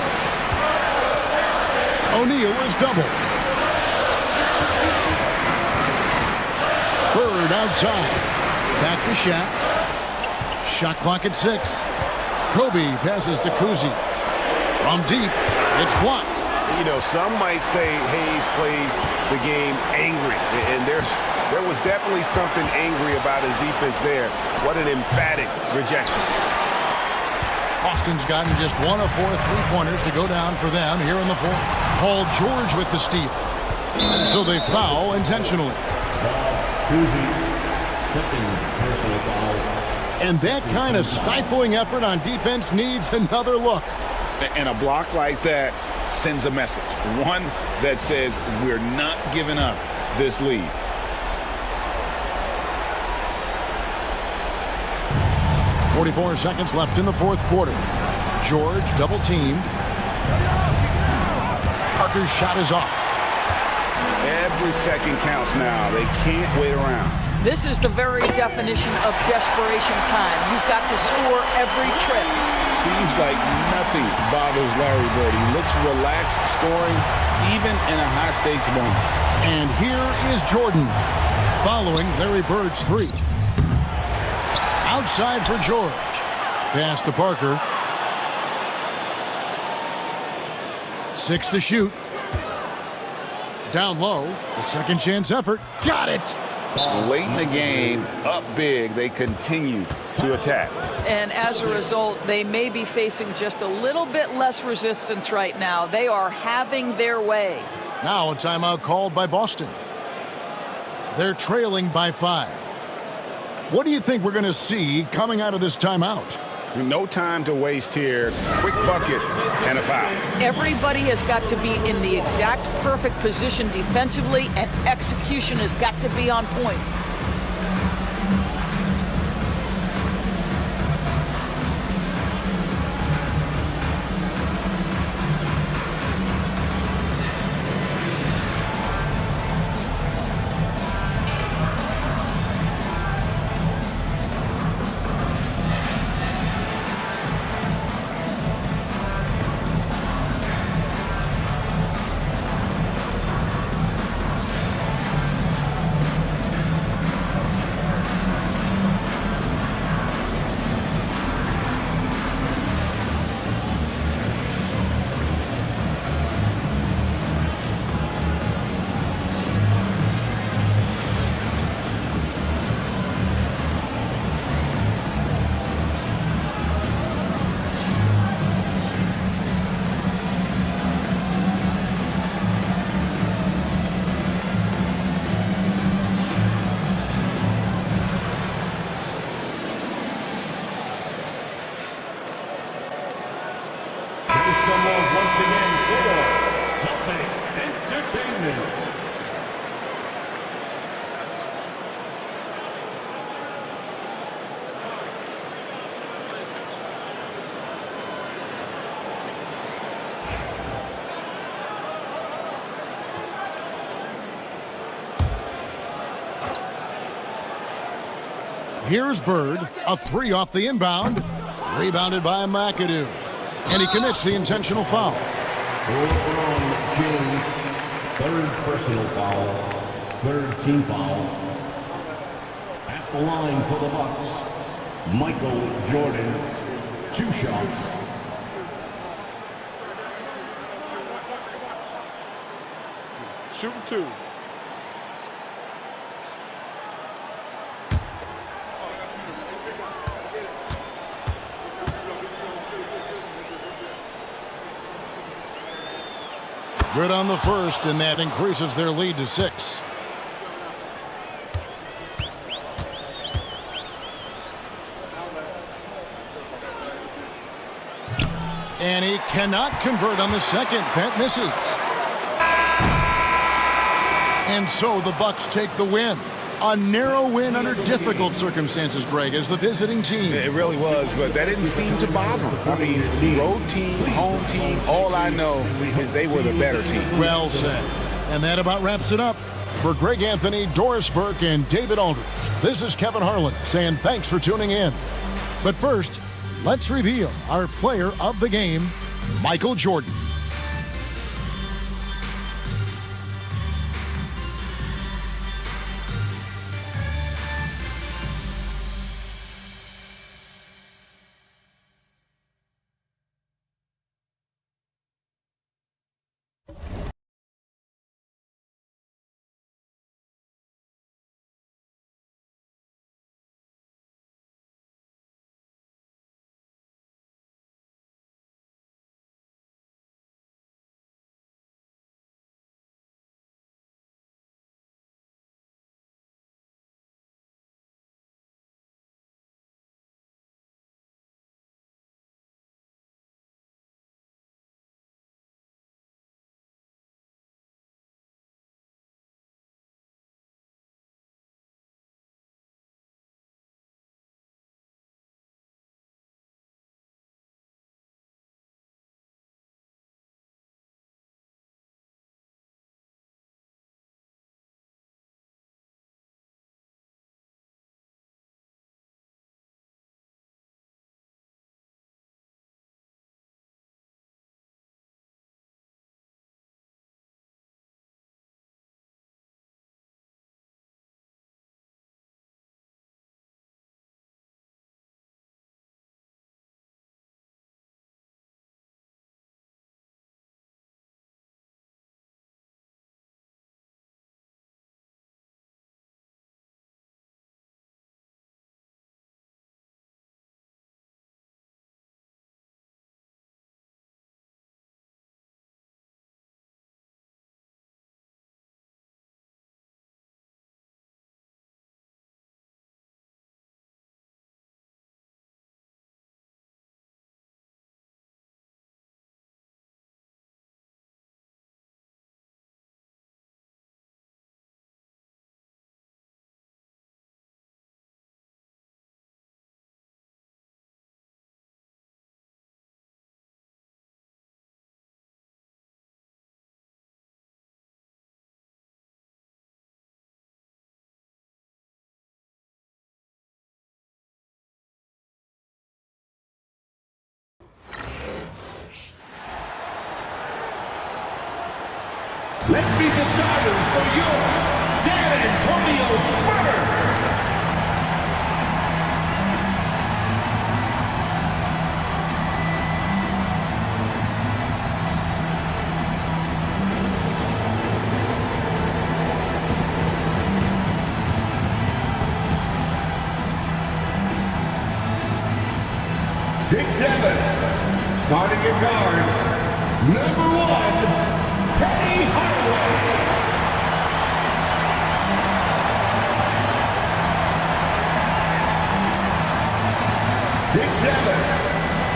O'Neal is double. Bird outside. Back to Shaq. Shot clock at 6. Kobe passes to Kuzi. From deep, it's blocked. You know, some might say Hayes plays the game angry, and there was definitely something angry about his defense there. What an emphatic rejection. Boston's gotten just 1 of 4 3-pointers to go down for them here in the fourth. Paul George with the steal. So they foul intentionally. And that kind of stifling effort on defense needs another look. And a block like that sends a message. One that says we're not giving up this lead. .44 seconds left in the fourth quarter. George double teamed. Parker's shot is off. Every second counts now. They can't wait around. This is the very definition of desperation time. You've got to score every trip. Seems like nothing bothers Larry Bird. He looks relaxed scoring even in a high-stakes moment. And here is Jordan following Larry Bird's 3. Outside for George. Pass to Parker. 6 to shoot. Down low. A second chance effort. Got it. Late in the game, up big, they continue to attack. And as a result, they may be facing just a little bit less resistance right now. They are having their way. Now a timeout called by Boston. They're trailing by 5. What do you think we're going to see coming out of this timeout? No time to waste here. Quick bucket and a foul. Everybody has got to be in the exact perfect position defensively, and execution has got to be on point. Here's Bird, a three off the inbound, rebounded by McAdoo. And he commits the intentional foul. LeBron James, third personal foul, third team foul. At the line for the Bucks, Michael Jordan, 2 shots. Shooting 2. Good on the first, and that increases their lead to 6. And he cannot convert on the second. That misses. And so the Bucks take the win. A narrow win under difficult circumstances, Greg, as the visiting team. It really was, but that didn't seem to bother them. I mean, road team, home team, all I know is they were the better team. Well said. And that about wraps it up. For Greg Anthony, Doris Burke, and David Aldridge, this is Kevin Harlan saying thanks for tuning in. But first, let's reveal our player of the game, Michael Jordan. Let's meet the starters for your San Antonio Spurs. Starting at guard, number 1. Penny Hardaway.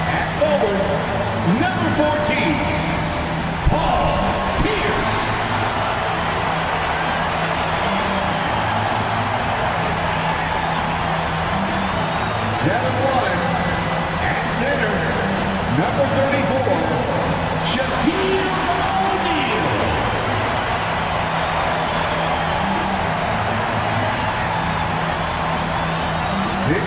At forward, number 14, Paul Pierce. At center, number 34, Shaquille O'Neal.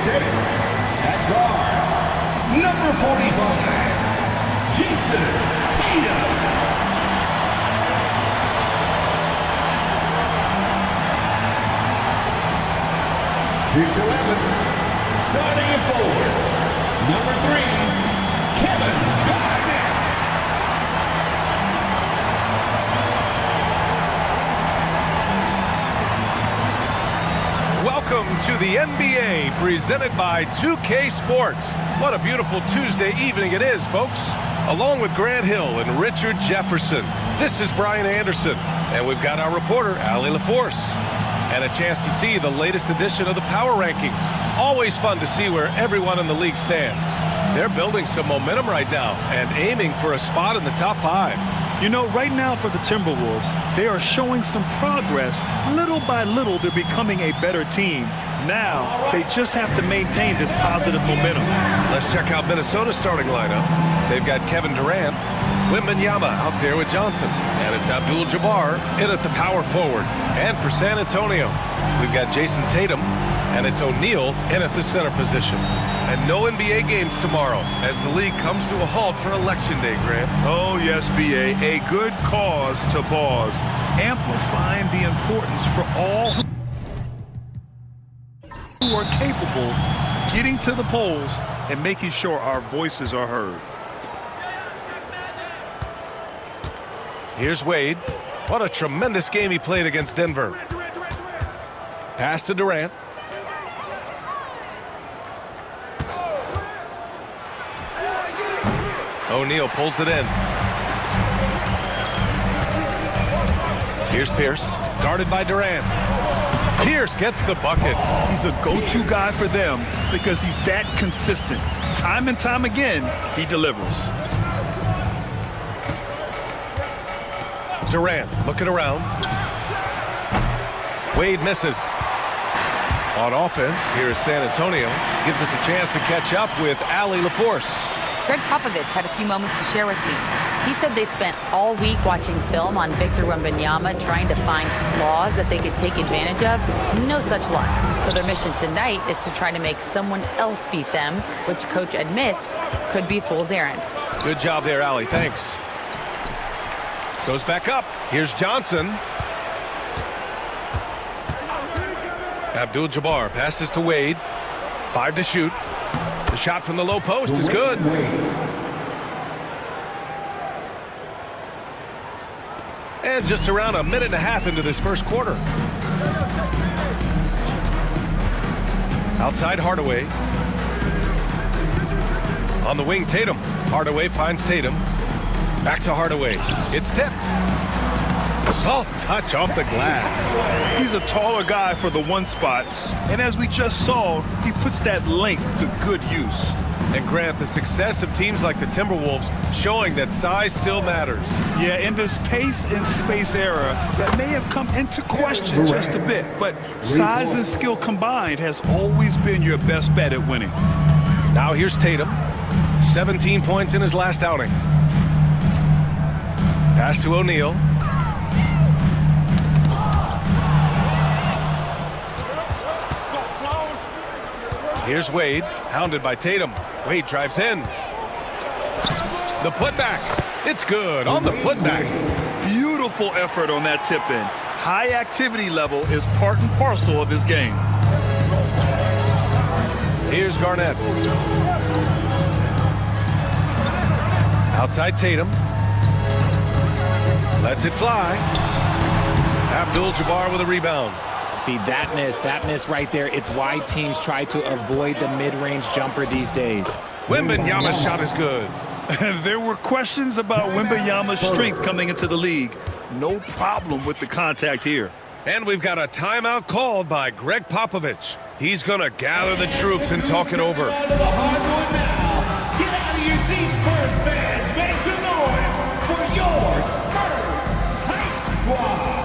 Tate. At guard, number 45, Jason Tatum. 6'11", starting at forward, number 3, Kevin Garnett. Welcome to the NBA, presented by 2K Sports. What a beautiful Tuesday evening it is, folks. Along with Grant Hill and Richard Jefferson, this is Brian Anderson, and we've got our reporter, Allie LaForce. And a chance to see the latest edition of the Power Rankings. Always fun to see where everyone in the league stands. They're building some momentum right now and aiming for a spot in the top 5. You know, right now for the Timberwolves, they are showing some progress. Little by little, they're becoming a better team. Now, they just have to maintain this positive momentum. Let's check out Minnesota's starting lineup. They've got Kevin Durant, Wembanyama out there with Johnson, and it's Abdul-Jabbar in at the power forward. And for San Antonio, we've got Jason Tatum, and it's O'Neal in at the center position. And no NBA games tomorrow as the league comes to a halt for Election Day, Grant. Oh, yes, B.A. A good cause to pause, amplifying the importance for all who are capable getting to the polls and making sure our voices are heard. Here's Wade. What a tremendous game he played against Denver. Pass to Durant. O'Neal pulls it in. Here's Pierce, guarded by Durant. Pierce gets the bucket. He's a go-to guy for them because he's that consistent. Time and time again, he delivers. Durant looking around. Wade misses. On offense, here is San Antonio. Gives us a chance to catch up with Allie LaForce. Greg Popovich had a few moments to share with me. He said they spent all week watching film on Victor Wembanyama, trying to find flaws that they could take advantage of. No such luck. So their mission tonight is to try to make someone else beat them, which coach admits could be fool's errand. Good job there, Allie. Thanks. Goes back up. Here's Johnson. Abdul-Jabbar passes to Wade. 5 to shoot. The shot from the low post is good. And just around a minute and a half into this first quarter. Outside Hardaway. On the wing, Tatum. Hardaway finds Tatum. Back to Hardaway. It's tipped. Soft touch off the glass. He's a taller guy for the one spot, and as we just saw, he puts that length to good use. And Grant, the success of teams like the Timberwolves showing that size still matters. Yeah, in this pace and space era, that may have come into question just a bit, but size and skill combined has always been your best bet at winning. Now here's Tatum. 17 points in his last outing. Pass to O'Neal. Here's Wade, hounded by Tatum. Wade drives in. The putback. It's good on the putback. Beautiful effort on that tip-in. High activity level is part and parcel of his game. Here's Garnett. Outside Tatum. Lets it fly. Abdul-Jabbar with a rebound. See, that miss right there. It's why teams try to avoid the mid-range jumper these days. Wembanyama's shot is good. There were questions about Wembanyama's strength coming into the league. No problem with the contact here. And we've got a timeout called by Greg Popovich. He's going to gather the troops and talk it over. Get out of your seats, first fans. Make some noise for your first Hype Squad.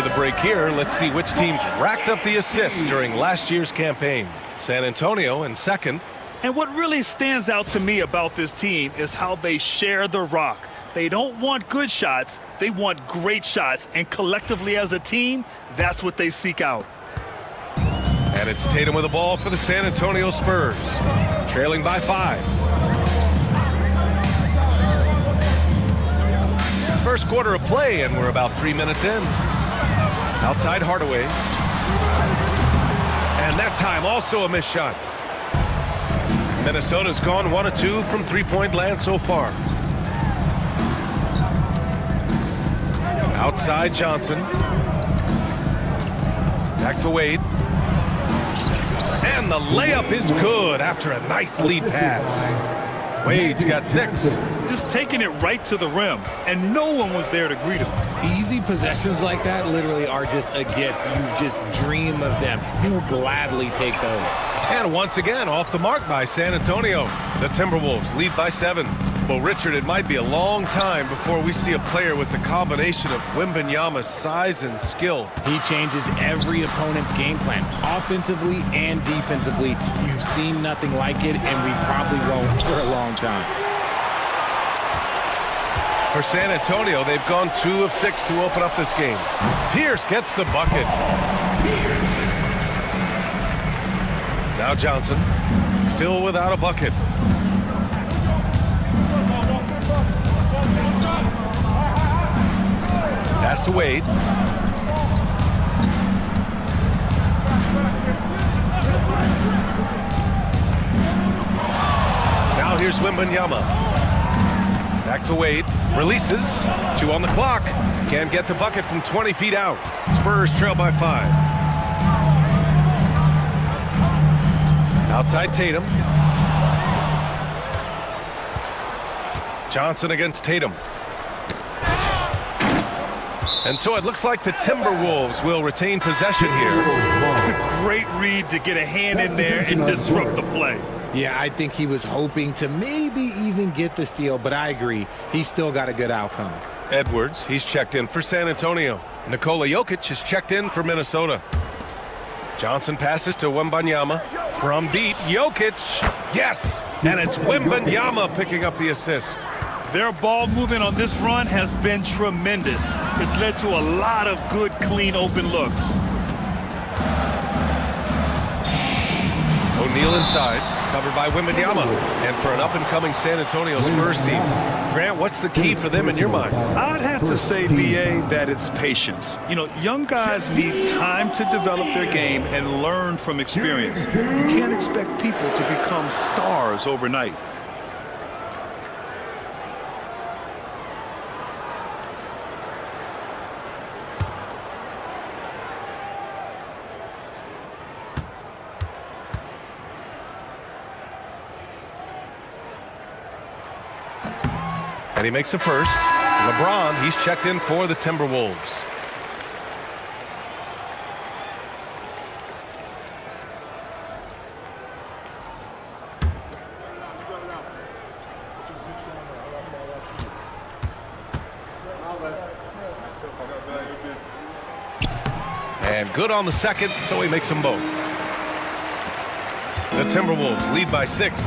the break here. Let's see which teams racked up the assists during last year's campaign. San Antonio in second. And what really stands out to me about this team is how they share the rock. They don't want good shots, they want great shots. And collectively as a team, that's what they seek out. And it's Tatum with the ball for the San Antonio Spurs. Trailing by 5. First quarter of play, and we're about 3 minutes in. Outside Hardaway. And that time also a missed shot. Minnesota's gone 1 of 2 from three-point land so far. Outside Johnson. Back to Wade. And the layup is good after a nice lead pass. Wade's got 6. Just taking it right to the rim, and no one was there to greet him. Easy possessions like that literally are just a gift. You just dream of them. He'll gladly take those. And once again, off the mark by San Antonio. The Timberwolves lead by 7. Well, Richard, it might be a long time before we see a player with the combination of Wembanyama's size and skill. He changes every opponent's game plan, offensively and defensively. You've seen nothing like it, and we probably won't for a long time. For San Antonio, they've gone 2 of 6 to open up this game. Pierce gets the bucket. Now Johnson, still without a bucket. Pass to Wade. Now here's Wembanyama. Back to Wade. Releases. 2 on the clock. Can't get the bucket from 20 feet out. Spurs trail by 5. Outside Tatum. Johnson against Tatum. And so it looks like the Timberwolves will retain possession here. Great read to get a hand in there and disrupt the play. Yeah, I think he was hoping to maybe even get the steal, but I agree. He's still got a good outcome. Edwards, he's checked in for San Antonio. Nikola Jokic is checked in for Minnesota. Johnson passes to Wembanyama. From deep, Jokic. Yes! And it's Wembanyama picking up the assist. Their ball movement on this run has been tremendous. It's led to a lot of good, clean, open looks. O'Neal inside, covered by Wembanyama. And for an up-and-coming San Antonio Spurs team, Grant, what's the key for them in your mind? I'd have to say, B.A., that it's patience. You know, young guys need time to develop their game and learn from experience. You can't expect people to become stars overnight. And he makes a first. LeBron, he's checked in for the Timberwolves. And good on the second, so he makes them both. The Timberwolves lead by 6.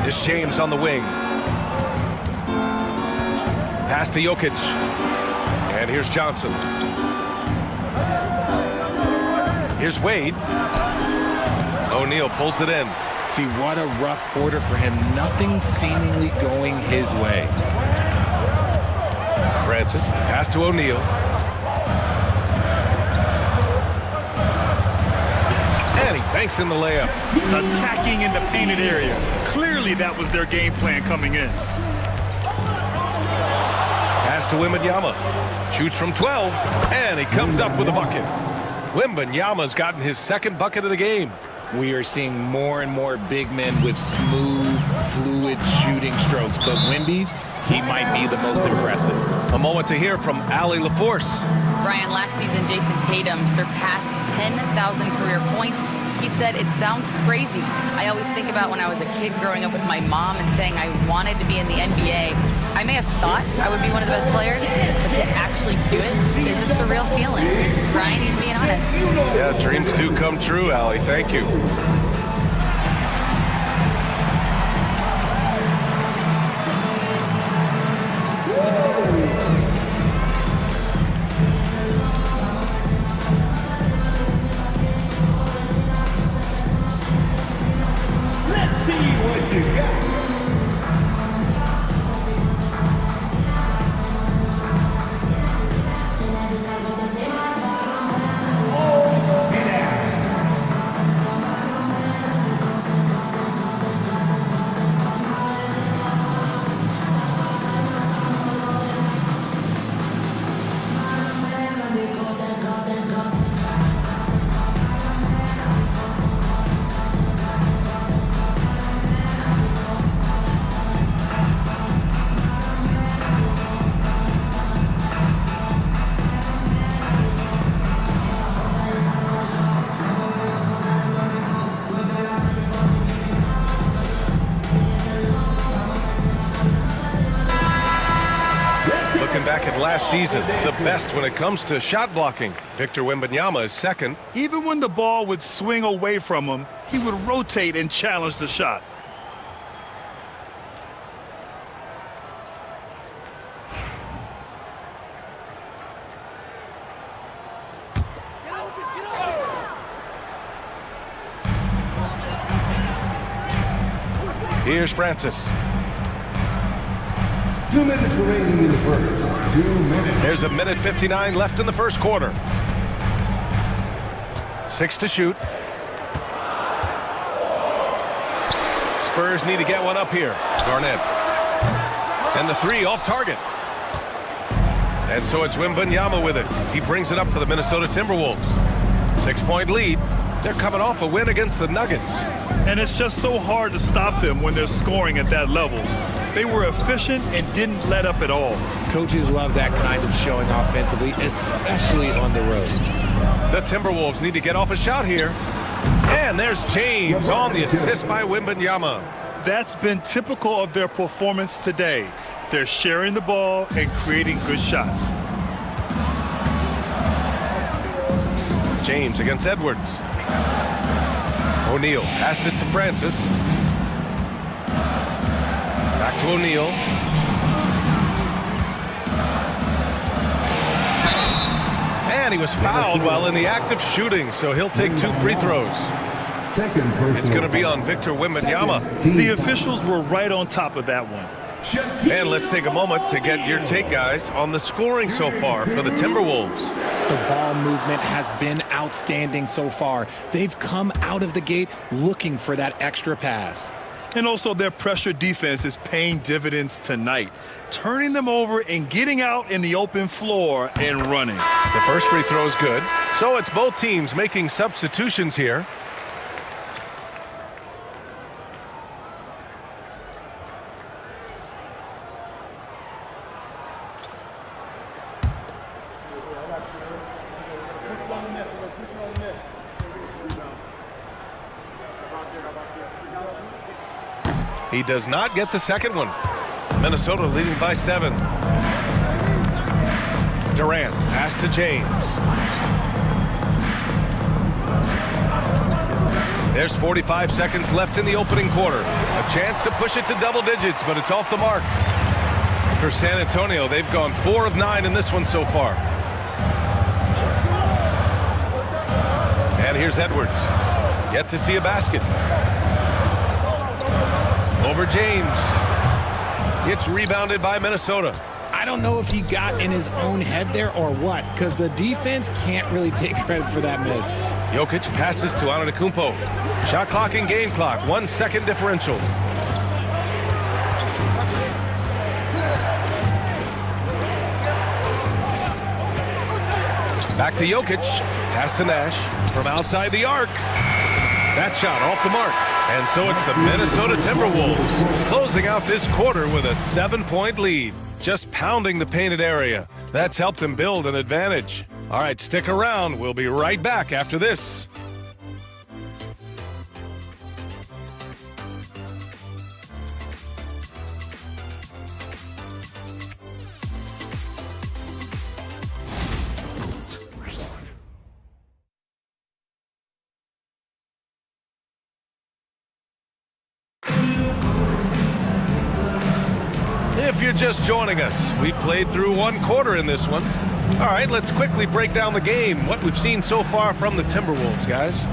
It's James on the wing. Pass to Jokic. And here's Johnson. Here's Wade. O'Neal pulls it in. See, what a rough quarter for him. Nothing seemingly going his way. Francis, pass to O'Neal. And he banks in the layup. Attacking in the painted area. Clearly that was their game plan coming in. Pass to Wembanyama. Shoots from 12, and he comes up with a bucket. Wembanyama's gotten his second bucket of the game. We are seeing more and more big men with smooth, fluid shooting strokes, but Wemby's, he might be the most impressive. A moment to hear from Allie LaForce. Brian, last season, Jason Tatum surpassed 10,000 career points He said, it sounds crazy. I always think about when I was a kid growing up with my mom and saying I wanted to be in the NBA. I may have thought I would be one of the best players, but to actually do it is a surreal feeling. Brian, he's being honest. Yeah, dreams do come true, Allie. Thank you. Let's see what you got. Looking back at last season, the best when it comes to shot blocking. Victor Wembanyama is second. Even when the ball would swing away from him, he would rotate and challenge the shot. Here's Francis. 2 minutes remaining in the first. 2 minutes. There's 1:59 left in the first quarter. 6 to shoot. Spurs need to get one up here. Garnett. And the three off target. And so it's Wembanyama with it. He brings it up for the Minnesota Timberwolves. 6-point lead. They're coming off a win against the Nuggets. And it's just so hard to stop them when they're scoring at that level. They were efficient and didn't let up at all. Coaches love that kind of showing offensively, especially on the road. The Timberwolves need to get off a shot here. And there's James on the assist by Wembanyama. That's been typical of their performance today. They're sharing the ball and creating good shots. James against Edwards. O'Neal passes to Francis. Back to O'Neal. And he was fouled while in the act of shooting, so he'll take 2 free throws. It's going to be on Victor Wembanyama. The officials were right on top of that one. And let's take a moment to get your take, guys, on the scoring so far for the Timberwolves. The ball movement has been outstanding so far. They've come out of the gate looking for that extra pass. And also their pressure defense is paying dividends tonight, turning them over and getting out in the open floor and running. The first free throw is good. So it's both teams making substitutions here. He does not get the second one. Minnesota leading by 7. Durant pass to James. There's 45 seconds left in the opening quarter. A chance to push it to double digits, but it's off the mark. For San Antonio, they've gone 4 of 9 in this one so far. And here's Edwards. Yet to see a basket. Over James. It's rebounded by Minnesota. I don't know if he got in his own head there or what, because the defense can't really take credit for that miss. Jokic passes to Antetokounmpo. Shot clock and game clock, 1 second differential. Back to Jokic. Pass to Nash from outside the arc. That shot off the mark. And so it's the Minnesota Timberwolves closing out this quarter with a 7-point lead. Just pounding the painted area. That's helped them build an advantage. All right, stick around. We'll be right back after this. If you're just joining us, we played through one quarter in this one. All right, let's quickly break down the game, what we've seen so far from the Timberwolves, guys.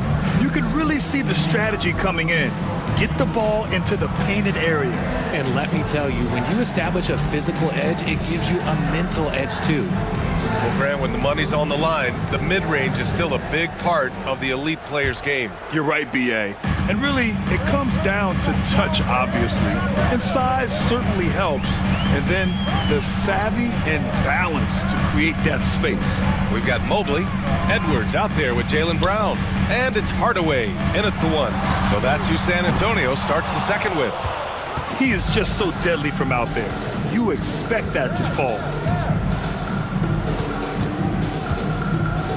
You can really see the strategy coming in. Get the ball into the painted area. And let me tell you, when you establish a physical edge, it gives you a mental edge too. Well, Grant, when the money's on the line, the mid-range is still a big part of the elite player's game. You're right, B.A. And really, it comes down to touch, obviously. And size certainly helps. And then the savvy and balance to create that space. We've got Mobley, Edwards out there with Jaylen Brown. And it's Hardaway in at the one. So that's who San Antonio starts the second with. He is just so deadly from out there. You expect that to fall.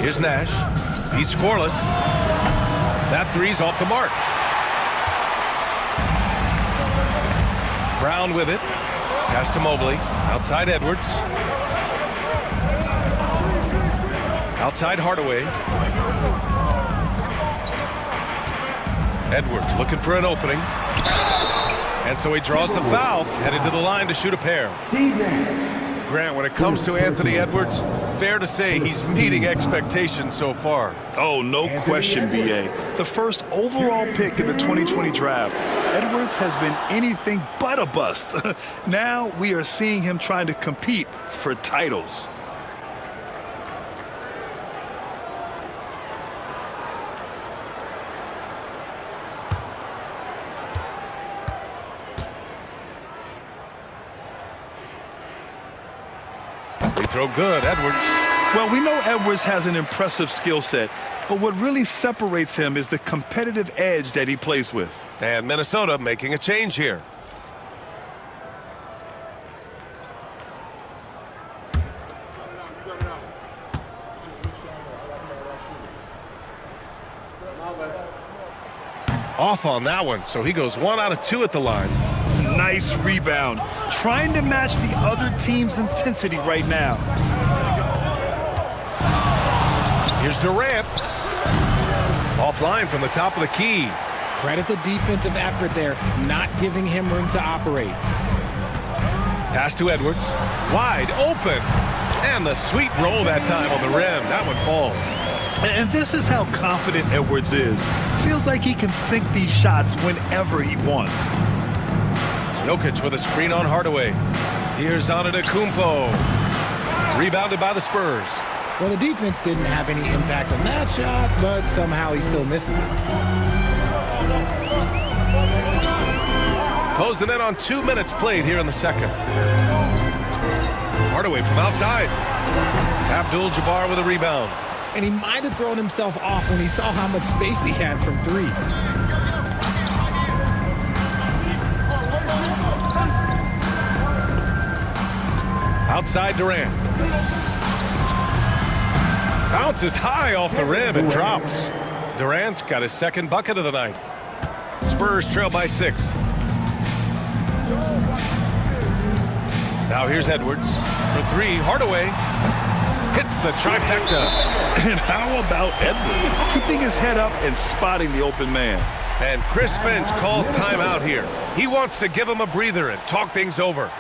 Here's Nash. He's scoreless. That three's off the mark. Brown with it. Pass to Mobley. Outside Edwards. Outside Hardaway. Edwards looking for an opening. And so he draws the foul, headed to the line to shoot a pair. Grant, when it comes to Anthony Edwards, fair to say he's meeting expectations so far. Oh, no question, B.A. The first overall pick in the 2020 draft, Edwards has been anything but a bust. Now we are seeing him trying to compete for titles. Free throw good, Edwards. Well, we know Edwards has an impressive skill set, but what really separates him is the competitive edge that he plays with. And Minnesota making a change here. Off on that one, so he goes 1 out of 2 at the line. Nice rebound. Trying to match the other team's intensity right now. Here's Durant. Offline from the top of the key. Credit the defensive effort there, not giving him room to operate. Pass to Edwards. Wide open. And the sweet roll that time on the rim. That one falls. And this is how confident Edwards is. Feels like he can sink these shots whenever he wants. Jokic with a screen on Hardaway. Here's Antetokounmpo. Rebounded by the Spurs. Well, the defense didn't have any impact on that shot, but somehow he still misses it. Close the net on 2 minutes played here in the second. Hardaway from outside. Abdul-Jabbar with a rebound. And he might have thrown himself off when he saw how much space he had from three. Outside Durant. Bounces high off the rim and drops. Durant's got his second bucket of the night. Spurs trail by 6. Now here's Edwards for 3. Hardaway hits the trifecta. And how about Edwards keeping his head up and spotting the open man? And Chris Finch calls timeout here. He wants to give him a breather and talk things over.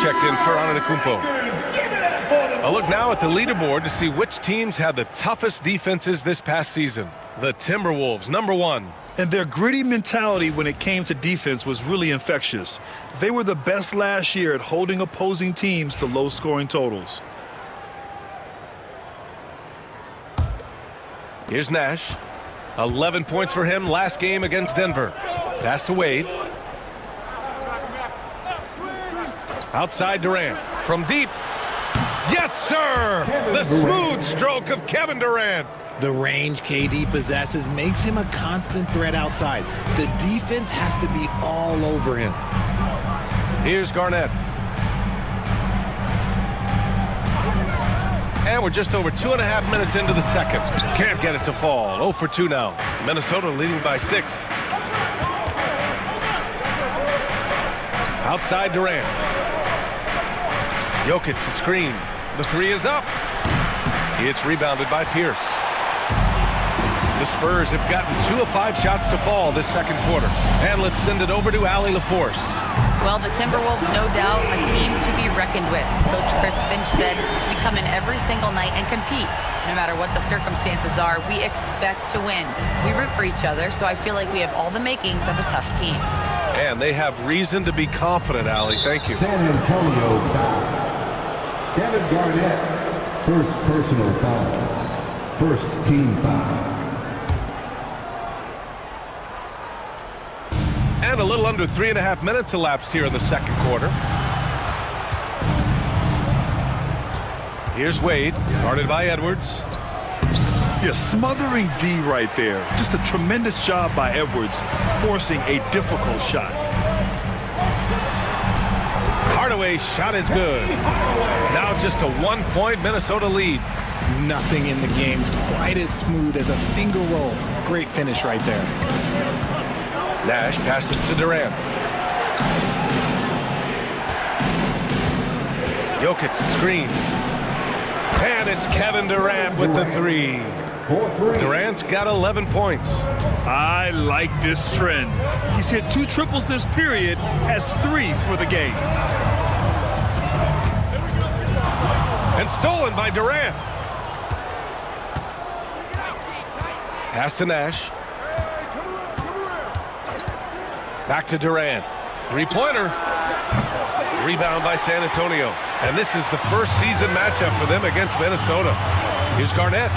checked in for Antetokounmpo. A look now at the leaderboard to see which teams had the toughest defenses this past season. The Timberwolves, #1. And their gritty mentality when it came to defense was really infectious. They were the best last year at holding opposing teams to low-scoring totals. Here's Nash. 11 points for him last game against Denver. Pass to Wade. Outside Durant. From deep. Yes, sir! The smooth stroke of Kevin Durant. The range KD possesses makes him a constant threat outside. The defense has to be all over him. Here's Garnett. And we're just over 2.5 minutes into the second. Can't get it to fall. 0 for 2 now. Minnesota leading by 6. Outside Durant. Jokic, the screen. The 3 is up. It's rebounded by Pierce. The Spurs have gotten 2 of 5 shots to fall this second quarter. And let's send it over to Allie LaForce. Well, the Timberwolves, no doubt, a team to be reckoned with. Coach Chris Finch said, we come in every single night and compete. No matter what the circumstances are, we expect to win. We root for each other, so I feel like we have all the makings of a tough team. And they have reason to be confident, Allie. Thank you. San Antonio foul. Kevin Garnett, first personal foul. First team foul. And a little under 3.5 minutes elapsed here in the second quarter. Here's Wade, guarded by Edwards. Yeah, smothering D right there. Just a tremendous job by Edwards, forcing a difficult shot. Hardaway's shot is good. Now just a 1-point Minnesota lead. Nothing in the game's quite as smooth as a finger roll. Great finish right there. Nash passes to Durant. Jokic, the screen. And it's Kevin Durant with the 3. Durant's got 11 points. I like this trend. He's hit 2 triples this period, has 3 for the game. And stolen by Durant. Pass to Nash. Back to Durant. 3-pointer. Rebound by San Antonio. And this is the first season matchup for them against Minnesota. Here's Garnett.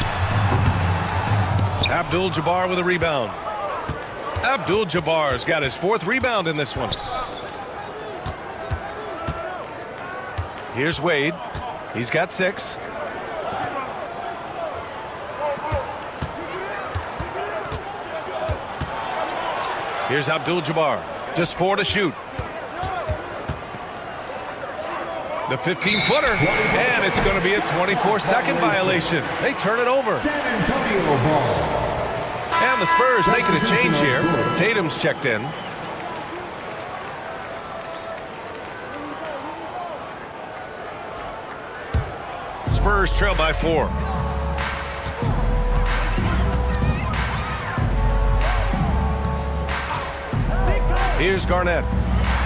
Abdul-Jabbar with a rebound. Abdul-Jabbar's got his 4th rebound in this one. Here's Wade. He's got 6. Here's Abdul-Jabbar. Just 4 to shoot. The 15-footer. And it's going to be a 24-second violation. They turn it over. San Antonio ball. And the Spurs making a change here. Tatum's checked in. Spurs trail by 4. Here's Garnett.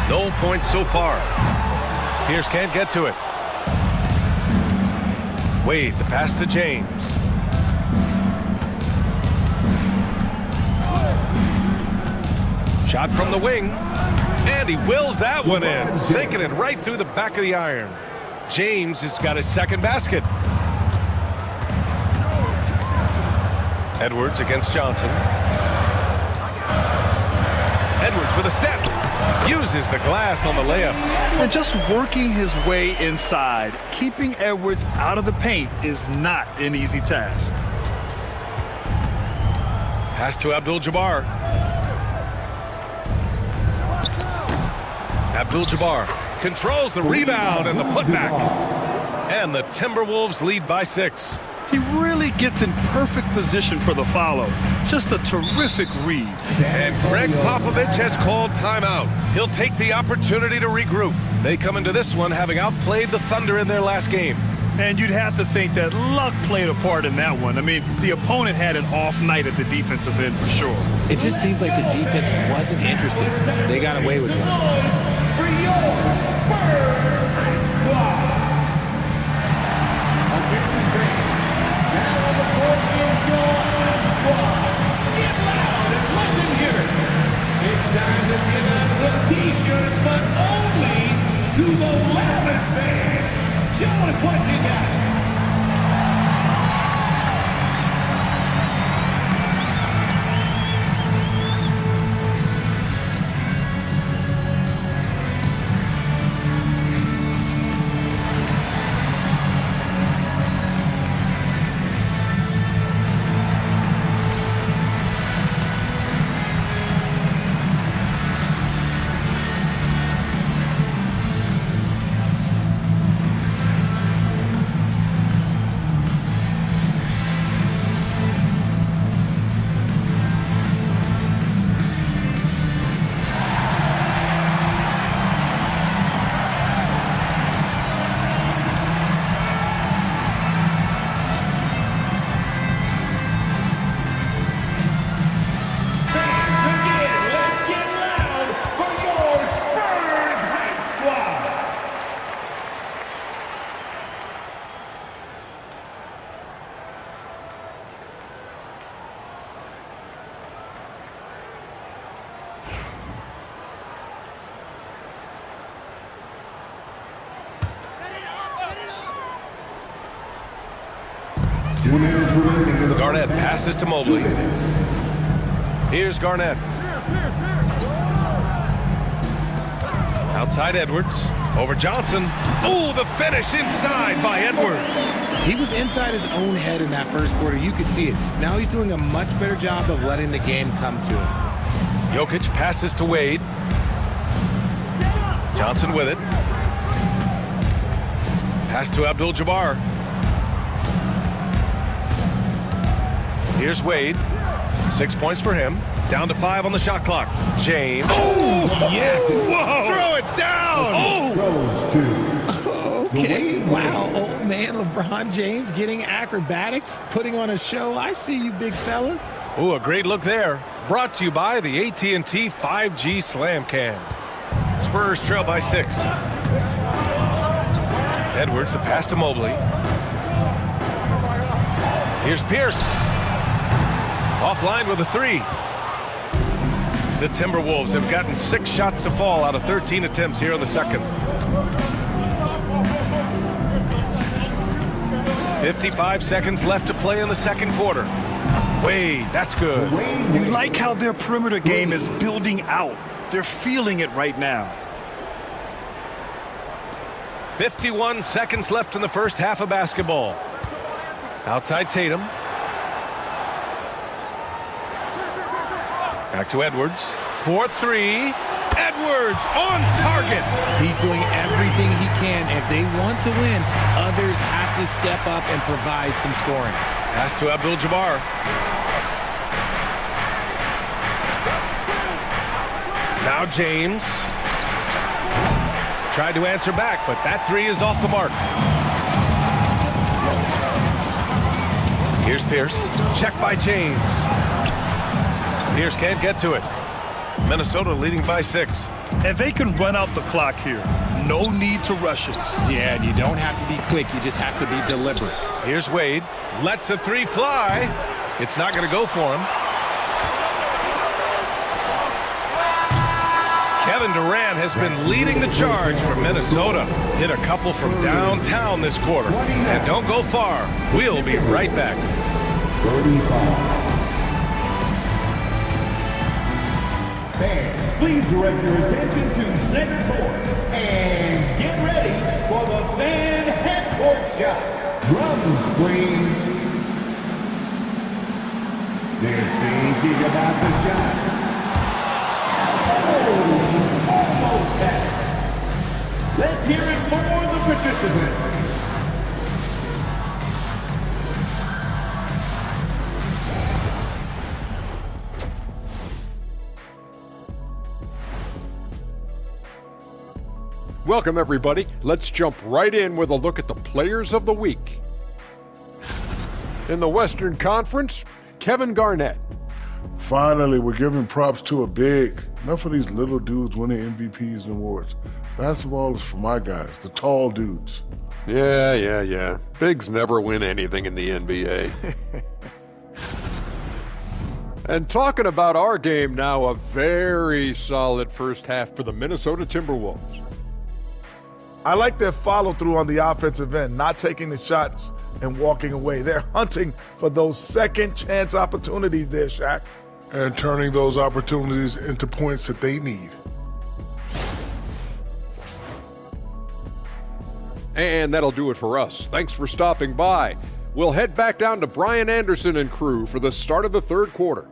No points so far. Pierce can't get to it. Wade, the pass to James. Shot from the wing. And he wills that one in, sinking it right through the back of the iron. James has got his 2nd basket. Edwards against Johnson. Edwards with a step. Uses the glass on the layup. And just working his way inside, keeping Edwards out of the paint is not an easy task. Pass to Abdul-Jabbar. Abdul-Jabbar controls the rebound and the putback. And the Timberwolves lead by 6. He really gets in perfect position for the follow. Just a terrific read. And Greg Popovich has called timeout. He'll take the opportunity to regroup. They come into this one having outplayed the Thunder in their last game. And you'd have to think that luck played a part in that one. I mean, the opponent had an off night at the defensive end for sure. It just seems like the defense wasn't interested. They got away with it. For your Spurs. Show us what you got. Garnett passes to Mobley. Here's Garnett. Outside Edwards. Over Johnson. Ooh, the finish inside by Edwards. He was inside his own head in that first quarter. You could see it. Now he's doing a much better job of letting the game come to him. Jokic passes to Wade. Johnson with it. Pass to Abdul-Jabbar. Here's Wade. 6 points for him. Down to 5 on the shot clock. James. Oh, yes. Whoa. Throw it down. Oh. Okay. Wow. Old man LeBron James getting acrobatic, putting on a show. I see you, big fella. Ooh, a great look there. Brought to you by the AT&T 5G Slam Cam. Spurs trail by 6. Edwards, the pass to Mobley. Here's Pierce. Offline with a 3. The Timberwolves have gotten 6 shots to fall out of 13 attempts here in the second. 55 seconds left to play in the second quarter. Wade, that's good. You like how their perimeter game is building out. They're feeling it right now. 51 seconds left in the first half of basketball. Outside Tatum. Back to Edwards. 4-3. Edwards on target. He's doing everything he can. If they want to win, others have to step up and provide some scoring. Pass to Abdul-Jabbar. Now James. Tried to answer back, but that 3 is off the mark. Here's Pierce. Check by James. Pierce can't get to it. Minnesota leading by 6. And they can run out the clock here. No need to rush it. Yeah, and you don't have to be quick. You just have to be deliberate. Here's Wade. Lets a 3 fly. It's not going to go for him. Kevin Durant has been leading the charge for Minnesota. Hit a couple from downtown this quarter. And don't go far. We'll be right back. 35. Fans, please direct your attention to center court and get ready for the fan half-court shot. Drums, please. They're thinking about the shot. Oh, almost had it. Let's hear it for the participants. Welcome, everybody. Let's jump right in with a look at the players of the week. In the Western Conference, Kevin Garnett. Finally, we're giving props to a big. Enough of these little dudes winning MVPs and awards. Basketball is for my guys, the tall dudes. Yeah. Bigs never win anything in the NBA. And talking about our game now, a very solid first half for the Minnesota Timberwolves. I like their follow-through on the offensive end, not taking the shots and walking away. They're hunting for those second chance opportunities there, Shaq. And turning those opportunities into points that they need. And that'll do it for us. Thanks for stopping by. We'll head back down to Brian Anderson and crew for the start of the third quarter.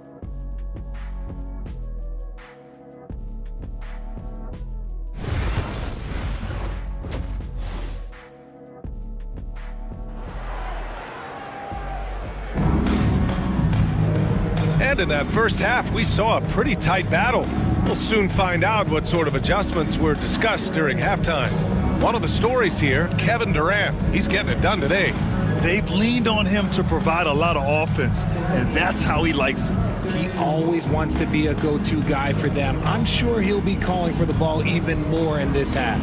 And in that first half, we saw a pretty tight battle. We'll soon find out what sort of adjustments were discussed during halftime. One of the stories here, Kevin Durant. He's getting it done today. They've leaned on him to provide a lot of offense, and that's how he likes it. He always wants to be a go-to guy for them. I'm sure he'll be calling for the ball even more in this half.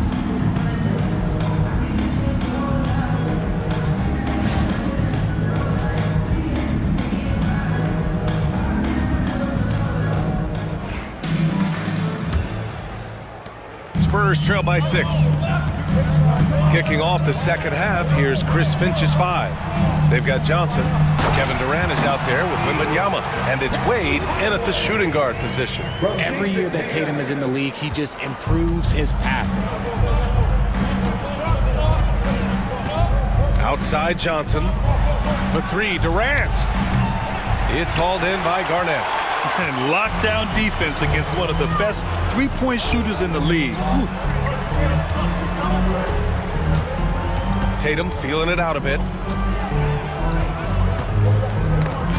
Spurs trail by 6. Kicking off the second half, here's Chris Finch's 5. They've got Johnson. Kevin Durant is out there with Wembanyama. And it's Wade in at the shooting guard position. Every year that Tatum is in the league, he just improves his passing. Outside Johnson. For 3, Durant. It's hauled in by Garnett. And lockdown defense against one of the best three-point shooters in the league. Ooh. Tatum feeling it out a bit.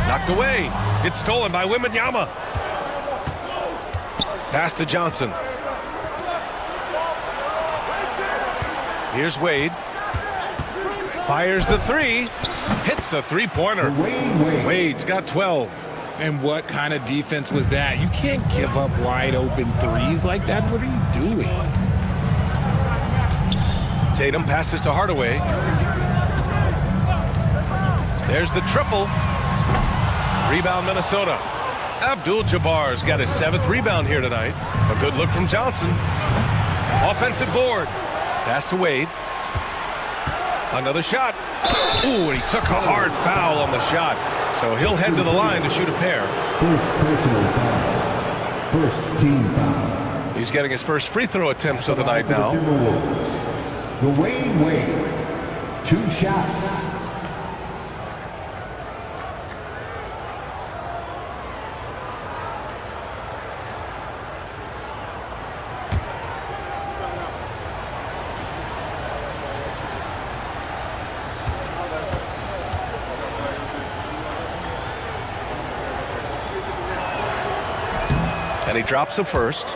Knocked away. It's stolen by Wembanyama. Pass to Johnson. Here's Wade. Fires the 3. Hits the three-pointer. Wade's got 12. And what kind of defense was that? You can't give up wide open threes like that. What are you doing? Tatum passes to Hardaway. There's the triple. Rebound Minnesota. Abdul-Jabbar's got his 7th rebound here tonight. A good look from Johnson. Offensive board. Pass to Wade. Another shot. Ooh, and he took a hard foul on the shot. So he'll head to the line to shoot a pair. First personal foul. First team foul. He's getting his first free throw attempts of the night now. Dwayne Wade. 2 shots. And he drops the first.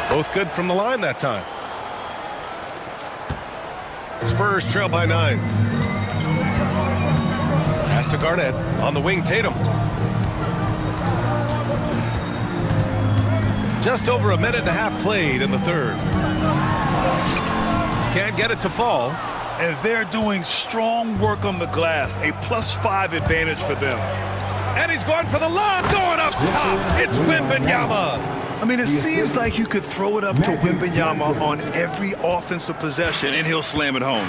Both good from the line that time. Spurs trail by 9. Pass to Garnett. On the wing, Tatum. Just over a minute and a half played in the third. Can't get it to fall. And they're doing strong work on the glass. A +5 advantage for them. And he's going for the lob. Going up top. It's Wembanyama. I mean, it seems like you could throw it up to Wembanyama on every offensive possession, and he'll slam it home.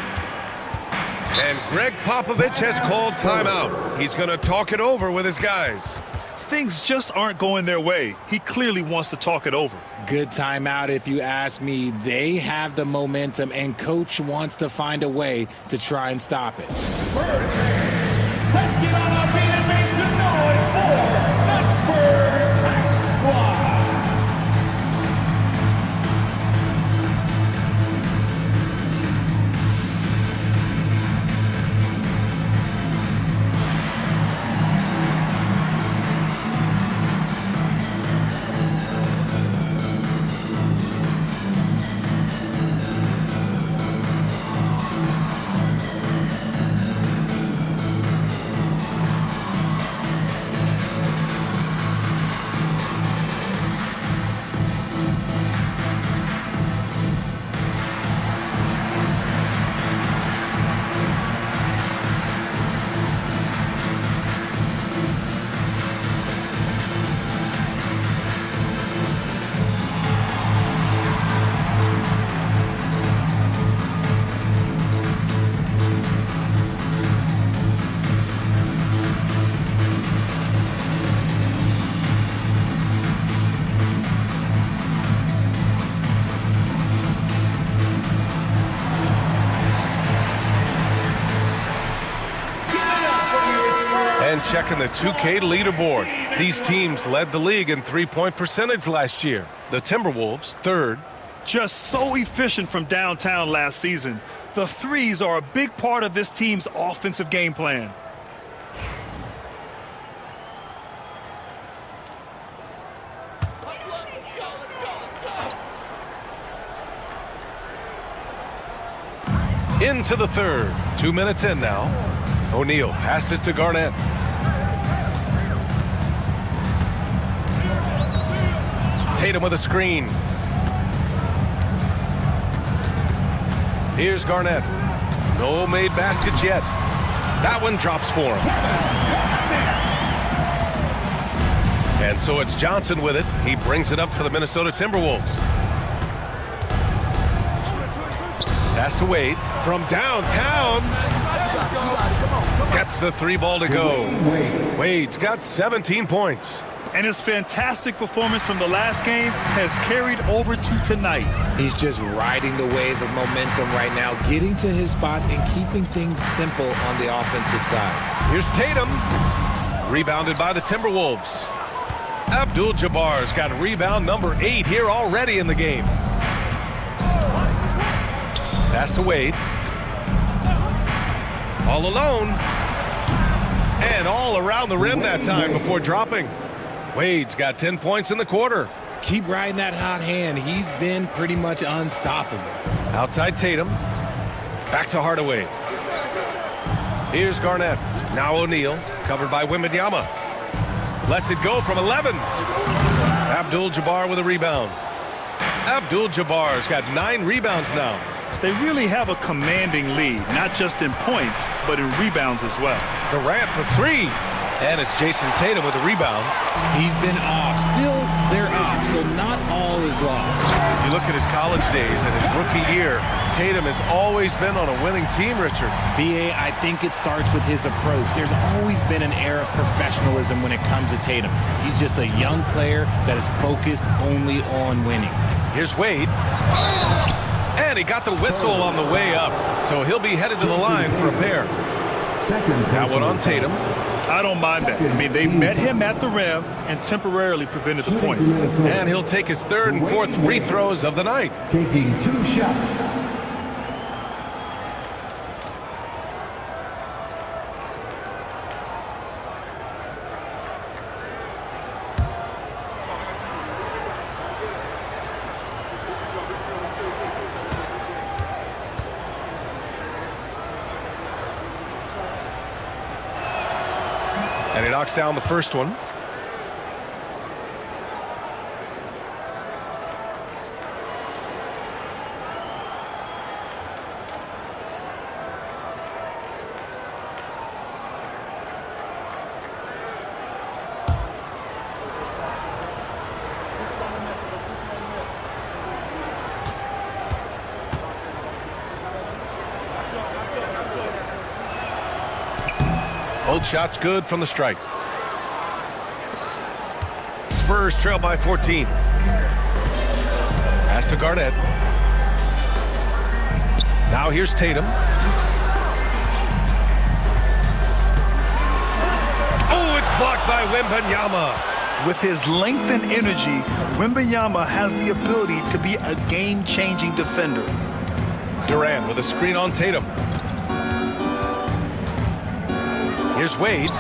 And Greg Popovich has called timeout. He's going to talk it over with his guys. Things just aren't going their way. He clearly wants to talk it over. Good timeout if you ask me. They have the momentum, and Coach wants to find a way to try and stop it. Let's get on our feet and make some noise for the Spurs Squad. And checking the 2K leaderboard. These teams led the league in three-point percentage last year. The Timberwolves, third. Just so efficient from downtown last season. The threes are a big part of this team's offensive game plan. Into the third. 2 minutes in now. O'Neal passes to Garnett. Tatum with a screen. Here's Garnett. No made baskets yet. That one drops for him. And so it's Johnson with it. He brings it up for the Minnesota Timberwolves. Pass to Wade from downtown. Gets the three ball to go. Wade's got 17 points. And his fantastic performance from the last game has carried over to tonight. He's just riding the wave of momentum right now, getting to his spots and keeping things simple on the offensive side. Here's Tatum. Rebounded by the Timberwolves. Abdul-Jabbar's got rebound number 8 here already in the game. Pass to Wade. All alone. And all around the rim that time before dropping. Wade's got 10 points in the quarter. Keep riding that hot hand. He's been pretty much unstoppable. Outside Tatum. Back to Hardaway. Here's Garnett. Now O'Neal. Covered by Wembanyama. Lets it go from 11. Abdul-Jabbar with a rebound. Abdul-Jabbar's got 9 rebounds now. They really have a commanding lead, not just in points, but in rebounds as well. Durant for 3. And it's Jason Tatum with a rebound. He's been off. Still, they're up, so not all is lost. You look at his college days and his rookie year, Tatum has always been on a winning team, Richard. B.A., I think it starts with his approach. There's always been an air of professionalism when it comes to Tatum. He's just a young player that is focused only on winning. Here's Wade. And he got the whistle on the way up, so he'll be headed to the line for a pair. That one on Tatum. I don't mind that. I mean, they met him at the rim and temporarily prevented the points. And he'll take his 3rd and 4th free throws of the night. Taking 2 shots. And he knocks down the first one. Both shots good from the strike. Spurs trail by 14. Pass to Garnett. Now here's Tatum. Oh, it's blocked by Wembanyama. With his length and energy, Wembanyama has the ability to be a game-changing defender. Durant with a screen on Tatum. Here's Wade.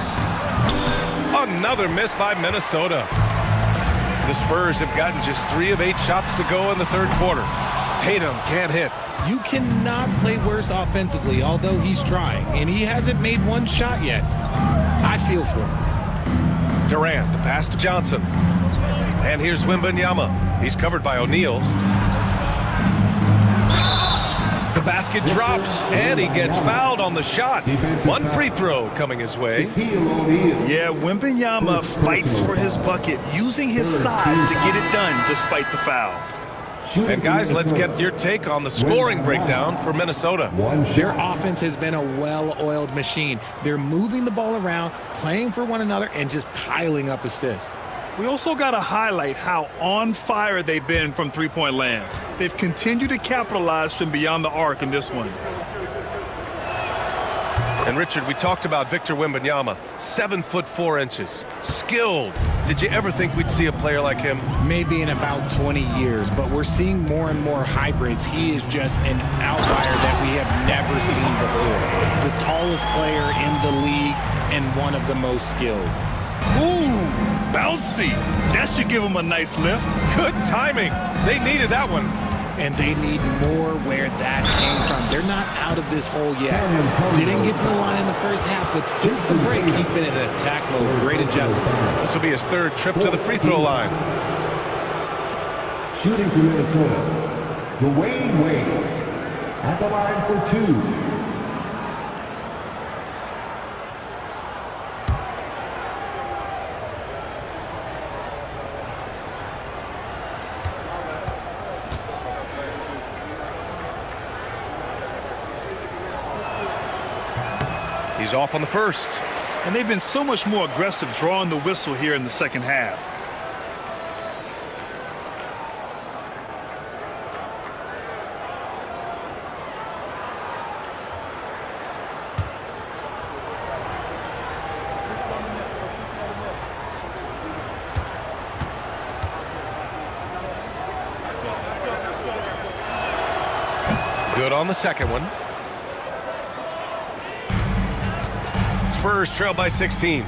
Another miss by Minnesota. The Spurs have gotten just 3 of 8 shots to go in the 3rd quarter. Tatum can't hit. You cannot play worse offensively, although he's trying, and he hasn't made 1 shot yet. I feel for him. Durant, the pass to Johnson. And here's Wembanyama. He's covered by O'Neal. The basket drops, and he gets fouled on the shot. 1 free throw coming his way. Yeah, Wembanyama fights for his bucket, using his size to get it done despite the foul. And guys, let's get your take on the scoring breakdown for Minnesota. Their offense has been a well-oiled machine. They're moving the ball around, playing for one another, and just piling up assists. We also got to highlight how on fire they've been from three-point land. They've continued to capitalize from beyond the arc in this one. And Richard, we talked about Victor Wembanyama, 7'4", skilled. Did you ever think we'd see a player like him? Maybe in about 20 years, but we're seeing more and more hybrids. He is just an outlier that we have never seen before. The tallest player in the league and one of the most skilled. Ooh, bouncy. That should give him a nice lift. Good timing. They needed that one. And they need more where that came from. They're not out of this hole yet. Didn't get to the line in the first half, but since the break, he's been in attack mode. Great adjustment. This will be his third trip to the free throw line. Shooting for Minnesota, Dwayne Wade at the line for 2. He's off on the first. And they've been so much more aggressive drawing the whistle here in the second half. Good on the second one. Spurs trail by 16.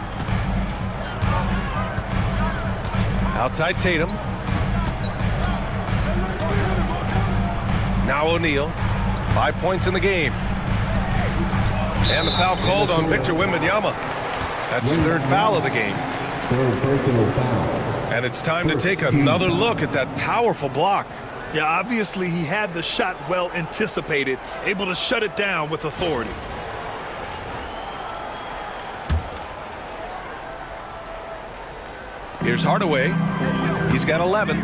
Outside Tatum. Now O'Neal. 5 points in the game. And the foul called on Victor Wembanyama. That's his third foul of the game. Third personal foul. And it's time to take another look at that powerful block. Yeah, obviously he had the shot well anticipated, able to shut it down with authority. Here's Hardaway. He's got 11.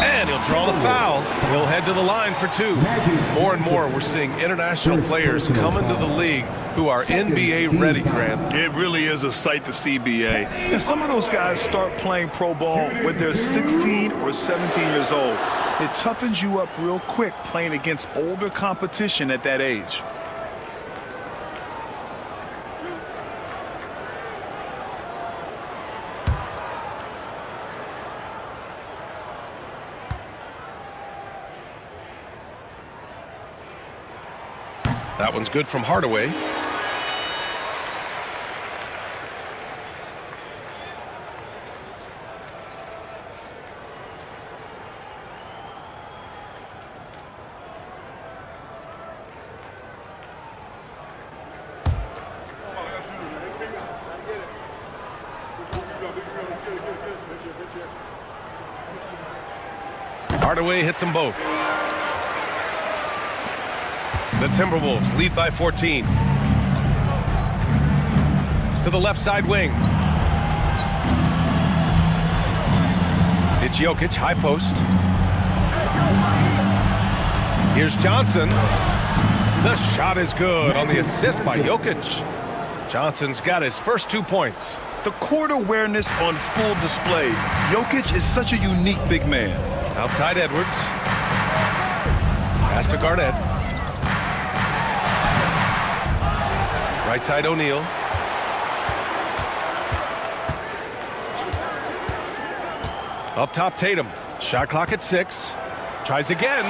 And he'll draw the foul. He'll head to the line for 2. More and more, we're seeing international players come into the league who are NBA ready, Grant. It really is a sight to see, BA. And some of those guys start playing pro ball when they're 16 or 17 years old. It toughens you up real quick playing against older competition at that age. That one's good from Hardaway. Hardaway hits them both. The Timberwolves lead by 14. To the left side wing. It's Jokic, high post. Here's Johnson. The shot is good on the assist by Jokic. Johnson's got his first 2 points. The court awareness on full display. Jokic is such a unique big man. Outside Edwards. Pass to Garnett. Right side O'Neal. Up top Tatum. Shot clock at 6. Tries again.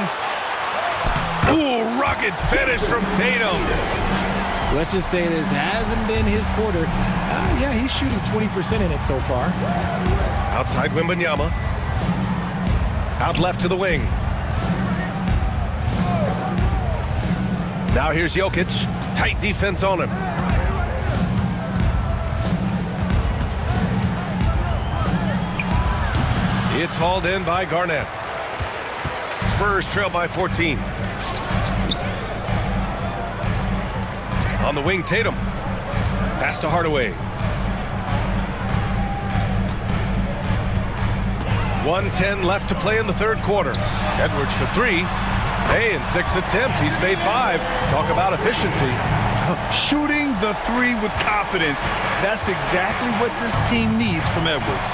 Ooh, rugged finish from Tatum. Let's just say this hasn't been his quarter. Yeah, he's shooting 20% in it so far. Outside Wembanyama. Out left to the wing. Now here's Jokic. Tight defense on him. It's hauled in by Garnett. Spurs trail by 14. On the wing, Tatum. Pass to Hardaway. 1:10 left to play in the third quarter. Edwards for 3. Hey, in 6 attempts, he's made 5. Talk about efficiency. Shooting the 3 with confidence. That's exactly what this team needs from Edwards.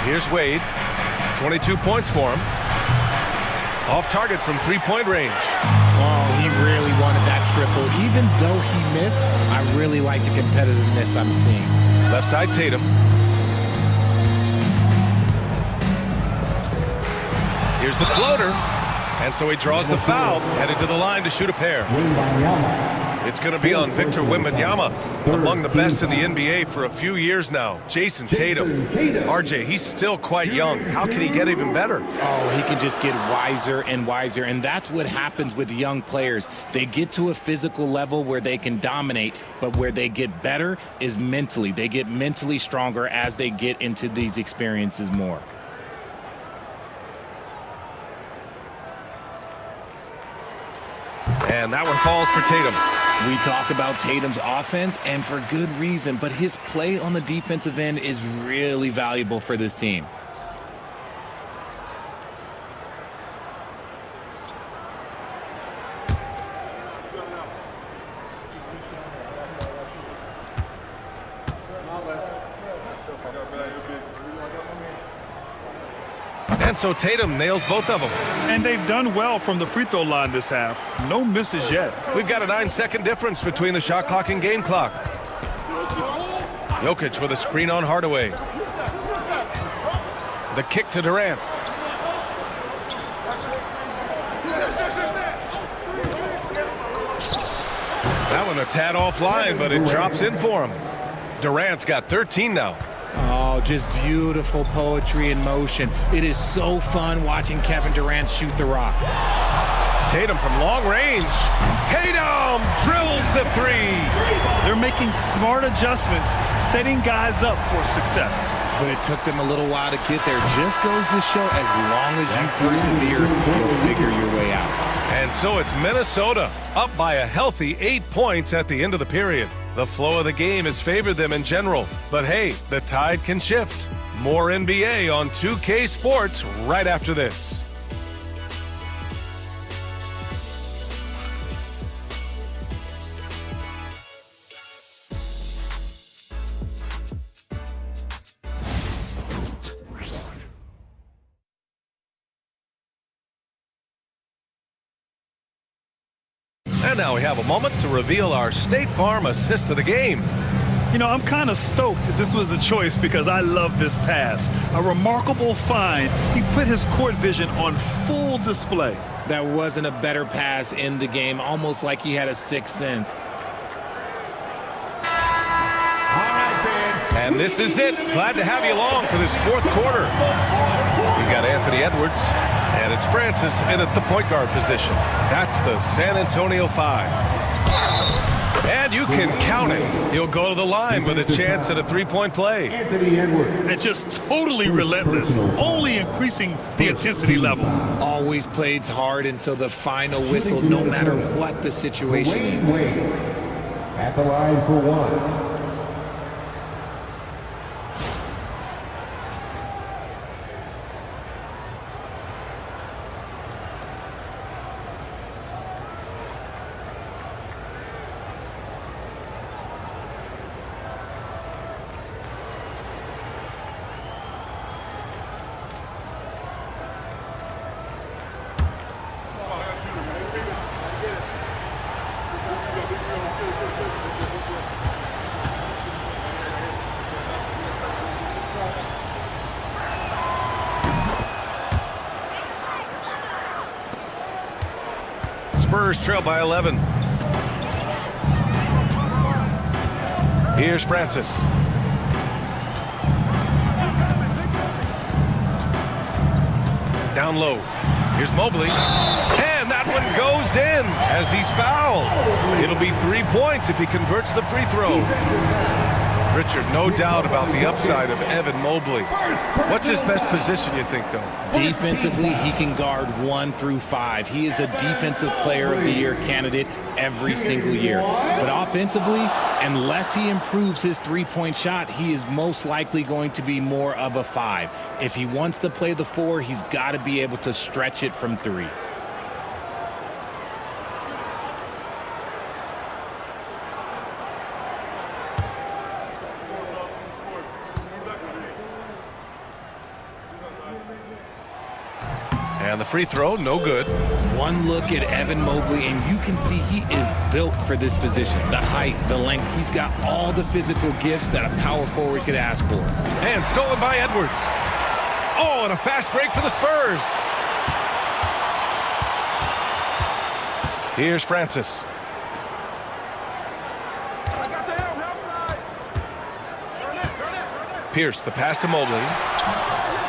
Here's Wade. 22 points for him. Off target from three-point range. Oh, he really wanted that triple. Even though he missed, I really like the competitiveness I'm seeing. Left side, Tatum. Here's the floater. And so he draws the foul, headed to the line to shoot a pair. It's going to be on Victor Wembanyama, among the best in the NBA for a few years now. Jason Tatum. RJ, he's still quite young. How can he get even better? Oh, he can just get wiser and wiser, and that's what happens with young players. They get to a physical level where they can dominate, but where they get better is mentally. They get mentally stronger as they get into these experiences more. And that one falls for Tatum. We talk about Tatum's offense, and for good reason, but his play on the defensive end is really valuable for this team. And so Tatum nails both of them. And they've done well from the free throw line this half. No misses yet. We've got a 9-second difference between the shot clock and game clock. Jokic with a screen on Hardaway. The kick to Durant. That one a tad offline, but it drops in for him. Durant's got 13 now. Oh, just beautiful poetry in motion. It is so fun watching Kevin Durant shoot the rock. Tatum from long range. Tatum drills the three. They're making smart adjustments, setting guys up for success. But it took them a little while to get there. Just goes to show, as long as you persevere, you'll figure your way out. And so it's Minnesota up by a healthy 8 points at the end of the period. The flow of the game has favored them in general. But hey, the tide can shift. More NBA on 2K Sports right after this. And now we have a moment to reveal our State Farm assist of the game. You know, I'm kind of stoked that this was a choice because I love this pass. A remarkable find. He put his court vision on full display. That wasn't a better pass in the game, almost like he had a sixth sense. And this is it. Glad to have you along for this fourth quarter. We've got Anthony Edwards, and it's Francis in at the point guard position. That's the San Antonio 5. And you can count it. He'll go to the line with a chance at a three-point play. Anthony Edwards. And just totally relentless, only increasing the intensity level. Always plays hard until the final whistle, no matter what the situation is. At the line for one. Spurs trail by 11. Here's Francis. Down low. Here's Mobley. And that one goes in as he's fouled. It'll be 3 points if he converts the free throw. Richard, no doubt about the upside of Evan Mobley. What's his best position, you think, though? Defensively, he can guard 1 through 5. He is a Defensive Player of the Year candidate every single year. But offensively, unless he improves his three-point shot, he is most likely going to be more of a 5. If he wants to play the 4, he's got to be able to stretch it from 3. And the free throw, no good. One look at Evan Mobley, and you can see he is built for this position. The height, the length, he's got all the physical gifts that a power forward could ask for. And stolen by Edwards. Oh, and a fast break for the Spurs. Here's Francis. Pierce, the pass to Mobley.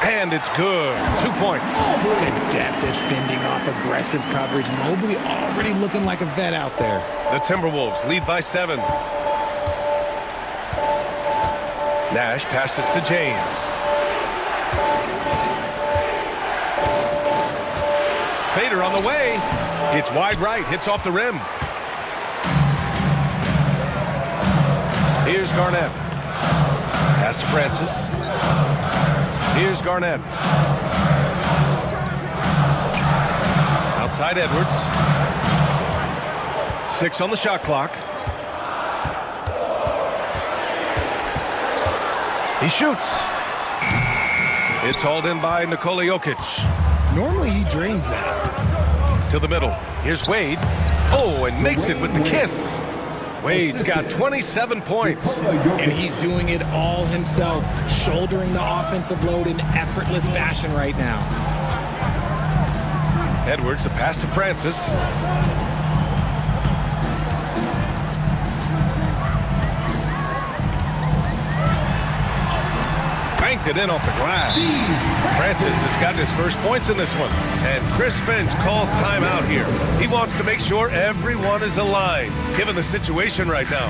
And it's good. 2 points. The depth at fending off aggressive coverage. Mobley already looking like a vet out there. The Timberwolves lead by 7. Nash passes to James. Fader on the way. It's wide right. Hits off the rim. Here's Garnett. Pass to Francis. Here's Garnett. Outside Edwards. 6 on the shot clock. He shoots. It's hauled in by Nikola Jokic. Normally he drains that. To the middle. Here's Wade. Oh, and makes it with the kiss. Wade's got 27 points. And he's doing it all himself, shouldering the offensive load in effortless fashion right now. Edwards, a pass to Francis. Banked it in off the glass. Francis has got his first points in this one. And Chris Finch calls timeout here. He wants to make sure everyone is aligned, given the situation right now.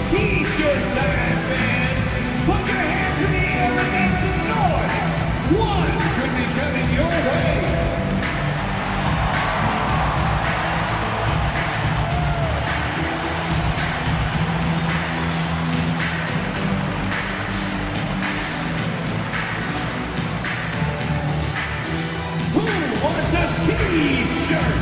T-shirt time, fans. Put your hands in the air and make some noise. One could be coming your way. T-shirt.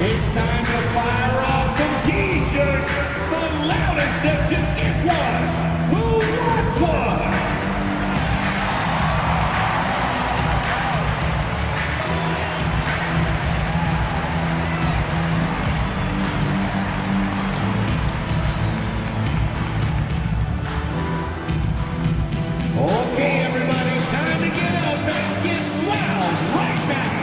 It's time to fire off some T-shirts. The loudest section gets one. Who wants one? Okay, everybody, time to get up and get loud right now.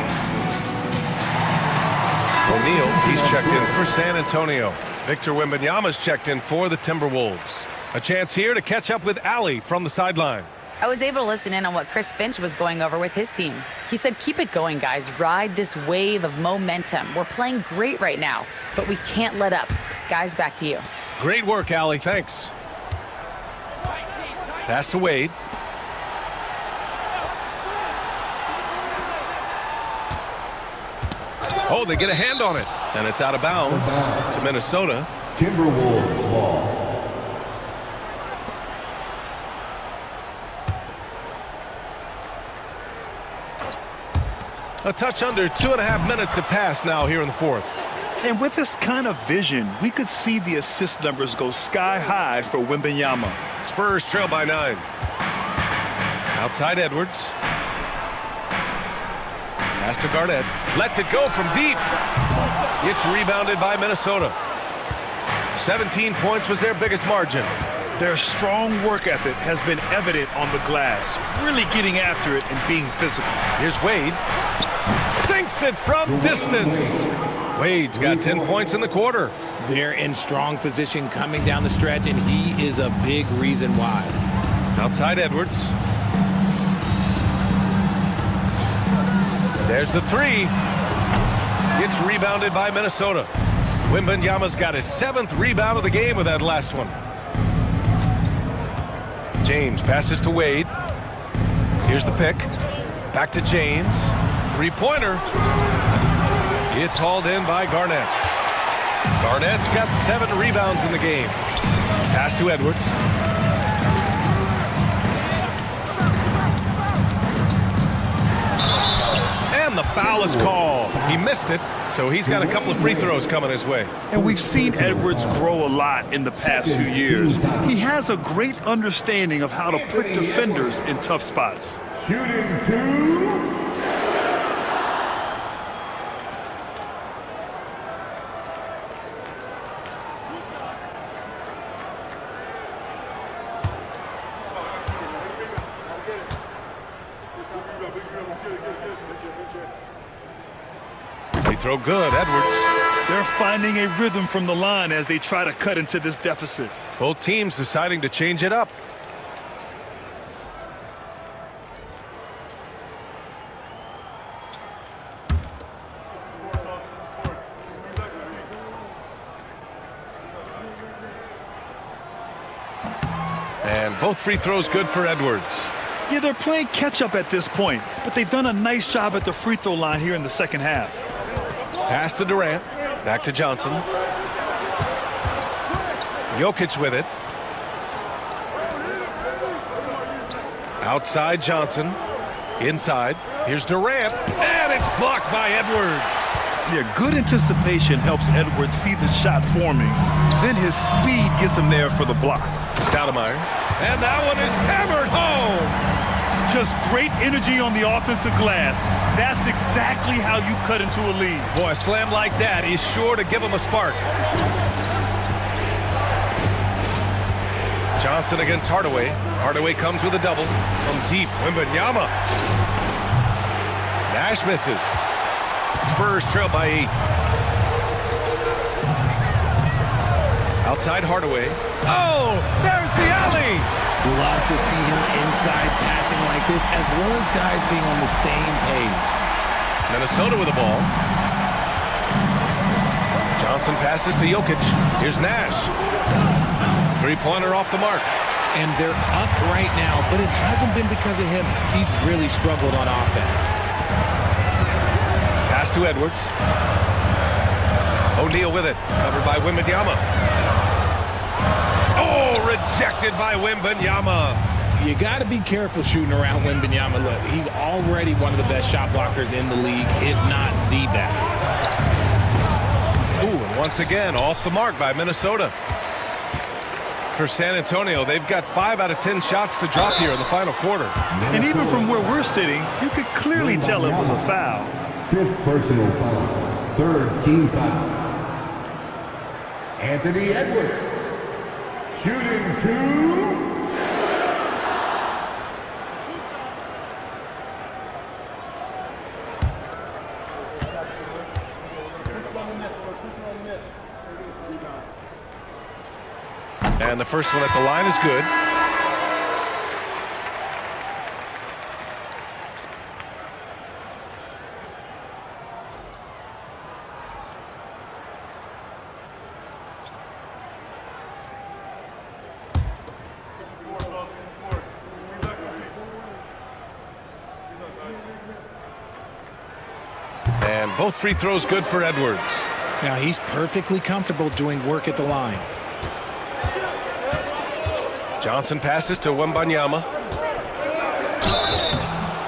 O'Neal, he's checked in for San Antonio. Victor Wembanyama's checked in for the Timberwolves. A chance here to catch up with Allie from the sideline. I was able to listen in on what Chris Finch was going over with his team. He said, keep it going, guys. Ride this wave of momentum. We're playing great right now, but we can't let up. Guys, back to you. Great work, Allie. Thanks. Pass to Wade. Oh, they get a hand on it. And it's out of bounds to Minnesota. Timberwolves ball. A touch under 2.5 minutes have passed now here in the fourth. And with this kind of vision, we could see the assist numbers go sky high for Wembanyama. Spurs trail by 9. Outside Edwards. Pass to Garnett. Lets it go from deep. It's rebounded by Minnesota. 17 points was their biggest margin. Their strong work ethic has been evident on the glass, really getting after it and being physical. Here's Wade. Sinks it from distance. Wade's got 10 points in the quarter. They're in strong position coming down the stretch, and he is a big reason why. Outside Edwards. There's the three. It's rebounded by Minnesota. Wembanyama's got his 7th rebound of the game with that last one. James passes to Wade. Here's the pick. Back to James. Three-pointer. It's hauled in by Garnett. Garnett's got 7 rebounds in the game. Pass to Edwards. And the foul is called. He missed it, so he's got a couple of free throws coming his way. And we've seen Edwards grow a lot in the past few years. He has a great understanding of how to put defenders in tough spots. Shooting 2. Throw good, Edwards. They're finding a rhythm from the line as they try to cut into this deficit. Both teams deciding to change it up. And both free throws good for Edwards. Yeah, they're playing catch-up at this point, but they've done a nice job at the free throw line here in the second half. Pass to Durant. Back to Johnson. Jokic with it. Outside Johnson. Inside. Here's Durant. And it's blocked by Edwards. Yeah, good anticipation helps Edwards see the shot forming. Then his speed gets him there for the block. Stoudemire. And that one is hammered home. Just great energy on the offensive glass. That's exactly how you cut into a lead. Boy, a slam like that is sure to give him a spark. Johnson against Hardaway. Hardaway comes with a double from deep. Wembanyama. Nash misses. Spurs trail by 8. Outside Hardaway. Oh, there's the alley. Love to see him inside passing like this, as well as guys being on the same page. Minnesota with the ball. Johnson passes to Jokic. Here's Nash. Three-pointer off the mark. And they're up right now, but it hasn't been because of him. He's really struggled on offense. Pass to Edwards. O'Neal with it. Covered by Wembanyama. Oh, rejected by Wembanyama. You got to be careful shooting around Wembanyama. Look, he's already one of the best shot blockers in the league, if not the best. Ooh, and once again, off the mark by Minnesota. For San Antonio, they've got 5 out of 10 shots to drop here in the final quarter. And even from where we're sitting, you could clearly tell it was a foul. 5th personal foul. 3rd team foul. Anthony Edwards. Shooting 2. And the first one at the line is good. And both free throws good for Edwards. Now he's perfectly comfortable doing work at the line. Johnson passes to Wembanyama.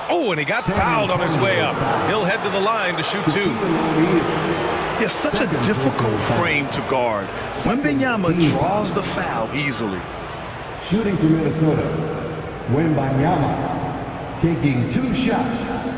Oh, and he got fouled on his way up. He'll head to the line to shoot 2. It's such a difficult frame to guard. Wembanyama draws the foul easily. Shooting for Minnesota. Wembanyama taking 2 shots.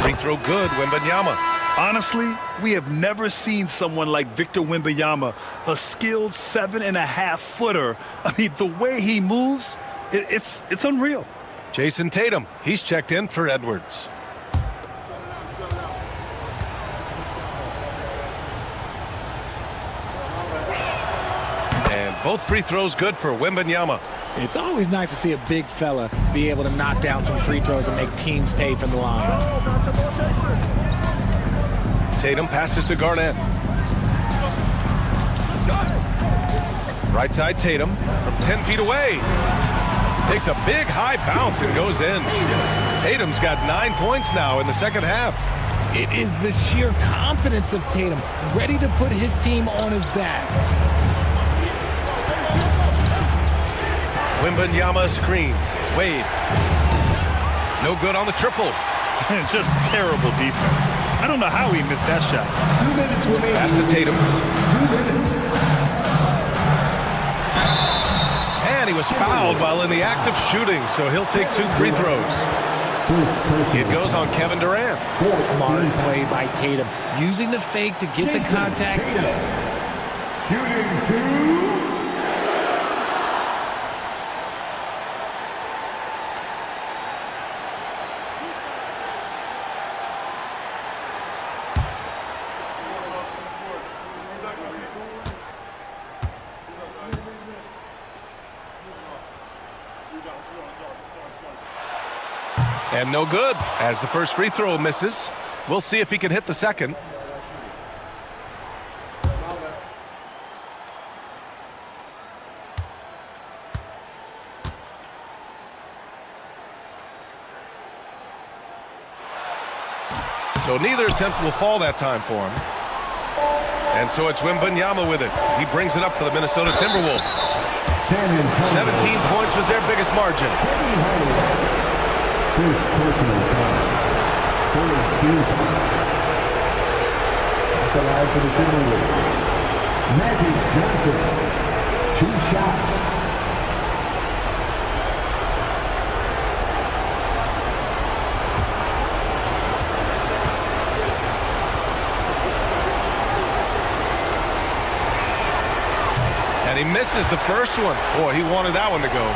Free throw good, Wembanyama. Honestly, we have never seen someone like Victor Wembanyama, a skilled 7.5-footer. I mean, the way he moves, it's unreal. Jason Tatum, he's checked in for Edwards. And both free throws good for Wembanyama. It's always nice to see a big fella be able to knock down some free throws and make teams pay from the line. Tatum passes to Garnett. Right side Tatum from 10 feet away. Takes a big high bounce and goes in. Tatum's got 9 points now in the second half. It is the sheer confidence of Tatum, ready to put his team on his back. Wembanyama screen. Wade. No good on the triple. Just terrible defense. I don't know how he missed that shot. 2 minutes remaining. Pass to Tatum. 2 minutes. And he was fouled while in the act of shooting, so he'll take 2 free throws. It goes on Kevin Durant. Smart play by Tatum, using the fake to get the contact. Shooting 2. And no good, as the first free throw misses. We'll see if he can hit the second. So neither attempt will fall that time for him. And so it's Wembanyama with it. He brings it up for the Minnesota Timberwolves. 17 points was their biggest margin. First personal foul. 42. At the line for the Timberwolves. Magic Johnson. 2 shots. And he misses the first one. Boy, he wanted that one to go.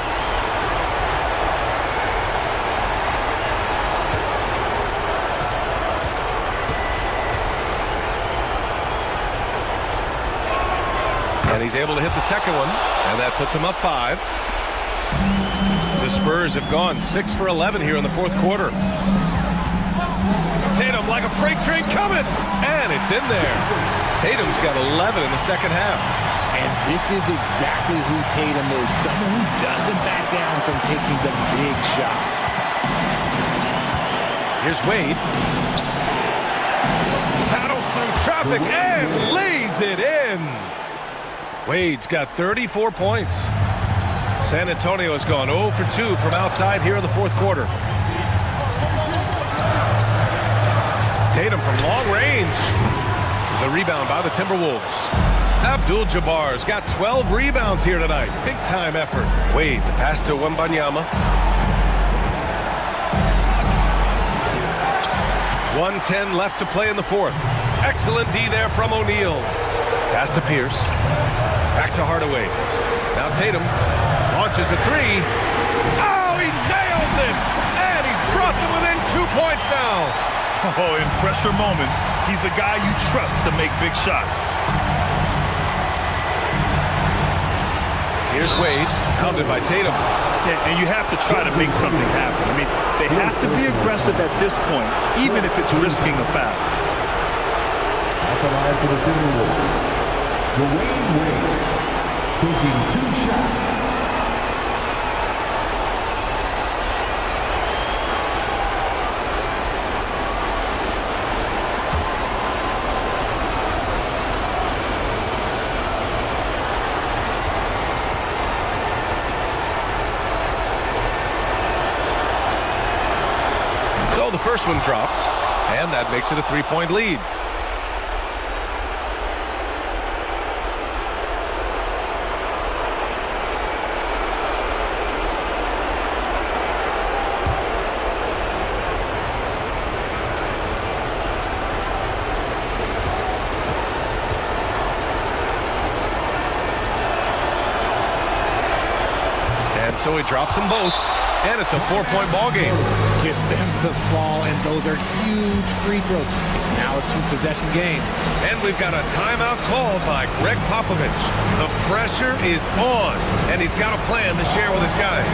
And he's able to hit the second one, and that puts him up 5. The Spurs have gone 6 for 11 here in the fourth quarter. Tatum like a freight train coming, and it's in there. Tatum's got 11 in the second half. And this is exactly who Tatum is, someone who doesn't back down from taking the big shots. Here's Wade. Paddles through traffic and lays it in. Wade's got 34 points. San Antonio has gone 0 for 2 from outside here in the fourth quarter. Tatum from long range. The rebound by the Timberwolves. Abdul-Jabbar's got 12 rebounds here tonight. Big time effort. Wade, the pass to Wembanyama. 1:10 left to play in the fourth. Excellent D there from O'Neal. Pass to Pierce. Back to Hardaway. Now Tatum launches a 3. Oh, he nails it! And he's brought them within 2 points now. Oh, in pressure moments, he's a guy you trust to make big shots. Here's Wade, pounded by Tatum. Yeah, and you have to try to make something happen. I mean, they have to be aggressive at this point, even if it's risking a foul. At the line for the Timberwolves. Dwayne Wade taking 2 shots. So the first one drops, and that makes it a 3-point lead. And so he drops them both, and it's a 4-point ball game. Gets them to fall, and those are huge free throws. It's now a 2-possession game. And we've got a timeout called by Greg Popovich. The pressure is on, and he's got a plan to share with his guys.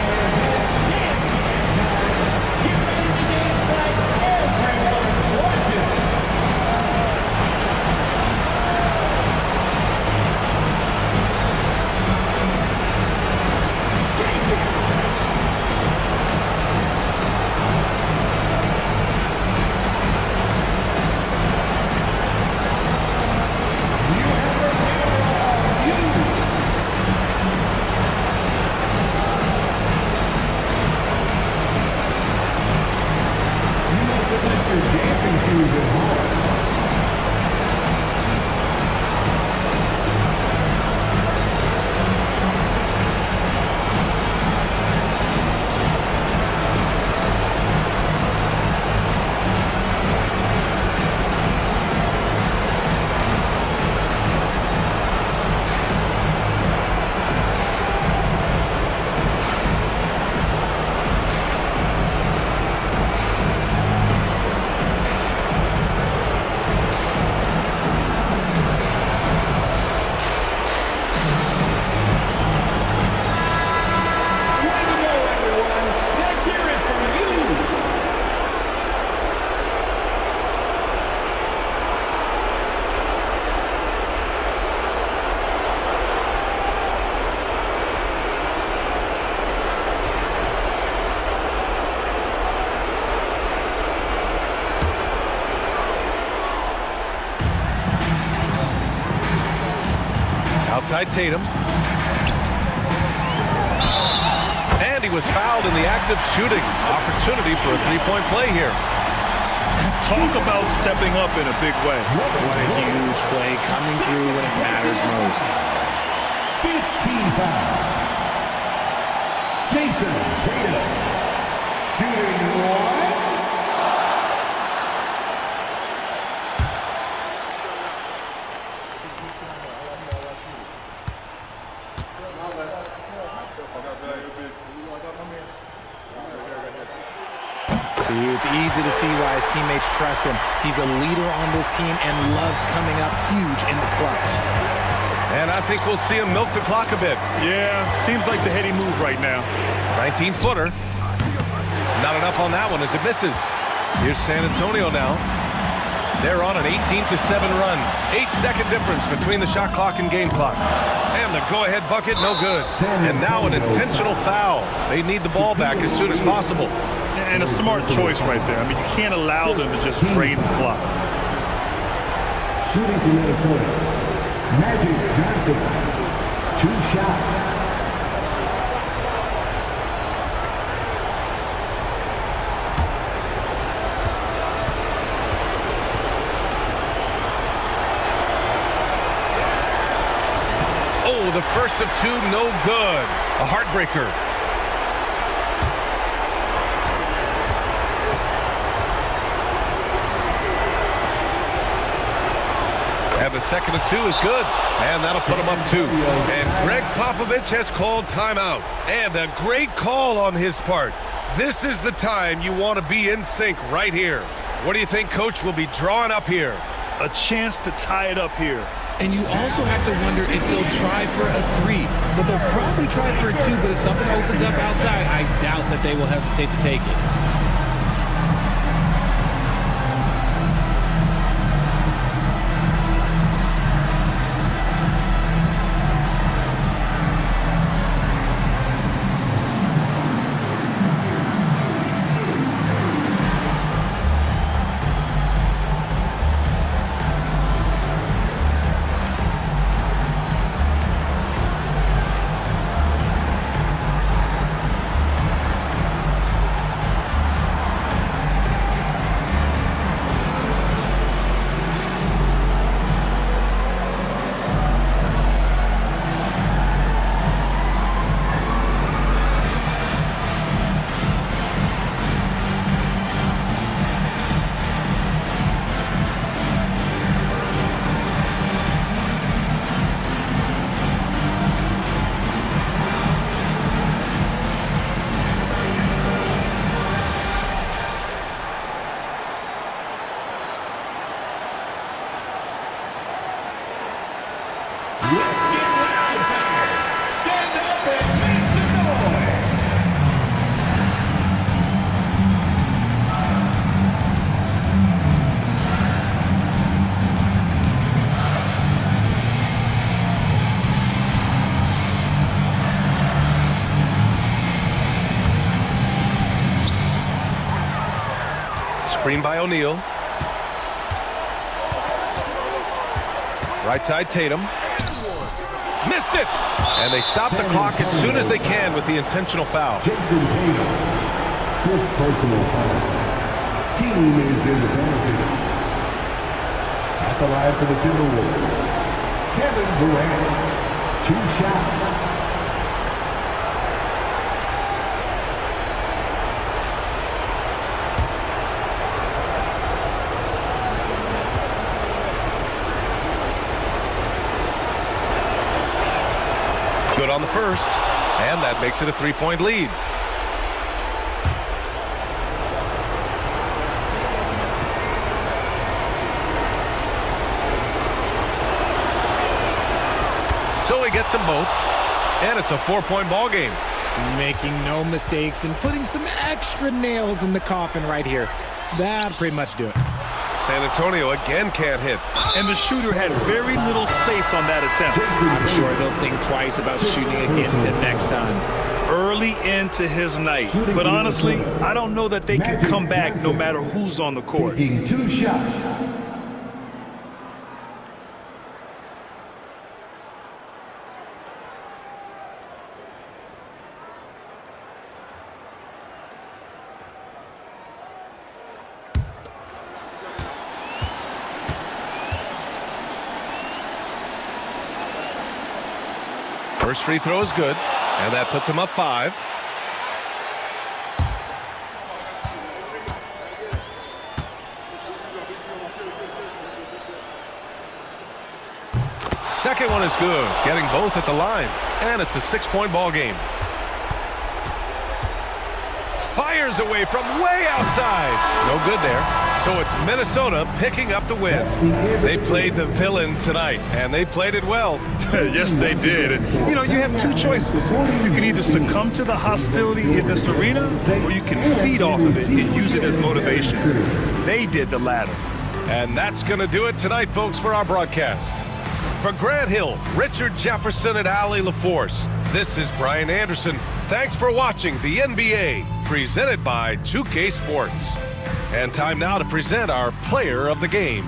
Outside Tatum. And he was fouled in the act of shooting. Opportunity for a three-point play here. Talk about stepping up in a big way. What a huge play coming through when it matters most. 15 foul. Jason Tatum. Shooting one. It's easy to see why his teammates trust him. He's a leader on this team and loves coming up huge in the clutch. And I think we'll see him milk the clock a bit. Yeah, seems like the heady move right now. 19-footer. Not enough on that one as it misses. Here's San Antonio now. They're on an 18-7 run. 8-second difference between the shot clock and game clock. And the go-ahead bucket, no good. And now an intentional foul. They need the ball back as soon as possible. And a smart choice right there. I mean, you can't allow them to just drain the clock. Shooting for Minnesota. Magic Johnson. 2 shots. Oh, the first of 2, no good. A heartbreaker. And the second of 2 is good. And that'll put him up 2. And Greg Popovich has called timeout. And a great call on his part. This is the time you want to be in sync right here. What do you think Coach will be drawing up here? A chance to tie it up here. And you also have to wonder if they'll try for a 3. But they'll probably try for a 2. But if something opens up outside, I doubt that they will hesitate to take it. Screen by O'Neal. Right side Tatum. Missed it! And they stop the clock as soon as they can with the intentional foul. Jason Tatum. 5th personal foul. team is in the penalty. At the line for the Timberwolves, Kevin Durant, 2 shots. Good on the first, and that makes it a 3-point lead. So he gets them both, and it's a 4-point ball game. Making no mistakes and putting some extra nails in the coffin right here. That'll pretty much do it. San Antonio again can't hit. And the shooter had very little space on that attempt. I'm sure they'll think twice about shooting against him next time. Early into his night. But honestly, I don't know that they can come back no matter who's on the court. Taking 2 shots. First free throw is good, and that puts him up 5. Second one is good, getting both at the line, and it's a 6-point ball game. Fires away from way outside. No good there. So it's Minnesota picking up the win. They played the villain tonight, and they played it well. Yes, they did. And, you know, you have 2 choices. You can either succumb to the hostility in this arena, or you can feed off of it and use it as motivation. They did the latter. And that's going to do it tonight, folks, for our broadcast. For Grant Hill, Richard Jefferson, and Allie LaForce, this is Brian Anderson. Thanks for watching the NBA, presented by 2K Sports. And time now to present our player of the game.